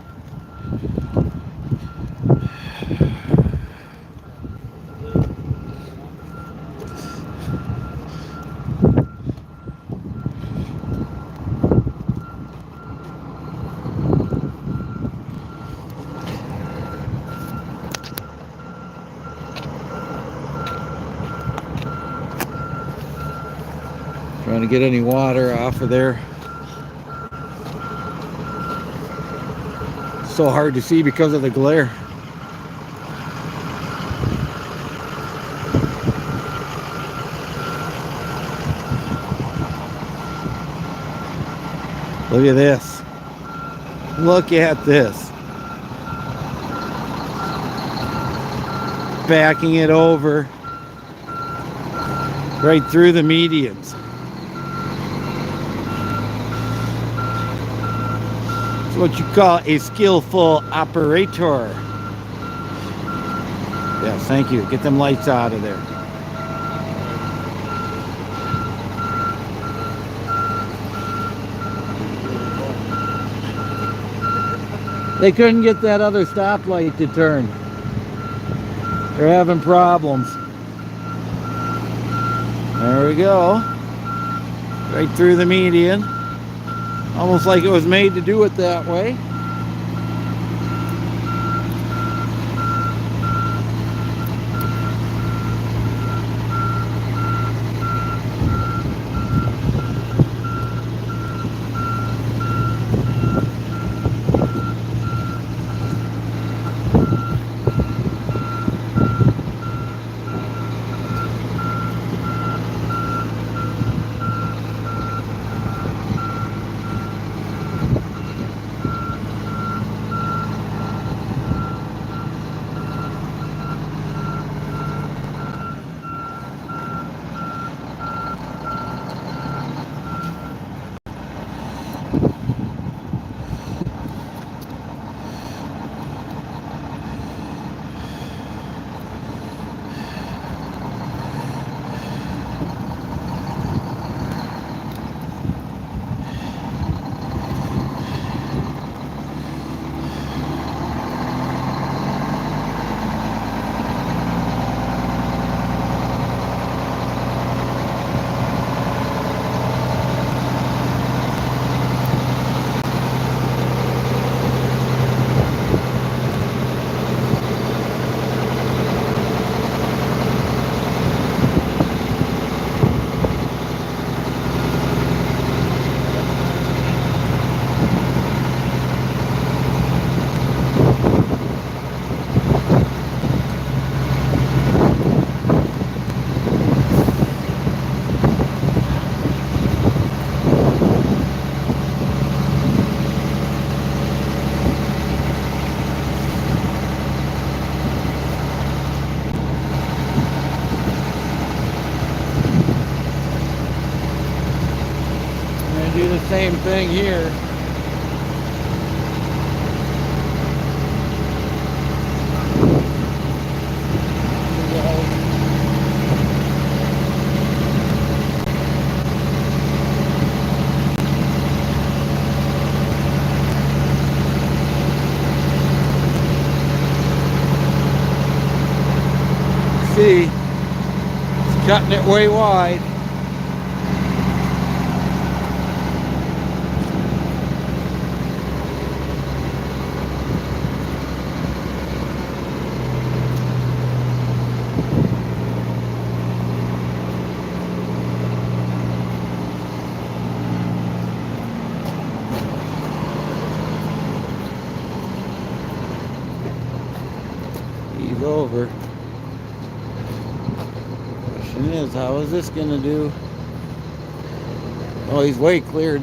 Trying to get any water off of there. So hard to see because of the glare. Look at this. Look at this. Backing it over right through the medians. It's what you call a skillful operator. Yes, thank you. Get them lights out of there. They couldn't get that other stoplight to turn. They're having problems. There we go. Right through the median. Almost like it was made to do it that way. Do the same thing here. See, it's cutting it way wide. He's over. Question is, how is this gonna do? Oh, he's way cleared.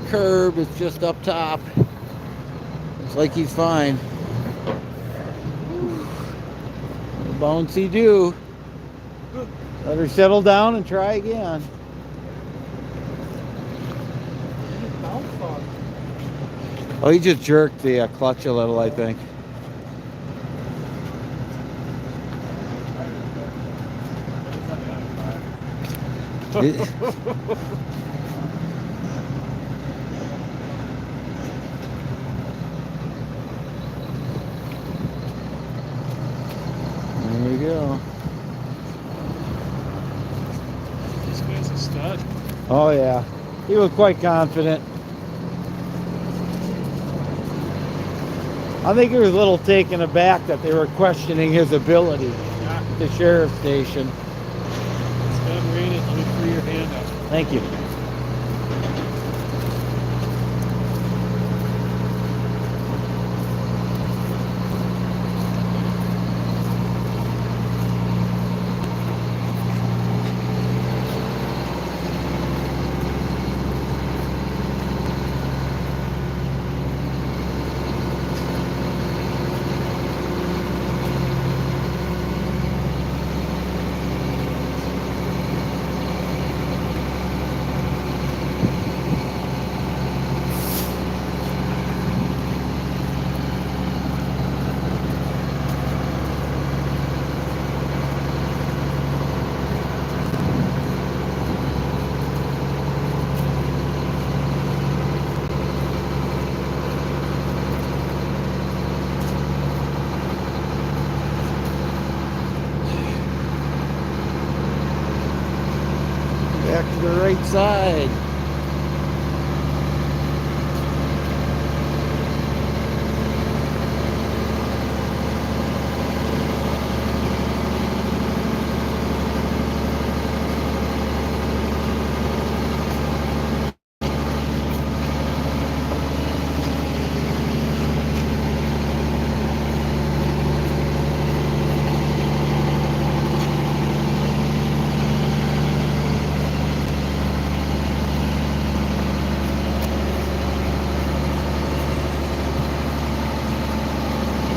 Curb, it's just up top. Looks like he's fine. Bouncy do. Let her settle down and try again. Oh, he just jerked the clutch a little, I think. There you go. This guy's a stud. Oh yeah, he was quite confident. I think he was a little taken aback that they were questioning his ability at the sheriff's station. It's done raining. Let me free your hand up. Thank you. Back to the right side.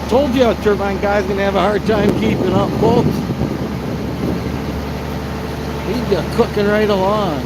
Told you a turbine guy's gonna have a hard time keeping up, folks. He's just cooking right along.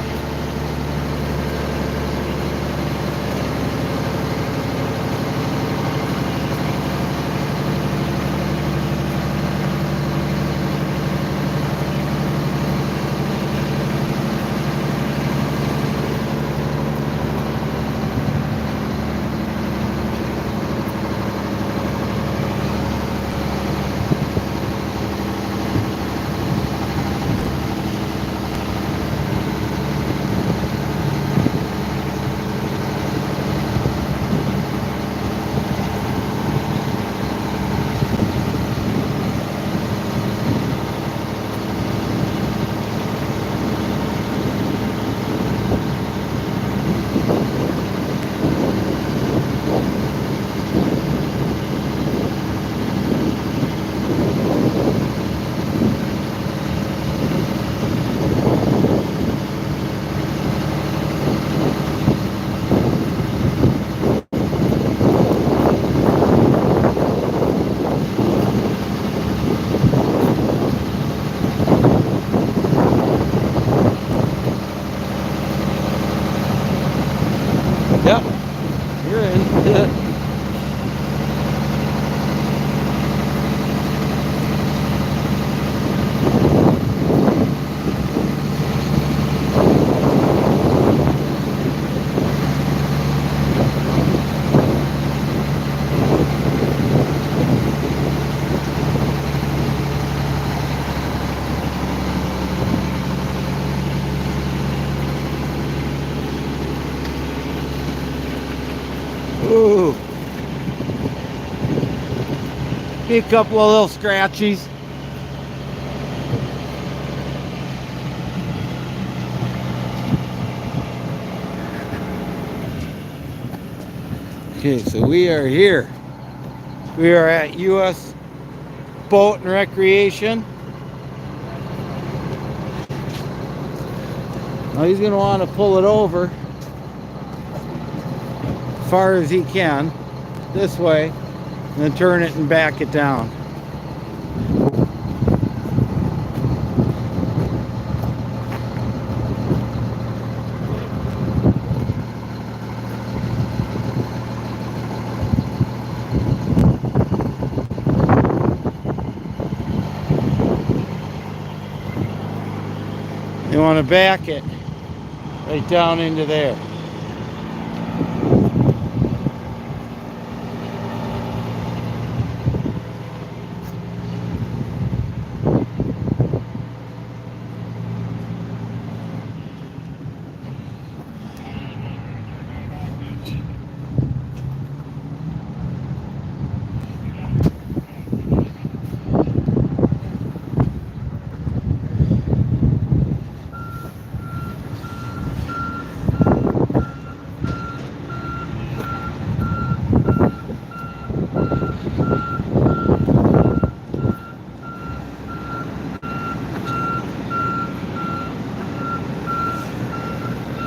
Yep, you're in. Ooh. Be a couple of little scratchies. Okay, so we are here. We are at U.S. Boat and Recreation. Now he's going to want to pull it over as far as he can this way and then turn it and back it down. You want to back it right down into there.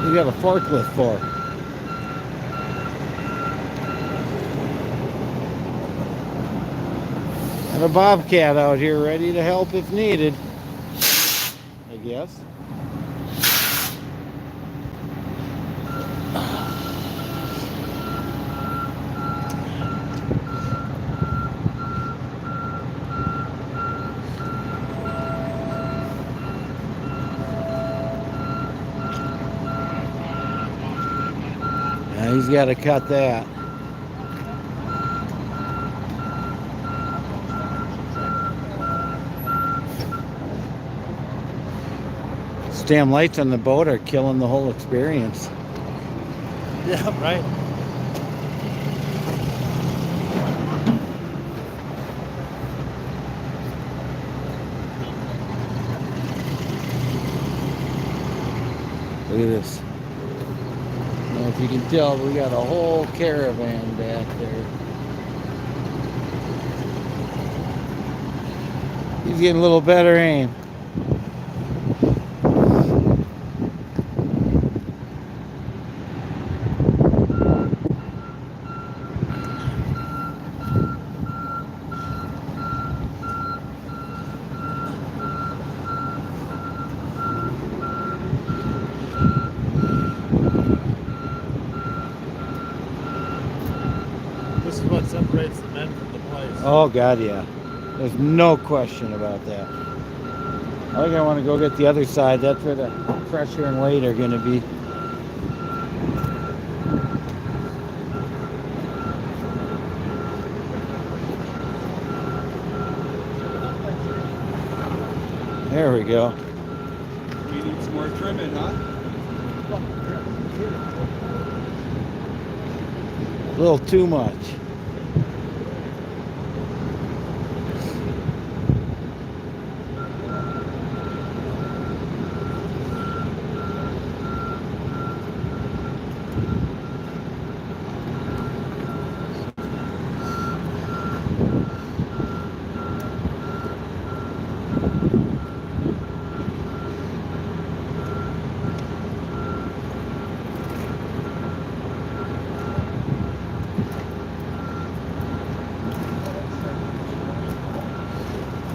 You got a forklift for. And a bobcat out here ready to help if needed, I guess. Now he's got to cut that. These damn lights on the boat are killing the whole experience. Yeah, right. Look at this. I don't know if you can tell, but we got a whole caravan back there. He's getting a little better aim. This is what separates the men from the boys. Oh God, yeah. There's no question about that. I think I want to go get the other side. That's where the pressure and weight are going to be. There we go. We need some more trimming, huh? A little too much.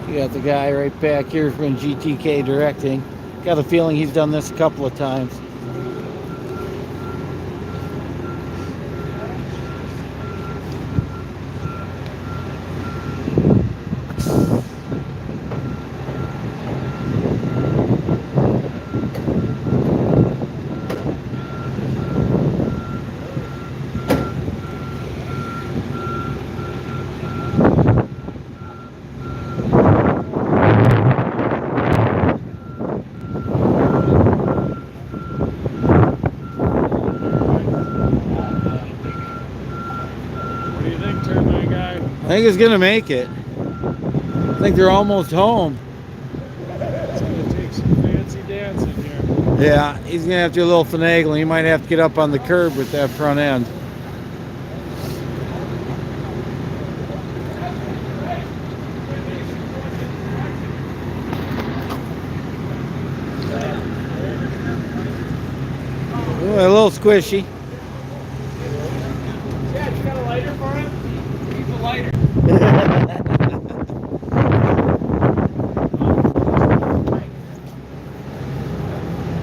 You got the guy right back here from GTK directing. Got a feeling he's done this a couple of times. I think it's gonna make it. I think they're almost home. It's gonna take some fancy dancing here. Yeah, he's gonna have to do a little finagling. He might have to get up on the curb with that front end. Ooh, a little squishy. Chad, you got a lighter for him? He's a lighter.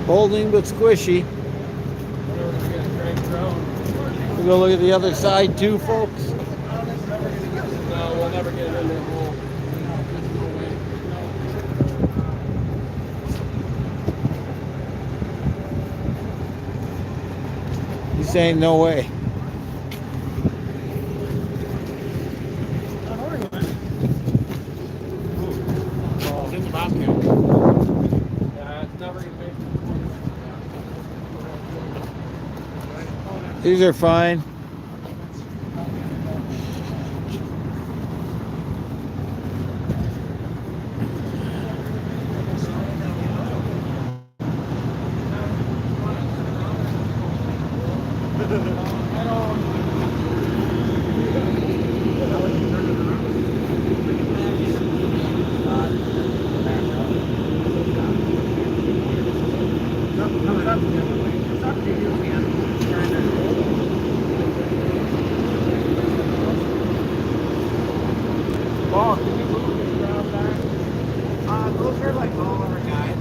Holding but squishy. We'll go look at the other side too, folks. No, we'll never get it in that hole. He's saying no way. Oh, it's a bobcat. Yeah, it's never gonna make. These are fine. Paul, can you move these around there? Those are like all our guys.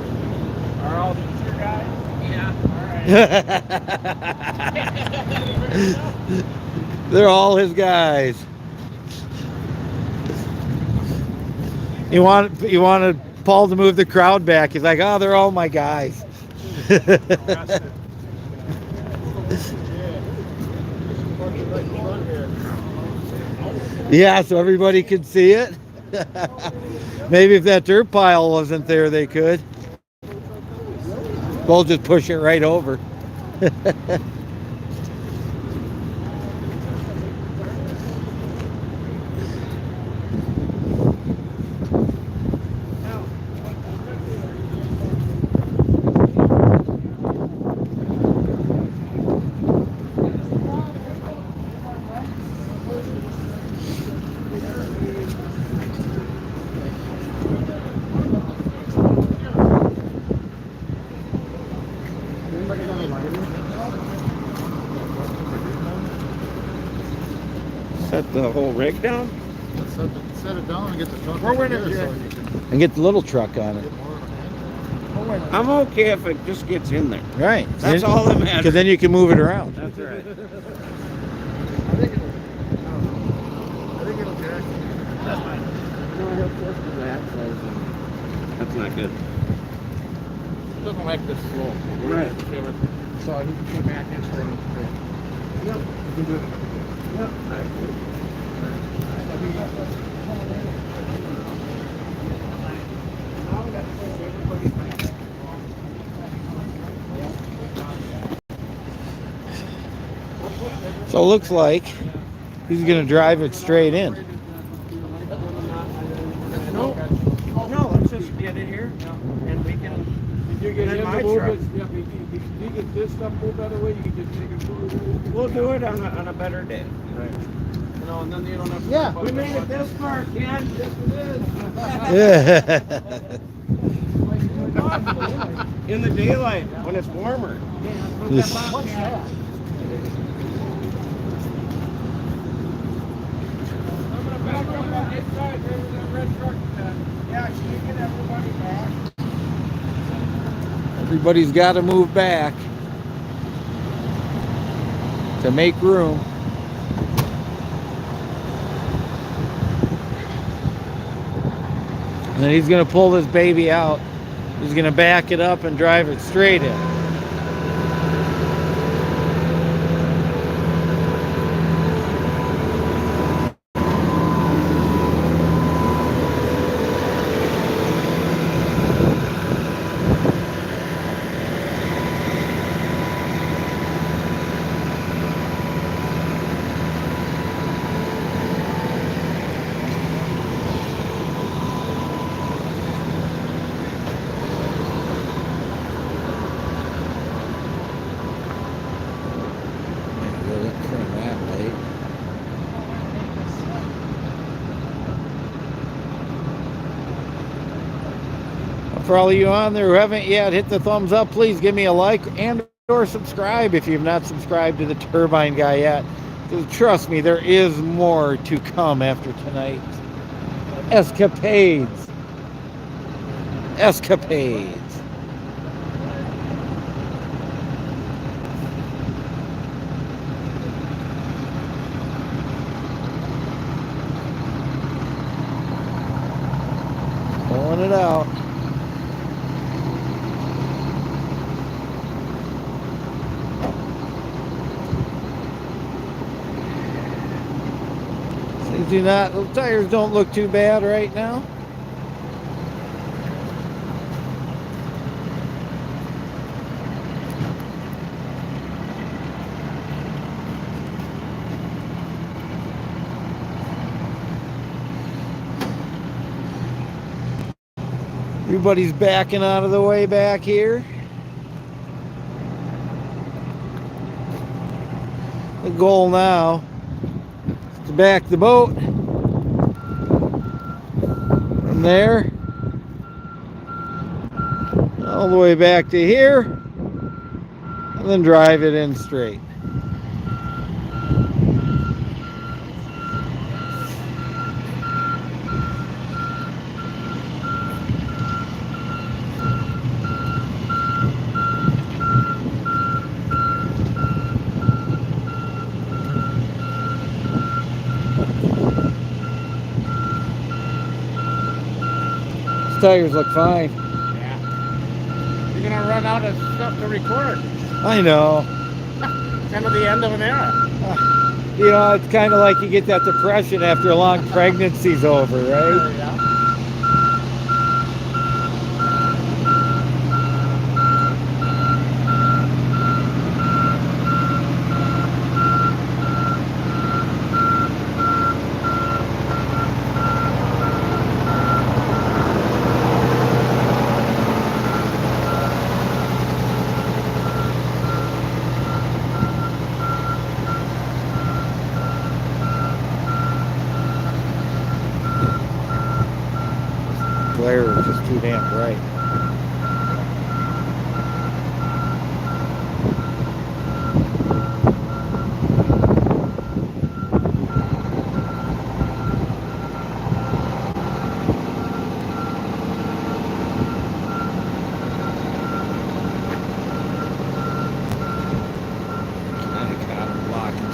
Are all these your guys? Yeah. They're all his guys. He wanted Paul to move the crowd back. He's like, oh, they're all my guys. Yeah, so everybody could see it. Maybe if that dirt pile wasn't there, they could. We'll just push it right over. Set the whole rig down? Set it down and get the truck We're over winning, here so Jay. you can And get the little truck on it. get more of a hand. I'm okay if it just gets in there. Right. That's all that matters. Because then you can move it around. That's right. I think it'll jack. That's fine. That's not good. Doesn't like this slow. Right. So he can come back in straight. Yep. You can do it. Yep. So it looks like he's going to drive it straight in. No, let's just get it here and we can. Did you get Then him my to move truck. it? Yeah, if you get this stuff moved out of the way, you can just take it forward. We'll do it on a better day. Right. You know, and then you don't have to. Yeah, we made it this far, Ken. Yes, it is. In the daylight when it's warmer. This- I'm gonna back up on this side, there with that red truck. Yeah, can you get everybody back? Everybody's got to move back to make room. And then he's going to pull this baby out. He's going to back it up and drive it straight in. For all of you on there who haven't yet hit the thumbs up, please give me a like and or subscribe if you've not subscribed to the Turbine Guy yet. Trust me, there is more to come after tonight. Escapades. Escapades. Pulling it out. The tires don't look too bad right now. Everybody's backing out of the way back here. The goal now is to back the boat from there all the way back to here and then drive it in straight. Tires look fine. Yeah. You're gonna run out of stuff to record. I know. Kind of the end of an era. You know, it's kind of like you get that depression after a long pregnancy's over, right? Yeah. Glare is just too damn bright.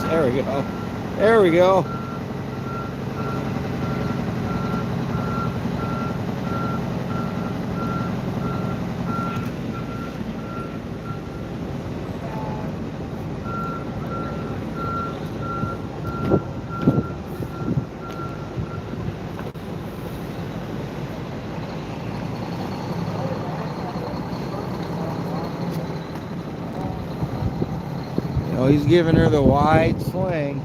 There we go. There we go. Oh, he's giving her the wide swing.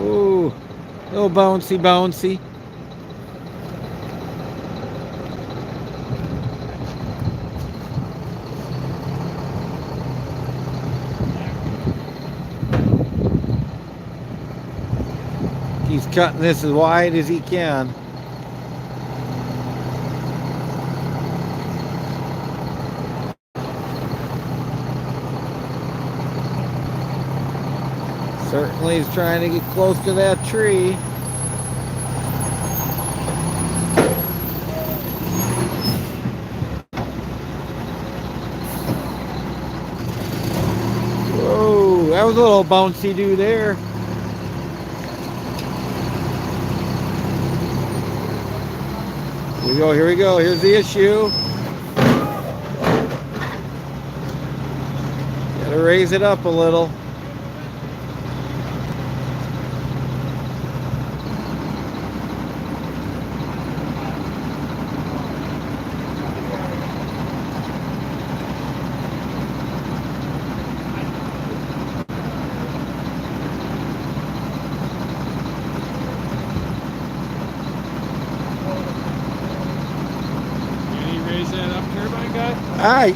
Ooh, little bouncy, bouncy. He's cutting this as wide as he can. Certainly is trying to get close to that tree. Whoa, that was a little bouncy do there. Here we go, here we go. Here's the issue. Gotta raise it up a little.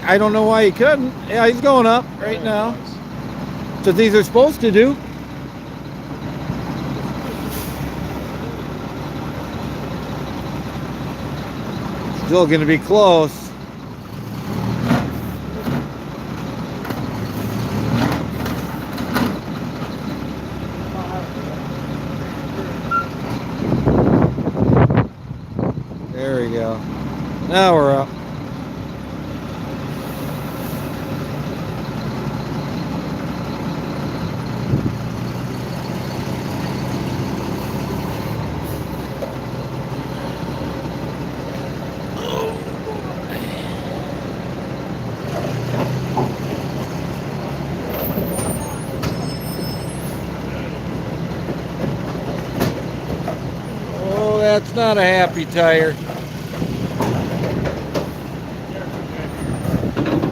I don't know why he couldn't. Yeah, he's going up right now. That's what these are supposed to do. Still going to be close. There we go. Now we're up. Oh, that's not a happy tire.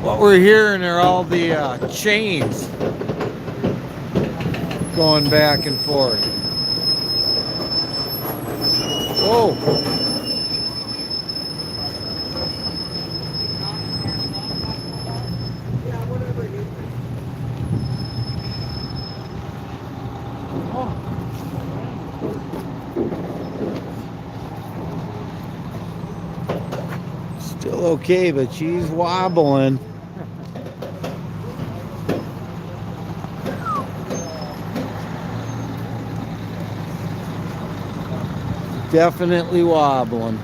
What we're hearing are all the chains going back and forth. Whoa. Still okay, but she's wobbling. Definitely wobbling.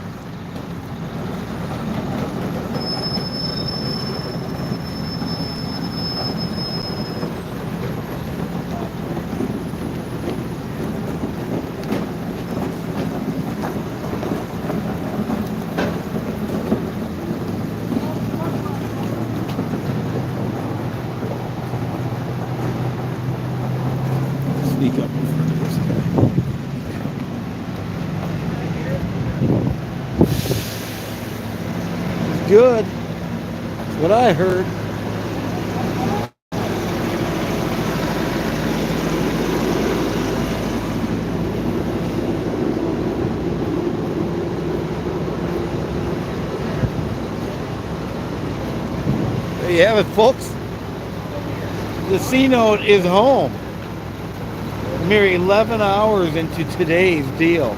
Sneak up in front of this guy. It's good. That's what I heard. There you have it, folks. The C-Note is home. Mere 11 hours into today's deal.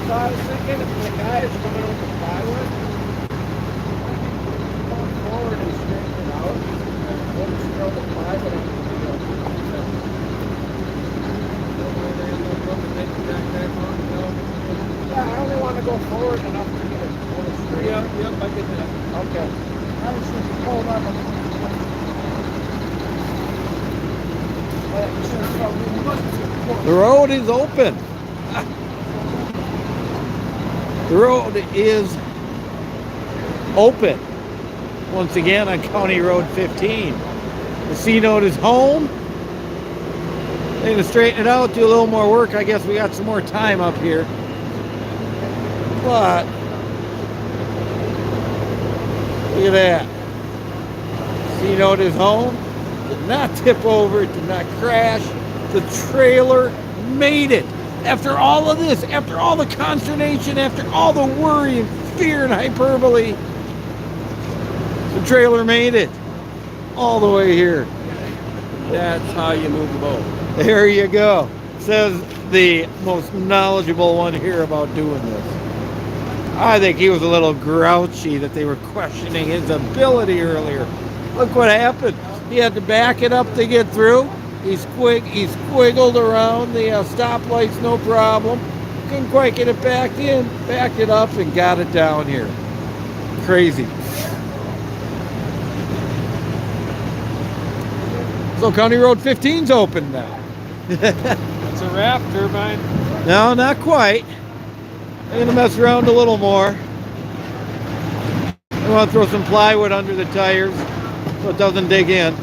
So I was thinking if the guy is coming over the plywood, going forward and straighten it out, we'll just throw the plywood on the wheel. Yeah, I only want to go forward enough to get it straight. Yep, I get that. Okay. I was just pulled up. The road is open. The road is open. Once again on County Road 15. The C-Note is home. They're going to straighten it out, do a little more work. I guess we got some more time up here. But look at that. C-Note is home. Did not tip over, did not crash. The trailer made it. After all of this, after all the consternation, after all the worry and fear and hyperbole, the trailer made it all the way here. That's how you move the boat. There you go. Says the most knowledgeable one here about doing this. I think he was a little grouchy that they were questioning his ability earlier. Look what happened. He had to back it up to get through. He squiggled around the stoplights, no problem. Couldn't quite get it backed in. Backed it up and got it down here. Crazy. So County Road 15's open now. It's a raft turbine. No, not quite. I'm gonna mess around a little more. I want to throw some plywood under the tires so it doesn't dig in.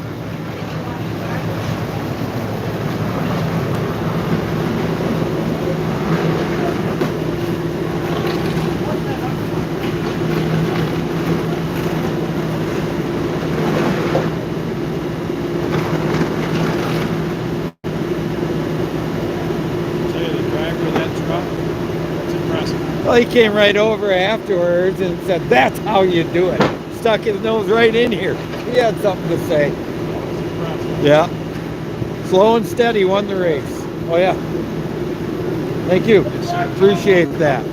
Well, he came right over afterwards and said, "That's how you do it." Stuck his nose right in here. He had something to say. Yeah. Slow and steady won the race. Oh, yeah. Thank you. Appreciate that.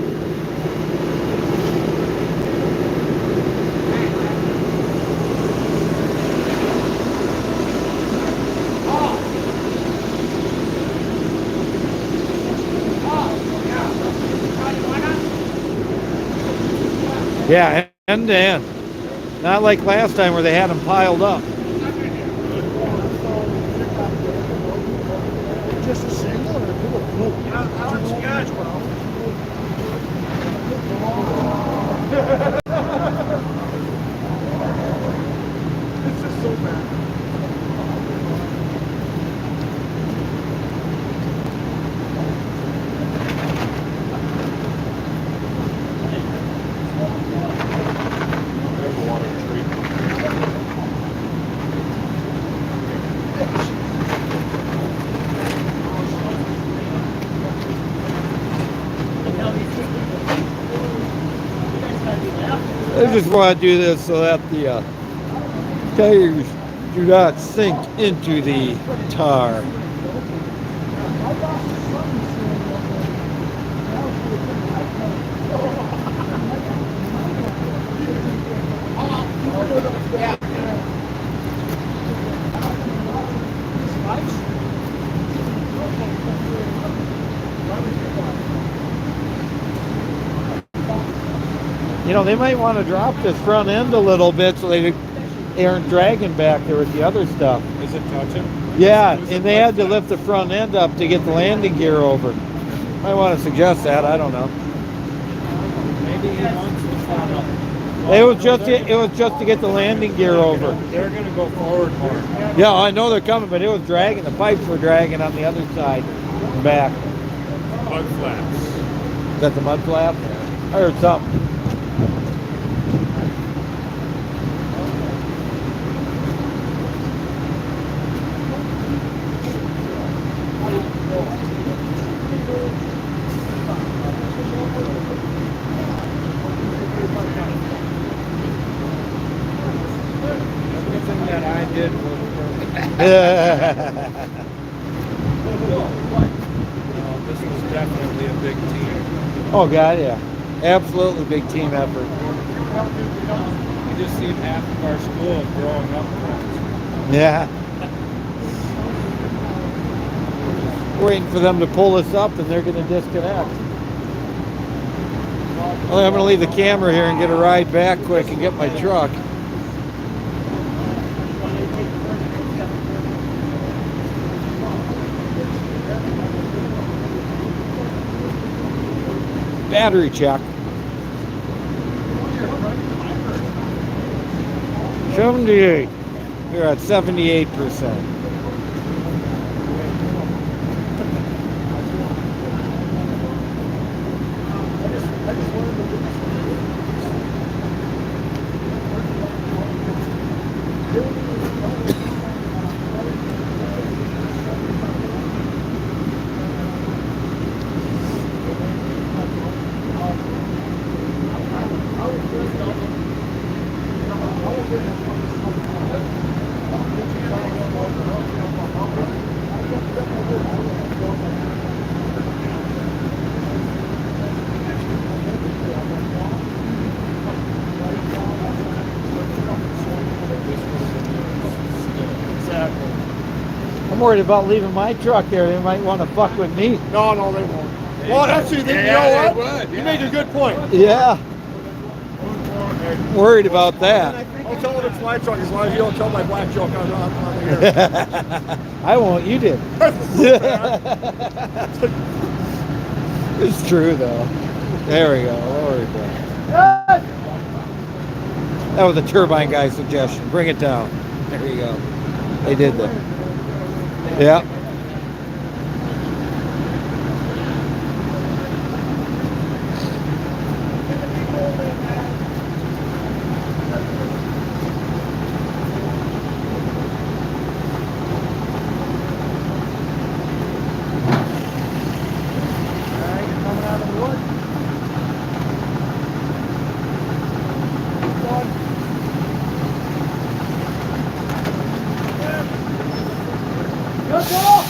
Yeah, end to end. Not like last time where they had them piled up. Just a single or a dual? No. It's just so bad. I just want to do this so that the tires do not sink into the tar. You know, they might want to drop this front end a little bit so they aren't dragging back there with the other stuff. Is it touching? Yeah, and they had to lift the front end up to get the landing gear over. I want to suggest that. I don't know. Maybe he wants the front up. It was just to get the landing gear over. They're going to go forward more. Yeah, I know they're coming, but it was dragging. The pipes were dragging on the other side and back. Mud flaps. Is that the mud flap? I heard something. Everything that I did was perfect. This was definitely a big team. Oh God, yeah, absolutely big team effort. You just seen half of our school growing up friends. Yeah. Waiting for them to pull us up and they're going to disconnect. Well, I'm going to leave the camera here and get a ride back quick and get my truck. Battery check. 78. We're at 78%. I'm worried about leaving my truck there. They might want to fuck with me. No, they won't. Well, actually, you know what? You made a good point. Yeah. Worried about that. I'll tell him it's my truck as long as you don't tell my black truck on the air. I won't. You did. It's true, though. There we go. Lower it down. That was a turbine guy's suggestion. Bring it down. There you go. They did that. Yeah. Let's go!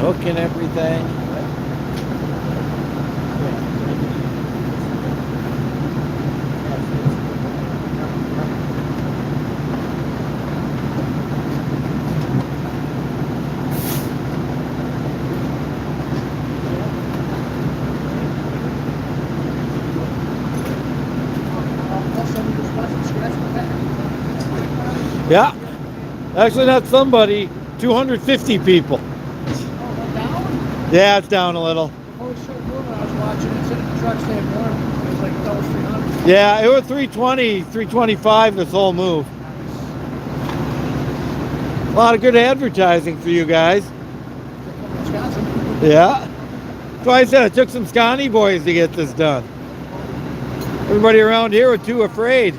Hook and everything. Yeah. Actually, not somebody. 250 people. Yeah, it's down a little. Oh, shit, when I was watching it, said the truck stayed warm. It was like double 300. Yeah, it was 320, 325 this whole move. A lot of good advertising for you guys. Yeah. That's why I said it took some Scotty boys to get this done. Everybody around here was too afraid.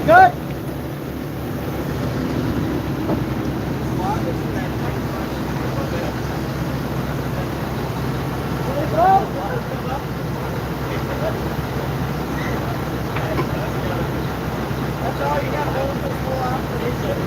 Good. That's all you got to hold this full operation.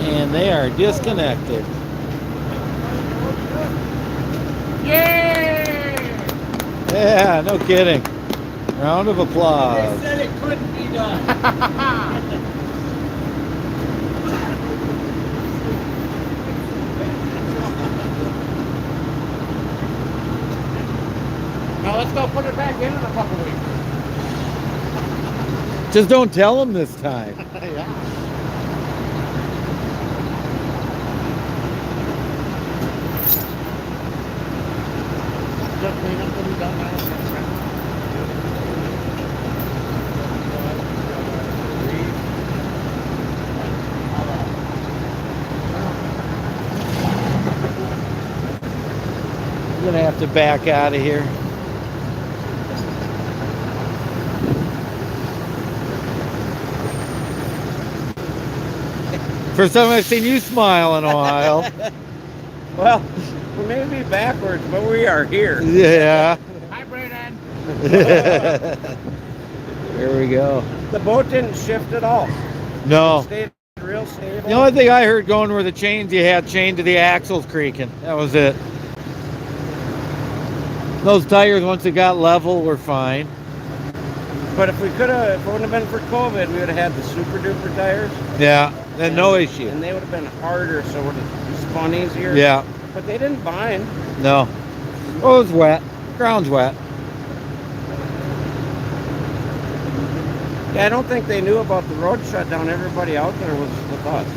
And they are disconnected. Yeah, no kidding. Round of applause. They said it couldn't be done. Now let's go put it back in a couple weeks. Just don't tell them this time. Yeah. Just clean up what we done now. I'm gonna have to back out of here. First time I've seen you smile in a while. Well, we may be backwards, but we are here. Yeah. Hi, Brandon. There we go. The boat didn't shift at all. No. It stayed real stable. The only thing I heard going were the chains you had chained to the axles creaking. That was it. Those tires, once it got level, were fine. But if we could have, if it wouldn't have been for COVID, we would have had the super duper tires. Yeah, then no issue. And they would have been harder, so it would have spun easier. Yeah. But they didn't bind. No. Oh, it was wet. Ground's wet. Yeah, I don't think they knew about the road shutdown. Everybody out there was with us.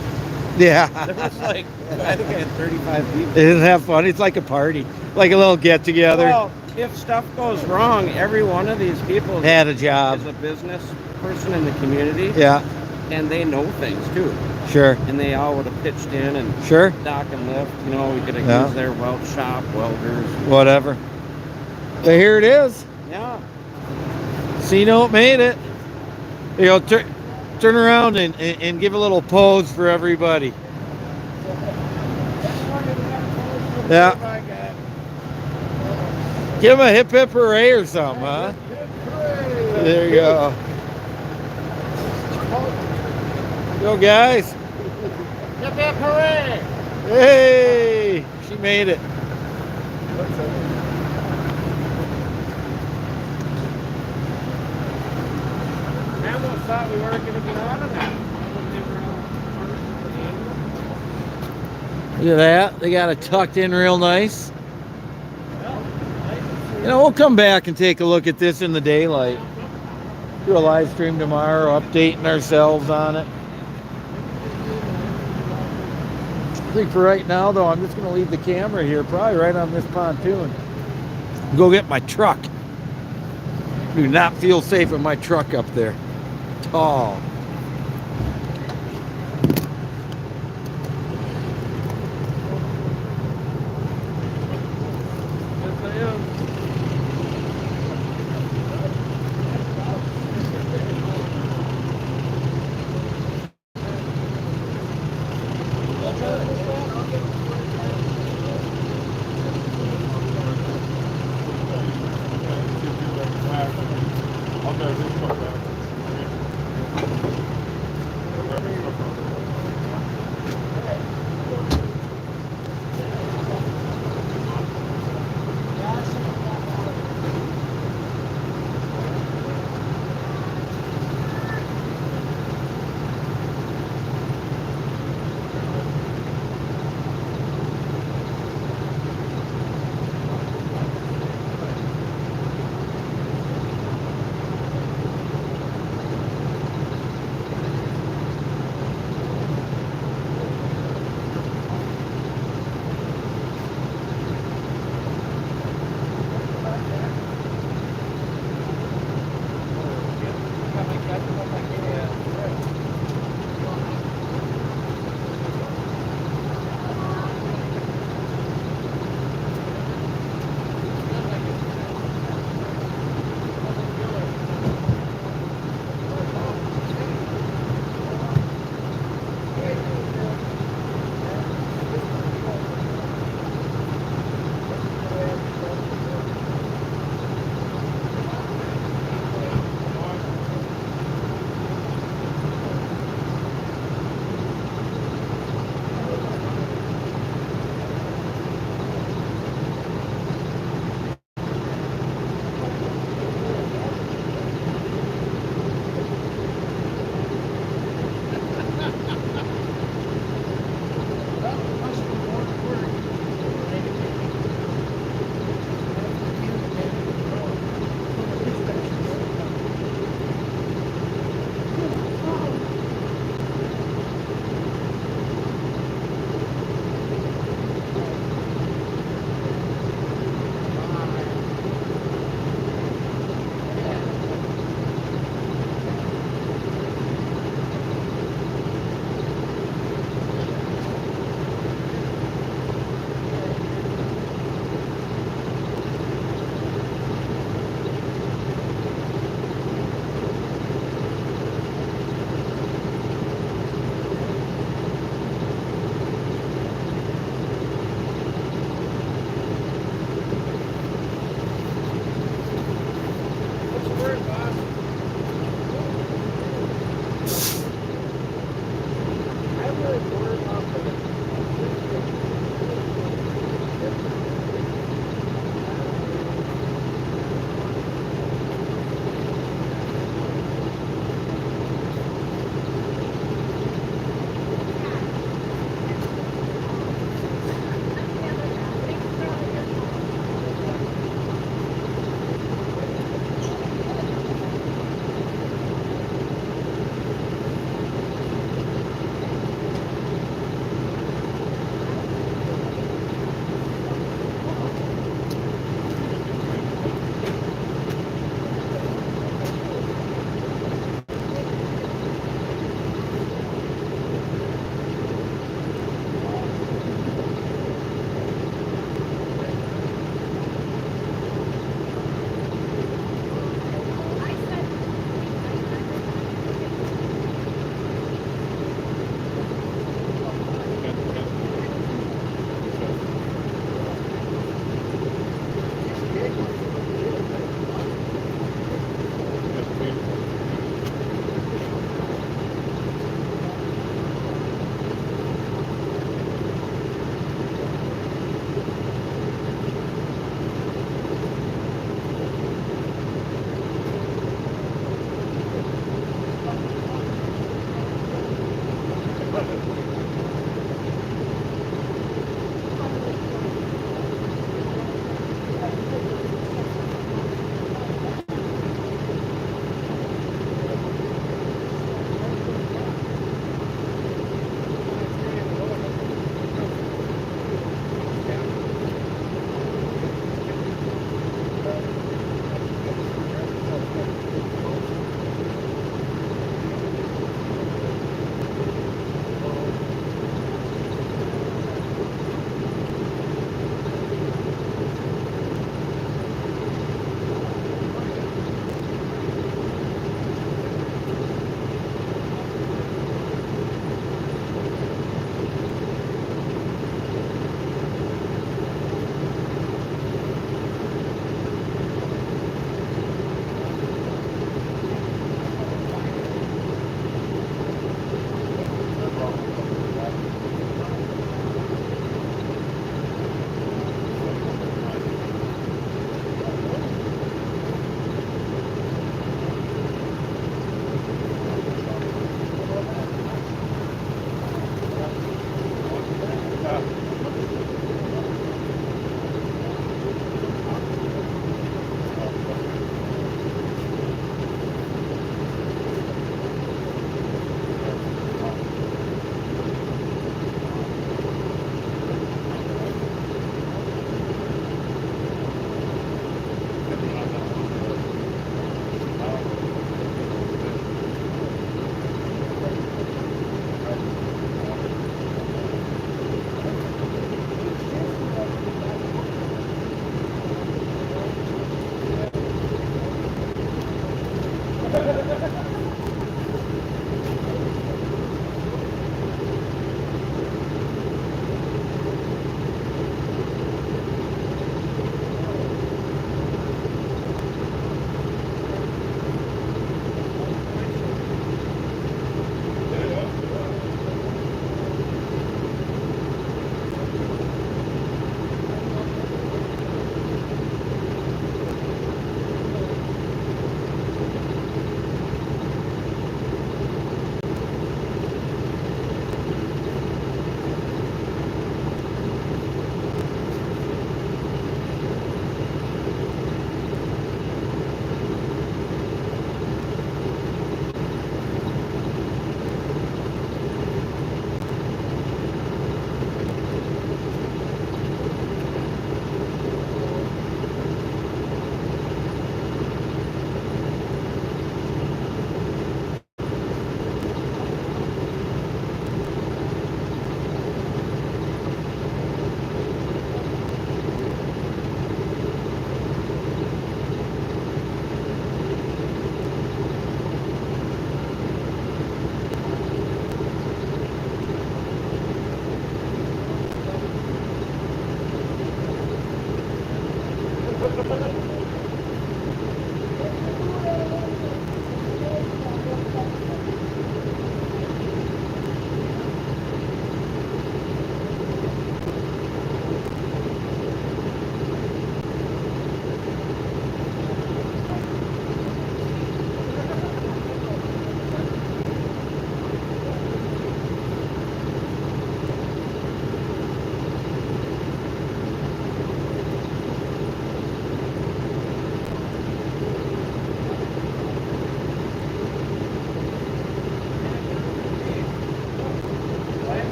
Yeah. There was like, I think I had 35 people. Isn't that fun? It's like a party. Like a little get together. Well, if stuff goes wrong, every one of these people Had a job. is a business person in the community. Yeah. And they know things too. Sure. And they all would have pitched in and Sure. dock and lift. You know, we could have Yeah. used their weld shop, welders. Whatever. But here it is. Yeah. C-Note made it. You know, turn around and give a little pose for everybody. Yeah. Give him a hip hip hooray or something, huh? There you go. Go, guys. Hip hip hooray! Hey, she made it. I almost thought we weren't going to get out of that. Look at that. They got it tucked in real nice. You know, we'll come back and take a look at this in the daylight. Do a live stream tomorrow, updating ourselves on it. I think for right now, though, I'm just going to leave the camera here, probably right on this pontoon. Go get my truck. Do not feel safe with my truck up there. Tall.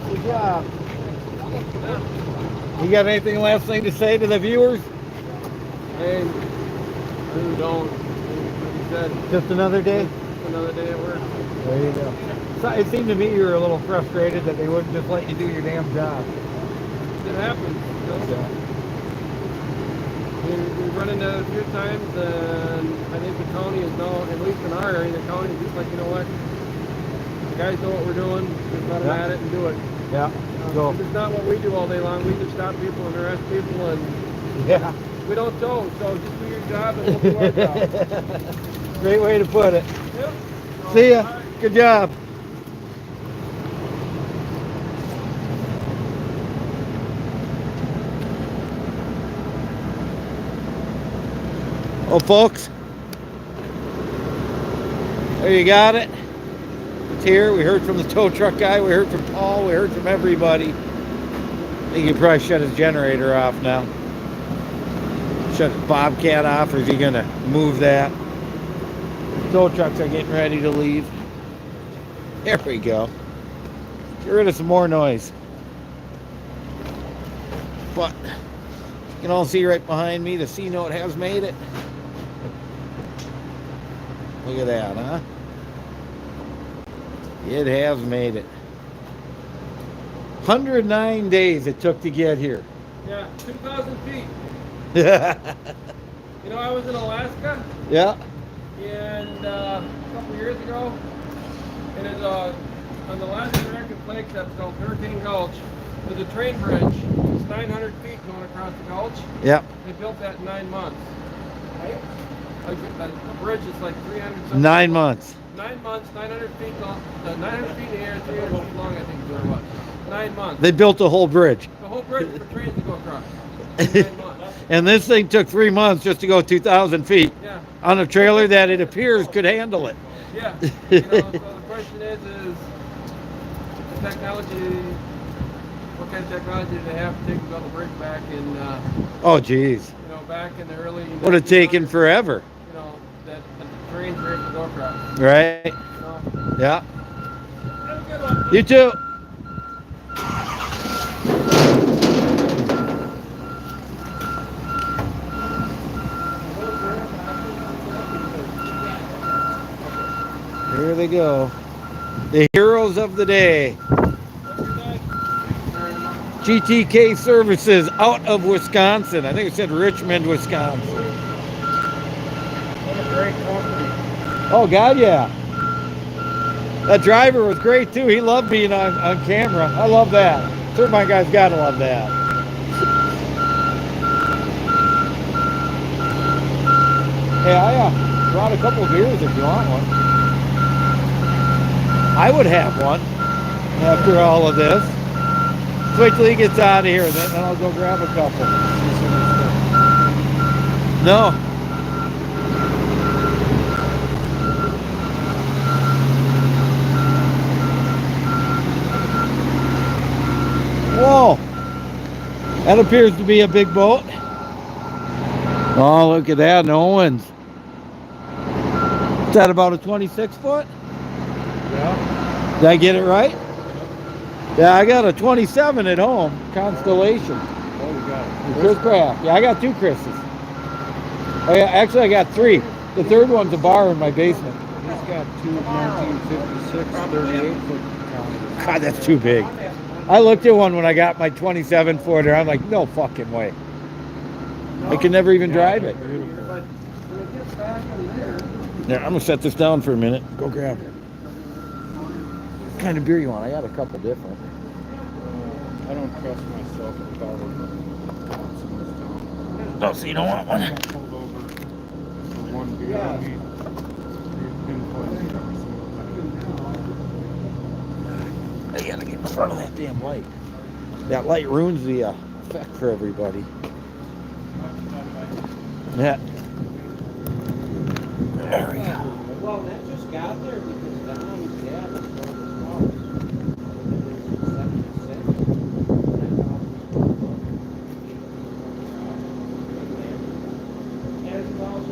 Good job. You got anything last thing to say to the viewers? Hey, really don't. Like you said, Just another day? just another day at work. There you go. So it seemed to me you were a little frustrated that they wouldn't just let you do your damn job. It happens, you know? Yeah. We've run into it a few times, and I think the county is now, at least in our area, the county is just like, you know what? The guys know what we're doing, just let them at it and do it. Yeah. So it's not what we do all day long. We just stop people and arrest people, and yeah, we don't tow. So just do your job, and we'll do our job. Great way to put it. Yep. See ya. Good job. Well, folks, there you got it. It's here. We heard from the tow truck guy. We heard from Paul. We heard from everybody. I think he probably shut his generator off now. Shut his Bobcat off, or is he going to move that? Tow trucks are getting ready to leave. There we go. Get rid of some more noise. But you can all see right behind me, the C note has made it. Look at that, huh? It has made it. 109 days it took to get here. Yeah, 2,000 feet. Yeah. You know, I was in Alaska. Yeah. And a couple years ago, and it, on the last American Flakes episode, Hurricane Gulch, there's a train bridge. It's 900 feet going across the gulch. Yep. They built that in 9 months. Right? Like a bridge is like 300 something. 9 months. 9 months, 900 feet long. 900 feet in the air, 300 feet long, I think is what it was. 9 months. They built a whole bridge. The whole bridge for trains to go across. 9 months. And this thing took 3 months just to go 2,000 feet. Yeah. On a trailer that it appears could handle it. Yeah. You know, so the question is the technology, what kind of technology did they have to take to build the bridge back in, Oh, geez. you know, back in the early... Would have taken forever. You know, that the trains were able to go across. Right? You know? Yeah. You too. Here they go. The heroes of the day. GTK Services out of Wisconsin. I think it said Richmond, Wisconsin. What a great company. Oh, God, yeah. That driver was great, too. He loved being on camera. I love that. Certain my guys got to love that. Hey, I brought a couple of beers if you want one. I would have one after all of this. Wait till he gets out of here, then I'll go grab a couple. No. Whoa. That appears to be a big boat. Oh, look at that, no one's. Is that about a 26 foot? Yeah. Did I get it right? Yeah, I got a 27 at home, Constellation. Oh, you got it. Chris Craft. Yeah, I got 2 Chris's. Oh, yeah, actually, I got 3. The third one's a bar in my basement. He's got 2 1956 38-foot counters. God, that's too big. I looked at one when I got my 27 footer. I'm like, no fucking way. I can never even drive it. Yeah, I'm gonna set this down for a minute. Go grab it. What kind of beer you want? I got a couple different. I don't trust myself with all of them. Oh, so you don't want one? I pulled over for one beer. I need I gotta get in front of that damn light. That light ruins the effect for everybody. Yeah. There we go. Well, that just got there because Don's dad was going to small. $10,000.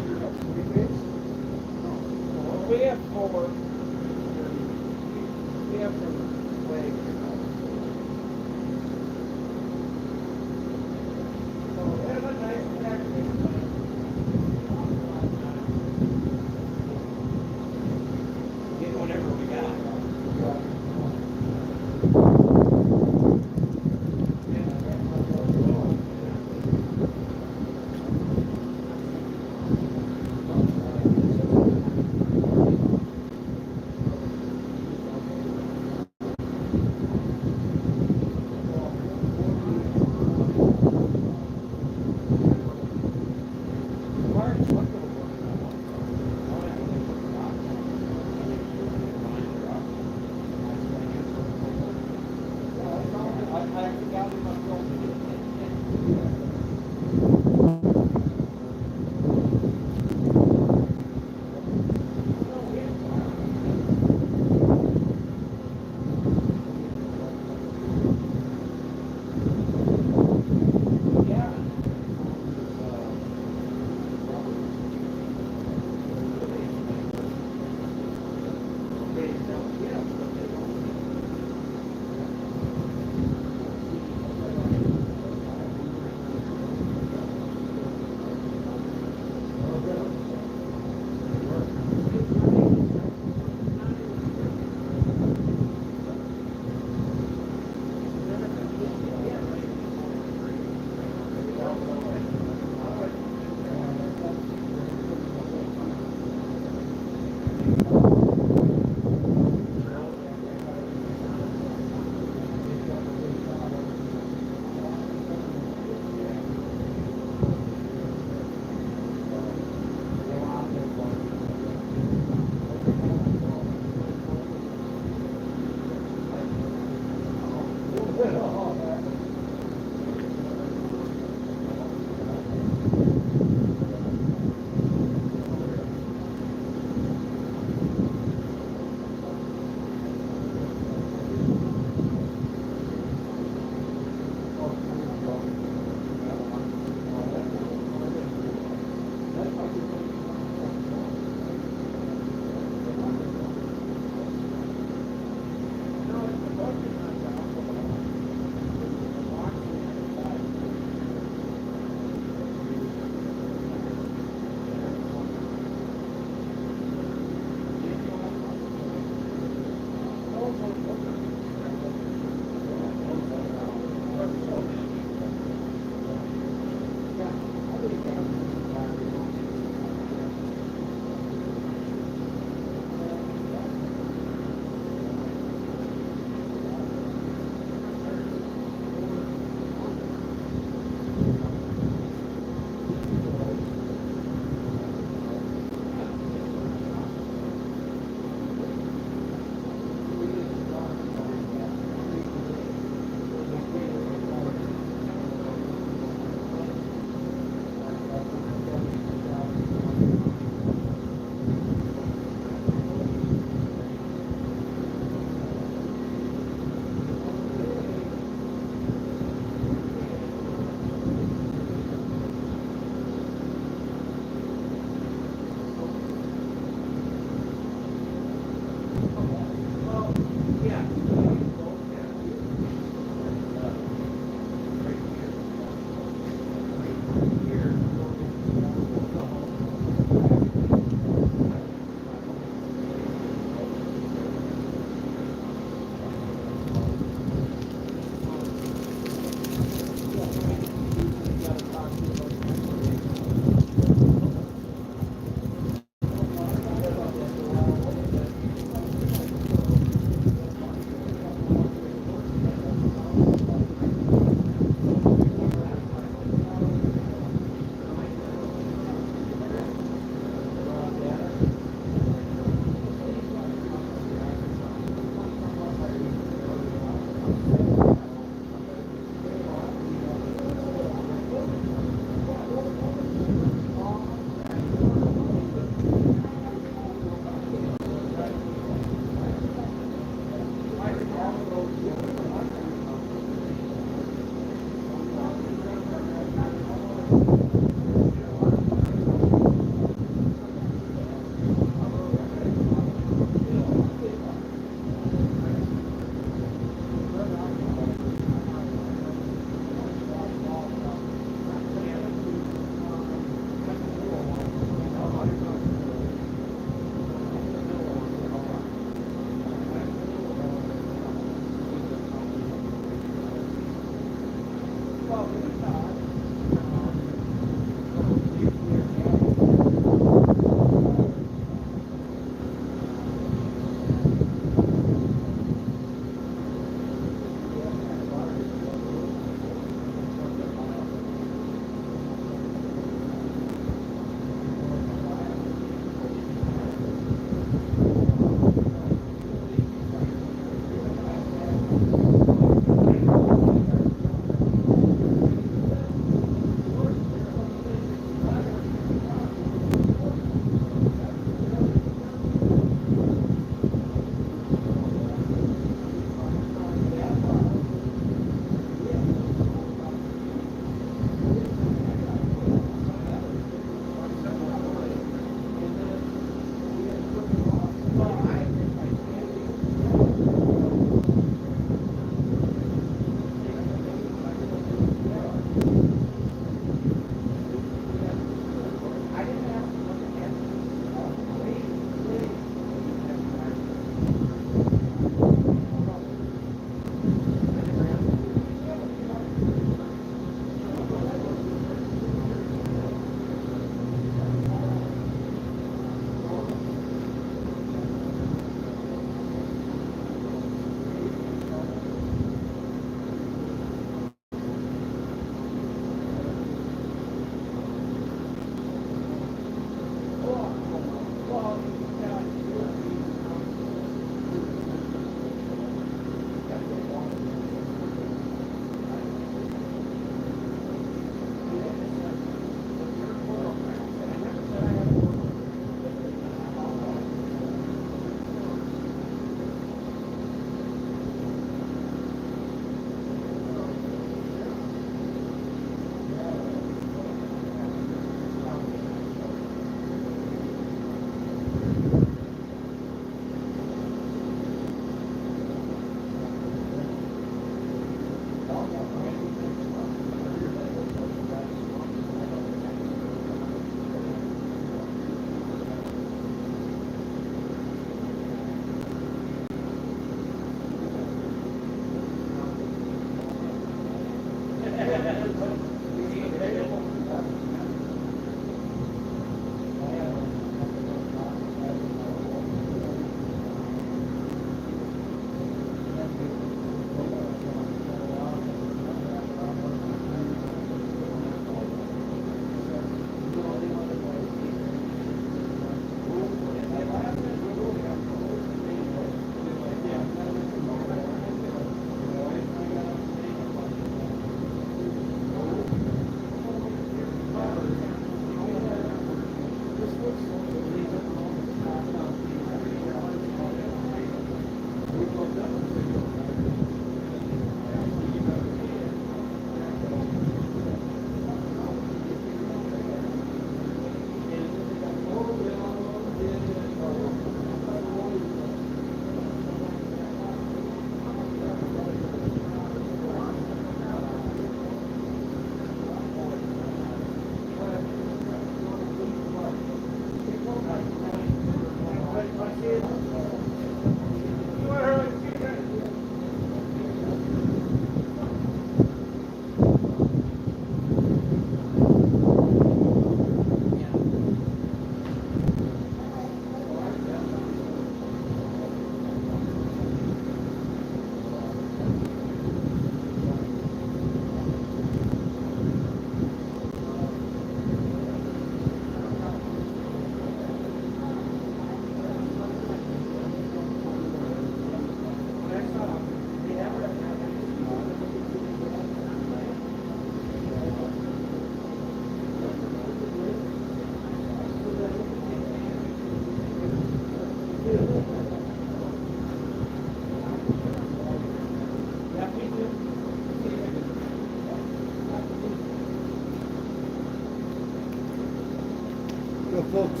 go, folks.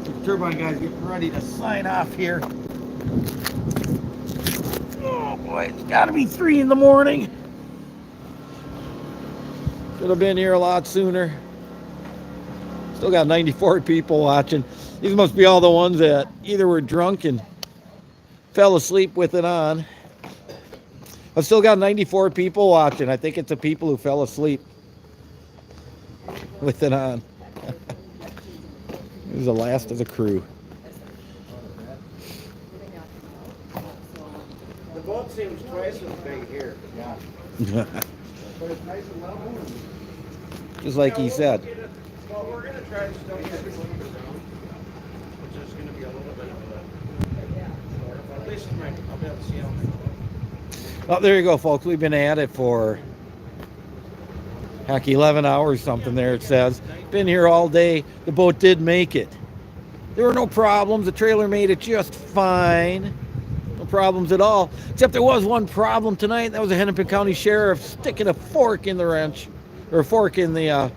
The turbine guy's getting ready to sign off here. Oh boy, it's gotta be 3 in the morning. Should have been here a lot sooner. Still got 94 people watching. These must be all the ones that either were drunk and fell asleep with it on. I've still got 94 people watching. I think it's the people who fell asleep with it on. This is the last of the crew. The boat seems twice as big here. Yeah. But it's nice and well moved. Just like he said. Well, we're going to try to still get it down, which is going to be a little bit of a, at least I'll be able to see how. Oh, there you go, folks. We've been at it for, heck, 11 hours something there, it says. Been here all day. The boat did make it. There were no problems. The trailer made it just fine. No problems at all. Except there was one problem tonight. That was the Hennepin County Sheriff sticking a fork in the wrench. Or a fork in the,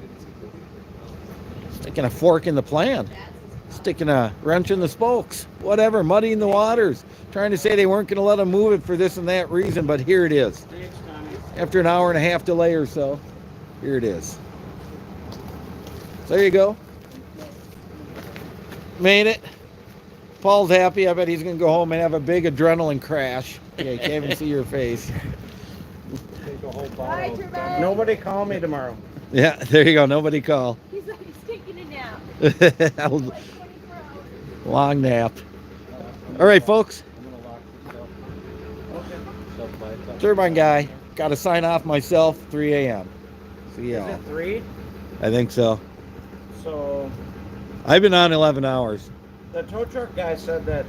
sticking a fork in the plan. Sticking a wrench in the spokes. Whatever, muddying the waters. Trying to say they weren't going to let them move it for this and that reason, but here it is. After an hour and a half delay or so, here it is. So there you go. Made it. Paul's happy. I bet he's going to go home and have a big adrenaline crash. Yeah, you can't even see your face. Nobody call me tomorrow. Yeah, there you go. Nobody call. He's like, he's taking a nap. Long nap. All right, folks. Turbine guy. Got to sign off myself, 3 a.m. See ya. Is it 3? I think so. So I've been on 11 hours. the tow truck guy said that